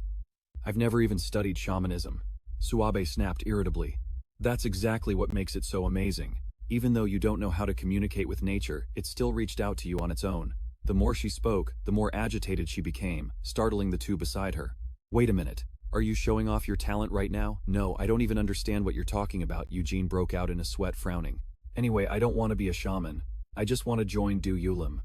I've never even studied shamanism. Suabe snapped irritably. That's exactly what makes it so amazing. Even though you don't know how to communicate with nature, it still reached out to you on its own. The more she spoke, the more agitated she became, startling the two beside her. Wait a minute. Are you showing off your talent right now? No, I don't even understand what you're talking about, Eugene broke out in a sweat, frowning. Anyway, I don't want to be a shaman. I just want to join Du Elim.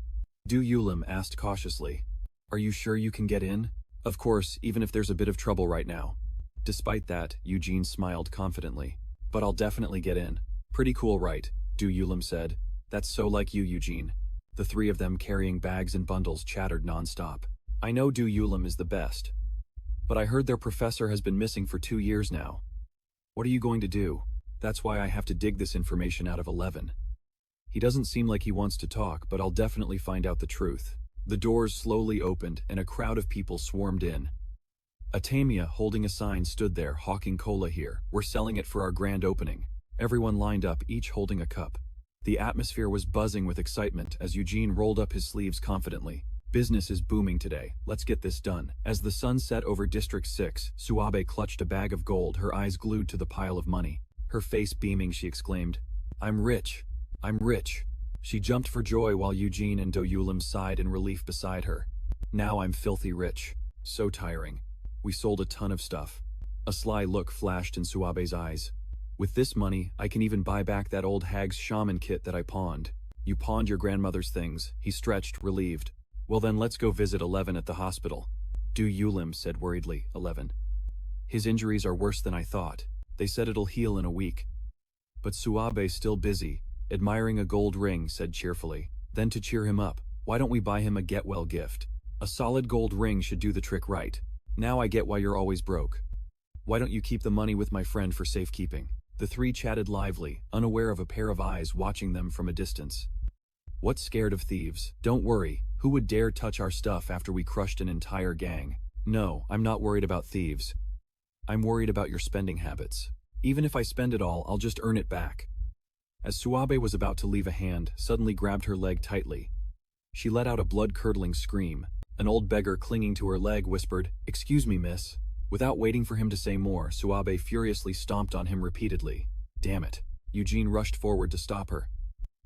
Du Elim asked cautiously. Are you sure you can get in? Of course, even if there's a bit of trouble right now. Despite that, Eugene smiled confidently. But I'll definitely get in. Pretty cool, right? Du Elim said. That's so like you, Eugene. The three of them carrying bags and bundles chattered nonstop. I know Du Elim is the best. But I heard their professor has been missing for 2 years now. What are you going to do? That's why I have to dig this information out of 11. He doesn't seem like he wants to talk, but I'll definitely find out the truth. The doors slowly opened and a crowd of people swarmed in. Atamia, holding a sign, stood there, hawking cola here. We're selling it for our grand opening. Everyone lined up, each holding a cup. The atmosphere was buzzing with excitement as Eugene rolled up his sleeves confidently. Business is booming today. Let's get this done. As the sun set over District 6, Suabe clutched a bag of gold, her eyes glued to the pile of money. Her face beaming, she exclaimed, "I'm rich. I'm rich." She jumped for joy while Eugene and Do-Yulim sighed in relief beside her. "Now I'm filthy rich. So tiring. We sold a ton of stuff." A sly look flashed in Suabe's eyes. "With this money, I can even buy back that old hag's shaman kit that I pawned." "You pawned your grandmother's things," he stretched, relieved. "Well then, let's go visit 11 at the hospital." Do-Yulim said worriedly, 11. "His injuries are worse than I thought. They said it'll heal in a week." But Suabe, still busy, admiring a gold ring, said cheerfully, "Then to cheer him up, why don't we buy him a get-well gift? A solid gold ring should do the trick right. Now I get why you're always broke. Why don't you keep the money with my friend for safekeeping?" The three chatted lively, unaware of a pair of eyes watching them from a distance. "What's scared of thieves? Don't worry, who would dare touch our stuff after we crushed an entire gang? No, I'm not worried about thieves. I'm worried about your spending habits. Even if I spend it all, I'll just earn it back." As Suabe was about to leave, a hand suddenly grabbed her leg tightly. She let out a blood-curdling scream. An old beggar clinging to her leg whispered, "Excuse me, miss." Without waiting for him to say more, Suabe furiously stomped on him repeatedly. "Damn it." Eugene rushed forward to stop her.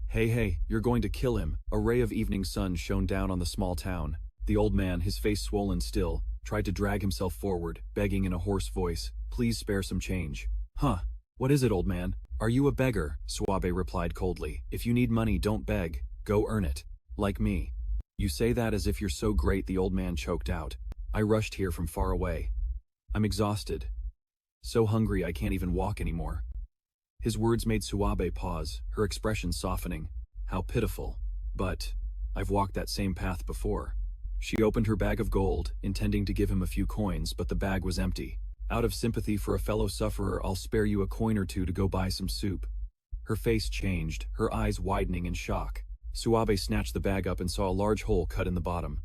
Hey, you're going to kill him." A ray of evening sun shone down on the small town. The old man, his face swollen still, tried to drag himself forward, begging in a hoarse voice, "Please spare some change." "Huh? What is it, old man? Are you a beggar?" Suabe replied coldly. "If you need money, don't beg. Go earn it. Like me." "You say that as if you're so great," the old man choked out. "I rushed here from far away. I'm exhausted. So hungry I can't even walk anymore." His words made Suabe pause, her expression softening. How pitiful. "But I've walked that same path before." She opened her bag of gold, intending to give him a few coins, but the bag was empty. "Out of sympathy for a fellow sufferer, I'll spare you a coin or two to go buy some soup." Her face changed, her eyes widening in shock. Suabe snatched the bag up and saw a large hole cut in the bottom.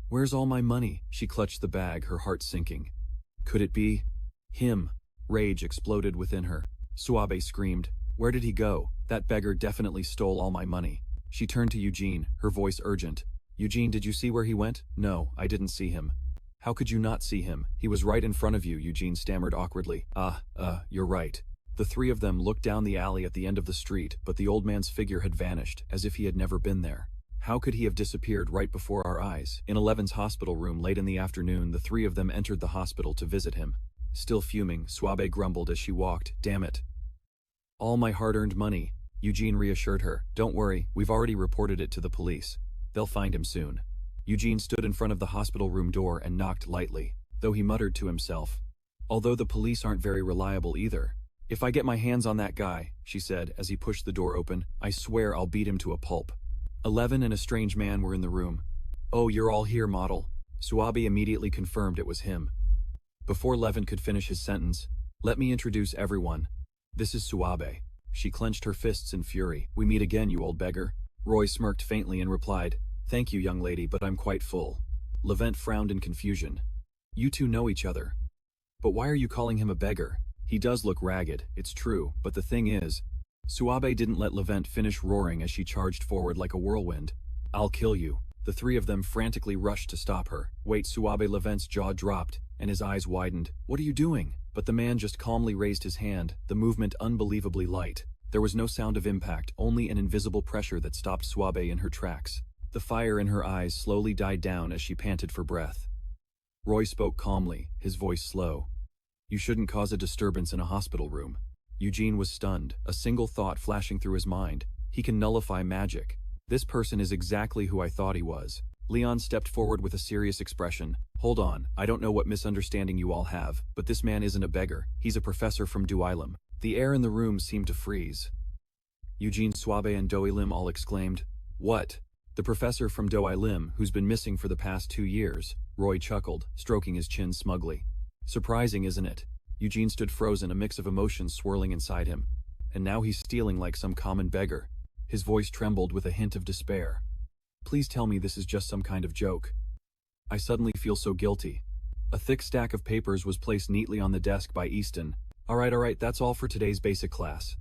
"Where's all my money?" She clutched the bag, her heart sinking. Could it be him? Rage exploded within her. Suabe screamed, "Where did he go? That beggar definitely stole all my money." She turned to Eugene, her voice urgent. "Eugene, did you see where he went?" "No, I didn't see him." "How could you not see him? He was right in front of you," Eugene stammered awkwardly. You're right." The three of them looked down the alley at the end of the street, but the old man's figure had vanished, as if he had never been there. How could he have disappeared right before our eyes? In Eleven's hospital room late in the afternoon, the three of them entered the hospital to visit him. Still fuming, Suabe grumbled as she walked, "Damn it. All my hard-earned money." Eugene reassured her, "Don't worry, we've already reported it to the police. They'll find him soon." Eugene stood in front of the hospital room door and knocked lightly, though he muttered to himself, "Although the police aren't very reliable either. If I get my hands on that guy," she said as he pushed the door open, "I swear I'll beat him to a pulp." 11 and a strange man were in the room. "Oh, you're all here, model." Suabe immediately confirmed it was him. Before Levin could finish his sentence, "Let me introduce everyone. This is Suabe." She clenched her fists in fury. "We meet again, you old beggar." Roy smirked faintly and replied, "Thank you, young lady, but I'm quite full." Levent frowned in confusion. "You two know each other. But why are you calling him a beggar? He does look ragged, it's true, but the thing is..." Suabe didn't let Levent finish roaring as she charged forward like a whirlwind. "I'll kill you." The three of them frantically rushed to stop her. "Wait," Suabe. Levent's jaw dropped, and his eyes widened. "What are you doing?" But the man just calmly raised his hand, the movement unbelievably light. There was no sound of impact, only an invisible pressure that stopped Suabe in her tracks. The fire in her eyes slowly died down as she panted for breath. Roy spoke calmly, his voice slow. "You shouldn't cause a disturbance in a hospital room." Eugene was stunned, a single thought flashing through his mind. He can nullify magic. This person is exactly who I thought he was. Leon stepped forward with a serious expression. "Hold on, I don't know what misunderstanding you all have, but this man isn't a beggar, he's a professor from Do-Ilim." The air in the room seemed to freeze. Eugene, Suabe and Do-Ilim all exclaimed, "What?" "The professor from Do-Ilim, who's been missing for the past 2 years, Roy chuckled, stroking his chin smugly. "Surprising, isn't it?" Eugene stood frozen, a mix of emotions swirling inside him. And now he's stealing like some common beggar. His voice trembled with a hint of despair. "Please tell me this is just some kind of joke. I suddenly feel so guilty." A thick stack of papers was placed neatly on the desk by Easton. Alright, that's all for today's basic class.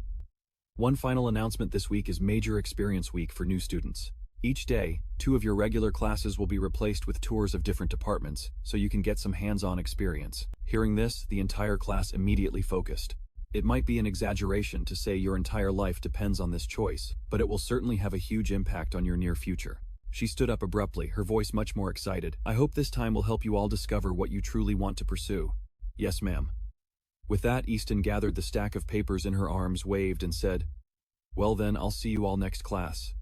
One final announcement this week is Major Experience Week for new students. Each day, 2 of your regular classes will be replaced with tours of different departments, so you can get some hands-on experience. Hearing this, the entire class immediately focused. It might be an exaggeration to say your entire life depends on this choice, but it will certainly have a huge impact on your near future. She stood up abruptly, her voice much more excited. I hope this time will help you all discover what you truly want to pursue. Yes, ma'am. With that, Easton gathered the stack of papers in her arms, waved, and said, Well then, I'll see you all next class.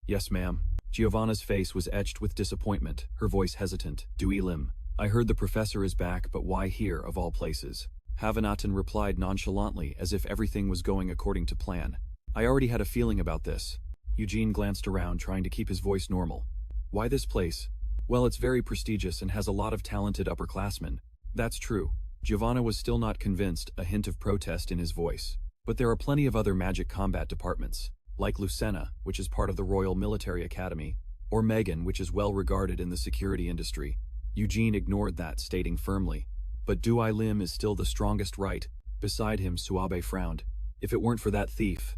Yes, ma'am. Giovanna's face was etched with disappointment, her voice hesitant. Dewey Lim. I heard the professor is back, but why here, of all places? Havanatan replied nonchalantly, as if everything was going according to plan. I already had a feeling about this. Eugene glanced around, trying to keep his voice normal. Why this place? Well, it's very prestigious and has a lot of talented upperclassmen. That's true. Giovanna was still not convinced, a hint of protest in his voice. But there are plenty of other magic combat departments, like Lucena, which is part of the Royal Military Academy, or Megan, which is well regarded in the security industry. Eugene ignored that, stating firmly, But Dewey Lim is still the strongest, right? Beside him, Suabe frowned. If it weren't for that thief,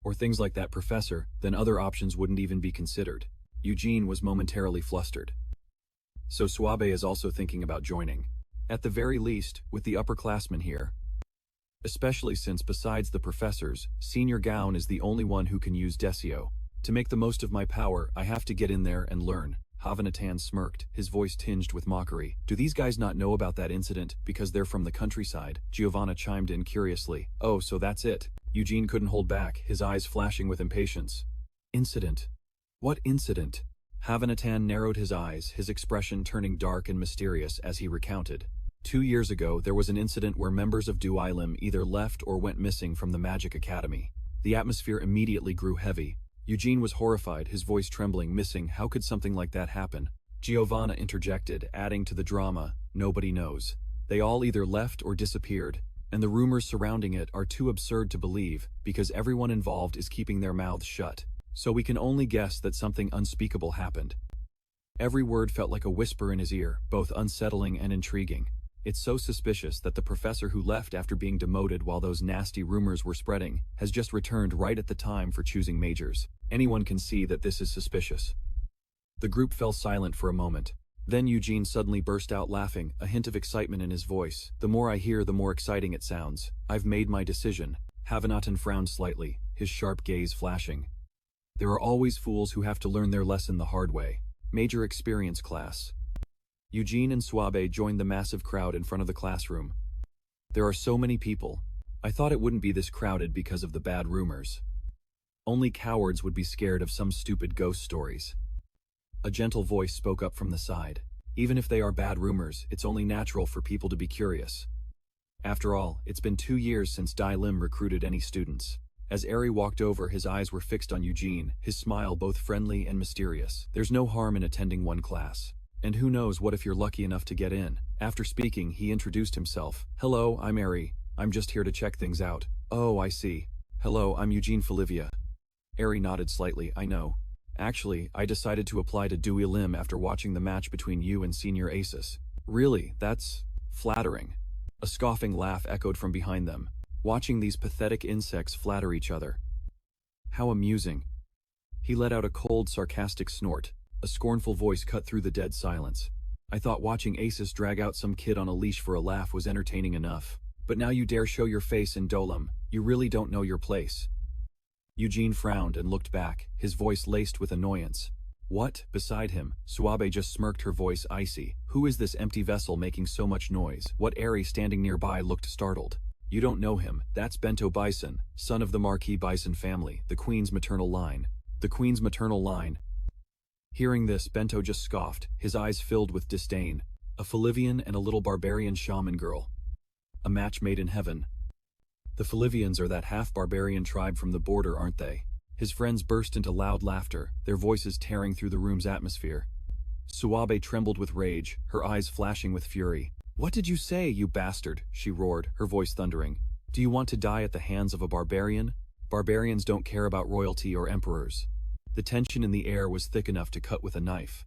or things like that professor, then other options wouldn't even be considered. Eugene was momentarily flustered. So Suabe is also thinking about joining. At the very least, with the upperclassmen here. Especially since besides the professors, Senior Gown is the only one who can use Desio. To make the most of my power, I have to get in there and learn. Havanatan smirked, his voice tinged with mockery. Do these guys not know about that incident because they're from the countryside? Giovanna chimed in curiously. Oh, so that's it. Eugene couldn't hold back, his eyes flashing with impatience. Incident? What incident? Havanatan narrowed his eyes, his expression turning dark and mysterious as he recounted. 2 years ago, there was an incident where members of Dewey Lim either left or went missing from the Magic Academy. The atmosphere immediately grew heavy. Eugene was horrified, his voice trembling. Missing? How could something like that happen? Giovanna interjected, adding to the drama, nobody knows. They all either left or disappeared, and the rumors surrounding it are too absurd to believe because everyone involved is keeping their mouths shut. So we can only guess that something unspeakable happened. Every word felt like a whisper in his ear, both unsettling and intriguing. It's so suspicious that the professor who left after being demoted while those nasty rumors were spreading has just returned right at the time for choosing majors. Anyone can see that this is suspicious. The group fell silent for a moment. Then Eugene suddenly burst out laughing, a hint of excitement in his voice. The more I hear, the more exciting it sounds. I've made my decision. Havanatan frowned slightly, his sharp gaze flashing. There are always fools who have to learn their lesson the hard way. Major experience class. Eugene and Suabe joined the massive crowd in front of the classroom. There are so many people. I thought it wouldn't be this crowded because of the bad rumors. Only cowards would be scared of some stupid ghost stories. A gentle voice spoke up from the side. Even if they are bad rumors, it's only natural for people to be curious. After all, it's been 2 years since Dai Lim recruited any students. As Eri walked over, his eyes were fixed on Eugene, his smile both friendly and mysterious. There's no harm in attending one class. And who knows what if you're lucky enough to get in. After speaking, he introduced himself. Hello, I'm Eri. I'm just here to check things out. Oh, I see. Hello, I'm Eugene Folivia. Eri nodded slightly. I know. Actually, I decided to apply to Dewey Lim after watching the match between you and Senior Asus. Really, that's flattering. A scoffing laugh echoed from behind them. Watching these pathetic insects flatter each other. How amusing. He let out a cold, sarcastic snort. A scornful voice cut through the dead silence. I thought watching Asus drag out some kid on a leash for a laugh was entertaining enough. But now you dare show your face in Dolam. You really don't know your place. Eugene frowned and looked back, his voice laced with annoyance. What? Beside him, Suabe just smirked, her voice icy. Who is this empty vessel making so much noise? What? Eri, standing nearby, looked startled. You don't know him. That's Bento Bison, son of the Marquis Bison family, the Queen's maternal line. The Queen's maternal line. Hearing this, Bento just scoffed, his eyes filled with disdain. A Folivian and a little barbarian shaman girl. A match made in heaven. The Folivians are that half-barbarian tribe from the border, aren't they? His friends burst into loud laughter, their voices tearing through the room's atmosphere. Suabe trembled with rage, her eyes flashing with fury. What did you say, you bastard? She roared, her voice thundering. Do you want to die at the hands of a barbarian? Barbarians don't care about royalty or emperors. The tension in the air was thick enough to cut with a knife.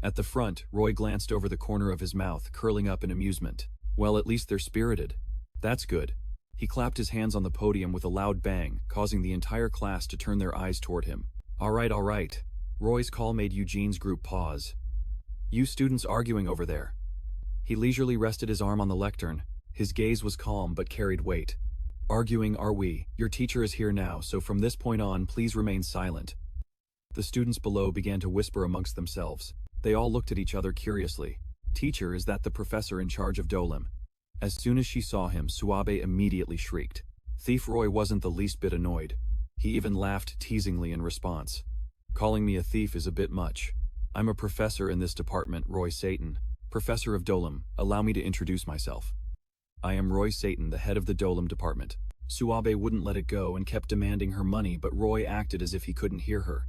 At the front, Roy glanced over the corner of his mouth, curling up in amusement. Well, at least they're spirited. That's good. He clapped his hands on the podium with a loud bang, causing the entire class to turn their eyes toward him. All right. Roy's call made Eugene's group pause. You students arguing over there. He leisurely rested his arm on the lectern. His gaze was calm but carried weight. Arguing are we? Your teacher is here now, so from this point on, please remain silent. The students below began to whisper amongst themselves. They all looked at each other curiously. Teacher, is that the professor in charge of Dolim? As soon as she saw him, Suabe immediately shrieked. Thief Roy wasn't the least bit annoyed. He even laughed teasingly in response. Calling me a thief is a bit much. I'm a professor in this department, Roy Satan. Professor of Dolim, allow me to introduce myself. I am Roy Satan, the head of the Dolim department. Suabe wouldn't let it go and kept demanding her money, but Roy acted as if he couldn't hear her.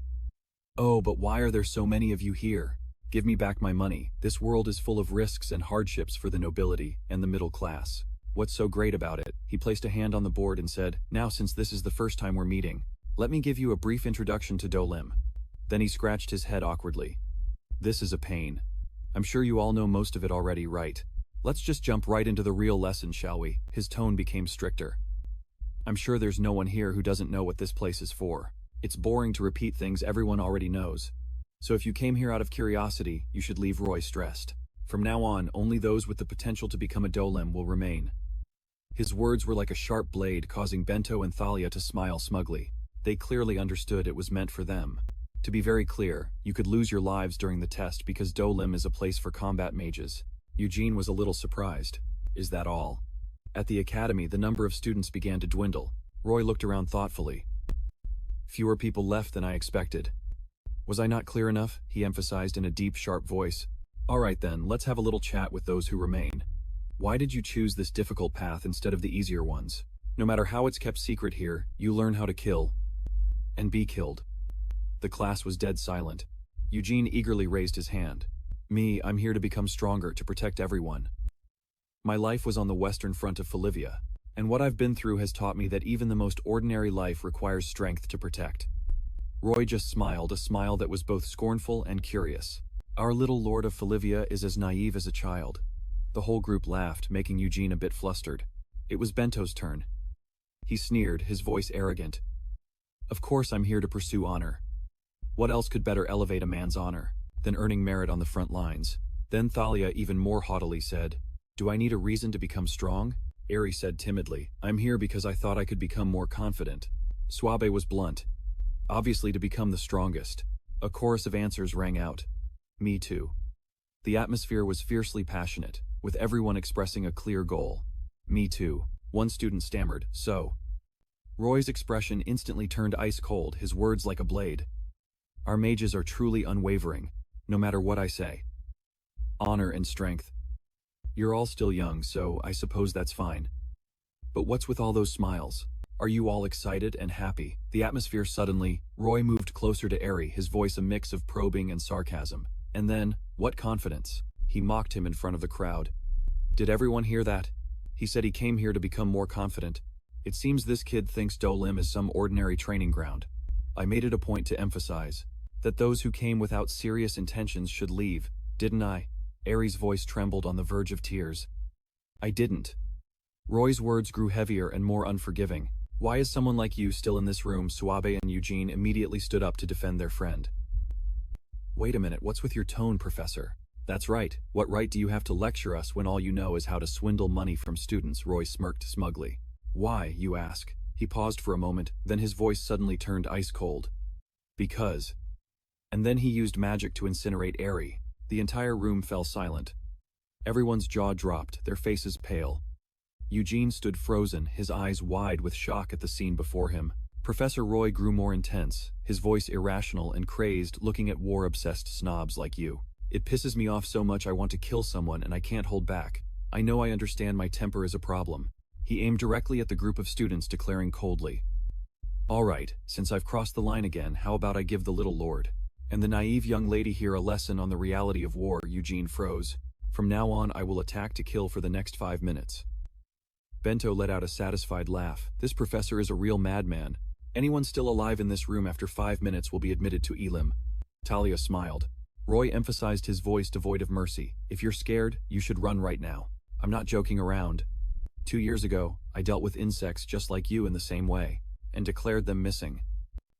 Oh, but why are there so many of you here? Give me back my money. This world is full of risks and hardships for the nobility and the middle class. What's so great about it? He placed a hand on the board and said, now since this is the first time we're meeting, let me give you a brief introduction to Dolim. Then he scratched his head awkwardly. This is a pain. I'm sure you all know most of it already, right? Let's just jump right into the real lesson, shall we? His tone became stricter. I'm sure there's no one here who doesn't know what this place is for. It's boring to repeat things everyone already knows. So if you came here out of curiosity, you should leave Roy stressed. From now on, only those with the potential to become a Dolim will remain. His words were like a sharp blade, causing Bento and Thalia to smile smugly. They clearly understood it was meant for them. To be very clear, you could lose your lives during the test because Dolim is a place for combat mages. Eugene was a little surprised. Is that all? At the academy, the number of students began to dwindle. Roy looked around thoughtfully. Fewer people left than I expected. Was I not clear enough? He emphasized in a deep, sharp voice. All right then, let's have a little chat with those who remain. Why did you choose this difficult path instead of the easier ones? No matter how it's kept secret here, you learn how to kill. And be killed. The class was dead silent. Eugene eagerly raised his hand. Me, I'm here to become stronger, to protect everyone. My life was on the western front of Bolivia, and what I've been through has taught me that even the most ordinary life requires strength to protect. Roy just smiled, a smile that was both scornful and curious. Our little lord of Bolivia is as naive as a child. The whole group laughed, making Eugene a bit flustered. It was Bento's turn. He sneered, his voice arrogant. Of course I'm here to pursue honor. What else could better elevate a man's honor than earning merit on the front lines? Then Thalia even more haughtily said, Do I need a reason to become strong? Eri said timidly, I'm here because I thought I could become more confident. Suabe was blunt. Obviously to become the strongest. A chorus of answers rang out. Me too. The atmosphere was fiercely passionate, with everyone expressing a clear goal. Me too. One student stammered, so. Roy's expression instantly turned ice cold, his words like a blade. Our mages are truly unwavering, no matter what I say. Honor and strength. You're all still young, so I suppose that's fine. But what's with all those smiles? Are you all excited and happy? The atmosphere suddenly, Roy moved closer to Eri, his voice a mix of probing and sarcasm. And then, what confidence? He mocked him in front of the crowd. Did everyone hear that? He said he came here to become more confident. It seems this kid thinks Dolim is some ordinary training ground. I made it a point to emphasize that those who came without serious intentions should leave, didn't I? Eri's voice trembled on the verge of tears. I didn't. Roy's words grew heavier and more unforgiving. Why is someone like you still in this room? Suabe and Eugene immediately stood up to defend their friend. Wait a minute, what's with your tone, Professor? That's right. What right do you have to lecture us when all you know is how to swindle money from students? Roy smirked smugly. Why, you ask? He paused for a moment, then his voice suddenly turned ice cold. Because. And then he used magic to incinerate Eri. The entire room fell silent. Everyone's jaw dropped, their faces pale. Eugene stood frozen, his eyes wide with shock at the scene before him. Professor Roy grew more intense, his voice irrational and crazed, looking at war-obsessed snobs like you. It pisses me off so much I want to kill someone and I can't hold back. I know I understand my temper is a problem. He aimed directly at the group of students, declaring coldly. All right, since I've crossed the line again, how about I give the little lord and the naive young lady here a lesson on the reality of war? Eugene froze. From now on I will attack to kill for the next 5 minutes. Bento let out a satisfied laugh. This professor is a real madman. Anyone still alive in this room after 5 minutes will be admitted to Elim. Talia smiled. Roy emphasized his voice devoid of mercy. If you're scared, you should run right now. I'm not joking around. 2 years ago, I dealt with insects just like you in the same way, and declared them missing.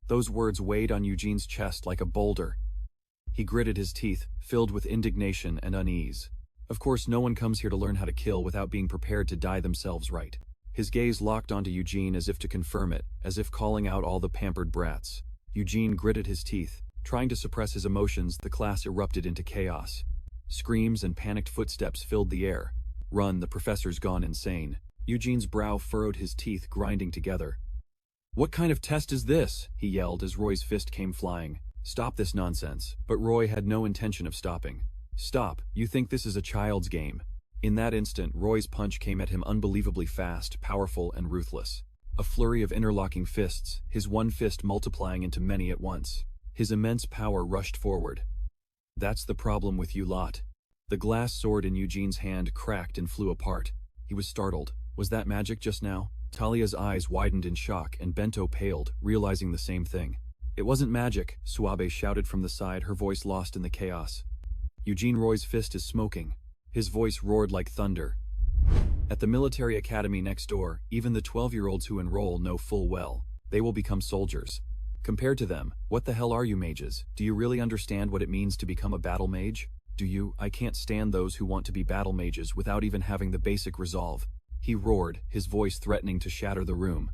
Those words weighed on Eugene's chest like a boulder. He gritted his teeth, filled with indignation and unease. Of course, no one comes here to learn how to kill without being prepared to die themselves right. His gaze locked onto Eugene as if to confirm it, as if calling out all the pampered brats. Eugene gritted his teeth. Trying to suppress his emotions, the class erupted into chaos. Screams and panicked footsteps filled the air. Run, the professor's gone insane. Eugene's brow furrowed, his teeth grinding together. What kind of test is this? He yelled as Roy's fist came flying. Stop this nonsense. But Roy had no intention of stopping. Stop, you think this is a child's game? In that instant, Roy's punch came at him unbelievably fast, powerful, and ruthless. A flurry of interlocking fists, his one fist multiplying into many at once. His immense power rushed forward. That's the problem with you lot. The glass sword in Eugene's hand cracked and flew apart. He was startled. Was that magic just now? Talia's eyes widened in shock and Bento paled, realizing the same thing. It wasn't magic, Suabe shouted from the side, her voice lost in the chaos. Eugene Roy's fist is smoking. His voice roared like thunder. At the military academy next door, even the 12-year-olds who enroll know full well. They will become soldiers. Compared to them, what the hell are you mages? Do you really understand what it means to become a battle mage? Do you? I can't stand those who want to be battle mages without even having the basic resolve. He roared, his voice threatening to shatter the room.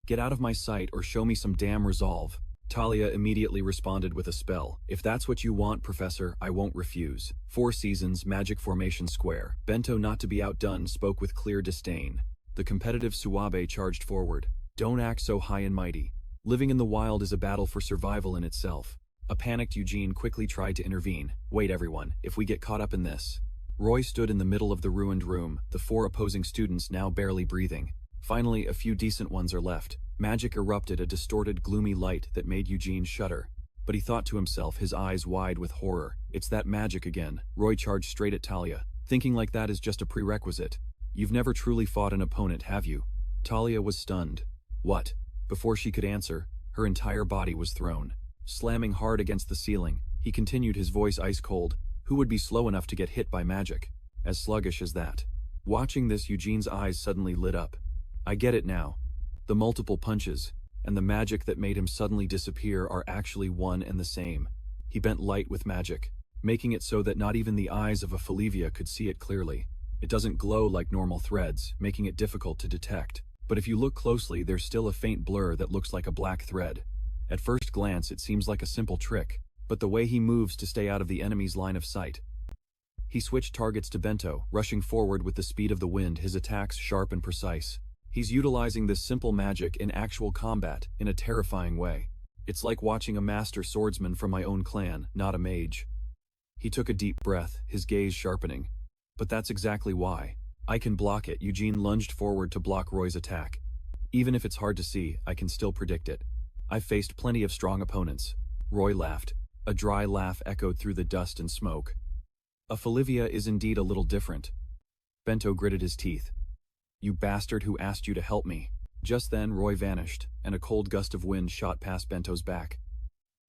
Get out of my sight or show me some damn resolve. Talia immediately responded with a spell. If that's what you want, Professor, I won't refuse. 4 seasons, magic formation square. Bento, not to be outdone, spoke with clear disdain. The competitive Suabe charged forward. Don't act so high and mighty. Living in the wild is a battle for survival in itself. A panicked Eugene quickly tried to intervene. Wait everyone, if we get caught up in this. Roy stood in the middle of the ruined room, the 4 opposing students now barely breathing. Finally, a few decent ones are left. Magic erupted, a distorted, gloomy light that made Eugene shudder. But he thought to himself, his eyes wide with horror. It's that magic again. Roy charged straight at Talia. Thinking like that is just a prerequisite. You've never truly fought an opponent, have you? Talia was stunned. What? Before she could answer, her entire body was thrown. Slamming hard against the ceiling, he continued, his voice ice cold. Who would be slow enough to get hit by magic? As sluggish as that. Watching this, Eugene's eyes suddenly lit up. I get it now. The multiple punches, and the magic that made him suddenly disappear are actually one and the same. He bent light with magic, making it so that not even the eyes of a Falivia could see it clearly. It doesn't glow like normal threads, making it difficult to detect. But if you look closely, there's still a faint blur that looks like a black thread. At first glance, it seems like a simple trick, but the way he moves to stay out of the enemy's line of sight. He switched targets to Bento, rushing forward with the speed of the wind, his attacks sharp and precise. He's utilizing this simple magic in actual combat, in a terrifying way. It's like watching a master swordsman from my own clan, not a mage. He took a deep breath, his gaze sharpening. But that's exactly why. I can block it. Eugene lunged forward to block Roy's attack. Even if it's hard to see, I can still predict it. I've faced plenty of strong opponents. Roy laughed. A dry laugh echoed through the dust and smoke. A Falivia is indeed a little different. Bento gritted his teeth. You bastard, who asked you to help me? Just then, Roy vanished, and a cold gust of wind shot past Bento's back.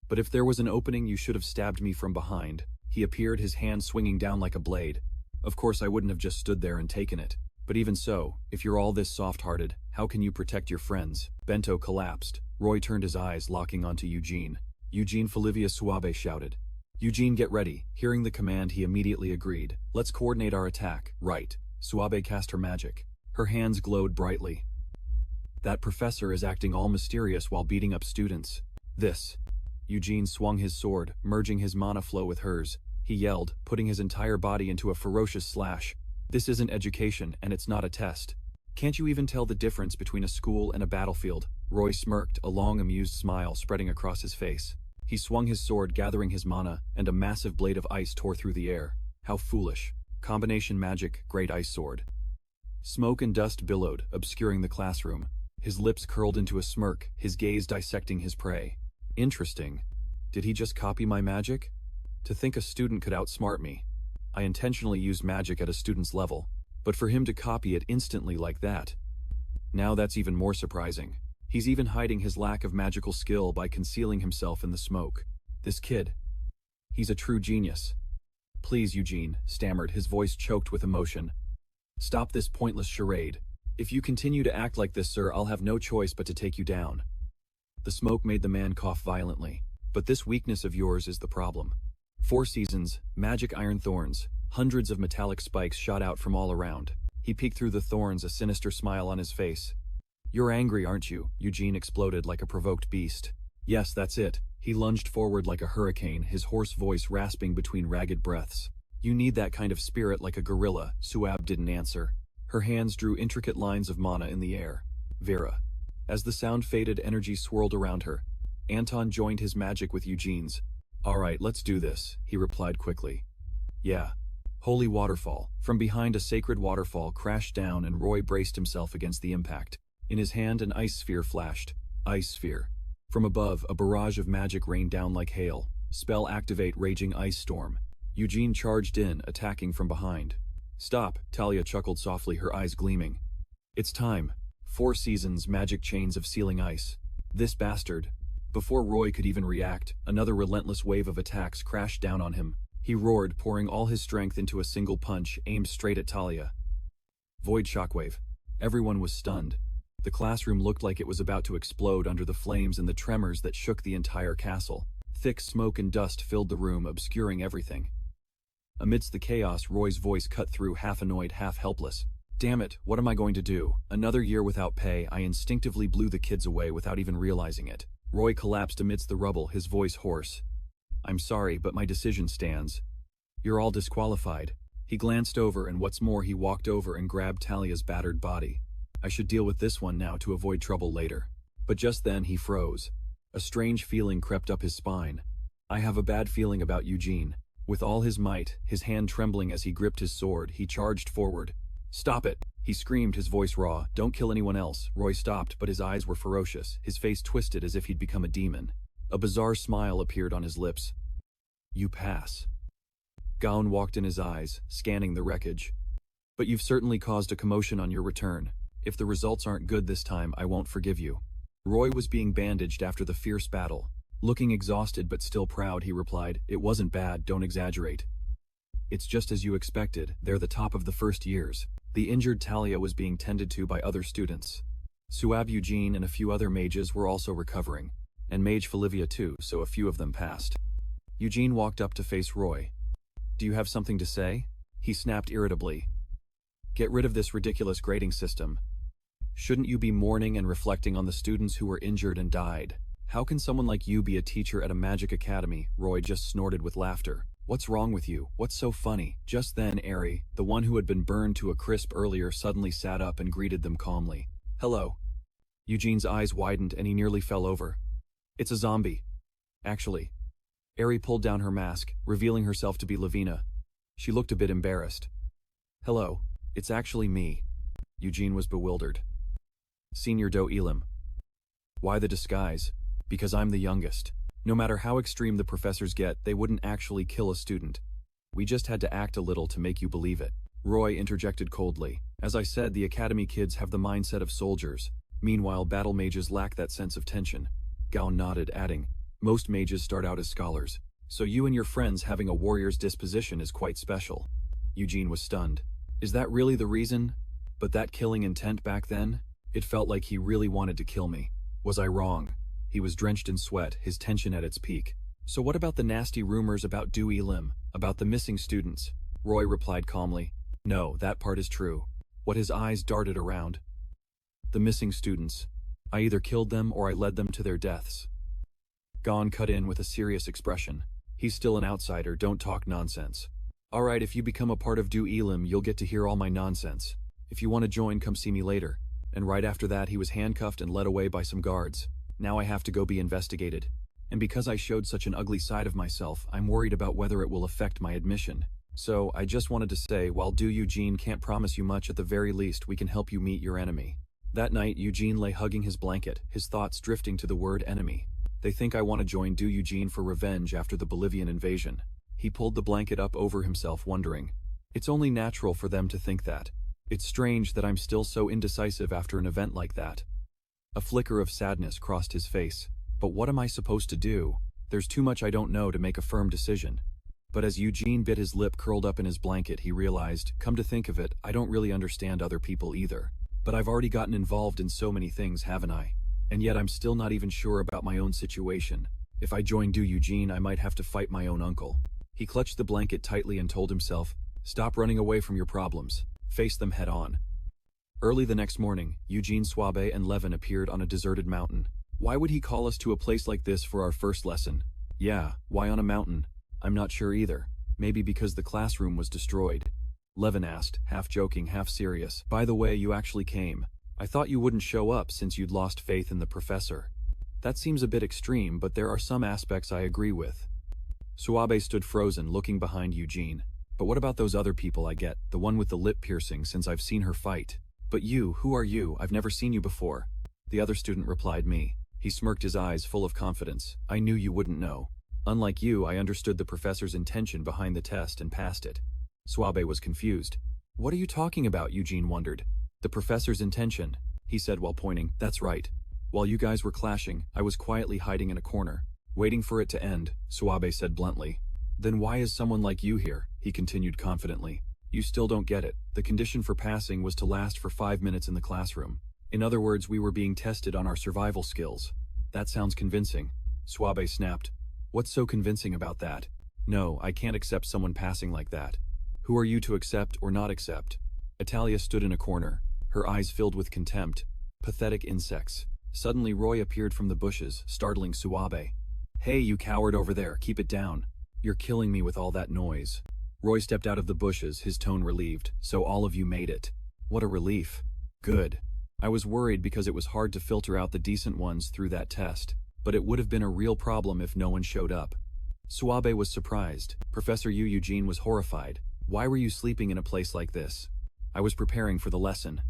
But if there was an opening, you should have stabbed me from behind. He appeared, his hand swinging down like a blade. Of course, I wouldn't have just stood there and taken it. But even so, if you're all this soft-hearted, how can you protect your friends? Bento collapsed. Roy turned his eyes, locking onto Eugene. Eugene, Falivia Suabe shouted. Eugene, get ready. Hearing the command, he immediately agreed. Let's coordinate our attack. Right. Suabe cast her magic. Her hands glowed brightly. That professor is acting all mysterious while beating up students. This. Eugene swung his sword, merging his mana flow with hers. He yelled, putting his entire body into a ferocious slash. This isn't education, and it's not a test. Can't you even tell the difference between a school and a battlefield? Roy smirked, a long, amused smile spreading across his face. He swung his sword, gathering his mana, and a massive blade of ice tore through the air. How foolish. Combination magic, great ice sword. Smoke and dust billowed, obscuring the classroom. His lips curled into a smirk, his gaze dissecting his prey. Interesting. Did he just copy my magic? To think a student could outsmart me. I intentionally used magic at a student's level, but for him to copy it instantly like that. Now that's even more surprising. He's even hiding his lack of magical skill by concealing himself in the smoke. This kid. He's a true genius. Please, Eugene, stammered, his voice choked with emotion. Stop this pointless charade. If you continue to act like this, sir, I'll have no choice but to take you down. The smoke made the man cough violently. But this weakness of yours is the problem. 4 seasons, magic iron thorns, hundreds of metallic spikes shot out from all around. He peeked through the thorns, a sinister smile on his face. You're angry, aren't you? Eugene exploded like a provoked beast. Yes, that's it. He lunged forward like a hurricane, his hoarse voice rasping between ragged breaths. You need that kind of spirit like a gorilla. Suab didn't answer. Her hands drew intricate lines of mana in the air. Vera. As the sound faded, energy swirled around her. Anton joined his magic with Eugene's. All right, let's do this, he replied quickly. Yeah. Holy waterfall. From behind, a sacred waterfall crashed down and Roy braced himself against the impact. In his hand, an ice sphere flashed. Ice sphere. From above, a barrage of magic rained down like hail. Spell activate, raging ice storm. Eugene charged in, attacking from behind. Stop, Talia chuckled softly, her eyes gleaming. It's time. 4 seasons, magic chains of sealing ice. This bastard. Before Roy could even react, another relentless wave of attacks crashed down on him. He roared, pouring all his strength into a single punch, aimed straight at Talia. Void shockwave. Everyone was stunned. The classroom looked like it was about to explode under the flames and the tremors that shook the entire castle. Thick smoke and dust filled the room, obscuring everything. Amidst the chaos, Roy's voice cut through, half annoyed, half helpless. Damn it, what am I going to do? Another year without pay. I instinctively blew the kids away without even realizing it. Roy collapsed amidst the rubble, his voice hoarse. I'm sorry, but my decision stands. You're all disqualified. He glanced over, and what's more, he walked over and grabbed Talia's battered body. I should deal with this one now to avoid trouble later. But just then he froze. A strange feeling crept up his spine. I have a bad feeling about Eugene. With all his might, his hand trembling as he gripped his sword, he charged forward. Stop it! He screamed, his voice raw. Don't kill anyone else. Roy stopped, but his eyes were ferocious, his face twisted as if he'd become a demon. A bizarre smile appeared on his lips. You pass. Gaon walked in his eyes, scanning the wreckage. But you've certainly caused a commotion on your return. If the results aren't good this time, I won't forgive you. Roy was being bandaged after the fierce battle. Looking exhausted but still proud, he replied, It wasn't bad, don't exaggerate. It's just as you expected, they're the top of the first years. The injured Talia was being tended to by other students. Suab, Eugene, and a few other mages were also recovering. And Mage Felivia too, so a few of them passed. Eugene walked up to face Roy. Do you have something to say? He snapped irritably. Get rid of this ridiculous grading system. Shouldn't you be mourning and reflecting on the students who were injured and died? How can someone like you be a teacher at a magic academy? Roy just snorted with laughter. What's wrong with you? What's so funny? Just then, Ari, the one who had been burned to a crisp earlier, suddenly sat up and greeted them calmly. Hello. Eugene's eyes widened and he nearly fell over. It's a zombie. Actually. Ari pulled down her mask, revealing herself to be Lavina. She looked a bit embarrassed. Hello. It's actually me. Eugene was bewildered. Senior Do Elim. Why the disguise? Because I'm the youngest. No matter how extreme the professors get, they wouldn't actually kill a student. We just had to act a little to make you believe it. Roy interjected coldly. As I said, the academy kids have the mindset of soldiers. Meanwhile, battle mages lack that sense of tension. Gaon nodded, adding, Most mages start out as scholars. So you and your friends having a warrior's disposition is quite special. Eugene was stunned. Is that really the reason? But that killing intent back then? It felt like he really wanted to kill me. Was I wrong? He was drenched in sweat, his tension at its peak. So what about the nasty rumors about Do Elim, about the missing students? Roy replied calmly. No, that part is true. What his eyes darted around. The missing students. I either killed them or I led them to their deaths. Gaon cut in with a serious expression. He's still an outsider, don't talk nonsense. Alright, if you become a part of Do Elim, you'll get to hear all my nonsense. If you want to join, come see me later. And right after that, he was handcuffed and led away by some guards. Now I have to go be investigated. And because I showed such an ugly side of myself, I'm worried about whether it will affect my admission. So, I just wanted to say, while Do Eugene can't promise you much, at the very least we can help you meet your enemy. That night, Eugene lay hugging his blanket, his thoughts drifting to the word enemy. They think I want to join Do Eugene for revenge after the Bolivian invasion. He pulled the blanket up over himself, wondering. It's only natural for them to think that. It's strange that I'm still so indecisive after an event like that. A flicker of sadness crossed his face. But what am I supposed to do? There's too much I don't know to make a firm decision. But as Eugene bit his lip curled up in his blanket, he realized, come to think of it, I don't really understand other people either. But I've already gotten involved in so many things, haven't I? And yet I'm still not even sure about my own situation. If I join Do Eugene, I might have to fight my own uncle. He clutched the blanket tightly and told himself, stop running away from your problems. Face them head on. Early the next morning, Eugene, Swabe, and Levin appeared on a deserted mountain. Why would he call us to a place like this for our first lesson? Yeah, why on a mountain? I'm not sure either. Maybe because the classroom was destroyed. Levin asked, half joking, half serious. By the way, you actually came. I thought you wouldn't show up since you'd lost faith in the professor. That seems a bit extreme, but there are some aspects I agree with. Swabe stood frozen, looking behind Eugene. But what about those other people I get, the one with the lip piercing, since I've seen her fight? But you, who are you? I've never seen you before. The other student replied, me. He smirked, his eyes full of confidence. I knew you wouldn't know. Unlike you, I understood the professor's intention behind the test and passed it. Swabe was confused. What are you talking about? Eugene wondered. The professor's intention, he said while pointing. That's right. While you guys were clashing, I was quietly hiding in a corner, waiting for it to end, Swabe said bluntly. Then why is someone like you here? He continued confidently. You still don't get it. The condition for passing was to last for 5 minutes in the classroom. In other words, we were being tested on our survival skills. That sounds convincing. Swabe snapped. What's so convincing about that? No, I can't accept someone passing like that. Who are you to accept or not accept? Italia stood in a corner, her eyes filled with contempt. Pathetic insects. Suddenly Roy appeared from the bushes, startling Swabe. Hey, you coward over there, keep it down. You're killing me with all that noise. Roy stepped out of the bushes, his tone relieved. So all of you made it. What a relief. Good. I was worried because it was hard to filter out the decent ones through that test, but it would have been a real problem if no one showed up. Swabe was surprised. Professor Eugene was horrified. Why were you sleeping in a place like this? I was preparing for the lesson.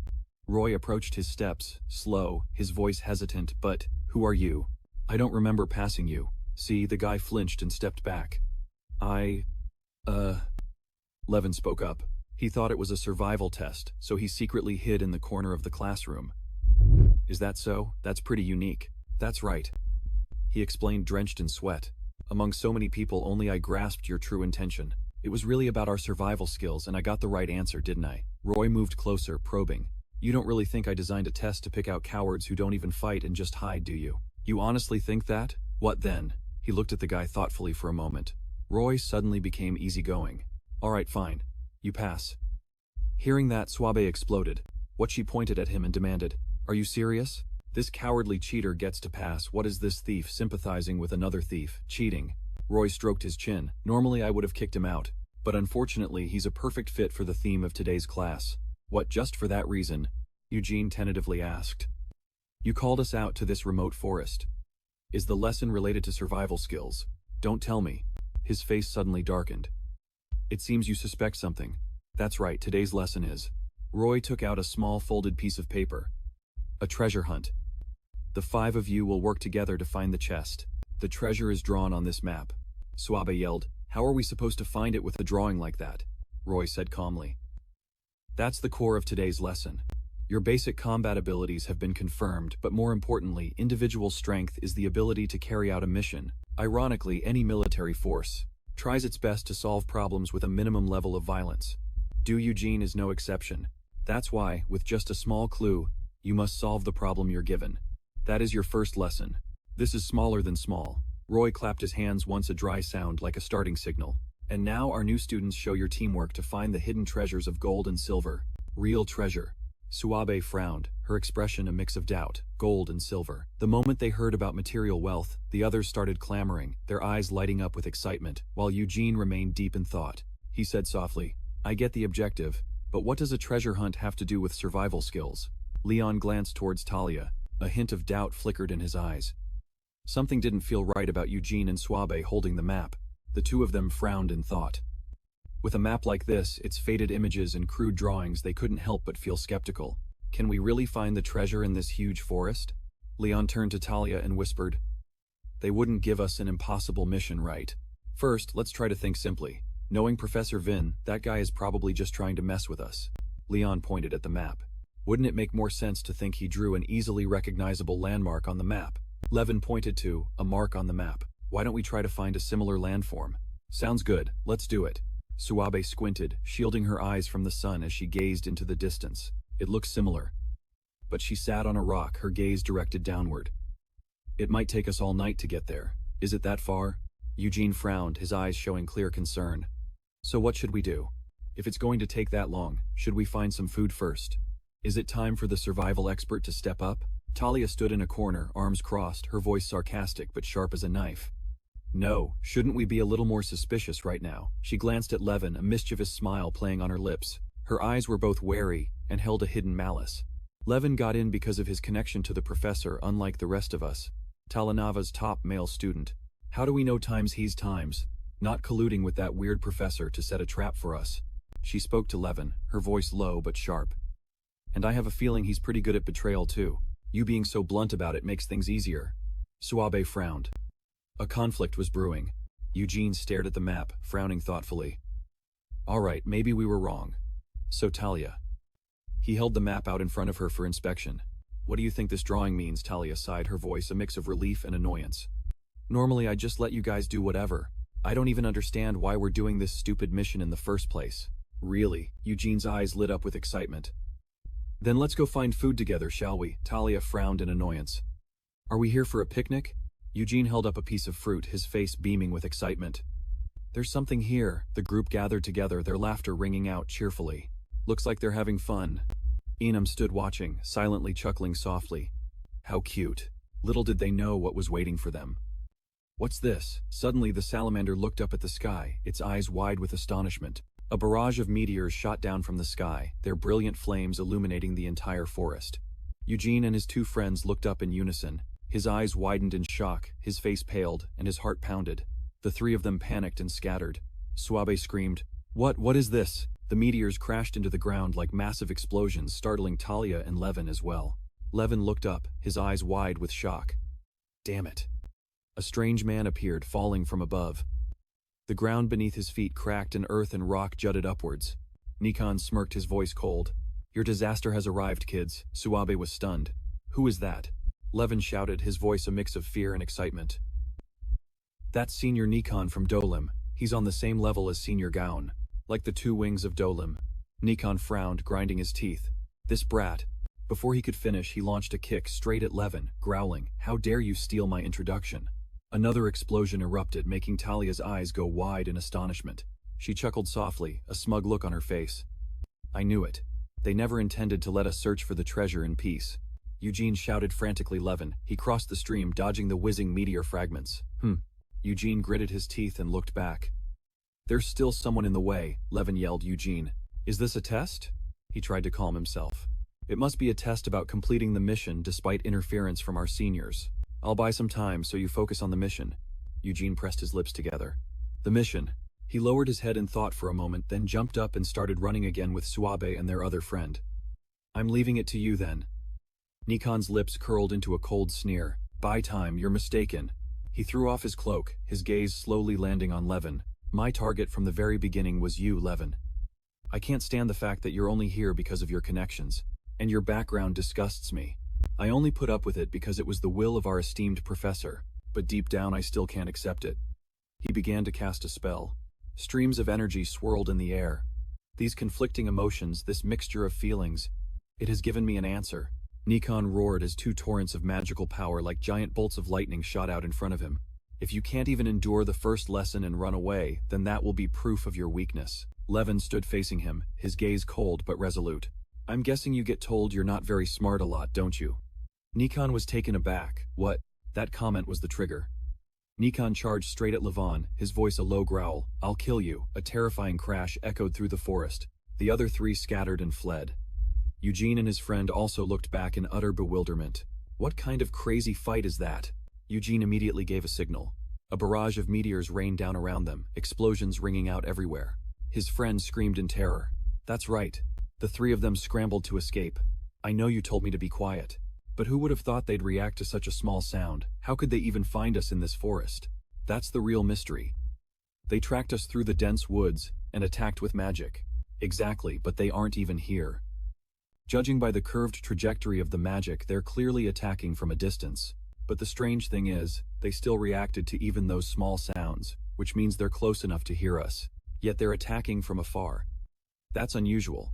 Roy approached his steps, slow, his voice hesitant. But, who are you? I don't remember passing you. See, the guy flinched and stepped back. Levin spoke up. He thought it was a survival test, so he secretly hid in the corner of the classroom. Is that so? That's pretty unique. That's right. He explained, drenched in sweat. Among so many people, only I grasped your true intention. It was really about our survival skills, and I got the right answer, didn't I? Roy moved closer, probing. You don't really think I designed a test to pick out cowards who don't even fight and just hide, do you? You honestly think that? What then? He looked at the guy thoughtfully for a moment. Roy suddenly became easygoing. All right, fine. You pass. Hearing that, Swabe exploded. What she pointed at him and demanded, are you serious? This cowardly cheater gets to pass. What is this thief sympathizing with another thief? Cheating. Roy stroked his chin. Normally I would have kicked him out, but unfortunately he's a perfect fit for the theme of today's class. What, just for that reason? Eugene tentatively asked. You called us out to this remote forest. Is the lesson related to survival skills? Don't tell me. His face suddenly darkened. It seems you suspect something. That's right, today's lesson is. Roy took out a small folded piece of paper. A treasure hunt. The 5 of you will work together to find the chest. The treasure is drawn on this map. Swabe yelled. How are we supposed to find it with a drawing like that? Roy said calmly. That's the core of today's lesson. Your basic combat abilities have been confirmed, but more importantly, individual strength is the ability to carry out a mission. Ironically, any military force tries its best to solve problems with a minimum level of violence. Do Eugene is no exception. That's why, with just a small clue, you must solve the problem you're given. That is your first lesson. This is smaller than small. Roy clapped his hands once, a dry sound like a starting signal. And now our new students show your teamwork to find the hidden treasures of gold and silver. Real treasure. Swabe frowned, her expression a mix of doubt. Gold and silver. The moment they heard about material wealth, the others started clamoring, their eyes lighting up with excitement, while Eugene remained deep in thought. He said softly, I get the objective, but what does a treasure hunt have to do with survival skills? Leon glanced towards Talia. A hint of doubt flickered in his eyes. Something didn't feel right about Eugene and Swabe holding the map. The two of them frowned in thought. With a map like this, its faded images and crude drawings, they couldn't help but feel skeptical. Can we really find the treasure in this huge forest? Leon turned to Talia and whispered, They wouldn't give us an impossible mission, right? First, let's try to think simply. Knowing Professor Vin, that guy is probably just trying to mess with us. Leon pointed at the map. Wouldn't it make more sense to think he drew an easily recognizable landmark on the map? Levin pointed to a mark on the map. Why don't we try to find a similar landform? Sounds good, let's do it. Suabe squinted, shielding her eyes from the sun as she gazed into the distance. It looked similar. But she sat on a rock, her gaze directed downward. It might take us all night to get there. Is it that far? Eugene frowned, his eyes showing clear concern. So what should we do? If it's going to take that long, should we find some food first? Is it time for the survival expert to step up? Talia stood in a corner, arms crossed, her voice sarcastic but sharp as a knife. No, shouldn't we be a little more suspicious right now? She glanced at Levin, a mischievous smile playing on her lips. Her eyes were both wary and held a hidden malice. Levin got in because of his connection to the professor, unlike the rest of us. Talanava's top male student. How do we know he's times? Not colluding with that weird professor to set a trap for us. She spoke to Levin, her voice low but sharp. And I have a feeling he's pretty good at betrayal too. You being so blunt about it makes things easier. Suabe frowned. A conflict was brewing. Eugene stared at the map, frowning thoughtfully. All right, maybe we were wrong. So Talia. He held the map out in front of her for inspection. What do you think this drawing means? Talia sighed, her voice a mix of relief and annoyance. Normally I'd just let you guys do whatever. I don't even understand why we're doing this stupid mission in the first place. Really? Eugene's eyes lit up with excitement. Then let's go find food together, shall we? Talia frowned in annoyance. Are we here for a picnic? Eugene held up a piece of fruit, his face beaming with excitement. There's something here. The group gathered together, their laughter ringing out cheerfully. Looks like they're having fun. Enam stood watching, silently chuckling softly. How cute. Little did they know what was waiting for them. What's this? Suddenly the salamander looked up at the sky, its eyes wide with astonishment. A barrage of meteors shot down from the sky, their brilliant flames illuminating the entire forest. Eugene and his two friends looked up in unison. His eyes widened in shock, his face paled, and his heart pounded. The three of them panicked and scattered. Suabe screamed, What is this? The meteors crashed into the ground like massive explosions, startling Talia and Levin as well. Levin looked up, his eyes wide with shock. Damn it. A strange man appeared, falling from above. The ground beneath his feet cracked and earth and rock jutted upwards. Nikon smirked, his voice cold. Your disaster has arrived, kids. Suabe was stunned. Who is that? Levin shouted, his voice a mix of fear and excitement. That's Senior Nikon from Dolim. He's on the same level as Senior Gaon. Like the two wings of Dolim. Nikon frowned, grinding his teeth. This brat. Before he could finish, he launched a kick straight at Levin, growling, How dare you steal my introduction? Another explosion erupted, making Talia's eyes go wide in astonishment. She chuckled softly, a smug look on her face. I knew it. They never intended to let us search for the treasure in peace. Eugene shouted frantically. Levin. He crossed the stream, dodging the whizzing meteor fragments. Eugene gritted his teeth and looked back. There's still someone in the way, Levin yelled. Eugene. Is this a test? He tried to calm himself. It must be a test about completing the mission despite interference from our seniors. I'll buy some time so you focus on the mission. Eugene pressed his lips together. The mission. He lowered his head in thought for a moment, then jumped up and started running again with Suabe and their other friend. I'm leaving it to you then. Nikon's lips curled into a cold sneer. Buy time, you're mistaken. He threw off his cloak, his gaze slowly landing on Levin. My target from the very beginning was you, Levin. I can't stand the fact that you're only here because of your connections. And your background disgusts me. I only put up with it because it was the will of our esteemed professor, but deep down I still can't accept it. He began to cast a spell. Streams of energy swirled in the air. These conflicting emotions, this mixture of feelings, it has given me an answer. Nikon roared as two torrents of magical power like giant bolts of lightning shot out in front of him. If you can't even endure the first lesson and run away, then that will be proof of your weakness. Levin stood facing him, his gaze cold but resolute. I'm guessing you get told you're not very smart a lot, don't you? Nikon was taken aback. What? That comment was the trigger. Nikon charged straight at Levin, his voice a low growl. I'll kill you. A terrifying crash echoed through the forest. The other three scattered and fled. Eugene and his friend also looked back in utter bewilderment. What kind of crazy fight is that? Eugene immediately gave a signal. A barrage of meteors rained down around them, explosions ringing out everywhere. His friend screamed in terror. That's right. The three of them scrambled to escape. I know you told me to be quiet. But who would have thought they'd react to such a small sound? How could they even find us in this forest? That's the real mystery. They tracked us through the dense woods and attacked with magic. Exactly, but they aren't even here. Judging by the curved trajectory of the magic, they're clearly attacking from a distance. But the strange thing is, they still reacted to even those small sounds, which means they're close enough to hear us. Yet they're attacking from afar. That's unusual.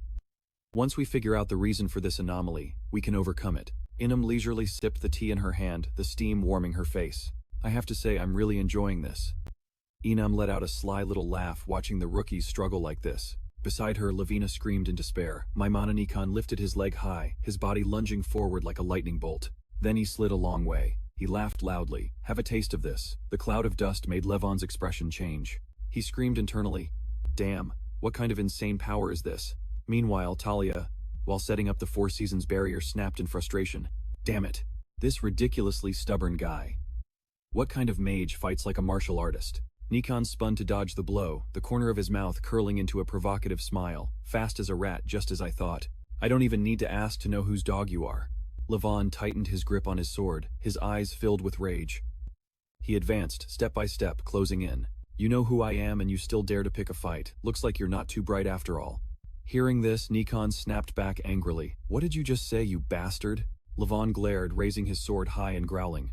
Once we figure out the reason for this anomaly, we can overcome it. Inam leisurely sipped the tea in her hand, the steam warming her face. I have to say I'm really enjoying this. Inam let out a sly little laugh watching the rookies struggle like this. Beside her, Lavina screamed in despair. Maimana Nikon lifted his leg high, his body lunging forward like a lightning bolt. Then he slid a long way. He laughed loudly. Have a taste of this. The cloud of dust made Levon's expression change. He screamed internally. Damn, what kind of insane power is this? Meanwhile, Talia, while setting up the Four Seasons barrier, snapped in frustration. Damn it. This ridiculously stubborn guy. What kind of mage fights like a martial artist? Nikon spun to dodge the blow, the corner of his mouth curling into a provocative smile. Fast as a rat, just as I thought. I don't even need to ask to know whose dog you are. Levon tightened his grip on his sword, his eyes filled with rage. He advanced, step by step, closing in. You know who I am and you still dare to pick a fight. Looks like you're not too bright after all. Hearing this, Nikon snapped back angrily. What did you just say, you bastard? Levon glared, raising his sword high and growling.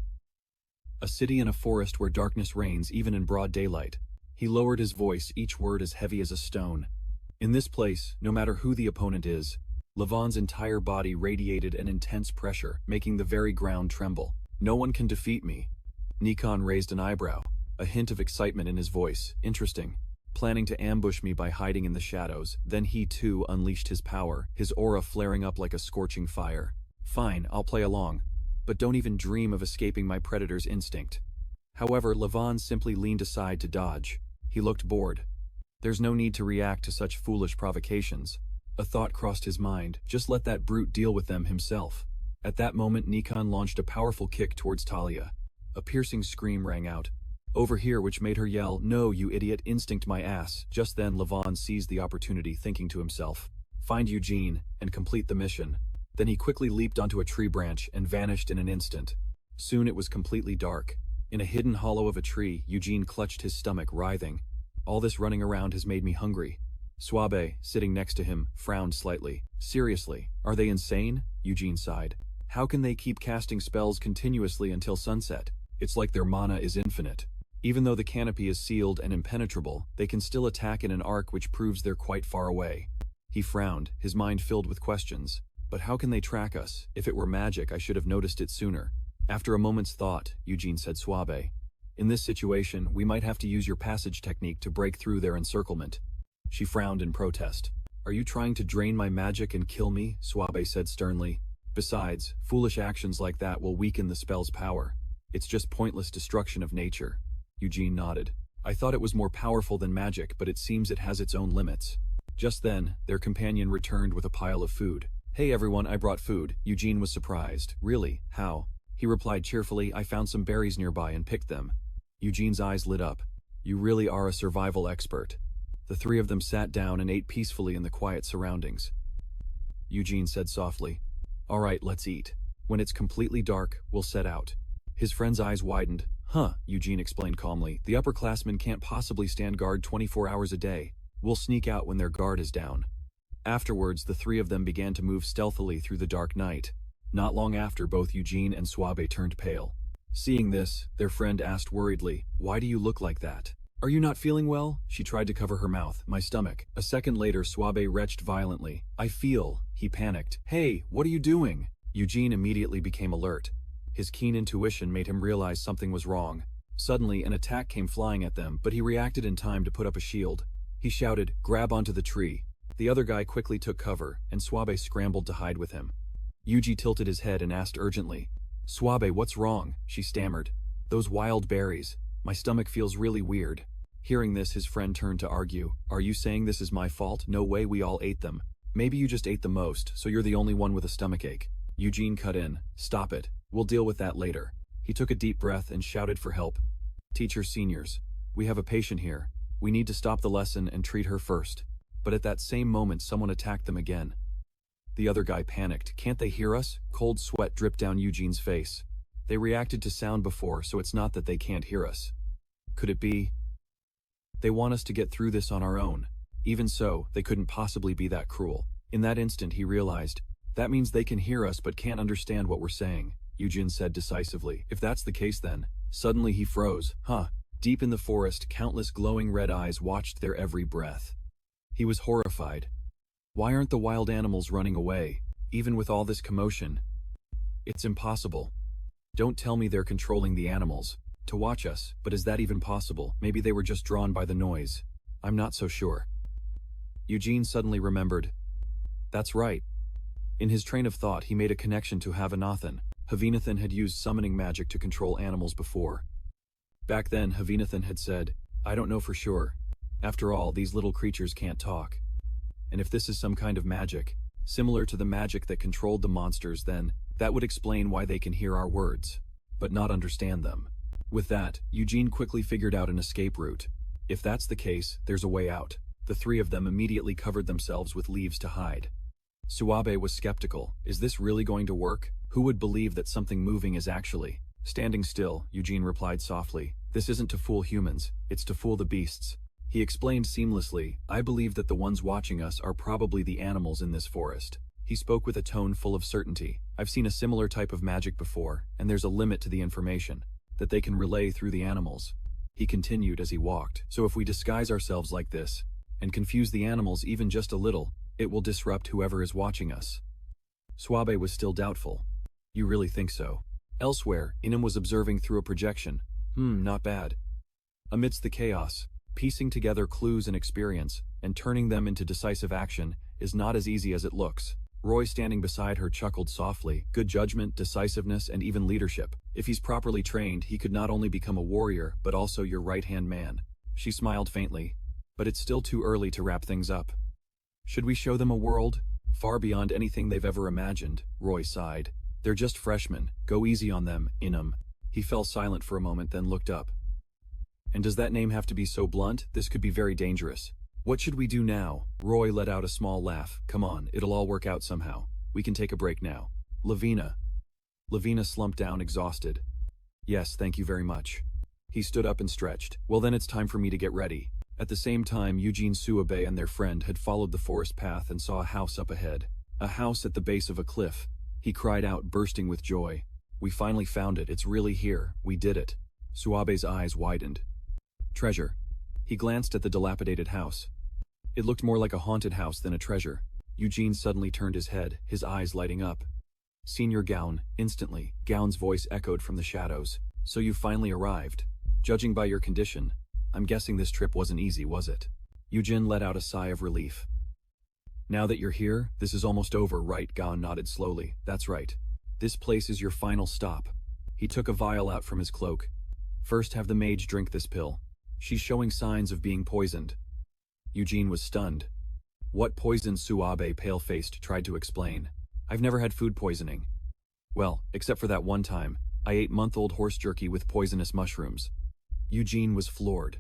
A city in a forest where darkness reigns even in broad daylight. He lowered his voice, each word as heavy as a stone. In this place, no matter who the opponent is, Levon's entire body radiated an intense pressure, making the very ground tremble. No one can defeat me. Nikon raised an eyebrow, a hint of excitement in his voice. Interesting. Planning to ambush me by hiding in the shadows. Then he too unleashed his power, his aura flaring up like a scorching fire. Fine, I'll play along. But don't even dream of escaping my predator's instinct. However, Levon simply leaned aside to dodge. He looked bored. There's no need to react to such foolish provocations. A thought crossed his mind, just let that brute deal with them himself. At that moment, Nikon launched a powerful kick towards Talia. A piercing scream rang out. Over here, which made her yell, "No, you idiot, instinct my ass." Just then, Levon seized the opportunity, thinking to himself, find Eugene, and complete the mission. Then he quickly leaped onto a tree branch and vanished in an instant. Soon it was completely dark. In a hidden hollow of a tree, Eugene clutched his stomach, writhing. All this running around has made me hungry. Suabe, sitting next to him, frowned slightly. Seriously, are they insane? Eugene sighed. How can they keep casting spells continuously until sunset? It's like their mana is infinite. Even though the canopy is sealed and impenetrable, they can still attack in an arc which proves they're quite far away. He frowned, his mind filled with questions. But how can they track us? If it were magic, I should have noticed it sooner. After a moment's thought, Eugene said suave. In this situation, we might have to use your passage technique to break through their encirclement. She frowned in protest. Are you trying to drain my magic and kill me? Suabe said sternly. Besides, foolish actions like that will weaken the spell's power. It's just pointless destruction of nature. Eugene nodded. I thought it was more powerful than magic, but it seems it has its own limits. Just then, their companion returned with a pile of food. Hey everyone, I brought food. Eugene was surprised. Really? How? He replied cheerfully, I found some berries nearby and picked them. Eugene's eyes lit up. You really are a survival expert. The three of them sat down and ate peacefully in the quiet surroundings. Eugene said softly, All right, let's eat. When it's completely dark, we'll set out. His friend's eyes widened. Huh, Eugene explained calmly. The upperclassmen can't possibly stand guard 24 hours a day. We'll sneak out when their guard is down. Afterwards, the three of them began to move stealthily through the dark night. Not long after, both Eugene and Suabe turned pale. Seeing this, their friend asked worriedly, Why do you look like that? Are you not feeling well? She tried to cover her mouth. My stomach. A second later, Suabe retched violently. I feel. He panicked. Hey, what are you doing? Eugene immediately became alert. His keen intuition made him realize something was wrong. Suddenly, an attack came flying at them, but he reacted in time to put up a shield. He shouted, Grab onto the tree. The other guy quickly took cover, and Suabe scrambled to hide with him. Yuji tilted his head and asked urgently, Suabe, what's wrong? She stammered. Those wild berries. My stomach feels really weird. Hearing this, his friend turned to argue. Are you saying this is my fault? No way, we all ate them. Maybe you just ate the most, so you're the only one with a stomachache. Eugene cut in. Stop it. We'll deal with that later. He took a deep breath and shouted for help. Teacher, seniors. We have a patient here. We need to stop the lesson and treat her first. But at that same moment, someone attacked them again. The other guy panicked. Can't they hear us? Cold sweat dripped down Eugene's face. They reacted to sound before, so it's not that they can't hear us. Could it be? They want us to get through this on our own. Even so, they couldn't possibly be that cruel. In that instant, he realized, that means they can hear us but can't understand what we're saying. Yuun said decisively. If that's the case then. Suddenly he froze. Huh. Deep in the forest, countless glowing red eyes watched their every breath. He was horrified. Why aren't the wild animals running away, even with all this commotion? It's impossible. Don't tell me they're controlling the animals to watch us, but is that even possible? Maybe they were just drawn by the noise. I'm not so sure. Yuun suddenly remembered. That's right. In his train of thought, he made a connection to Havinathan. Havinathan had used summoning magic to control animals before. Back then, Havinathan had said, I don't know for sure. After all, these little creatures can't talk. And if this is some kind of magic, similar to the magic that controlled the monsters, then that would explain why they can hear our words, but not understand them. With that, Yuun quickly figured out an escape route. If that's the case, there's a way out. The three of them immediately covered themselves with leaves to hide. Suabe was skeptical. Is this really going to work? Who would believe that something moving is actually standing still? Yuun replied softly. This isn't to fool humans, it's to fool the beasts. He explained seamlessly, I believe that the ones watching us are probably the animals in this forest. He spoke with a tone full of certainty. I've seen a similar type of magic before, and there's a limit to the information that they can relay through the animals. He continued as he walked. So if we disguise ourselves like this, and confuse the animals even just a little, it will disrupt whoever is watching us. Suabe was still doubtful. You really think so? Elsewhere, Inam was observing through a projection. Not bad. Amidst the chaos, piecing together clues and experience, and turning them into decisive action, is not as easy as it looks. Roy, standing beside her, chuckled softly. Good judgment, decisiveness, and even leadership. If he's properly trained, he could not only become a warrior, but also your right-hand man. She smiled faintly. But it's still too early to wrap things up. Should we show them a world far beyond anything they've ever imagined? Roy sighed. They're just freshmen. Go easy on them, Inam. He fell silent for a moment, then looked up. And does that name have to be so blunt? This could be very dangerous. What should we do now? Roy let out a small laugh. Come on, it'll all work out somehow. We can take a break now. Lavina slumped down, exhausted. Yes, thank you very much. He stood up and stretched. Well then it's time for me to get ready. At the same time, Yuun, Suabe, and their friend had followed the forest path and saw a house up ahead. A house at the base of a cliff. He cried out, bursting with joy. We finally found it. It's really here. We did it. Suabe's eyes widened. Treasure. He glanced at the dilapidated house. It looked more like a haunted house than a treasure. Yuun suddenly turned his head, his eyes lighting up. Senior Gown, instantly, Gown's voice echoed from the shadows. So you finally arrived. Judging by your condition, I'm guessing this trip wasn't easy, was it? Yuun let out a sigh of relief. Now that you're here, this is almost over, right? Gown nodded slowly. That's right. This place is your final stop. He took a vial out from his cloak. First, have the mage drink this pill. She's showing signs of being poisoned. Yuun was stunned. What poison? Suabe, pale-faced, tried to explain. I've never had food poisoning. Well, except for that one time, I ate month-old horse jerky with poisonous mushrooms. Yuun was floored.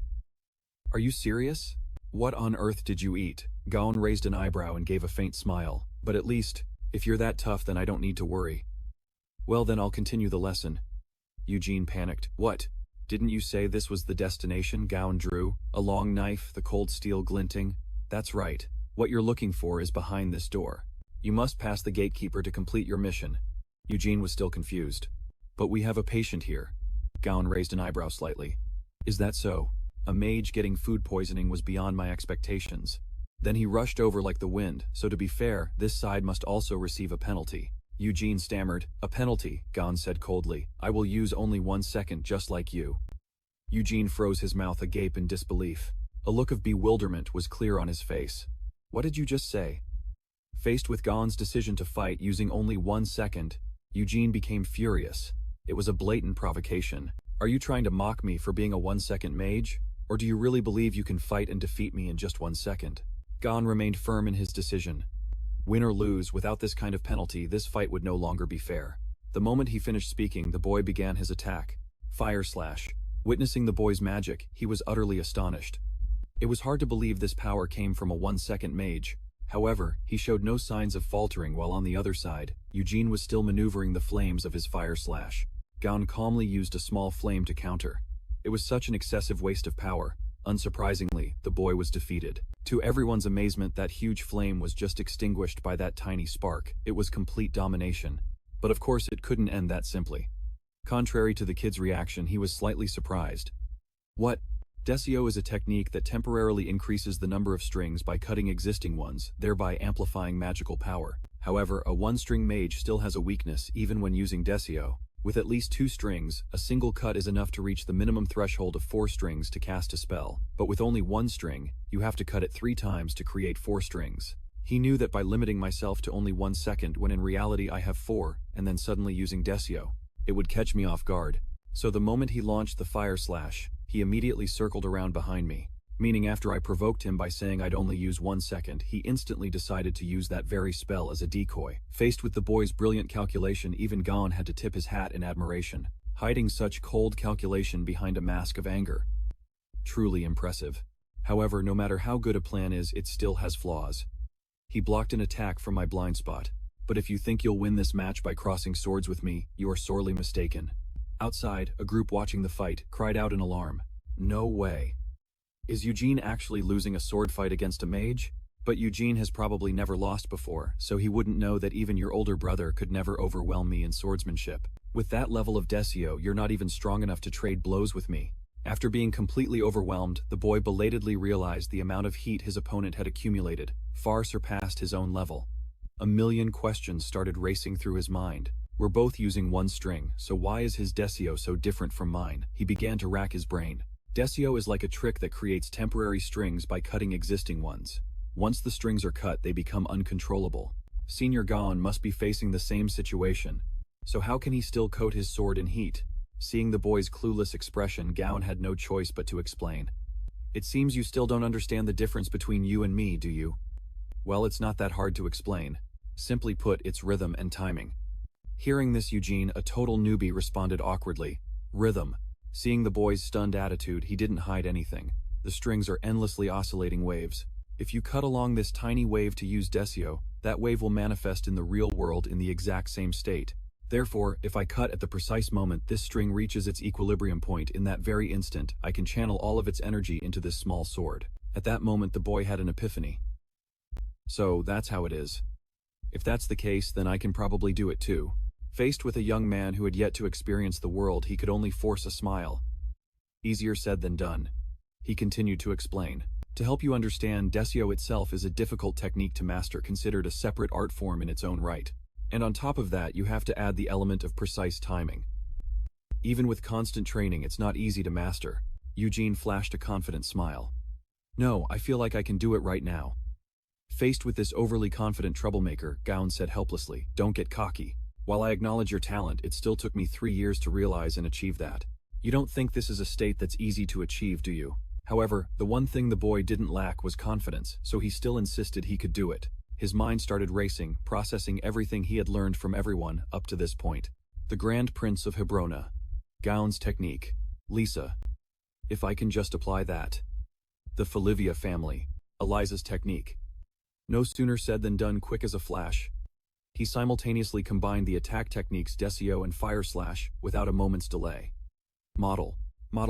Are you serious? What on earth did you eat? Gown raised an eyebrow and gave a faint smile. But at least, if you're that tough, then I don't need to worry. Well then I'll continue the lesson. Yuun panicked. What? Didn't you say this was the destination? Gown drew. A long knife, the cold steel glinting. That's right. What you're looking for is behind this door. You must pass the gatekeeper to complete your mission. Yuun was still confused. But we have a patient here. Gown raised an eyebrow slightly. Is that so? A mage getting food poisoning was beyond my expectations. Then he rushed over like the wind, so to be fair, this side must also receive a penalty. Yuun stammered. A penalty, Gown said coldly. I will use only 1 second, just like you. Yuun froze, his mouth agape in disbelief. A look of bewilderment was clear on his face. What did you just say? Faced with Gown's decision to fight using only 1 second, Yuun became furious. It was a blatant provocation. Are you trying to mock me for being a 1-second mage? Or do you really believe you can fight and defeat me in just 1 second? Gown remained firm in his decision. Win or lose, without this kind of penalty, this fight would no longer be fair. The moment he finished speaking, the boy began his attack. Fire slash. Witnessing the boy's magic, he was utterly astonished. It was hard to believe this power came from a 1-second mage. However, he showed no signs of faltering, while on the other side, Yuun was still maneuvering the flames of his fire slash. Gown calmly used a small flame to counter. It was such an excessive waste of power. Unsurprisingly, the boy was defeated. To everyone's amazement, that huge flame was just extinguished by that tiny spark. It was complete domination. But of course it couldn't end that simply. Contrary to the kid's reaction, he was slightly surprised. What? Desio is a technique that temporarily increases the number of strings by cutting existing ones, thereby amplifying magical power. However, a one-string mage still has a weakness even when using Desio. With at least 2 strings, a single cut is enough to reach the minimum threshold of 4 strings to cast a spell. But with only 1 string, you have to cut it 3 times to create 4 strings. He knew that by limiting myself to only 1 second when in reality I have 4, and then suddenly using Desio, it would catch me off guard. So the moment he launched the fire slash, he immediately circled around behind me, meaning after I provoked him by saying I'd only use 1 second, he instantly decided to use that very spell as a decoy. Faced with the boy's brilliant calculation, even Gon had to tip his hat in admiration, hiding such cold calculation behind a mask of anger. Truly impressive. However, no matter how good a plan is, it still has flaws. He blocked an attack from my blind spot, but if you think you'll win this match by crossing swords with me, you are sorely mistaken. Outside, a group watching the fight cried out in alarm. No way. Is Eugene actually losing a sword fight against a mage? But Eugene has probably never lost before, so he wouldn't know that even your older brother could never overwhelm me in swordsmanship. With that level of Desio, you're not even strong enough to trade blows with me. After being completely overwhelmed, the boy belatedly realized the amount of heat his opponent had accumulated far surpassed his own level. A million questions started racing through his mind. We're both using 1 string, so why is his Desio so different from mine? He began to rack his brain. Desio is like a trick that creates temporary strings by cutting existing ones. Once the strings are cut, they become uncontrollable. Senior Gon must be facing the same situation. So how can he still coat his sword in heat? Seeing the boy's clueless expression, Gon had no choice but to explain. It seems you still don't understand the difference between you and me, do you? Well, it's not that hard to explain. Simply put, it's rhythm and timing. Hearing this, Eugene, a total newbie, responded awkwardly. Rhythm. Seeing the boy's stunned attitude, he didn't hide anything. The strings are endlessly oscillating waves. If you cut along this tiny wave to use Desio, that wave will manifest in the real world in the exact same state. Therefore, if I cut at the precise moment this string reaches its equilibrium point, in that very instant, I can channel all of its energy into this small sword. At that moment, the boy had an epiphany. So, that's how it is. If that's the case, then I can probably do it too. Faced with a young man who had yet to experience the world, he could only force a smile. Easier said than done. He continued to explain. To help you understand, Desio itself is a difficult technique to master, considered a separate art form in its own right. And on top of that, you have to add the element of precise timing. Even with constant training, it's not easy to master. Eugene flashed a confident smile. No, I feel like I can do it right now. Faced with this overly confident troublemaker, Gon said helplessly, don't get cocky. While I acknowledge your talent, it still took me 3 years to realize and achieve that. You don't think this is a state that's easy to achieve, do you? However, the one thing the boy didn't lack was confidence, so he still insisted he could do it. His mind started racing, processing everything he had learned from everyone up to this point. The Grand Prince of Hebrona. Gon's technique. Lisa. If I can just apply that. The Falivia family. Eliza's technique. No sooner said than done, quick as a flash. He simultaneously combined the attack techniques Desio and Fire Slash without a moment's delay. Model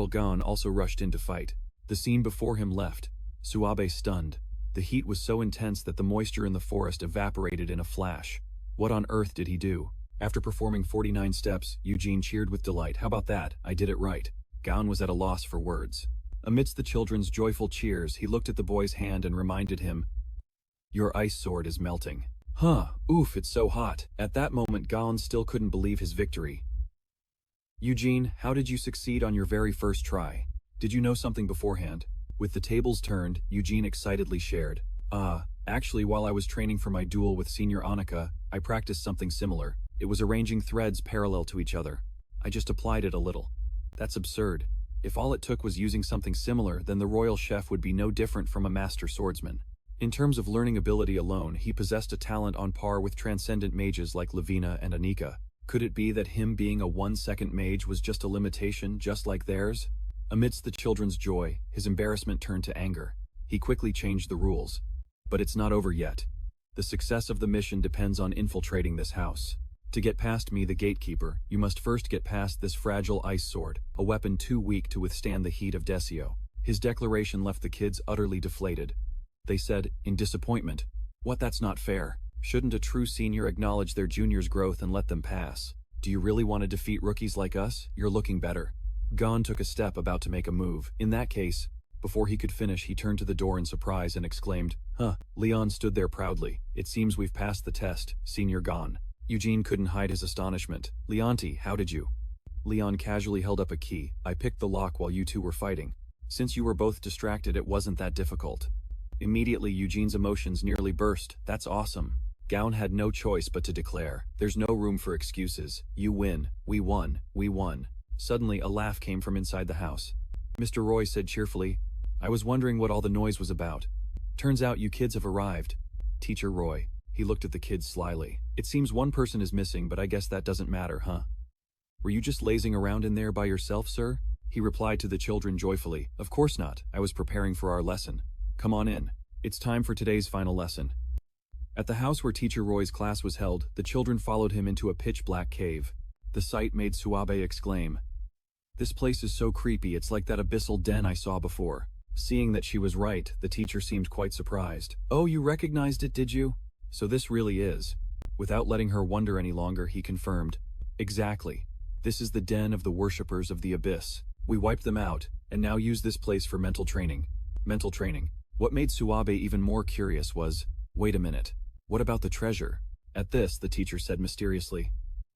Gon also rushed in to fight. The scene before him left. Suabe stunned. The heat was so intense that the moisture in the forest evaporated in a flash. What on earth did he do? After performing 49 steps, Eugene cheered with delight. How about that? I did it right. Gon was at a loss for words. Amidst the children's joyful cheers, he looked at the boy's hand and reminded him, your ice sword is melting. Huh, oof, it's so hot. At that moment, Gon still couldn't believe his victory. Eugene, how did you succeed on your very first try? Did you know something beforehand? With the tables turned, Eugene excitedly shared. Actually, while I was training for my duel with Senior Annika, I practiced something similar. It was arranging threads parallel to each other. I just applied it a little. That's absurd. If all it took was using something similar, then the royal chef would be no different from a master swordsman. In terms of learning ability alone, he possessed a talent on par with transcendent mages like Lavina and Anika. Could it be that him being a 1-second mage was just a limitation, just like theirs? Amidst the children's joy, his embarrassment turned to anger. He quickly changed the rules. But it's not over yet. The success of the mission depends on infiltrating this house. To get past me, the gatekeeper, you must first get past this fragile ice sword, a weapon too weak to withstand the heat of Desio. His declaration left the kids utterly deflated. They said, in disappointment, what, that's not fair. Shouldn't a true senior acknowledge their junior's growth and let them pass? Do you really want to defeat rookies like us? You're looking better. Gon took a step, about to make a move. In that case, before he could finish, he turned to the door in surprise and exclaimed, "Huh." Leon stood there proudly. "It seems we've passed the test, Senior Gon." Eugene couldn't hide his astonishment. "Leonti, how did you?" Leon casually held up a key. "I picked the lock while you two were fighting. Since you were both distracted, it wasn't that difficult." Immediately, Eugene's emotions nearly burst. "That's awesome." Gon had no choice but to declare, "There's no room for excuses. You win. We won. We won." Suddenly, a laugh came from inside the house. Mr. Roy said cheerfully, "I was wondering what all the noise was about. Turns out you kids have arrived." "Teacher Roy." He looked at the kids slyly. "It seems one person is missing, but I guess that doesn't matter, huh?" "Were you just lazing around in there by yourself, sir?" He replied to the children joyfully. "Of course not. I was preparing for our lesson. Come on in. It's time for today's final lesson." At the house where Teacher Roy's class was held, the children followed him into a pitch-black cave. The sight made Suabe exclaim, "This place is so creepy, it's like that abyssal den I saw before." Seeing that she was right, the teacher seemed quite surprised. "Oh, you recognized it, did you? So this really is." Without letting her wonder any longer, he confirmed, "Exactly. This is the den of the worshippers of the abyss. We wiped them out, and now use this place for mental training." Mental training. What made Suabe even more curious was, "Wait a minute. What about the treasure?" At this, the teacher said mysteriously,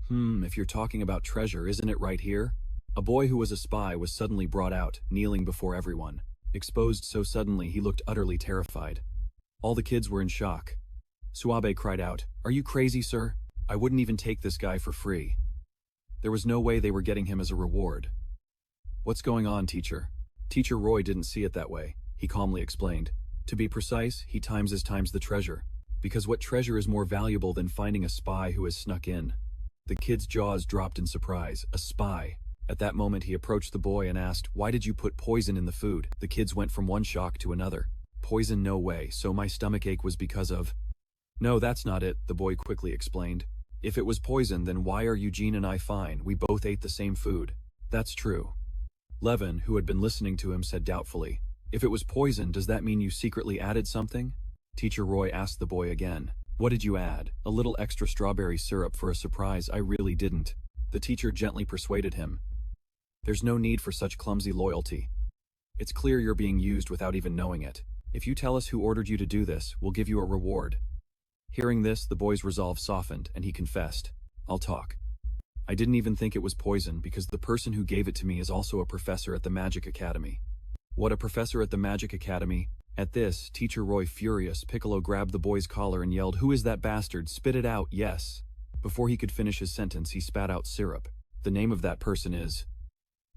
If you're talking about treasure, isn't it right here?" A boy who was a spy was suddenly brought out, kneeling before everyone. Exposed so suddenly, he looked utterly terrified. All the kids were in shock. Suabe cried out, "Are you crazy, sir? I wouldn't even take this guy for free." There was no way they were getting him as a reward. "What's going on, teacher?" Teacher Roy didn't see it that way. He calmly explained. "To be precise, he times the treasure. Because what treasure is more valuable than finding a spy who has snuck in?" The kid's jaws dropped in surprise. A spy. At that moment, he approached the boy and asked, "Why did you put poison in the food?" The kids went from one shock to another. "Poison, no way, so my stomach ache was because of—" "No, that's not it," the boy quickly explained. "If it was poison, then why are Eugene and I fine? We both ate the same food." "That's true." Levin, who had been listening to him, said doubtfully, "If it was poison, does that mean you secretly added something?" Teacher Roy asked the boy again. "What did you add? A little extra strawberry syrup for a surprise?" "I really didn't." The teacher gently persuaded him. "There's no need for such clumsy loyalty. It's clear you're being used without even knowing it. If you tell us who ordered you to do this, we'll give you a reward." Hearing this, the boy's resolve softened, and he confessed, "I'll talk. I didn't even think it was poison because the person who gave it to me is also a professor at the Magic Academy." "What, a professor at the Magic Academy?" At this, Teacher Roy, furious, Piccolo grabbed the boy's collar and yelled, "Who is that bastard? Spit it out, yes." Before he could finish his sentence, he spat out syrup. "The name of that person is—"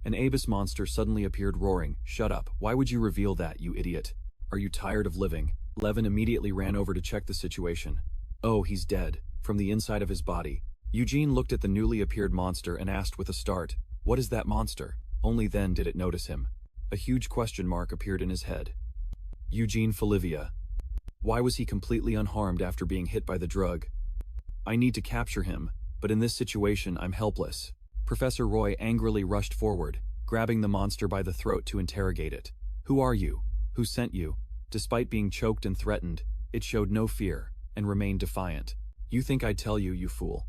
An abyss monster suddenly appeared, roaring, "Shut up, why would you reveal that, you idiot? Are you tired of living?" Levin immediately ran over to check the situation. "Oh, he's dead." From the inside of his body, Eugene looked at the newly appeared monster and asked with a start, "What is that monster?" Only then did it notice him. A huge question mark appeared in his head. Eugene Folivia. Why was he completely unharmed after being hit by the drug? I need to capture him, but in this situation I'm helpless. Professor Roy angrily rushed forward, grabbing the monster by the throat to interrogate it. "Who are you? Who sent you?" Despite being choked and threatened, it showed no fear and remained defiant. "You think I'd tell you, you fool?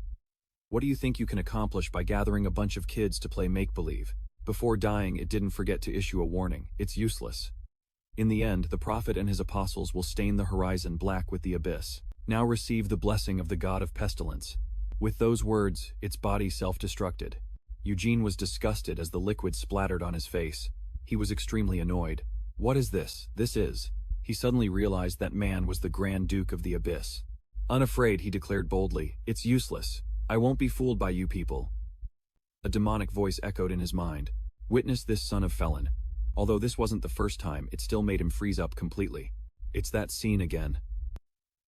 What do you think you can accomplish by gathering a bunch of kids to play make-believe?" Before dying, it didn't forget to issue a warning. "It's useless. In the end, the prophet and his apostles will stain the horizon black with the abyss. Now receive the blessing of the god of pestilence." With those words, its body self-destructed. Eugene was disgusted as the liquid splattered on his face. He was extremely annoyed. "What is this? This is—" He suddenly realized that man was the Grand Duke of the Abyss. Unafraid, he declared boldly, "It's useless. I won't be fooled by you people." A demonic voice echoed in his mind. "Witness this son of felon." Although this wasn't the first time, it still made him freeze up completely. "It's that scene again.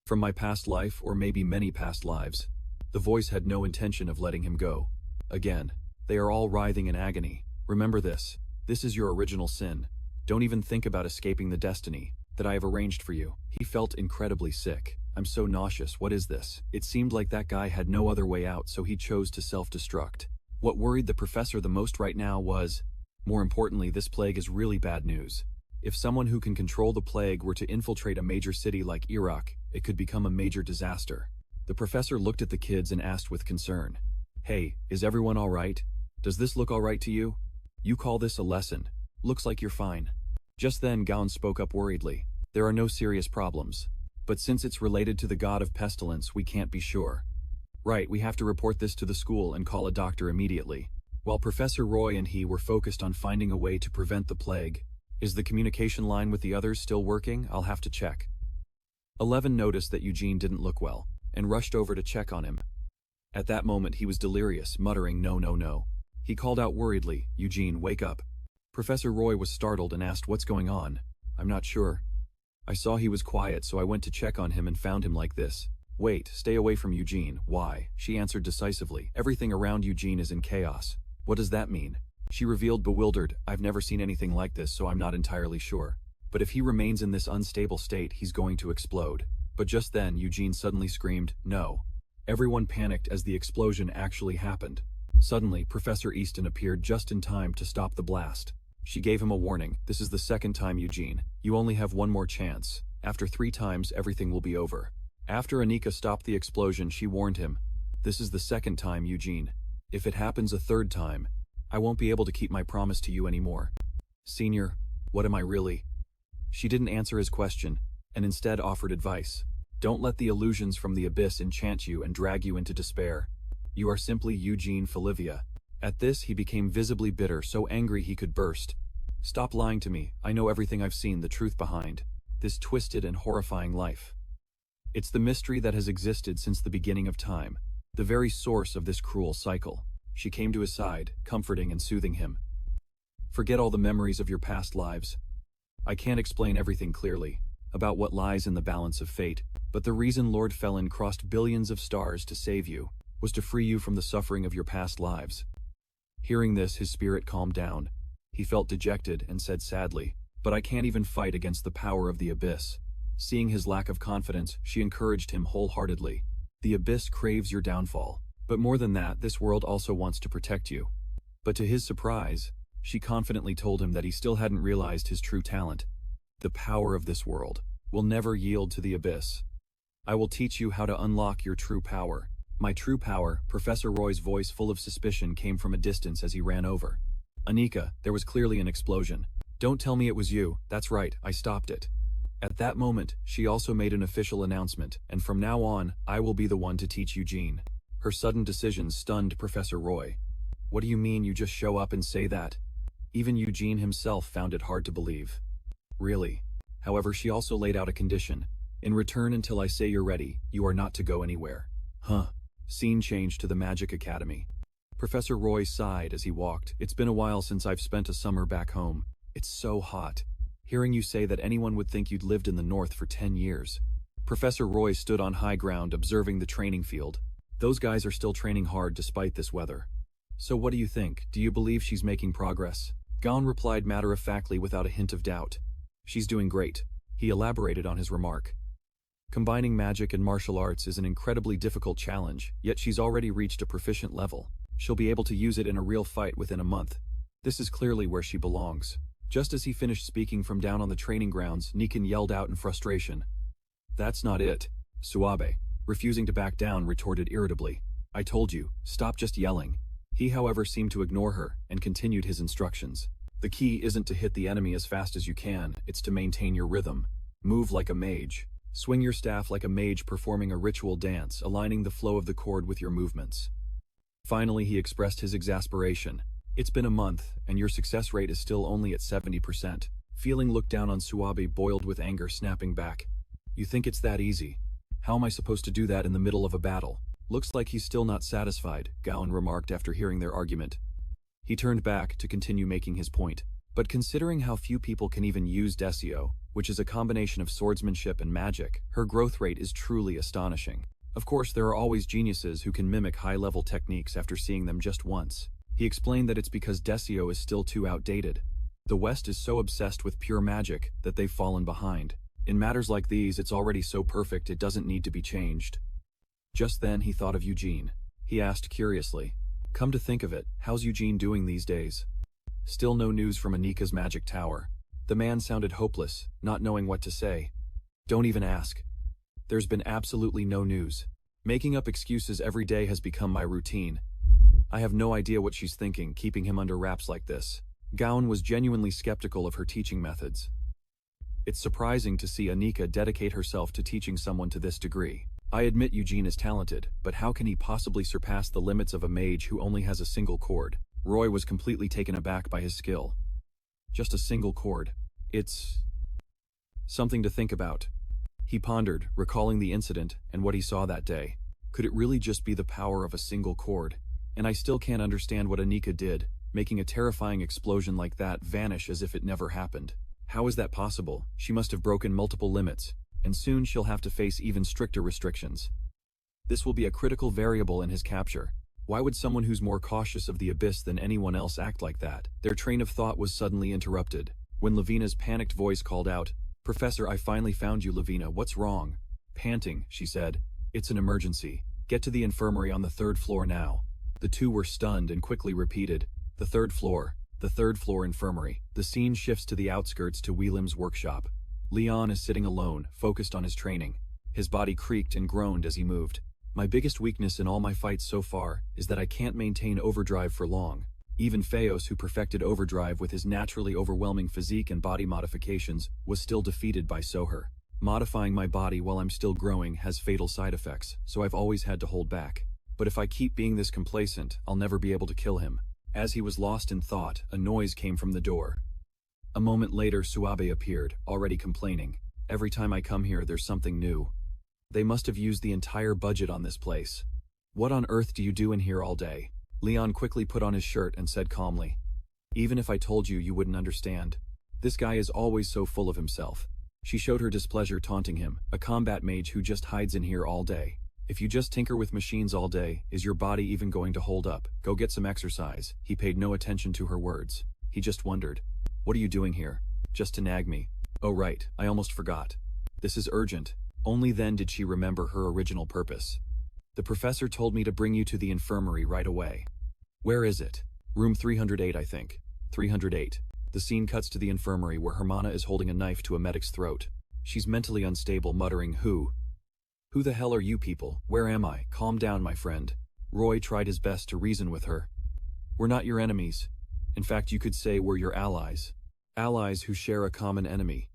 From my past life, or maybe many past lives." The voice had no intention of letting him go. Again. "They are all writhing in agony. Remember this. This is your original sin. Don't even think about escaping the destiny that I have arranged for you." He felt incredibly sick. "I'm so nauseous. What is this?" It seemed like that guy had no other way out, so he chose to self-destruct. What worried the professor the most right now was, more importantly, this plague is really bad news. If someone who can control the plague were to infiltrate a major city like Iraq, it could become a major disaster. The professor looked at the kids and asked with concern. Hey, is everyone all right? Does this look all right to you? You call this a lesson? Looks like you're fine. Just then Gaon spoke up worriedly. There are no serious problems. But since it's related to the god of pestilence, we can't be sure. Right, we have to report this to the school and call a doctor immediately. While Professor Roy and he were focused on finding a way to prevent the plague. Is the communication line with the others still working? I'll have to check. 11 noticed that Eugene didn't look well, and rushed over to check on him. At that moment he was delirious, muttering no no no. He called out worriedly, Eugene, wake up. Professor Roy was startled and asked what's going on. I'm not sure. I saw he was quiet, so I went to check on him and found him like this. Wait, stay away from Eugene. Why? She answered decisively. Everything around Eugene is in chaos. What does that mean? She revealed, bewildered. I've never seen anything like this, so I'm not entirely sure. But if he remains in this unstable state, he's going to explode. But just then, Eugene suddenly screamed, no. Everyone panicked as the explosion actually happened. Suddenly, Professor Easton appeared just in time to stop the blast. She gave him a warning. This is the second time, Eugene. You only have one more chance. After 3 times, everything will be over. After Anika stopped the explosion, she warned him. This is the second time, Eugene. If it happens a 3rd time, I won't be able to keep my promise to you anymore. Senior, what am I really? She didn't answer his question, and instead offered advice. Don't let the illusions from the abyss enchant you and drag you into despair. You are simply Eugene Falivia. At this, he became visibly bitter, so angry he could burst. Stop lying to me. I know everything I've seen, the truth behind this twisted and horrifying life. It's the mystery that has existed since the beginning of time, the very source of this cruel cycle. She came to his side, comforting and soothing him. Forget all the memories of your past lives. I can't explain everything clearly, about what lies in the balance of fate, but the reason Lord Felon crossed billions of stars to save you was to free you from the suffering of your past lives. Hearing this, his spirit calmed down. He felt dejected and said sadly, but I can't even fight against the power of the abyss. Seeing his lack of confidence, she encouraged him wholeheartedly. The abyss craves your downfall. But more than that, this world also wants to protect you. But to his surprise, she confidently told him that he still hadn't realized his true talent. The power of this world will never yield to the abyss. I will teach you how to unlock your true power. My true power. Professor Roy's voice full of suspicion came from a distance as he ran over. Anika, there was clearly an explosion. Don't tell me it was you. That's right, I stopped it. At that moment, she also made an official announcement, and from now on, I will be the one to teach Eugene. Her sudden decision stunned Professor Roy. What do you mean you just show up and say that? Even Eugene himself found it hard to believe. Really? However, she also laid out a condition. In return, until I say you're ready, you are not to go anywhere. Huh. Scene changed to the Magic Academy. Professor Roy sighed as he walked. It's been a while since I've spent a summer back home. It's so hot. Hearing you say that anyone would think you'd lived in the north for 10 years. Professor Roy stood on high ground observing the training field. Those guys are still training hard despite this weather. So what do you think? Do you believe she's making progress? Gaon replied matter-of-factly without a hint of doubt. She's doing great. He elaborated on his remark. Combining magic and martial arts is an incredibly difficult challenge, yet she's already reached a proficient level. She'll be able to use it in a real fight within a month. This is clearly where she belongs. Just as he finished speaking from down on the training grounds, Nikan yelled out in frustration. That's not it. Suabe, refusing to back down, retorted irritably. I told you, stop just yelling. He, however, seemed to ignore her and continued his instructions. The key isn't to hit the enemy as fast as you can, it's to maintain your rhythm. Move like a mage. Swing your staff like a mage performing a ritual dance, aligning the flow of the cord with your movements. Finally, he expressed his exasperation. It's been a month, and your success rate is still only at 70%. Feeling looked down on, Suabe boiled with anger, snapping back. You think it's that easy? How am I supposed to do that in the middle of a battle? Looks like he's still not satisfied, Gaon remarked after hearing their argument. He turned back to continue making his point. But considering how few people can even use Desio, which is a combination of swordsmanship and magic, her growth rate is truly astonishing. Of course, there are always geniuses who can mimic high-level techniques after seeing them just once. He explained that it's because Desio is still too outdated. The West is so obsessed with pure magic that they've fallen behind. In matters like these, it's already so perfect it doesn't need to be changed. Just then he thought of Eugene. He asked curiously, come to think of it, how's Eugene doing these days? Still no news from Anika's magic tower. The man sounded hopeless, not knowing what to say. Don't even ask. There's been absolutely no news. Making up excuses every day has become my routine. I have no idea what she's thinking, keeping him under wraps like this. Gaon was genuinely skeptical of her teaching methods. It's surprising to see Anika dedicate herself to teaching someone to this degree. I admit Eugene is talented, but how can he possibly surpass the limits of a mage who only has a single chord? Roy was completely taken aback by his skill. Just a single chord. It's something to think about. He pondered, recalling the incident and what he saw that day. Could it really just be the power of a single chord? And I still can't understand what Anika did, making a terrifying explosion like that vanish as if it never happened. How is that possible? She must have broken multiple limits, and soon she'll have to face even stricter restrictions. This will be a critical variable in his capture. Why would someone who's more cautious of the abyss than anyone else act like that? Their train of thought was suddenly interrupted, when Lavina's panicked voice called out, "Professor, I finally found you, Lavina. What's wrong?" Panting, she said, "It's an emergency. Get to the infirmary on the 3rd floor now." The two were stunned and quickly repeated, "The 3rd floor. The 3rd floor infirmary." The scene shifts to the outskirts to Wheelim's workshop. Leon is sitting alone, focused on his training. His body creaked and groaned as he moved. "My biggest weakness in all my fights so far is that I can't maintain overdrive for long." Even Feos, who perfected overdrive with his naturally overwhelming physique and body modifications, was still defeated by Soher. "Modifying my body while I'm still growing has fatal side effects, so I've always had to hold back. But if I keep being this complacent, I'll never be able to kill him." As he was lost in thought, a noise came from the door. A moment later, Suabe appeared, already complaining. "Every time I come here, there's something new. They must have used the entire budget on this place. What on earth do you do in here all day?" Leon quickly put on his shirt and said calmly, "Even if I told you, you wouldn't understand. This guy is always so full of himself." She showed her displeasure, taunting him, "A combat mage who just hides in here all day. If you just tinker with machines all day, is your body even going to hold up? Go get some exercise." He paid no attention to her words. He just wondered, "What are you doing here? Just to nag me? Oh right, I almost forgot. This is urgent." Only then did she remember her original purpose. "The professor told me to bring you to the infirmary right away." "Where is it?" "Room 308, I think." 308. The scene cuts to the infirmary where Hermana is holding a knife to a medic's throat. She's mentally unstable, muttering, Who the hell are you people? Where am I? Calm down, my friend." Roy tried his best to reason with her. "We're not your enemies. In fact, you could say we're your allies. Allies who share a common enemy.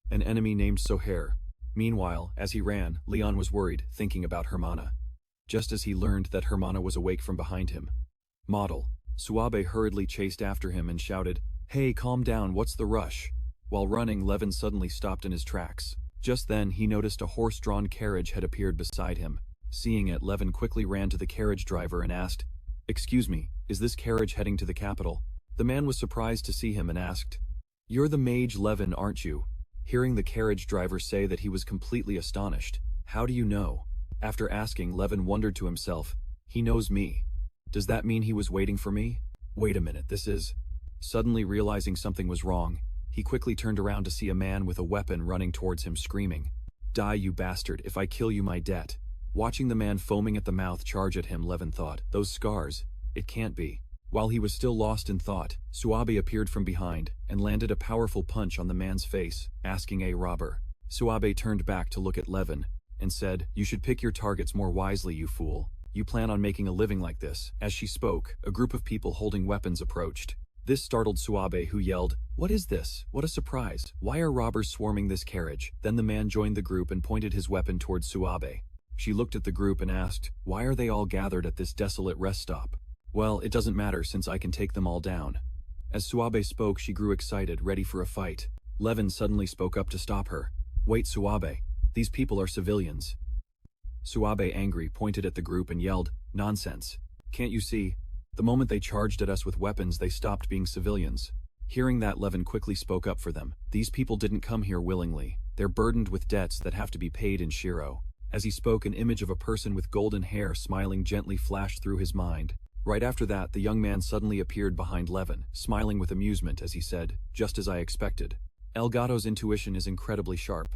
An enemy named Soher." Meanwhile, as he ran, Leon was worried, thinking about Hermana. Just as he learned that Hermana was awake from behind him. "Model." Suabe hurriedly chased after him and shouted, "Hey, calm down, what's the rush?" While running, Levin suddenly stopped in his tracks. Just then, he noticed a horse-drawn carriage had appeared beside him. Seeing it, Levin quickly ran to the carriage driver and asked, "Excuse me, is this carriage heading to the capital?" The man was surprised to see him and asked, "You're the mage Levin, aren't you?" Hearing the carriage driver say that, he was completely astonished. "How do you know?" After asking, Levin wondered to himself, "He knows me. Does that mean he was waiting for me? Wait a minute, this is..." Suddenly realizing something was wrong, he quickly turned around to see a man with a weapon running towards him, screaming, "Die, you bastard, if I kill you, my debt." Watching the man foaming at the mouth charge at him, Levin thought, "Those scars, it can't be." While he was still lost in thought, Suabe appeared from behind and landed a powerful punch on the man's face, asking, "A robber?" Suabe turned back to look at Levin and said, "You should pick your targets more wisely, you fool. You plan on making a living like this." As she spoke, a group of people holding weapons approached. This startled Suabe, who yelled, "What is this? What a surprise. Why are robbers swarming this carriage?" Then the man joined the group and pointed his weapon towards Suabe. She looked at the group and asked, "Why are they all gathered at this desolate rest stop?" "Well, it doesn't matter since I can take them all down." As Suabe spoke, she grew excited, ready for a fight. Levin suddenly spoke up to stop her. "Wait, Suabe. These people are civilians." Suabe, angry, pointed at the group and yelled, "Nonsense. Can't you see? The moment they charged at us with weapons, they stopped being civilians." Hearing that, Levin quickly spoke up for them. "These people didn't come here willingly. They're burdened with debts that have to be paid in Shiro." As he spoke, an image of a person with golden hair smiling gently flashed through his mind. Right after that, the young man suddenly appeared behind Levin, smiling with amusement as he said, "Just as I expected. Elgato's intuition is incredibly sharp.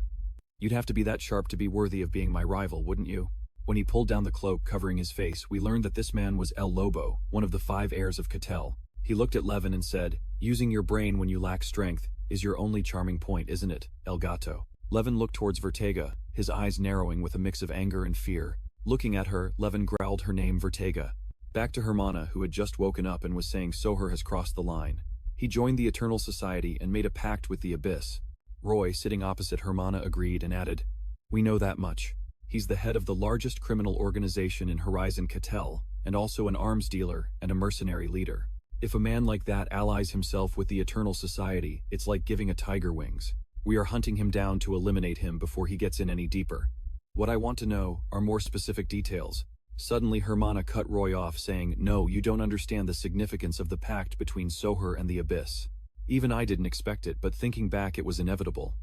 You'd have to be that sharp to be worthy of being my rival, wouldn't you?" When he pulled down the cloak covering his face, we learned that this man was El Lobo, one of the 5 heirs of Catel. He looked at Levin and said, "Using your brain when you lack strength is your only charming point, isn't it, Elgato?" Levin looked towards Vertega, his eyes narrowing with a mix of anger and fear. Looking at her, Levin growled her name Vertega. Back to Hermana, who had just woken up and was saying Soher has crossed the line. He joined the Eternal Society and made a pact with the Abyss. Roy, sitting opposite Hermana, agreed and added, "We know that much. He's the head of the largest criminal organization in Horizon Catel, and also an arms dealer and a mercenary leader. If a man like that allies himself with the Eternal Society, it's like giving a tiger wings. We are hunting him down to eliminate him before he gets in any deeper. What I want to know are more specific details." Suddenly Hermana cut Roy off, saying, "No, you don't understand the significance of the pact between Soher and the Abyss. Even I didn't expect it, but thinking back it was inevitable."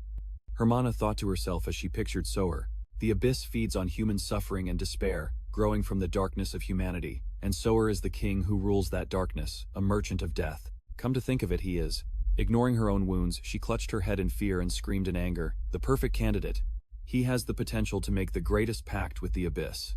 Hermana thought to herself as she pictured Soher. The Abyss feeds on human suffering and despair, growing from the darkness of humanity, and Soher is the king who rules that darkness, a merchant of death. Come to think of it, he is. Ignoring her own wounds, she clutched her head in fear and screamed in anger, "The perfect candidate. He has the potential to make the greatest pact with the Abyss."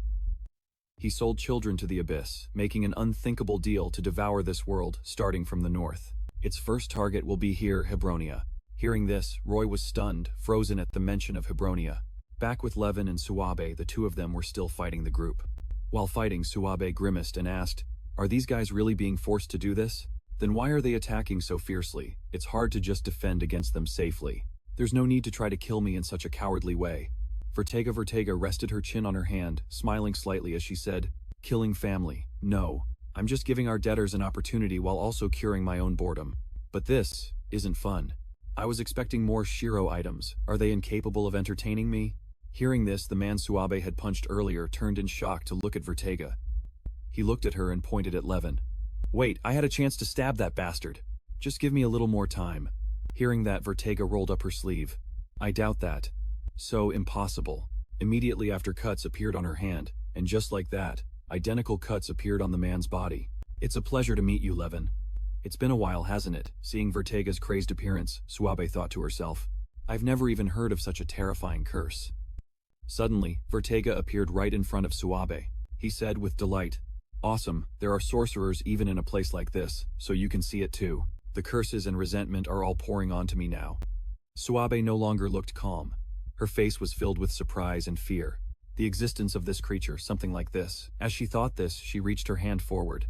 He sold children to the Abyss, making an unthinkable deal to devour this world, starting from the north. Its first target will be here, Hebronia. Hearing this, Roy was stunned, frozen at the mention of Hebronia. Back with Levin and Suabe, the two of them were still fighting the group. While fighting, Suabe grimaced and asked, "Are these guys really being forced to do this? Then why are they attacking so fiercely? It's hard to just defend against them safely. There's no need to try to kill me in such a cowardly way." Vertega rested her chin on her hand, smiling slightly as she said, "Killing family. No. I'm just giving our debtors an opportunity while also curing my own boredom. But this isn't fun. I was expecting more Shiro items. Are they incapable of entertaining me?" Hearing this, the man Suabe had punched earlier turned in shock to look at Vertega. He looked at her and pointed at Levin. "Wait, I had a chance to stab that bastard. Just give me a little more time." Hearing that, Vertega rolled up her sleeve. "I doubt that. So impossible." Immediately after, cuts appeared on her hand, and just like that, identical cuts appeared on the man's body. "It's a pleasure to meet you, Levin." "It's been a while, hasn't it?" Seeing Vertega's crazed appearance, Suabe thought to herself. "I've never even heard of such a terrifying curse." Suddenly, Vertega appeared right in front of Suabe. He said with delight, "Awesome, there are sorcerers even in a place like this, so you can see it too. The curses and resentment are all pouring onto me now." Suabe no longer looked calm. Her face was filled with surprise and fear. The existence of this creature, something like this. As she thought this, she reached her hand forward.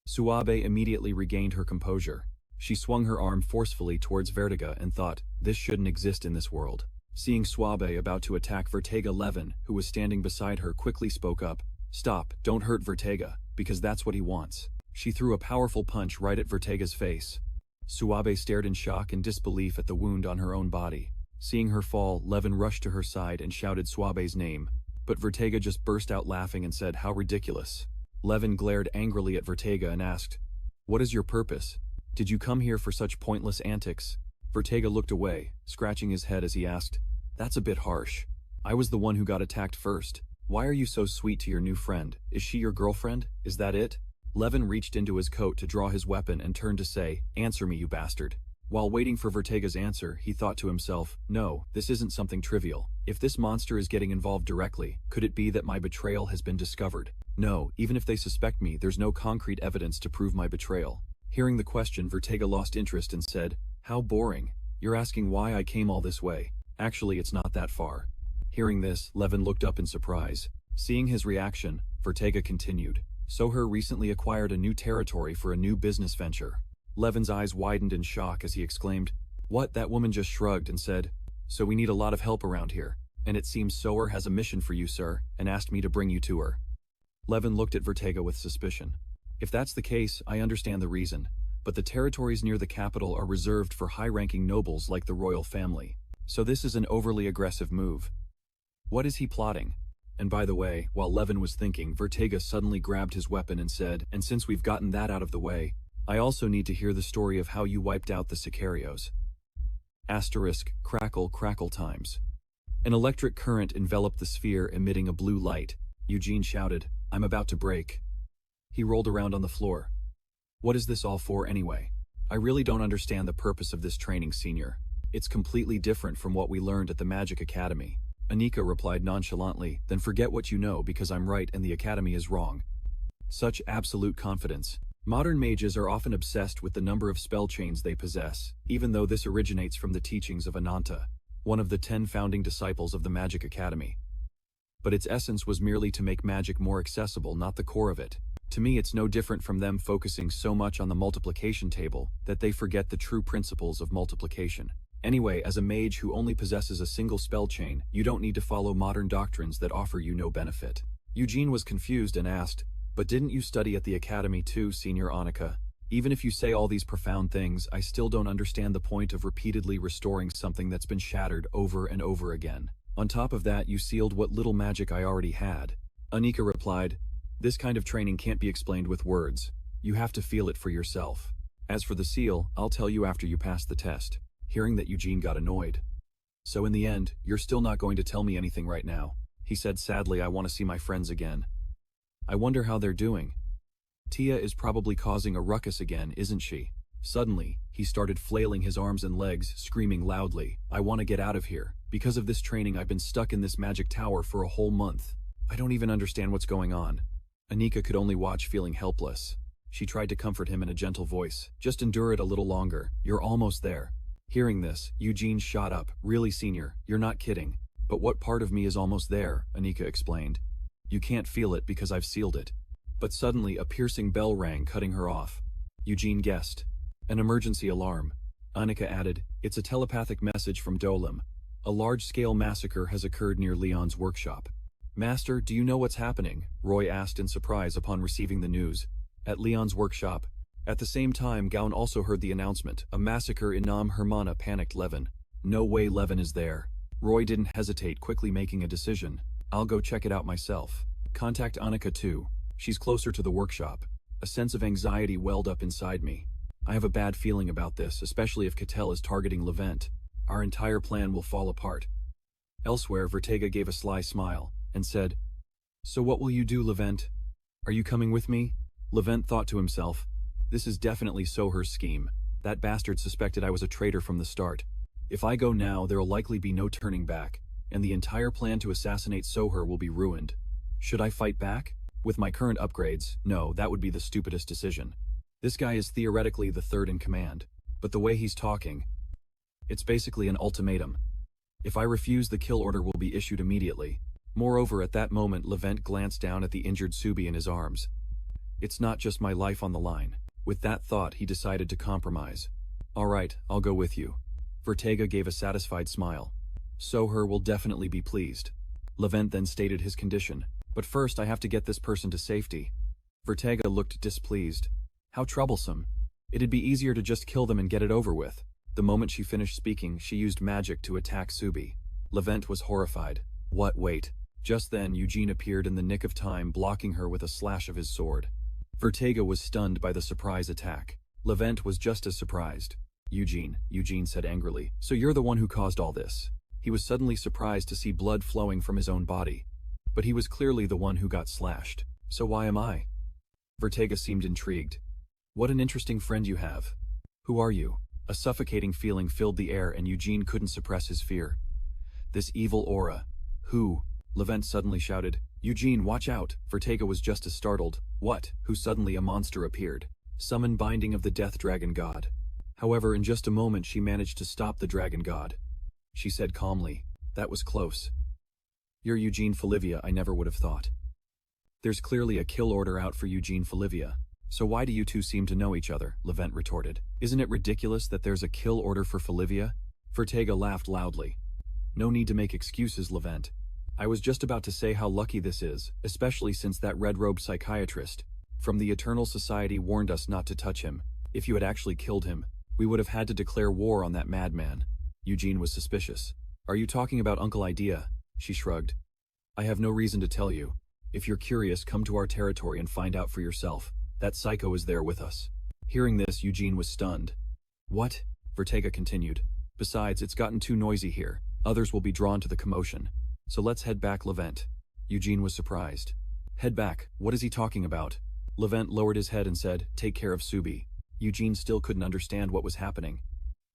Suabe immediately regained her composure. She swung her arm forcefully towards Vertega and thought, "This shouldn't exist in this world." Seeing Suabe about to attack Vertega, Levin, who was standing beside her, quickly spoke up, "Stop, don't hurt Vertega, because that's what he wants." She threw a powerful punch right at Vertega's face. Suabe stared in shock and disbelief at the wound on her own body. Seeing her fall, Levin rushed to her side and shouted Suabe's name, but Vertega just burst out laughing and said, "How ridiculous." Levin glared angrily at Vertega and asked, "What is your purpose? Did you come here for such pointless antics?" Vertega looked away, scratching his head as he asked, "That's a bit harsh. I was the one who got attacked first. Why are you so sweet to your new friend? Is she your girlfriend? Is that it?" Levin reached into his coat to draw his weapon and turned to say, "Answer me, you bastard." While waiting for Vertega's answer, he thought to himself, "No, this isn't something trivial. If this monster is getting involved directly, could it be that my betrayal has been discovered? No, even if they suspect me, there's no concrete evidence to prove my betrayal." Hearing the question, Vertega lost interest and said, "How boring. You're asking why I came all this way. Actually, it's not that far." Hearing this, Levin looked up in surprise. Seeing his reaction, Vertega continued, "Soher recently acquired a new territory for a new business venture." Levin's eyes widened in shock as he exclaimed, "What?" That woman just shrugged and said, "So we need a lot of help around here. And it seems Soher has a mission for you, sir, and asked me to bring you to her." Levin looked at Vertega with suspicion. "If that's the case, I understand the reason, but the territories near the capital are reserved for high-ranking nobles like the royal family. So this is an overly aggressive move. What is he plotting?" And by the way, while Levin was thinking, Vertega suddenly grabbed his weapon and said, "And since we've gotten that out of the way, I also need to hear the story of how you wiped out the Sicarios." Crackle crackle times. An electric current enveloped the sphere, emitting a blue light. Eugene shouted, "I'm about to break." He rolled around on the floor. "What is this all for anyway? I really don't understand the purpose of this training, Senior. It's completely different from what we learned at the Magic Academy." Anika replied nonchalantly, "Then forget what you know because I'm right and the Academy is wrong." Such absolute confidence. Modern mages are often obsessed with the number of spell chains they possess, even though this originates from the teachings of Ananta, one of the 10 founding disciples of the Magic Academy. but its essence was merely to make magic more accessible, not the core of it. To me, it's no different from them focusing so much on the multiplication table that they forget the true principles of multiplication. Anyway, as a mage who only possesses a single spell chain, you don't need to follow modern doctrines that offer you no benefit. Eugene was confused and asked, "But didn't you study at the academy too, Senior Annika? Even if you say all these profound things, I still don't understand the point of repeatedly restoring something that's been shattered over and over again. On top of that, you sealed what little magic I already had." Annika replied, "This kind of training can't be explained with words. You have to feel it for yourself. As for the seal, I'll tell you after you pass the test." Hearing that, Eugene got annoyed. "So in the end, you're still not going to tell me anything right now?" he said sadly. "I want to see my friends again. I wonder how they're doing. Tia is probably causing a ruckus again, isn't she?" Suddenly, he started flailing his arms and legs, screaming loudly, "I want to get out of here. Because of this training, I've been stuck in this magic tower for a whole month. I don't even understand what's going on." Annika could only watch, feeling helpless. She tried to comfort him in a gentle voice. "Just endure it a little longer. You're almost there." Hearing this, Eugene shot up. "Really, Senior, you're not kidding." "But what part of me is almost there?" Annika explained. "You can't feel it because I've sealed it." But suddenly a piercing bell rang, cutting her off. Eugene guessed. An emergency alarm. Annika added, "It's a telepathic message from Dolim. A large-scale massacre has occurred near Leon's workshop." "Master, do you know what's happening?" Roy asked in surprise upon receiving the news. "At Leon's workshop." At the same time, Gaun also heard the announcement. "A massacre in Nam Hermana," panicked Levin. "No way Levin is there." Roy didn't hesitate, quickly making a decision. "I'll go check it out myself. Contact Annika too. She's closer to the workshop." A sense of anxiety welled up inside me. "I have a bad feeling about this, especially if Cattell is targeting Levent. Our entire plan will fall apart." Elsewhere, Vertega gave a sly smile and said, "So what will you do, Levent? Are you coming with me?" Levent thought to himself, "This is definitely Soher's scheme. That bastard suspected I was a traitor from the start. If I go now, there'll likely be no turning back, and the entire plan to assassinate Soher will be ruined. Should I fight back? With my current upgrades, no, that would be the stupidest decision. This guy is theoretically the third in command, but the way he's talking, it's basically an ultimatum. If I refuse, the kill order will be issued immediately." Moreover, at that moment, Levent glanced down at the injured Subi in his arms. "It's not just my life on the line." With that thought, he decided to compromise. "All right, I'll go with you." Vertega gave a satisfied smile. "Soher will definitely be pleased." Levent then stated his condition. "But first, I have to get this person to safety." Vertega looked displeased. How troublesome. It'd be easier to just kill them and get it over with. The moment she finished speaking, she used magic to attack Subi. Levent was horrified. "What? Wait." Just then, Eugene appeared in the nick of time, blocking her with a slash of his sword. Vertega was stunned by the surprise attack. Levent was just as surprised. Eugene said angrily, "So you're the one who caused all this." He was suddenly surprised to see blood flowing from his own body. But he was clearly the one who got slashed. "So why am I?" Vertega seemed intrigued. "What an interesting friend you have. Who are you?" A suffocating feeling filled the air, and Eugene couldn't suppress his fear. "This evil aura. Who?" Levent suddenly shouted. "Eugene, watch out!" Vertega was just as startled. "What?" Who suddenly a monster appeared. Summon binding of the death dragon god. However, in just a moment she managed to stop the dragon god. She said calmly, "That was close." "You're Eugene Folivia, I never would have thought." "There's clearly a kill order out for Eugene Folivia. So why do you two seem to know each other?" Levent retorted. "Isn't it ridiculous that there's a kill order for Folivia?" Vertega laughed loudly. "No need to make excuses, Levent. I was just about to say how lucky this is, especially since that red-robed psychiatrist from the Eternal Society warned us not to touch him. If you had actually killed him, we would have had to declare war on that madman." Eugene was suspicious. "Are you talking about Uncle Idea?" She shrugged. "I have no reason to tell you. If you're curious, come to our territory and find out for yourself. That psycho is there with us." Hearing this, Eugene was stunned. "What?" Vertega continued. "Besides, it's gotten too noisy here. Others will be drawn to the commotion. So let's head back, Levent." Eugene was surprised. "Head back? What is he talking about?" Levent lowered his head and said, "Take care of Subi." Eugene still couldn't understand what was happening.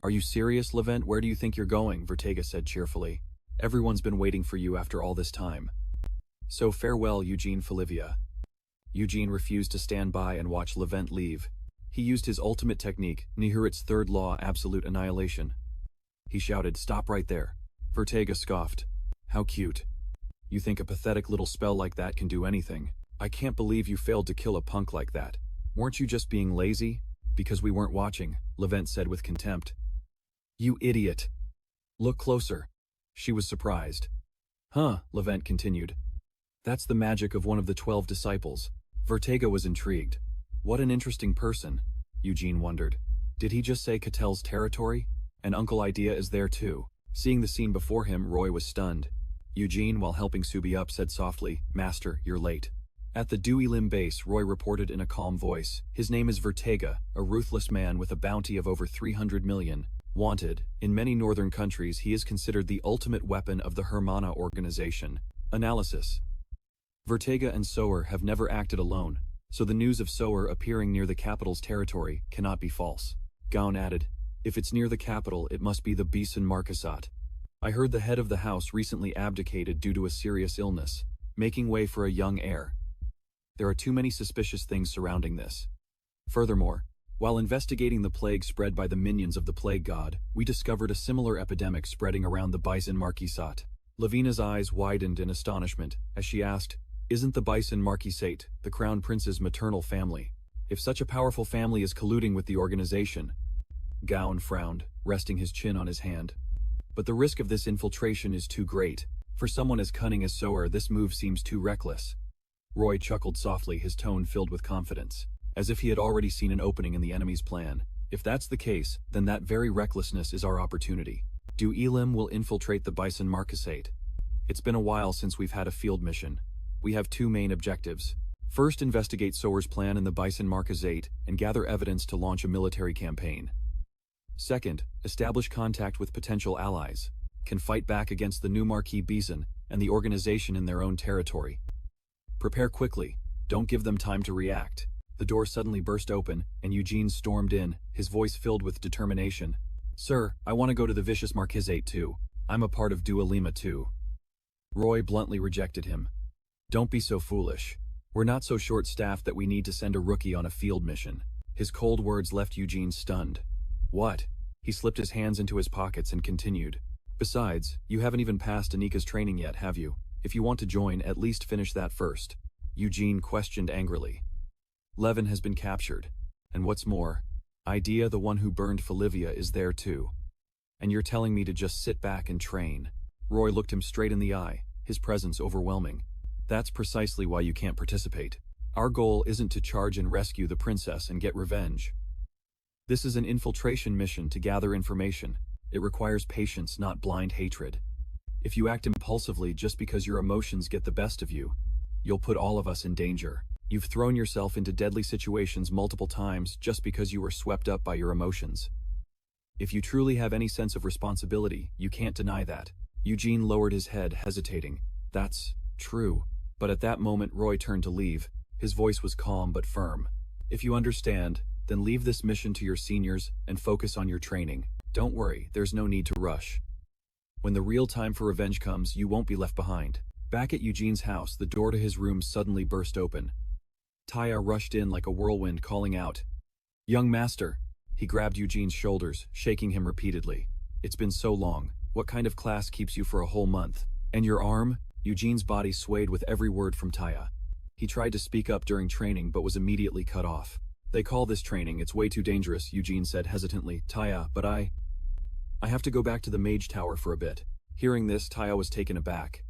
"Are you serious, Levent? Where do you think you're going?" Vertega said cheerfully. "Everyone's been waiting for you after all this time. So farewell, Eugene Folivia." Eugene refused to stand by and watch Levent leave. He used his ultimate technique, Nihirit's third law, absolute annihilation. He shouted, "Stop right there." Vertega scoffed. "How cute." You think a pathetic little spell like that can do anything? I can't believe you failed to kill a punk like that. Weren't you just being lazy? Because we weren't watching, Levent said with contempt. You idiot. Look closer. She was surprised. Huh, Levent continued. That's the magic of one of the 12 disciples. Vertega was intrigued. What an interesting person, Eugene wondered. Did he just say Catel's territory? And Uncle Idea is there too. Seeing the scene before him, Roy was stunned. Eugene, while helping Subi up, said softly, Master, you're late. At the Dewey Limb base, Roy reported in a calm voice. His name is Vertega, a ruthless man with a bounty of over 300 million. Wanted, in many northern countries he is considered the ultimate weapon of the Hermana organization. Analysis. Vertega and Sower have never acted alone, so the news of Sower appearing near the capital's territory cannot be false. Gaun added, if it's near the capital, it must be the Bison Marquisate. I heard the head of the house recently abdicated due to a serious illness, making way for a young heir. There are too many suspicious things surrounding this. Furthermore, while investigating the plague spread by the minions of the plague god, we discovered a similar epidemic spreading around the Bison Marquisate. Lavina's eyes widened in astonishment as she asked, isn't the Bison Marquisate the crown prince's maternal family? If such a powerful family is colluding with the organization. Gaun frowned, resting his chin on his hand. But the risk of this infiltration is too great. For someone as cunning as Sower, this move seems too reckless. Roy chuckled softly, his tone filled with confidence, as if he had already seen an opening in the enemy's plan. If that's the case, then that very recklessness is our opportunity. Du Elim will infiltrate the Bison Marquisate. It's been a while since we've had a field mission. We have two main objectives. First, investigate Sower's plan in the Bison Marquisate and gather evidence to launch a military campaign. Second, establish contact with potential allies, can fight back against the new Marquis Bison and the organization in their own territory. Prepare quickly, don't give them time to react. The door suddenly burst open, and Eugene stormed in, his voice filled with determination. Sir, I want to go to the Vicious Marquisate too. I'm a part of Dualima too. Roy bluntly rejected him. Don't be so foolish. We're not so short-staffed that we need to send a rookie on a field mission. His cold words left Eugene stunned. What? He slipped his hands into his pockets and continued. Besides, you haven't even passed Anika's training yet, have you? If you want to join, at least finish that first. Eugene questioned angrily. Levin has been captured. And what's more, Idea, the one who burned Folivia, is there too. And you're telling me to just sit back and train. Roy looked him straight in the eye, his presence overwhelming. That's precisely why you can't participate. Our goal isn't to charge and rescue the princess and get revenge. This is an infiltration mission to gather information. It requires patience, not blind hatred. If you act impulsively just because your emotions get the best of you, you'll put all of us in danger. You've thrown yourself into deadly situations multiple times just because you were swept up by your emotions. If you truly have any sense of responsibility, you can't deny that. Eugene lowered his head, hesitating. That's true. But at that moment, Roy turned to leave. His voice was calm but firm. If you understand, then leave this mission to your seniors and focus on your training. Don't worry, there's no need to rush. When the real time for revenge comes, you won't be left behind. Back at Eugene's house, the door to his room suddenly burst open. Taya rushed in like a whirlwind, calling out, Young master! He grabbed Eugene's shoulders, shaking him repeatedly. It's been so long. What kind of class keeps you for a whole month? And your arm? Eugene's body swayed with every word from Taya. He tried to speak up during training but was immediately cut off. They call this training, it's way too dangerous, Eugene said hesitantly. Taya, but I have to go back to the Mage Tower for a bit. Hearing this, Taya was taken aback.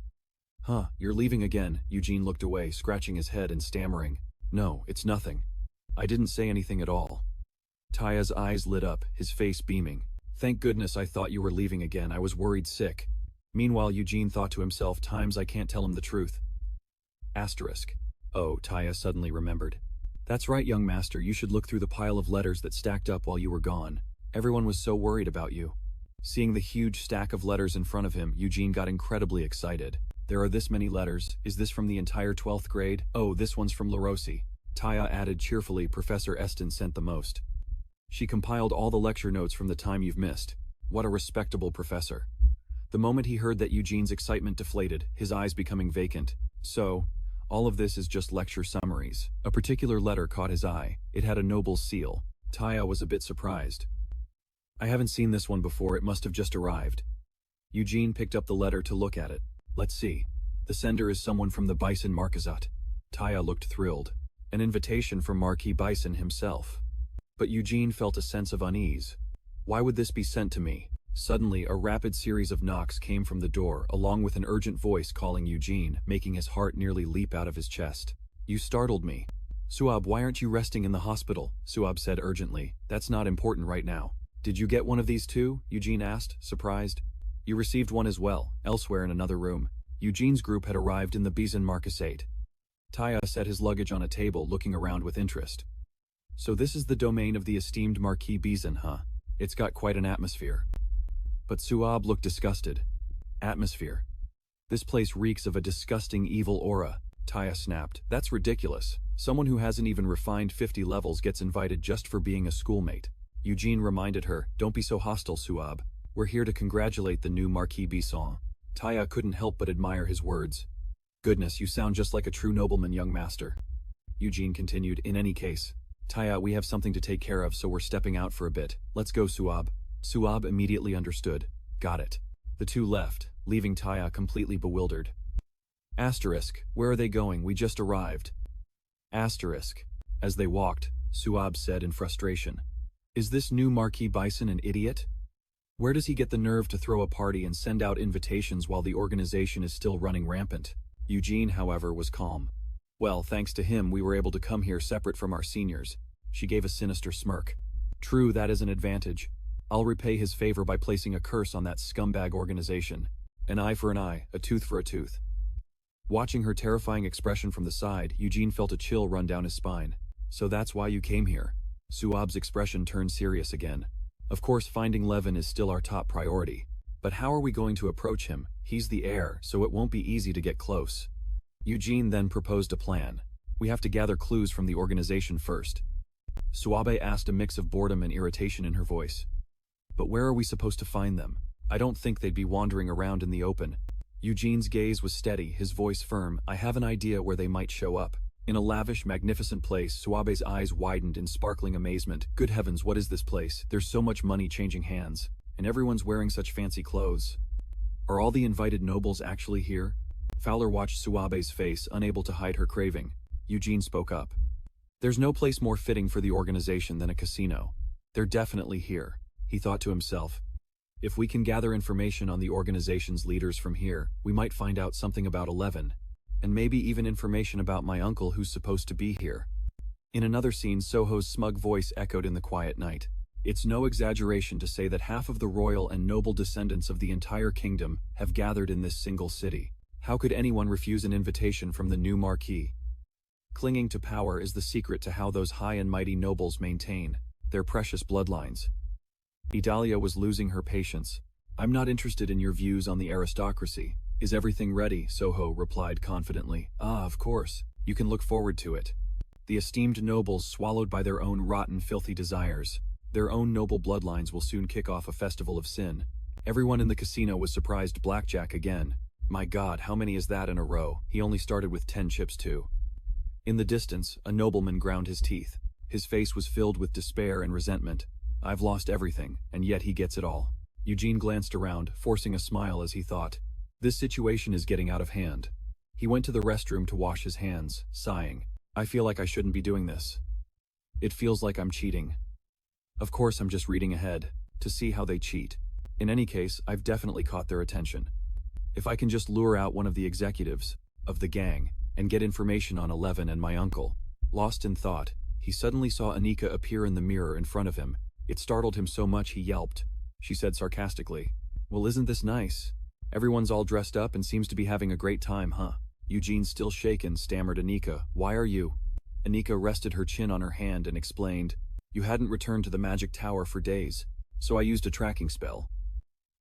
Huh, you're leaving again, Eugene looked away, scratching his head and stammering. No, it's nothing. I didn't say anything at all. Taya's eyes lit up, his face beaming. Thank goodness I thought you were leaving again, I was worried sick. Meanwhile, Eugene thought to himself, times I can't tell him the truth. Asterisk. Oh, Taya suddenly remembered. That's right, young master, you should look through the pile of letters that stacked up while you were gone. Everyone was so worried about you. Seeing the huge stack of letters in front of him, Eugene got incredibly excited. There are this many letters. Is this from the entire 12th grade? Oh, this one's from LaRossi. Taya added cheerfully. Professor Eston sent the most. She compiled all the lecture notes from the time you've missed. What a respectable professor. The moment he heard that, Eugene's excitement deflated, his eyes becoming vacant. So, all of this is just lecture summaries. A particular letter caught his eye. It had a noble seal. Taya was a bit surprised. I haven't seen this one before, it must have just arrived. Eugene picked up the letter to look at it. Let's see. The sender is someone from the Bison Marquisate. Taya looked thrilled. An invitation from Marquis Bison himself. But Eugene felt a sense of unease. Why would this be sent to me? Suddenly, a rapid series of knocks came from the door, along with an urgent voice calling Eugene, making his heart nearly leap out of his chest. You startled me. Suab, why aren't you resting in the hospital? Suab said urgently. That's not important right now. Did you get one of these too? Eugene asked, surprised. You received one as well, elsewhere in another room. Eugene's group had arrived in the Bison Marquisate. Taya set his luggage on a table, looking around with interest. So this is the domain of the esteemed Marquis Bison, huh? It's got quite an atmosphere. But Suab looked disgusted. Atmosphere. This place reeks of a disgusting evil aura. Taya snapped. That's ridiculous. Someone who hasn't even refined 50 levels gets invited just for being a schoolmate. Eugene reminded her, don't be so hostile, Suab. We're here to congratulate the new Marquis Bison. Taya couldn't help but admire his words. Goodness, you sound just like a true nobleman, young master. Eugene continued, in any case. Taya, we have something to take care of, so we're stepping out for a bit. Let's go, Suab. Suab immediately understood. Got it. The two left, leaving Taya completely bewildered. Asterisk, where are they going? We just arrived. Asterisk. As they walked, Suab said in frustration. Is this new Marquis Bison an idiot? Where does he get the nerve to throw a party and send out invitations while the organization is still running rampant? Eugene, however, was calm. Well, thanks to him, we were able to come here separate from our seniors. She gave a sinister smirk. True, that is an advantage. I'll repay his favor by placing a curse on that scumbag organization. An eye for an eye, a tooth for a tooth. Watching her terrifying expression from the side, Eugene felt a chill run down his spine. So that's why you came here. Suab's expression turned serious again. Of course, finding Levin is still our top priority. But how are we going to approach him? He's the heir, so it won't be easy to get close. Eugene then proposed a plan. We have to gather clues from the organization first. Suabe asked, a mix of boredom and irritation in her voice. But where are we supposed to find them? I don't think they'd be wandering around in the open. Eugene's gaze was steady, his voice firm. I have an idea where they might show up. In a lavish, magnificent place, Suabe's eyes widened in sparkling amazement. Good heavens, what is this place? There's so much money changing hands. And everyone's wearing such fancy clothes. Are all the invited nobles actually here? Fowler watched Suabe's face, unable to hide her craving. Eugene spoke up. There's no place more fitting for the organization than a casino. They're definitely here, he thought to himself. If we can gather information on the organization's leaders from here, we might find out something about 11. And maybe even information about my uncle who's supposed to be here. In another scene, Soho's smug voice echoed in the quiet night. It's no exaggeration to say that half of the royal and noble descendants of the entire kingdom have gathered in this single city. How could anyone refuse an invitation from the new Marquis? Clinging to power is the secret to how those high and mighty nobles maintain their precious bloodlines. Idalia was losing her patience. I'm not interested in your views on the aristocracy. Is everything ready? Soho replied confidently. Ah, of course. You can look forward to it. The esteemed nobles swallowed by their own rotten, filthy desires. Their own noble bloodlines will soon kick off a festival of sin. Everyone in the casino was surprised. Blackjack again. My God, how many is that in a row? He only started with 10 chips too. In the distance, a nobleman ground his teeth. His face was filled with despair and resentment. I've lost everything, and yet he gets it all. Eugene glanced around, forcing a smile as he thought. This situation is getting out of hand. He went to the restroom to wash his hands, sighing. I feel like I shouldn't be doing this. It feels like I'm cheating. Of course, I'm just reading ahead, to see how they cheat. In any case, I've definitely caught their attention. If I can just lure out one of the executives of the gang and get information on 11 and my uncle. Lost in thought, he suddenly saw Anika appear in the mirror in front of him. It startled him so much he yelped. She said sarcastically, Well, isn't this nice? Everyone's all dressed up and seems to be having a great time, huh? Eugene, still shaken, stammered Anika. Why are you? Anika rested her chin on her hand and explained, You hadn't returned to the magic tower for days, so I used a tracking spell.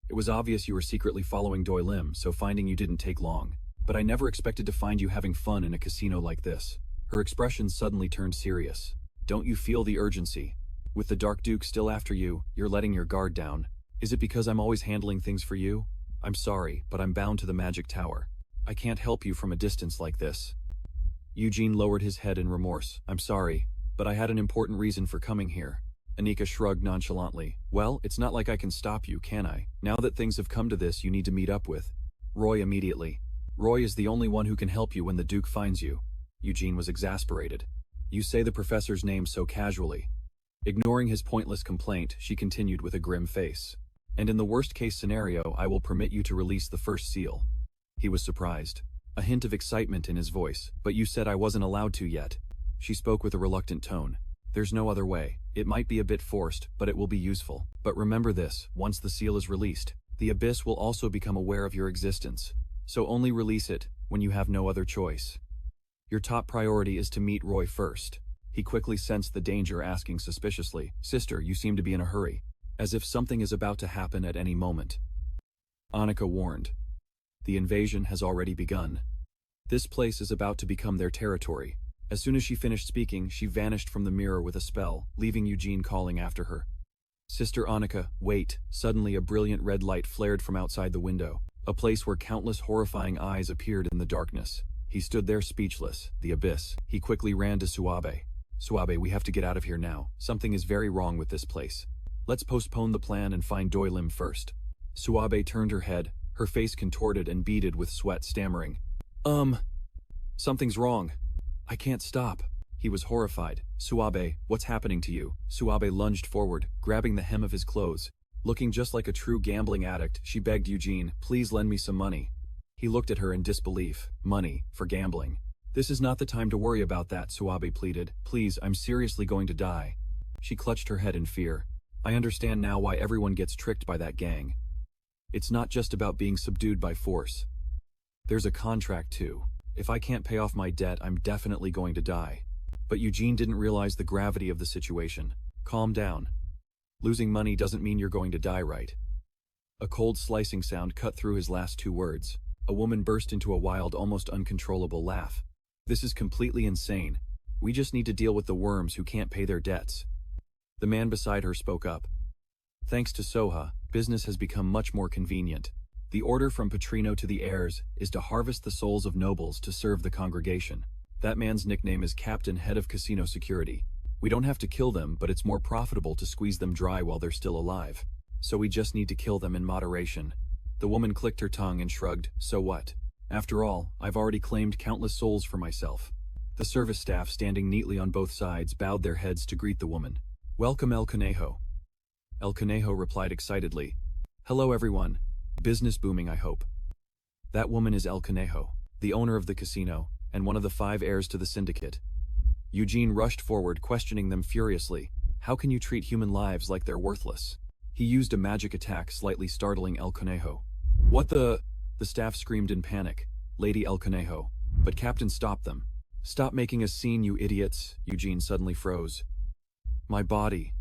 It was obvious you were secretly following Doi Lim, so finding you didn't take long. But I never expected to find you having fun in a casino like this. Her expression suddenly turned serious. Don't you feel the urgency? With the Dark Duke still after you, you're letting your guard down. Is it because I'm always handling things for you? I'm sorry, but I'm bound to the magic tower. I can't help you from a distance like this. Eugene lowered his head in remorse. I'm sorry, but I had an important reason for coming here. Anika shrugged nonchalantly. Well, it's not like I can stop you, can I? Now that things have come to this, you need to meet up with Roy immediately. Roy is the only one who can help you when the Duke finds you. Eugene was exasperated. You say the professor's name so casually. Ignoring his pointless complaint, she continued with a grim face. And in the worst-case scenario, I will permit you to release the first seal. He was surprised. A hint of excitement in his voice. But you said I wasn't allowed to yet. She spoke with a reluctant tone. There's no other way. It might be a bit forced, but it will be useful. But remember this, once the seal is released, the Abyss will also become aware of your existence. So only release it when you have no other choice. Your top priority is to meet Roy first. He quickly sensed the danger, asking suspiciously, Sister, you seem to be in a hurry. As if something is about to happen at any moment. Annika warned. The invasion has already begun. This place is about to become their territory. As soon as she finished speaking, she vanished from the mirror with a spell, leaving Eugene calling after her. Sister Annika, wait. Suddenly a brilliant red light flared from outside the window, a place where countless horrifying eyes appeared in the darkness. He stood there speechless, the Abyss. He quickly ran to Suabe. Suabe, we have to get out of here now. Something is very wrong with this place. Let's postpone the plan and find Doilim first. Suabe turned her head, her face contorted and beaded with sweat, stammering. Something's wrong. I can't stop. He was horrified. Suabe, what's happening to you? Suabe lunged forward, grabbing the hem of his clothes. Looking just like a true gambling addict, she begged Eugene, please lend me some money. He looked at her in disbelief. Money, for gambling. This is not the time to worry about that, Suabe pleaded. Please, I'm seriously going to die. She clutched her head in fear. I understand now why everyone gets tricked by that gang. It's not just about being subdued by force. There's a contract too. If I can't pay off my debt, I'm definitely going to die. But Eugene didn't realize the gravity of the situation. Calm down. Losing money doesn't mean you're going to die, right? A cold slicing sound cut through his last two words. A woman burst into a wild, almost uncontrollable laugh. This is completely insane. We just need to deal with the worms who can't pay their debts. The man beside her spoke up. Thanks to Soha, business has become much more convenient. The order from Petrino to the heirs is to harvest the souls of nobles to serve the congregation. That man's nickname is Captain Head of Casino Security. We don't have to kill them, but it's more profitable to squeeze them dry while they're still alive. So we just need to kill them in moderation. The woman clicked her tongue and shrugged. So what? After all, I've already claimed countless souls for myself. The service staff, standing neatly on both sides, bowed their heads to greet the woman. Welcome, El Conejo. El Conejo replied excitedly. Hello, everyone. Business booming, I hope. That woman is El Conejo, the owner of the casino, and one of the 5 heirs to the syndicate. Eugene rushed forward, questioning them furiously. How can you treat human lives like they're worthless? He used a magic attack, slightly startling El Conejo. What the? The staff screamed in panic. Lady El Conejo. But Captain stopped them. Stop making a scene, you idiots. Eugene suddenly froze. My body.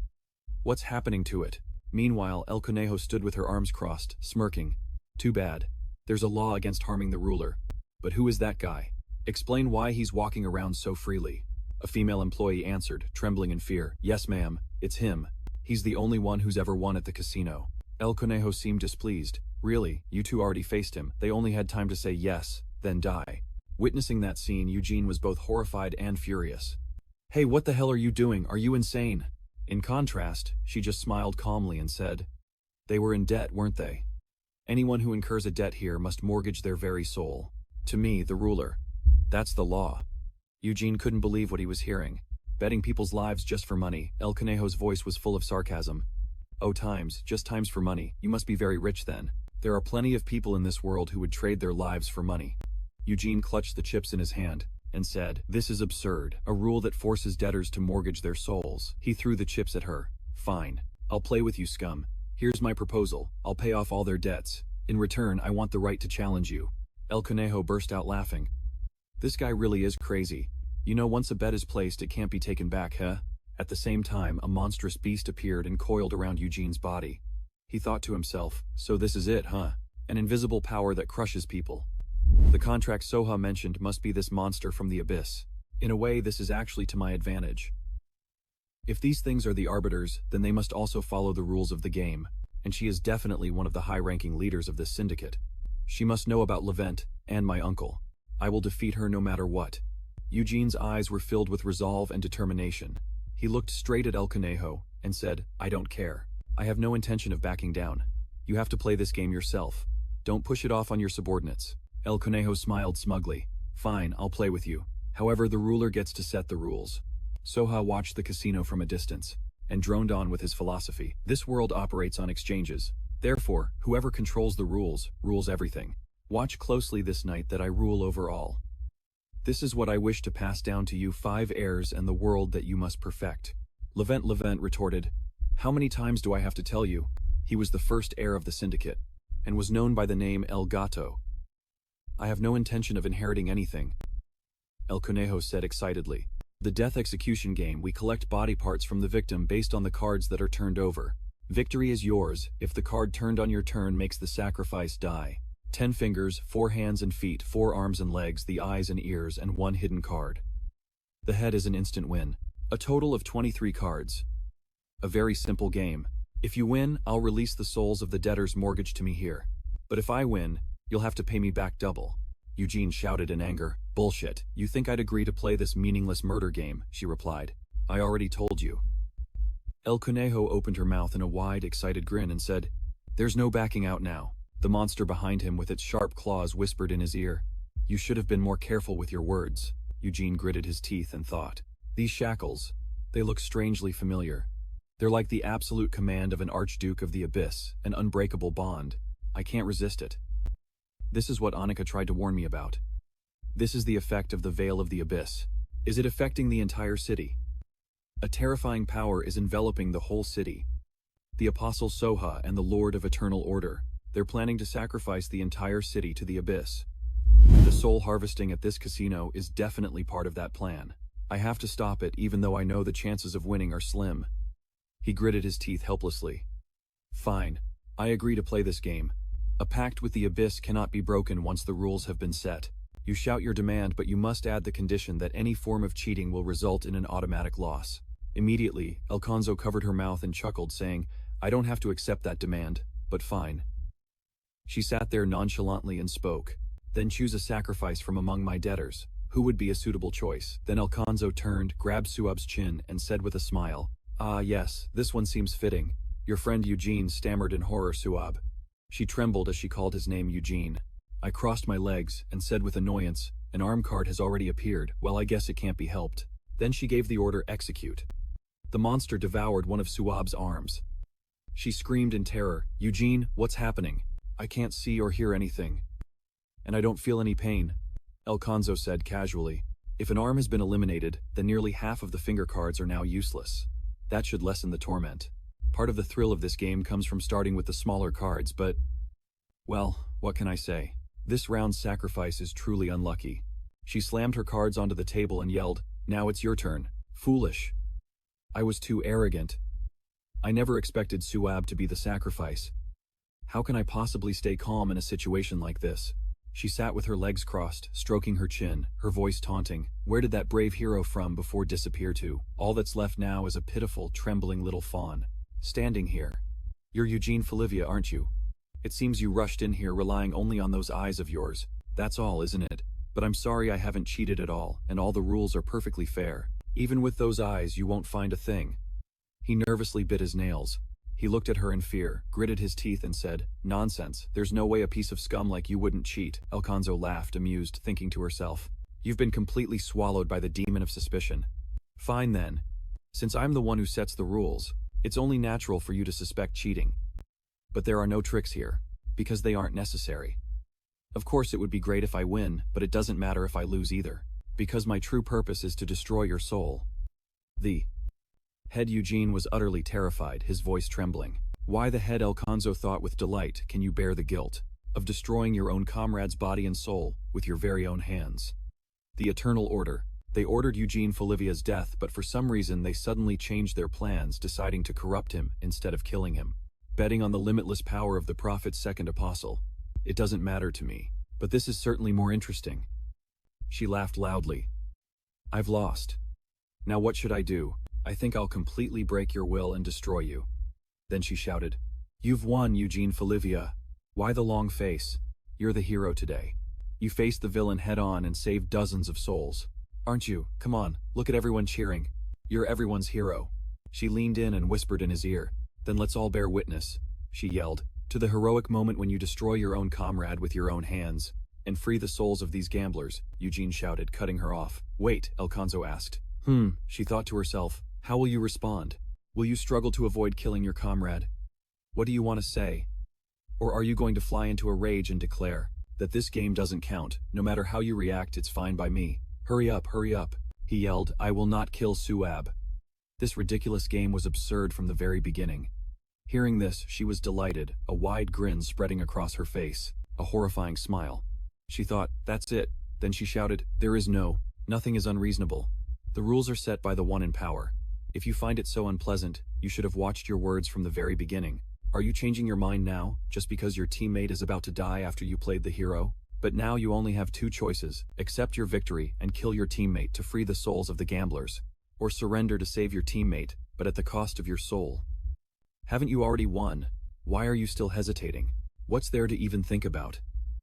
What's happening to it? Meanwhile, El Conejo stood with her arms crossed, smirking. Too bad. There's a law against harming the ruler. But who is that guy? Explain why he's walking around so freely. A female employee answered, trembling in fear. Yes, ma'am, it's him. He's the only one who's ever won at the casino. El Conejo seemed displeased. Really, you two already faced him. They only had time to say yes, then die. Witnessing that scene, Eugene was both horrified and furious. Hey, what the hell are you doing? Are you insane? In contrast, she just smiled calmly and said, they were in debt, weren't they? Anyone who incurs a debt here must mortgage their very soul. To me, the ruler. That's the law. Eugene couldn't believe what he was hearing. Betting people's lives just for money. El Conejo's voice was full of sarcasm. Oh, just times for money. You must be very rich then. There are plenty of people in this world who would trade their lives for money. Eugene clutched the chips in his hand and said, this is absurd, a rule that forces debtors to mortgage their souls. He threw the chips at her. Fine. I'll play with you, scum. Here's my proposal. I'll pay off all their debts. In return, I want the right to challenge you. El Conejo burst out laughing. This guy really is crazy. You know, once a bet is placed, it can't be taken back, huh? At the same time, a monstrous beast appeared and coiled around Eugene's body. He thought to himself, so this is it, huh? An invisible power that crushes people. The contract Soha mentioned must be this monster from the abyss. In a way, this is actually to my advantage. If these things are the arbiters, then they must also follow the rules of the game, and she is definitely one of the high-ranking leaders of this syndicate. She must know about Levent and my uncle. I will defeat her no matter what. Eugene's eyes were filled with resolve and determination. He looked straight at El Conejo and said, I don't care. I have no intention of backing down. You have to play this game yourself. Don't push it off on your subordinates. El Conejo smiled smugly. Fine, I'll play with you. However, the ruler gets to set the rules. Soha watched the casino from a distance and droned on with his philosophy. This world operates on exchanges. Therefore, whoever controls the rules, rules everything. Watch closely this night that I rule over all. This is what I wish to pass down to you 5 heirs and the world that you must perfect. Levent retorted, how many times do I have to tell you? He was the first heir of the syndicate, and was known by the name El Gato. I have no intention of inheriting anything, El Conejo said excitedly. The death execution game, we collect body parts from the victim based on the cards that are turned over. Victory is yours if the card turned on your turn makes the sacrifice die. 10 fingers, 4 hands and feet, 4 arms and legs, the eyes and ears, and 1 hidden card. The head is an instant win. A total of 23 cards. A very simple game. If you win, I'll release the souls of the debtors mortgaged to me here. But if I win, you'll have to pay me back double. Eugene shouted in anger. Bullshit. You think I'd agree to play this meaningless murder game, she replied. I already told you. El Conejo opened her mouth in a wide, excited grin and said, there's no backing out now. The monster behind him with its sharp claws whispered in his ear. You should have been more careful with your words. Eugene gritted his teeth and thought. These shackles, they look strangely familiar. They're like the absolute command of an Archduke of the Abyss, an unbreakable bond. I can't resist it. This is what Annika tried to warn me about. This is the effect of the Veil of the Abyss. Is it affecting the entire city? A terrifying power is enveloping the whole city. The Apostle Soha and the Lord of Eternal Order. They're planning to sacrifice the entire city to the Abyss. The soul harvesting at this casino is definitely part of that plan. I have to stop it even though I know the chances of winning are slim. He gritted his teeth helplessly. Fine. I agree to play this game. A pact with the Abyss cannot be broken once the rules have been set. You shout your demand, but you must add the condition that any form of cheating will result in an automatic loss. Immediately, Alconzo covered her mouth and chuckled, saying, I don't have to accept that demand, but fine. She sat there nonchalantly and spoke. Then choose a sacrifice from among my debtors. Who would be a suitable choice? Then Alconzo turned, grabbed Suab's chin, and said with a smile, Ah yes, this one seems fitting. Your friend Eugene stammered in horror, Suab. She trembled as she called his name Eugene. I crossed my legs and said with annoyance, an arm card has already appeared. Well, I guess it can't be helped. Then she gave the order execute. The monster devoured one of Suab's arms. She screamed in terror, Eugene, what's happening? I can't see or hear anything. And I don't feel any pain. Alconzo said casually. If an arm has been eliminated, then nearly half of the finger cards are now useless. That should lessen the torment. Part of the thrill of this game comes from starting with the smaller cards, but... well, what can I say? This round's sacrifice is truly unlucky. She slammed her cards onto the table and yelled, Now it's your turn. Foolish. I was too arrogant. I never expected Suab to be the sacrifice. How can I possibly stay calm in a situation like this? She sat with her legs crossed, stroking her chin, her voice taunting. Where did that brave hero from before disappear to? All that's left now is a pitiful, trembling little fawn. Standing here. You're Eugene Folivia, aren't you? It seems you rushed in here relying only on those eyes of yours. That's all, isn't it? But I'm sorry I haven't cheated at all, and all the rules are perfectly fair. Even with those eyes, you won't find a thing. He nervously bit his nails. He looked at her in fear, gritted his teeth and said, Nonsense, there's no way a piece of scum like you wouldn't cheat. Alconzo laughed, amused, thinking to herself. You've been completely swallowed by the demon of suspicion. Fine then. Since I'm the one who sets the rules, it's only natural for you to suspect cheating. But there are no tricks here, because they aren't necessary. Of course it would be great if I win, but it doesn't matter if I lose either, because my true purpose is to destroy your soul. The head Eugene was utterly terrified, his voice trembling. Why the head Alconzo thought with delight, can you bear the guilt of destroying your own comrade's body and soul with your very own hands? The Eternal Order. They ordered Eugene Folivia's death, but for some reason they suddenly changed their plans, deciding to corrupt him instead of killing him. Betting on the limitless power of the Prophet's second apostle. It doesn't matter to me, but this is certainly more interesting. She laughed loudly. I've lost. Now what should I do? I think I'll completely break your will and destroy you. Then she shouted, You've won, Eugene Folivia. Why the long face? You're the hero today. You faced the villain head-on and saved dozens of souls. Aren't you? Come on, look at everyone cheering. You're everyone's hero. She leaned in and whispered in his ear. Then let's all bear witness, she yelled, to the heroic moment when you destroy your own comrade with your own hands. and free the souls of these gamblers, Eugene shouted, cutting her off. Wait, Alfonso asked. She thought to herself, how will you respond? Will you struggle to avoid killing your comrade? What do you want to say? Or are you going to fly into a rage and declare that this game doesn't count, no matter how you react, it's fine by me? Hurry up, he yelled, I will not kill Suab. This ridiculous game was absurd from the very beginning. Hearing this, she was delighted, a wide grin spreading across her face, a horrifying smile. She thought, that's it. Then she shouted, nothing is unreasonable. The rules are set by the one in power. If you find it so unpleasant, you should have watched your words from the very beginning. Are you changing your mind now, just because your teammate is about to die after you played the hero? But now you only have two choices: accept your victory and kill your teammate to free the souls of the gamblers, or surrender to save your teammate, but at the cost of your soul. Haven't you already won? Why are you still hesitating? What's there to even think about?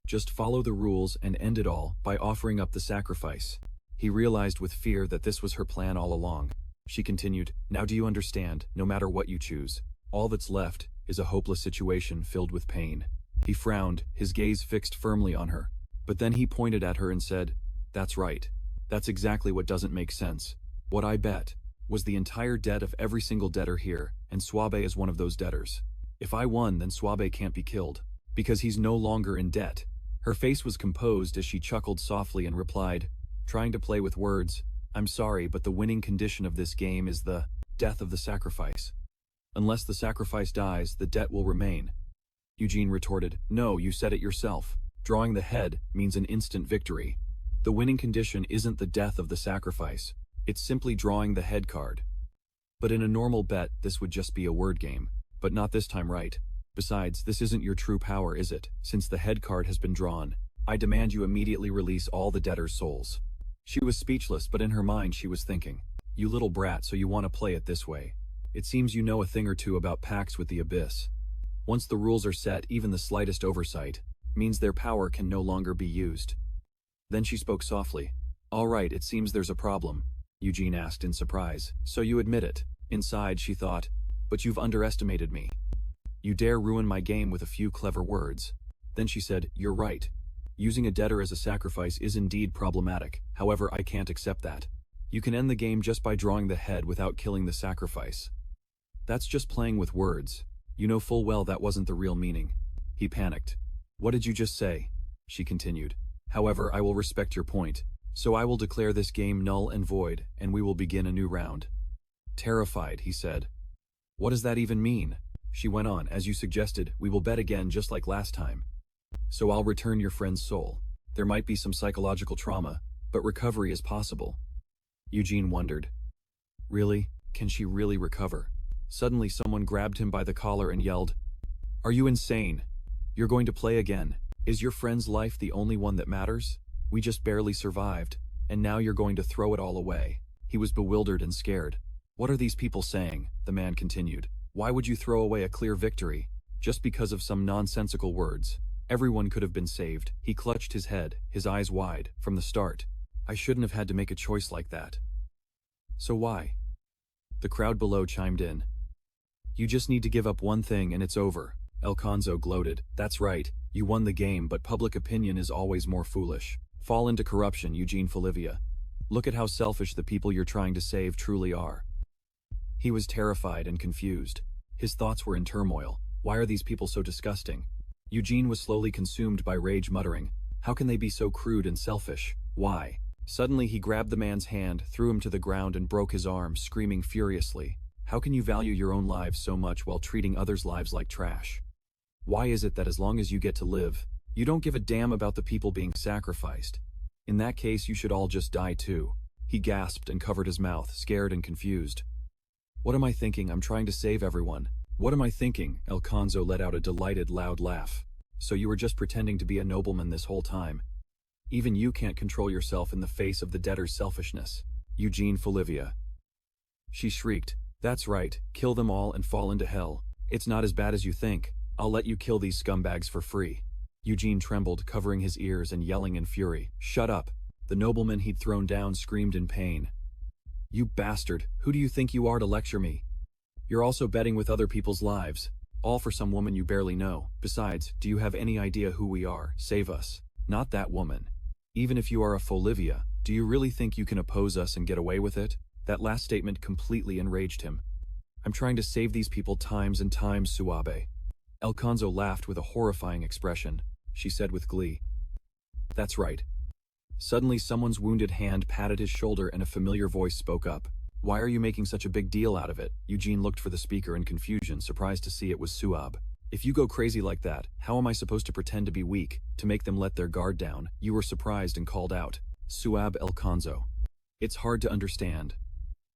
Just follow the rules and end it all by offering up the sacrifice. He realized with fear that this was her plan all along. She continued, now do you understand, no matter what you choose, all that's left is a hopeless situation filled with pain. He frowned, his gaze fixed firmly on her. But then he pointed at her and said, that's right. That's exactly what doesn't make sense. What I bet was the entire debt of every single debtor here, and Suabe is one of those debtors. If I won, then Suabe can't be killed, because he's no longer in debt. Her face was composed as she chuckled softly and replied, trying to play with words, I'm sorry, but the winning condition of this game is the death of the sacrifice. Unless the sacrifice dies, the debt will remain. Eugene retorted, no, you said it yourself. Drawing the head means an instant victory. The winning condition isn't the death of the sacrifice. It's simply drawing the head card. But in a normal bet, this would just be a word game. But not this time, right? Besides, this isn't your true power, is it? Since the head card has been drawn, I demand you immediately release all the debtors' souls. She was speechless, but in her mind she was thinking, you little brat, so you want to play it this way. It seems you know a thing or two about pacts with the abyss. Once the rules are set, even the slightest oversight means their power can no longer be used. Then she spoke softly. All right, it seems there's a problem, Eugene asked in surprise. So you admit it. Inside, she thought, but you've underestimated me. You dare ruin my game with a few clever words. Then she said, you're right. Using a debtor as a sacrifice is indeed problematic. However, I can't accept that. You can end the game just by drawing the head without killing the sacrifice. That's just playing with words. You know full well that wasn't the real meaning. He panicked. What did you just say? She continued. However, I will respect your point. So I will declare this game null and void, and we will begin a new round. Terrified, he said. What does that even mean? She went on, as you suggested, we will bet again just like last time. So I'll return your friend's soul. There might be some psychological trauma, but recovery is possible. Eugene wondered. Really? Can she really recover? Suddenly someone grabbed him by the collar and yelled, are you insane? You're going to play again. Is your friend's life the only one that matters? We just barely survived, and now you're going to throw it all away. He was bewildered and scared. What are these people saying? The man continued. Why would you throw away a clear victory, just because of some nonsensical words? Everyone could have been saved. He clutched his head, his eyes wide, from the start. I shouldn't have had to make a choice like that. So why? The crowd below chimed in. You just need to give up one thing and it's over. Alfonso gloated. That's right, you won the game, but public opinion is always more foolish. Fall into corruption, Eugene Folivia. Look at how selfish the people you're trying to save truly are. He was terrified and confused. His thoughts were in turmoil. Why are these people so disgusting? Eugene was slowly consumed by rage, muttering, how can they be so crude and selfish? Why? Suddenly he grabbed the man's hand, threw him to the ground and broke his arm, screaming furiously. How can you value your own lives so much while treating others' lives like trash? Why is it that as long as you get to live, you don't give a damn about the people being sacrificed? In that case, you should all just die too. He gasped and covered his mouth, scared and confused. What am I thinking? I'm trying to save everyone. What am I thinking? Alfonso let out a delighted, loud laugh. So you were just pretending to be a nobleman this whole time. Even you can't control yourself in the face of the debtor's selfishness. Eugene Folivia. She shrieked. That's right, kill them all and fall into hell. It's not as bad as you think. I'll let you kill these scumbags for free. Eugene trembled, covering his ears and yelling in fury. Shut up. The nobleman he'd thrown down screamed in pain. You bastard, who do you think you are to lecture me? You're also betting with other people's lives. All for some woman you barely know. Besides, do you have any idea who we are? Save us. Not that woman. Even if you are a Folivia, do you really think you can oppose us and get away with it? That last statement completely enraged him. I'm trying to save these people times and times, Suabe. Elconzo laughed with a horrifying expression. She said with glee. That's right. Suddenly someone's wounded hand patted his shoulder and a familiar voice spoke up. Why are you making such a big deal out of it? Eugene looked for the speaker in confusion, surprised to see it was Suab. If you go crazy like that, how am I supposed to pretend to be weak, to make them let their guard down? You were surprised and called out. Suab Elconzo. It's hard to understand.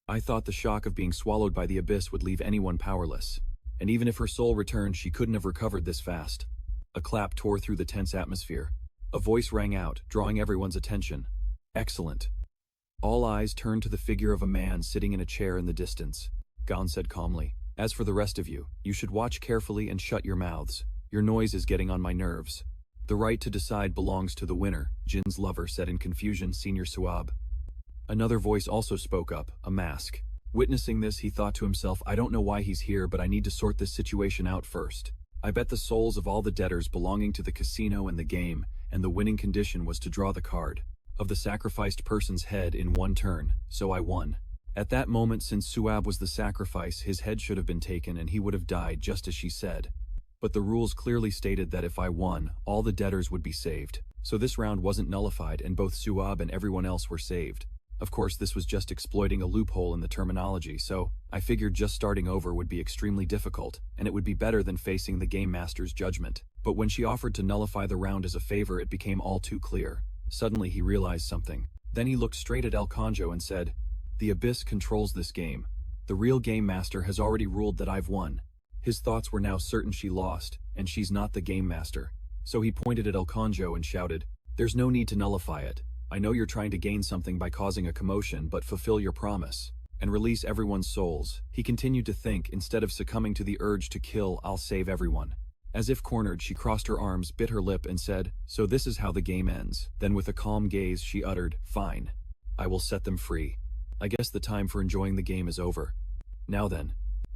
I thought the shock of being swallowed by the abyss would leave anyone powerless. And even if her soul returned, she couldn't have recovered this fast. A clap tore through the tense atmosphere. A voice rang out, drawing everyone's attention. Excellent. All eyes turned to the figure of a man sitting in a chair in the distance. Gon said calmly, As for the rest of you, you should watch carefully and shut your mouths. Your noise is getting on my nerves. The right to decide belongs to the winner, Jin's lover said in confusion, Senior Suab. Another voice also spoke up, a mask. Witnessing this, he thought to himself, I don't know why he's here, but I need to sort this situation out first. I bet the souls of all the debtors belonging to the casino and the game, and the winning condition was to draw the card of the sacrificed person's head in one turn, so I won. At that moment, since Suab was the sacrifice, his head should have been taken and he would have died just as she said. But the rules clearly stated that if I won, all the debtors would be saved. So this round wasn't nullified and both Suab and everyone else were saved. Of course, this was just exploiting a loophole in the terminology, so I figured just starting over would be extremely difficult, and it would be better than facing the Game Master's judgment. But when she offered to nullify the round as a favor, it became all too clear. Suddenly he realized something. Then he looked straight at El Conjo and said, The Abyss controls this game. The real Game Master has already ruled that I've won. His thoughts were now certain she lost, and she's not the Game Master. So he pointed at El Conjo and shouted, There's no need to nullify it. I know you're trying to gain something by causing a commotion, but fulfill your promise and release everyone's souls. He continued to think, instead of succumbing to the urge to kill, I'll save everyone. As if cornered, she crossed her arms, bit her lip, and said, So this is how the game ends. Then with a calm gaze, she uttered, Fine. I will set them free. I guess the time for enjoying the game is over. Now then.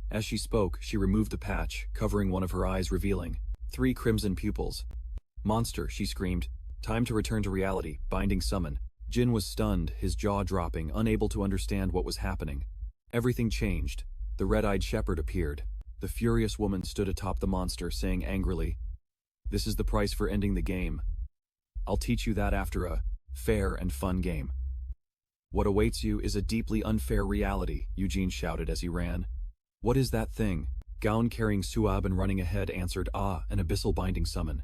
As she spoke, she removed the patch, covering one of her eyes, revealing 3 crimson pupils. Monster, she screamed. Time to return to reality, binding summon. Jin was stunned, his jaw dropping, unable to understand what was happening. Everything changed. The red-eyed shepherd appeared. The furious woman stood atop the monster, saying angrily, This is the price for ending the game. I'll teach you that after a fair and fun game. What awaits you is a deeply unfair reality, Eugene shouted as he ran. What is that thing? Gaon carrying Suab and running ahead answered, an abyssal binding summon.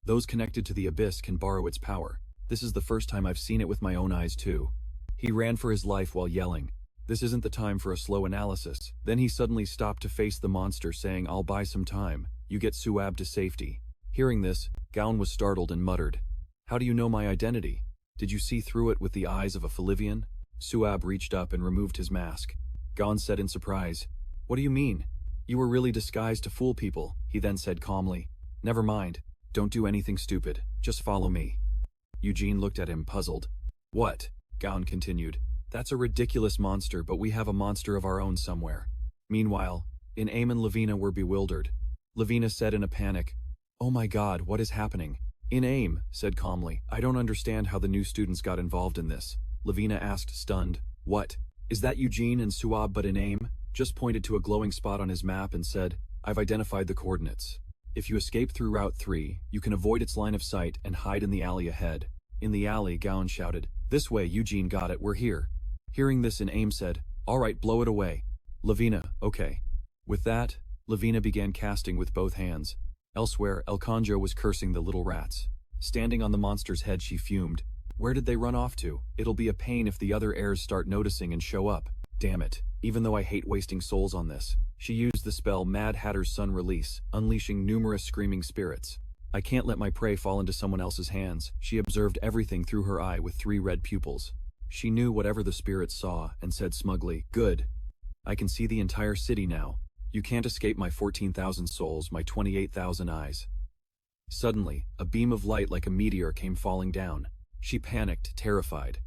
Those connected to the abyss can borrow its power. This is the first time I've seen it with my own eyes too. He ran for his life while yelling, This isn't the time for a slow analysis. Then he suddenly stopped to face the monster, saying, I'll buy some time. You get Suab to safety. Hearing this, Gaon was startled and muttered, How do you know my identity? Did you see through it with the eyes of a Falivian? Suab reached up and removed his mask. Gaon said in surprise, What do you mean? You were really disguised to fool people, he then said calmly. Never mind. Don't do anything stupid. Just follow me. Eugene looked at him, puzzled. What? Gaon continued. That's a ridiculous monster, but we have a monster of our own somewhere. Meanwhile, In-Aim and Lavina were bewildered. Lavina said in a panic, Oh my God, what is happening? In-Aim said calmly, I don't understand how the new students got involved in this. Lavina asked, stunned, What? Is that Eugene and Suab? But In-Aim just pointed to a glowing spot on his map and said, I've identified the coordinates. If you escape through Route 3, you can avoid its line of sight and hide in the alley ahead. In the alley, Gaon shouted, This way, Eugene, got it, we're here. Hearing this, In-Aim said, All right, blow it away. Lavina, okay. With that, Lavina began casting with both hands. Elsewhere, El Conjo was cursing the little rats. Standing on the monster's head, she fumed. Where did they run off to? It'll be a pain if the other heirs start noticing and show up. Damn it. Even though I hate wasting souls on this. She used the spell Mad Hatter's Sun Release, unleashing numerous screaming spirits. I can't let my prey fall into someone else's hands. She observed everything through her eye with 3 red pupils. She knew whatever the spirits saw and said smugly, Good. I can see the entire city now. You can't escape my 14,000 souls, my 28,000 eyes. Suddenly, a beam of light like a meteor came falling down. She panicked, terrified.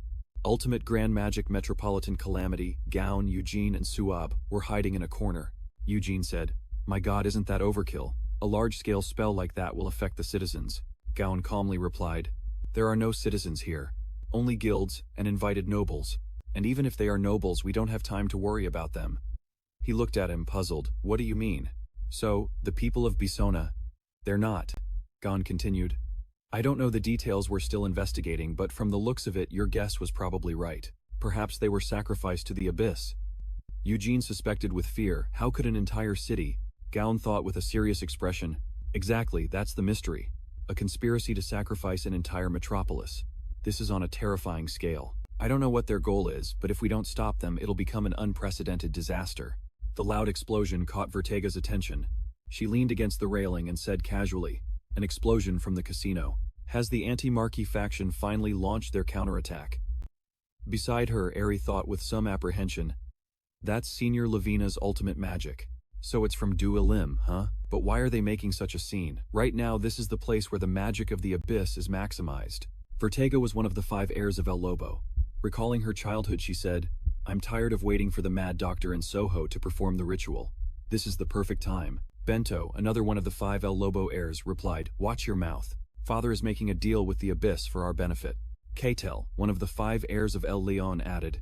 Ultimate Grand Magic Metropolitan Calamity, Gaon, Eugene, and Suab were hiding in a corner. Eugene said, My God, isn't that overkill? A large-scale spell like that will affect the citizens. Gaon calmly replied, There are no citizens here. Only guilds and invited nobles. And even if they are nobles, we don't have time to worry about them. He looked at him, puzzled. What do you mean? So, the people of Bisona? They're not. Gon continued. I don't know the details, we're still investigating, but from the looks of it, your guess was probably right. Perhaps they were sacrificed to the abyss. Eugene suspected with fear. How could an entire city? Gon thought with a serious expression. Exactly, that's the mystery. A conspiracy to sacrifice an entire metropolis. This is on a terrifying scale. I don't know what their goal is, but if we don't stop them, it'll become an unprecedented disaster. The loud explosion caught Vertega's attention. She leaned against the railing and said casually, an explosion from the casino. Has the anti-Marquis faction finally launched their counterattack? Beside her, Eri thought with some apprehension. That's Senior Lavina's ultimate magic. So it's from Du Elim, huh? But why are they making such a scene? Right now, this is the place where the magic of the abyss is maximized. Vertega was one of the 5 heirs of El Lobo. Recalling her childhood, she said, I'm tired of waiting for the mad doctor in Soho to perform the ritual. This is the perfect time. Bento, another one of the 5 El Lobo heirs, replied, watch your mouth. Father is making a deal with the abyss for our benefit. Ketel, one of the 5 heirs of El Leon, added,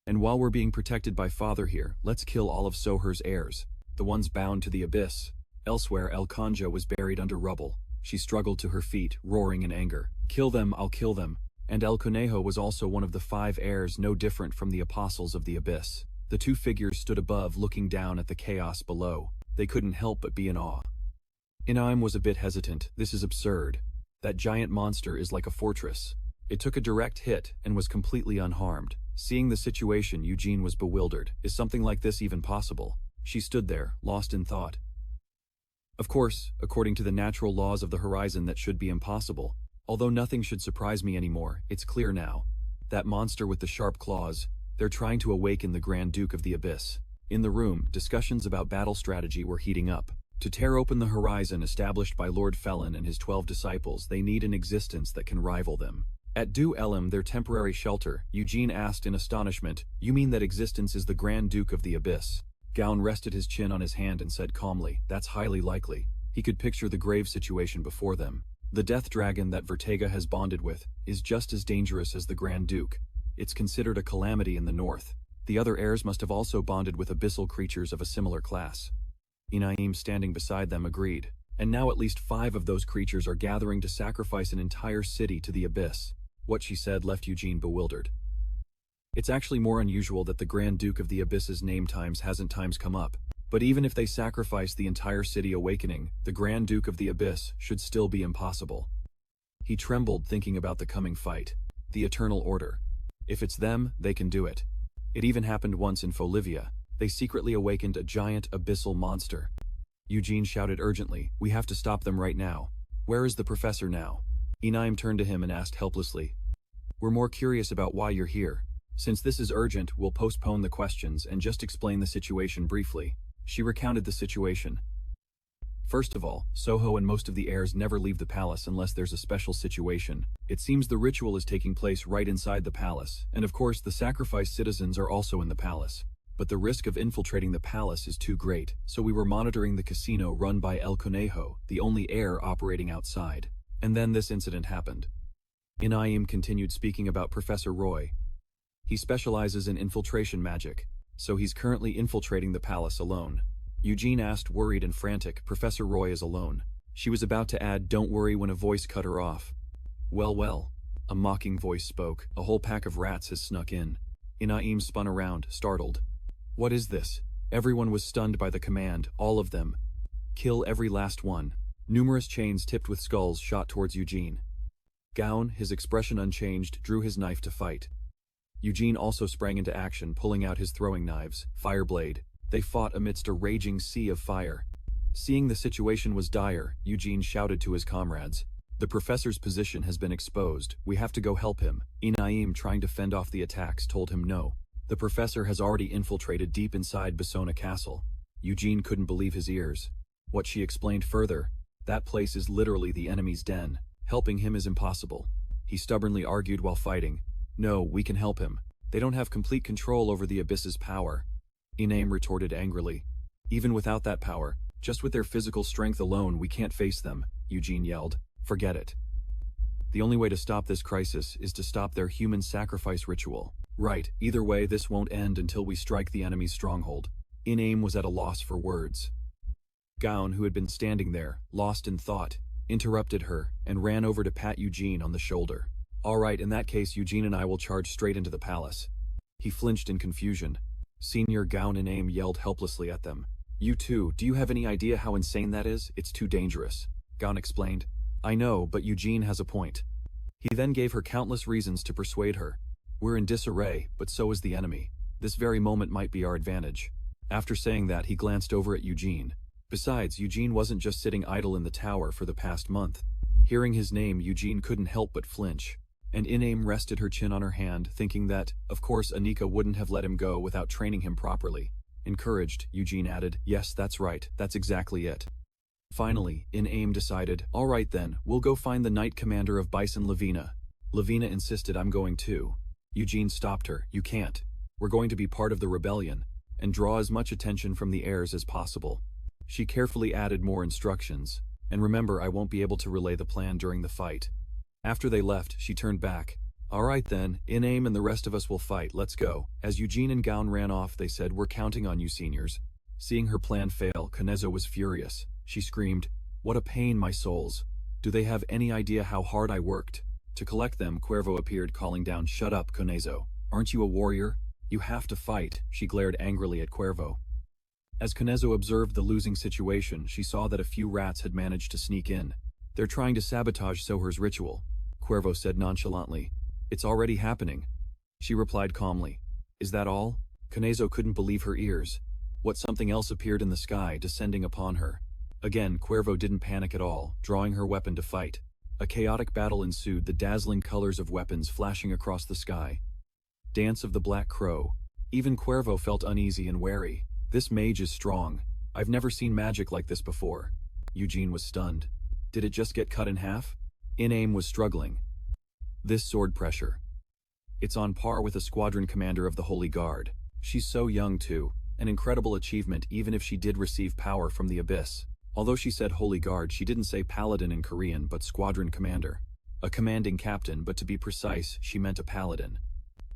and while we're being protected by Father here, let's kill all of Soher's heirs, the ones bound to the abyss. Elsewhere, El Kanja was buried under rubble. She struggled to her feet, roaring in anger. Kill them, I'll kill them. And El Conejo was also one of the 5 heirs, no different from the apostles of the abyss. The 2 figures stood above, looking down at the chaos below. They couldn't help but be in awe. Inaim was a bit hesitant. This is absurd. That giant monster is like a fortress. It took a direct hit and was completely unharmed. Seeing the situation, Eugene was bewildered. Is something like this even possible? She stood there, lost in thought. Of course, according to the natural laws of the horizon, that should be impossible. Although nothing should surprise me anymore, it's clear now. That monster with the sharp claws, they're trying to awaken the Grand Duke of the Abyss. In the room, discussions about battle strategy were heating up. To tear open the horizon established by Lord Felon and his 12 disciples, they need an existence that can rival them. At Du Elim, their temporary shelter, Eugene asked in astonishment, you mean that existence is the Grand Duke of the Abyss? Gaun rested his chin on his hand and said calmly, that's highly likely. He could picture the grave situation before them. The death dragon that Vertega has bonded with is just as dangerous as the Grand Duke. It's considered a calamity in the north. The other heirs must have also bonded with abyssal creatures of a similar class. Inaim, standing beside them, agreed. And now at least 5 of those creatures are gathering to sacrifice an entire city to the abyss. What she said left Eugene bewildered. It's actually more unusual that the Grand Duke of the Abyss's name hasn't come up. But even if they sacrifice the entire city awakening, the Grand Duke of the Abyss should still be impossible. He trembled thinking about the coming fight. The Eternal Order. If it's them, they can do it. It even happened once in Folivia. They secretly awakened a giant abyssal monster. Eugene shouted urgently, we have to stop them right now. Where is the professor now? Inaim turned to him and asked helplessly. We're more curious about why you're here. Since this is urgent, we'll postpone the questions and just explain the situation briefly. She recounted the situation. First of all, Soho and most of the heirs never leave the palace unless there's a special situation. It seems the ritual is taking place right inside the palace, and of course the sacrificed citizens are also in the palace. But the risk of infiltrating the palace is too great, so we were monitoring the casino run by El Conejo, the only heir operating outside. And then this incident happened. Inaim continued speaking about Professor Roy. He specializes in infiltration magic, so he's currently infiltrating the palace alone. Eugene asked, worried and frantic, Professor Roy is alone. She was about to add, don't worry, when a voice cut her off. Well, a mocking voice spoke. A whole pack of rats has snuck in. Inaim spun around, startled. What is this? Everyone was stunned by the command, all of them. Kill every last one. Numerous chains tipped with skulls shot towards Eugene. Gaun, his expression unchanged, drew his knife to fight. Eugene also sprang into action, pulling out his throwing knives, Fireblade. They fought amidst a raging sea of fire. Seeing the situation was dire, Eugene shouted to his comrades. The professor's position has been exposed. We have to go help him. Inaim, trying to fend off the attacks, told him no. The professor has already infiltrated deep inside Bisona Castle. Eugene couldn't believe his ears. What she explained further, that place is literally the enemy's den. Helping him is impossible. He stubbornly argued while fighting. No, we can help him. They don't have complete control over the Abyss's power. Inaim retorted angrily. Even without that power, just with their physical strength alone, we can't face them, Eugene yelled. Forget it. The only way to stop this crisis is to stop their human sacrifice ritual. Right, either way this won't end until we strike the enemy's stronghold. In-aim was at a loss for words. Gaon, who had been standing there, lost in thought, interrupted her and ran over to pat Eugene on the shoulder. All right, in that case Eugene and I will charge straight into the palace. He flinched in confusion. Senior Gaon in-aim yelled helplessly at them. You two, do you have any idea how insane that is? It's too dangerous. Gaon explained. I know, but Eugene has a point. He then gave her countless reasons to persuade her. We're in disarray, but so is the enemy. This very moment might be our advantage. After saying that, he glanced over at Eugene. Besides, Eugene wasn't just sitting idle in the tower for the past month. Hearing his name, Eugene couldn't help but flinch. And in-aim rested her chin on her hand, thinking that, of course, Anika wouldn't have let him go without training him properly. Encouraged, Eugene added, yes, that's right, that's exactly it. Finally, in-aim decided, all right then, we'll go find the Knight Commander of Bison Lavina. Lavina insisted, I'm going too. Eugene stopped her, you can't. We're going to be part of the rebellion, and draw as much attention from the heirs as possible. She carefully added more instructions, and remember, I won't be able to relay the plan during the fight. After they left, she turned back. All right then, in-aim and the rest of us will fight, let's go. As Eugene and Gaon ran off, they said, we're counting on you seniors. Seeing her plan fail, Konezo was furious. She screamed, what a pain, my souls. Do they have any idea how hard I worked? To collect them, Cuervo appeared, calling down, shut up, Konezo. Aren't you a warrior? You have to fight. She glared angrily at Cuervo. As Konezo observed the losing situation, she saw that a few rats had managed to sneak in. They're trying to sabotage Soher's ritual, Cuervo said nonchalantly. It's already happening. She replied calmly. Is that all? Konezo couldn't believe her ears. What something else appeared in the sky, descending upon her. Again, Cuervo didn't panic at all, drawing her weapon to fight. A chaotic battle ensued, the dazzling colors of weapons flashing across the sky. Dance of the Black Crow. Even Cuervo felt uneasy and wary. This mage is strong. I've never seen magic like this before. Eugene was stunned. Did it just get cut in half? In-aim was struggling. This sword pressure. It's on par with a squadron commander of the Holy Guard. She's so young too. An incredible achievement even if she did receive power from the Abyss. Although she said Holy Guard, she didn't say paladin in Korean, but squadron commander. A commanding captain, but to be precise, she meant a paladin.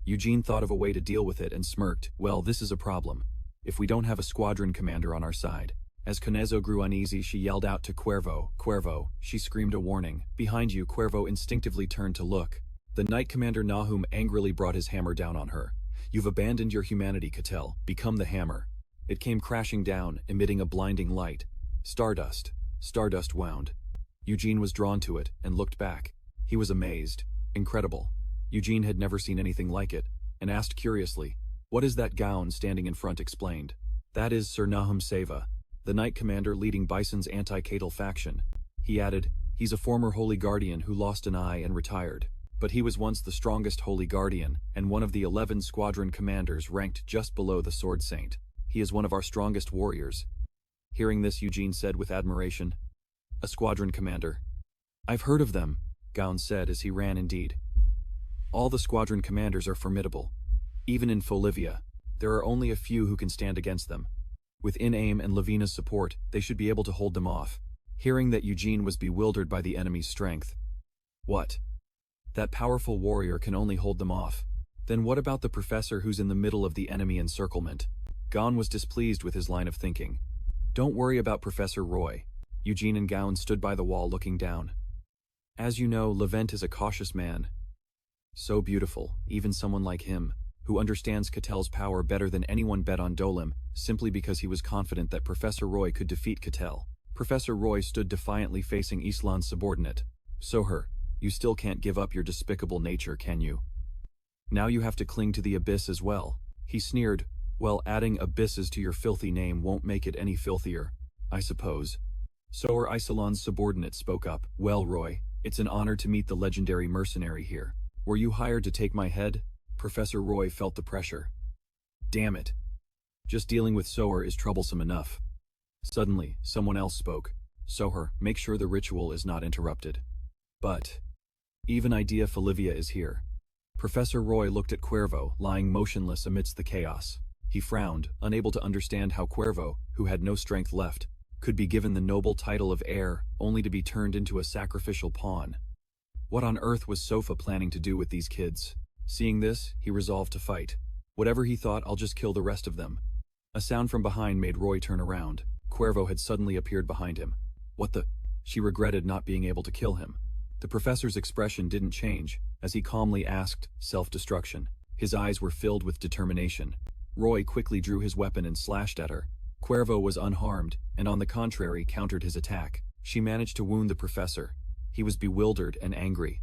Eugene thought of a way to deal with it and smirked. Well, this is a problem. If we don't have a squadron commander on our side. As Konezo grew uneasy, she yelled out to Cuervo. Cuervo, she screamed a warning. Behind you, Cuervo instinctively turned to look. The Knight Commander Nahum angrily brought his hammer down on her. You've abandoned your humanity, Catel. Become the hammer. It came crashing down, emitting a blinding light. Stardust. Stardust wound. Eugene was drawn to it and looked back. He was amazed. Incredible. Eugene had never seen anything like it, and asked curiously, what is that gown standing in front? Explained. That is Sir Nahum Seva, the Knight Commander leading Bison's anti-Catal faction. He added, he's a former Holy Guardian who lost an eye and retired. But he was once the strongest Holy Guardian, and one of the 11 squadron commanders ranked just below the Sword Saint. He is one of our strongest warriors. Hearing this, Eugene said with admiration, a squadron commander. I've heard of them, Gaon said as he ran indeed. All the squadron commanders are formidable. Even in Folivia, there are only a few who can stand against them. With in-aim and Lavina's support, they should be able to hold them off. Hearing that, Eugene was bewildered by the enemy's strength. What? That powerful warrior can only hold them off. Then what about the professor who's in the middle of the enemy encirclement? Gaon was displeased with his line of thinking. Don't worry about Professor Roy. Eugene and Gaon stood by the wall looking down. As you know, Levent is a cautious man. So beautiful, even someone like him, who understands Catel's power better than anyone bet on Dolim, simply because he was confident that Professor Roy could defeat Catel. Professor Roy stood defiantly facing Islan's subordinate. Soher, you still can't give up your despicable nature, can you? Now you have to cling to the abyss as well. He sneered. Well, adding abysses to your filthy name won't make it any filthier, I suppose. Soher Isolan's subordinate spoke up. Well, Roy, it's an honor to meet the legendary mercenary here. Were you hired to take my head? Professor Roy felt the pressure. Damn it. Just dealing with Soher is troublesome enough. Suddenly, someone else spoke. Soher, make sure the ritual is not interrupted. But even idea Folivia is here. Professor Roy looked at Cuervo, lying motionless amidst the chaos. He frowned, unable to understand how Cuervo, who had no strength left, could be given the noble title of heir, only to be turned into a sacrificial pawn. What on earth was Sofa planning to do with these kids? Seeing this, he resolved to fight. Whatever he thought, I'll just kill the rest of them. A sound from behind made Roy turn around. Cuervo had suddenly appeared behind him. What the? She regretted not being able to kill him. The professor's expression didn't change, as he calmly asked, self-destruction. His eyes were filled with determination. Roy quickly drew his weapon and slashed at her. Cuervo was unharmed, and on the contrary countered his attack. She managed to wound the professor. He was bewildered and angry.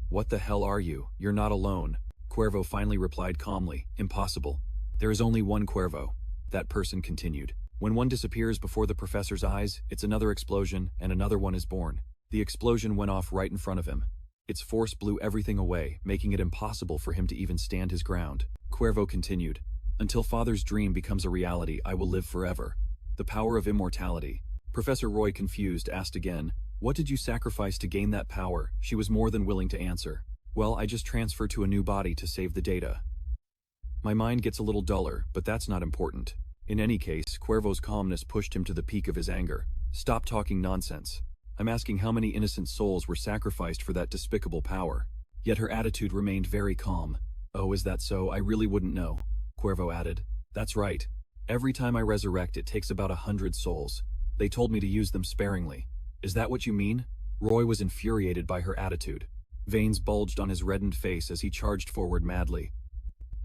What the hell are you? You're not alone. Cuervo finally replied calmly. Impossible. There is only one Cuervo. That person continued. When one disappears before the professor's eyes, it's another explosion, and another one is born. The explosion went off right in front of him. Its force blew everything away, making it impossible for him to even stand his ground. Cuervo continued. Until Father's dream becomes a reality, I will live forever. The power of immortality. Professor Roy, confused, asked again, what did you sacrifice to gain that power? She was more than willing to answer. Well, I just transferred to a new body to save the data. My mind gets a little duller, but that's not important. In any case, Cuervo's calmness pushed him to the peak of his anger. Stop talking nonsense. I'm asking how many innocent souls were sacrificed for that despicable power. Yet her attitude remained very calm. Oh, is that so? I really wouldn't know. Cuervo added. That's right. Every time I resurrect, it takes about 100 souls. They told me to use them sparingly. Is that what you mean? Roy was infuriated by her attitude. Veins bulged on his reddened face as he charged forward madly.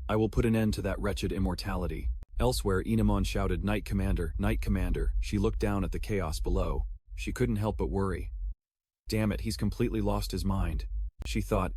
I will put an end to that wretched immortality. Elsewhere, Inamon shouted, Knight Commander, Knight Commander. She looked down at the chaos below. She couldn't help but worry. Damn it, he's completely lost his mind. She thought.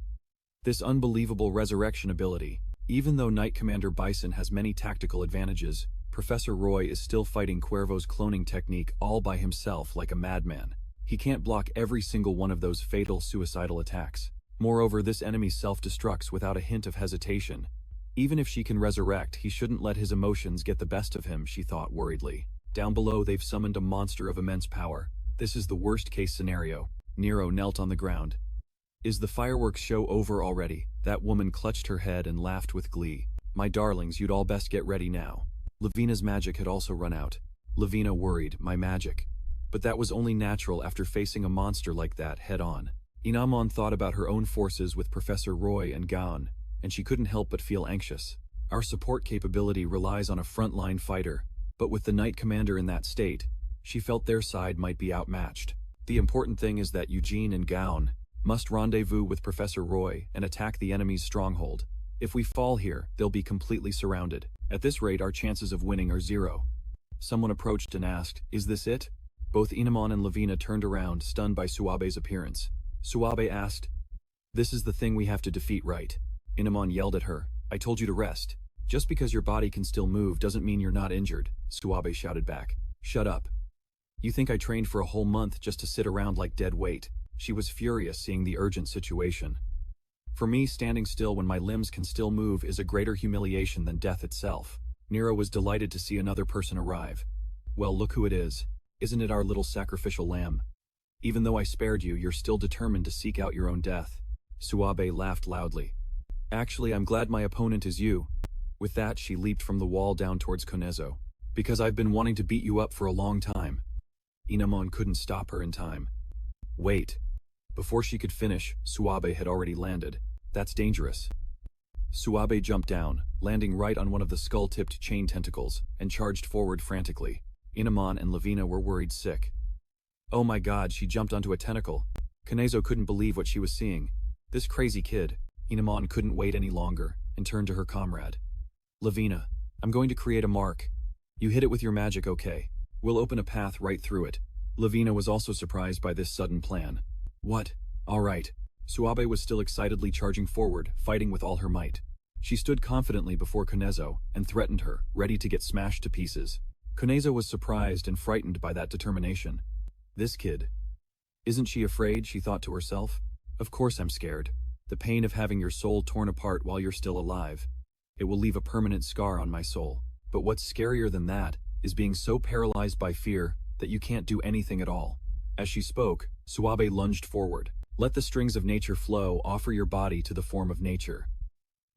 This unbelievable resurrection ability. Even though Knight Commander Bison has many tactical advantages, Professor Roy is still fighting Cuervo's cloning technique all by himself like a madman. He can't block every single one of those fatal suicidal attacks. Moreover, this enemy self-destructs without a hint of hesitation. Even if she can resurrect, he shouldn't let his emotions get the best of him, she thought worriedly. Down below, they've summoned a monster of immense power. This is the worst-case scenario. Nero knelt on the ground. Is the fireworks show over already? That woman clutched her head and laughed with glee. My darlings, you'd all best get ready now. Lavina's magic had also run out. Lavina worried, my magic. But that was only natural after facing a monster like that head-on. Inamon thought about her own forces with Professor Roy and Gaon, and she couldn't help but feel anxious. Our support capability relies on a frontline fighter, but with the Knight Commander in that state, she felt their side might be outmatched. The important thing is that Eugene and Gaon must rendezvous with Professor Roy and attack the enemy's stronghold. If we fall here, they'll be completely surrounded. At this rate, our chances of winning are 0. Someone approached and asked, is this it? Both Inamon and Lavina turned around, stunned by Suabe's appearance. Suabe asked, this is the thing we have to defeat, right? Inamon yelled at her, I told you to rest. Just because your body can still move doesn't mean you're not injured, Suabe shouted back. Shut up. You think I trained for a whole month just to sit around like dead weight? She was furious seeing the urgent situation. For me, standing still when my limbs can still move is a greater humiliation than death itself. Nero was delighted to see another person arrive. Well, look who it is. Isn't it our little sacrificial lamb? Even though I spared you, you're still determined to seek out your own death. Suabe laughed loudly. Actually, I'm glad my opponent is you. With that, she leaped from the wall down towards Konezo. Because I've been wanting to beat you up for a long time. Inamon couldn't stop her in time. Wait. Before she could finish, Suabe had already landed. That's dangerous. Suabe jumped down, landing right on one of the skull-tipped chain tentacles, and charged forward frantically. Inamon and Lavina were worried sick. Oh my god, she jumped onto a tentacle. Konezo couldn't believe what she was seeing. This crazy kid. Inamon couldn't wait any longer, and turned to her comrade. Lavina, I'm going to create a mark. You hit it with your magic, okay? We'll open a path right through it. Lavina was also surprised by this sudden plan. What? All right. Suabe was still excitedly charging forward, fighting with all her might. She stood confidently before Konezo and threatened her, ready to get smashed to pieces. Konezo was surprised and frightened by that determination. This kid. Isn't she afraid, she thought to herself. Of course I'm scared. The pain of having your soul torn apart while you're still alive. It will leave a permanent scar on my soul. But what's scarier than that is being so paralyzed by fear that you can't do anything at all. As she spoke, Suabe lunged forward. Let the strings of nature flow, offer your body to the form of nature.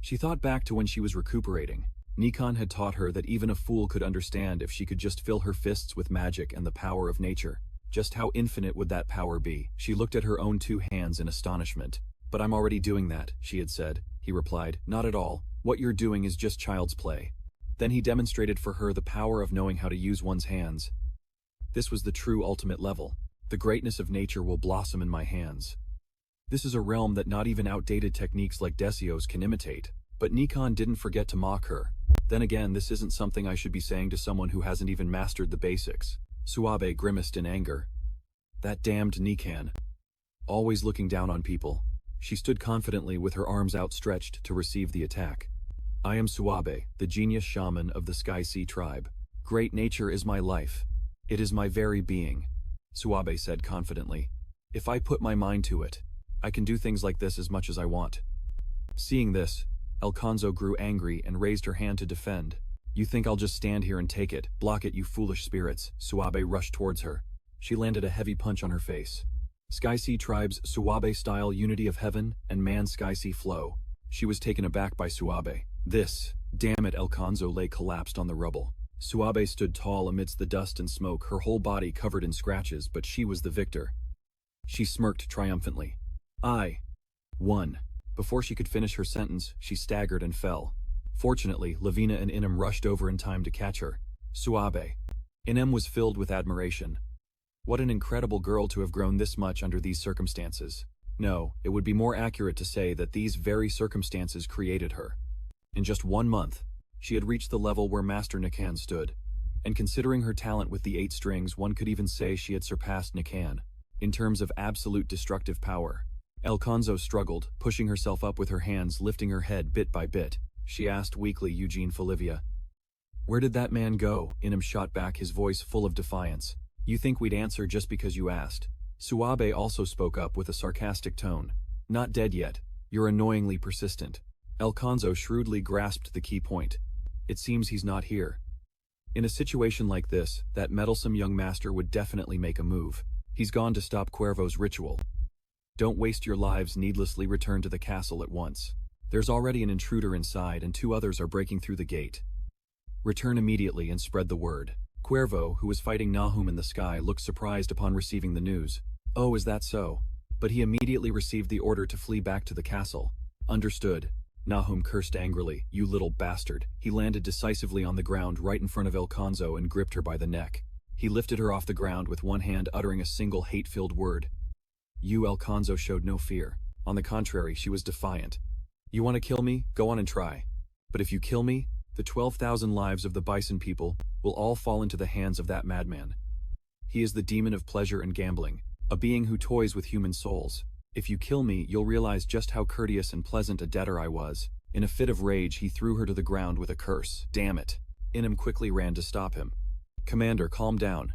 She thought back to when she was recuperating. Nikon had taught her that even a fool could understand if she could just fill her fists with magic and the power of nature. Just how infinite would that power be? She looked at her own 2 hands in astonishment. But I'm already doing that, she had said. He replied, not at all. What you're doing is just child's play. Then he demonstrated for her the power of knowing how to use one's hands. This was the true ultimate level. The greatness of nature will blossom in my hands. This is a realm that not even outdated techniques like Desio's can imitate. But Nikon didn't forget to mock her. Then again, this isn't something I should be saying to someone who hasn't even mastered the basics. Suabe grimaced in anger. That damned Nikan. Always looking down on people. She stood confidently with her arms outstretched to receive the attack. I am Suabe, the genius shaman of the Sky Sea tribe. Great nature is my life. It is my very being, Suabe said confidently. If I put my mind to it, I can do things like this as much as I want. Seeing this, Alfonso grew angry and raised her hand to defend. You think I'll just stand here and take it? Block it, you foolish spirits. Suabe rushed towards her. She landed a heavy punch on her face. Sky Sea Tribe's Suabe-style unity of heaven and man Sky Sea flow. She was taken aback by Suabe. This, damn it, Alfonso lay collapsed on the rubble. Suabe stood tall amidst the dust and smoke, her whole body covered in scratches, but she was the victor. She smirked triumphantly. I won. Before she could finish her sentence, she staggered and fell. Fortunately, Lavina and Inem rushed over in time to catch her. Suabe. Inem was filled with admiration. What an incredible girl to have grown this much under these circumstances. No, it would be more accurate to say that these very circumstances created her. In just 1 month, she had reached the level where Master Nikan stood. And considering her talent with the 8 strings, one could even say she had surpassed Nikan. In terms of absolute destructive power. Alfonso struggled, pushing herself up with her hands, lifting her head bit by bit. She asked weakly Eugene Folivia. Where did that man go? Inem shot back, his voice full of defiance. You think we'd answer just because you asked? Suabe also spoke up with a sarcastic tone. Not dead yet. You're annoyingly persistent. Alfonso shrewdly grasped the key point. It seems he's not here. In a situation like this, that meddlesome young master would definitely make a move. He's gone to stop Cuervo's ritual. Don't waste your lives needlessly. Return to the castle at once. There's already an intruder inside and 2 others are breaking through the gate. Return immediately and spread the word. Cuervo, who was fighting Nahum in the sky, looked surprised upon receiving the news. Oh, is that so? But he immediately received the order to flee back to the castle. Understood. Nahum cursed angrily. You little bastard. He landed decisively on the ground right in front of Alfonso and gripped her by the neck. He lifted her off the ground with one hand, uttering a single hate-filled word. You. Alfonso showed no fear. On the contrary, she was defiant. You want to kill me? Go on and try. But if you kill me, the 12,000 lives of the Bison people will all fall into the hands of that madman. He is the demon of pleasure and gambling, a being who toys with human souls. If you kill me, you'll realize just how courteous and pleasant a debtor I was. In a fit of rage, he threw her to the ground with a curse. Damn it. Inem quickly ran to stop him. Commander, calm down.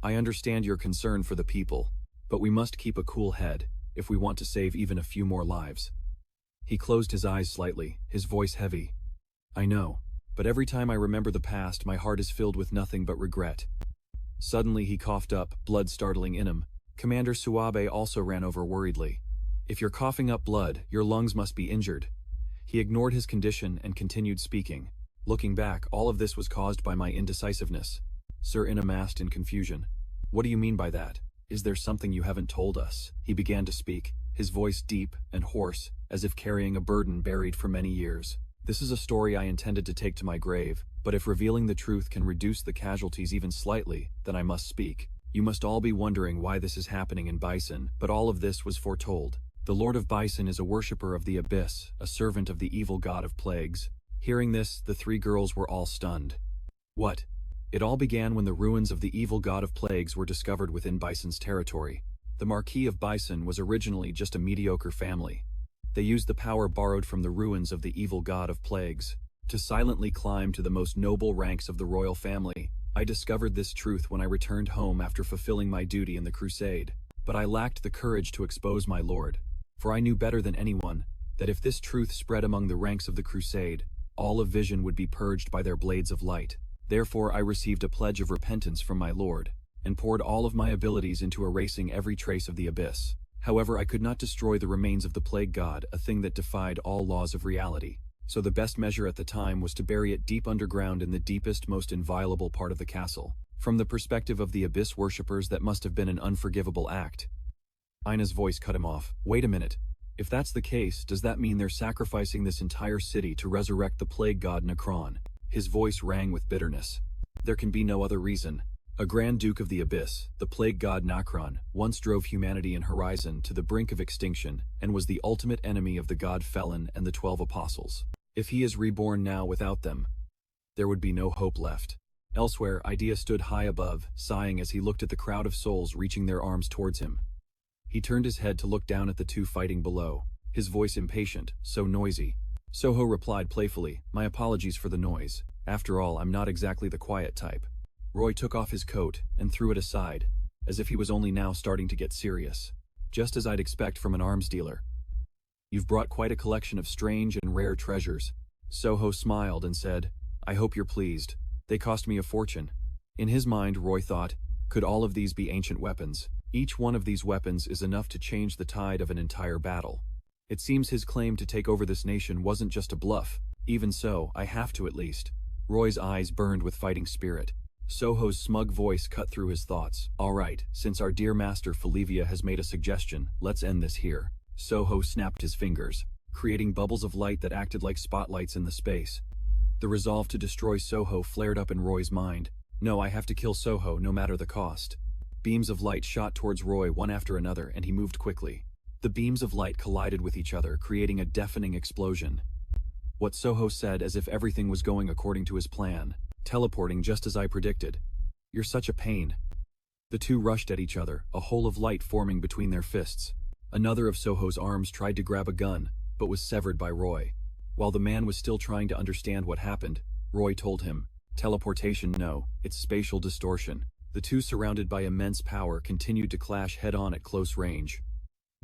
I understand your concern for the people, but we must keep a cool head if we want to save even a few more lives. He closed his eyes slightly, his voice heavy. I know, but every time I remember the past, my heart is filled with nothing but regret. Suddenly he coughed up, blood startling Inem. Commander Suabe also ran over worriedly. If you're coughing up blood, your lungs must be injured. He ignored his condition and continued speaking. Looking back, all of this was caused by my indecisiveness. Sir Inem asked in confusion. What do you mean by that? Is there something you haven't told us? He began to speak, his voice deep and hoarse, as if carrying a burden buried for many years. This is a story I intended to take to my grave, but if revealing the truth can reduce the casualties even slightly, then I must speak. You must all be wondering why this is happening in Bison, but all of this was foretold. The Lord of Bison is a worshipper of the Abyss, a servant of the evil god of plagues. Hearing this, the 3 girls were all stunned. What? It all began when the ruins of the evil god of plagues were discovered within Bison's territory. The Marquis of Bison was originally just a mediocre family. They used the power borrowed from the ruins of the evil god of plagues to silently climb to the most noble ranks of the royal family. I discovered this truth when I returned home after fulfilling my duty in the crusade, but I lacked the courage to expose my lord, for I knew better than anyone that if this truth spread among the ranks of the crusade, all of vision would be purged by their blades of light. Therefore I received a pledge of repentance from my lord, and poured all of my abilities into erasing every trace of the abyss. However, I could not destroy the remains of the plague god, a thing that defied all laws of reality. So the best measure at the time was to bury it deep underground in the deepest, most inviolable part of the castle. From the perspective of the Abyss worshippers, that must have been an unforgivable act. Ina's voice cut him off. Wait a minute. If that's the case, does that mean they're sacrificing this entire city to resurrect the plague god Necron? His voice rang with bitterness. There can be no other reason. A Grand Duke of the Abyss, the plague god Necron, once drove humanity and Horizon to the brink of extinction and was the ultimate enemy of the god Felon and the 12 Apostles. If he is reborn now without them, there would be no hope left. Elsewhere, Idea stood high above, sighing as he looked at the crowd of souls reaching their arms towards him. He turned his head to look down at the two fighting below, his voice impatient, so noisy. Soho replied playfully, "My apologies for the noise. After all, I'm not exactly the quiet type." Roy took off his coat and threw it aside, as if he was only now starting to get serious. "Just as I'd expect from an arms dealer. You've brought quite a collection of strange and rare treasures." Soho smiled and said, "I hope you're pleased. They cost me a fortune." In his mind, Roy thought, could all of these be ancient weapons? Each one of these weapons is enough to change the tide of an entire battle. It seems his claim to take over this nation wasn't just a bluff. Even so, I have to at least. Roy's eyes burned with fighting spirit. Soho's smug voice cut through his thoughts. "All right, since our dear master Felivia has made a suggestion, let's end this here." Soho snapped his fingers, creating bubbles of light that acted like spotlights in the space. The resolve to destroy Soho flared up in Roy's mind. "No, I have to kill Soho, no matter the cost." Beams of light shot towards Roy one after another, and he moved quickly. The beams of light collided with each other, creating a deafening explosion. What Soho said, as if everything was going according to his plan. "Teleporting just as I predicted. You're such a pain." The two rushed at each other, a hole of light forming between their fists. Another of Soho's arms tried to grab a gun, but was severed by Roy. While the man was still trying to understand what happened, Roy told him, "Teleportation, no, it's spatial distortion." The two, surrounded by immense power, continued to clash head-on at close range.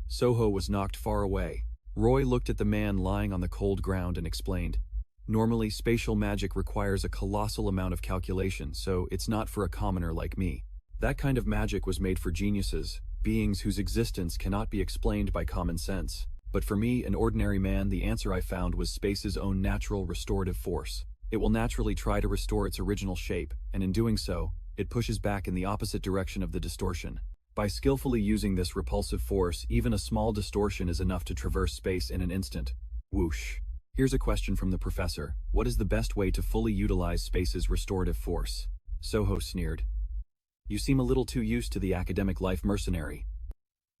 Soho was knocked far away. Roy looked at the man lying on the cold ground and explained, "Normally, spatial magic requires a colossal amount of calculation, so it's not for a commoner like me. That kind of magic was made for geniuses, beings whose existence cannot be explained by common sense. But for me, an ordinary man, the answer I found was space's own natural restorative force. It will naturally try to restore its original shape, and in doing so, it pushes back in the opposite direction of the distortion. By skillfully using this repulsive force, even a small distortion is enough to traverse space in an instant." Whoosh. "Here's a question from the professor. What is the best way to fully utilize space's restorative force?" Soho sneered. "You seem a little too used to the academic life, mercenary."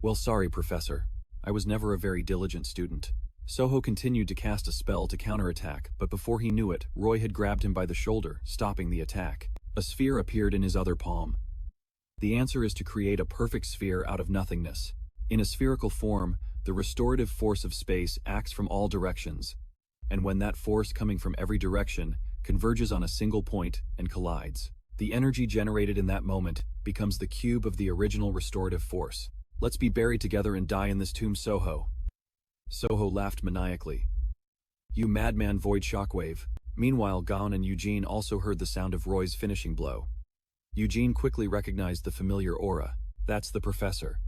"Well, sorry, Professor. I was never a very diligent student." Soho continued to cast a spell to counterattack, but before he knew it, Roy had grabbed him by the shoulder, stopping the attack. A sphere appeared in his other palm. The answer is to create a perfect sphere out of nothingness. In a spherical form, the restorative force of space acts from all directions, and when that force coming from every direction converges on a single point and collides, the energy generated in that moment becomes the cube of the original restorative force. "Let's be buried together and die in this tomb, Soho." Soho laughed maniacally. "You madman, void shockwave." Meanwhile, Gaon and Eugene also heard the sound of Roy's finishing blow. Eugene quickly recognized the familiar aura. That's the professor.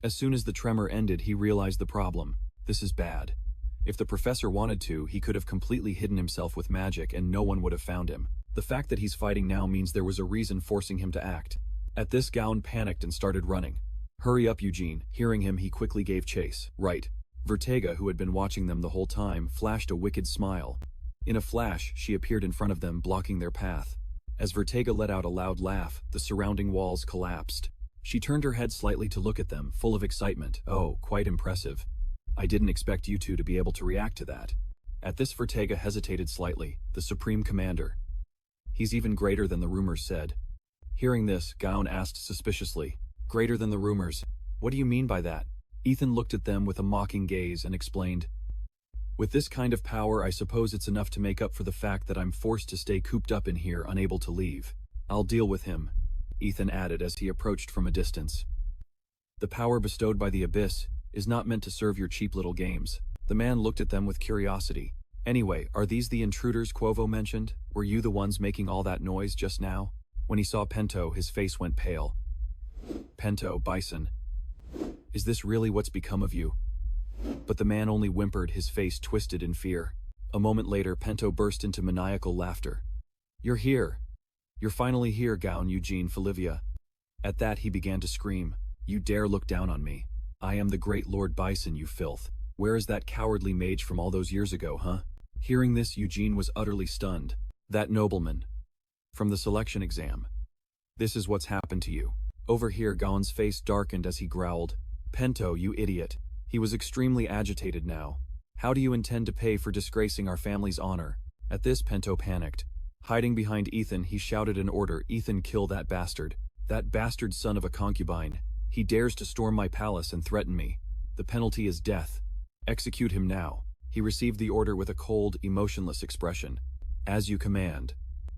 As soon as the tremor ended, he realized the problem. This is bad. If the professor wanted to, he could have completely hidden himself with magic and no one would have found him. The fact that he's fighting now means there was a reason forcing him to act. At this, Gaon panicked and started running. "Hurry up, Eugene." Hearing him, he quickly gave chase. "Right." Vertega, who had been watching them the whole time, flashed a wicked smile. In a flash, she appeared in front of them, blocking their path. As Vertega let out a loud laugh, the surrounding walls collapsed. She turned her head slightly to look at them, full of excitement. "Oh, quite impressive. I didn't expect you two to be able to react to that." At this, Vertega hesitated slightly. "The Supreme Commander. He's even greater than the rumors said." Hearing this, Gaon asked suspiciously, "Greater than the rumors? What do you mean by that?" Ethan looked at them with a mocking gaze and explained, "With this kind of power, I suppose it's enough to make up for the fact that I'm forced to stay cooped up in here, unable to leave. I'll deal with him," Ethan added as he approached from a distance. "The power bestowed by the Abyss is not meant to serve your cheap little games." The man looked at them with curiosity. "Anyway, are these the intruders Quovo mentioned? Were you the ones making all that noise just now?" When he saw Pento, his face went pale. "Pento, Bison. Is this really what's become of you?" But the man only whimpered, his face twisted in fear. A moment later, Pento burst into maniacal laughter. "You're here. You're finally here, Gown Eugene Falivia. At that he began to scream. You dare look down on me. I am the great Lord Bison, you filth. Where is that cowardly mage from all those years ago, huh? Hearing this, Eugene was utterly stunned. That nobleman. From the selection exam. This is what's happened to you. Over here, Gaon's face darkened as he growled. Pento, you idiot. He was extremely agitated now. How do you intend to pay for disgracing our family's honor? At this, Pento panicked. Hiding behind Ethan, he shouted an order. Ethan, kill that bastard. That bastard son of a concubine. He dares to storm my palace and threaten me. The penalty is death. Execute him now. He received the order with a cold, emotionless expression. As you command.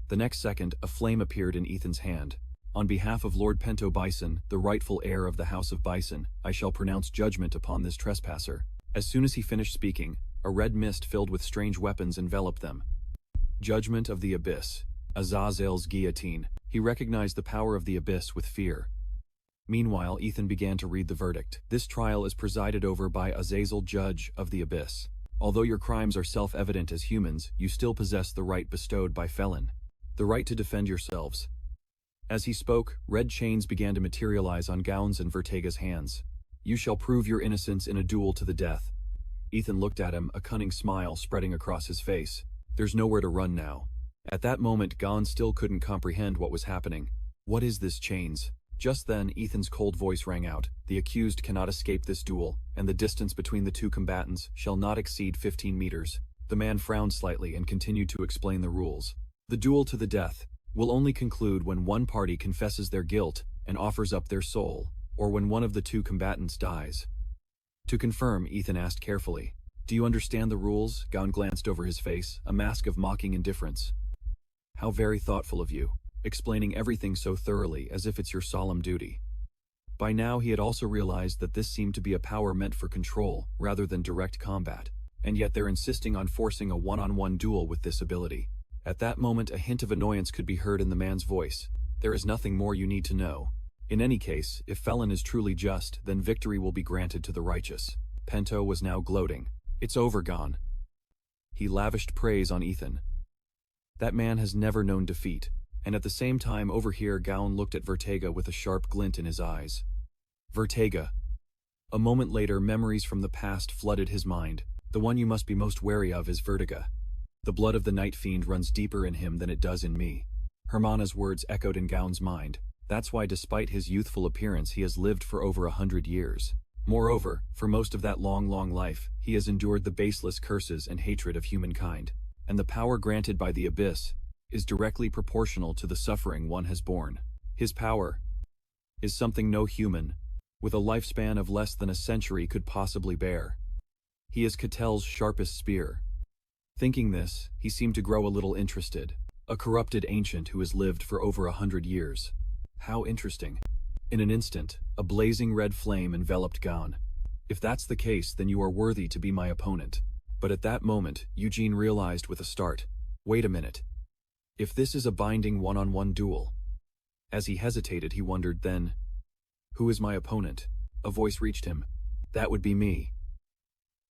The next second, a flame appeared in Ethan's hand. On behalf of Lord Pento Bison, the rightful heir of the House of Bison, I shall pronounce judgment upon this trespasser. As soon as he finished speaking, a red mist filled with strange weapons enveloped them. Judgment of the Abyss. Azazel's guillotine. He recognized the power of the Abyss with fear. Meanwhile, Ethan began to read the verdict. This trial is presided over by Azazel, Judge of the Abyss. Although your crimes are self-evident as humans, you still possess the right bestowed by Felon. The right to defend yourselves. As he spoke, red chains began to materialize on Gaon's and Vertega's hands. You shall prove your innocence in a duel to the death. Ethan looked at him, a cunning smile spreading across his face. There's nowhere to run now. At that moment, Gaon still couldn't comprehend what was happening. What is this chains? Just then, Ethan's cold voice rang out. The accused cannot escape this duel, and the distance between the two combatants shall not exceed 15 meters. The man frowned slightly and continued to explain the rules. The duel to the death will only conclude when one party confesses their guilt and offers up their soul, or when one of the two combatants dies. To confirm, Ethan asked carefully, do you understand the rules? Gaon glanced over his face, a mask of mocking indifference. How very thoughtful of you, explaining everything so thoroughly as if it's your solemn duty. By now he had also realized that this seemed to be a power meant for control rather than direct combat, and yet they're insisting on forcing a one-on-one duel with this ability. At that moment, a hint of annoyance could be heard in the man's voice. There is nothing more you need to know. In any case, if Felon is truly just, then victory will be granted to the righteous. Pento was now gloating. It's over, Gaon. He lavished praise on Ethan. That man has never known defeat, and at the same time over here Gaon looked at Vertega with a sharp glint in his eyes. Vertega. A moment later, memories from the past flooded his mind. The one you must be most wary of is Vertiga. The blood of the Night Fiend runs deeper in him than it does in me. Hermana's words echoed in Gaon's mind. That's why despite his youthful appearance he has lived for over 100 years. Moreover, for most of that long life, he has endured the baseless curses and hatred of humankind. And the power granted by the Abyss is directly proportional to the suffering one has borne. His power is something no human, with a lifespan of less than a century, could possibly bear. He is Catel's sharpest spear. Thinking this, he seemed to grow a little interested. A corrupted ancient who has lived for over 100 years. How interesting. In an instant, a blazing red flame enveloped Gaon. If that's the case, then you are worthy to be my opponent. But at that moment, Eugene realized with a start. Wait a minute. If this is a binding one-on-one duel. As he hesitated, he wondered then, who is my opponent? A voice reached him. That would be me.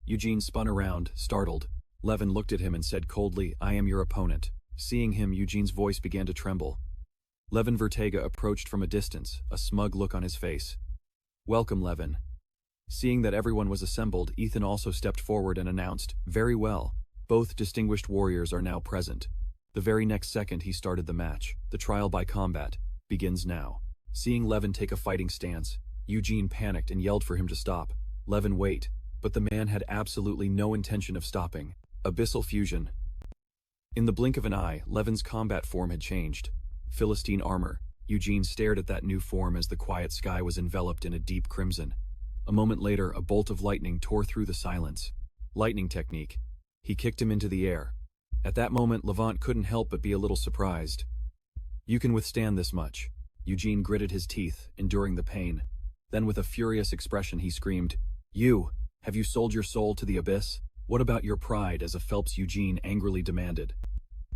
Eugene spun around, startled. Levin looked at him and said coldly, I am your opponent. Seeing him, Eugene's voice began to tremble. Levin Vertega approached from a distance, a smug look on his face. Welcome, Levin. Seeing that everyone was assembled, Ethan also stepped forward and announced, very well. Both distinguished warriors are now present. The very next second he started the match. The trial by combat begins now. Seeing Levin take a fighting stance, Eugene panicked and yelled for him to stop. Levin, wait. But the man had absolutely no intention of stopping. Abyssal fusion. In the blink of an eye, Levin's combat form had changed. Philistine armor. Eugene stared at that new form as the quiet sky was enveloped in a deep crimson. A moment later, a bolt of lightning tore through the silence. Lightning technique. He kicked him into the air. At that moment, Levant couldn't help but be a little surprised. You can withstand this much. Eugene gritted his teeth, enduring the pain. Then with a furious expression he screamed, You! Have you sold your soul to the Abyss? What about your pride? As a Phelps, Eugene angrily demanded.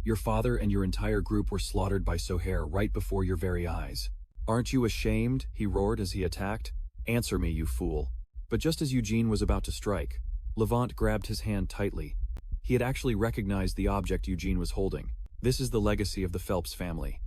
Your father and your entire group were slaughtered by Sohair right before your very eyes. Aren't you ashamed? He roared as he attacked. Answer me, you fool. But just as Eugene was about to strike, Levant grabbed his hand tightly. He had actually recognized the object Eugene was holding. This is the legacy of the Phelps family.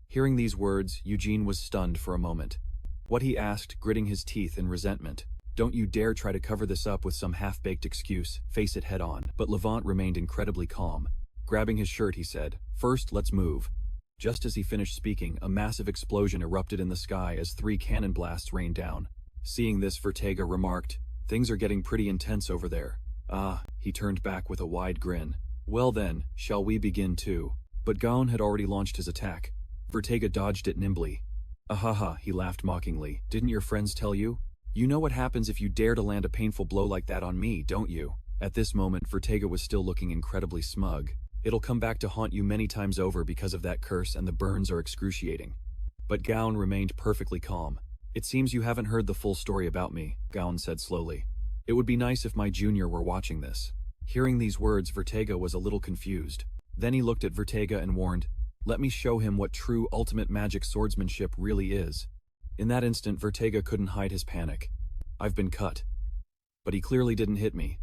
Hearing these words, Eugene was stunned for a moment. What he asked, gritting his teeth in resentment. Don't you dare try to cover this up with some half-baked excuse, face it head on. But Levant remained incredibly calm. Grabbing his shirt, he said, "First, let's move." Just as he finished speaking, a massive explosion erupted in the sky as 3 cannon blasts rained down. Seeing this, Vertega remarked, "Things are getting pretty intense over there." "Ah," he turned back with a wide grin. "Well then, shall we begin too?" But Gaon had already launched his attack. Vertega dodged it nimbly. "Ahaha," he laughed mockingly. "Didn't your friends tell you? You know what happens if you dare to land a painful blow like that on me, don't you?" At this moment, Vertega was still looking incredibly smug. "It'll come back to haunt you many times over because of that curse, and the burns are excruciating." But Gaon remained perfectly calm. "It seems you haven't heard the full story about me," Gaon said slowly. "It would be nice if my junior were watching this." Hearing these words, Vertega was a little confused. Then he looked at Vertega and warned, "Let me show him what true ultimate magic swordsmanship really is." In that instant, Vertega couldn't hide his panic. "I've been cut." But he clearly didn't hit me.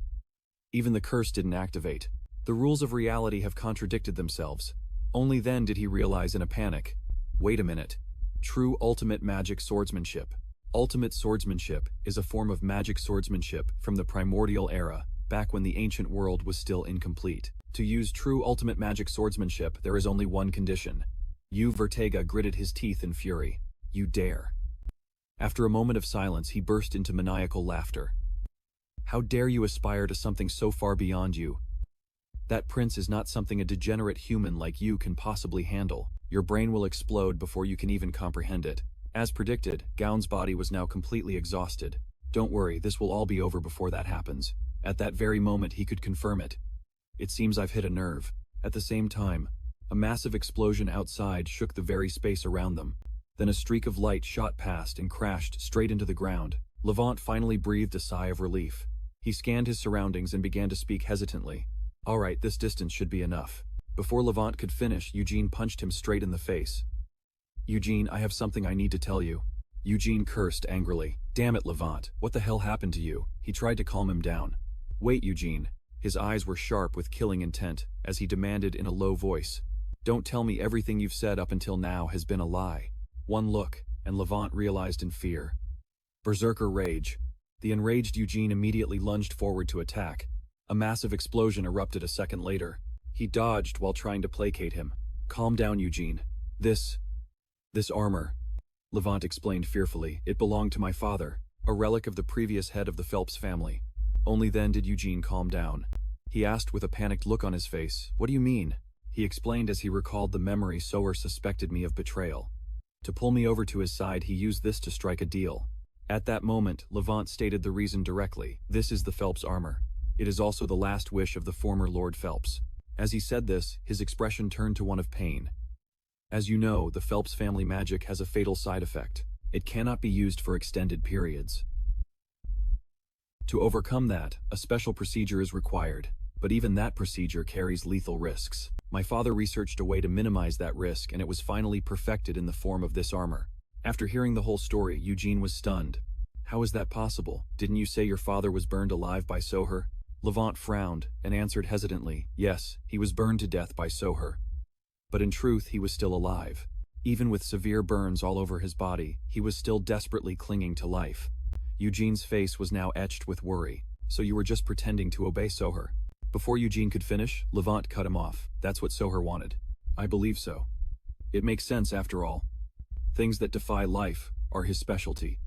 Even the curse didn't activate. The rules of reality have contradicted themselves. Only then did he realize in a panic, wait a minute. True ultimate magic swordsmanship. Ultimate swordsmanship is a form of magic swordsmanship from the primordial era, back when the ancient world was still incomplete. To use true ultimate magic swordsmanship, there is only one condition. Vertega gritted his teeth in fury. "You dare." After a moment of silence, he burst into maniacal laughter. "How dare you aspire to something so far beyond you? That prince is not something a degenerate human like you can possibly handle. Your brain will explode before you can even comprehend it." As predicted, Gaon's body was now completely exhausted. "Don't worry, this will all be over before that happens." At that very moment, he could confirm it. "It seems I've hit a nerve." At the same time, a massive explosion outside shook the very space around them. Then a streak of light shot past and crashed straight into the ground. Levant finally breathed a sigh of relief. He scanned his surroundings and began to speak hesitantly. "All right, this distance should be enough." Before Levant could finish, Eugene punched him straight in the face. "Eugene, I have something I need to tell you." Eugene cursed angrily. "Damn it, Levant, what the hell happened to you?" He tried to calm him down. "Wait, Eugene." His eyes were sharp with killing intent, as he demanded in a low voice, "Don't tell me everything you've said up until now has been a lie." One look, and Levant realized in fear. Berserker rage. The enraged Eugene immediately lunged forward to attack. A massive explosion erupted a second later. He dodged while trying to placate him. "Calm down, Eugene. This armor," Levant explained fearfully. "It belonged to my father, a relic of the previous head of the Phelps family." Only then did Eugene calm down. He asked with a panicked look on his face, "What do you mean?" He explained as he recalled the memory Sower suspected me of betrayal. To pull me over to his side, he used this to strike a deal. At that moment, Levant stated the reason directly. "This is the Phelps armor. It is also the last wish of the former Lord Phelps." As he said this, his expression turned to one of pain. As you know, the Phelps family magic has a fatal side effect. It cannot be used for extended periods. To overcome that, a special procedure is required, but even that procedure carries lethal risks. My father researched a way to minimize that risk, and it was finally perfected in the form of this armor. After hearing the whole story, Eugene was stunned. "How is that possible? Didn't you say your father was burned alive by Soher?" Levant frowned and answered hesitantly, "Yes, he was burned to death by Soher. But in truth, he was still alive. Even with severe burns all over his body, he was still desperately clinging to life." Eugene's face was now etched with worry. "So you were just pretending to obey Soher?" Before Eugene could finish, Levant cut him off. "That's what Soher wanted." "I believe so. It makes sense after all. Things that defy life are his specialty."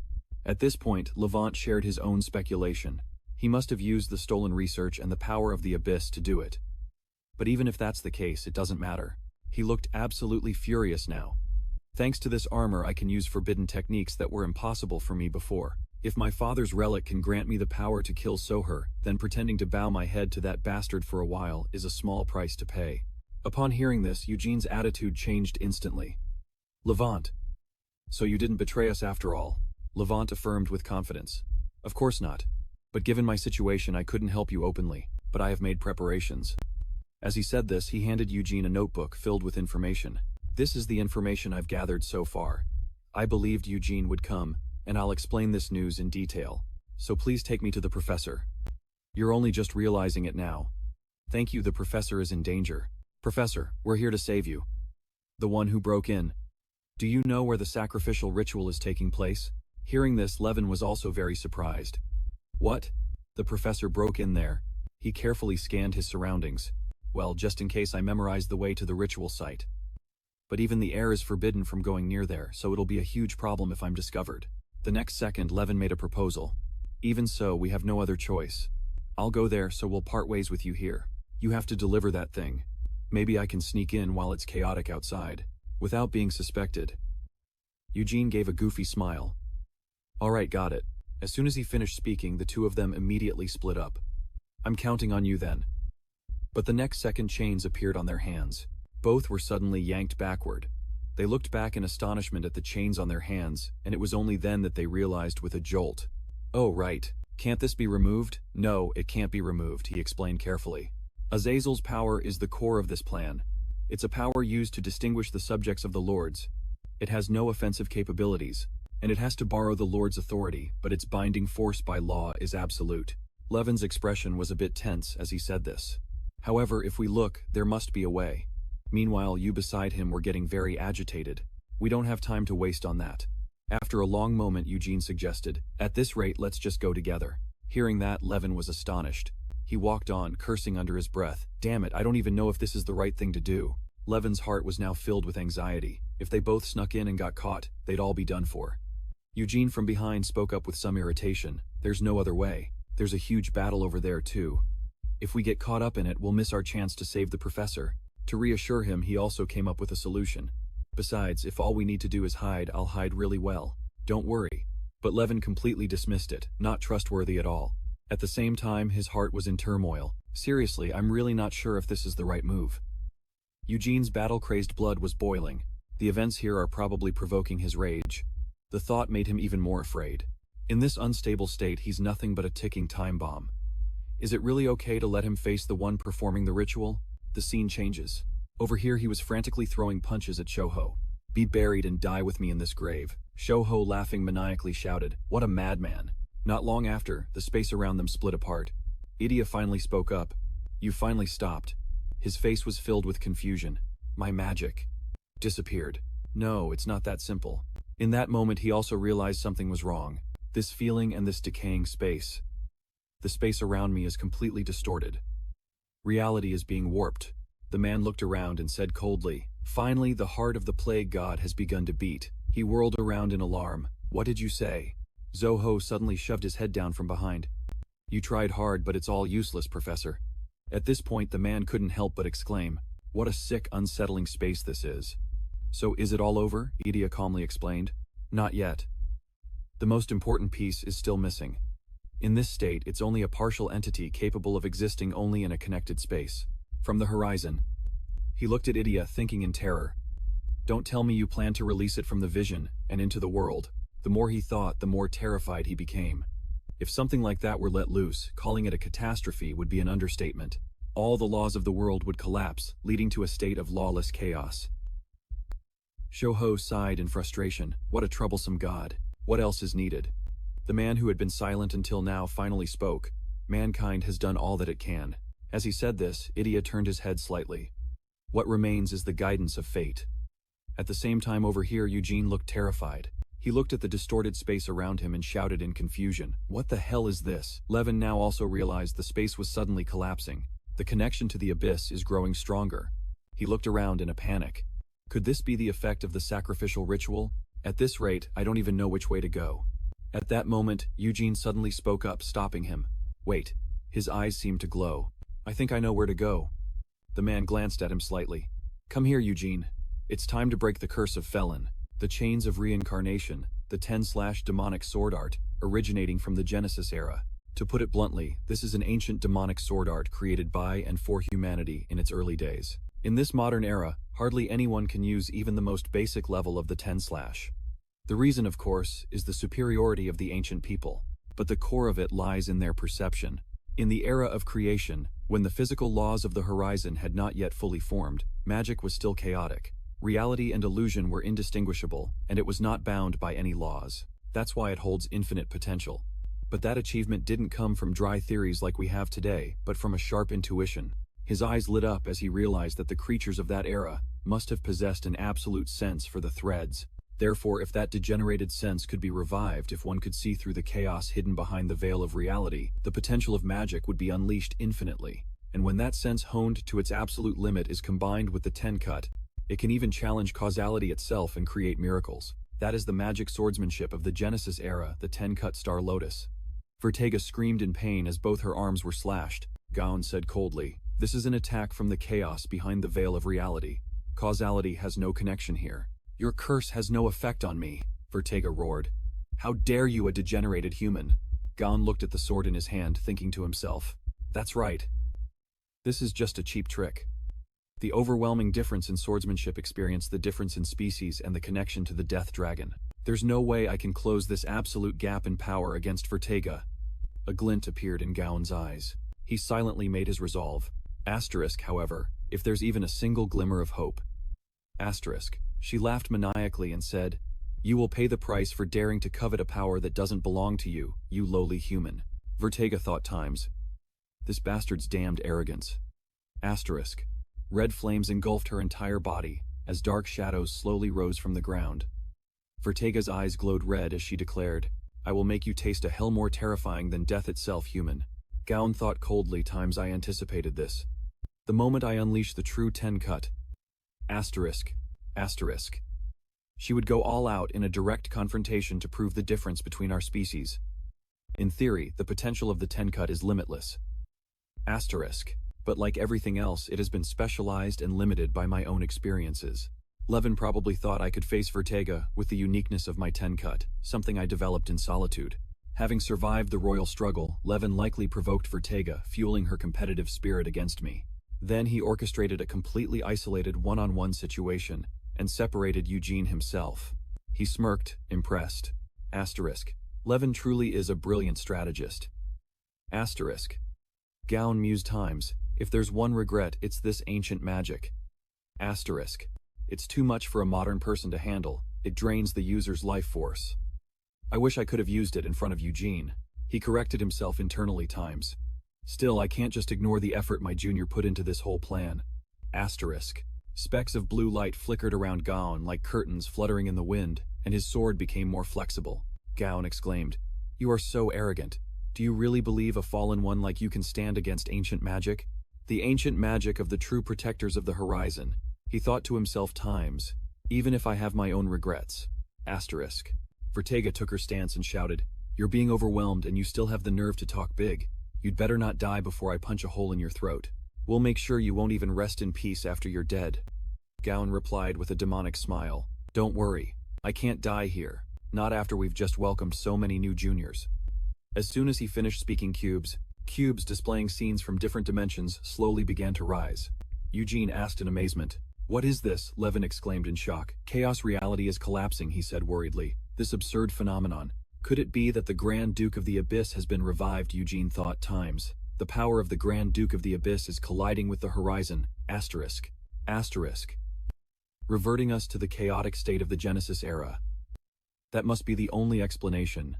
At this point, Levant shared his own speculation. He must have used the stolen research and the power of the abyss to do it. But even if that's the case, it doesn't matter. He looked absolutely furious now. "Thanks to this armor, I can use forbidden techniques that were impossible for me before. If my father's relic can grant me the power to kill Soher, then pretending to bow my head to that bastard for a while is a small price to pay." Upon hearing this, Eugene's attitude changed instantly. "Levant, so you didn't betray us after all?" Levant affirmed with confidence. "Of course not. But given my situation, I couldn't help you openly, but I have made preparations." As he said this, he handed Eugene a notebook filled with information. "This is the information I've gathered so far. I believed Eugene would come, and I'll explain this news in detail. So please take me to the professor. You're only just realizing it now. Thank you, the professor is in danger. Professor, we're here to save you." The one who broke in. Do you know where the sacrificial ritual is taking place? Hearing this, Levin was also very surprised. What? The professor broke in there. He carefully scanned his surroundings. Well, just in case I memorized the way to the ritual site. But even the air is forbidden from going near there, so it'll be a huge problem if I'm discovered. The next second, Levin made a proposal. Even so, we have no other choice. I'll go there, so we'll part ways with you here. You have to deliver that thing. Maybe I can sneak in while it's chaotic outside, without being suspected. Eugene gave a goofy smile. All right, got it. As soon as he finished speaking, the two of them immediately split up. I'm counting on you then. But the next second, chains appeared on their hands. Both were suddenly yanked backward. They looked back in astonishment at the chains on their hands, and it was only then that they realized with a jolt. Oh, right. Can't this be removed? No, it can't be removed, he explained carefully. Azazel's power is the core of this plan. It's a power used to distinguish the subjects of the lords. It has no offensive capabilities, and it has to borrow the lord's authority, but its binding force by law is absolute. Levin's expression was a bit tense as he said this. However, if we look, there must be a way. Meanwhile, you beside him were getting very agitated. We don't have time to waste on that. After a long moment, Eugene suggested, at this rate, let's just go together. Hearing that, Levin was astonished. He walked on, cursing under his breath. Damn it, I don't even know if this is the right thing to do. Levin's heart was now filled with anxiety. If they both snuck in and got caught, they'd all be done for. Eugene from behind spoke up with some irritation. There's no other way. There's a huge battle over there too. If we get caught up in it, we'll miss our chance to save the professor. To reassure him, he also came up with a solution. Besides, if all we need to do is hide, I'll hide really well. Don't worry. But Levin completely dismissed it, not trustworthy at all. At the same time, his heart was in turmoil. Seriously, I'm really not sure if this is the right move. Eugene's battle-crazed blood was boiling. The events here are probably provoking his rage. The thought made him even more afraid. In this unstable state, he's nothing but a ticking time bomb. Is it really okay to let him face the one performing the ritual? The scene changes. Over here, he was frantically throwing punches at Shoho. Be buried and die with me in this grave. Shoho, laughing maniacally, shouted, what a madman. Not long after, the space around them split apart. Idia finally spoke up. You finally stopped. His face was filled with confusion. My magic disappeared. No, it's not that simple. In that moment, he also realized something was wrong. This feeling and this decaying space. The space around me is completely distorted. Reality is being warped. The man looked around and said coldly, finally, the heart of the plague god has begun to beat. He whirled around in alarm. What did you say? Zoho suddenly shoved his head down from behind. You tried hard, but it's all useless, Professor. At this point, the man couldn't help but exclaim, what a sick, unsettling space this is. So is it all over? Idia calmly explained. Not yet. The most important piece is still missing. In this state, it's only a partial entity capable of existing only in a connected space. From the horizon. He looked at Idia, thinking in terror. Don't tell me you plan to release it from the vision and into the world. The more he thought, the more terrified he became. If something like that were let loose, calling it a catastrophe would be an understatement. All the laws of the world would collapse, leading to a state of lawless chaos. Shoho sighed in frustration. What a troublesome god. What else is needed? The man who had been silent until now finally spoke. Mankind has done all that it can. As he said this, Idia turned his head slightly. What remains is the guidance of fate. At the same time over here, Eugene looked terrified. He looked at the distorted space around him and shouted in confusion, what the hell is this? Levin now also realized the space was suddenly collapsing. The connection to the abyss is growing stronger. He looked around in a panic. Could this be the effect of the sacrificial ritual? At this rate, I don't even know which way to go. At that moment, Eugene suddenly spoke up, stopping him. Wait. His eyes seemed to glow. I think I know where to go. The man glanced at him slightly. Come here, Eugene. It's time to break the curse of Felon. The chains of reincarnation, the 10/ demonic sword art, originating from the Genesis era. To put it bluntly, this is an ancient demonic sword art created by and for humanity in its early days. In this modern era, hardly anyone can use even the most basic level of the 10/. The reason, of course, is the superiority of the ancient people, but the core of it lies in their perception. In the era of creation, when the physical laws of the horizon had not yet fully formed, magic was still chaotic. Reality and illusion were indistinguishable, and it was not bound by any laws. That's why it holds infinite potential. But that achievement didn't come from dry theories like we have today, but from a sharp intuition. His eyes lit up as he realized that the creatures of that era must have possessed an absolute sense for the threads. Therefore, if that degenerated sense could be revived, if one could see through the chaos hidden behind the veil of reality, the potential of magic would be unleashed infinitely. And when that sense honed to its absolute limit is combined with the Tencut, it can even challenge causality itself and create miracles. That is the magic swordsmanship of the Genesis era, the Tencut Star Lotus. Vertega screamed in pain as both her arms were slashed. Gaon said coldly, "This is an attack from the chaos behind the veil of reality. Causality has no connection here. Your curse has no effect on me," Vertega roared. "How dare you, a degenerated human?" Gaon looked at the sword in his hand, thinking to himself, "That's right. This is just a cheap trick." The overwhelming difference in swordsmanship experienced the difference in species and the connection to the death dragon. There's no way I can close this absolute gap in power against Vertega. A glint appeared in Gaon's eyes. He silently made his resolve. Asterisk, however, if there's even a single glimmer of hope. Asterisk. She laughed maniacally and said, "You will pay the price for daring to covet a power that doesn't belong to you, you lowly human." Vertega thought times. This bastard's damned arrogance. Asterisk. Red flames engulfed her entire body, as dark shadows slowly rose from the ground. Vertega's eyes glowed red as she declared, "I will make you taste a hell more terrifying than death itself, human." Gaon thought coldly times I anticipated this. The moment I unleash the true Tencut. Asterisk. Asterisk. She would go all out in a direct confrontation to prove the difference between our species. In theory, the potential of the Tencut is limitless. Asterisk. But like everything else, it has been specialized and limited by my own experiences. Levin probably thought I could face Vertega with the uniqueness of my Tencut, something I developed in solitude. Having survived the royal struggle, Levin likely provoked Vertega, fueling her competitive spirit against me. Then he orchestrated a completely isolated one-on-one situation and separated Eugene himself. He smirked, impressed. Asterisk. Levin truly is a brilliant strategist. Asterisk. Gaon mused times. If there's one regret, it's this ancient magic. Asterisk. It's too much for a modern person to handle. It drains the user's life force. I wish I could have used it in front of Eugene. He corrected himself internally times. Still, I can't just ignore the effort my junior put into this whole plan. Asterisk. Specks of blue light flickered around Gaon like curtains fluttering in the wind, and his sword became more flexible. Gaon exclaimed, "You are so arrogant. Do you really believe a fallen one like you can stand against ancient magic? The ancient magic of the true protectors of the horizon." He thought to himself times, "Even if I have my own regrets." Asterisk. Vertega took her stance and shouted, "You're being overwhelmed and you still have the nerve to talk big. You'd better not die before I punch a hole in your throat. We'll make sure you won't even rest in peace after you're dead." Gaon replied with a demonic smile, "Don't worry, I can't die here, not after we've just welcomed so many new juniors." As soon as he finished speaking, cubes displaying scenes from different dimensions slowly began to rise. Eugene asked in amazement, "What is this?" Levin exclaimed in shock. "Chaos reality is collapsing," he said worriedly. "This absurd phenomenon. Could it be that the Grand Duke of the Abyss has been revived?" Eugene thought times. The power of the Grand Duke of the Abyss is colliding with the horizon. Asterisk. Asterisk. Reverting us to the chaotic state of the Genesis era. That must be the only explanation.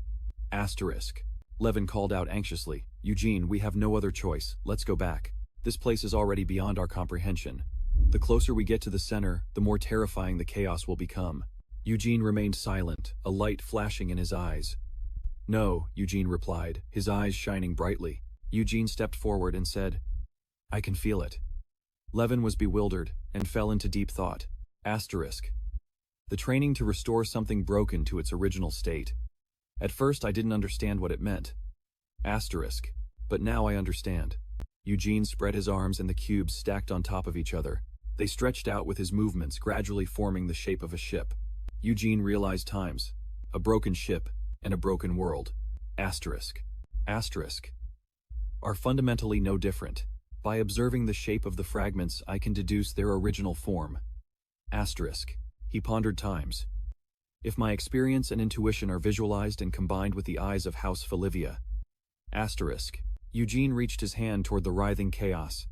Asterisk. Levin called out anxiously, "Eugene, we have no other choice. Let's go back. This place is already beyond our comprehension. The closer we get to the center, the more terrifying the chaos will become." Eugene remained silent, a light flashing in his eyes. "No," Eugene replied, his eyes shining brightly. Eugene stepped forward and said, "I can feel it." Levin was bewildered and fell into deep thought. Asterisk. The training to restore something broken to its original state. At first I didn't understand what it meant. Asterisk. But now I understand. Eugene spread his arms and the cubes stacked on top of each other. They stretched out with his movements, gradually forming the shape of a ship. Eugene realized times. A broken ship and a broken world. Asterisk. Asterisk. Are fundamentally no different. By observing the shape of the fragments, I can deduce their original form. Asterisk. He pondered times. If my experience and intuition are visualized and combined with the eyes of House Falivia. Asterisk. Eugene reached his hand toward the writhing chaos.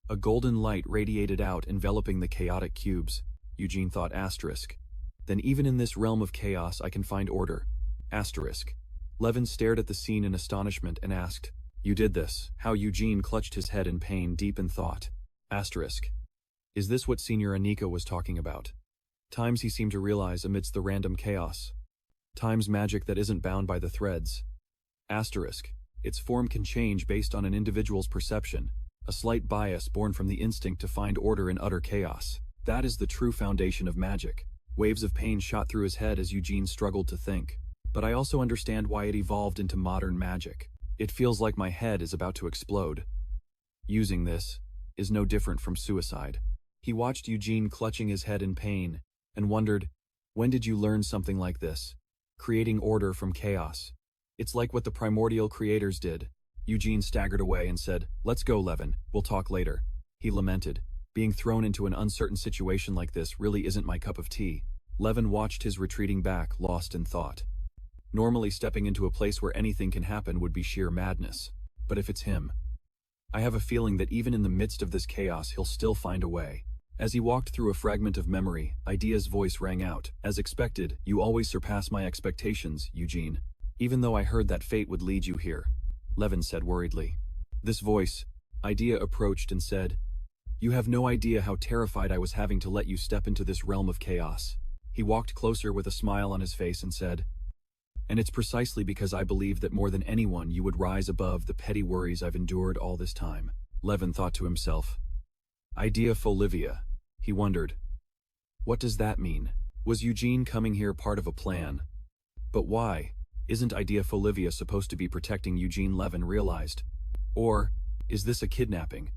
A golden light radiated out, enveloping the chaotic cubes. Eugene thought asterisk. Then even in this realm of chaos I can find order. Asterisk. Levin stared at the scene in astonishment and asked, "You did this?" How Eugene clutched his head in pain, deep in thought. Asterisk. Is this what Senior Anika was talking about? Times he seemed to realize amidst the random chaos. Times magic that isn't bound by the threads. Asterisk. Its form can change based on an individual's perception, a slight bias born from the instinct to find order in utter chaos. That is the true foundation of magic. Waves of pain shot through his head as Eugene struggled to think. But I also understand why it evolved into modern magic. It feels like my head is about to explode. Using this is no different from suicide. He watched Eugene clutching his head in pain and wondered, when did you learn something like this? Creating order from chaos. It's like what the primordial creators did. Eugene staggered away and said, "Let's go, Levin. We'll talk later." He lamented. Being thrown into an uncertain situation like this really isn't my cup of tea. Levin watched his retreating back, lost in thought. Normally stepping into a place where anything can happen would be sheer madness. But if it's him, I have a feeling that even in the midst of this chaos he'll still find a way. As he walked through a fragment of memory, Idea's voice rang out. "As expected, you always surpass my expectations, Eugene. Even though I heard that fate would lead you here," Levin said worriedly. This voice, Idea approached and said, "You have no idea how terrified I was having to let you step into this realm of chaos." He walked closer with a smile on his face and said, "And it's precisely because I believe that more than anyone you would rise above the petty worries I've endured all this time." Levin thought to himself. Idea Folivia. He wondered. What does that mean? Was Eugene coming here part of a plan? But why? Isn't Idea Folivia supposed to be protecting Eugene? Levin realized. Or, is this a kidnapping?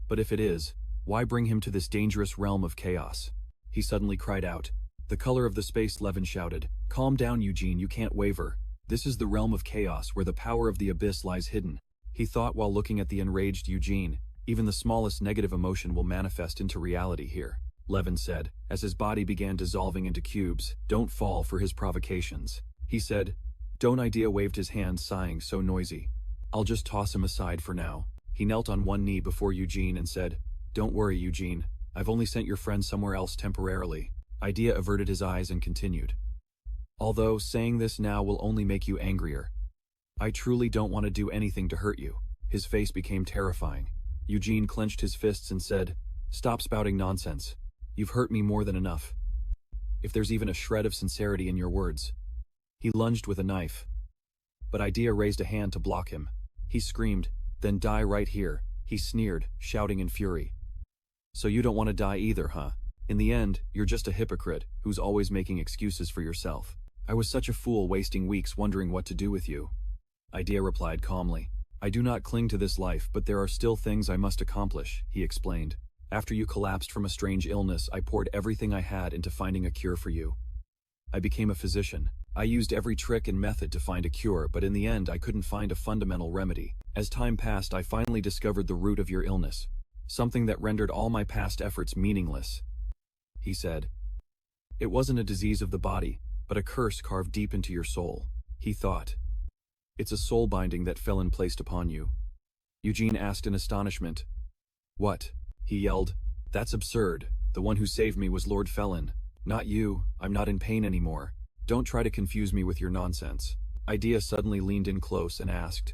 But if it is, why bring him to this dangerous realm of chaos? He suddenly cried out. "The color of the space," Levin shouted. "Calm down, Eugene, you can't waver. This is the realm of chaos where the power of the abyss lies hidden." He thought while looking at the enraged Eugene. Even the smallest negative emotion will manifest into reality here, Levin said, as his body began dissolving into cubes. "Don't fall for his provocations," he said. "Don't." Idea waved his hand, sighing, "So noisy. I'll just toss him aside for now." He knelt on one knee before Eugene and said, "Don't worry, Eugene. I've only sent your friend somewhere else temporarily." Idea averted his eyes and continued. "Although saying this now will only make you angrier. I truly don't want to do anything to hurt you." His face became terrifying. Eugene clenched his fists and said, "Stop spouting nonsense. You've hurt me more than enough. If there's even a shred of sincerity in your words." He lunged with a knife. But Idea raised a hand to block him. He screamed, "Then die right here," he sneered, shouting in fury. "So you don't want to die either, huh? In the end, you're just a hypocrite who's always making excuses for yourself. I was such a fool wasting weeks wondering what to do with you." Idea replied calmly. "I do not cling to this life, but there are still things I must accomplish," he explained. "After you collapsed from a strange illness, I poured everything I had into finding a cure for you. I became a physician. I used every trick and method to find a cure, but in the end I couldn't find a fundamental remedy. As time passed, I finally discovered the root of your illness, something that rendered all my past efforts meaningless," he said. "It wasn't a disease of the body, but a curse carved deep into your soul," he thought. "It's a soul binding that Felon placed upon you." Eugene asked in astonishment. "What?" he yelled. "That's absurd. The one who saved me was Lord Felon, not you. I'm not in pain anymore. Don't try to confuse me with your nonsense." Idea suddenly leaned in close and asked,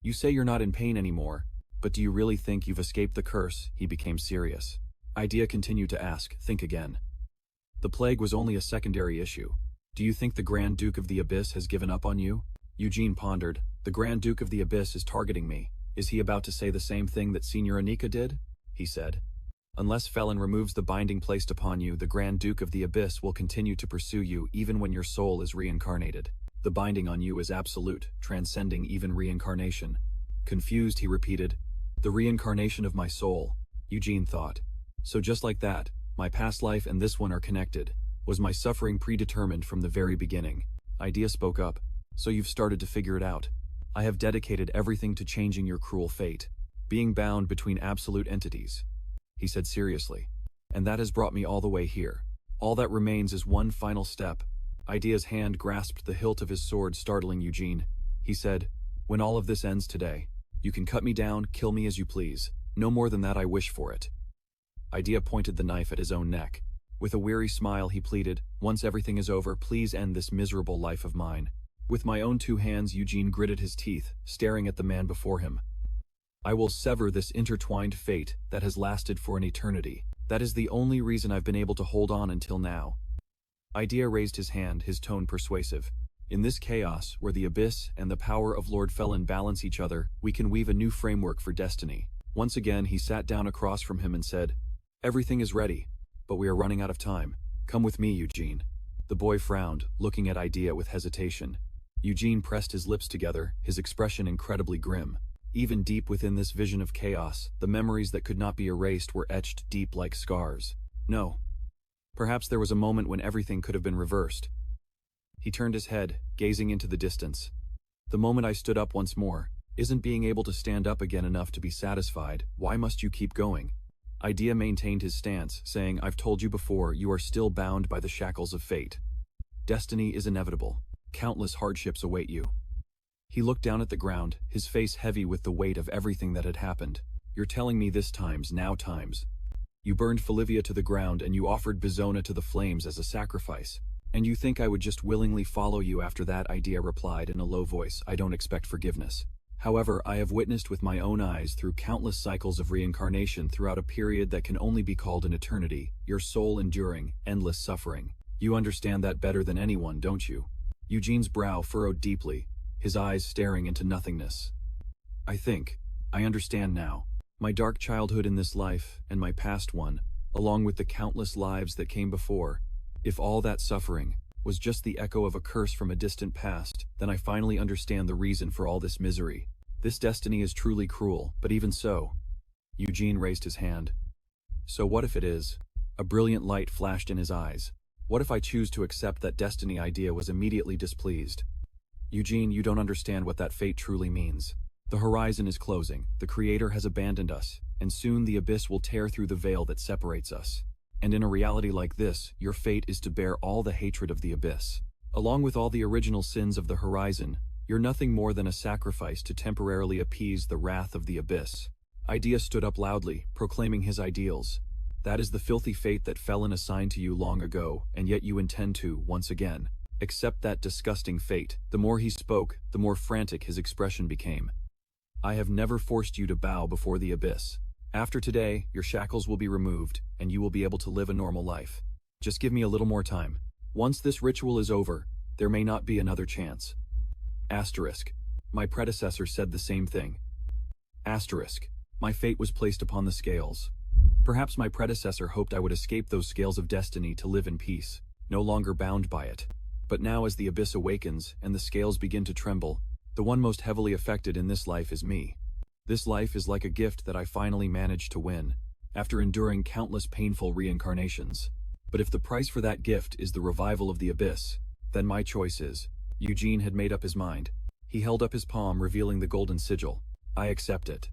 "You say you're not in pain anymore, but do you really think you've escaped the curse?" He became serious. Idea continued to ask, "Think again. The plague was only a secondary issue. Do you think the Grand Duke of the Abyss has given up on you?" Eugene pondered. "The Grand Duke of the Abyss is targeting me. Is he about to say the same thing that Senior Anika did?" he said. "Unless Felon removes the binding placed upon you, the Grand Duke of the Abyss will continue to pursue you even when your soul is reincarnated. The binding on you is absolute, transcending even reincarnation." Confused, he repeated, "The reincarnation of my soul," Eugene thought. "So just like that, my past life and this one are connected. Was my suffering predetermined from the very beginning?" Idea spoke up. "So you've started to figure it out. I have dedicated everything to changing your cruel fate, being bound between absolute entities," he said seriously. "And that has brought me all the way here. All that remains is one final step." Idea's hand grasped the hilt of his sword, startling Eugene. He said, "When all of this ends today, you can cut me down, kill me as you please. No more than that, I wish for it." Idea pointed the knife at his own neck. With a weary smile, he pleaded, "Once everything is over, please end this miserable life of mine." With my own two hands, Eugene gritted his teeth, staring at the man before him. "I will sever this intertwined fate that has lasted for an eternity." That is the only reason I've been able to hold on until now. Idea raised his hand, his tone persuasive. In this chaos, where the abyss and the power of Lord Felon balance each other, we can weave a new framework for destiny. Once again, he sat down across from him and said, "Everything is ready, but we are running out of time. Come with me, Eugene." The boy frowned, looking at Idea with hesitation. Eugene pressed his lips together, his expression incredibly grim. Even deep within this vision of chaos, the memories that could not be erased were etched deep like scars. No. Perhaps there was a moment when everything could have been reversed. He turned his head, gazing into the distance. The moment I stood up once more. Isn't being able to stand up again enough to be satisfied? Why must you keep going? Idea maintained his stance, saying, "I've told you before, you are still bound by the shackles of fate. Destiny is inevitable. Countless hardships await you." He looked down at the ground, his face heavy with the weight of everything that had happened. "You're telling me this times, now times. You burned Bolivia to the ground and you offered Bizona to the flames as a sacrifice. And you think I would just willingly follow you after that?" Idea replied in a low voice. "I don't expect forgiveness. However, I have witnessed with my own eyes through countless cycles of reincarnation throughout a period that can only be called an eternity, your soul enduring endless suffering. You understand that better than anyone, don't you?" Eugene's brow furrowed deeply, his eyes staring into nothingness. I understand now. My dark childhood in this life, and my past one, along with the countless lives that came before, if all that suffering was just the echo of a curse from a distant past, then I finally understand the reason for all this misery. This destiny is truly cruel, but even so. Eugene raised his hand. "So what if it is?" A brilliant light flashed in his eyes. "What if I choose to accept that destiny?" Idea was immediately displeased. "Eugene, you don't understand what that fate truly means. The horizon is closing, the Creator has abandoned us, and soon the abyss will tear through the veil that separates us. And in a reality like this, your fate is to bear all the hatred of the abyss. Along with all the original sins of the horizon, you're nothing more than a sacrifice to temporarily appease the wrath of the abyss." Idea stood up loudly, proclaiming his ideals. "That is the filthy fate that Felon assigned to you long ago, and yet you intend to, once again, accept that disgusting fate." The more he spoke, the more frantic his expression became. "I have never forced you to bow before the abyss. After today, your shackles will be removed, and you will be able to live a normal life. Just give me a little more time. Once this ritual is over, there may not be another chance. Asterisk. My predecessor said the same thing. Asterisk. My fate was placed upon the scales. Perhaps my predecessor hoped I would escape those scales of destiny to live in peace, no longer bound by it. But now as the abyss awakens and the scales begin to tremble, the one most heavily affected in this life is me. This life is like a gift that I finally managed to win, after enduring countless painful reincarnations. But if the price for that gift is the revival of the abyss, then my choice is..." Eugene had made up his mind. He held up his palm, revealing the golden sigil. "I accept it."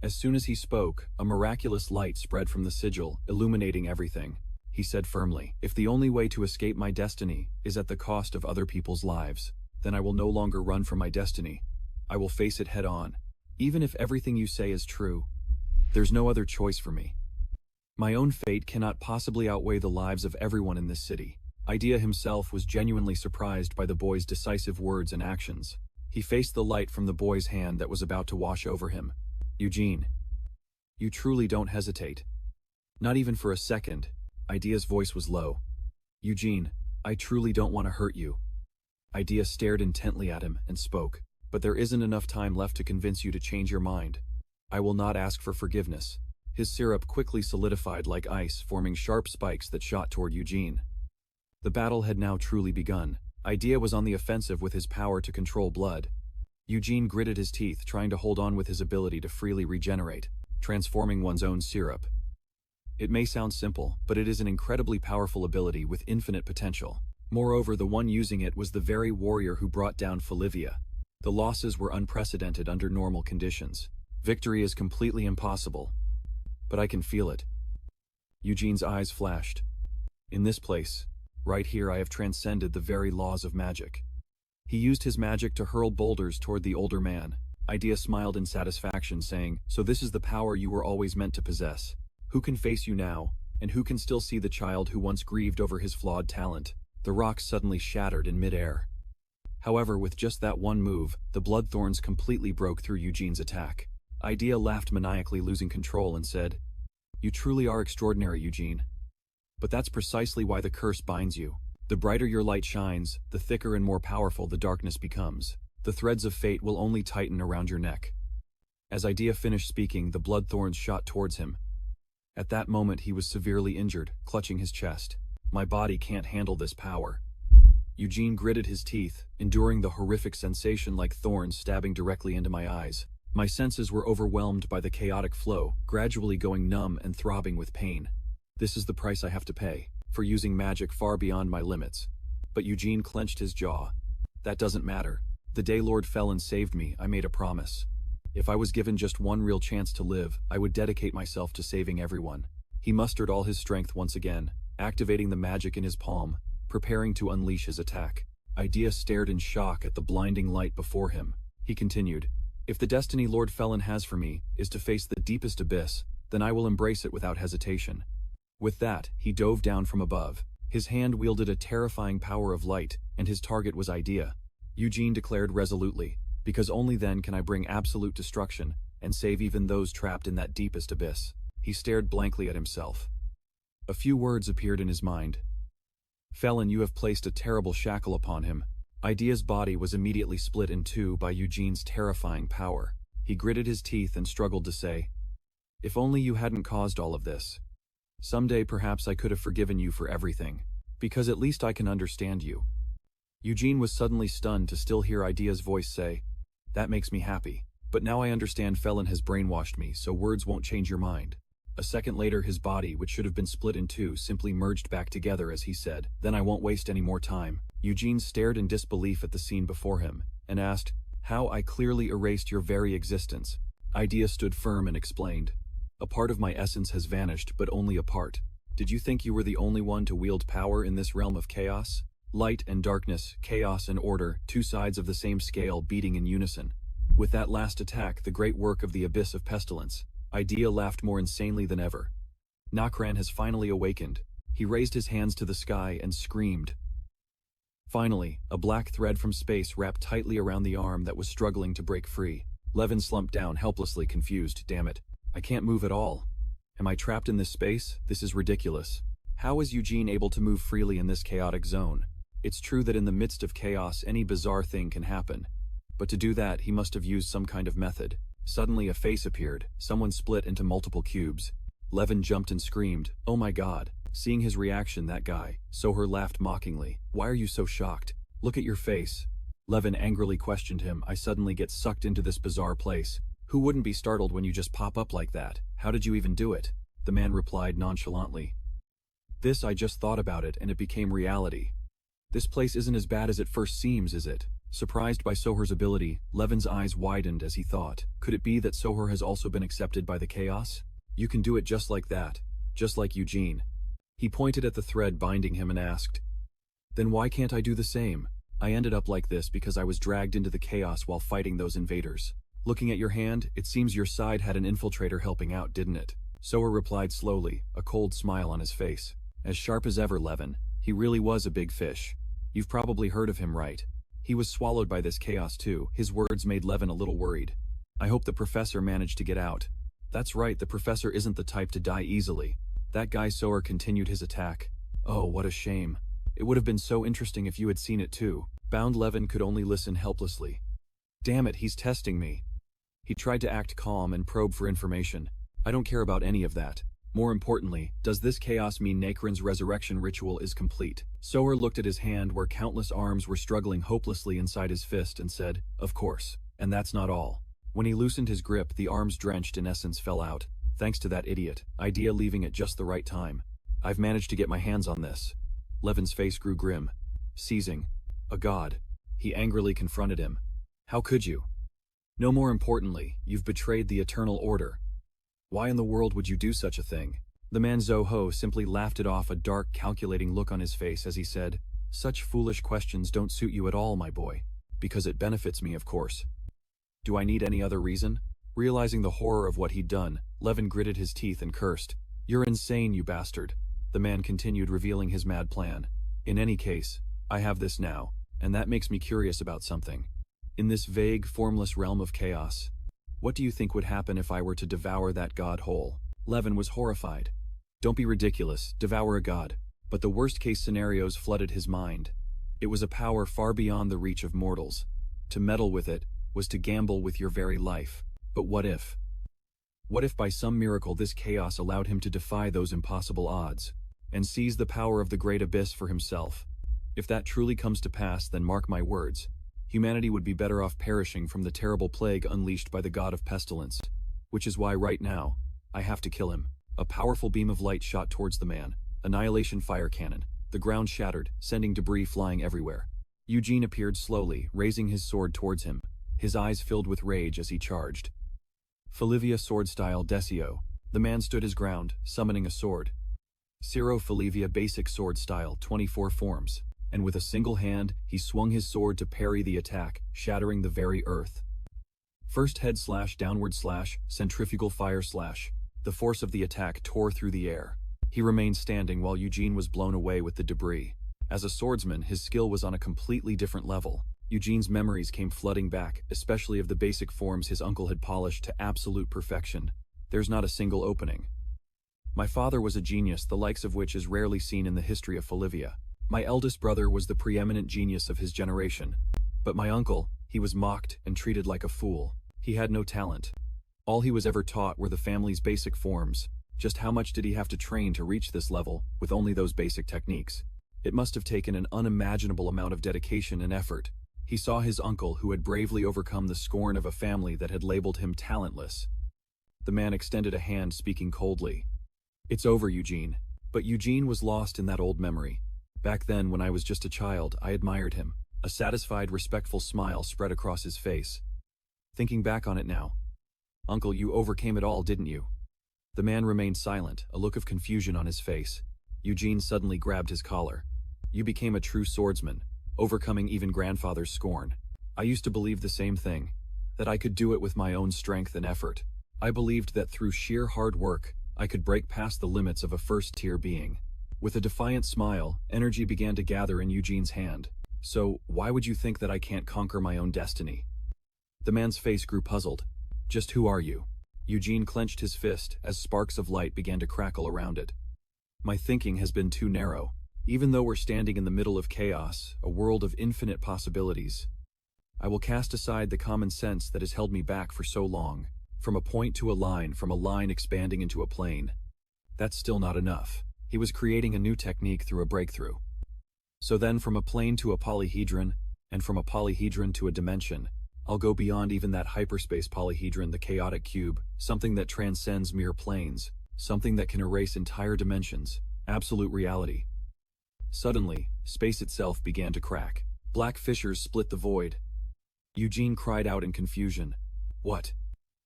As soon as he spoke, a miraculous light spread from the sigil, illuminating everything. He said firmly, "If the only way to escape my destiny is at the cost of other people's lives, then I will no longer run from my destiny. I will face it head on. Even if everything you say is true, there's no other choice for me. My own fate cannot possibly outweigh the lives of everyone in this city." Idea himself was genuinely surprised by the boy's decisive words and actions. He faced the light from the boy's hand that was about to wash over him. "Eugene, you truly don't hesitate. Not even for a second." Idea's voice was low. "Eugene, I truly don't want to hurt you." Idea stared intently at him and spoke. "But there isn't enough time left to convince you to change your mind. I will not ask for forgiveness." His syrup quickly solidified like ice, forming sharp spikes that shot toward Eugene. The battle had now truly begun. Idea was on the offensive with his power to control blood. Eugene gritted his teeth, trying to hold on with his ability to freely regenerate, transforming one's own syrup. It may sound simple, but it is an incredibly powerful ability with infinite potential. Moreover, the one using it was the very warrior who brought down Bolivia. The losses were unprecedented under normal conditions. Victory is completely impossible. But I can feel it. Eugene's eyes flashed. In this place, right here, I have transcended the very laws of magic. He used his magic to hurl boulders toward the older man. Idea smiled in satisfaction, saying, "So this is the power you were always meant to possess. Who can face you now, and who can still see the child who once grieved over his flawed talent?" The rocks suddenly shattered in midair. However, with just that one move, the blood thorns completely broke through Eugene's attack. Idea laughed maniacally, losing control, and said, You truly are extraordinary, Eugene. But that's precisely why the curse binds you. The brighter your light shines, the thicker and more powerful the darkness becomes. The threads of fate will only tighten around your neck. As Idea finished speaking, the blood thorns shot towards him. At that moment he was severely injured, clutching his chest. My body can't handle this power. Eugene gritted his teeth, enduring the horrific sensation like thorns stabbing directly into my eyes. My senses were overwhelmed by the chaotic flow, gradually going numb and throbbing with pain. This is the price I have to pay, for using magic far beyond my limits. But Eugene clenched his jaw. That doesn't matter. The day Lord Felon saved me, I made a promise. If I was given just one real chance to live, I would dedicate myself to saving everyone. He mustered all his strength once again, activating the magic in his palm, preparing to unleash his attack. Idea stared in shock at the blinding light before him. He continued, "If the destiny Lord Felon has for me is to face the deepest abyss, then I will embrace it without hesitation." With that, he dove down from above. His hand wielded a terrifying power of light, and his target was Idea. Eugene declared resolutely, "Because only then can I bring absolute destruction and save even those trapped in that deepest abyss." He stared blankly at himself. A few words appeared in his mind. "Felon, you have placed a terrible shackle upon him." Idea's body was immediately split in two by Eugene's terrifying power. He gritted his teeth and struggled to say, "If only you hadn't caused all of this. Someday perhaps I could have forgiven you for everything, because at least I can understand you." Eugene was suddenly stunned to still hear Idea's voice say, "That makes me happy. But now I understand Felon has brainwashed me, so words won't change your mind." A second later his body, which should have been split in two, simply merged back together as he said, "Then I won't waste any more time." Eugene stared in disbelief at the scene before him, and asked, "How? I clearly erased your very existence." Idea stood firm and explained, "A part of my essence has vanished, but only a part. Did you think you were the only one to wield power in this realm of chaos? Light and darkness, chaos and order, two sides of the same scale beating in unison. With that last attack, the great work of the abyss of pestilence." Idea laughed more insanely than ever. Nakran has finally awakened. He raised his hands to the sky and screamed. Finally, a black thread from space wrapped tightly around the arm that was struggling to break free. Levin slumped down, helplessly confused. "Damn it. I can't move at all. Am I trapped in this space? This is ridiculous. How is Eugene able to move freely in this chaotic zone? It's true that in the midst of chaos any bizarre thing can happen. But to do that, he must have used some kind of method." Suddenly a face appeared. Someone split into multiple cubes. Levin jumped and screamed, "Oh my God." Seeing his reaction, that guy, Soher laughed mockingly. "Why are you so shocked? Look at your face." Levin angrily questioned him. "I suddenly get sucked into this bizarre place. Who wouldn't be startled when you just pop up like that? How did you even do it?" The man replied nonchalantly, I just thought about it and it became reality. This place isn't as bad as it first seems, is it?" Surprised by Soher's ability, Levin's eyes widened as he thought, could it be that Soher has also been accepted by the chaos? "You can do it just like that, just like Eugene." He pointed at the thread binding him and asked, "Then why can't I do the same? I ended up like this because I was dragged into the chaos while fighting those invaders." "Looking at your hand, it seems your side had an infiltrator helping out, didn't it?" Soher replied slowly, a cold smile on his face. "As sharp as ever, Levin. He really was a big fish. You've probably heard of him, right? He was swallowed by this chaos too." His words made Levin a little worried. "I hope the professor managed to get out." "That's right, the professor isn't the type to die easily." That guy Soher continued his attack. "Oh, what a shame. It would have been so interesting if you had seen it too." Bound Levin could only listen helplessly. "Damn it, he's testing me." He tried to act calm and probe for information. "I don't care about any of that. More importantly, does this chaos mean Nakran's resurrection ritual is complete?" Soher looked at his hand where countless arms were struggling hopelessly inside his fist and said, "Of course. And that's not all." When he loosened his grip, the arms drenched in essence fell out. "Thanks to that idiot. Idea leaving at just the right time. I've managed to get my hands on this." Levin's face grew grim. "Seizing a god." He angrily confronted him. "How could you? No, more importantly, you've betrayed the Eternal Order. Why in the world would you do such a thing?" The man Zoho simply laughed it off, a dark, calculating look on his face as he said, "Such foolish questions don't suit you at all, my boy. Because it benefits me, of course. Do I need any other reason?" Realizing the horror of what he'd done, Levin gritted his teeth and cursed. "You're insane, you bastard." The man continued, revealing his mad plan. "In any case, I have this now, and that makes me curious about something. In this vague, formless realm of chaos, what do you think would happen if I were to devour that god whole?" Levin was horrified. Don't be ridiculous, devour a god. But the worst-case scenarios flooded his mind. It was a power far beyond the reach of mortals. To meddle with it was to gamble with your very life. But what if? What if by some miracle this chaos allowed him to defy those impossible odds, and seize the power of the great abyss for himself? If that truly comes to pass, then mark my words, humanity would be better off perishing from the terrible plague unleashed by the god of pestilence. Which is why right now, I have to kill him. A powerful beam of light shot towards the man. Annihilation fire cannon. The ground shattered, sending debris flying everywhere. Eugene appeared slowly, raising his sword towards him, his eyes filled with rage as he charged. Falivia sword style Desio. The man stood his ground, summoning a sword. Ciro Falivia basic sword style 24 forms, and with a single hand, he swung his sword to parry the attack, shattering the very earth. First head slash, downward slash, centrifugal fire slash. The force of the attack tore through the air. He remained standing while Eugene was blown away with the debris. As a swordsman, his skill was on a completely different level. Eugene's memories came flooding back, especially of the basic forms his uncle had polished to absolute perfection. There's not a single opening. My father was a genius, the likes of which is rarely seen in the history of Falivia. My eldest brother was the preeminent genius of his generation. But my uncle, he was mocked and treated like a fool. He had no talent. All he was ever taught were the family's basic forms. Just how much did he have to train to reach this level, with only those basic techniques? It must have taken an unimaginable amount of dedication and effort. He saw his uncle, who had bravely overcome the scorn of a family that had labeled him talentless. The man extended a hand, speaking coldly. It's over, Eugene. But Eugene was lost in that old memory. Back then, when I was just a child, I admired him. A satisfied, respectful smile spread across his face. Thinking back on it now, Uncle, you overcame it all, didn't you? The man remained silent, a look of confusion on his face. Eugene suddenly grabbed his collar. You became a true swordsman, overcoming even grandfather's scorn. I used to believe the same thing, that I could do it with my own strength and effort. I believed that through sheer hard work, I could break past the limits of a first-tier being. With a defiant smile, energy began to gather in Eugene's hand. So, why would you think that I can't conquer my own destiny? The man's face grew puzzled. Just who are you? Eugene clenched his fist as sparks of light began to crackle around it. My thinking has been too narrow. Even though we're standing in the middle of chaos, a world of infinite possibilities, I will cast aside the common sense that has held me back for so long. From a point to a line, from a line expanding into a plane. That's still not enough. He was creating a new technique through a breakthrough. So then from a plane to a polyhedron, and from a polyhedron to a dimension, I'll go beyond even that hyperspace polyhedron, the chaotic cube, something that transcends mere planes, something that can erase entire dimensions, absolute reality. Suddenly, space itself began to crack. Black fissures split the void. Eugene cried out in confusion. What?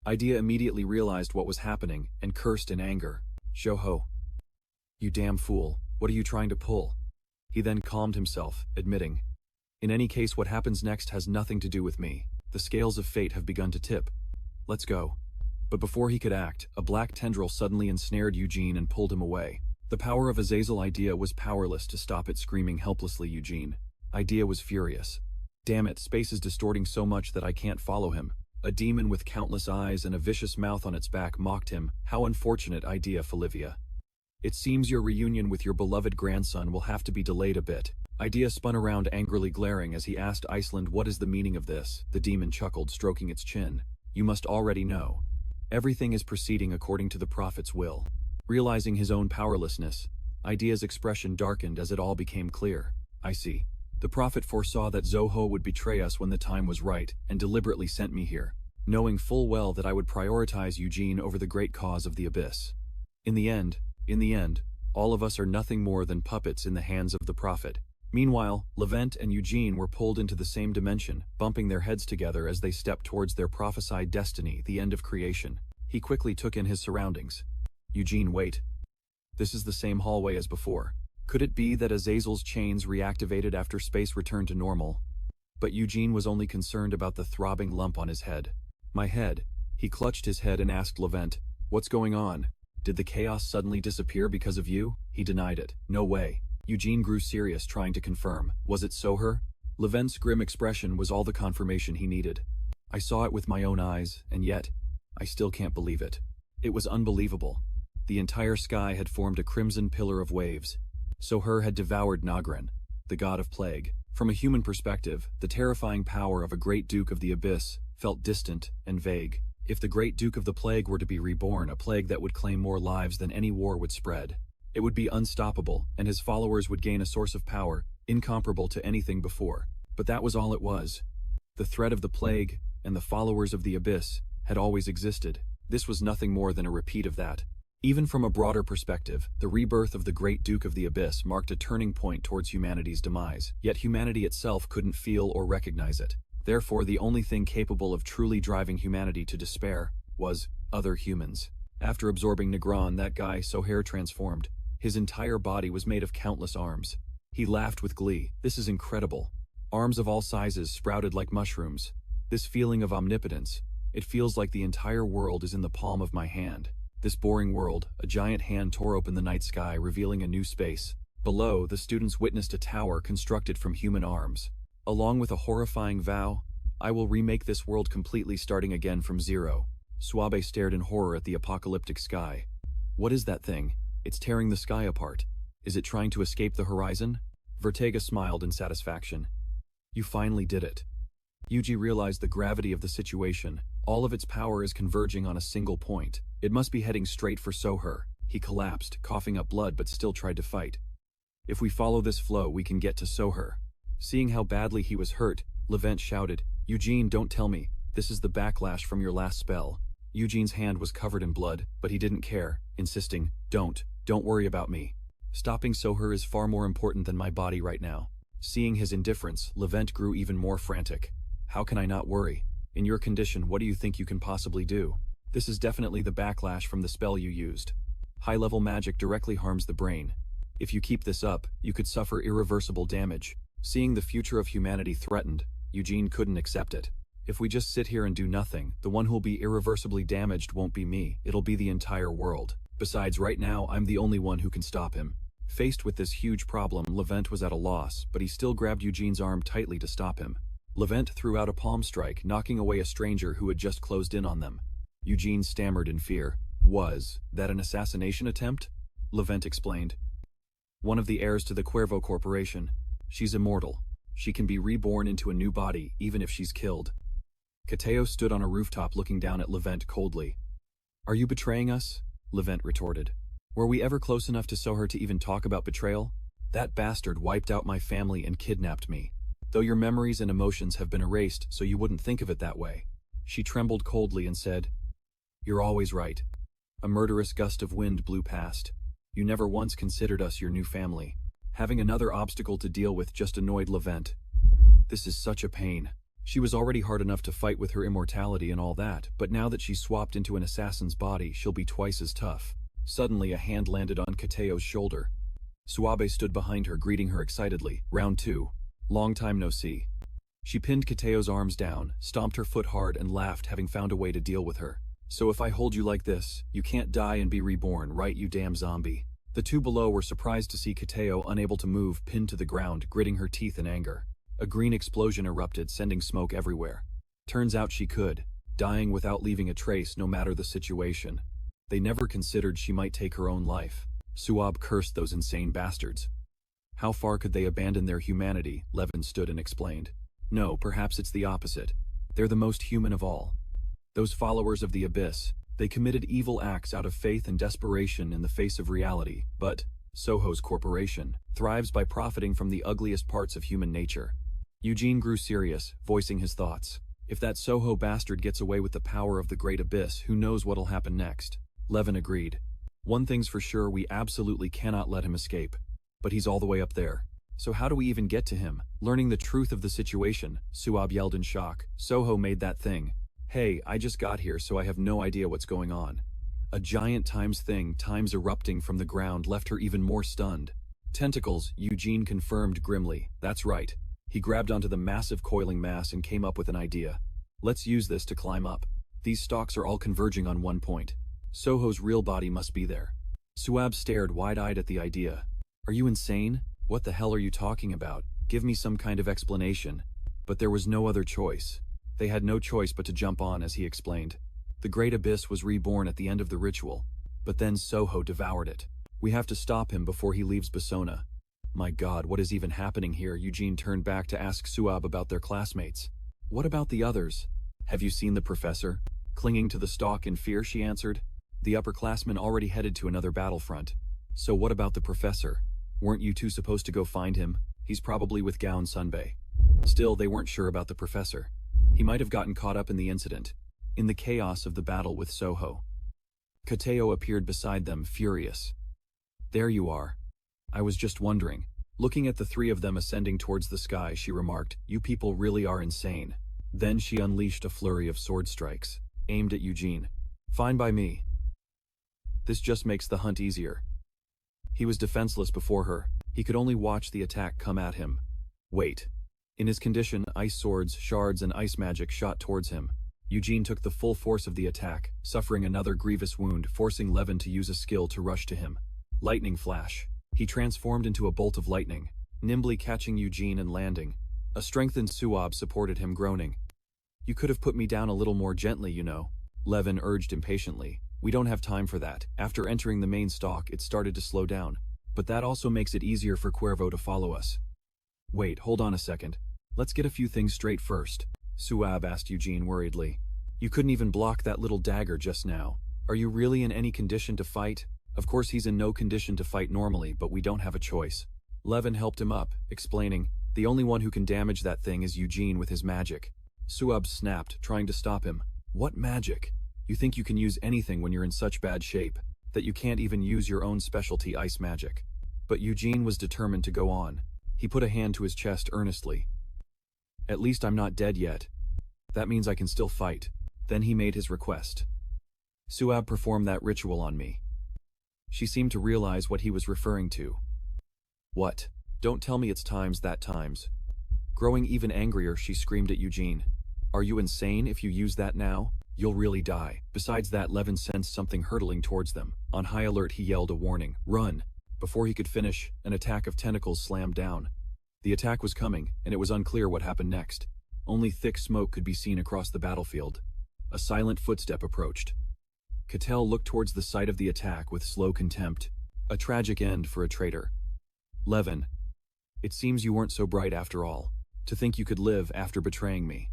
Idea immediately realized what was happening and cursed in anger. Shoho. You damn fool, what are you trying to pull? He then calmed himself, admitting, in any case, what happens next has nothing to do with me. The scales of fate have begun to tip. Let's go. But before he could act, a black tendril suddenly ensnared Eugene and pulled him away. The power of Azazel Idea was powerless to stop it screaming helplessly. Eugene. Idea was furious. Damn it, space is distorting so much that I can't follow him. A demon with countless eyes and a vicious mouth on its back mocked him. How unfortunate, Idea Falivia. It seems your reunion with your beloved grandson will have to be delayed a bit. Idea spun around, angrily glaring as he asked Iceland, what is the meaning of this? The demon chuckled, stroking its chin. You must already know. Everything is proceeding according to the prophet's will. Realizing his own powerlessness, Idea's expression darkened as it all became clear. I see. The prophet foresaw that Zoho would betray us when the time was right, and deliberately sent me here, knowing full well that I would prioritize Eugene over the great cause of the abyss. In the end, all of us are nothing more than puppets in the hands of the prophet. Meanwhile, Levent and Eugene were pulled into the same dimension, bumping their heads together as they stepped towards their prophesied destiny, the end of creation. He quickly took in his surroundings. Eugene, wait. This is the same hallway as before. Could it be that Azazel's chains reactivated after space returned to normal? But Eugene was only concerned about the throbbing lump on his head. My head. He clutched his head and asked Levent, what's going on? Did the chaos suddenly disappear because of you? He denied it. No way. Eugene grew serious, trying to confirm. Was it Soher? Levent's grim expression was all the confirmation he needed. I saw it with my own eyes, and yet, I still can't believe it. It was unbelievable. The entire sky had formed a crimson pillar of waves. Soher had devoured Nagran, the god of plague. From a human perspective, the terrifying power of a great Duke of the Abyss felt distant and vague. If the great Duke of the Plague were to be reborn, a plague that would claim more lives than any war would spread, it would be unstoppable, and his followers would gain a source of power incomparable to anything before. But that was all it was. The threat of the plague and the followers of the Abyss had always existed. This was nothing more than a repeat of that. Even from a broader perspective, the rebirth of the great Duke of the Abyss marked a turning point towards humanity's demise, yet humanity itself couldn't feel or recognize it. Therefore, the only thing capable of truly driving humanity to despair was other humans. After absorbing Nagran, that guy Soher transformed. His entire body was made of countless arms. He laughed with glee. This is incredible. Arms of all sizes sprouted like mushrooms. This feeling of omnipotence, it feels like the entire world is in the palm of my hand. This boring world, a giant hand tore open the night sky, revealing a new space. Below, the students witnessed a tower constructed from human arms. Along with a horrifying vow, I will remake this world completely, starting again from zero. Suabe stared in horror at the apocalyptic sky. What is that thing? It's tearing the sky apart. Is it trying to escape the horizon? Vertega smiled in satisfaction. You finally did it. Yuji realized the gravity of the situation. All of its power is converging on a single point. It must be heading straight for Soher. He collapsed, coughing up blood, but still tried to fight. If we follow this flow, we can get to Soher. Seeing how badly he was hurt, Levent shouted, Eugene, don't tell me. This is the backlash from your last spell. Eugene's hand was covered in blood, but he didn't care, insisting, don't worry about me. Stopping Soher is far more important than my body right now. Seeing his indifference, Levent grew even more frantic. How can I not worry? In your condition, what do you think you can possibly do? This is definitely the backlash from the spell you used. High-level magic directly harms the brain. If you keep this up, you could suffer irreversible damage. Seeing the future of humanity threatened, Eugene couldn't accept it. If we just sit here and do nothing, the one who'll be irreversibly damaged won't be me, it'll be the entire world. Besides, right now, I'm the only one who can stop him. Faced with this huge problem, Levent was at a loss, but he still grabbed Eugene's arm tightly to stop him. Levent threw out a palm strike, knocking away a stranger who had just closed in on them. Eugene stammered in fear. Was that an assassination attempt? Levent explained. One of the heirs to the Cuervo Corporation. She's immortal. She can be reborn into a new body, even if she's killed. Kateo stood on a rooftop looking down at Levent coldly. Are you betraying us? Levent retorted. Were we ever close enough to Soher to even talk about betrayal? That bastard wiped out my family and kidnapped me. Though your memories and emotions have been erased so you wouldn't think of it that way. She trembled coldly and said, You're always right. A murderous gust of wind blew past. You never once considered us your new family. Having another obstacle to deal with just annoyed Levent. This is such a pain. She was already hard enough to fight with her immortality and all that, but now that she's swapped into an assassin's body, she'll be twice as tough. Suddenly, a hand landed on Kateo's shoulder. Suabe stood behind her, greeting her excitedly. Round 2. Long time no see. She pinned Kateo's arms down, stomped her foot hard, and laughed, having found a way to deal with her. So if I hold you like this, you can't die and be reborn, right, you damn zombie? The two below were surprised to see Kateo unable to move, pinned to the ground, gritting her teeth in anger. A green explosion erupted, sending smoke everywhere. Turns out she could, dying without leaving a trace no matter the situation. They never considered she might take her own life. Suab cursed those insane bastards. How far could they abandon their humanity? Levin stood and explained. No, perhaps it's the opposite. They're the most human of all. Those followers of the Abyss, they committed evil acts out of faith and desperation in the face of reality, but Soho's corporation thrives by profiting from the ugliest parts of human nature. Eugene grew serious, voicing his thoughts. If that Soho bastard gets away with the power of the Great Abyss, who knows what'll happen next? Levin agreed. One thing's for sure, we absolutely cannot let him escape. But he's all the way up there. So how do we even get to him? Learning the truth of the situation, Suab yelled in shock. Soho made that thing. Hey, I just got here, so I have no idea what's going on. A giant times erupting from the ground left her even more stunned. Tentacles, Eugene confirmed grimly. That's right. He grabbed onto the massive coiling mass and came up with an idea. Let's use this to climb up. These stalks are all converging on one point. Soho's real body must be there. Suab stared wide-eyed at the idea. Are you insane? What the hell are you talking about? Give me some kind of explanation. But there was no other choice. They had no choice but to jump on, as he explained. The Great Abyss was reborn at the end of the ritual. But then Soho devoured it. We have to stop him before he leaves Basona. My God, what is even happening here? Eugene turned back to ask Suab about their classmates. What about the others? Have you seen the professor? Clinging to the stalk in fear, she answered. The upperclassmen already headed to another battlefront. So what about the professor? Weren't you two supposed to go find him? He's probably with Gaon Sunbae. Still, they weren't sure about the professor. He might have gotten caught up in the incident, in the chaos of the battle with Soho. Kateo appeared beside them, furious. There you are. I was just wondering. Looking at the three of them ascending towards the sky, she remarked, you people really are insane. Then she unleashed a flurry of sword strikes, aimed at Eugene. Fine by me. This just makes the hunt easier. He was defenseless before her. He could only watch the attack come at him. Wait. In his condition, ice swords, shards, and ice magic shot towards him. Eugene took the full force of the attack, suffering another grievous wound, forcing Levin to use a skill to rush to him. Lightning flash. He transformed into a bolt of lightning, nimbly catching Eugene and landing. A strengthened Suab supported him, groaning. You could have put me down a little more gently, you know, Levin urged impatiently. We don't have time for that. After entering the main stalk, it started to slow down. But that also makes it easier for Cuervo to follow us. Wait, hold on a second. Let's get a few things straight first. Suab asked Eugene worriedly. You couldn't even block that little dagger just now. Are you really in any condition to fight? Of course he's in no condition to fight normally, but we don't have a choice. Levin helped him up, explaining, the only one who can damage that thing is Eugene with his magic. Suab snapped, trying to stop him. What magic? You think you can use anything when you're in such bad shape, that you can't even use your own specialty ice magic. But Eugene was determined to go on. He put a hand to his chest earnestly. At least I'm not dead yet. That means I can still fight. Then he made his request. Suab performed that ritual on me. She seemed to realize what he was referring to. What? Don't tell me it's times that times. Growing even angrier, she screamed at Eugene. Are you insane? If you use that now, you'll really die. Besides that, Levin sensed something hurtling towards them. On high alert, he yelled a warning. Run! Before he could finish, an attack of tentacles slammed down. The attack was coming, and it was unclear what happened next. Only thick smoke could be seen across the battlefield. A silent footstep approached. Cattell looked towards the site of the attack with slow contempt. A tragic end for a traitor. Levin, it seems you weren't so bright after all. To think you could live after betraying me.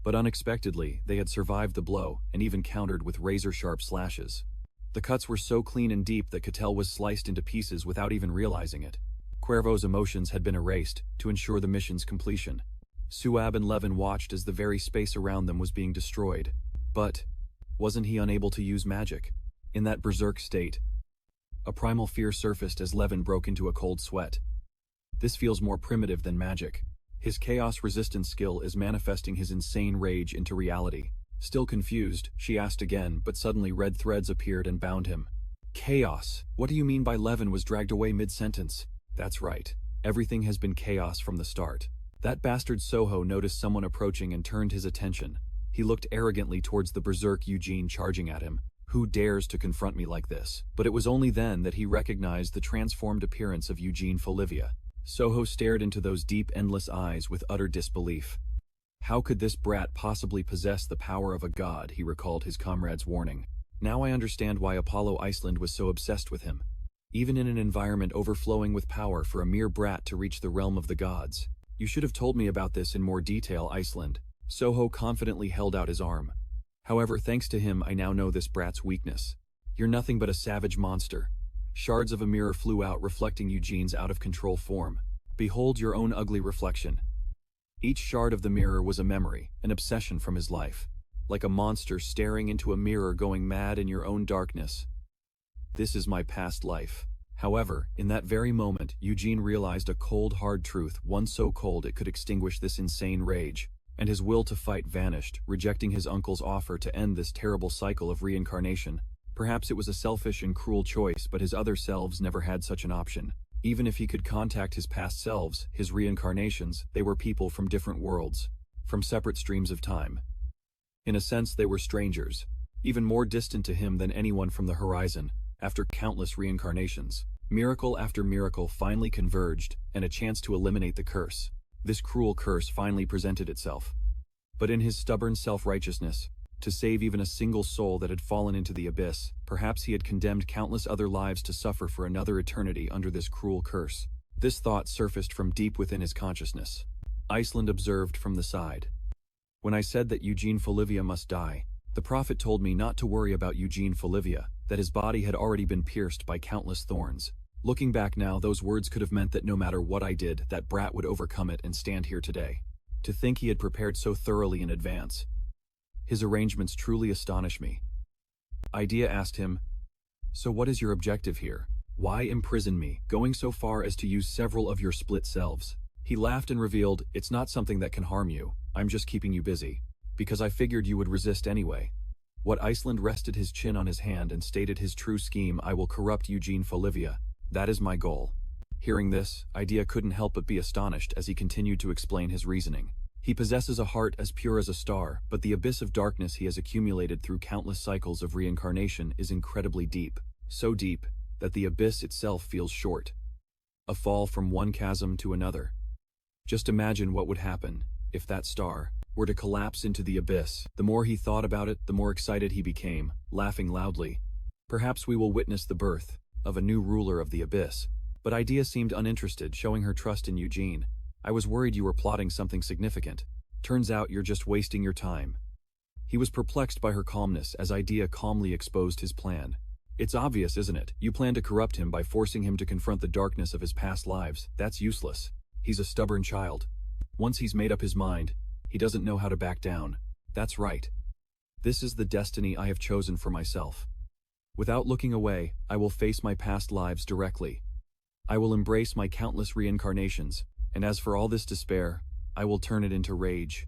But unexpectedly, they had survived the blow and even countered with razor-sharp slashes. The cuts were so clean and deep that Cattell was sliced into pieces without even realizing it. Cuervo's emotions had been erased to ensure the mission's completion. Suab and Levin watched as the very space around them was being destroyed. But wasn't he unable to use magic? In that berserk state, a primal fear surfaced as Levin broke into a cold sweat. This feels more primitive than magic. His chaos-resistant skill is manifesting his insane rage into reality. Still confused, she asked again, but suddenly red threads appeared and bound him. Chaos? What do you mean by Levin was dragged away mid-sentence? That's right. Everything has been chaos from the start. That bastard Soho noticed someone approaching and turned his attention. He looked arrogantly towards the berserk Eugene charging at him. Who dares to confront me like this? But it was only then that he recognized the transformed appearance of Eugene Folivia. Soho stared into those deep, endless eyes with utter disbelief. How could this brat possibly possess the power of a god? He recalled his comrade's warning. Now I understand why Apollo Iceland was so obsessed with him. Even in an environment overflowing with power, for a mere brat to reach the realm of the gods. You should have told me about this in more detail, Iceland. Soho confidently held out his arm. However, thanks to him, I now know this brat's weakness. You're nothing but a savage monster. Shards of a mirror flew out, reflecting Eugene's out-of-control form. Behold your own ugly reflection. Each shard of the mirror was a memory, an obsession from his life. Like a monster staring into a mirror, going mad in your own darkness. This is my past life. However, in that very moment, Eugene realized a cold, hard truth, one so cold it could extinguish this insane rage. And his will to fight vanished, rejecting his uncle's offer to end this terrible cycle of reincarnation. Perhaps it was a selfish and cruel choice, but his other selves never had such an option. Even if he could contact his past selves, his reincarnations, they were people from different worlds, from separate streams of time. In a sense, they were strangers, even more distant to him than anyone from the horizon. After countless reincarnations, miracle after miracle finally converged, and a chance to eliminate the curse. This cruel curse finally presented itself. But in his stubborn self-righteousness, To save even a single soul that had fallen into the abyss, perhaps he had condemned countless other lives to suffer for another eternity under this cruel curse. This thought surfaced from deep within his consciousness. Iceland observed from the side. When I said that Eugene Folivia must die, the prophet told me not to worry about Eugene Folivia, that his body had already been pierced by countless thorns. Looking back now, those words could have meant that no matter what I did, that brat would overcome it and stand here today. To think he had prepared so thoroughly in advance. His arrangements truly astonish me. Idea asked him, "So what is your objective here? Why imprison me, going so far as to use several of your split selves?" He laughed and revealed, "It's not something that can harm you, I'm just keeping you busy. Because I figured you would resist anyway." What Iceland rested his chin on his hand and stated his true scheme: "I will corrupt Eugene Folivia. That is my goal." Hearing this, Idea couldn't help but be astonished as he continued to explain his reasoning. He possesses a heart as pure as a star, but the abyss of darkness he has accumulated through countless cycles of reincarnation is incredibly deep. So deep that the abyss itself feels short. A fall from one chasm to another. Just imagine what would happen if that star were to collapse into the abyss. The more he thought about it, the more excited he became, laughing loudly. Perhaps we will witness the birth of a new ruler of the abyss. But Idea seemed uninterested, showing her trust in Eugene. "I was worried you were plotting something significant. Turns out you're just wasting your time." He was perplexed by her calmness as Idea calmly exposed his plan. "It's obvious, isn't it? You plan to corrupt him by forcing him to confront the darkness of his past lives. That's useless. He's a stubborn child. Once he's made up his mind, he doesn't know how to back down. That's right. This is the destiny I have chosen for myself. Without looking away, I will face my past lives directly. I will embrace my countless reincarnations, and as for all this despair, I will turn it into rage,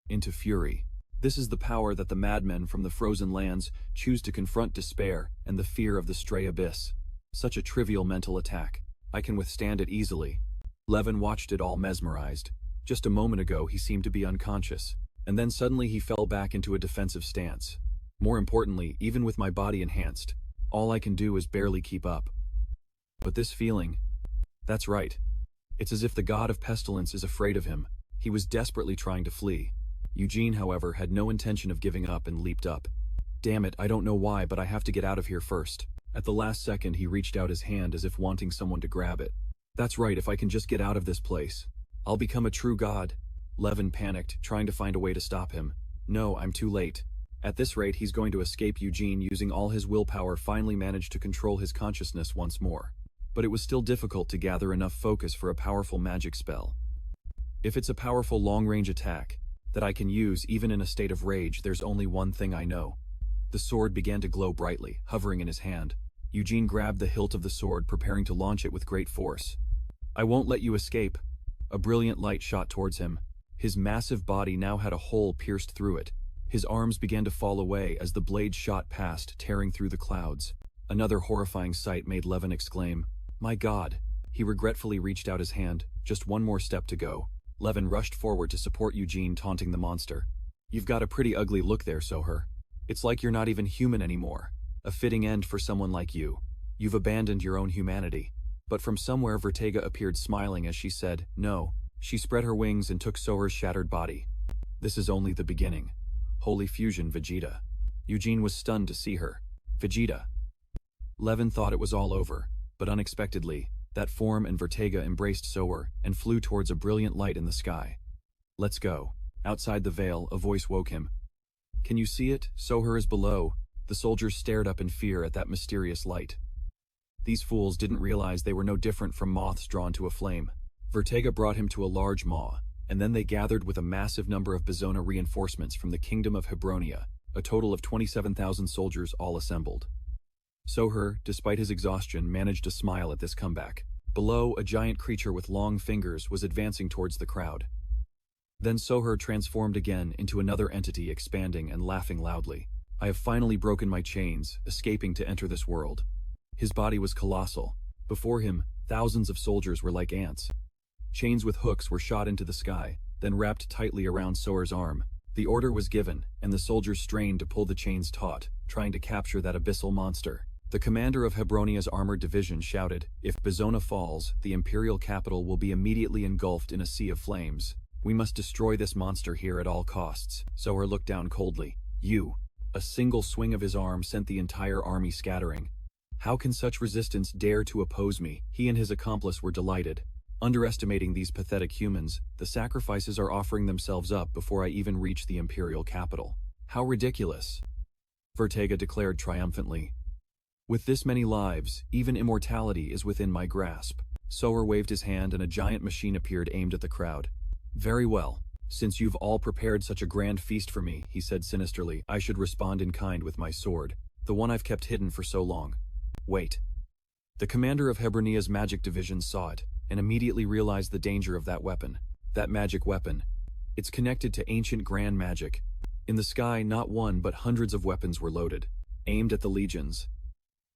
into fury. This is the power that the madmen from the frozen lands choose to confront despair and the fear of the stray abyss. Such a trivial mental attack. I can withstand it easily." Levin watched it all mesmerized. Just a moment ago he seemed to be unconscious, and then suddenly he fell back into a defensive stance. More importantly, even with my body enhanced, all I can do is barely keep up. But this feeling, that's right. It's as if the god of pestilence is afraid of him. He was desperately trying to flee. Eugene, however, had no intention of giving up and leaped up. "Damn it, I don't know why, but I have to get out of here first." At the last second he reached out his hand as if wanting someone to grab it. "That's right, if I can just get out of this place, I'll become a true god." Levin panicked, trying to find a way to stop him. "No, I'm too late. At this rate he's going to escape." Eugene, using all his willpower, finally managed to control his consciousness once more. But it was still difficult to gather enough focus for a powerful magic spell. If it's a powerful long-range attack that I can use even in a state of rage, there's only one thing I know. The sword began to glow brightly, hovering in his hand. Eugene grabbed the hilt of the sword, preparing to launch it with great force. "I won't let you escape." A brilliant light shot towards him. His massive body now had a hole pierced through it. His arms began to fall away as the blade shot past, tearing through the clouds. Another horrifying sight made Levin exclaim, "My God!" He regretfully reached out his hand. Just one more step to go. Levin rushed forward to support Eugene, taunting the monster. "You've got a pretty ugly look there, Soher. It's like you're not even human anymore. A fitting end for someone like you. You've abandoned your own humanity." But from somewhere Vertega appeared, smiling as she said, "No." She spread her wings and took Soher's shattered body. "This is only the beginning. Holy fusion, Vegeta." Eugene was stunned to see her. "Vegeta." Levin thought it was all over, but unexpectedly, that form and Vertega embraced Soher and flew towards a brilliant light in the sky. "Let's go." Outside the veil, a voice woke him. "Can you see it? Soher is below." The soldiers stared up in fear at that mysterious light. These fools didn't realize they were no different from moths drawn to a flame. Vertega brought him to a large maw, and then they gathered with a massive number of Bizona reinforcements from the kingdom of Hebronia, a total of 27,000 soldiers all assembled. Soher, despite his exhaustion, managed to smile at this comeback. Below, a giant creature with long fingers was advancing towards the crowd. Then Soher transformed again into another entity, expanding and laughing loudly. "I have finally broken my chains, escaping to enter this world." His body was colossal. Before him, thousands of soldiers were like ants. Chains with hooks were shot into the sky, then wrapped tightly around Soher's arm. The order was given, and the soldiers strained to pull the chains taut, trying to capture that abyssal monster. The commander of Hebronia's armored division shouted, "If Bizona falls, the imperial capital will be immediately engulfed in a sea of flames. We must destroy this monster here at all costs." Soher looked down coldly. You. A single swing of his arm sent the entire army scattering. How can such resistance dare to oppose me? He and his accomplice were delighted. Underestimating these pathetic humans, the sacrifices are offering themselves up before I even reach the imperial capital. How ridiculous! Vertega declared triumphantly. With this many lives, even immortality is within my grasp. Sower waved his hand and a giant machine appeared aimed at the crowd. Very well. Since you've all prepared such a grand feast for me, he said sinisterly, I should respond in kind with my sword, the one I've kept hidden for so long. Wait. The commander of Hebronia's magic division saw it, and immediately realized the danger of that weapon. That magic weapon. It's connected to ancient grand magic. In the sky, not one but hundreds of weapons were loaded, aimed at the legions.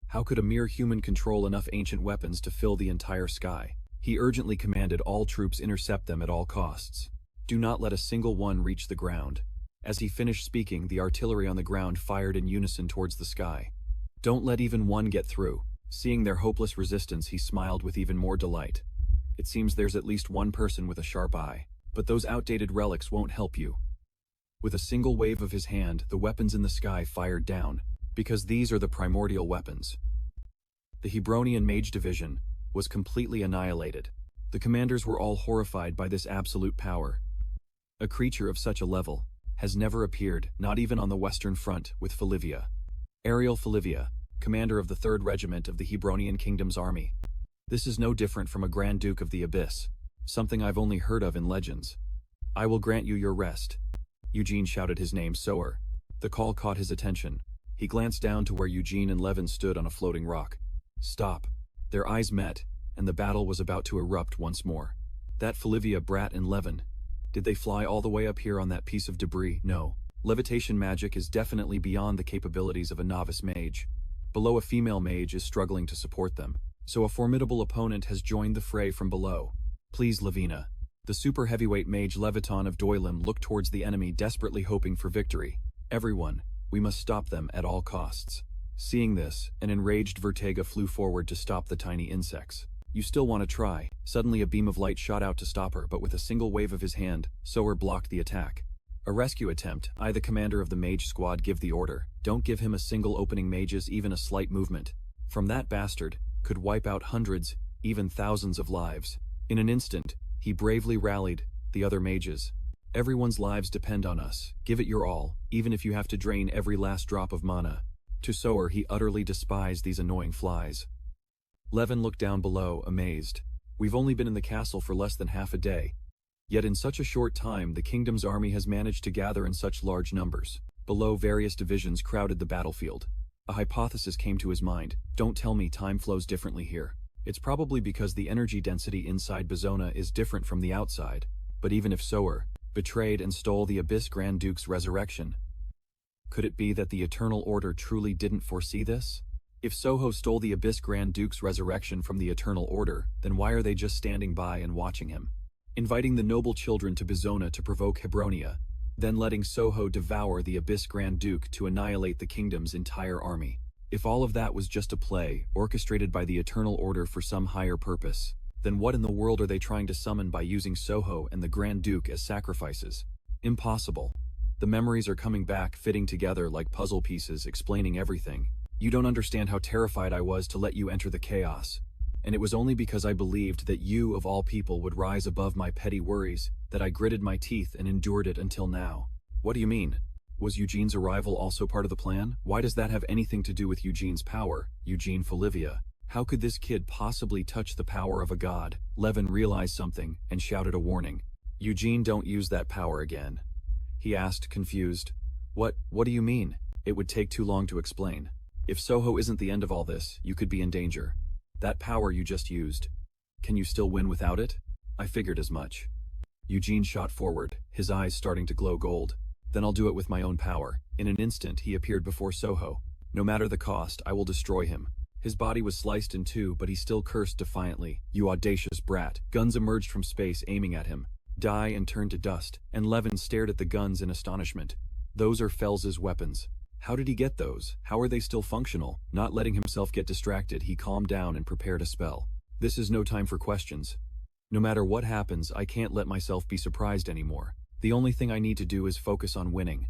How could a mere human control enough ancient weapons to fill the entire sky? He urgently commanded all troops intercept them at all costs. Do not let a single one reach the ground. As he finished speaking, the artillery on the ground fired in unison towards the sky. Don't let even one get through. Seeing their hopeless resistance, he smiled with even more delight. It seems there's at least one person with a sharp eye, but those outdated relics won't help you. With a single wave of his hand, the weapons in the sky fired down, because these are the primordial weapons. The Hebronian mage division was completely annihilated. The commanders were all horrified by this absolute power. A creature of such a level has never appeared, not even on the Western Front, with Falivia. Ariel Falivia, commander of the 3rd Regiment of the Hebronian Kingdom's army. This is no different from a Grand Duke of the Abyss, something I've only heard of in legends. I will grant you your rest. Eugene shouted his name, Sower. The call caught his attention. He glanced down to where Eugene and Levin stood on a floating rock. Stop. Their eyes met, and the battle was about to erupt once more. That Falivia brat and Levin. Did they fly all the way up here on that piece of debris? No. Levitation magic is definitely beyond the capabilities of a novice mage. Below, a female mage is struggling to support them, so a formidable opponent has joined the fray from below. Please, Lavina. The super heavyweight mage Leviton of Doilim looked towards the enemy, desperately hoping for victory. Everyone, we must stop them at all costs. Seeing this, an enraged Vertega flew forward to stop the tiny insects. You still want to try? Suddenly a beam of light shot out to stop her, but with a single wave of his hand, Sower blocked the attack. A rescue attempt. I, the commander of the mage squad, give the order. Don't give him a single opening, mages, even a slight movement. From that bastard, could wipe out hundreds, even thousands of lives. In an instant, he bravely rallied the other mages. Everyone's lives depend on us. Give it your all, even if you have to drain every last drop of mana. To Sower, he utterly despised these annoying flies. Levin looked down below, amazed. We've only been in the castle for less than half a day. Yet in such a short time, the kingdom's army has managed to gather in such large numbers. Below, various divisions crowded the battlefield. A hypothesis came to his mind. Don't tell me time flows differently here. It's probably because the energy density inside Bizona is different from the outside. But even if Sower betrayed and stole the Abyss Grand Duke's resurrection, could it be that the Eternal Order truly didn't foresee this? If Soho stole the Abyss Grand Duke's resurrection from the Eternal Order, then why are they just standing by and watching him? Inviting the noble children to Bizona to provoke Hebronia, then letting Soho devour the Abyss Grand Duke to annihilate the kingdom's entire army. If all of that was just a play, orchestrated by the Eternal Order for some higher purpose, then what in the world are they trying to summon by using Soho and the Grand Duke as sacrifices? Impossible. The memories are coming back, fitting together like puzzle pieces, explaining everything. You don't understand how terrified I was to let you enter the chaos. And it was only because I believed that you, of all people, would rise above my petty worries, that I gritted my teeth and endured it until now. What do you mean? Was Eugene's arrival also part of the plan? Why does that have anything to do with Eugene's power? Eugene Falivia. How could this kid possibly touch the power of a god? Levin realized something and shouted a warning. Eugene, don't use that power again. He asked, confused. What do you mean? It would take too long to explain. If Soho isn't the end of all this, you could be in danger. That power you just used. Can you still win without it? I figured as much. Eugene shot forward, his eyes starting to glow gold. Then I'll do it with my own power. In an instant, he appeared before Soho. No matter the cost, I will destroy him. His body was sliced in two, but he still cursed defiantly. You audacious brat. Guns emerged from space, aiming at him. Die and turn to dust. And Levin stared at the guns in astonishment. Those are Fels's weapons. How did he get those? How are they still functional? Not letting himself get distracted, he calmed down and prepared a spell. This is no time for questions. No matter what happens, I can't let myself be surprised anymore. The only thing I need to do is focus on winning.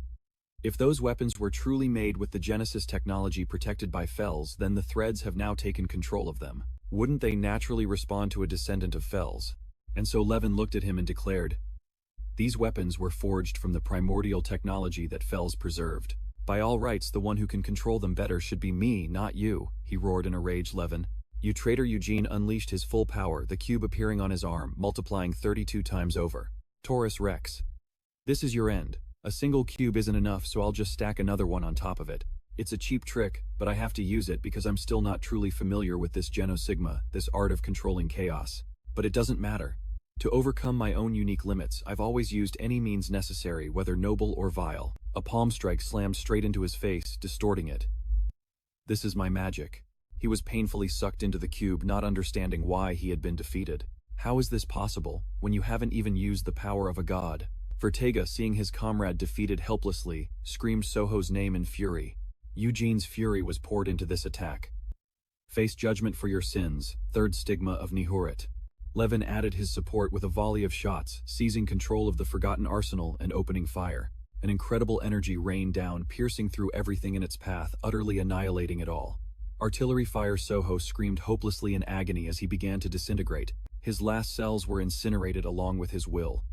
If those weapons were truly made with the Genesis technology protected by Fells, then the threads have now taken control of them. Wouldn't they naturally respond to a descendant of Fells? And so Levin looked at him and declared, "These weapons were forged from the primordial technology that Fells preserved. By all rights, the one who can control them better should be me, not you," he roared in a rage. "Levin, you traitor!" Eugene unleashed his full power, the cube appearing on his arm, multiplying 32 times over. "Taurus Rex. This is your end. A single cube isn't enough, so I'll just stack another one on top of it. It's a cheap trick, but I have to use it because I'm still not truly familiar with this Geno Sigma, this art of controlling chaos. But it doesn't matter. To overcome my own unique limits, I've always used any means necessary, whether noble or vile." A palm strike slammed straight into his face, distorting it. "This is my magic." He was painfully sucked into the cube, not understanding why he had been defeated. How is this possible, when you haven't even used the power of a god? Vertega, seeing his comrade defeated helplessly, screamed Soho's name in fury. Eugene's fury was poured into this attack. "Face judgment for your sins, third stigma of Nihurit." Levin added his support with a volley of shots, seizing control of the forgotten arsenal and opening fire. An incredible energy rained down, piercing through everything in its path, utterly annihilating it all. Artillery fire. Soho screamed hopelessly in agony as he began to disintegrate. His last cells were incinerated along with his will.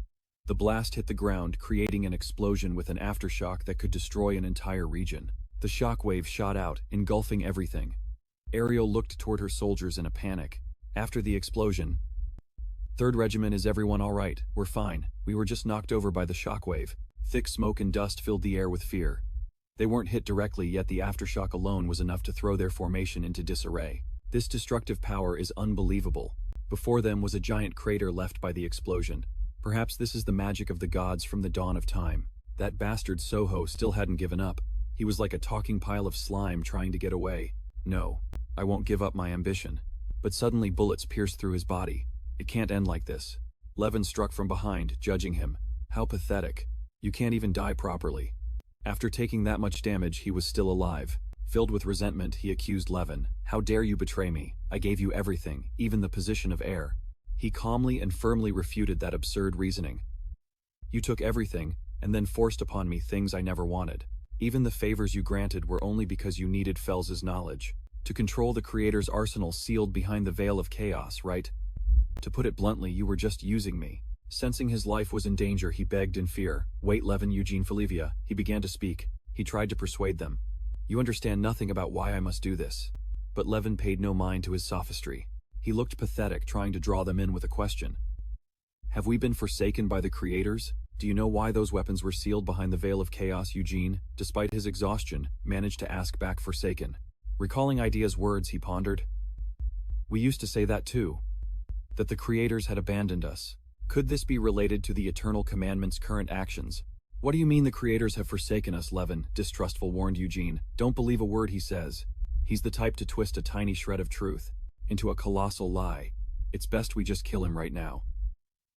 The blast hit the ground, creating an explosion with an aftershock that could destroy an entire region. The shockwave shot out, engulfing everything. Ariel looked toward her soldiers in a panic. After the explosion, "Third Regiment, is everyone all right? We're fine. We were just knocked over by the shockwave." Thick smoke and dust filled the air with fear. They weren't hit directly, yet the aftershock alone was enough to throw their formation into disarray. This destructive power is unbelievable. Before them was a giant crater left by the explosion. Perhaps this is the magic of the gods from the dawn of time. That bastard Soho still hadn't given up. He was like a talking pile of slime trying to get away. "No, I won't give up my ambition." But suddenly bullets pierced through his body. "It can't end like this." Levin struck from behind, judging him. "How pathetic. You can't even die properly." After taking that much damage, he was still alive. Filled with resentment, he accused Levin. "How dare you betray me? I gave you everything, even the position of heir." He calmly and firmly refuted that absurd reasoning. "You took everything, and then forced upon me things I never wanted. Even the favors you granted were only because you needed Fells's knowledge. To control the Creator's arsenal sealed behind the veil of chaos, right? To put it bluntly, you were just using me." Sensing his life was in danger, he begged in fear. "Wait, Levin, Eugene Filivia." He began to speak. He tried to persuade them. "You understand nothing about why I must do this." But Levin paid no mind to his sophistry. He looked pathetic, trying to draw them in with a question. "Have we been forsaken by the Creators? Do you know why those weapons were sealed behind the veil of chaos?" Eugene, despite his exhaustion, managed to ask back, forsaken. Recalling Idea's words, he pondered. "We used to say that too. That the Creators had abandoned us. Could this be related to the Eternal Commandment's current actions?" "What do you mean the Creators have forsaken us?" Levin, distrustful, warned Eugene. "Don't believe a word he says. He's the type to twist a tiny shred of truth into a colossal lie. It's best we just kill him right now."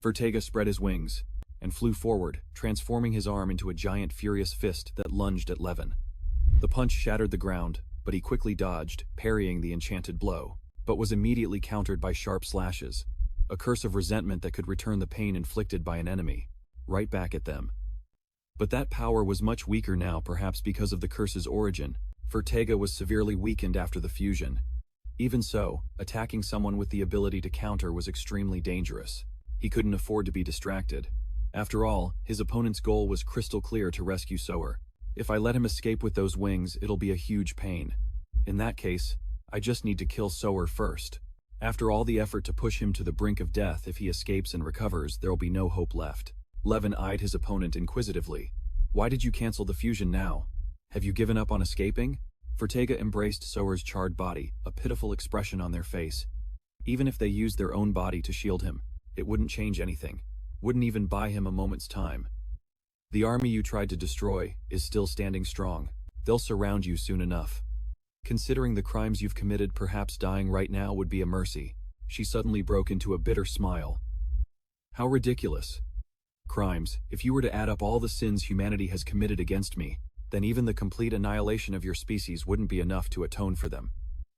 Vertega spread his wings and flew forward, transforming his arm into a giant furious fist that lunged at Levin. The punch shattered the ground, but he quickly dodged, parrying the enchanted blow, but was immediately countered by sharp slashes. A curse of resentment that could return the pain inflicted by an enemy right back at them. But that power was much weaker now, perhaps because of the curse's origin. Vertega was severely weakened after the fusion. Even so, attacking someone with the ability to counter was extremely dangerous. He couldn't afford to be distracted. After all, his opponent's goal was crystal clear: to rescue Sower. If I let him escape with those wings, it'll be a huge pain. In that case, I just need to kill Sower first. After all the effort to push him to the brink of death, if he escapes and recovers, there'll be no hope left. Levin eyed his opponent inquisitively. "Why did you cancel the fusion now? Have you given up on escaping?" Vertega embraced Sower's charred body, a pitiful expression on their face. Even if they used their own body to shield him, it wouldn't change anything. Wouldn't even buy him a moment's time. "The army you tried to destroy is still standing strong. They'll surround you soon enough. Considering the crimes you've committed, perhaps dying right now would be a mercy." She suddenly broke into a bitter smile. "How ridiculous. Crimes, if you were to add up all the sins humanity has committed against me, then even the complete annihilation of your species wouldn't be enough to atone for them."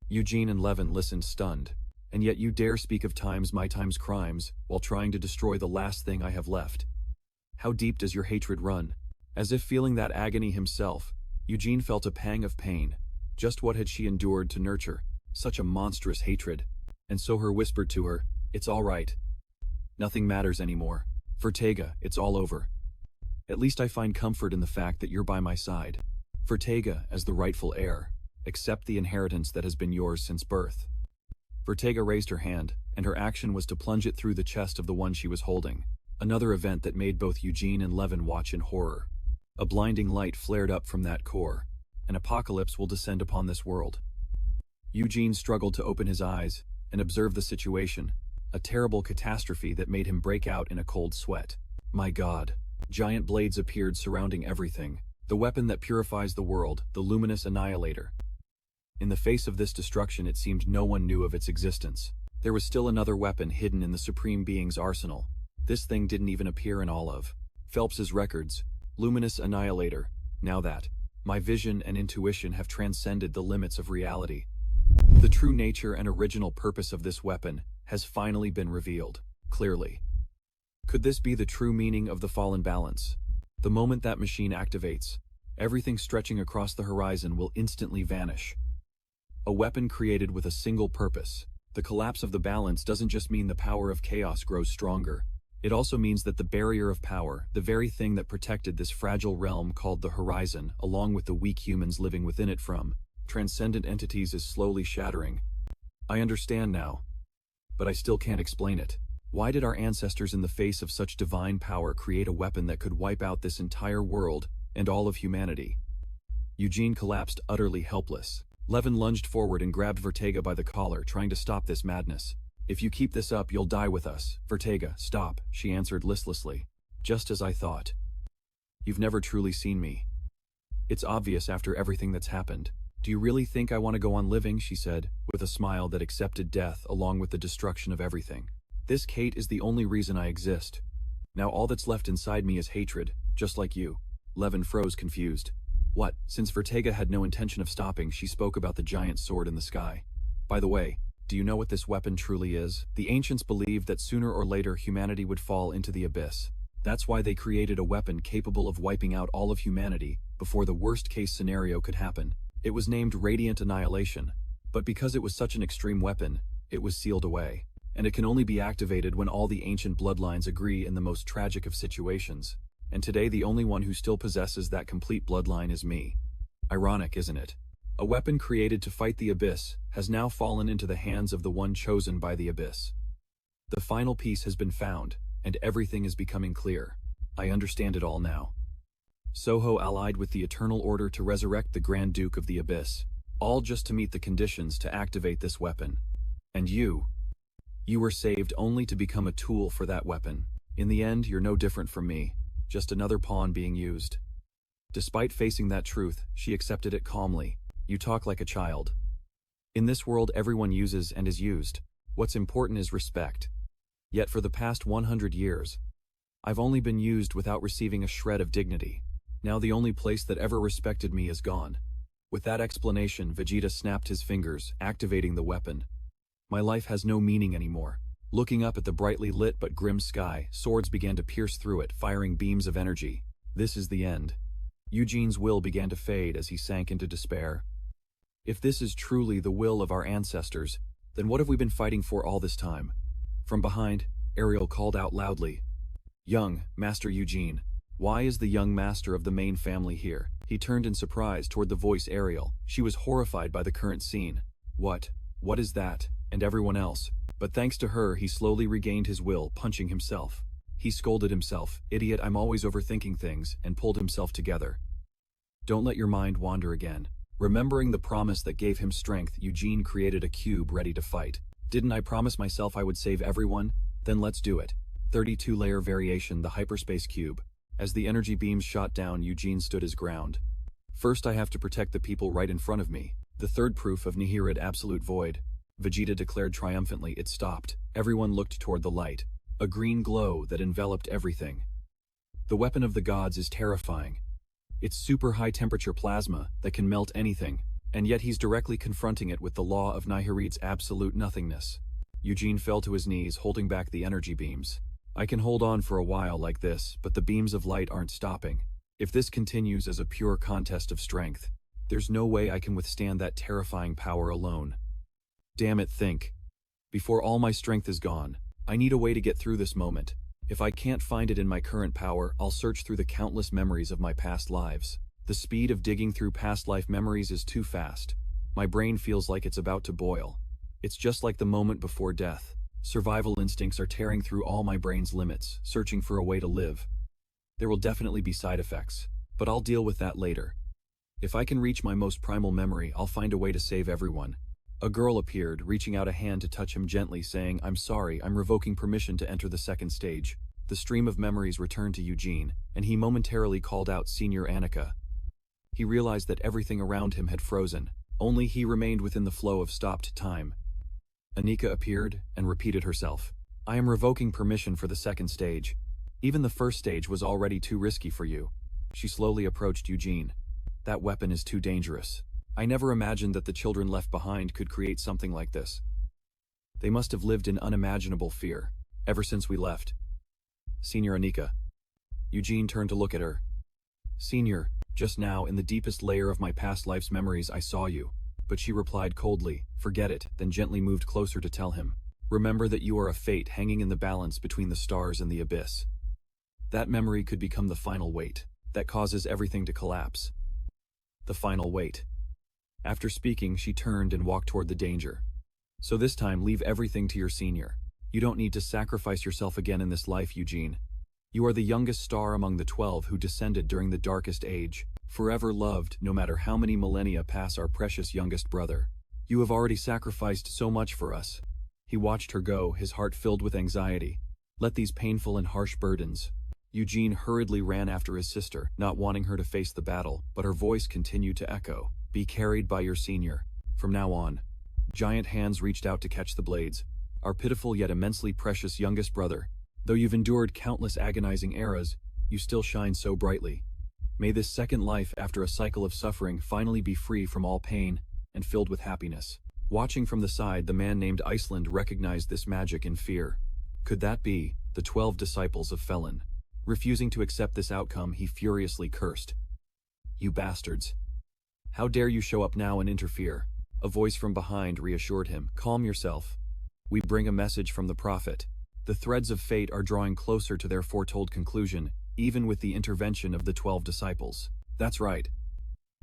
Eugene and Levin listened stunned. "And yet you dare speak of my time's crimes, while trying to destroy the last thing I have left. How deep does your hatred run?" As if feeling that agony himself, Eugene felt a pang of pain. Just what had she endured to nurture such a monstrous hatred? And so her whispered to her, "It's all right. Nothing matters anymore. Vertega, it's all over. At least I find comfort in the fact that you're by my side. Vertega, as the rightful heir, accept the inheritance that has been yours since birth." Vertega raised her hand, and her action was to plunge it through the chest of the one she was holding. Another event that made both Eugene and Levin watch in horror. A blinding light flared up from that core. An apocalypse will descend upon this world. Eugene struggled to open his eyes and observe the situation, a terrible catastrophe that made him break out in a cold sweat. My God! Giant blades appeared surrounding everything. The weapon that purifies the world, the luminous annihilator. In the face of this destruction, it seemed no one knew of its existence. There was still another weapon hidden in the Supreme Being's arsenal. This thing didn't even appear in all of Phelps's records. Luminous annihilator. Now that my vision and intuition have transcended the limits of reality. The true nature and original purpose of this weapon has finally been revealed, clearly. Could this be the true meaning of the fallen balance? The moment that machine activates, everything stretching across the horizon will instantly vanish. A weapon created with a single purpose. The collapse of the balance doesn't just mean the power of chaos grows stronger. It also means that the barrier of power, the very thing that protected this fragile realm called the horizon, along with the weak humans living within it from transcendent entities, is slowly shattering. I understand now, but I still can't explain it. Why did our ancestors in the face of such divine power create a weapon that could wipe out this entire world and all of humanity? Eugene collapsed utterly helpless. Levin lunged forward and grabbed Vertega by the collar, trying to stop this madness. "If you keep this up, you'll die with us." "Vertega, stop," she answered listlessly. "Just as I thought. You've never truly seen me. It's obvious after everything that's happened. Do you really think I want to go on living?" she said, with a smile that accepted death along with the destruction of everything. "This Kate is the only reason I exist. Now all that's left inside me is hatred, just like you." Levin froze, confused. What? Since Vertega had no intention of stopping, she spoke about the giant sword in the sky. "By the way, do you know what this weapon truly is? The ancients believed that sooner or later humanity would fall into the abyss. That's why they created a weapon capable of wiping out all of humanity before the worst-case scenario could happen. It was named Radiant Annihilation, but because it was such an extreme weapon, it was sealed away. And it can only be activated when all the ancient bloodlines agree in the most tragic of situations. And today the only one who still possesses that complete bloodline is me. Ironic, isn't it? A weapon created to fight the abyss has now fallen into the hands of the one chosen by the abyss. The final piece has been found, and everything is becoming clear. I understand it all now. Soho allied with the Eternal Order to resurrect the Grand Duke of the Abyss, all just to meet the conditions to activate this weapon. And you were saved only to become a tool for that weapon. In the end, you're no different from me, just another pawn being used. Despite facing that truth, she accepted it calmly. You talk like a child. In this world, everyone uses and is used. What's important is respect. Yet for the past 100 years, I've only been used without receiving a shred of dignity. Now the only place that ever respected me is gone. With that explanation, Vegeta snapped his fingers, activating the weapon. My life has no meaning anymore. Looking up at the brightly lit but grim sky, swords began to pierce through it, firing beams of energy. This is the end. Eugene's will began to fade as he sank into despair. If this is truly the will of our ancestors, then what have we been fighting for all this time? From behind, Ariel called out loudly. "Young, Master Eugene. Why is the young master of the main family here?" He turned in surprise toward the voice Ariel. She was horrified by the current scene. What is that? And everyone else. But thanks to her, he slowly regained his will, punching himself. He scolded himself, "Idiot, I'm always overthinking things," and pulled himself together. Don't let your mind wander again. Remembering the promise that gave him strength, Eugene created a cube ready to fight. Didn't I promise myself I would save everyone? Then let's do it. 32-layer variation, the hyperspace cube. As the energy beams shot down, Eugene stood his ground. First, I have to protect the people right in front of me. The third proof of Nihirid absolute void. Vegeta declared triumphantly. It stopped. Everyone looked toward the light. A green glow that enveloped everything. The weapon of the gods is terrifying. It's super high-temperature plasma that can melt anything, and yet he's directly confronting it with the law of Nihirid's absolute nothingness. Eugene fell to his knees, holding back the energy beams. I can hold on for a while like this, but the beams of light aren't stopping. If this continues as a pure contest of strength, there's no way I can withstand that terrifying power alone. Damn it, think. Before all my strength is gone, I need a way to get through this moment. If I can't find it in my current power, I'll search through the countless memories of my past lives. The speed of digging through past life memories is too fast. My brain feels like it's about to boil. It's just like the moment before death. Survival instincts are tearing through all my brain's limits, searching for a way to live. There will definitely be side effects, but I'll deal with that later. If I can reach my most primal memory, I'll find a way to save everyone. A girl appeared, reaching out a hand to touch him gently, saying, "I'm sorry, I'm revoking permission to enter the second stage." The stream of memories returned to Eugene, and he momentarily called out Senior Annika. He realized that everything around him had frozen. Only he remained within the flow of stopped time. Annika appeared and repeated herself. "I am revoking permission for the second stage. Even the first stage was already too risky for you." She slowly approached Eugene. "That weapon is too dangerous. I never imagined that the children left behind could create something like this. They must have lived in unimaginable fear, ever since we left." "Senior Annika." Eugene turned to look at her. "Senior, just now, in the deepest layer of my past life's memories, I saw you." But she replied coldly, "Forget it," then gently moved closer to tell him, "Remember that you are a fate hanging in the balance between the stars and the abyss. That memory could become the final weight that causes everything to collapse. The final weight." After speaking, she turned and walked toward the danger. "So this time, leave everything to your senior. You don't need to sacrifice yourself again in this life, Eugene. You are the youngest star among the 12 who descended during the darkest age, forever loved no matter how many millennia pass our precious youngest brother. You have already sacrificed so much for us." He watched her go, his heart filled with anxiety. "Let these painful and harsh burdens." Eugene hurriedly ran after his sister, not wanting her to face the battle, but her voice continued to echo, "Be carried by your senior. From now on." Giant hands reached out to catch the blades. "Our pitiful yet immensely precious youngest brother. Though you've endured countless agonizing eras, you still shine so brightly. May this second life after a cycle of suffering finally be free from all pain and filled with happiness." Watching from the side, the man named Iceland recognized this magic in fear. Could that be the 12 disciples of Felon? Refusing to accept this outcome, he furiously cursed. "You bastards. How dare you show up now and interfere?" A voice from behind reassured him. "Calm yourself. We bring a message from the prophet. The threads of fate are drawing closer to their foretold conclusion, even with the intervention of the 12 disciples. That's right.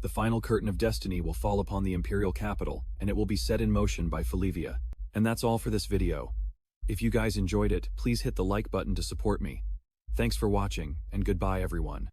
The final curtain of destiny will fall upon the imperial capital, and it will be set in motion by Felivia. And that's all for this video. If you guys enjoyed it, please hit the like button to support me. Thanks for watching, and goodbye everyone.